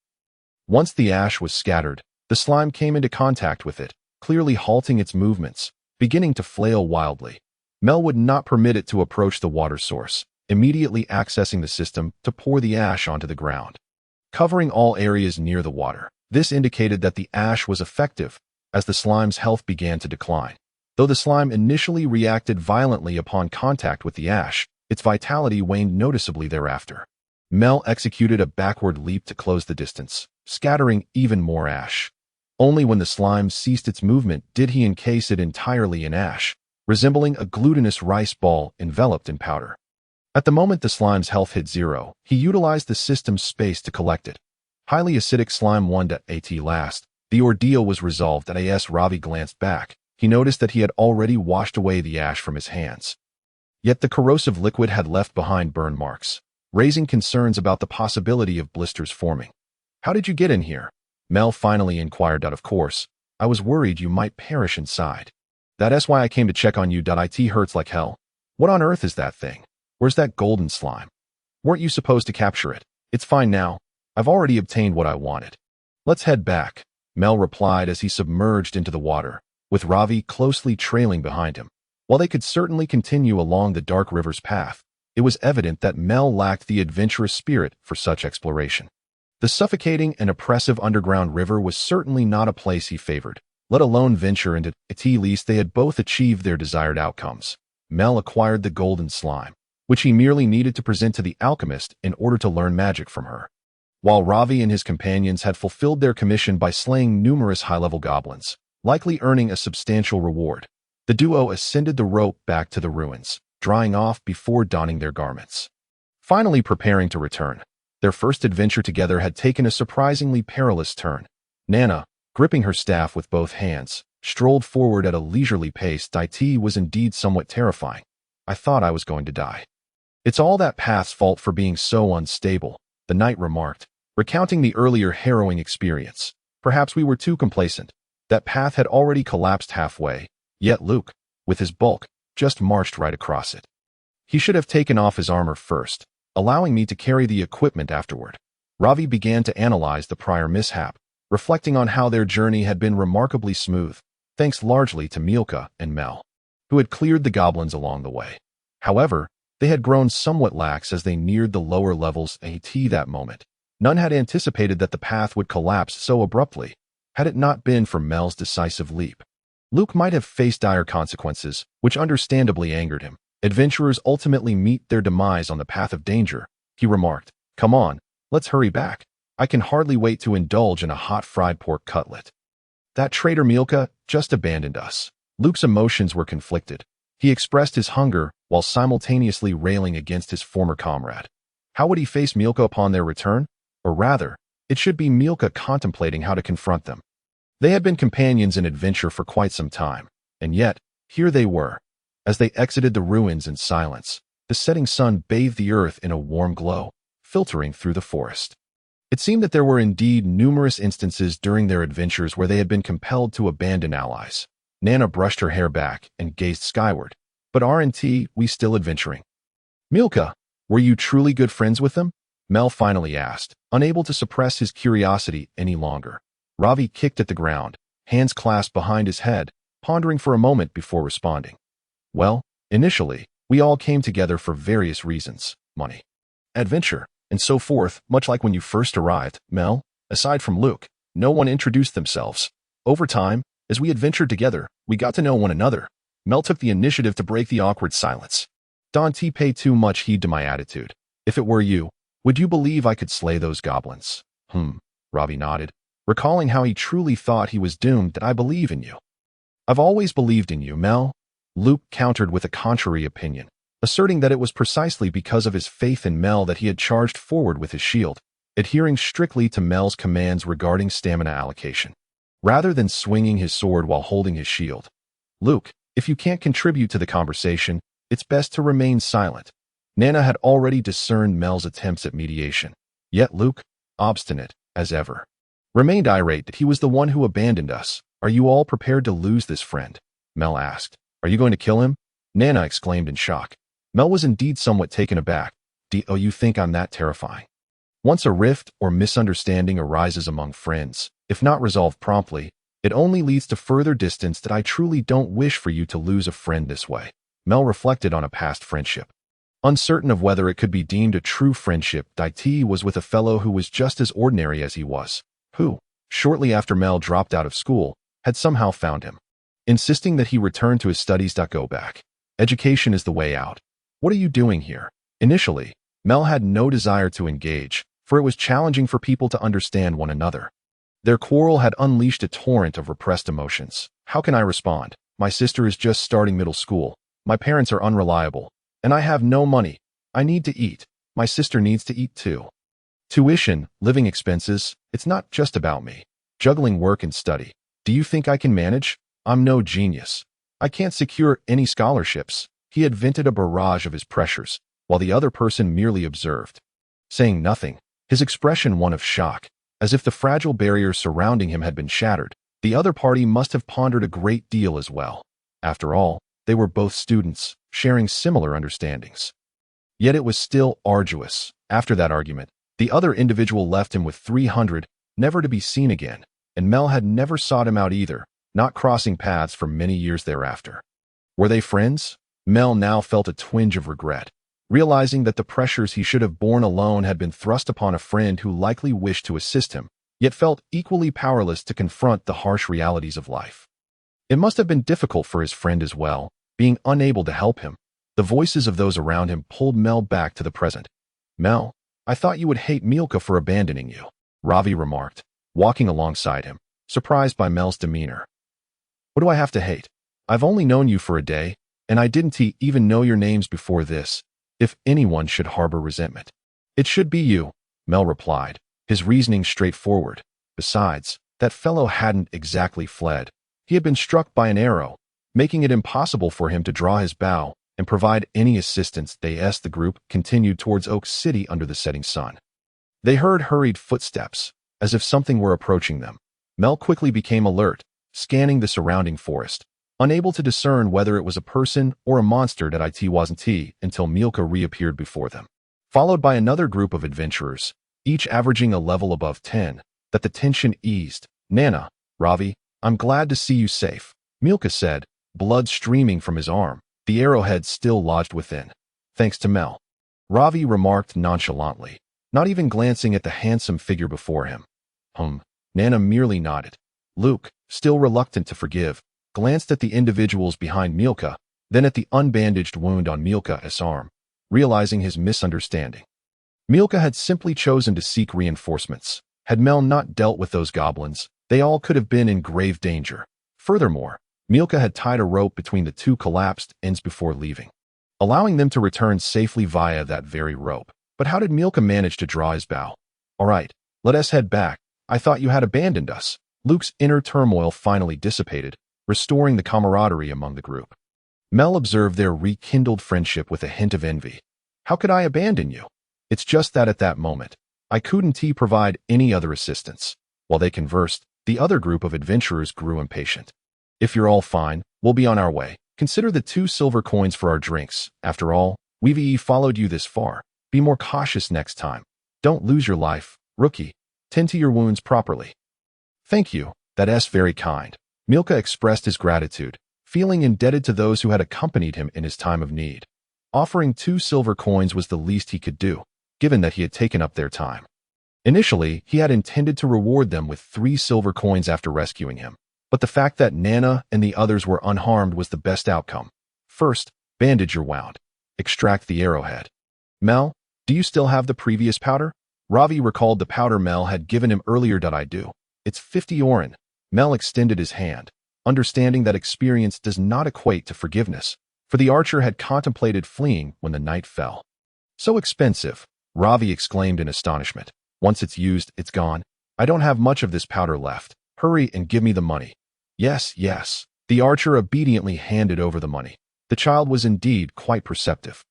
Once the ash was scattered, the slime came into contact with it, clearly halting its movements, beginning to flail wildly. Mel would not permit it to approach the water source, immediately accessing the system to pour the ash onto the ground, covering all areas near the water. This indicated that the ash was effective, as the slime's health began to decline. Though the slime initially reacted violently upon contact with the ash, its vitality waned noticeably thereafter. Mel executed a backward leap to close the distance, scattering even more ash. Only when the slime ceased its movement did he encase it entirely in ash, resembling a glutinous rice ball enveloped in powder. At the moment the slime's health hit 0, he utilized the system's space to collect it. Highly acidic slime 1 at last. The ordeal was resolved. As Ravi glanced back, he noticed that he had already washed away the ash from his hands. Yet the corrosive liquid had left behind burn marks, raising concerns about the possibility of blisters forming. "How did you get in here?" Mel finally inquired. "Of course, I was worried you might perish inside. That's why I came to check on you. It hurts like hell. What on earth is that thing? Where's that golden slime? Weren't you supposed to capture it? It's fine now. I've already obtained what I wanted. Let's head back," Mel replied as he submerged into the water, with Ravi closely trailing behind him. While they could certainly continue along the dark river's path, it was evident that Mel lacked the adventurous spirit for such exploration. The suffocating and oppressive underground river was certainly not a place he favored, let alone venture into. At least they had both achieved their desired outcomes. Mel acquired the golden slime, which he merely needed to present to the alchemist in order to learn magic from her, while Ravi and his companions had fulfilled their commission by slaying numerous high-level goblins, likely earning a substantial reward. The duo ascended the rope back to the ruins, drying off before donning their garments. Finally preparing to return, their first adventure together had taken a surprisingly perilous turn. Nana, gripping her staff with both hands, strolled forward at a leisurely pace. It was indeed somewhat terrifying. "I thought I was going to die." "It's all that path's fault for being so unstable," the knight remarked, recounting the earlier harrowing experience. "Perhaps we were too complacent. That path had already collapsed halfway, yet Luke, with his bulk, just marched right across it. He should have taken off his armor first, allowing me to carry the equipment afterward." Ravi began to analyze the prior mishap, reflecting on how their journey had been remarkably smooth, thanks largely to Milka and Mel, who had cleared the goblins along the way. However, they had grown somewhat lax as they neared the lower levels. That moment, none had anticipated that the path would collapse so abruptly, had it not been for Mel's decisive leap. Luke might have faced dire consequences, which understandably angered him. "Adventurers ultimately meet their demise on the path of danger," he remarked. "Come on, let's hurry back. I can hardly wait to indulge in a hot fried pork cutlet. That traitor Milka just abandoned us." Luke's emotions were conflicted. He expressed his hunger while simultaneously railing against his former comrade. How would he face Milka upon their return? Or rather, it should be Milka contemplating how to confront them. They had been companions in adventure for quite some time, and yet, here they were. As they exited the ruins in silence, the setting sun bathed the earth in a warm glow, filtering through the forest. It seemed that there were indeed numerous instances during their adventures where they had been compelled to abandon allies. Nana brushed her hair back and gazed skyward. "But aren't we still adventuring?" "Milka, were you truly good friends with them?" Mel finally asked, unable to suppress his curiosity any longer. Ravi kicked at the ground, hands clasped behind his head, pondering for a moment before responding. "Well, initially, we all came together for various reasons: money, adventure, and so forth, much like when you first arrived, Mel. Aside from Luke, no one introduced themselves. Over time, as we adventured together, we got to know one another." Mel took the initiative to break the awkward silence. "Don't pay too much heed to my attitude. If it were you, would you believe I could slay those goblins?" Ravi nodded, recalling how he truly thought he was doomed. "I believe in you." "I've always believed in you, Mel." Luke countered with a contrary opinion, asserting that it was precisely because of his faith in Mel that he had charged forward with his shield, adhering strictly to Mel's commands regarding stamina allocation, rather than swinging his sword while holding his shield. "Luke, if you can't contribute to the conversation, it's best to remain silent." Nana had already discerned Mel's attempts at mediation, yet Luke, obstinate as ever, remained irate that he was the one who abandoned us. "Are you all prepared to lose this friend?" Mel asked. "Are you going to kill him?" Nana exclaimed in shock. Mel was indeed somewhat taken aback, Do you think I'm that terrifying? Once a rift or misunderstanding arises among friends, if not resolved promptly, it only leads to further distance that I truly don't wish for you to lose a friend this way. Mel reflected on a past friendship. Uncertain of whether it could be deemed a true friendship, Dai was with a fellow who was just as ordinary as he was, who, shortly after Mel dropped out of school, had somehow found him. Insisting that he return to his studies. Go back. Education is the way out. What are you doing here? Initially, Mel had no desire to engage, for it was challenging for people to understand one another. Their quarrel had unleashed a torrent of repressed emotions. How can I respond? My sister is just starting middle school. My parents are unreliable. And I have no money. I need to eat. My sister needs to eat too. Tuition, living expenses, it's not just about me. Juggling work and study. Do you think I can manage? I'm no genius. I can't secure any scholarships. He had vented a barrage of his pressures, while the other person merely observed. Saying nothing, his expression one of shock, as if the fragile barrier surrounding him had been shattered. The other party must have pondered a great deal as well. After all, they were both students, sharing similar understandings. Yet it was still arduous. After that argument, the other individual left him with 300, never to be seen again, and Mel had never sought him out either, not crossing paths for many years thereafter. Were they friends? Mel now felt a twinge of regret, realizing that the pressures he should have borne alone had been thrust upon a friend who likely wished to assist him, yet felt equally powerless to confront the harsh realities of life. It must have been difficult for his friend as well, being unable to help him. The voices of those around him pulled Mel back to the present. Mel, I thought you would hate Milka for abandoning you, Ravi remarked, walking alongside him, surprised by Mel's demeanor. What do I have to hate? I've only known you for a day, and I didn't even know your names before this. If anyone should harbor resentment, it should be you, Mel replied, his reasoning straightforward. Besides, that fellow hadn't exactly fled. He had been struck by an arrow, making it impossible for him to draw his bow and provide any assistance. The group continued towards Oak City under the setting sun. They heard hurried footsteps, as if something were approaching them. Mel quickly became alert, scanning the surrounding forest, unable to discern whether it was a person or a monster. It wasn't until Milka reappeared before them, followed by another group of adventurers, each averaging a level above 10, that the tension eased. Nana, Ravi, I'm glad to see you safe, Milka said, blood streaming from his arm, the arrowhead still lodged within. Thanks to Mel, Ravi remarked nonchalantly, not even glancing at the handsome figure before him. Nana merely nodded. Luke, still reluctant to forgive, glanced at the individuals behind Milka, then at the unbandaged wound on Milka's arm, realizing his misunderstanding. Milka had simply chosen to seek reinforcements. Had Mel not dealt with those goblins, they all could have been in grave danger. Furthermore, Milka had tied a rope between the two collapsed ends before leaving, allowing them to return safely via that very rope. But how did Milka manage to draw his bow? All right, let us head back. I thought you had abandoned us. Luke's inner turmoil finally dissipated, restoring the camaraderie among the group. Mel observed their rekindled friendship with a hint of envy. How could I abandon you? It's just that at that moment, I couldn't provide any other assistance. While they conversed, the other group of adventurers grew impatient. If you're all fine, we'll be on our way. Consider the 2 silver coins for our drinks. After all, we've followed you this far. Be more cautious next time. Don't lose your life, rookie. Tend to your wounds properly. Thank you, that's very kind. Milka expressed his gratitude, feeling indebted to those who had accompanied him in his time of need. Offering 2 silver coins was the least he could do, given that he had taken up their time. Initially, he had intended to reward them with 3 silver coins after rescuing him, but the fact that Nana and the others were unharmed was the best outcome. First, bandage your wound. Extract the arrowhead. Mel, do you still have the previous powder? Ravi recalled the powder Mel had given him earlier. I do. It's 50 oren. Mel extended his hand, understanding that experience does not equate to forgiveness, for the archer had contemplated fleeing when the night fell. So expensive, Ravi exclaimed in astonishment. Once it's used, it's gone. I don't have much of this powder left. Hurry and give me the money. Yes, yes. The archer obediently handed over the money. The child was indeed quite perceptive.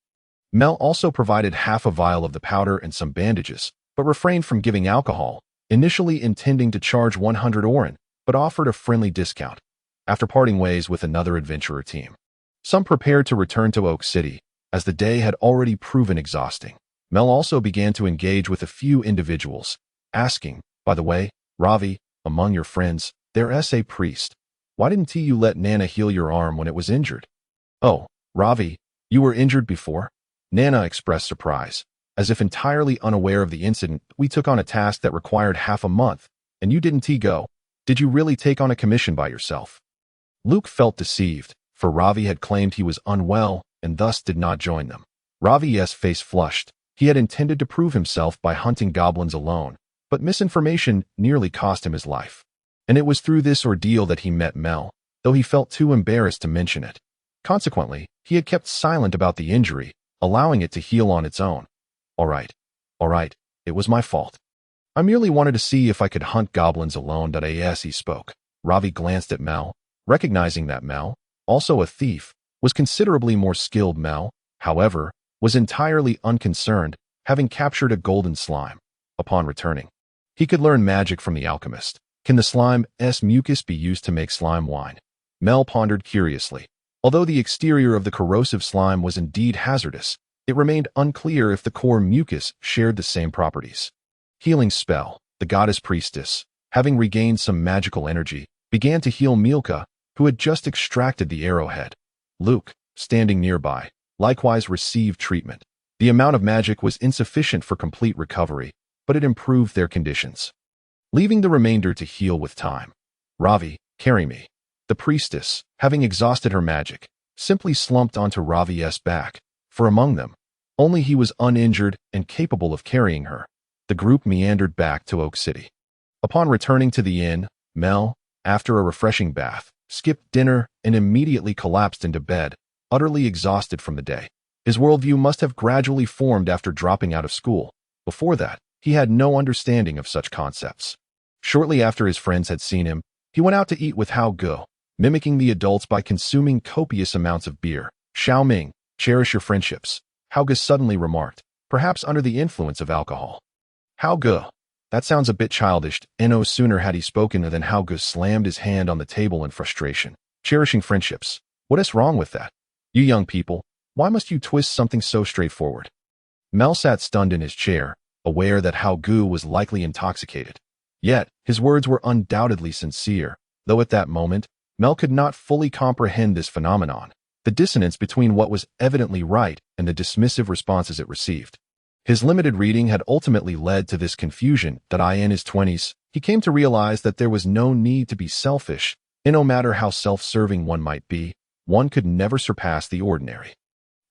Mel also provided half a vial of the powder and some bandages, but refrained from giving alcohol, initially intending to charge 100 oren, but offered a friendly discount. After parting ways with another adventurer team, some prepared to return to Oak City, as the day had already proven exhausting. Mel also began to engage with a few individuals, asking, by the way, Ravi, among your friends, there's a priest. Why didn't you let Nana heal your arm when it was injured? Oh, Ravi, you were injured before? Nana expressed surprise, as if entirely unaware of the incident. We took on a task that required half a month, and you didn't go. Did you really take on a commission by yourself? Luke felt deceived, for Ravi had claimed he was unwell and thus did not join them. Ravi's face flushed. He had intended to prove himself by hunting goblins alone, but misinformation nearly cost him his life. And it was through this ordeal that he met Mel, though he felt too embarrassed to mention it. Consequently, he had kept silent about the injury, allowing it to heal on its own. All right, it was my fault. I merely wanted to see if I could hunt goblins alone. As he spoke, Ravi glanced at Mel, recognizing that Mel, also a thief, was considerably more skilled. Mel, however, was entirely unconcerned, having captured a golden slime. Upon returning, he could learn magic from the alchemist. Can the slime's mucus be used to make slime wine? Mel pondered curiously. Although the exterior of the corrosive slime was indeed hazardous, it remained unclear if the core mucus shared the same properties. Healing spell. The goddess priestess, having regained some magical energy, began to heal Milka, who had just extracted the arrowhead. Luke, standing nearby, likewise received treatment. The amount of magic was insufficient for complete recovery, but it improved their conditions. Leaving the remainder to heal with time. Ravi, carry me. The priestess, having exhausted her magic, simply slumped onto Ravi's back, for among them, only he was uninjured and capable of carrying her. The group meandered back to Oak City. Upon returning to the inn, Mel, after a refreshing bath, skipped dinner and immediately collapsed into bed, utterly exhausted from the day. His worldview must have gradually formed after dropping out of school. Before that, he had no understanding of such concepts. Shortly after his friends had seen him, he went out to eat with Hao Ge, mimicking the adults by consuming copious amounts of beer. Xiao Ming, cherish your friendships, Hao Ge suddenly remarked, perhaps under the influence of alcohol. Hao Ge, that sounds a bit childish. No sooner had he spoken than Hao Ge slammed his hand on the table in frustration. Cherishing friendships. What is wrong with that? You young people, why must you twist something so straightforward? Mel sat stunned in his chair, aware that Hao Ge was likely intoxicated. Yet, his words were undoubtedly sincere, though at that moment, Mel could not fully comprehend this phenomenon, the dissonance between what was evidently right and the dismissive responses it received. His limited reading had ultimately led to this confusion. In his 20s, he came to realize that there was no need to be selfish, and no matter how self-serving one might be, one could never surpass the ordinary.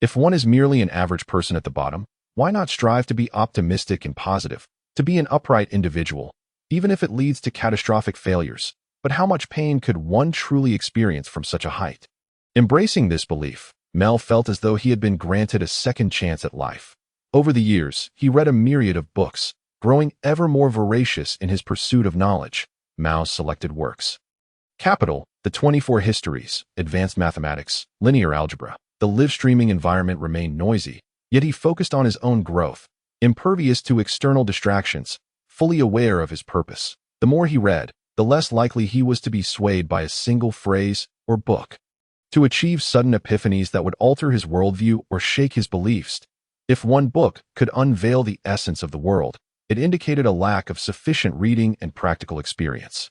If one is merely an average person at the bottom, why not strive to be optimistic and positive, to be an upright individual, even if it leads to catastrophic failures? But how much pain could one truly experience from such a height? Embracing this belief, Mel felt as though he had been granted a second chance at life. Over the years, he read a myriad of books, growing ever more voracious in his pursuit of knowledge. Mao's selected works. Capital, the 24 histories, advanced mathematics, linear algebra. The live-streaming environment remained noisy, yet he focused on his own growth, impervious to external distractions, fully aware of his purpose. The more he read, the less likely he was to be swayed by a single phrase or book. To achieve sudden epiphanies that would alter his worldview or shake his beliefs. If one book could unveil the essence of the world, it indicated a lack of sufficient reading and practical experience.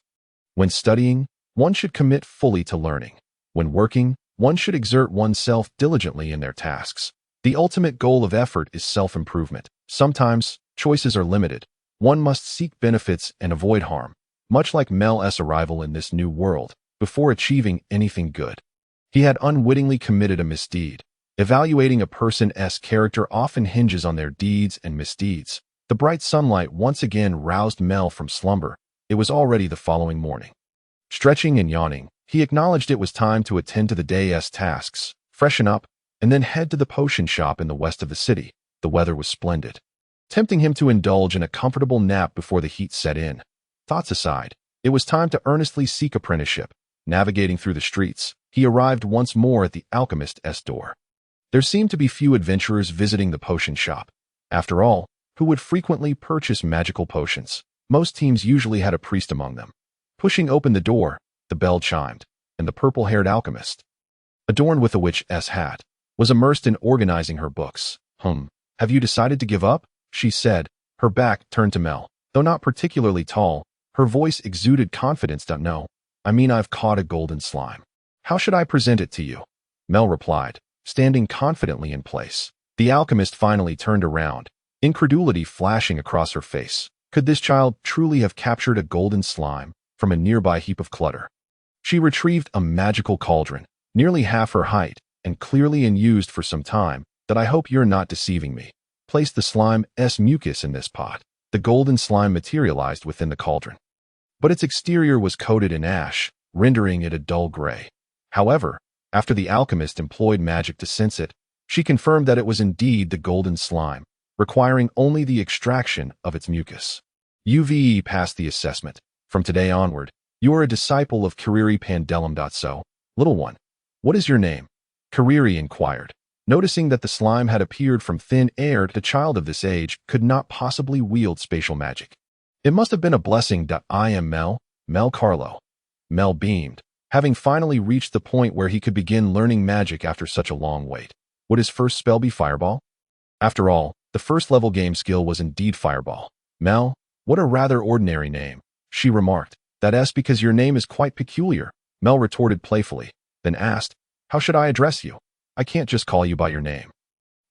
When studying, one should commit fully to learning. When working, one should exert oneself diligently in their tasks. The ultimate goal of effort is self-improvement. Sometimes, choices are limited. One must seek benefits and avoid harm, much like Mel's arrival in this new world, before achieving anything good. He had unwittingly committed a misdeed. Evaluating a person's character often hinges on their deeds and misdeeds. The bright sunlight once again roused Mel from slumber. It was already the following morning. Stretching and yawning, he acknowledged it was time to attend to the day's tasks, freshen up, and then head to the potion shop in the west of the city. The weather was splendid, tempting him to indulge in a comfortable nap before the heat set in. Thoughts aside, it was time to earnestly seek apprenticeship. Navigating through the streets, he arrived once more at the alchemist's door. There seemed to be few adventurers visiting the potion shop. After all, who would frequently purchase magical potions? Most teams usually had a priest among them. Pushing open the door, the bell chimed, and the purple-haired alchemist, adorned with a witch's hat, was immersed in organizing her books. Have you decided to give up? She said, her back turned to Mel. Though not particularly tall, her voice exuded confidence. No, I mean I've caught a golden slime. How should I present it to you? Mel replied, standing confidently in place. The alchemist finally turned around, incredulity flashing across her face. Could this child truly have captured a golden slime from a nearby heap of clutter? She retrieved a magical cauldron, nearly half her height, and clearly unused for some time, that I hope you're not deceiving me. Place the slime's mucus in this pot. The golden slime materialized within the cauldron. But its exterior was coated in ash, rendering it a dull gray. However, after the alchemist employed magic to sense it, she confirmed that it was indeed the golden slime, requiring only the extraction of its mucus. You've passed the assessment. From today onward, you are a disciple of Kariri Pandellum. So, little one, what is your name? Kariri inquired, noticing that the slime had appeared from thin air. The child of this age could not possibly wield spatial magic. It must have been a blessing. I am Mel Carlo. Mel beamed, having finally reached the point where he could begin learning magic after such a long wait. Would his first spell be Fireball? After all, the first level game skill was indeed Fireball. Mel, what a rather ordinary name, she remarked. That's because your name is quite peculiar, Mel retorted playfully, then asked, how should I address you? I can't just call you by your name.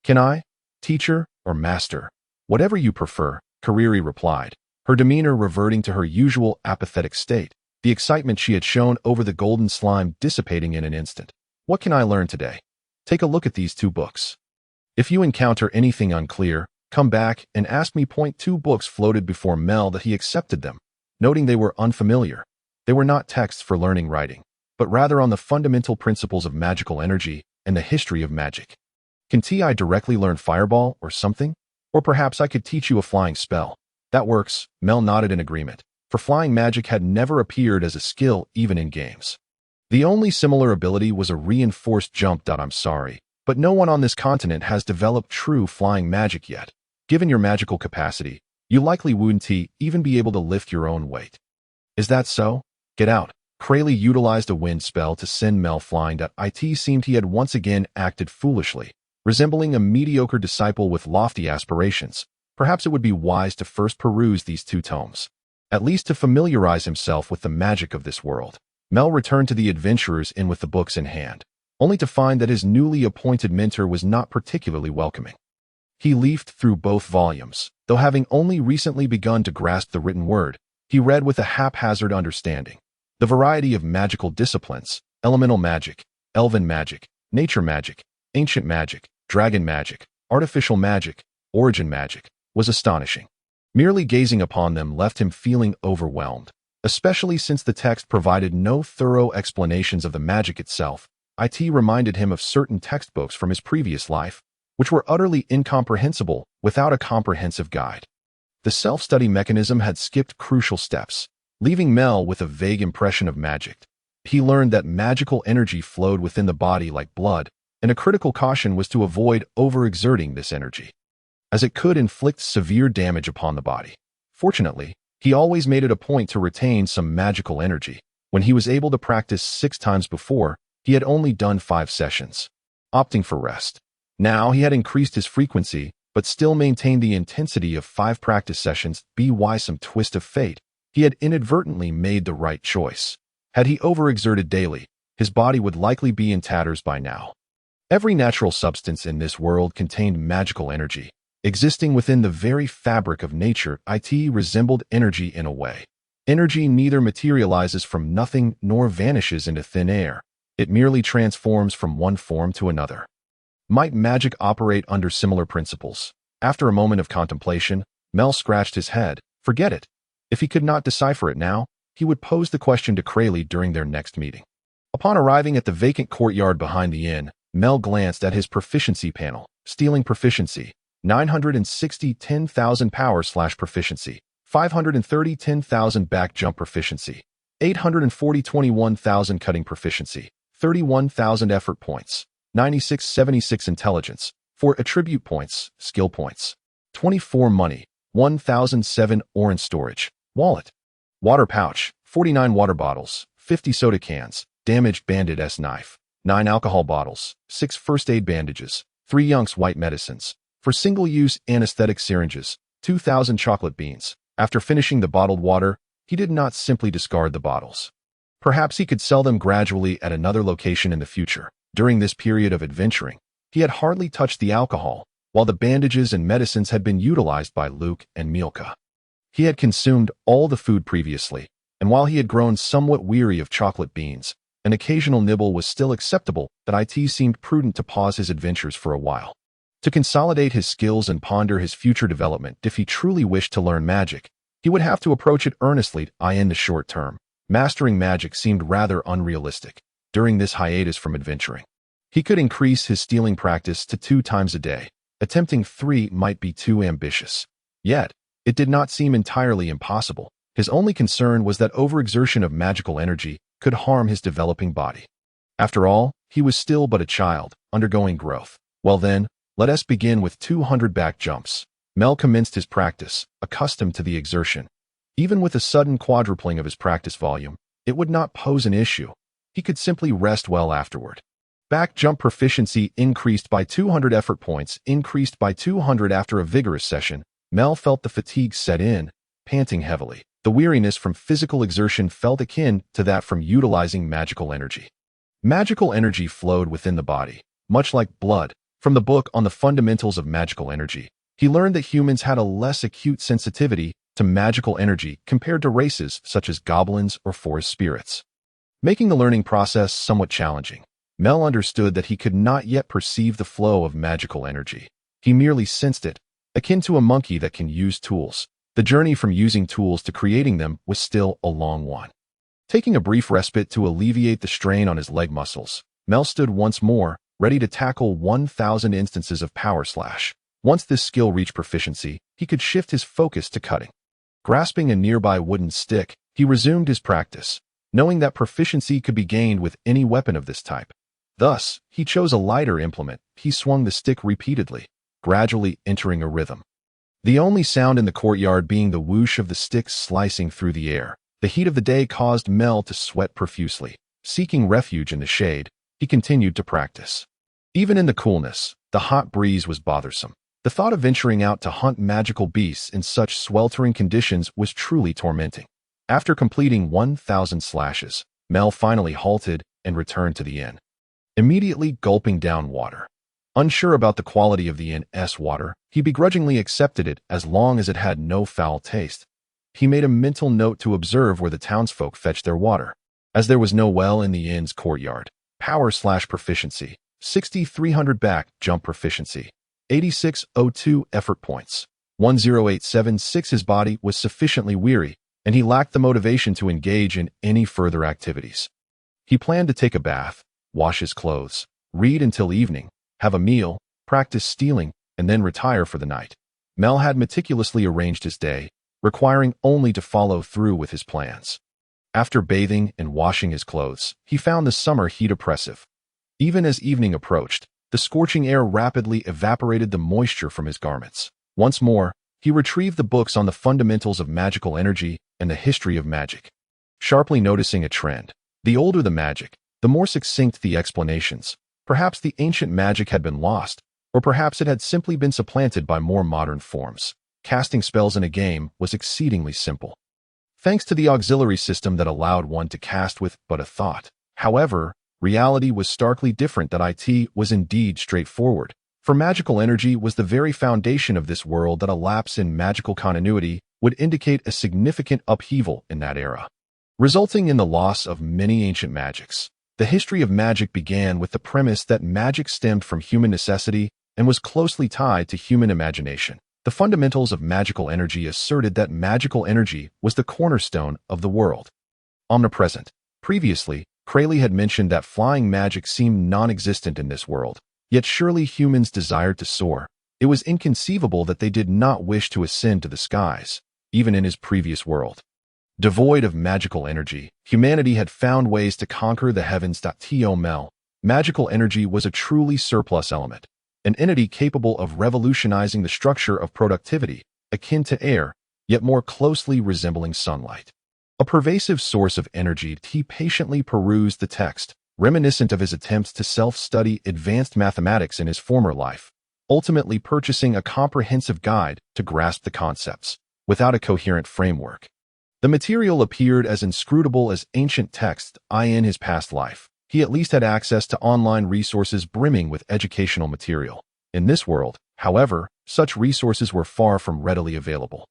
Can I? Teacher or master? Whatever you prefer, Kariri replied, her demeanor reverting to her usual apathetic state, the excitement she had shown over the golden slime dissipating in an instant. What can I learn today? Take a look at these 2 books. If you encounter anything unclear, come back and ask me. 2 books floated before Mel that he accepted them, noting they were unfamiliar. They were not texts for learning writing, but rather on the fundamental principles of magical energy and the history of magic. Can I directly learn Fireball or something? Or perhaps I could teach you a flying spell. That works, Mel nodded in agreement, for flying magic had never appeared as a skill even in games. The only similar ability was a reinforced jump. I'm sorry, but no one on this continent has developed true flying magic yet. Given your magical capacity, you likely wouldn't even be able to lift your own weight. Is that so? Get out. Krayley utilized a wind spell to send Mel flying. It seemed he had once again acted foolishly, resembling a mediocre disciple with lofty aspirations. Perhaps it would be wise to first peruse these 2 tomes, at least to familiarize himself with the magic of this world. Mel returned to the Adventurers Inn with the books in hand, only to find that his newly appointed mentor was not particularly welcoming. He leafed through both volumes, though having only recently begun to grasp the written word, he read with a haphazard understanding. The variety of magical disciplines, elemental magic, elven magic, nature magic, ancient magic, dragon magic, artificial magic, origin magic, was astonishing. Merely gazing upon them left him feeling overwhelmed, especially since the text provided no thorough explanations of the magic itself. It reminded him of certain textbooks from his previous life, which were utterly incomprehensible without a comprehensive guide. The self-study mechanism had skipped crucial steps, leaving Mel with a vague impression of magic. He learned that magical energy flowed within the body like blood, and a critical caution was to avoid overexerting this energy, as it could inflict severe damage upon the body. Fortunately, he always made it a point to retain some magical energy. When he was able to practice 6 times before, he had only done 5 sessions, opting for rest. Now he had increased his frequency, but still maintained the intensity of 5 practice sessions. By some twist of fate, he had inadvertently made the right choice. Had he overexerted daily, his body would likely be in tatters by now. Every natural substance in this world contained magical energy, existing within the very fabric of nature. It resembled energy in a way. Energy neither materializes from nothing nor vanishes into thin air. It merely transforms from one form to another. Might magic operate under similar principles? After a moment of contemplation, Mel scratched his head. Forget it. If he could not decipher it now, he would pose the question to Krayley during their next meeting. Upon arriving at the vacant courtyard behind the inn, Mel glanced at his proficiency panel. Stealing proficiency, 960 10,000 power/proficiency, 530 10,000 back jump proficiency, 840 21,000 cutting proficiency, 31,000 effort points, 96 76 intelligence, 4 attribute points, skill points, 24 money, 1,007 orange storage, wallet, water pouch, 49 water bottles, 50 soda cans, damaged bandit knife, 9 alcohol bottles, 6 first aid bandages, 3 Young's white medicines, for single-use anesthetic syringes, 2,000 chocolate beans. After finishing the bottled water, he did not simply discard the bottles. Perhaps he could sell them gradually at another location in the future. During this period of adventuring, he had hardly touched the alcohol, while the bandages and medicines had been utilized by Luke and Milka. He had consumed all the food previously, and while he had grown somewhat weary of chocolate beans, an occasional nibble was still acceptable. That it seemed prudent to pause his adventures for a while, to consolidate his skills and ponder his future development. If he truly wished to learn magic, he would have to approach it earnestly. In the short term, mastering magic seemed rather unrealistic. During this hiatus from adventuring, he could increase his stealing practice to 2 times a day. Attempting 3 might be too ambitious. Yet, it did not seem entirely impossible. His only concern was that overexertion of magical energy could harm his developing body. After all, he was still but a child, undergoing growth. Well then, let us begin with 200 back jumps. Mel commenced his practice, accustomed to the exertion. Even with a sudden quadrupling of his practice volume, it would not pose an issue. He could simply rest well afterward. Back jump proficiency increased by 200 effort points, increased by 200 after a vigorous session. Mel felt the fatigue set in, panting heavily. The weariness from physical exertion felt akin to that from utilizing magical energy. Magical energy flowed within the body, much like blood. From the book on the fundamentals of magical energy, he learned that humans had a less acute sensitivity to magical energy compared to races such as goblins or forest spirits, making the learning process somewhat challenging. Mel understood that he could not yet perceive the flow of magical energy. He merely sensed it, akin to a monkey that can use tools. The journey from using tools to creating them was still a long one. Taking a brief respite to alleviate the strain on his leg muscles, Mel stood once more, ready to tackle 1,000 instances of power slash. Once this skill reached proficiency, he could shift his focus to cutting. Grasping a nearby wooden stick, he resumed his practice, knowing that proficiency could be gained with any weapon of this type. Thus, he chose a lighter implement. He swung the stick repeatedly, gradually entering a rhythm. The only sound in the courtyard being the whoosh of the stick slicing through the air. The heat of the day caused Mel to sweat profusely. Seeking refuge in the shade, he continued to practice. Even in the coolness, the hot breeze was bothersome. The thought of venturing out to hunt magical beasts in such sweltering conditions was truly tormenting. After completing 1,000 slashes, Mel finally halted and returned to the inn, immediately gulping down water. Unsure about the quality of the inn's water, he begrudgingly accepted it as long as it had no foul taste. He made a mental note to observe where the townsfolk fetched their water, as there was no well in the inn's courtyard. Power slash proficiency, 6,300 back jump proficiency, 8602 effort points, 10876. His body was sufficiently weary, and he lacked the motivation to engage in any further activities. He planned to take a bath, wash his clothes, read until evening, have a meal, practice stealing, and then retire for the night. Mel had meticulously arranged his day, requiring only to follow through with his plans. After bathing and washing his clothes, he found the summer heat oppressive. Even as evening approached, the scorching air rapidly evaporated the moisture from his garments. Once more, he retrieved the books on the fundamentals of magical energy and the history of magic. Sharply noticing a trend, the older the magic, the more succinct the explanations. Perhaps the ancient magic had been lost, or perhaps it had simply been supplanted by more modern forms. Casting spells in a game was exceedingly simple, thanks to the auxiliary system that allowed one to cast with but a thought. However, reality was starkly different. That it was indeed straightforward, for magical energy was the very foundation of this world. That a lapse in magical continuity would indicate a significant upheaval in that era, resulting in the loss of many ancient magics. The history of magic began with the premise that magic stemmed from human necessity and was closely tied to human imagination. The fundamentals of magical energy asserted that magical energy was the cornerstone of the world. Omnipresent. Previously, Crayley had mentioned that flying magic seemed non-existent in this world, yet surely humans desired to soar. It was inconceivable that they did not wish to ascend to the skies, even in his previous world. Devoid of magical energy, humanity had found ways to conquer the heavens. Mel, magical energy was a truly surplus element, an entity capable of revolutionizing the structure of productivity, akin to air, yet more closely resembling sunlight. A pervasive source of energy. He patiently perused the text, reminiscent of his attempts to self-study advanced mathematics in his former life. ultimately purchasing a comprehensive guide to grasp the concepts, without a coherent framework. The material appeared as inscrutable as ancient texts. In his past life, he at least had access to online resources brimming with educational material. In this world, however, such resources were far from readily available.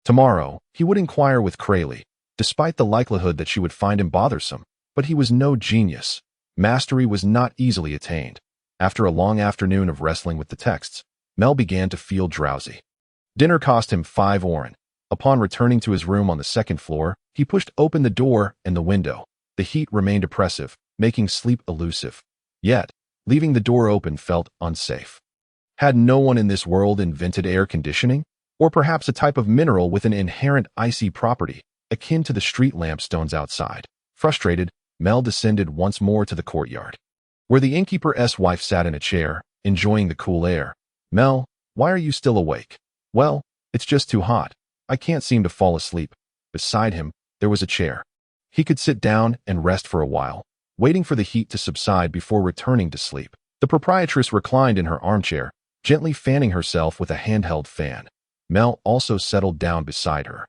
Tomorrow, he would inquire with Crayleigh, despite the likelihood that she would find him bothersome, but he was no genius. Mastery was not easily attained. After a long afternoon of wrestling with the texts, Mel began to feel drowsy. Dinner cost him 5 oren. Upon returning to his room on the second floor, he pushed open the door and the window. The heat remained oppressive, making sleep elusive. Yet, leaving the door open felt unsafe. Had no one in this world invented air conditioning? Or perhaps a type of mineral with an inherent icy property, akin to the street lampstones outside? Frustrated, Mel descended once more to the courtyard, where the innkeeper's wife sat in a chair, enjoying the cool air. "Mel, why are you still awake?" "Well, it's just too hot. I can't seem to fall asleep." Beside him, there was a chair. He could sit down and rest for a while, waiting for the heat to subside before returning to sleep. The proprietress reclined in her armchair, gently fanning herself with a handheld fan. Mel also settled down beside her.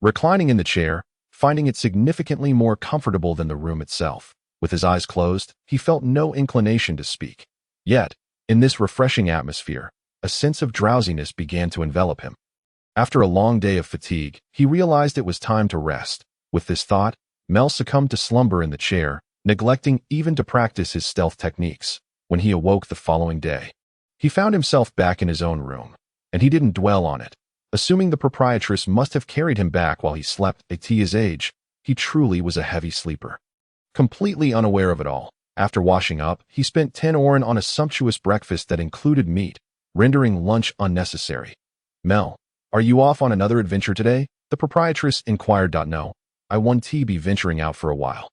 Reclining in the chair, finding it significantly more comfortable than the room itself, with his eyes closed, he felt no inclination to speak. Yet, in this refreshing atmosphere, a sense of drowsiness began to envelop him. After a long day of fatigue, he realized it was time to rest. With this thought, Mel succumbed to slumber in the chair, neglecting even to practice his stealth techniques. When he awoke the following day, he found himself back in his own room, and he didn't dwell on it. Assuming the proprietress must have carried him back while he slept. At his age, he truly was a heavy sleeper. Completely unaware of it all, after washing up, he spent 10 oren on a sumptuous breakfast that included meat, rendering lunch unnecessary. "Mel, are you off on another adventure today?" the proprietress inquired. "No, I want to be venturing out for a while.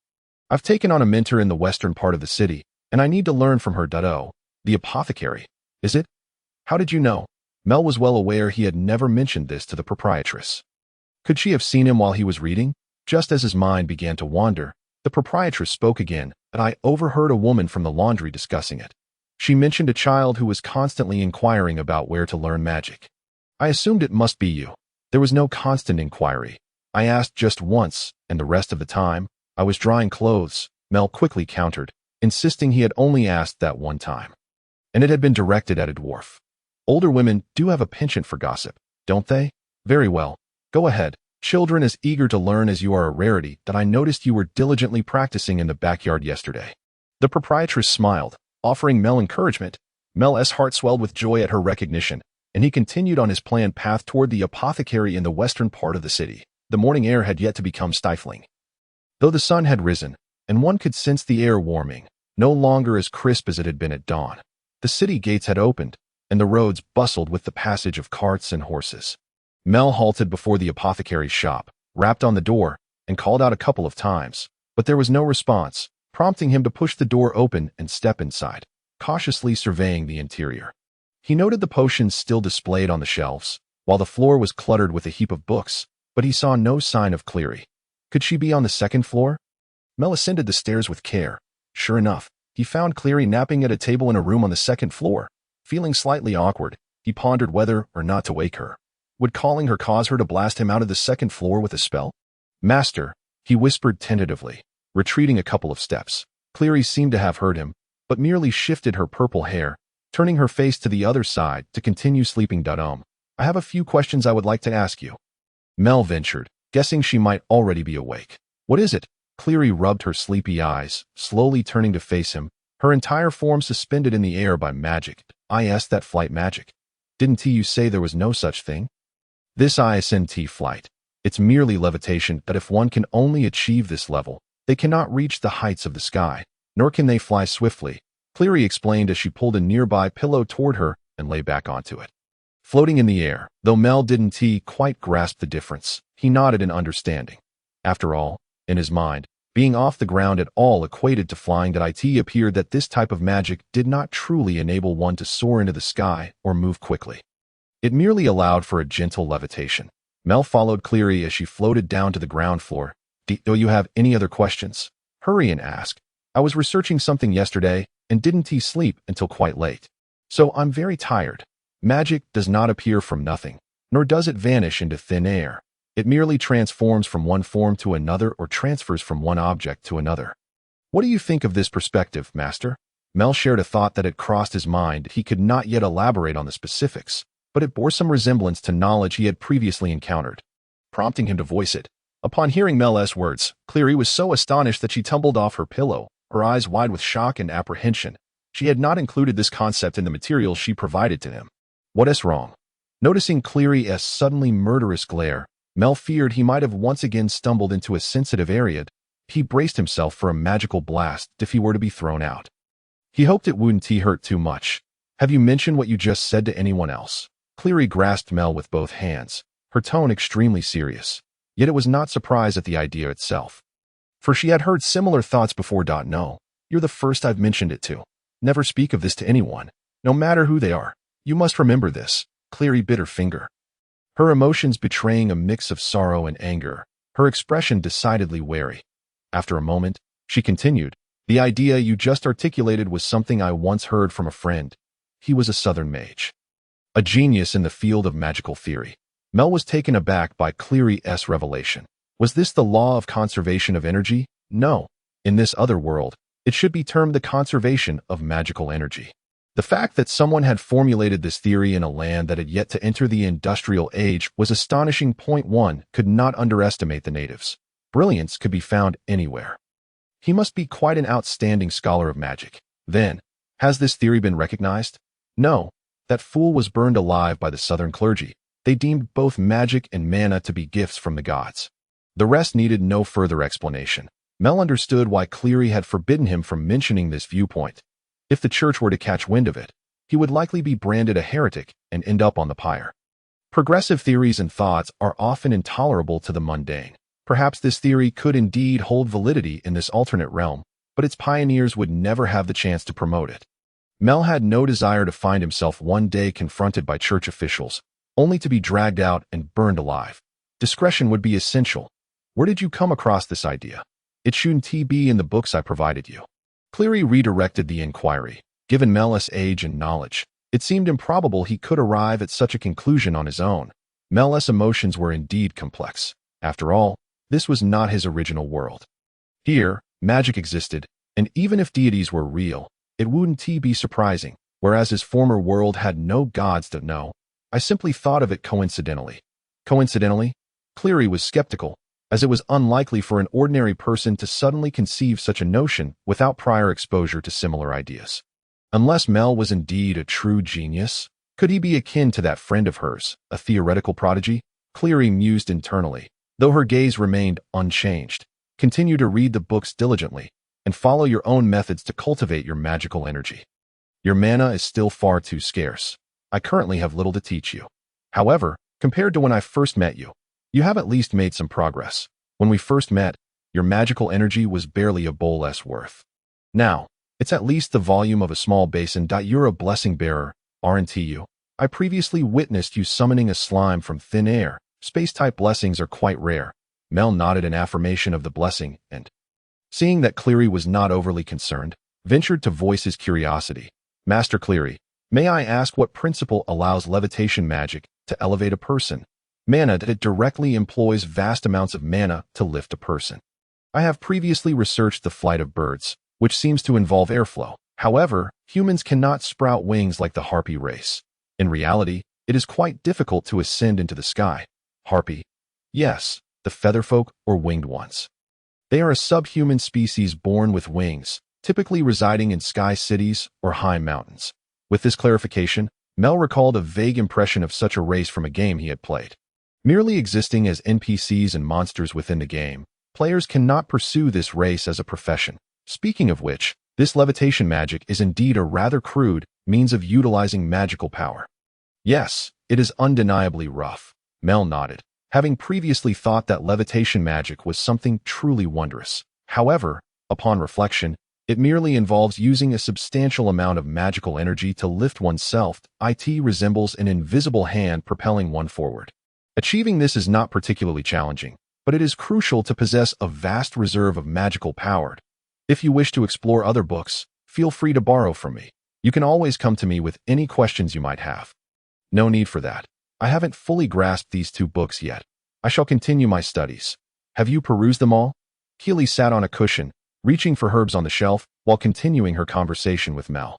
I've taken on a mentor in the western part of the city, and I need to learn from her. Oh, the apothecary, is it? How did you know?" Mel was well aware he had never mentioned this to the proprietress. Could she have seen him while he was reading? Just as his mind began to wander, the proprietress spoke again. "I overheard a woman from the laundry discussing it. She mentioned a child who was constantly inquiring about where to learn magic. I assumed it must be you. There was no constant inquiry. I asked just once, and the rest of the time, I was drying clothes," Mel quickly countered, insisting he had only asked that one time. "And it had been directed at a dwarf. Older women do have a penchant for gossip, don't they? Very well. Go ahead. Children as eager to learn as you are a rarity that I noticed you were diligently practicing in the backyard yesterday." The proprietress smiled, offering Mel encouragement. Mel's heart swelled with joy at her recognition, and he continued on his planned path toward the apothecary in the western part of the city. The morning air had yet to become stifling, though the sun had risen, and one could sense the air warming, no longer as crisp as it had been at dawn. The city gates had opened, and the roads bustled with the passage of carts and horses. Mel halted before the apothecary's shop, rapped on the door, and called out a couple of times, but there was no response, prompting him to push the door open and step inside, cautiously surveying the interior. He noted the potions still displayed on the shelves, while the floor was cluttered with a heap of books, but he saw no sign of Cleary. Could she be on the second floor? Mel ascended the stairs with care. Sure enough, he found Cleary napping at a table in a room on the second floor. Feeling slightly awkward, he pondered whether or not to wake her. Would calling her cause her to blast him out of the second floor with a spell? "Master," he whispered tentatively, retreating a couple of steps. Cleary seemed to have heard him, but merely shifted her purple hair, turning her face to the other side to continue sleeping. "I have a few questions I would like to ask you," Mel ventured, guessing she might already be awake. "What is it?" Cleary rubbed her sleepy eyes, slowly turning to face him, her entire form suspended in the air by magic. That flight magic. Didn't you say there was no such thing?" "This isn't flight. It's merely levitation, that if one can only achieve this level, they cannot reach the heights of the sky, nor can they fly swiftly," Cleary explained as she pulled a nearby pillow toward her and lay back onto it. Floating in the air, though Mel didn't quite grasp the difference, he nodded in understanding. After all, in his mind, being off the ground at all equated to flying. It appeared that this type of magic did not truly enable one to soar into the sky or move quickly. It merely allowed for a gentle levitation. Mel followed Cleary as she floated down to the ground floor. "Do you have any other questions?" Hurry and ask. "I was researching something yesterday and didn't sleep until quite late. So I'm very tired." Magic does not appear from nothing, nor does it vanish into thin air. It merely transforms from one form to another or transfers from one object to another. What do you think of this perspective, Master? Mel shared a thought that had crossed his mind. He could not yet elaborate on the specifics, but it bore some resemblance to knowledge he had previously encountered, prompting him to voice it. Upon hearing Mel's words, Cleary was so astonished that she tumbled off her pillow, her eyes wide with shock and apprehension. She had not included this concept in the materials she provided to him. What is wrong? Noticing Cleary's suddenly murderous glare, Mel feared he might have once again stumbled into a sensitive area. He braced himself for a magical blast if he were to be thrown out. He hoped it wouldn't hurt too much. Have you mentioned what you just said to anyone else? Cleary grasped Mel with both hands, her tone extremely serious. Yet it was not surprise at the idea itself, for she had heard similar thoughts before. No, you're the first I've mentioned it to. Never speak of this to anyone, no matter who they are. You must remember this. Cleary bit her finger, her emotions betraying a mix of sorrow and anger, her expression decidedly wary. After a moment, she continued, the idea you just articulated was something I once heard from a friend. He was a southern mage, a genius in the field of magical theory. Mel was taken aback by Cleary's revelation. Was this the law of conservation of energy? No. In this other world, it should be termed the conservation of magical energy. The fact that someone had formulated this theory in a land that had yet to enter the industrial age was astonishing. One could not underestimate the natives. Brilliance could be found anywhere. He must be quite an outstanding scholar of magic. Then, has this theory been recognized? No. That fool was burned alive by the southern clergy. They deemed both magic and mana to be gifts from the gods. The rest needed no further explanation. Mel understood why Cleary had forbidden him from mentioning this viewpoint. If the church were to catch wind of it, he would likely be branded a heretic and end up on the pyre. Progressive theories and thoughts are often intolerable to the mundane. Perhaps this theory could indeed hold validity in this alternate realm, but its pioneers would never have the chance to promote it. Mel had no desire to find himself one day confronted by church officials, only to be dragged out and burned alive. Discretion would be essential. Where did you come across this idea? It shouldn't be in the books I provided you. Cleary redirected the inquiry. Given Mel's age and knowledge, it seemed improbable he could arrive at such a conclusion on his own. Mel's emotions were indeed complex. After all, this was not his original world. Here, magic existed, and even if deities were real, it wouldn't be surprising, whereas his former world had no gods to know. I simply thought of it coincidentally. Coincidentally? Cleary was skeptical, as it was unlikely for an ordinary person to suddenly conceive such a notion without prior exposure to similar ideas. Unless Mel was indeed a true genius, could he be akin to that friend of hers, a theoretical prodigy? Cleary mused internally, though her gaze remained unchanged. Continue to read the books diligently, and follow your own methods to cultivate your magical energy. Your mana is still far too scarce. I currently have little to teach you. However, compared to when I first met you, you have at least made some progress. When we first met, your magical energy was barely a bowl's worth. Now, it's at least the volume of a small basin. You're a blessing bearer, aren't you? I previously witnessed you summoning a slime from thin air. Space-type blessings are quite rare. Mel nodded in affirmation of the blessing and, seeing that Cleary was not overly concerned, ventured to voice his curiosity. Master Cleary, may I ask what principle allows levitation magic to elevate a person? Mana that it directly employs vast amounts of mana to lift a person. I have previously researched the flight of birds, which seems to involve airflow. However, humans cannot sprout wings like the harpy race. In reality, it is quite difficult to ascend into the sky. Harpy? Yes, the featherfolk or winged ones. They are a subhuman species born with wings, typically residing in sky cities or high mountains. With this clarification, Mel recalled a vague impression of such a race from a game he had played. Merely existing as NPCs and monsters within the game, players cannot pursue this race as a profession. Speaking of which, this levitation magic is indeed a rather crude means of utilizing magical power. Yes, it is undeniably rough. Mel nodded, having previously thought that levitation magic was something truly wondrous. However, upon reflection, it merely involves using a substantial amount of magical energy to lift oneself. It resembles an invisible hand propelling one forward. Achieving this is not particularly challenging, but it is crucial to possess a vast reserve of magical power. If you wish to explore other books, feel free to borrow from me. You can always come to me with any questions you might have. No need for that. I haven't fully grasped these two books yet. I shall continue my studies. Have you perused them all? Keely sat on a cushion, reaching for herbs on the shelf while continuing her conversation with Mel.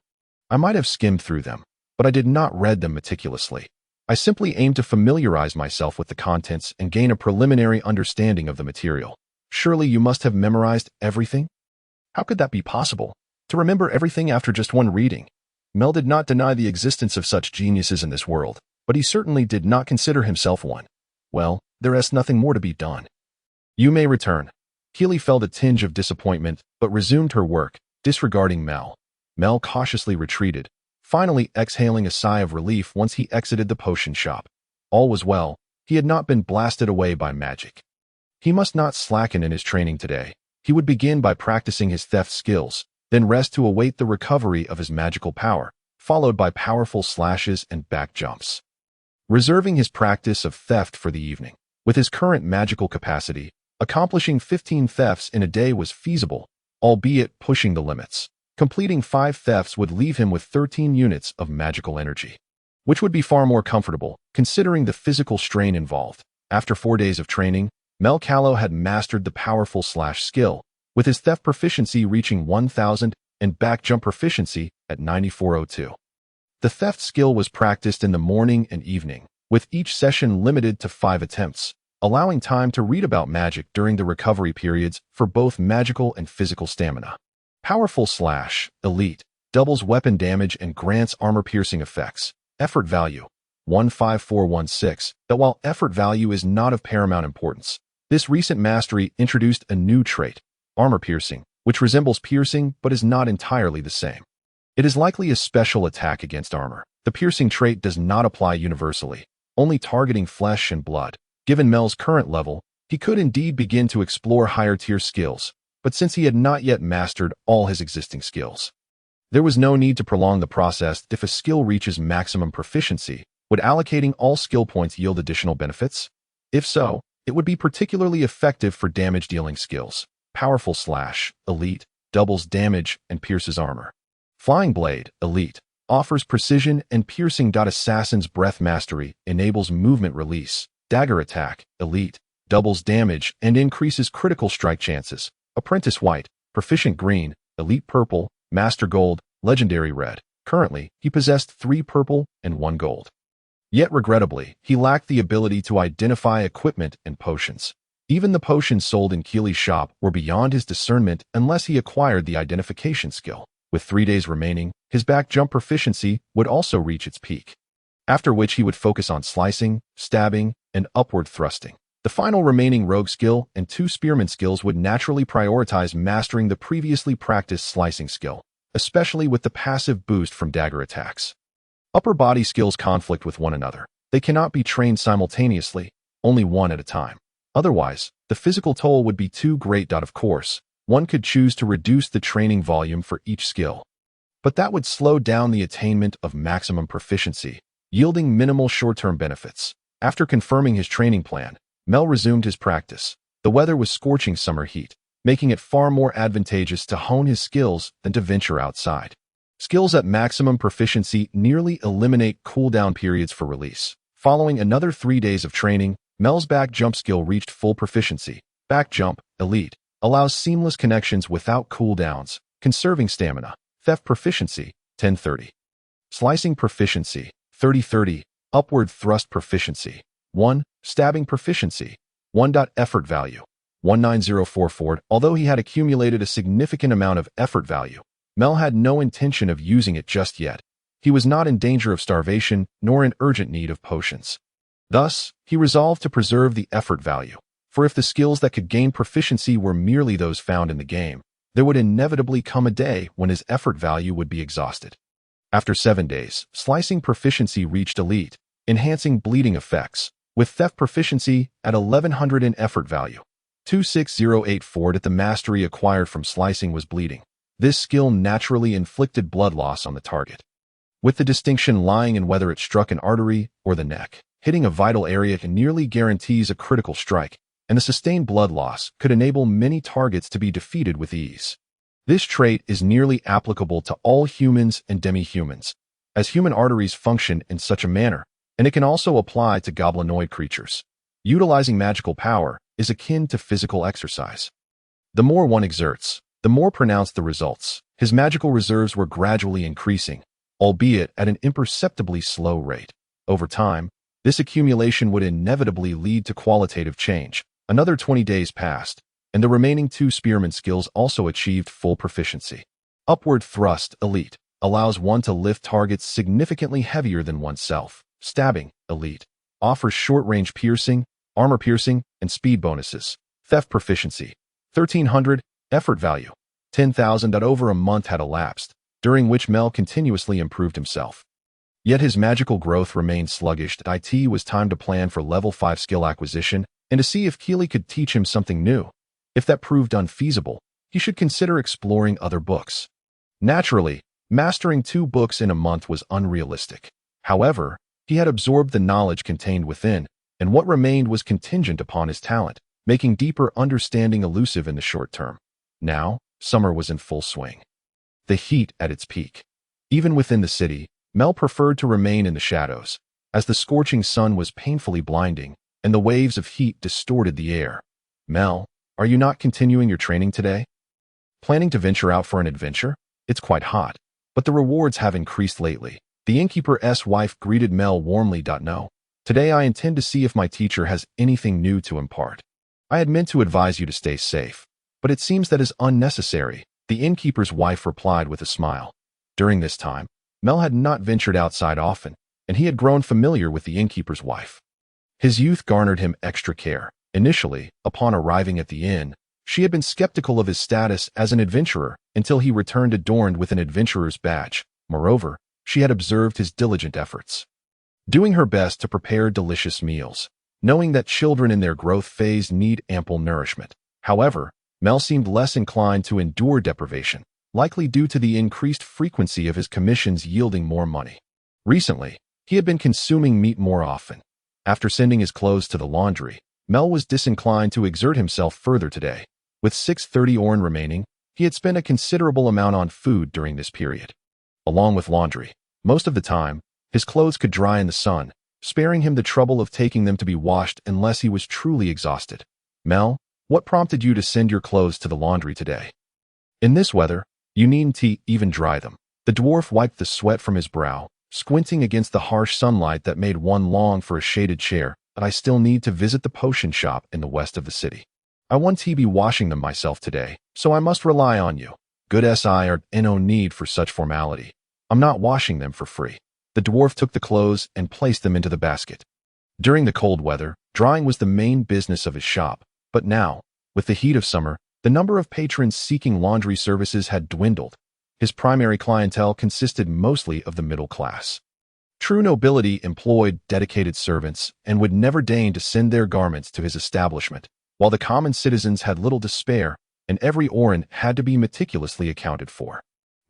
I might have skimmed through them, but I did not read them meticulously. I simply aimed to familiarize myself with the contents and gain a preliminary understanding of the material. Surely you must have memorized everything? How could that be possible? To remember everything after just one reading? Mel did not deny the existence of such geniuses in this world, but he certainly did not consider himself one. Well, there is nothing more to be done. You may return. Keely felt a tinge of disappointment, but resumed her work, disregarding Mel. Mel cautiously retreated, finally exhaling a sigh of relief once he exited the potion shop. All was well. He had not been blasted away by magic. He must not slacken in his training today. He would begin by practicing his theft skills, then rest to await the recovery of his magical power, followed by powerful slashes and back jumps. Reserving his practice of theft for the evening. With his current magical capacity, accomplishing 15 thefts in a day was feasible, albeit pushing the limits. Completing 5 thefts would leave him with 13 units of magical energy, which would be far more comfortable, considering the physical strain involved. After 4 days of training, Mel Carlo had mastered the powerful slash skill, with his theft proficiency reaching 1,000 and back jump proficiency at 9402. The theft skill was practiced in the morning and evening, with each session limited to 5 attempts, allowing time to read about magic during the recovery periods for both magical and physical stamina. Powerful Slash, Elite, doubles weapon damage and grants armor-piercing effects. Effort value, 15416, that while effort value is not of paramount importance, this recent mastery introduced a new trait, armor-piercing, which resembles piercing but is not entirely the same. It is likely a special attack against armor. The piercing trait does not apply universally, only targeting flesh and blood. Given Mel's current level, he could indeed begin to explore higher-tier skills, but since he had not yet mastered all his existing skills, there was no need to prolong the process. If a skill reaches maximum proficiency, would allocating all skill points yield additional benefits? If so, it would be particularly effective for damage-dealing skills. Powerful Slash, Elite, doubles damage and pierces armor. Flying Blade, Elite, offers precision and piercing. Assassin's Breath Mastery enables movement release. Dagger Attack, Elite, doubles damage and increases critical strike chances. Apprentice White, Proficient Green, Elite Purple, Master Gold, Legendary Red. Currently, he possessed 3 purple and 1 gold. Yet regrettably, he lacked the ability to identify equipment and potions. Even the potions sold in Keely's shop were beyond his discernment unless he acquired the identification skill. With 3 days remaining, his back jump proficiency would also reach its peak, after which he would focus on slicing, stabbing, and upward thrusting. The final remaining rogue skill and 2 spearman skills would naturally prioritize mastering the previously practiced slicing skill, especially with the passive boost from dagger attacks. Upper body skills conflict with one another. They cannot be trained simultaneously, only one at a time. Otherwise, the physical toll would be too great. Of course, one could choose to reduce the training volume for each skill, but that would slow down the attainment of maximum proficiency, yielding minimal short-term benefits. After confirming his training plan, Mel resumed his practice. The weather was scorching summer heat, making it far more advantageous to hone his skills than to venture outside. Skills at maximum proficiency nearly eliminate cooldown periods for release. Following another 3 days of training, Mel's back jump skill reached full proficiency. Back jump, Elite, allows seamless connections without cooldowns, conserving stamina. Theft proficiency, 1030. Slicing proficiency, 3030. Upward thrust proficiency, 1. Stabbing proficiency, 1. Effort value, 19044. Although he had accumulated a significant amount of effort value, Mel had no intention of using it just yet. He was not in danger of starvation nor in urgent need of potions. Thus, he resolved to preserve the effort value, for if the skills that could gain proficiency were merely those found in the game, there would inevitably come a day when his effort value would be exhausted. After 7 days, slicing proficiency reached Elite, enhancing bleeding effects, with theft proficiency at 1100 in effort value. 26084. The mastery acquired from slicing was bleeding. This skill naturally inflicted blood loss on the target, with the distinction lying in whether it struck an artery or the neck. Hitting a vital area nearly guarantees a critical strike, and the sustained blood loss could enable many targets to be defeated with ease. This trait is nearly applicable to all humans and demi-humans, as human arteries function in such a manner and it can also apply to goblinoid creatures. Utilizing magical power is akin to physical exercise. The more one exerts, the more pronounced the results. His magical reserves were gradually increasing, albeit at an imperceptibly slow rate. Over time, this accumulation would inevitably lead to qualitative change. Another 20 days passed, and the remaining 2 spearman skills also achieved full proficiency. Upward Thrust Elite allows one to lift targets significantly heavier than oneself. Stabbing Elite offers short-range piercing, armor piercing, and speed bonuses. Theft Proficiency 1300, Effort Value 10,000. Over a month had elapsed, during which Mel continuously improved himself. Yet his magical growth remained sluggish. It was time to plan for level 5 skill acquisition and to see if Keeley could teach him something new. If that proved unfeasible, he should consider exploring other books. Naturally, mastering 2 books in a month was unrealistic. However, he had absorbed the knowledge contained within, and what remained was contingent upon his talent, making deeper understanding elusive in the short term. Now, summer was in full swing. The heat at its peak. Even within the city, Mel preferred to remain in the shadows, as the scorching sun was painfully blinding, and the waves of heat distorted the air. Mel, are you not continuing your training today? Planning to venture out for an adventure? It's quite hot, but the rewards have increased lately. The innkeeper's wife greeted Mel warmly. No. Today I intend to see if my teacher has anything new to impart. I had meant to advise you to stay safe, but it seems that is unnecessary, the innkeeper's wife replied with a smile. During this time, Mel had not ventured outside often, and he had grown familiar with the innkeeper's wife. His youth garnered him extra care. Initially, upon arriving at the inn, she had been skeptical of his status as an adventurer until he returned adorned with an adventurer's badge. Moreover, she had observed his diligent efforts, doing her best to prepare delicious meals, knowing that children in their growth phase need ample nourishment. However, Mel seemed less inclined to endure deprivation, likely due to the increased frequency of his commissions yielding more money. Recently, he had been consuming meat more often. After sending his clothes to the laundry, Mel was disinclined to exert himself further today. With 630 orn remaining, he had spent a considerable amount on food during this period. Along with laundry, most of the time, his clothes could dry in the sun, sparing him the trouble of taking them to be washed unless he was truly exhausted. Mel, what prompted you to send your clothes to the laundry today? In this weather, you needn't even dry them. The dwarf wiped the sweat from his brow, squinting against the harsh sunlight that made one long for a shaded chair. But I still need to visit the potion shop in the west of the city. I want to be washing them myself today, so I must rely on you. Good si are no need for such formality. I'm not washing them for free. The dwarf took the clothes and placed them into the basket. During the cold weather, drying was the main business of his shop, but now, with the heat of summer, the number of patrons seeking laundry services had dwindled. His primary clientele consisted mostly of the middle class. True nobility employed dedicated servants and would never deign to send their garments to his establishment, while the common citizens had little to spare, and every oren had to be meticulously accounted for.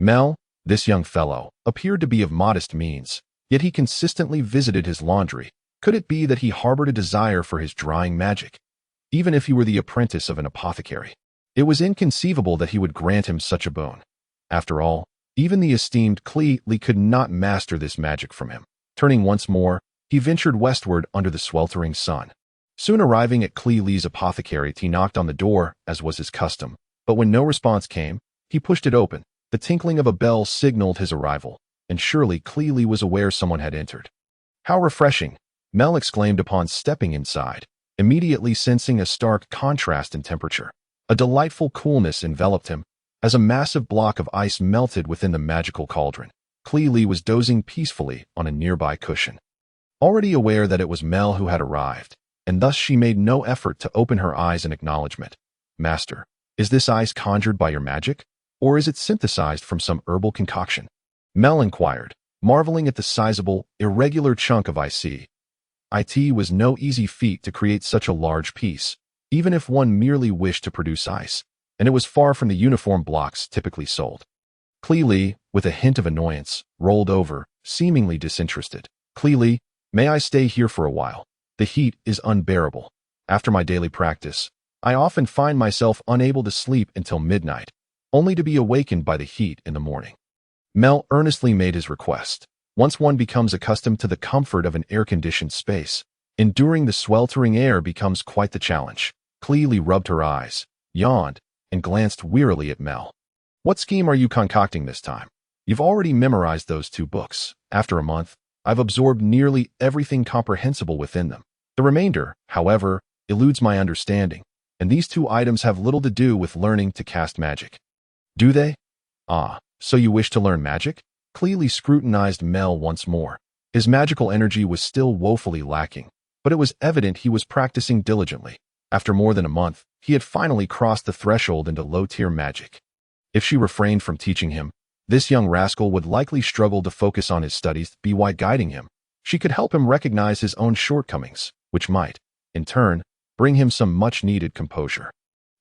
Mel, this young fellow, appeared to be of modest means, yet he consistently visited his laundry. Could it be that he harbored a desire for his drying magic? Even if he were the apprentice of an apothecary, it was inconceivable that he would grant him such a boon. After all, even the esteemed Clee could not master this magic from him. Turning once more, he ventured westward under the sweltering sun. Soon arriving at Clee's apothecary, he knocked on the door, as was his custom, but when no response came, he pushed it open. The tinkling of a bell signaled his arrival, and surely Clee was aware someone had entered. How refreshing, Mel exclaimed upon stepping inside, immediately sensing a stark contrast in temperature. A delightful coolness enveloped him, as a massive block of ice melted within the magical cauldron. Clee was dozing peacefully on a nearby cushion. Already aware that it was Mel who had arrived, and thus she made no effort to open her eyes in acknowledgement. Master, is this ice conjured by your magic, or is it synthesized from some herbal concoction? Mel inquired, marveling at the sizable, irregular chunk of ice. It was no easy feat to create such a large piece, even if one merely wished to produce ice, and it was far from the uniform blocks typically sold. Clee, with a hint of annoyance, rolled over, seemingly disinterested. Clee, may I stay here for a while? The heat is unbearable. After my daily practice, I often find myself unable to sleep until midnight, only to be awakened by the heat in the morning. Mel earnestly made his request. Once one becomes accustomed to the comfort of an air-conditioned space, enduring the sweltering air becomes quite the challenge. Cleely rubbed her eyes, yawned, and glanced wearily at Mel. What scheme are you concocting this time? You've already memorized those 2 books. After a month, I've absorbed nearly everything comprehensible within them. The remainder, however, eludes my understanding, and these 2 items have little to do with learning to cast magic. Do they? Ah, so you wish to learn magic? Cleely scrutinized Mel once more. His magical energy was still woefully lacking, but it was evident he was practicing diligently. After more than a month, he had finally crossed the threshold into low-tier magic. If she refrained from teaching him, this young rascal would likely struggle to focus on his studies. By guiding him, she could help him recognize his own shortcomings, which might, in turn, bring him some much-needed composure.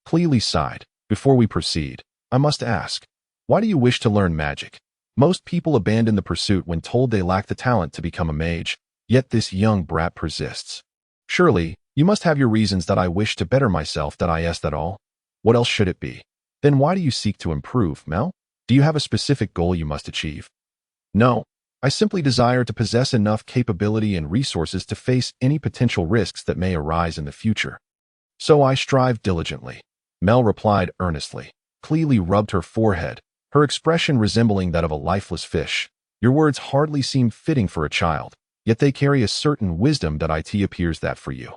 Cleely sighed. Before we proceed, I must ask, why do you wish to learn magic? Most people abandon the pursuit when told they lack the talent to become a mage, yet this young brat persists. Surely, you must have your reasons. That I wish to better myself. That all? What else should it be? Then why do you seek to improve, Mel? Do you have a specific goal you must achieve? No, I simply desire to possess enough capability and resources to face any potential risks that may arise in the future. So I strive diligently, Mel replied earnestly. Cleely rubbed her forehead, her expression resembling that of a lifeless fish. Your words hardly seem fitting for a child, yet they carry a certain wisdom. It appears that for you,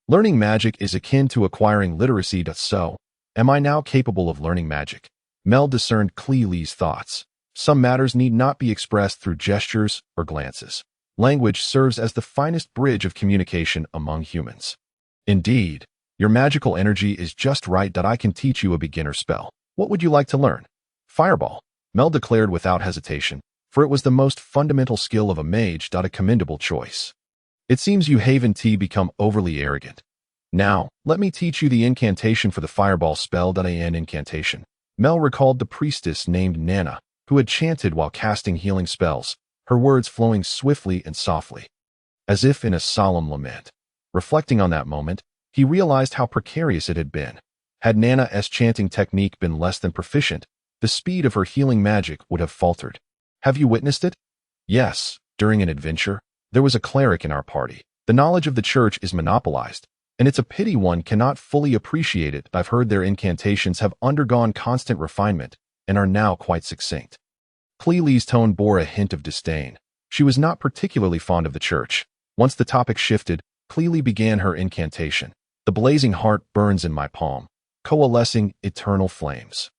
learning magic is akin to acquiring literacy. So, am I now capable of learning magic? Mel discerned Cleely's thoughts. Some matters need not be expressed through gestures or glances. Language serves as the finest bridge of communication among humans. Indeed, your magical energy is just right. I can teach you a beginner spell. What would you like to learn? Fireball, Mel declared without hesitation, for it was the most fundamental skill of a mage. A commendable choice. It seems you haven't become overly arrogant. Now, let me teach you the incantation for the fireball spell. An incantation. Mel recalled the priestess named Nana, who had chanted while casting healing spells, her words flowing swiftly and softly, as if in a solemn lament. Reflecting on that moment, he realized how precarious it had been. Had Nana's chanting technique been less than proficient, the speed of her healing magic would have faltered. Have you witnessed it? Yes, during an adventure, there was a cleric in our party. The knowledge of the church is monopolized, and it's a pity one cannot fully appreciate it. I've heard their incantations have undergone constant refinement and are now quite succinct. Cleely's tone bore a hint of disdain. She was not particularly fond of the church. Once the topic shifted, Cleely began her incantation. The blazing heart burns in my palm, coalescing eternal flames.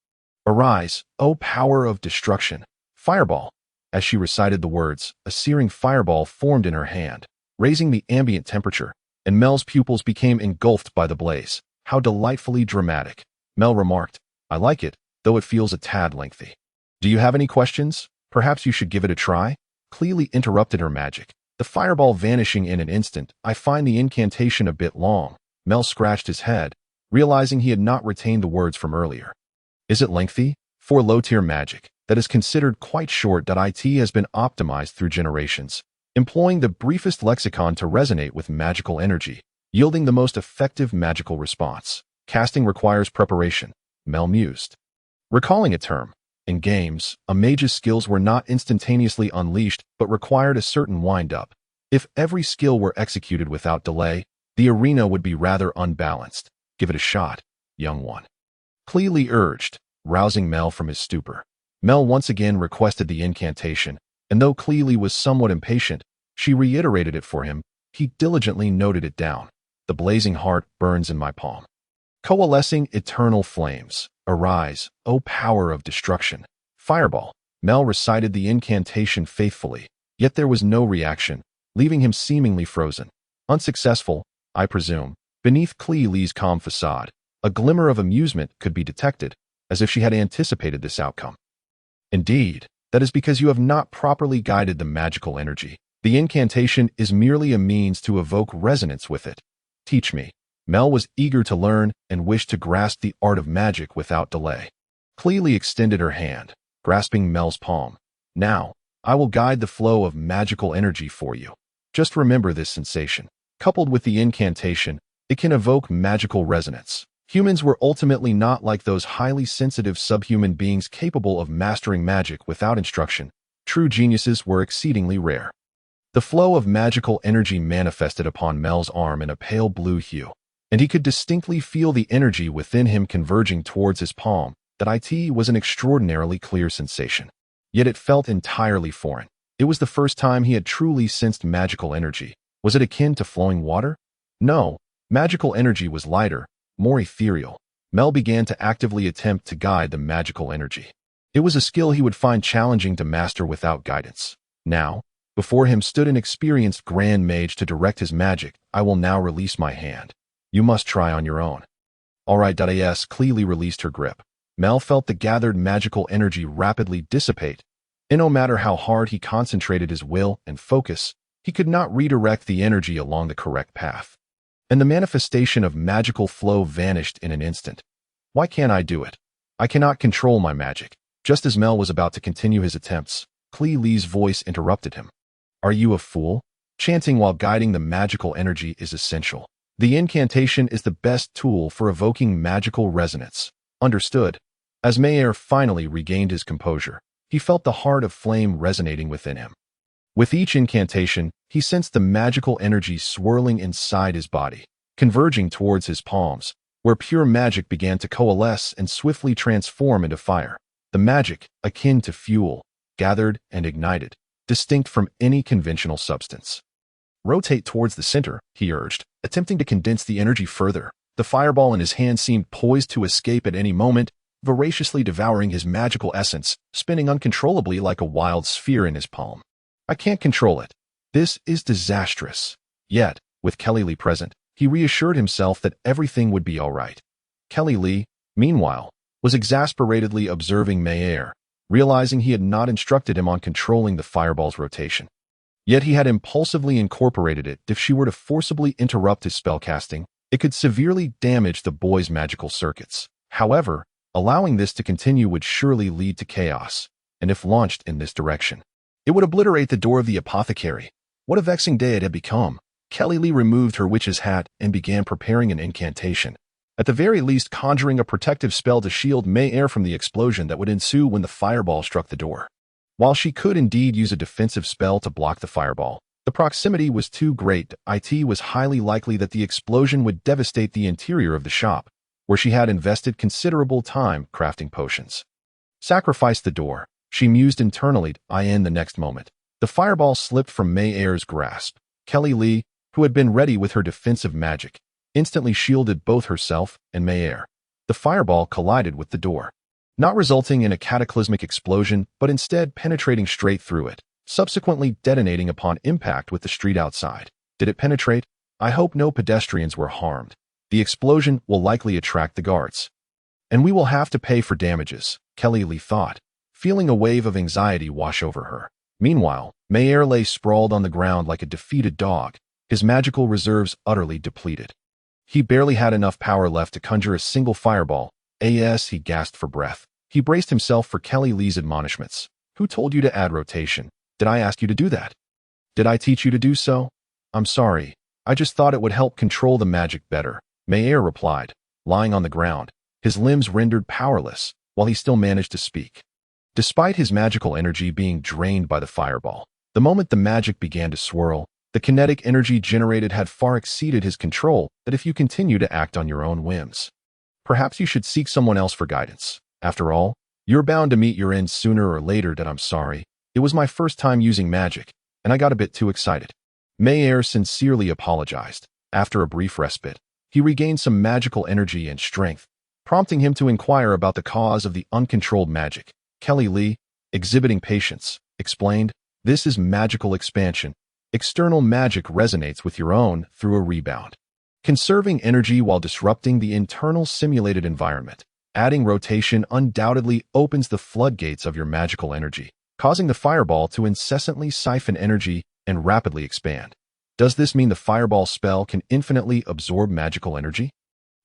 Arise, O power of destruction. Fireball. As she recited the words, a searing fireball formed in her hand, raising the ambient temperature, and Mel's pupils became engulfed by the blaze. How delightfully dramatic. Mel remarked, I like it, though it feels a tad lengthy. Do you have any questions? Perhaps you should give it a try? Cleely interrupted her magic, the fireball vanishing in an instant. I find the incantation a bit long. Mel scratched his head, realizing he had not retained the words from earlier. Is it lengthy? For low-tier magic, that is considered quite short. It has been optimized through generations, employing the briefest lexicon to resonate with magical energy, yielding the most effective magical response. Casting requires preparation, Mel mused. Recalling a term, in games, a mage's skills were not instantaneously unleashed but required a certain wind-up. If every skill were executed without delay, the arena would be rather unbalanced. Give it a shot, young one, Cleely urged, rousing Mel from his stupor. Mel once again requested the incantation, and though Cleely was somewhat impatient, she reiterated it for him. He diligently noted it down. The blazing heart burns in my palm, coalescing eternal flames. Arise, O power of destruction. Fireball. Mel recited the incantation faithfully, yet there was no reaction, leaving him seemingly frozen. Unsuccessful, I presume. Beneath Cleely's calm facade, a glimmer of amusement could be detected, as if she had anticipated this outcome. Indeed, that is because you have not properly guided the magical energy. The incantation is merely a means to evoke resonance with it. Teach me. Mel was eager to learn and wished to grasp the art of magic without delay. Cleely extended her hand, grasping Mel's palm. Now, I will guide the flow of magical energy for you. Just remember this sensation. Coupled with the incantation, it can evoke magical resonance. Humans were ultimately not like those highly sensitive subhuman beings capable of mastering magic without instruction. true geniuses were exceedingly rare. The flow of magical energy manifested upon Mel's arm in a pale blue hue, and he could distinctly feel the energy within him converging towards his palm. That it was an extraordinarily clear sensation. Yet it felt entirely foreign. It was the first time he had truly sensed magical energy. Was it akin to flowing water? No. Magical energy was lighter, more ethereal. Mel began to actively attempt to guide the magical energy. It was a skill he would find challenging to master without guidance. Now, before him stood an experienced grand mage to direct his magic. I will now release my hand. You must try on your own. All right. As clearly released her grip, Mel felt the gathered magical energy rapidly dissipate, and no matter how hard he concentrated his will and focus, he could not redirect the energy along the correct path. And the manifestation of magical flow vanished in an instant. Why can't I do it? I cannot control my magic. Just as Mel was about to continue his attempts, Klee Lee's voice interrupted him. Are you a fool? Chanting while guiding the magical energy is essential. The incantation is the best tool for evoking magical resonance. Understood. As Mayer finally regained his composure, he felt the heart of flame resonating within him. With each incantation, he sensed the magical energy swirling inside his body, converging towards his palms, where pure magic began to coalesce and swiftly transform into fire. The magic, akin to fuel, gathered and ignited, distinct from any conventional substance. Rotate towards the center, he urged, attempting to condense the energy further. The fireball in his hand seemed poised to escape at any moment, voraciously devouring his magical essence, spinning uncontrollably like a wild sphere in his palm. I can't control it. This is disastrous. Yet, with Kelly Lee present, he reassured himself that everything would be all right. Kelly Lee, meanwhile, was exasperatedly observing Mayer, realizing he had not instructed him on controlling the fireball's rotation. Yet he had impulsively incorporated it. If she were to forcibly interrupt his spellcasting, it could severely damage the boy's magical circuits. However, allowing this to continue would surely lead to chaos, and if launched in this direction, it would obliterate the door of the apothecary. What a vexing day it had become. Kelly Lee removed her witch's hat and began preparing an incantation, at the very least conjuring a protective spell to shield Mayer from the explosion that would ensue when the fireball struck the door. While she could indeed use a defensive spell to block the fireball, the proximity was too great. It was highly likely that the explosion would devastate the interior of the shop, where she had invested considerable time crafting potions. Sacrifice the door, she mused internally. In the next moment, the fireball slipped from Mayer's grasp. Kelly Lee, who had been ready with her defensive magic, instantly shielded both herself and Mayer. The fireball collided with the door, not resulting in a cataclysmic explosion, but instead penetrating straight through it, subsequently detonating upon impact with the street outside. Did it penetrate? I hope no pedestrians were harmed. The explosion will likely attract the guards, and we will have to pay for damages, Kelly Lee thought, feeling a wave of anxiety wash over her. Meanwhile, Mayer lay sprawled on the ground like a defeated dog, his magical reserves utterly depleted. He barely had enough power left to conjure a single fireball. He gasped for breath. He braced himself for Kelly Lee's admonishments. Who told you to add rotation? Did I ask you to do that? Did I teach you to do so? I'm sorry. I just thought it would help control the magic better, Mayer replied, lying on the ground, his limbs rendered powerless, while he still managed to speak. Despite his magical energy being drained by the fireball, the moment the magic began to swirl, the kinetic energy generated had far exceeded his control. That if you continue to act on your own whims, perhaps you should seek someone else for guidance. After all, you're bound to meet your end sooner or later. I'm sorry. It was my first time using magic, and I got a bit too excited. Mayer sincerely apologized. After a brief respite, he regained some magical energy and strength, prompting him to inquire about the cause of the uncontrolled magic. Kelly Lee, exhibiting patience, explained, "This is magical expansion. External magic resonates with your own through a rebound, conserving energy while disrupting the internal simulated environment. Adding rotation undoubtedly opens the floodgates of your magical energy, causing the fireball to incessantly siphon energy and rapidly expand. Does this mean the fireball spell can infinitely absorb magical energy?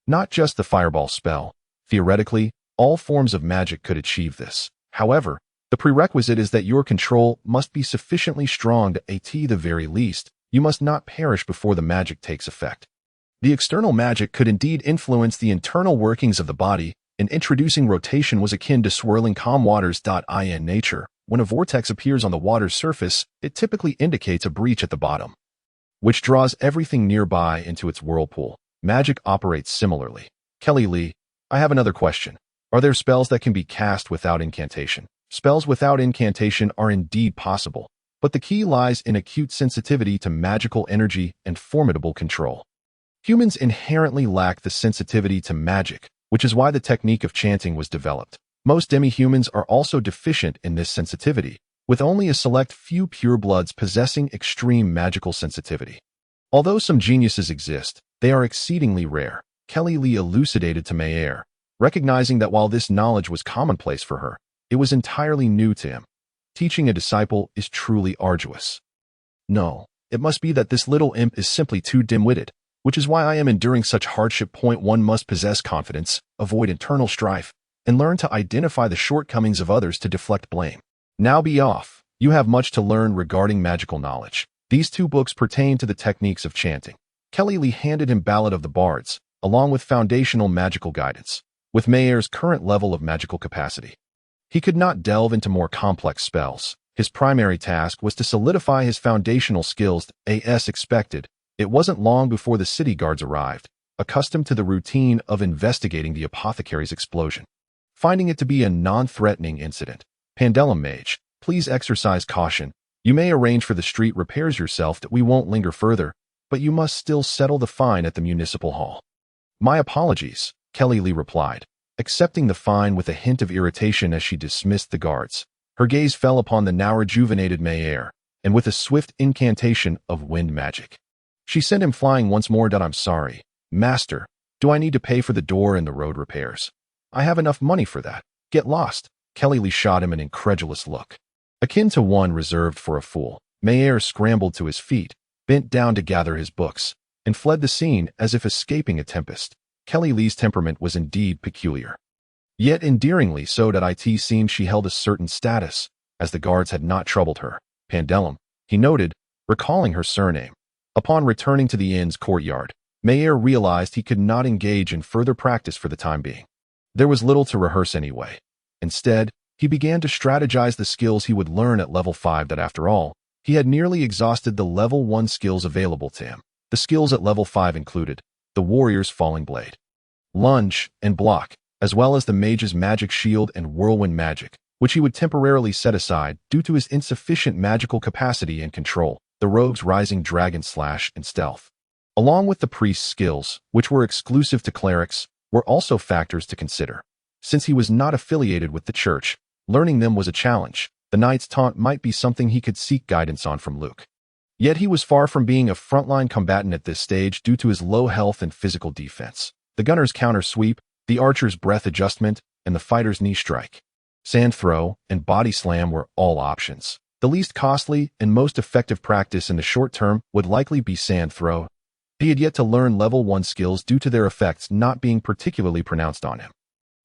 Not just the fireball spell. Theoretically, all forms of magic could achieve this. However, the prerequisite is that your control must be sufficiently strong to at the very least, you must not perish before the magic takes effect. The external magic could indeed influence the internal workings of the body, and introducing rotation was akin to swirling calm waters. In nature, When a vortex appears on the water's surface, it typically indicates a breach at the bottom, which draws everything nearby into its whirlpool. Magic operates similarly. Kelly Lee, I have another question. Are there spells that can be cast without incantation? Spells without incantation are indeed possible, but the key lies in acute sensitivity to magical energy and formidable control. Humans inherently lack the sensitivity to magic, which is why the technique of chanting was developed. Most demi-humans are also deficient in this sensitivity, with only a select few purebloods possessing extreme magical sensitivity. Although some geniuses exist, they are exceedingly rare. Kelly Lee elucidated to Mayer, recognizing that while this knowledge was commonplace for her, it was entirely new to him. Teaching a disciple is truly arduous. No, it must be that this little imp is simply too dim-witted, which is why I am enduring such hardship. One must possess confidence, avoid internal strife, and learn to identify the shortcomings of others to deflect blame. Now be off. You have much to learn regarding magical knowledge. These 2 books pertain to the techniques of chanting. Kelly Lee handed him Ballad of the Bards, along with foundational magical guidance. With Mayer's current level of magical capacity, he could not delve into more complex spells. His primary task was to solidify his foundational skills. As expected, it wasn't long before the city guards arrived, accustomed to the routine of investigating the apothecary's explosion. Finding it to be a non-threatening incident, Pandellum Mage, please exercise caution. You may arrange for the street repairs yourself. That we won't linger further, but you must still settle the fine at the municipal hall. My apologies, Kelly Lee replied, accepting the fine with a hint of irritation as she dismissed the guards. Her gaze fell upon the now rejuvenated Mayer, and with a swift incantation of wind magic, she sent him flying once more. I'm sorry, Master. Do I need to pay for the door and the road repairs? I have enough money for that. Get lost. Kelly Lee shot him an incredulous look, akin to one reserved for a fool. Mayer scrambled to his feet, bent down to gather his books, and fled the scene as if escaping a tempest. Kelly Lee's temperament was indeed peculiar, yet endearingly so. It seemed she held a certain status, as the guards had not troubled her. Pandellum, he noted, recalling her surname. Upon returning to the inn's courtyard, Mayer realized he could not engage in further practice for the time being. There was little to rehearse anyway. Instead, he began to strategize the skills he would learn at level 5. After all, he had nearly exhausted the level 1 skills available to him. The skills at level 5 included the warrior's falling blade, lunge, and block, as well as the mage's magic shield and whirlwind magic, which he would temporarily set aside due to his insufficient magical capacity and control, the rogue's rising dragon slash and stealth. Along with the priest's skills, which were exclusive to clerics, were also factors to consider. Since he was not affiliated with the church, learning them was a challenge. The knight's taunt might be something he could seek guidance on from Luke. Yet he was far from being a frontline combatant at this stage due to his low health and physical defense. The gunner's counter sweep, the archer's breath adjustment, and the fighter's knee strike, sand throw, and body slam were all options. The least costly and most effective practice in the short term would likely be sand throw. He had yet to learn level 1 skills due to their effects not being particularly pronounced on him.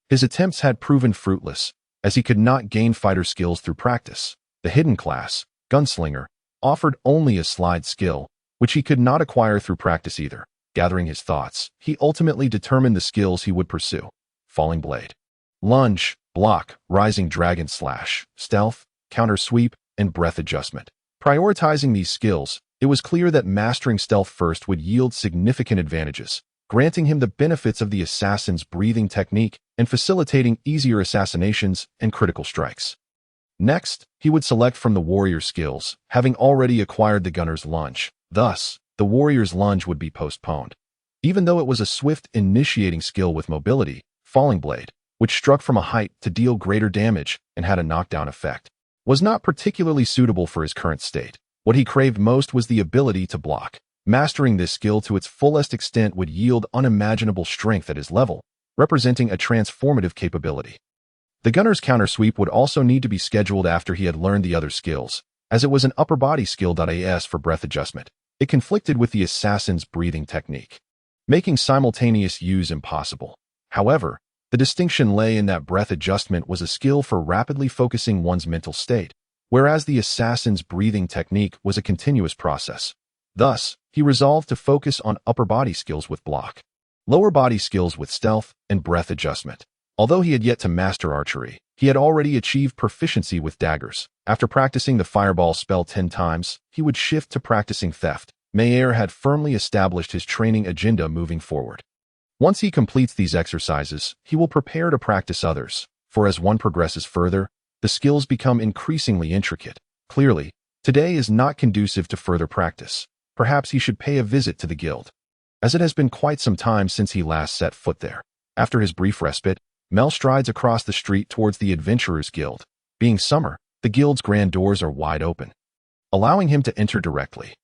His attempts had proven fruitless, as he could not gain fighter skills through practice. The hidden class, Gunslinger, offered only a slide skill, which he could not acquire through practice either. Gathering his thoughts, he ultimately determined the skills he would pursue: falling blade, lunge, block, rising dragon slash, stealth, counter sweep, and breath adjustment. Prioritizing these skills, it was clear that mastering stealth first would yield significant advantages, granting him the benefits of the assassin's breathing technique and facilitating easier assassinations and critical strikes. Next, he would select from the warrior skills, having already acquired the gunner's lunge. Thus, the warrior's lunge would be postponed. Even though it was a swift initiating skill with mobility, falling blade, which struck from a height to deal greater damage and had a knockdown effect, was not particularly suitable for his current state. What he craved most was the ability to block. Mastering this skill to its fullest extent would yield unimaginable strength at his level, representing a transformative capability. The gunner's counter sweep would also need to be scheduled after he had learned the other skills, as it was an upper body skill. As for breath adjustment, it conflicted with the assassin's breathing technique, making simultaneous use impossible. However, the distinction lay in that breath adjustment was a skill for rapidly focusing one's mental state, whereas the assassin's breathing technique was a continuous process. Thus, he resolved to focus on upper body skills with block, lower body skills with stealth, and breath adjustment. Although he had yet to master archery, he had already achieved proficiency with daggers. After practicing the fireball spell 10 times, he would shift to practicing theft. Mayer had firmly established his training agenda moving forward. Once he completes these exercises, he will prepare to practice others, for as one progresses further, the skills become increasingly intricate. Clearly, today is not conducive to further practice. Perhaps he should pay a visit to the guild, as it has been quite some time since he last set foot there. After his brief respite, Mel strides across the street towards the Adventurers Guild. Being summer, the guild's grand doors are wide open, allowing him to enter directly.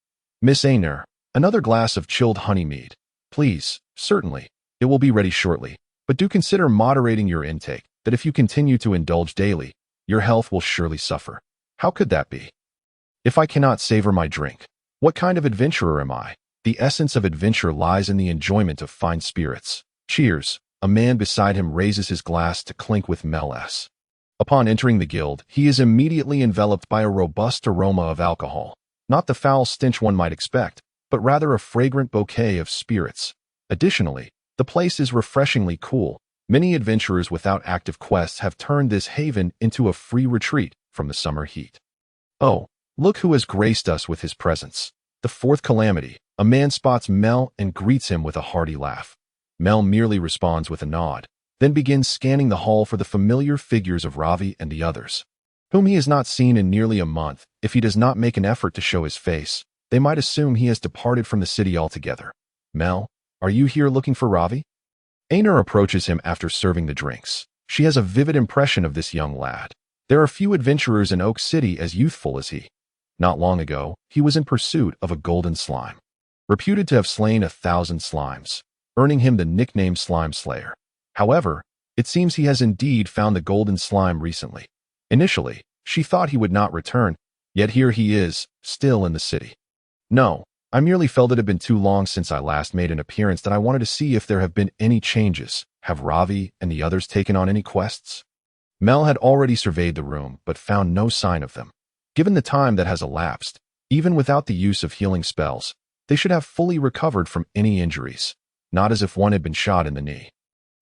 Miss Aner, another glass of chilled honey mead. Please, certainly. It will be ready shortly, but do consider moderating your intake, that if you continue to indulge daily, your health will surely suffer. How could that be? If I cannot savor my drink, what kind of adventurer am I? The essence of adventure lies in the enjoyment of fine spirits. Cheers. A man beside him raises his glass to clink with Mel S. Upon entering the guild, he is immediately enveloped by a robust aroma of alcohol. Not the foul stench one might expect, but rather a fragrant bouquet of spirits. Additionally, the place is refreshingly cool. Many adventurers without active quests have turned this haven into a free retreat from the summer heat. Oh, look who has graced us with his presence. The fourth calamity. A man spots Mel and greets him with a hearty laugh. Mel merely responds with a nod, then begins scanning the hall for the familiar figures of Ravi and the others, whom he has not seen in nearly a month. If he does not make an effort to show his face, they might assume he has departed from the city altogether. Mel, are you here looking for Ravi? Aner approaches him after serving the drinks. She has a vivid impression of this young lad. There are few adventurers in Oak City as youthful as he. Not long ago, he was in pursuit of a golden slime, reputed to have slain 1,000 slimes, earning him the nickname Slime Slayer. However, it seems he has indeed found the golden slime recently. Initially, she thought he would not return, yet here he is, still in the city. No, I merely felt it had been too long since I last made an appearance that I wanted to see if there have been any changes. Have Ravi and the others taken on any quests? Mel had already surveyed the room, but found no sign of them. Given the time that has elapsed, even without the use of healing spells, they should have fully recovered from any injuries, not as if one had been shot in the knee.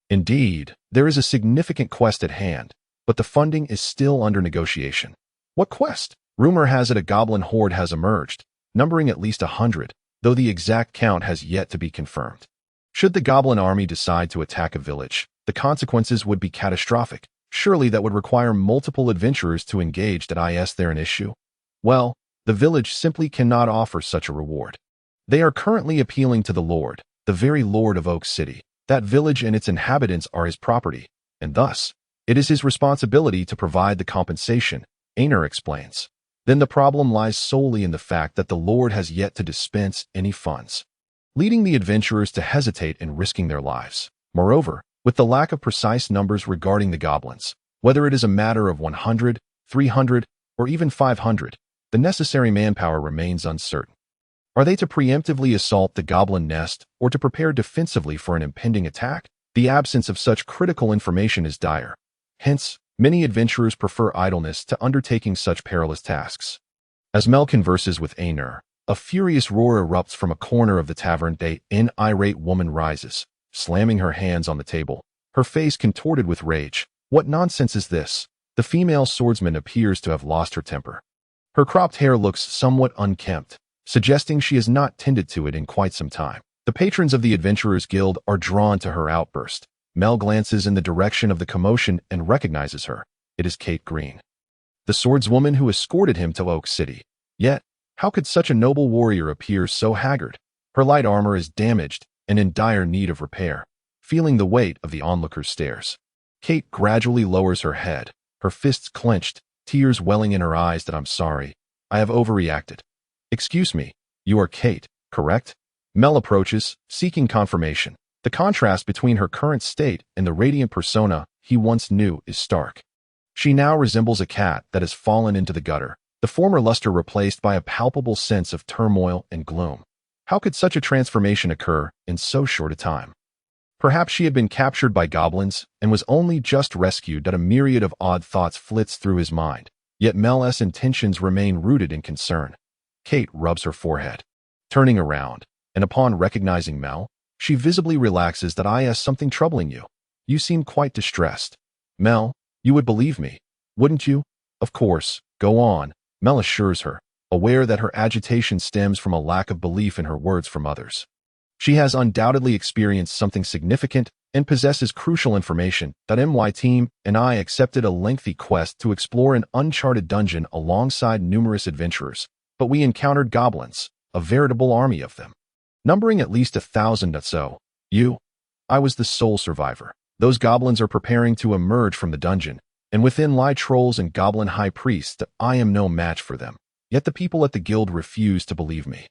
Indeed, there is a significant quest at hand, but the funding is still under negotiation. What quest? Rumor has it a goblin horde has emerged, numbering at least 100, though the exact count has yet to be confirmed. Should the goblin army decide to attack a village, the consequences would be catastrophic. Surely that would require multiple adventurers to engage. That is there an issue? Well, the village simply cannot offer such a reward. They are currently appealing to the Lord, the very Lord of Oak City. That village and its inhabitants are his property, and thus, it is his responsibility to provide the compensation, Aner explains. Then the problem lies solely in the fact that the Lord has yet to dispense any funds, leading the adventurers to hesitate in risking their lives. Moreover, with the lack of precise numbers regarding the goblins, whether it is a matter of 100, 300, or even 500, the necessary manpower remains uncertain. Are they to preemptively assault the goblin nest or to prepare defensively for an impending attack? The absence of such critical information is dire. Hence, many adventurers prefer idleness to undertaking such perilous tasks. As Mel converses with Aner, a furious roar erupts from a corner of the tavern. An irate woman rises, slamming her hands on the table, her face contorted with rage. What nonsense is this? The female swordsman appears to have lost her temper. Her cropped hair looks somewhat unkempt, suggesting she has not tended to it in quite some time. The patrons of the Adventurers Guild are drawn to her outburst. Mel glances in the direction of the commotion and recognizes her. It is Kate Green, the swordswoman who escorted him to Oak City. Yet, how could such a noble warrior appear so haggard? Her light armor is damaged and in dire need of repair. Feeling the weight of the onlookers' stares, Kate gradually lowers her head, her fists clenched, tears welling in her eyes. I'm sorry. I have overreacted. Excuse me, you are Kate, correct? Mel approaches, seeking confirmation. The contrast between her current state and the radiant persona he once knew is stark. She now resembles a cat that has fallen into the gutter, the former luster replaced by a palpable sense of turmoil and gloom. How could such a transformation occur in so short a time? Perhaps she had been captured by goblins and was only just rescued. A myriad of odd thoughts flits through his mind, yet Mel's intentions remain rooted in concern. Kate rubs her forehead, turning around, and upon recognizing Mel, she visibly relaxes. Is something troubling you? You seem quite distressed. Mel, you would believe me, wouldn't you? Of course, go on, Mel assures her, aware that her agitation stems from a lack of belief in her words from others. She has undoubtedly experienced something significant and possesses crucial information that my team and I accepted a lengthy quest to explore an uncharted dungeon alongside numerous adventurers, but we encountered goblins, a veritable army of them, numbering at least 1,000 or so. I was the sole survivor. Those goblins are preparing to emerge from the dungeon, and within lie trolls and goblin high priests that I am no match for them. Yet the people at the guild refuse to believe me.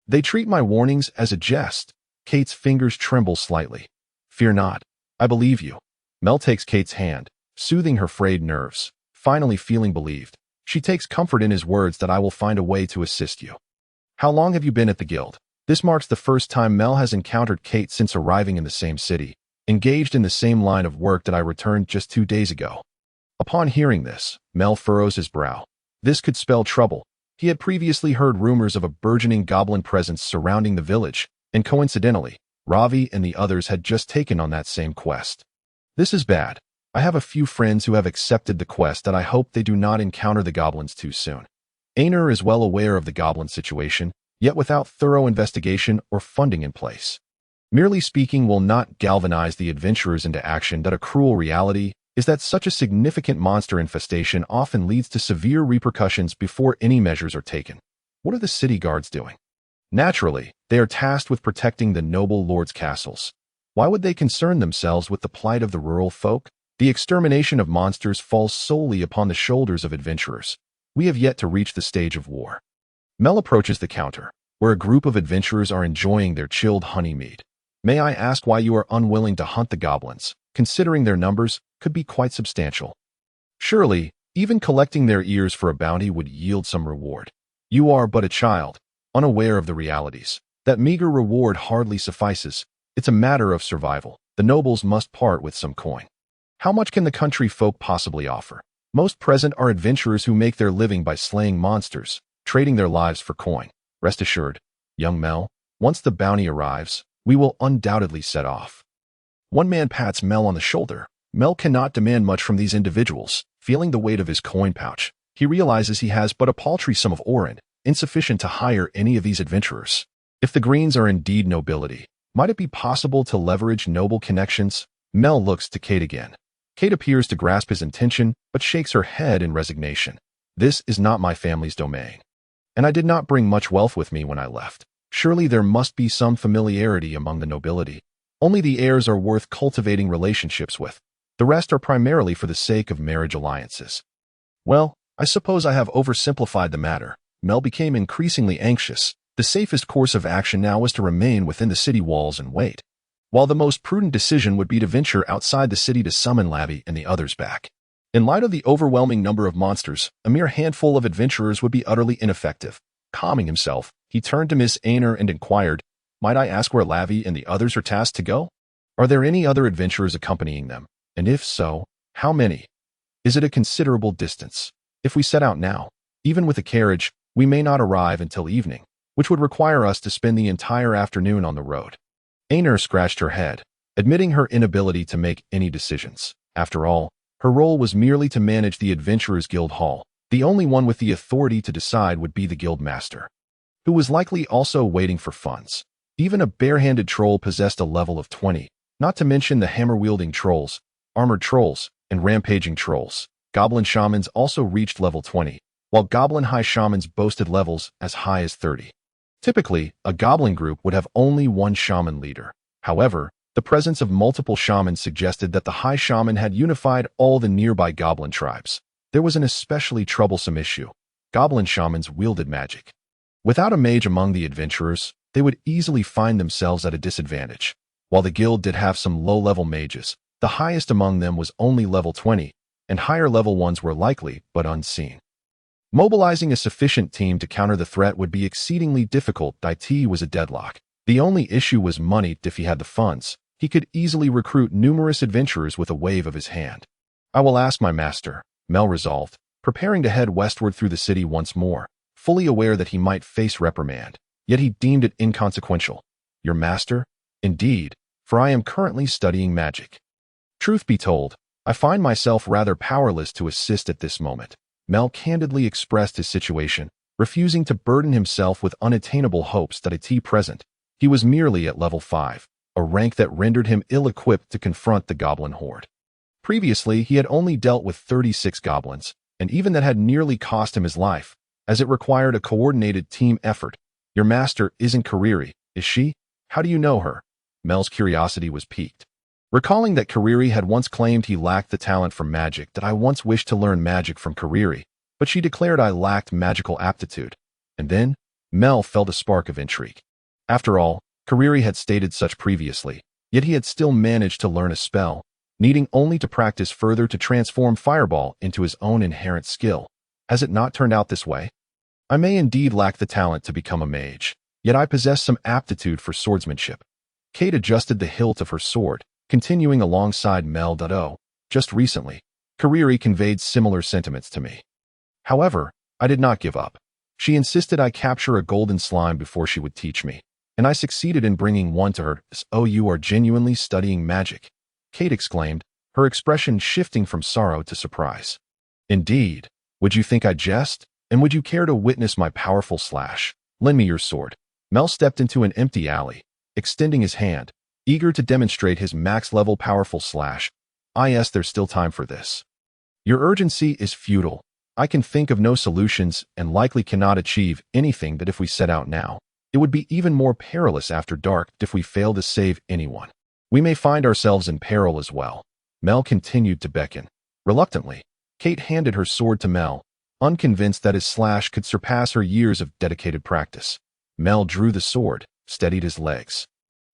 They treat my warnings as a jest. Kate's fingers tremble slightly. Fear not. I believe you. Mel takes Kate's hand, soothing her frayed nerves. Finally feeling believed, she takes comfort in his words that I will find a way to assist you. How long have you been at the guild? This marks the first time Mel has encountered Kate since arriving in the same city, engaged in the same line of work that I returned just 2 days ago. Upon hearing this, Mel furrows his brow. This could spell trouble. He had previously heard rumors of a burgeoning goblin presence surrounding the village, and coincidentally, Ravi and the others had just taken on that same quest. This is bad. I have a few friends who have accepted the quest that I hope they do not encounter the goblins too soon. Einar is well aware of the goblin situation, yet without thorough investigation or funding in place. Merely speaking will not galvanize the adventurers into action. That a cruel reality is that such a significant monster infestation often leads to severe repercussions before any measures are taken. What are the city guards doing? Naturally, they are tasked with protecting the noble lords' castles. Why would they concern themselves with the plight of the rural folk? The extermination of monsters falls solely upon the shoulders of adventurers. We have yet to reach the stage of war. Mel approaches the counter, where a group of adventurers are enjoying their chilled honey mead. May I ask why you are unwilling to hunt the goblins, considering their numbers could be quite substantial? Surely, even collecting their ears for a bounty would yield some reward. You are but a child, unaware of the realities. That meager reward hardly suffices. It's a matter of survival. The nobles must part with some coin. How much can the country folk possibly offer? Most present are adventurers who make their living by slaying monsters, trading their lives for coin. Rest assured, young Mel, once the bounty arrives, we will undoubtedly set off. One man pats Mel on the shoulder. Mel cannot demand much from these individuals. Feeling the weight of his coin pouch, he realizes he has but a paltry sum of orin, insufficient to hire any of these adventurers. If the Greens are indeed nobility, might it be possible to leverage noble connections? Mel looks to Kate again. Kate appears to grasp his intention, but shakes her head in resignation. This is not my family's domain. And I did not bring much wealth with me when I left. Surely there must be some familiarity among the nobility. Only the heirs are worth cultivating relationships with. The rest are primarily for the sake of marriage alliances. Well, I suppose I have oversimplified the matter. Mel became increasingly anxious. The safest course of action now was to remain within the city walls and wait, while the most prudent decision would be to venture outside the city to summon Lavi and the others back. In light of the overwhelming number of monsters, a mere handful of adventurers would be utterly ineffective. Calming himself, he turned to Miss Einar and inquired, "Might I ask where Lavi and the others are tasked to go? Are there any other adventurers accompanying them? And if so, how many? Is it a considerable distance? If we set out now, even with a carriage, we may not arrive until evening, which would require us to spend the entire afternoon on the road." Einar scratched her head, admitting her inability to make any decisions. After all, her role was merely to manage the Adventurers Guild Hall. The only one with the authority to decide would be the guild master, who was likely also waiting for funds. Even a bare-handed troll possessed a level of 20, not to mention the hammer-wielding trolls, armored trolls, and rampaging trolls. Goblin shamans also reached level 20, while goblin high shamans boasted levels as high as 30. Typically, a goblin group would have only one shaman leader. However, the presence of multiple shamans suggested that the high shaman had unified all the nearby goblin tribes. There was an especially troublesome issue. Goblin shamans wielded magic. Without a mage among the adventurers, they would easily find themselves at a disadvantage. While the guild did have some low-level mages, the highest among them was only level 20, and higher-level ones were likely but unseen. Mobilizing a sufficient team to counter the threat would be exceedingly difficult. It was a deadlock. The only issue was money. If he had the funds, he could easily recruit numerous adventurers with a wave of his hand. "I will ask my master," Mel resolved, preparing to head westward through the city once more, fully aware that he might face reprimand. Yet he deemed it inconsequential. "Your master?" "Indeed, for I am currently studying magic." Truth be told, I find myself rather powerless to assist at this moment. Mel candidly expressed his situation, refusing to burden himself with unattainable hopes that at present, he was merely at level 5, a rank that rendered him ill-equipped to confront the goblin horde. Previously, he had only dealt with 36 goblins, and even that had nearly cost him his life, as it required a coordinated team effort. Your master isn't Kariri, is she? How do you know her? Mel's curiosity was piqued. Recalling that Kariri had once claimed he lacked the talent for magic, that I once wished to learn magic from Kariri, but she declared I lacked magical aptitude. And then, Mel felt a spark of intrigue. After all, Kariri had stated such previously, yet he had still managed to learn a spell, needing only to practice further to transform Fireball into his own inherent skill. Has it not turned out this way? I may indeed lack the talent to become a mage, yet I possess some aptitude for swordsmanship. Kate adjusted the hilt of her sword, continuing alongside Mel. Just recently, Kariri conveyed similar sentiments to me. However, I did not give up. She insisted I capture a golden slime before she would teach me, and I succeeded in bringing one to her. Oh, you are genuinely studying magic, Kate exclaimed, her expression shifting from sorrow to surprise. Indeed. Would you think I jest? And would you care to witness my powerful slash? Lend me your sword. Mel stepped into an empty alley, extending his hand, eager to demonstrate his max-level powerful slash. Yes, there's still time for this. Your urgency is futile. I can think of no solutions and likely cannot achieve anything that if we set out now, it would be even more perilous after dark if we fail to save anyone. We may find ourselves in peril as well. Mel continued to beckon. Reluctantly, Kate handed her sword to Mel, unconvinced that his slash could surpass her years of dedicated practice. Mel drew the sword, steadied his legs,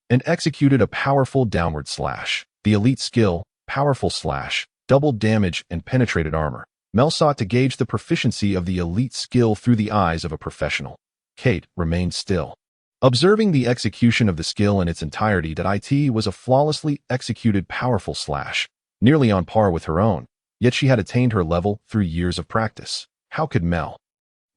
and executed a powerful downward slash. The elite skill, powerful slash, doubled damage and penetrated armor. Mel sought to gauge the proficiency of the elite skill through the eyes of a professional. Kate remained still, observing the execution of the skill in its entirety. That it was a flawlessly executed powerful slash, nearly on par with her own, yet she had attained her level through years of practice. How could Mel,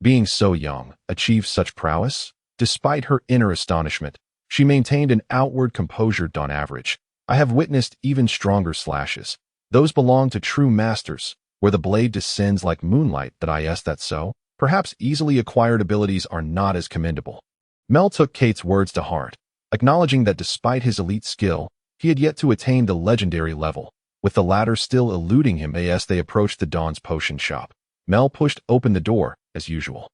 being so young, achieve such prowess? Despite her inner astonishment, she maintained an outward composure. On average, I have witnessed even stronger slashes. Those belong to true masters, where the blade descends like moonlight. That's so. Perhaps easily acquired abilities are not as commendable. Mel took Kate's words to heart, acknowledging that despite his elite skill, he had yet to attain the legendary level, with the latter still eluding him as they approached the Dawn's potion shop. Mel pushed open the door, as usual.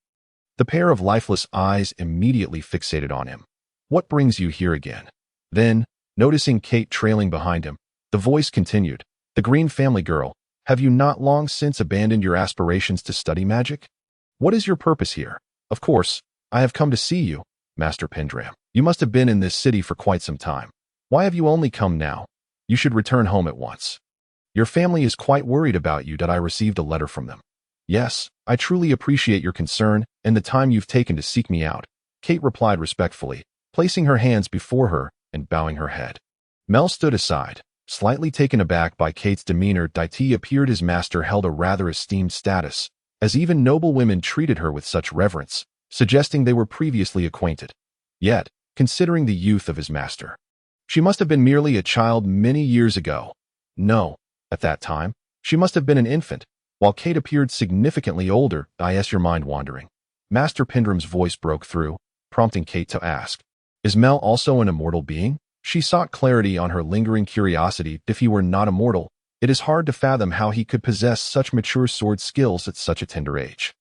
The pair of lifeless eyes immediately fixated on him. What brings you here again? Then, noticing Kate trailing behind him, the voice continued, the Green family girl, have you not long since abandoned your aspirations to study magic? What is your purpose here? Of course, I have come to see you, Master Pendram. You must have been in this city for quite some time. Why have you only come now? You should return home at once. Your family is quite worried about you. I received a letter from them. Yes, I truly appreciate your concern and the time you've taken to seek me out, Kate replied respectfully, placing her hands before her and bowing her head. Mel stood aside, slightly taken aback by Kate's demeanor. It appeared his master held a rather esteemed status, as even noble women treated her with such reverence, suggesting they were previously acquainted. Yet, considering the youth of his master, she must have been merely a child many years ago. No, at that time, she must have been an infant, while Kate appeared significantly older. Is your mind wandering? Master Pendram's voice broke through, prompting Kate to ask, is Mel also an immortal being? She sought clarity on her lingering curiosity. If he were not immortal, it is hard to fathom how he could possess such mature sword skills at such a tender age.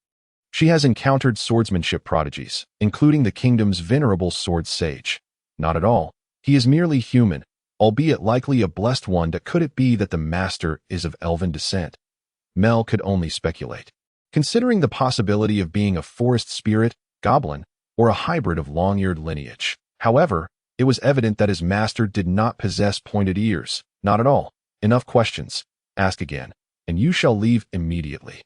She has encountered swordsmanship prodigies, including the kingdom's venerable sword sage. Not at all. He is merely human, albeit likely a blessed one. Could it be that the master is of elven descent? Mel could only speculate, considering the possibility of being a forest spirit, goblin, or a hybrid of long-eared lineage. However, it was evident that his master did not possess pointed ears. Not at all. Enough questions. Ask again, and you shall leave immediately.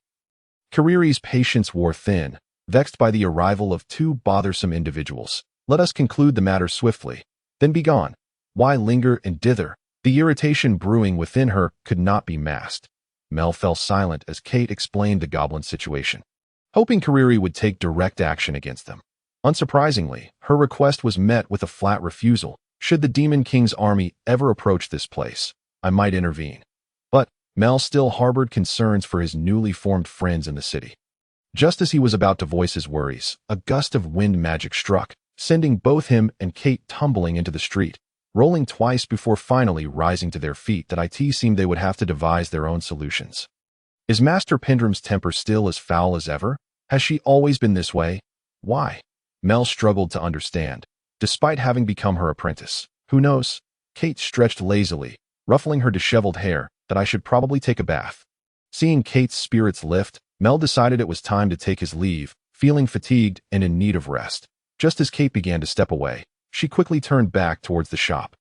Kariri's patience wore thin, vexed by the arrival of two bothersome individuals. Let us conclude the matter swiftly, then be gone. Why linger and dither? The irritation brewing within her could not be masked. Mel fell silent as Kate explained the goblin situation, hoping Kariri would take direct action against them. Unsurprisingly, her request was met with a flat refusal. Should the Demon King's army ever approach this place, I might intervene. But Mel still harbored concerns for his newly formed friends in the city. Just as he was about to voice his worries, a gust of wind magic struck, sending both him and Kate tumbling into the street, rolling twice before finally rising to their feet. That it seemed they would have to devise their own solutions. Is Master Pendrum's temper still as foul as ever? Has she always been this way? Why? Mel struggled to understand, despite having become her apprentice. Who knows? Kate stretched lazily, ruffling her disheveled hair. That I should probably take a bath. Seeing Kate's spirits lift, Mel decided it was time to take his leave, feeling fatigued and in need of rest. Just as Kate began to step away, she quickly turned back towards the shop.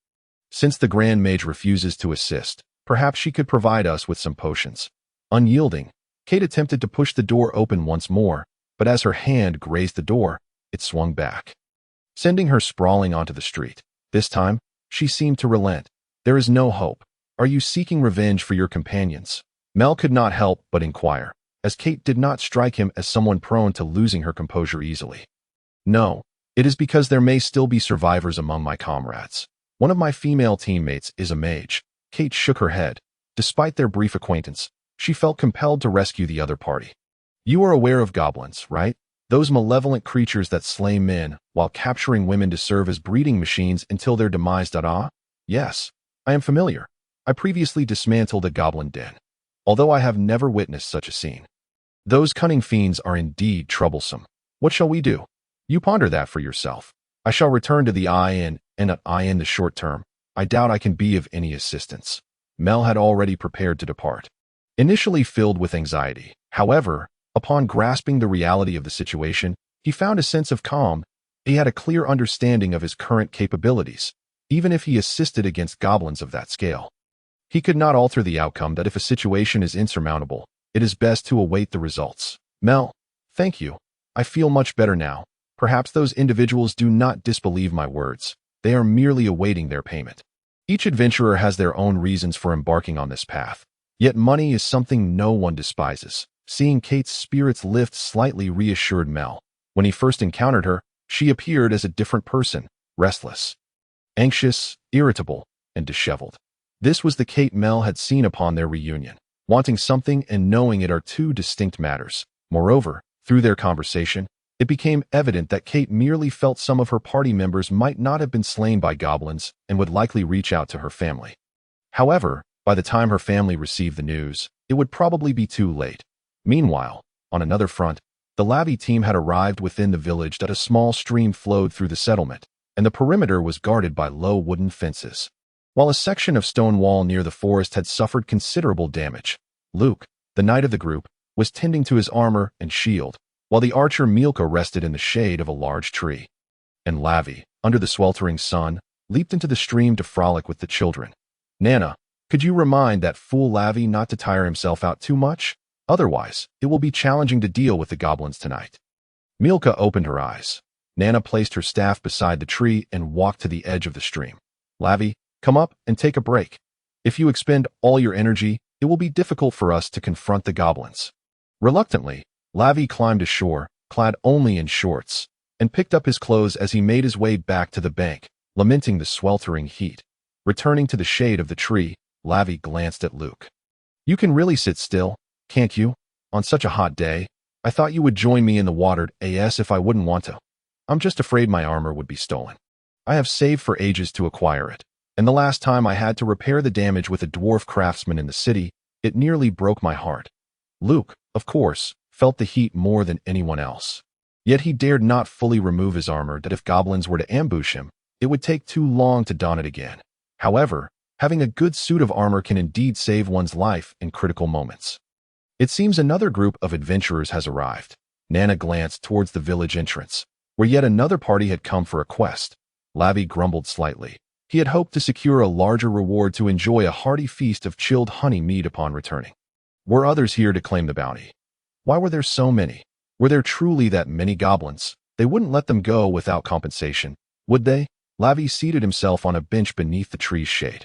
Since the Grand Mage refuses to assist, perhaps she could provide us with some potions. Unyielding, Kate attempted to push the door open once more, but as her hand grazed the door, it swung back, sending her sprawling onto the street. This time, she seemed to relent. There is no hope. Are you seeking revenge for your companions? Mel could not help but inquire, as Kate did not strike him as someone prone to losing her composure easily. No, it is because there may still be survivors among my comrades. One of my female teammates is a mage. Kate shook her head. Despite their brief acquaintance, she felt compelled to rescue the other party. You are aware of goblins, right? Those malevolent creatures that slay men while capturing women to serve as breeding machines until their demise. Yes, I am familiar. I previously dismantled a goblin den, although I have never witnessed such a scene. Those cunning fiends are indeed troublesome. What shall we do? You ponder that for yourself. I shall return to the inn, and in the short term, I doubt I can be of any assistance. Mel had already prepared to depart. Initially filled with anxiety, however, upon grasping the reality of the situation, he found a sense of calm. He had a clear understanding of his current capabilities, even if he assisted against goblins of that scale. He could not alter the outcome. That if a situation is insurmountable, it is best to await the results. Mel, thank you. I feel much better now. Perhaps those individuals do not disbelieve my words. They are merely awaiting their payment. Each adventurer has their own reasons for embarking on this path. Yet money is something no one despises. Seeing Kate's spirits lift slightly reassured Mel. When he first encountered her, she appeared as a different person, restless, anxious, irritable, and disheveled. This was the Kate Mel had seen upon their reunion. Wanting something and knowing it are two distinct matters. Moreover, through their conversation, it became evident that Kate merely felt some of her party members might not have been slain by goblins and would likely reach out to her family. However, by the time her family received the news, it would probably be too late. Meanwhile, on another front, the Lavi team had arrived within the village. That a small stream flowed through the settlement, and the perimeter was guarded by low wooden fences. While a section of stone wall near the forest had suffered considerable damage, Luke, the knight of the group, was tending to his armor and shield, while the archer Milka rested in the shade of a large tree. And Lavi, under the sweltering sun, leaped into the stream to frolic with the children. Nana, could you remind that fool Lavi not to tire himself out too much? Otherwise, it will be challenging to deal with the goblins tonight. Milka opened her eyes. Nana placed her staff beside the tree and walked to the edge of the stream. Lavi, come up and take a break. If you expend all your energy, it will be difficult for us to confront the goblins. Reluctantly, Lavi climbed ashore, clad only in shorts, and picked up his clothes as he made his way back to the bank, lamenting the sweltering heat. Returning to the shade of the tree, Lavi glanced at Luke. You can really sit still, can't you? On such a hot day, I thought you would join me in the water if I wouldn't want to. I'm just afraid my armor would be stolen. I have saved for ages to acquire it, and the last time I had to repair the damage with a dwarf craftsman in the city, it nearly broke my heart. Luke, of course, felt the heat more than anyone else. Yet he dared not fully remove his armor. That if goblins were to ambush him, it would take too long to don it again. However, having a good suit of armor can indeed save one's life in critical moments. It seems another group of adventurers has arrived. Nana glanced towards the village entrance, where yet another party had come for a quest. Lavi grumbled slightly. He had hoped to secure a larger reward to enjoy a hearty feast of chilled honey mead upon returning. Were others here to claim the bounty? Why were there so many? Were there truly that many goblins? They wouldn't let them go without compensation, would they? Lavi seated himself on a bench beneath the tree's shade.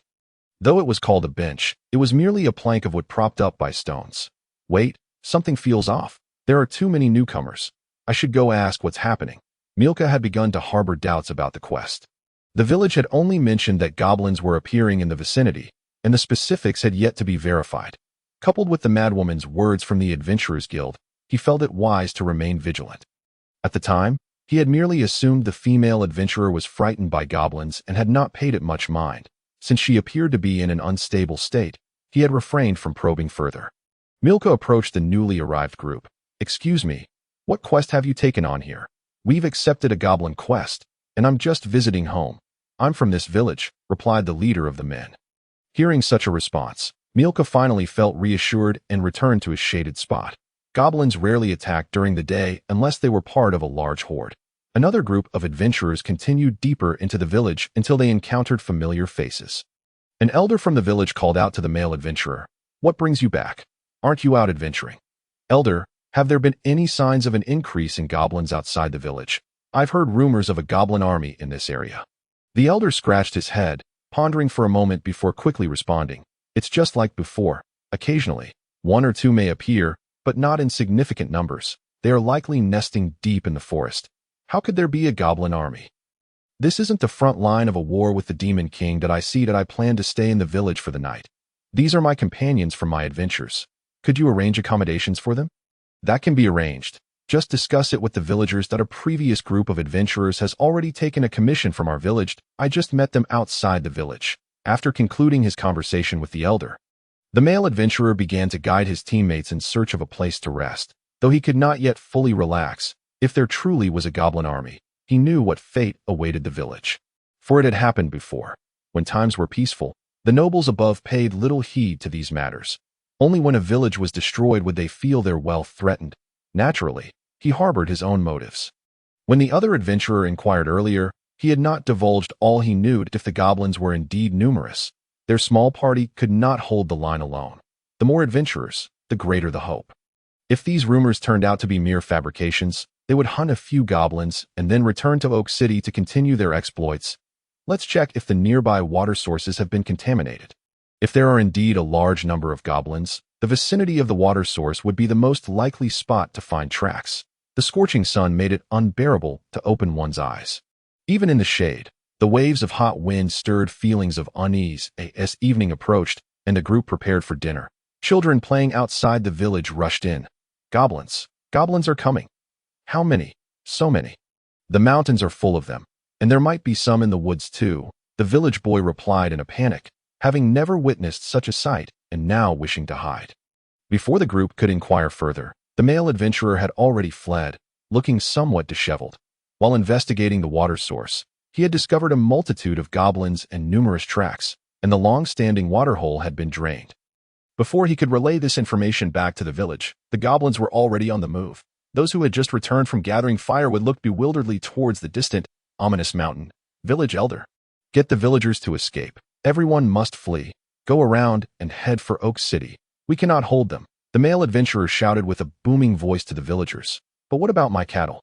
Though it was called a bench, it was merely a plank of wood propped up by stones. Wait, something feels off. There are too many newcomers. I should go ask what's happening. Milka had begun to harbor doubts about the quest. The village had only mentioned that goblins were appearing in the vicinity, and the specifics had yet to be verified. Coupled with the madwoman's words from the Adventurers Guild, he felt it wise to remain vigilant. At the time, he had merely assumed the female adventurer was frightened by goblins and had not paid it much mind. Since she appeared to be in an unstable state, he had refrained from probing further. Milka approached the newly arrived group. "Excuse me, what quest have you taken on here?" "We've accepted a goblin quest, and I'm just visiting home. I'm from this village," replied the leader of the men. Hearing such a response, Milka finally felt reassured and returned to his shaded spot. Goblins rarely attacked during the day unless they were part of a large horde. Another group of adventurers continued deeper into the village until they encountered familiar faces. An elder from the village called out to the male adventurer, "What brings you back? Aren't you out adventuring?" "Elder, have there been any signs of an increase in goblins outside the village? I've heard rumors of a goblin army in this area." The elder scratched his head, pondering for a moment before quickly responding, "It's just like before. Occasionally, one or two may appear, but not in significant numbers. They are likely nesting deep in the forest. How could there be a goblin army? This isn't the front line of a war with the Demon King that I see that I plan to stay in the village for the night. These are my companions from my adventures. Could you arrange accommodations for them?" "That can be arranged. Just discuss it with the villagers that a previous group of adventurers has already taken a commission from our village. I just met them outside the village." After concluding his conversation with the elder, the male adventurer began to guide his teammates in search of a place to rest. Though he could not yet fully relax, if there truly was a goblin army, he knew what fate awaited the village. For it had happened before. When times were peaceful, the nobles above paid little heed to these matters. Only when a village was destroyed would they feel their wealth threatened. Naturally, he harbored his own motives. When the other adventurer inquired earlier, he had not divulged all he knew. If the goblins were indeed numerous, their small party could not hold the line alone. The more adventurers, the greater the hope. If these rumors turned out to be mere fabrications, they would hunt a few goblins and then return to Oak City to continue their exploits. Let's check if the nearby water sources have been contaminated. If there are indeed a large number of goblins, the vicinity of the water source would be the most likely spot to find tracks. The scorching sun made it unbearable to open one's eyes. Even in the shade, the waves of hot wind stirred feelings of unease as evening approached and the group prepared for dinner. Children playing outside the village rushed in. "Goblins! Goblins are coming!" "How many?" "So many. The mountains are full of them, and there might be some in the woods too," the village boy replied in a panic, having never witnessed such a sight and now wishing to hide. Before the group could inquire further, the male adventurer had already fled, looking somewhat disheveled. While investigating the water source, he had discovered a multitude of goblins and numerous tracks, and the long-standing waterhole had been drained. Before he could relay this information back to the village, the goblins were already on the move. Those who had just returned from gathering firewood looked bewilderedly towards the distant, ominous mountain. "Village elder, get the villagers to escape. Everyone must flee. Go around and head for Oak City. We cannot hold them," the male adventurer shouted with a booming voice to the villagers. "But what about my cattle?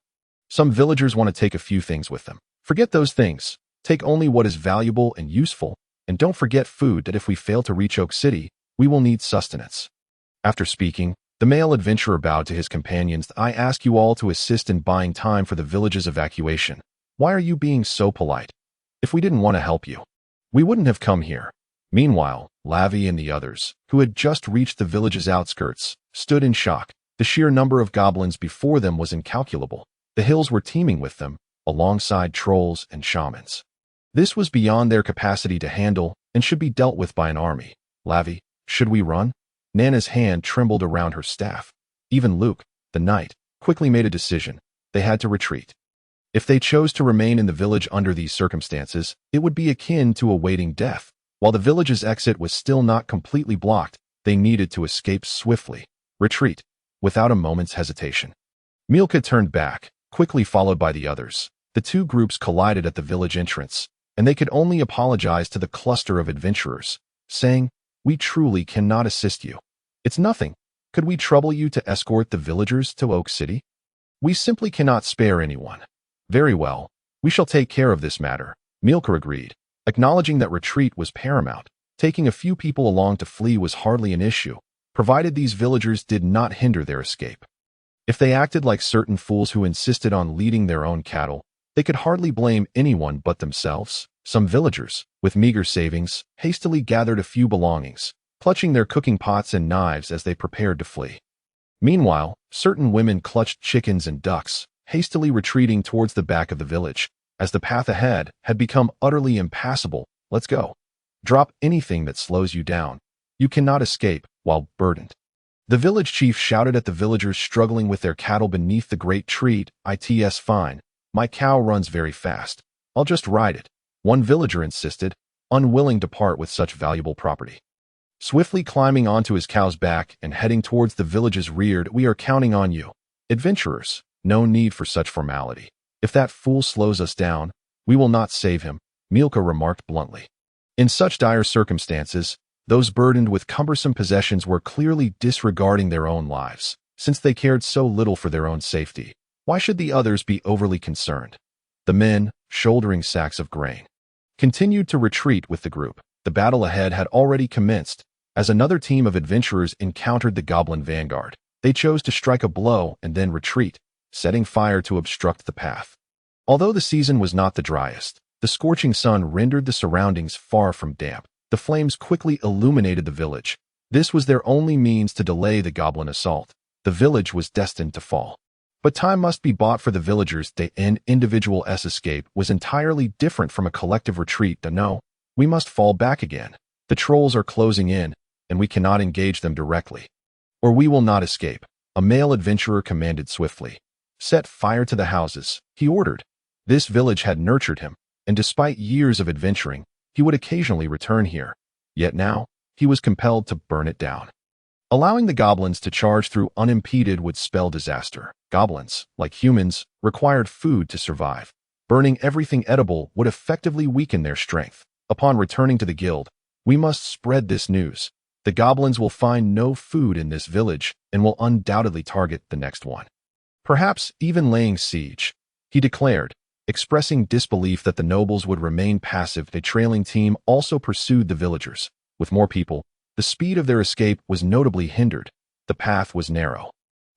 Some villagers want to take a few things with them. Forget those things. Take only what is valuable and useful, and don't forget food. That if we fail to reach Oak City, we will need sustenance." After speaking, the male adventurer bowed to his companions. "I ask you all to assist in buying time for the village's evacuation. Why are you being so polite? If we didn't want to help you, we wouldn't have come here." Meanwhile, Lavi and the others, who had just reached the village's outskirts, stood in shock. The sheer number of goblins before them was incalculable. The hills were teeming with them, alongside trolls and shamans. This was beyond their capacity to handle and should be dealt with by an army. "Lavi, should we run?" Nana's hand trembled around her staff. Even Luke, the knight, quickly made a decision. They had to retreat. If they chose to remain in the village under these circumstances, it would be akin to awaiting death. While the village's exit was still not completely blocked, they needed to escape swiftly. Retreat, without a moment's hesitation. Milka turned back, quickly followed by the others. The two groups collided at the village entrance, and they could only apologize to the cluster of adventurers, saying, "We truly cannot assist you. It's nothing. Could we trouble you to escort the villagers to Oak City? We simply cannot spare anyone." "Very well, we shall take care of this matter," Milka agreed, acknowledging that retreat was paramount. Taking a few people along to flee was hardly an issue, provided these villagers did not hinder their escape. If they acted like certain fools who insisted on leading their own cattle, they could hardly blame anyone but themselves. Some villagers, with meager savings, hastily gathered a few belongings, clutching their cooking pots and knives as they prepared to flee. Meanwhile, certain women clutched chickens and ducks, hastily retreating towards the back of the village, as the path ahead had become utterly impassable. Let's go. Drop anything that slows you down. You cannot escape while burdened. The village chief shouted at the villagers struggling with their cattle beneath the great tree. It's fine. My cow runs very fast. I'll just ride it, one villager insisted, unwilling to part with such valuable property. Swiftly climbing onto his cow's back and heading towards the village's rear, we are counting on you. Adventurers, no need for such formality. If that fool slows us down, we will not save him, Milka remarked bluntly. In such dire circumstances, those burdened with cumbersome possessions were clearly disregarding their own lives, since they cared so little for their own safety. Why should the others be overly concerned? The men, shouldering sacks of grain, continued to retreat with the group. The battle ahead had already commenced. As another team of adventurers encountered the goblin vanguard, they chose to strike a blow and then retreat, setting fire to obstruct the path. Although the season was not the driest, the scorching sun rendered the surroundings far from damp. The flames quickly illuminated the village. This was their only means to delay the goblin assault. The village was destined to fall. But time must be bought for the villagers. Their individual escape was entirely different from a collective retreat. No, we must fall back again. The trolls are closing in, and we cannot engage them directly. Or we will not escape, a male adventurer commanded swiftly. Set fire to the houses, he ordered. This village had nurtured him, and despite years of adventuring, he would occasionally return here. Yet now, he was compelled to burn it down. Allowing the goblins to charge through unimpeded would spell disaster. Goblins, like humans, required food to survive. Burning everything edible would effectively weaken their strength. Upon returning to the guild, we must spread this news. The goblins will find no food in this village and will undoubtedly target the next one. Perhaps even laying siege, he declared, expressing disbelief that the nobles would remain passive. A trailing team also pursued the villagers. With more people, the speed of their escape was notably hindered. The path was narrow,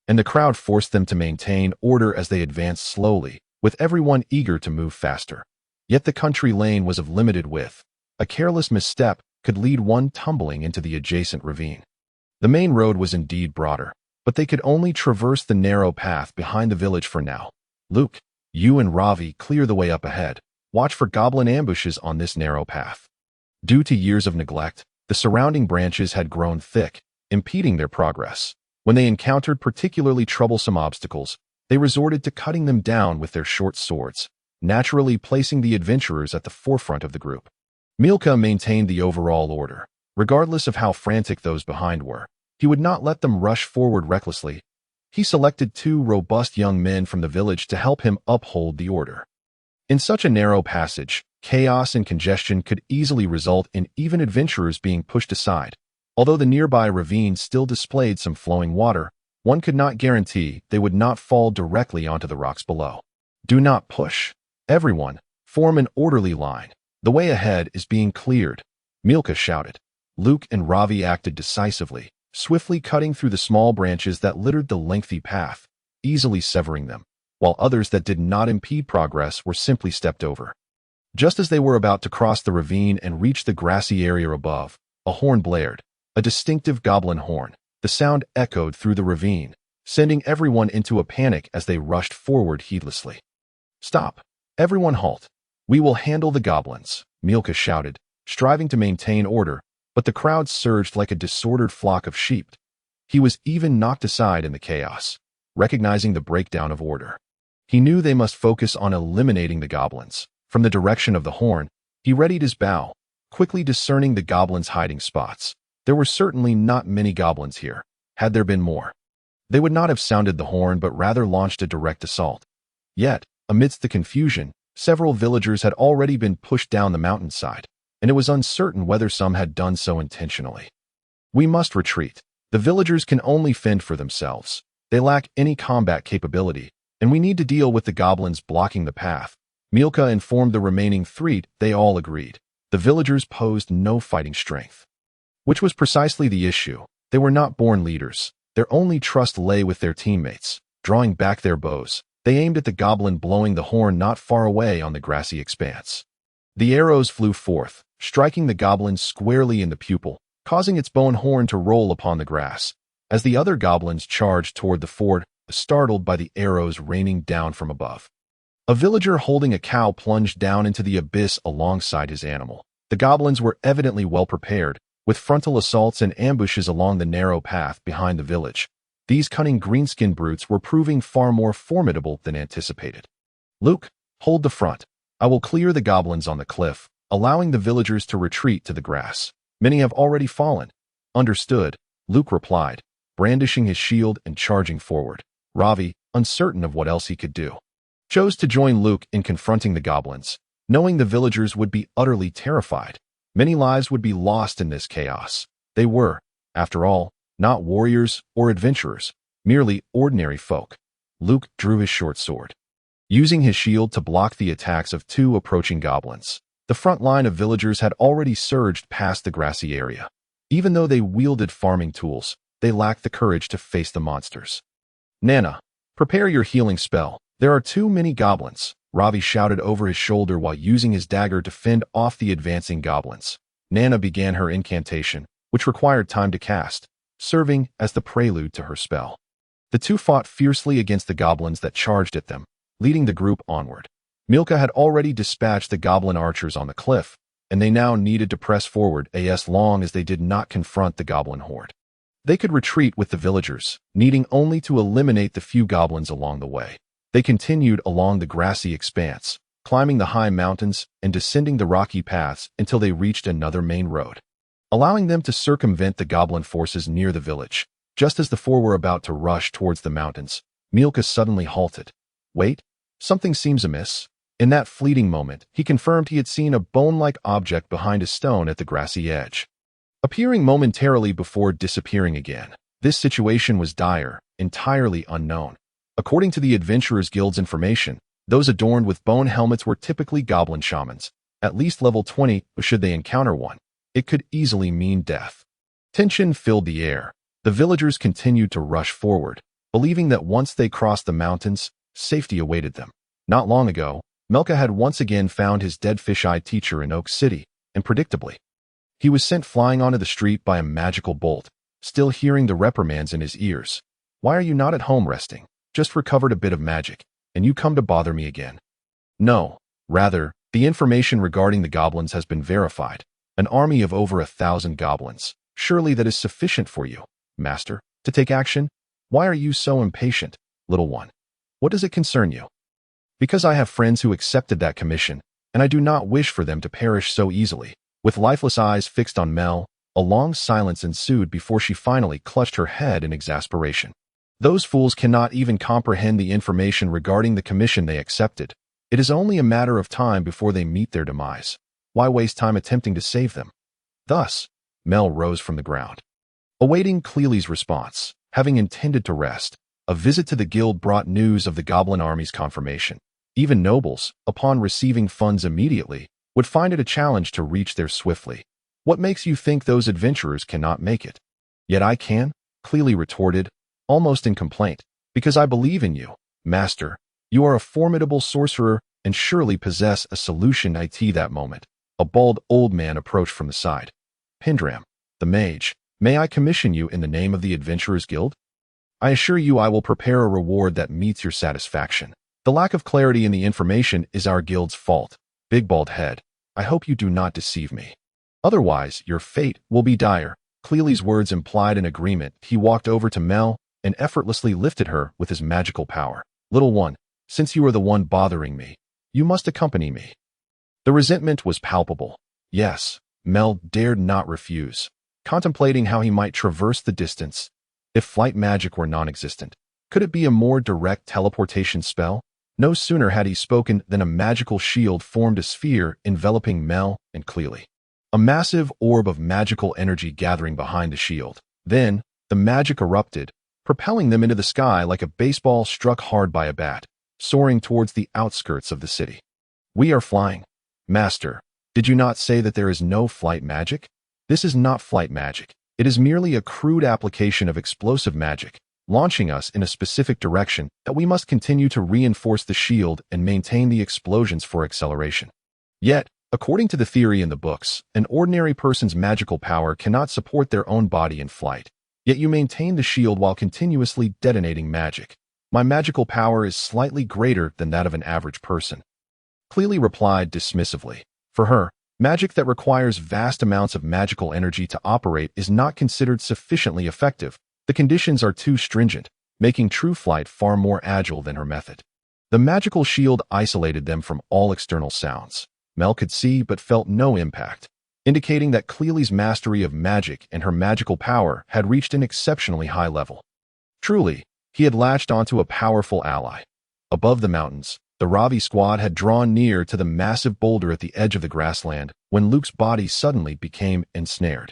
and the crowd forced them to maintain order as they advanced slowly, with everyone eager to move faster. Yet the country lane was of limited width. A careless misstep could lead one tumbling into the adjacent ravine. The main road was indeed broader, but they could only traverse the narrow path behind the village for now. Luke, you and Ravi clear the way up ahead. Watch for goblin ambushes on this narrow path. Due to years of neglect, the surrounding branches had grown thick, impeding their progress. When they encountered particularly troublesome obstacles, they resorted to cutting them down with their short swords, naturally placing the adventurers at the forefront of the group. Milka maintained the overall order. Regardless of how frantic those behind were, he would not let them rush forward recklessly. He selected 2 robust young men from the village to help him uphold the order. In such a narrow passage, chaos and congestion could easily result in even adventurers being pushed aside. Although the nearby ravine still displayed some flowing water, one could not guarantee they would not fall directly onto the rocks below. Do not push. Everyone, form an orderly line. The way ahead is being cleared, Milka shouted. Luke and Ravi acted decisively, swiftly cutting through the small branches that littered the lengthy path, easily severing them, while others that did not impede progress were simply stepped over. Just as they were about to cross the ravine and reach the grassy area above, a horn blared, a distinctive goblin horn. The sound echoed through the ravine, sending everyone into a panic as they rushed forward heedlessly. Stop! Everyone halt! We will handle the goblins, Milka shouted, striving to maintain order, but the crowd surged like a disordered flock of sheep. He was even knocked aside in the chaos, recognizing the breakdown of order. He knew they must focus on eliminating the goblins. From the direction of the horn, he readied his bow, quickly discerning the goblins' hiding spots. There were certainly not many goblins here. Had there been more, they would not have sounded the horn but rather launched a direct assault. Yet, amidst the confusion, several villagers had already been pushed down the mountainside, and it was uncertain whether some had done so intentionally. We must retreat. The villagers can only fend for themselves. They lack any combat capability, and we need to deal with the goblins blocking the path. Milka informed the remaining 3. They all agreed. The villagers posed no fighting strength, which was precisely the issue. They were not born leaders. Their only trust lay with their teammates. Drawing back their bows, they aimed at the goblin blowing the horn not far away on the grassy expanse. The arrows flew forth, striking the goblin squarely in the pupil, causing its bone horn to roll upon the grass. As the other goblins charged toward the fort, startled by the arrows raining down from above. A villager holding a cow plunged down into the abyss alongside his animal. The goblins were evidently well prepared, with frontal assaults and ambushes along the narrow path behind the village. These cunning greenskin brutes were proving far more formidable than anticipated. Luke, hold the front. I will clear the goblins on the cliff, allowing the villagers to retreat to the grass. Many have already fallen. Understood, Luke replied, brandishing his shield and charging forward. Ravi, uncertain of what else he could do, chose to join Luke in confronting the goblins, knowing the villagers would be utterly terrified. Many lives would be lost in this chaos. They were, after all, not warriors or adventurers, merely ordinary folk. Luke drew his short sword, using his shield to block the attacks of two approaching goblins. The front line of villagers had already surged past the grassy area. Even though they wielded farming tools, they lacked the courage to face the monsters. Nana, prepare your healing spell. There are too many goblins, Ravi shouted over his shoulder while using his dagger to fend off the advancing goblins. Nana began her incantation, which required time to cast, serving as the prelude to her spell. The two fought fiercely against the goblins that charged at them, leading the group onward. Milka had already dispatched the goblin archers on the cliff, and they now needed to press forward as long as they did not confront the goblin horde. They could retreat with the villagers, needing only to eliminate the few goblins along the way. They continued along the grassy expanse, climbing the high mountains and descending the rocky paths until they reached another main road, allowing them to circumvent the goblin forces near the village. Just as the four were about to rush towards the mountains, Milka suddenly halted. Wait, something seems amiss. In that fleeting moment, he confirmed he had seen a bone-like object behind a stone at the grassy edge, appearing momentarily before disappearing again. This situation was dire, entirely unknown. According to the Adventurers Guild's information, those adorned with bone helmets were typically goblin shamans, at least level 20, but should they encounter one, it could easily mean death. Tension filled the air. The villagers continued to rush forward, believing that once they crossed the mountains, safety awaited them. Not long ago, Melka had once again found his dead fish-eyed teacher in Oak City, and predictably, he was sent flying onto the street by a magical bolt, still hearing the reprimands in his ears. Why are you not at home resting? Just recovered a bit of magic, and you come to bother me again. No, rather, the information regarding the goblins has been verified. An army of over 1,000 goblins. Surely that is sufficient for you, master, to take action? Why are you so impatient, little one? What does it concern you? Because I have friends who accepted that commission, and I do not wish for them to perish so easily. With lifeless eyes fixed on Mel, a long silence ensued before she finally clutched her head in exasperation. Those fools cannot even comprehend the information regarding the commission they accepted. It is only a matter of time before they meet their demise. Why waste time attempting to save them? Thus, Mel rose from the ground, awaiting Cleely's response. Having intended to rest, a visit to the guild brought news of the goblin army's confirmation. Even nobles, upon receiving funds immediately, would find it a challenge to reach there swiftly. What makes you think those adventurers cannot make it? Yet I can, Cleely retorted, almost in complaint, because I believe in you, master. You are a formidable sorcerer and surely possess a solution. That moment, a bald old man approached from the side. Pendram, the mage, may I commission you in the name of the Adventurers Guild? I assure you I will prepare a reward that meets your satisfaction. The lack of clarity in the information is our guild's fault. Big bald head, I hope you do not deceive me. Otherwise, your fate will be dire. Cleely's words implied an agreement. He walked over to Mel and effortlessly lifted her with his magical power. Little one, since you are the one bothering me, you must accompany me. The resentment was palpable. Yes, Mel dared not refuse, contemplating how he might traverse the distance. If flight magic were non-existent, could it be a more direct teleportation spell? No sooner had he spoken than a magical shield formed a sphere enveloping Mel and Cleely. A massive orb of magical energy gathering behind the shield. Then, the magic erupted, propelling them into the sky like a baseball struck hard by a bat, soaring towards the outskirts of the city. We are flying. Master, did you not say that there is no flight magic? This is not flight magic. It is merely a crude application of explosive magic, launching us in a specific direction that we must continue to reinforce the shield and maintain the explosions for acceleration. Yet, According to the theory in the books, an ordinary person's magical power cannot support their own body in flight, yet you maintain the shield while continuously detonating magic. My magical power is slightly greater than that of an average person. Cleely replied dismissively. For her, magic that requires vast amounts of magical energy to operate is not considered sufficiently effective. The conditions are too stringent, making true flight far more agile than her method. The magical shield isolated them from all external sounds. Mel could see but felt no impact, indicating that Cleely's mastery of magic and her magical power had reached an exceptionally high level. Truly, he had latched onto a powerful ally. Above the mountains, the Ravi squad had drawn near to the massive boulder at the edge of the grassland when Luke's body suddenly became ensnared.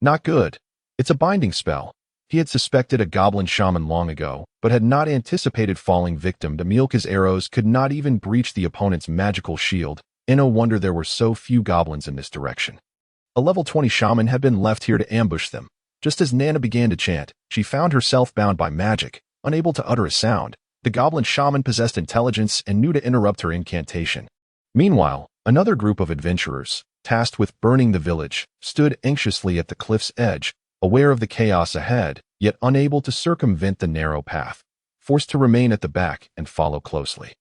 Not good. It's a binding spell. He had suspected a goblin shaman long ago, but had not anticipated falling victim to Mielka's arrows could not even breach the opponent's magical shield. No wonder there were so few goblins in this direction. A level 20 shaman had been left here to ambush them. Just as Nana began to chant, she found herself bound by magic, unable to utter a sound. The goblin shaman possessed intelligence and knew to interrupt her incantation. Meanwhile, another group of adventurers, tasked with burning the village, stood anxiously at the cliff's edge, aware of the chaos ahead, yet unable to circumvent the narrow path, forced to remain at the back and follow closely.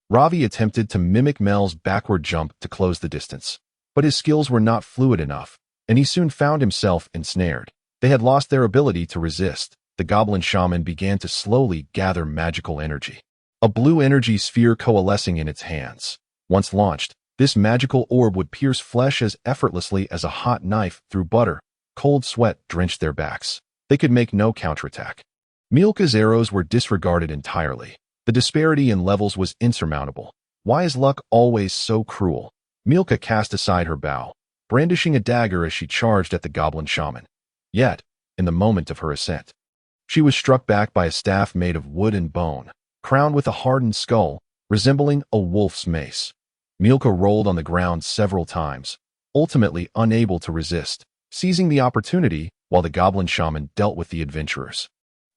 Ravi attempted to mimic Mel's backward jump to close the distance, but his skills were not fluid enough, and he soon found himself ensnared. They had lost their ability to resist. The goblin shaman began to slowly gather magical energy. A blue energy sphere coalescing in its hands. Once launched, this magical orb would pierce flesh as effortlessly as a hot knife through butter. Cold sweat drenched their backs. They could make no counterattack. Mielka's arrows were disregarded entirely. The disparity in levels was insurmountable. Why is luck always so cruel? Mielka cast aside her bow, brandishing a dagger as she charged at the goblin shaman. Yet, in the moment of her ascent, she was struck back by a staff made of wood and bone, crowned with a hardened skull, resembling a wolf's mace. Mielka rolled on the ground several times, ultimately unable to resist, seizing the opportunity while the goblin shaman dealt with the adventurers.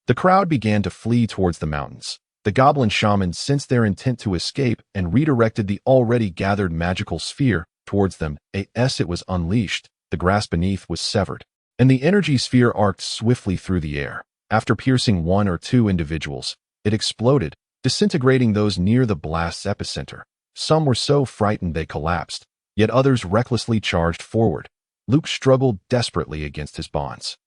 The crowd began to flee towards the mountains. The goblin shaman sensed their intent to escape and redirected the already gathered magical sphere towards them. As it was unleashed, the grass beneath was severed, and the energy sphere arced swiftly through the air. After piercing one or two individuals, it exploded, disintegrating those near the blast's epicenter. Some were so frightened they collapsed, yet others recklessly charged forward. Luke struggled desperately against his bonds.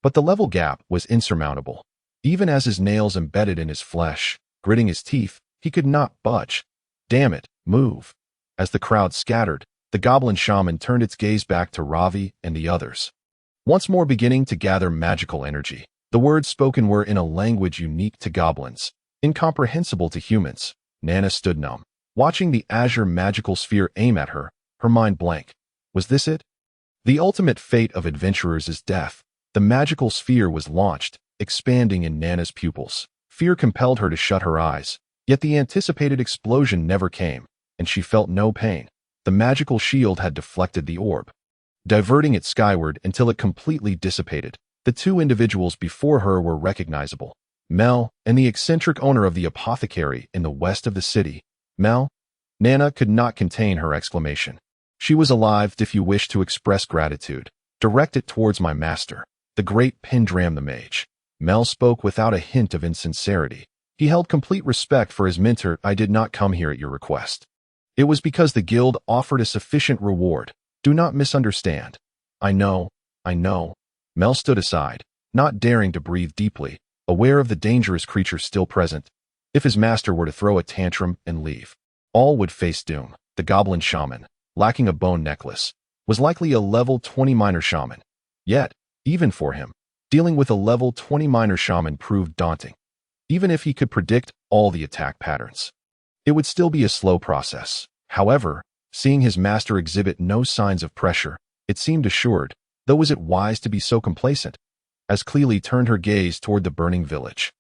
But the level gap was insurmountable. Even as his nails embedded in his flesh, gritting his teeth, he could not budge. Damn it, move. As the crowd scattered, the goblin shaman turned its gaze back to Ravi and the others, once more beginning to gather magical energy. The words spoken were in a language unique to goblins, incomprehensible to humans. Nana stood numb, watching the azure magical sphere aim at her, her mind blank. Was this it? The ultimate fate of adventurers is death. The magical sphere was launched, expanding in Nana's pupils. Fear compelled her to shut her eyes, yet the anticipated explosion never came, and she felt no pain. The magical shield had deflected the orb, diverting it skyward until it completely dissipated. The two individuals before her were recognizable. Mel and the eccentric owner of the apothecary in the west of the city. Mel? Nana could not contain her exclamation. She was alive. If you wish to express gratitude, direct it towards my master, the great Pendram the mage. Mel spoke without a hint of insincerity. He held complete respect for his mentor. I did not come here at your request. It was because the guild offered a sufficient reward. Do not misunderstand. I know. Mel stood aside, not daring to breathe deeply, aware of the dangerous creature still present. If his master were to throw a tantrum and leave, all would face doom. The goblin shaman, lacking a bone necklace, was likely a level 20 minor shaman. Yet, even for him, dealing with a level 20 minor shaman proved daunting. Even if he could predict all the attack patterns, it would still be a slow process. However, seeing his master exhibit no signs of pressure, it seemed assured, though was it wise to be so complacent? As Cleely turned her gaze toward the burning village,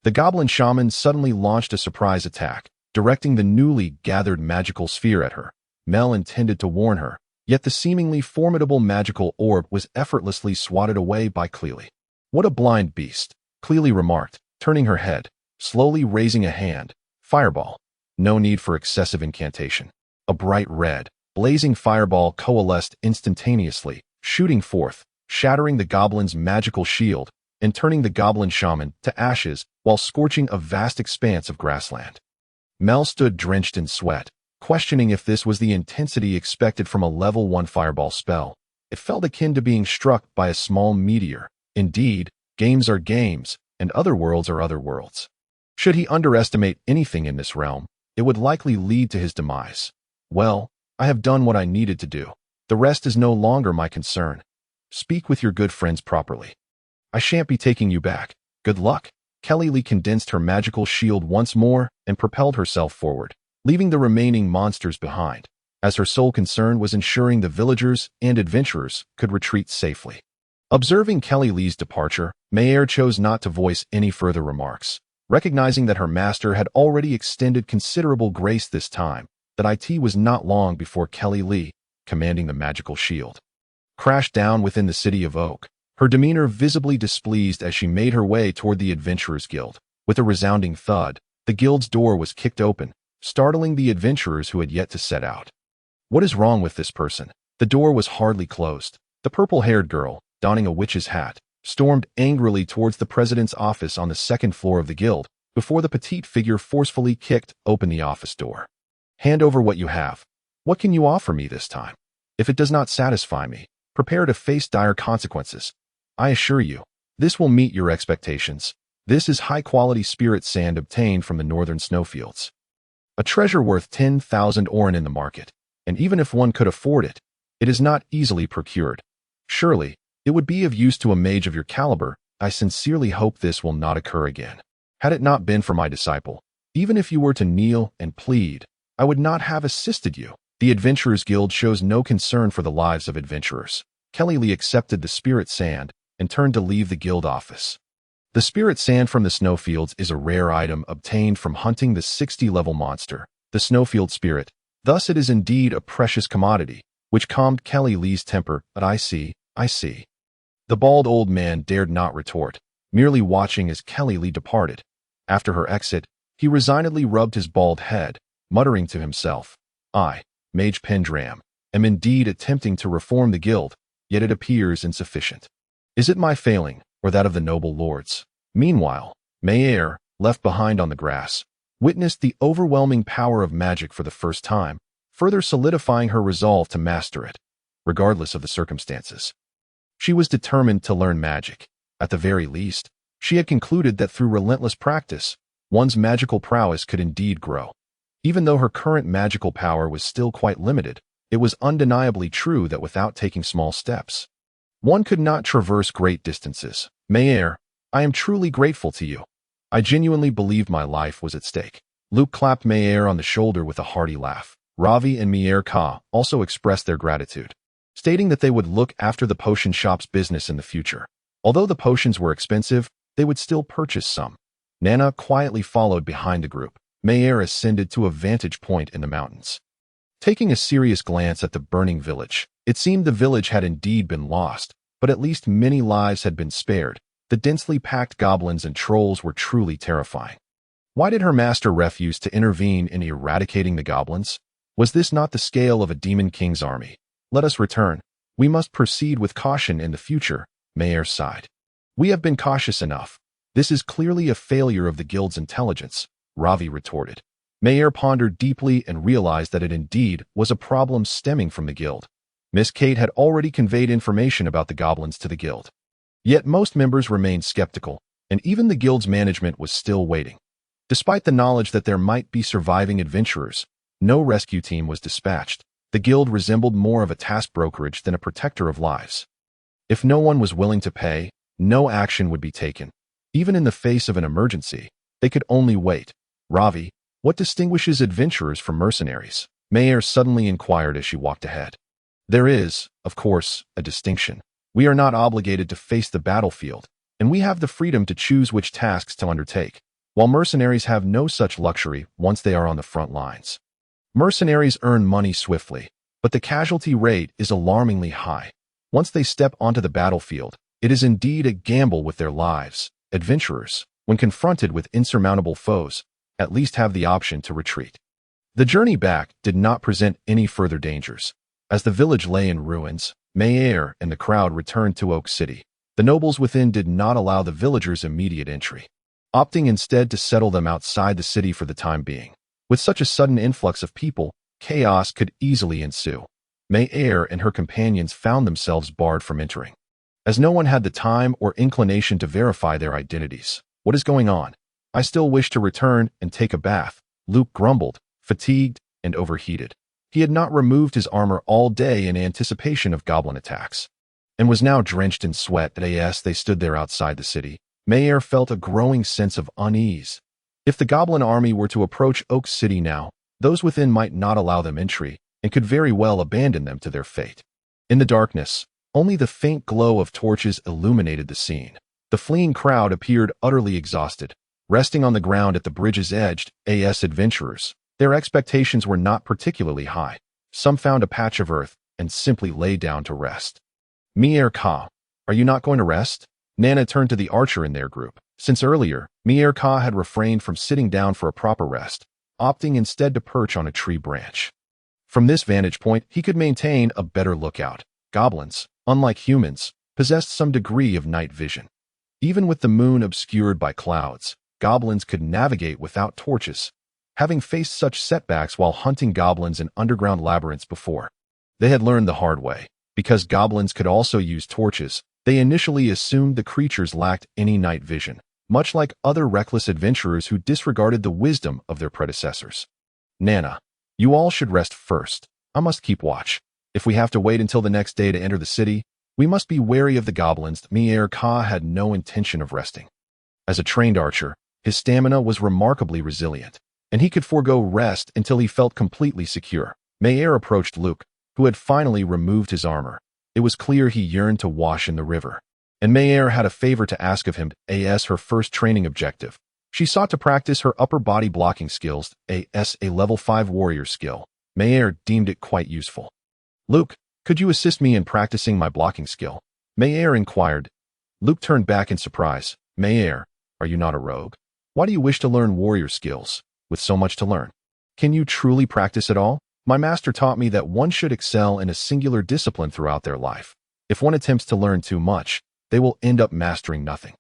the goblin shaman suddenly launched a surprise attack, directing the newly gathered magical sphere at her. Mel intended to warn her, yet the seemingly formidable magical orb was effortlessly swatted away by Cleely. What a blind beast, Cleely remarked, turning her head, slowly raising a hand. Fireball. No need for excessive incantation. A bright red, blazing fireball coalesced instantaneously, shooting forth, shattering the goblin's magical shield, and turning the goblin shaman to ashes while scorching a vast expanse of grassland. Mel stood drenched in sweat, questioning if this was the intensity expected from a level 1 fireball spell. It felt akin to being struck by a small meteor. Indeed, games are games, and other worlds are other worlds. Should he underestimate anything in this realm, it would likely lead to his demise. Well, I have done what I needed to do. The rest is no longer my concern. Speak with your good friends properly. I shan't be taking you back. Good luck. Kelly Lee condensed her magical shield once more and propelled herself forward, leaving the remaining monsters behind, as her sole concern was ensuring the villagers and adventurers could retreat safely. Observing Kelly Lee's departure, Mayer chose not to voice any further remarks, recognizing that her master had already extended considerable grace this time. That it was not long before Kelly Lee, commanding the magical shield, crashed down within the city of Oak, her demeanor visibly displeased as she made her way toward the Adventurers Guild. With a resounding thud, the guild's door was kicked open, startling the adventurers who had yet to set out. What is wrong with this person? The door was hardly closed. The purple-haired girl, donning a witch's hat, stormed angrily towards the president's office on the second floor of the guild, before the petite figure forcefully kicked open the office door. Hand over what you have. What can you offer me this time? If it does not satisfy me, prepare to face dire consequences. I assure you, this will meet your expectations. This is high-quality spirit sand obtained from the northern snowfields. A treasure worth 10,000 oren in the market, and even if one could afford it, it is not easily procured. Surely, it would be of use to a mage of your caliber. I sincerely hope this will not occur again. Had it not been for my disciple, even if you were to kneel and plead, I would not have assisted you. The Adventurers Guild shows no concern for the lives of adventurers. Kelly Lee accepted the spirit sand and turned to leave the guild office. The spirit sand from the snowfields is a rare item obtained from hunting the 60-level monster, the snowfield spirit. Thus it is indeed a precious commodity, which calmed Kelly Lee's temper. But I see. The bald old man dared not retort, merely watching as Kelly Lee departed. After her exit, he resignedly rubbed his bald head, muttering to himself, I, Mage Pendram, am indeed attempting to reform the guild, yet it appears insufficient. Is it my failing, or that of the noble lords? Meanwhile, Mayer, left behind on the grass, witnessed the overwhelming power of magic for the first time, further solidifying her resolve to master it, regardless of the circumstances. She was determined to learn magic. At the very least, she had concluded that through relentless practice, one's magical prowess could indeed grow. Even though her current magical power was still quite limited, it was undeniably true that without taking small steps, one could not traverse great distances. Mayer, I am truly grateful to you. I genuinely believed my life was at stake. Luke clapped Mayer on the shoulder with a hearty laugh. Ravi and Mayer Ka also expressed their gratitude, stating that they would look after the potion shop's business in the future. Although the potions were expensive, they would still purchase some. Nana quietly followed behind the group. Mayer ascended to a vantage point in the mountains. Taking a serious glance at the burning village, it seemed the village had indeed been lost, but at least many lives had been spared. The densely packed goblins and trolls were truly terrifying. Why did her master refuse to intervene in eradicating the goblins? Was this not the scale of a demon king's army? Let us return. We must proceed with caution in the future, Mayer sighed. We have been cautious enough. This is clearly a failure of the guild's intelligence, Ravi retorted. Mayer pondered deeply and realized that it indeed was a problem stemming from the guild. Miss Kate had already conveyed information about the goblins to the guild. Yet most members remained skeptical, and even the guild's management was still waiting. Despite the knowledge that there might be surviving adventurers, no rescue team was dispatched. The guild resembled more of a task brokerage than a protector of lives. If no one was willing to pay, no action would be taken. Even in the face of an emergency, they could only wait. Ravi, what distinguishes adventurers from mercenaries? Mayer suddenly inquired as she walked ahead. There is, of course, a distinction. We are not obligated to face the battlefield, and we have the freedom to choose which tasks to undertake, while mercenaries have no such luxury once they are on the front lines. Mercenaries earn money swiftly, but the casualty rate is alarmingly high. Once they step onto the battlefield, it is indeed a gamble with their lives. Adventurers, when confronted with insurmountable foes, at least have the option to retreat. The journey back did not present any further dangers. As the village lay in ruins, Mayer and the crowd returned to Oak City. The nobles within did not allow the villagers immediate entry, opting instead to settle them outside the city for the time being. With such a sudden influx of people, chaos could easily ensue. Mayer and her companions found themselves barred from entering, as no one had the time or inclination to verify their identities. What is going on? I still wish to return and take a bath, Luke grumbled, fatigued and overheated. He had not removed his armor all day in anticipation of goblin attacks, and was now drenched in sweat as they stood there outside the city. Mayer felt a growing sense of unease. If the goblin army were to approach Oak City now, those within might not allow them entry, and could very well abandon them to their fate. In the darkness, only the faint glow of torches illuminated the scene. The fleeing crowd appeared utterly exhausted, resting on the ground at the bridge's edge. As adventurers, their expectations were not particularly high. Some found a patch of earth and simply lay down to rest. Mier Ka, are you not going to rest? Nana turned to the archer in their group. Since earlier, Mier Ka had refrained from sitting down for a proper rest, opting instead to perch on a tree branch. From this vantage point, he could maintain a better lookout. Goblins, unlike humans, possessed some degree of night vision. Even with the moon obscured by clouds, goblins could navigate without torches, having faced such setbacks while hunting goblins in underground labyrinths before. They had learned the hard way. Because goblins could also use torches, they initially assumed the creatures lacked any night vision, much like other reckless adventurers who disregarded the wisdom of their predecessors. Nana, you all should rest first. I must keep watch. If we have to wait until the next day to enter the city, we must be wary of the goblins. Mier Ka had no intention of resting. As a trained archer, his stamina was remarkably resilient, and he could forego rest until he felt completely secure. Mayer approached Luke, who had finally removed his armor. It was clear he yearned to wash in the river, and Mayer had a favor to ask of him. As her first training objective, she sought to practice her upper body blocking skills. A level 5 warrior skill. Mayer deemed it quite useful. Luke, could you assist me in practicing my blocking skill? Mayer inquired. Luke turned back in surprise. Mayer, are you not a rogue? Why do you wish to learn warrior skills, with so much to learn? Can you truly practice at all? My master taught me that one should excel in a singular discipline throughout their life. If one attempts to learn too much, they will end up mastering nothing.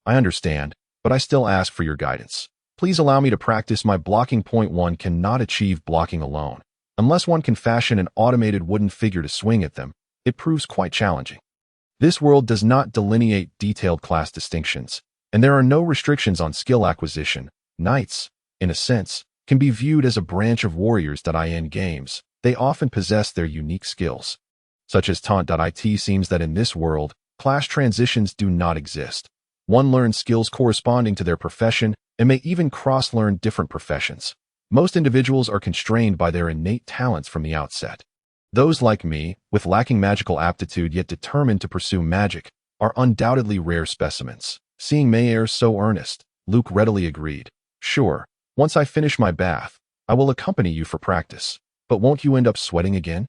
I understand, but I still ask for your guidance. Please allow me to practice my blocking. One cannot achieve blocking alone. Unless one can fashion an automated wooden figure to swing at them, it proves quite challenging. This world does not delineate detailed class distinctions, and there are no restrictions on skill acquisition. Knights, in a sense, can be viewed as a branch of warriors. In games, they often possess their unique skills, such as taunt. It seems that in this world, class transitions do not exist. One learns skills corresponding to their profession and may even cross-learn different professions. Most individuals are constrained by their innate talents from the outset. Those like me, with lacking magical aptitude yet determined to pursue magic, are undoubtedly rare specimens. Seeing Mayer so earnest, Luke readily agreed. Sure, once I finish my bath, I will accompany you for practice. But won't you end up sweating again?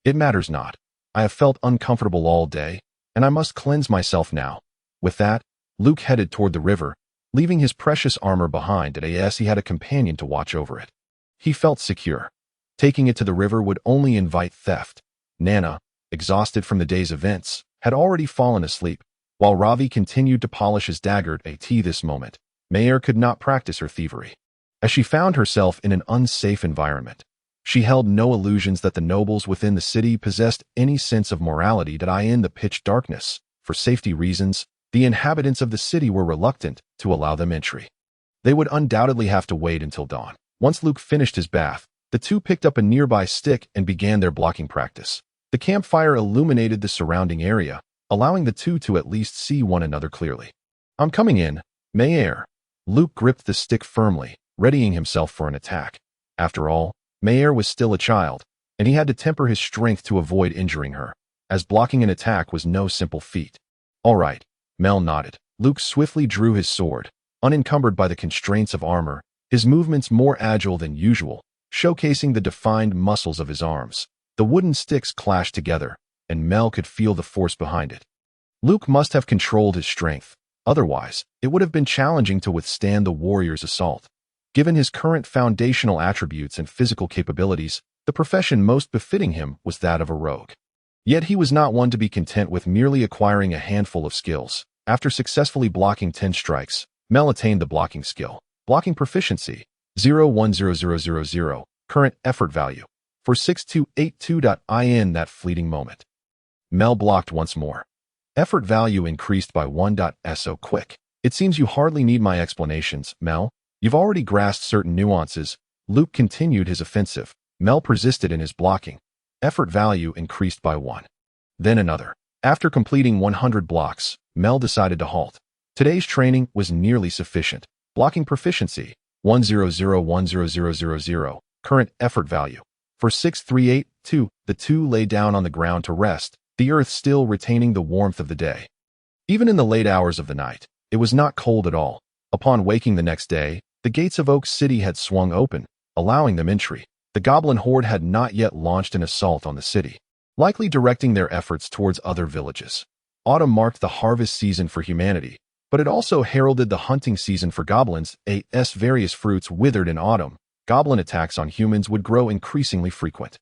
It matters not. I have felt uncomfortable all day, and I must cleanse myself now. With that, Luke headed toward the river, leaving his precious armor behind as he had a companion to watch over it. He felt secure. Taking it to the river would only invite theft. Nana, exhausted from the day's events, had already fallen asleep, while Ravi continued to polish his dagger. At this moment, Mayer could not practice her thievery, as she found herself in an unsafe environment. She held no illusions that the nobles within the city possessed any sense of morality. In the pitch darkness, for safety reasons, the inhabitants of the city were reluctant to allow them entry. They would undoubtedly have to wait until dawn. Once Luke finished his bath, the two picked up a nearby stick and began their blocking practice. The campfire illuminated the surrounding area, allowing the two to at least see one another clearly. I'm coming in, Mayer. Luke gripped the stick firmly, readying himself for an attack. After all, Mayer was still a child, and he had to temper his strength to avoid injuring her, as blocking an attack was no simple feat. All right, Mel nodded. Luke swiftly drew his sword, unencumbered by the constraints of armor, his movements more agile than usual, showcasing the defined muscles of his arms. The wooden sticks clashed together, and Mel could feel the force behind it. Luke must have controlled his strength, otherwise, it would have been challenging to withstand the warrior's assault. Given his current foundational attributes and physical capabilities, the profession most befitting him was that of a rogue. Yet he was not one to be content with merely acquiring a handful of skills. After successfully blocking 10 strikes, Mel attained the blocking skill. Blocking proficiency, 010000, current effort value, for 6282.in that fleeting moment. Mel blocked once more. Effort value increased by 1. So quick. It seems you hardly need my explanations, Mel. You've already grasped certain nuances. Luke continued his offensive. Mel persisted in his blocking. Effort value increased by 1. Then another. After completing 100 blocks, Mel decided to halt. Today's training was nearly sufficient. Blocking proficiency, 1001000, current effort value, for 6382. The two lay down on the ground to rest, the earth still retaining the warmth of the day. Even in the late hours of the night, it was not cold at all. Upon waking the next day, the gates of Oak City had swung open, allowing them entry. The goblin horde had not yet launched an assault on the city, likely directing their efforts towards other villages. Autumn marked the harvest season for humanity, but it also heralded the hunting season for goblins. As various fruits withered in autumn, goblin attacks on humans would grow increasingly frequent.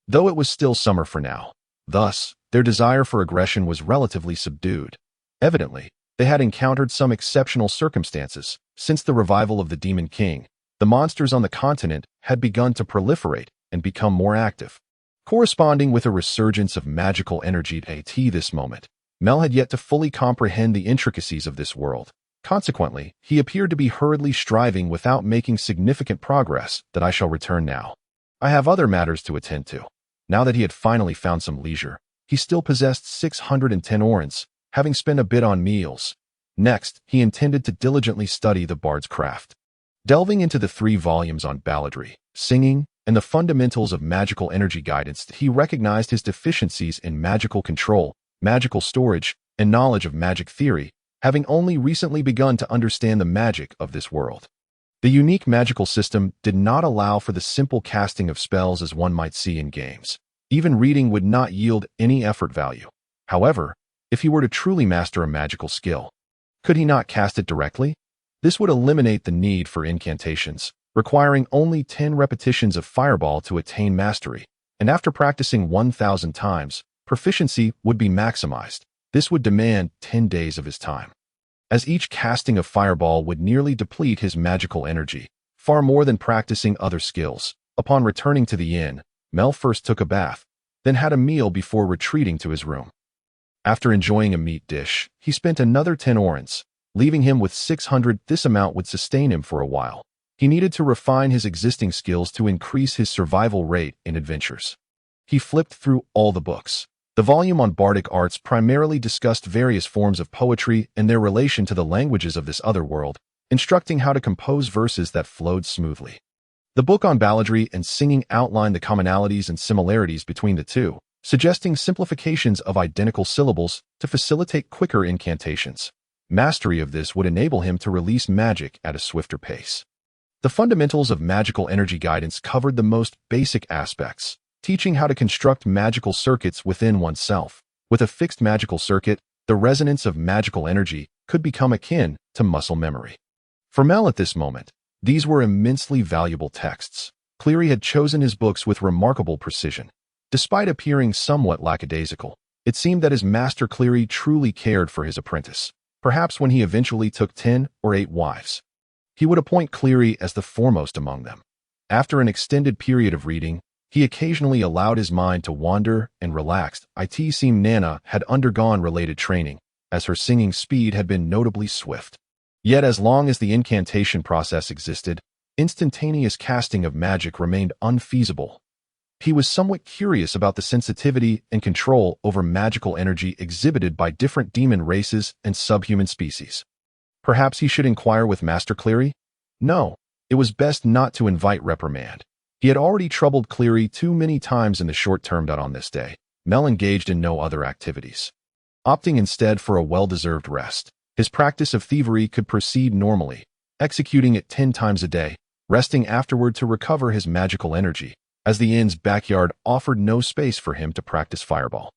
Though it was still summer for now, thus, their desire for aggression was relatively subdued. Evidently, they had encountered some exceptional circumstances. Since the revival of the Demon King, the monsters on the continent had begun to proliferate and become more active, corresponding with a resurgence of magical energy at this moment. Mel had yet to fully comprehend the intricacies of this world. Consequently, he appeared to be hurriedly striving without making significant progress. That I shall return now. I have other matters to attend to. Now that he had finally found some leisure, he still possessed 610 orens, having spent a bit on meals. Next, he intended to diligently study the bard's craft. Delving into the 3 volumes on balladry, singing, and the fundamentals of magical energy guidance, he recognized his deficiencies in magical control, magical storage, and knowledge of magic theory, having only recently begun to understand the magic of this world. The unique magical system did not allow for the simple casting of spells as one might see in games. Even reading would not yield any effort value. However, if he were to truly master a magical skill, could he not cast it directly? This would eliminate the need for incantations, requiring only 10 repetitions of Fireball to attain mastery, and after practicing 1,000 times, proficiency would be maximized. This would demand 10 days of his time, as each casting of Fireball would nearly deplete his magical energy, far more than practicing other skills. Upon returning to the inn, Mel first took a bath, then had a meal before retreating to his room. After enjoying a meat dish, he spent another 10 orens, leaving him with 600. This amount would sustain him for a while. He needed to refine his existing skills to increase his survival rate in adventures. He flipped through all the books. The volume on bardic arts primarily discussed various forms of poetry and their relation to the languages of this other world, instructing how to compose verses that flowed smoothly. The book on balladry and singing outlined the commonalities and similarities between the two, suggesting simplifications of identical syllables to facilitate quicker incantations. Mastery of this would enable him to release magic at a swifter pace. The fundamentals of magical energy guidance covered the most basic aspects, teaching how to construct magical circuits within oneself. With a fixed magical circuit, the resonance of magical energy could become akin to muscle memory. For Mel at this moment, these were immensely valuable texts. Cleary had chosen his books with remarkable precision. Despite appearing somewhat lackadaisical, it seemed that his master Cleary truly cared for his apprentice. Perhaps when he eventually took 10 or 8 wives, he would appoint Cleary as the foremost among them. After an extended period of reading, he occasionally allowed his mind to wander and relaxed. It seemed Nana had undergone related training, as her singing speed had been notably swift. Yet as long as the incantation process existed, instantaneous casting of magic remained unfeasible. He was somewhat curious about the sensitivity and control over magical energy exhibited by different demon races and subhuman species. Perhaps he should inquire with Master Cleary? No, it was best not to invite reprimand. He had already troubled Cleary too many times in the short term. On this day, Mel engaged in no other activities, opting instead for a well-deserved rest. His practice of thievery could proceed normally, executing it 10 times a day, resting afterward to recover his magical energy, as the inn's backyard offered no space for him to practice Fireball.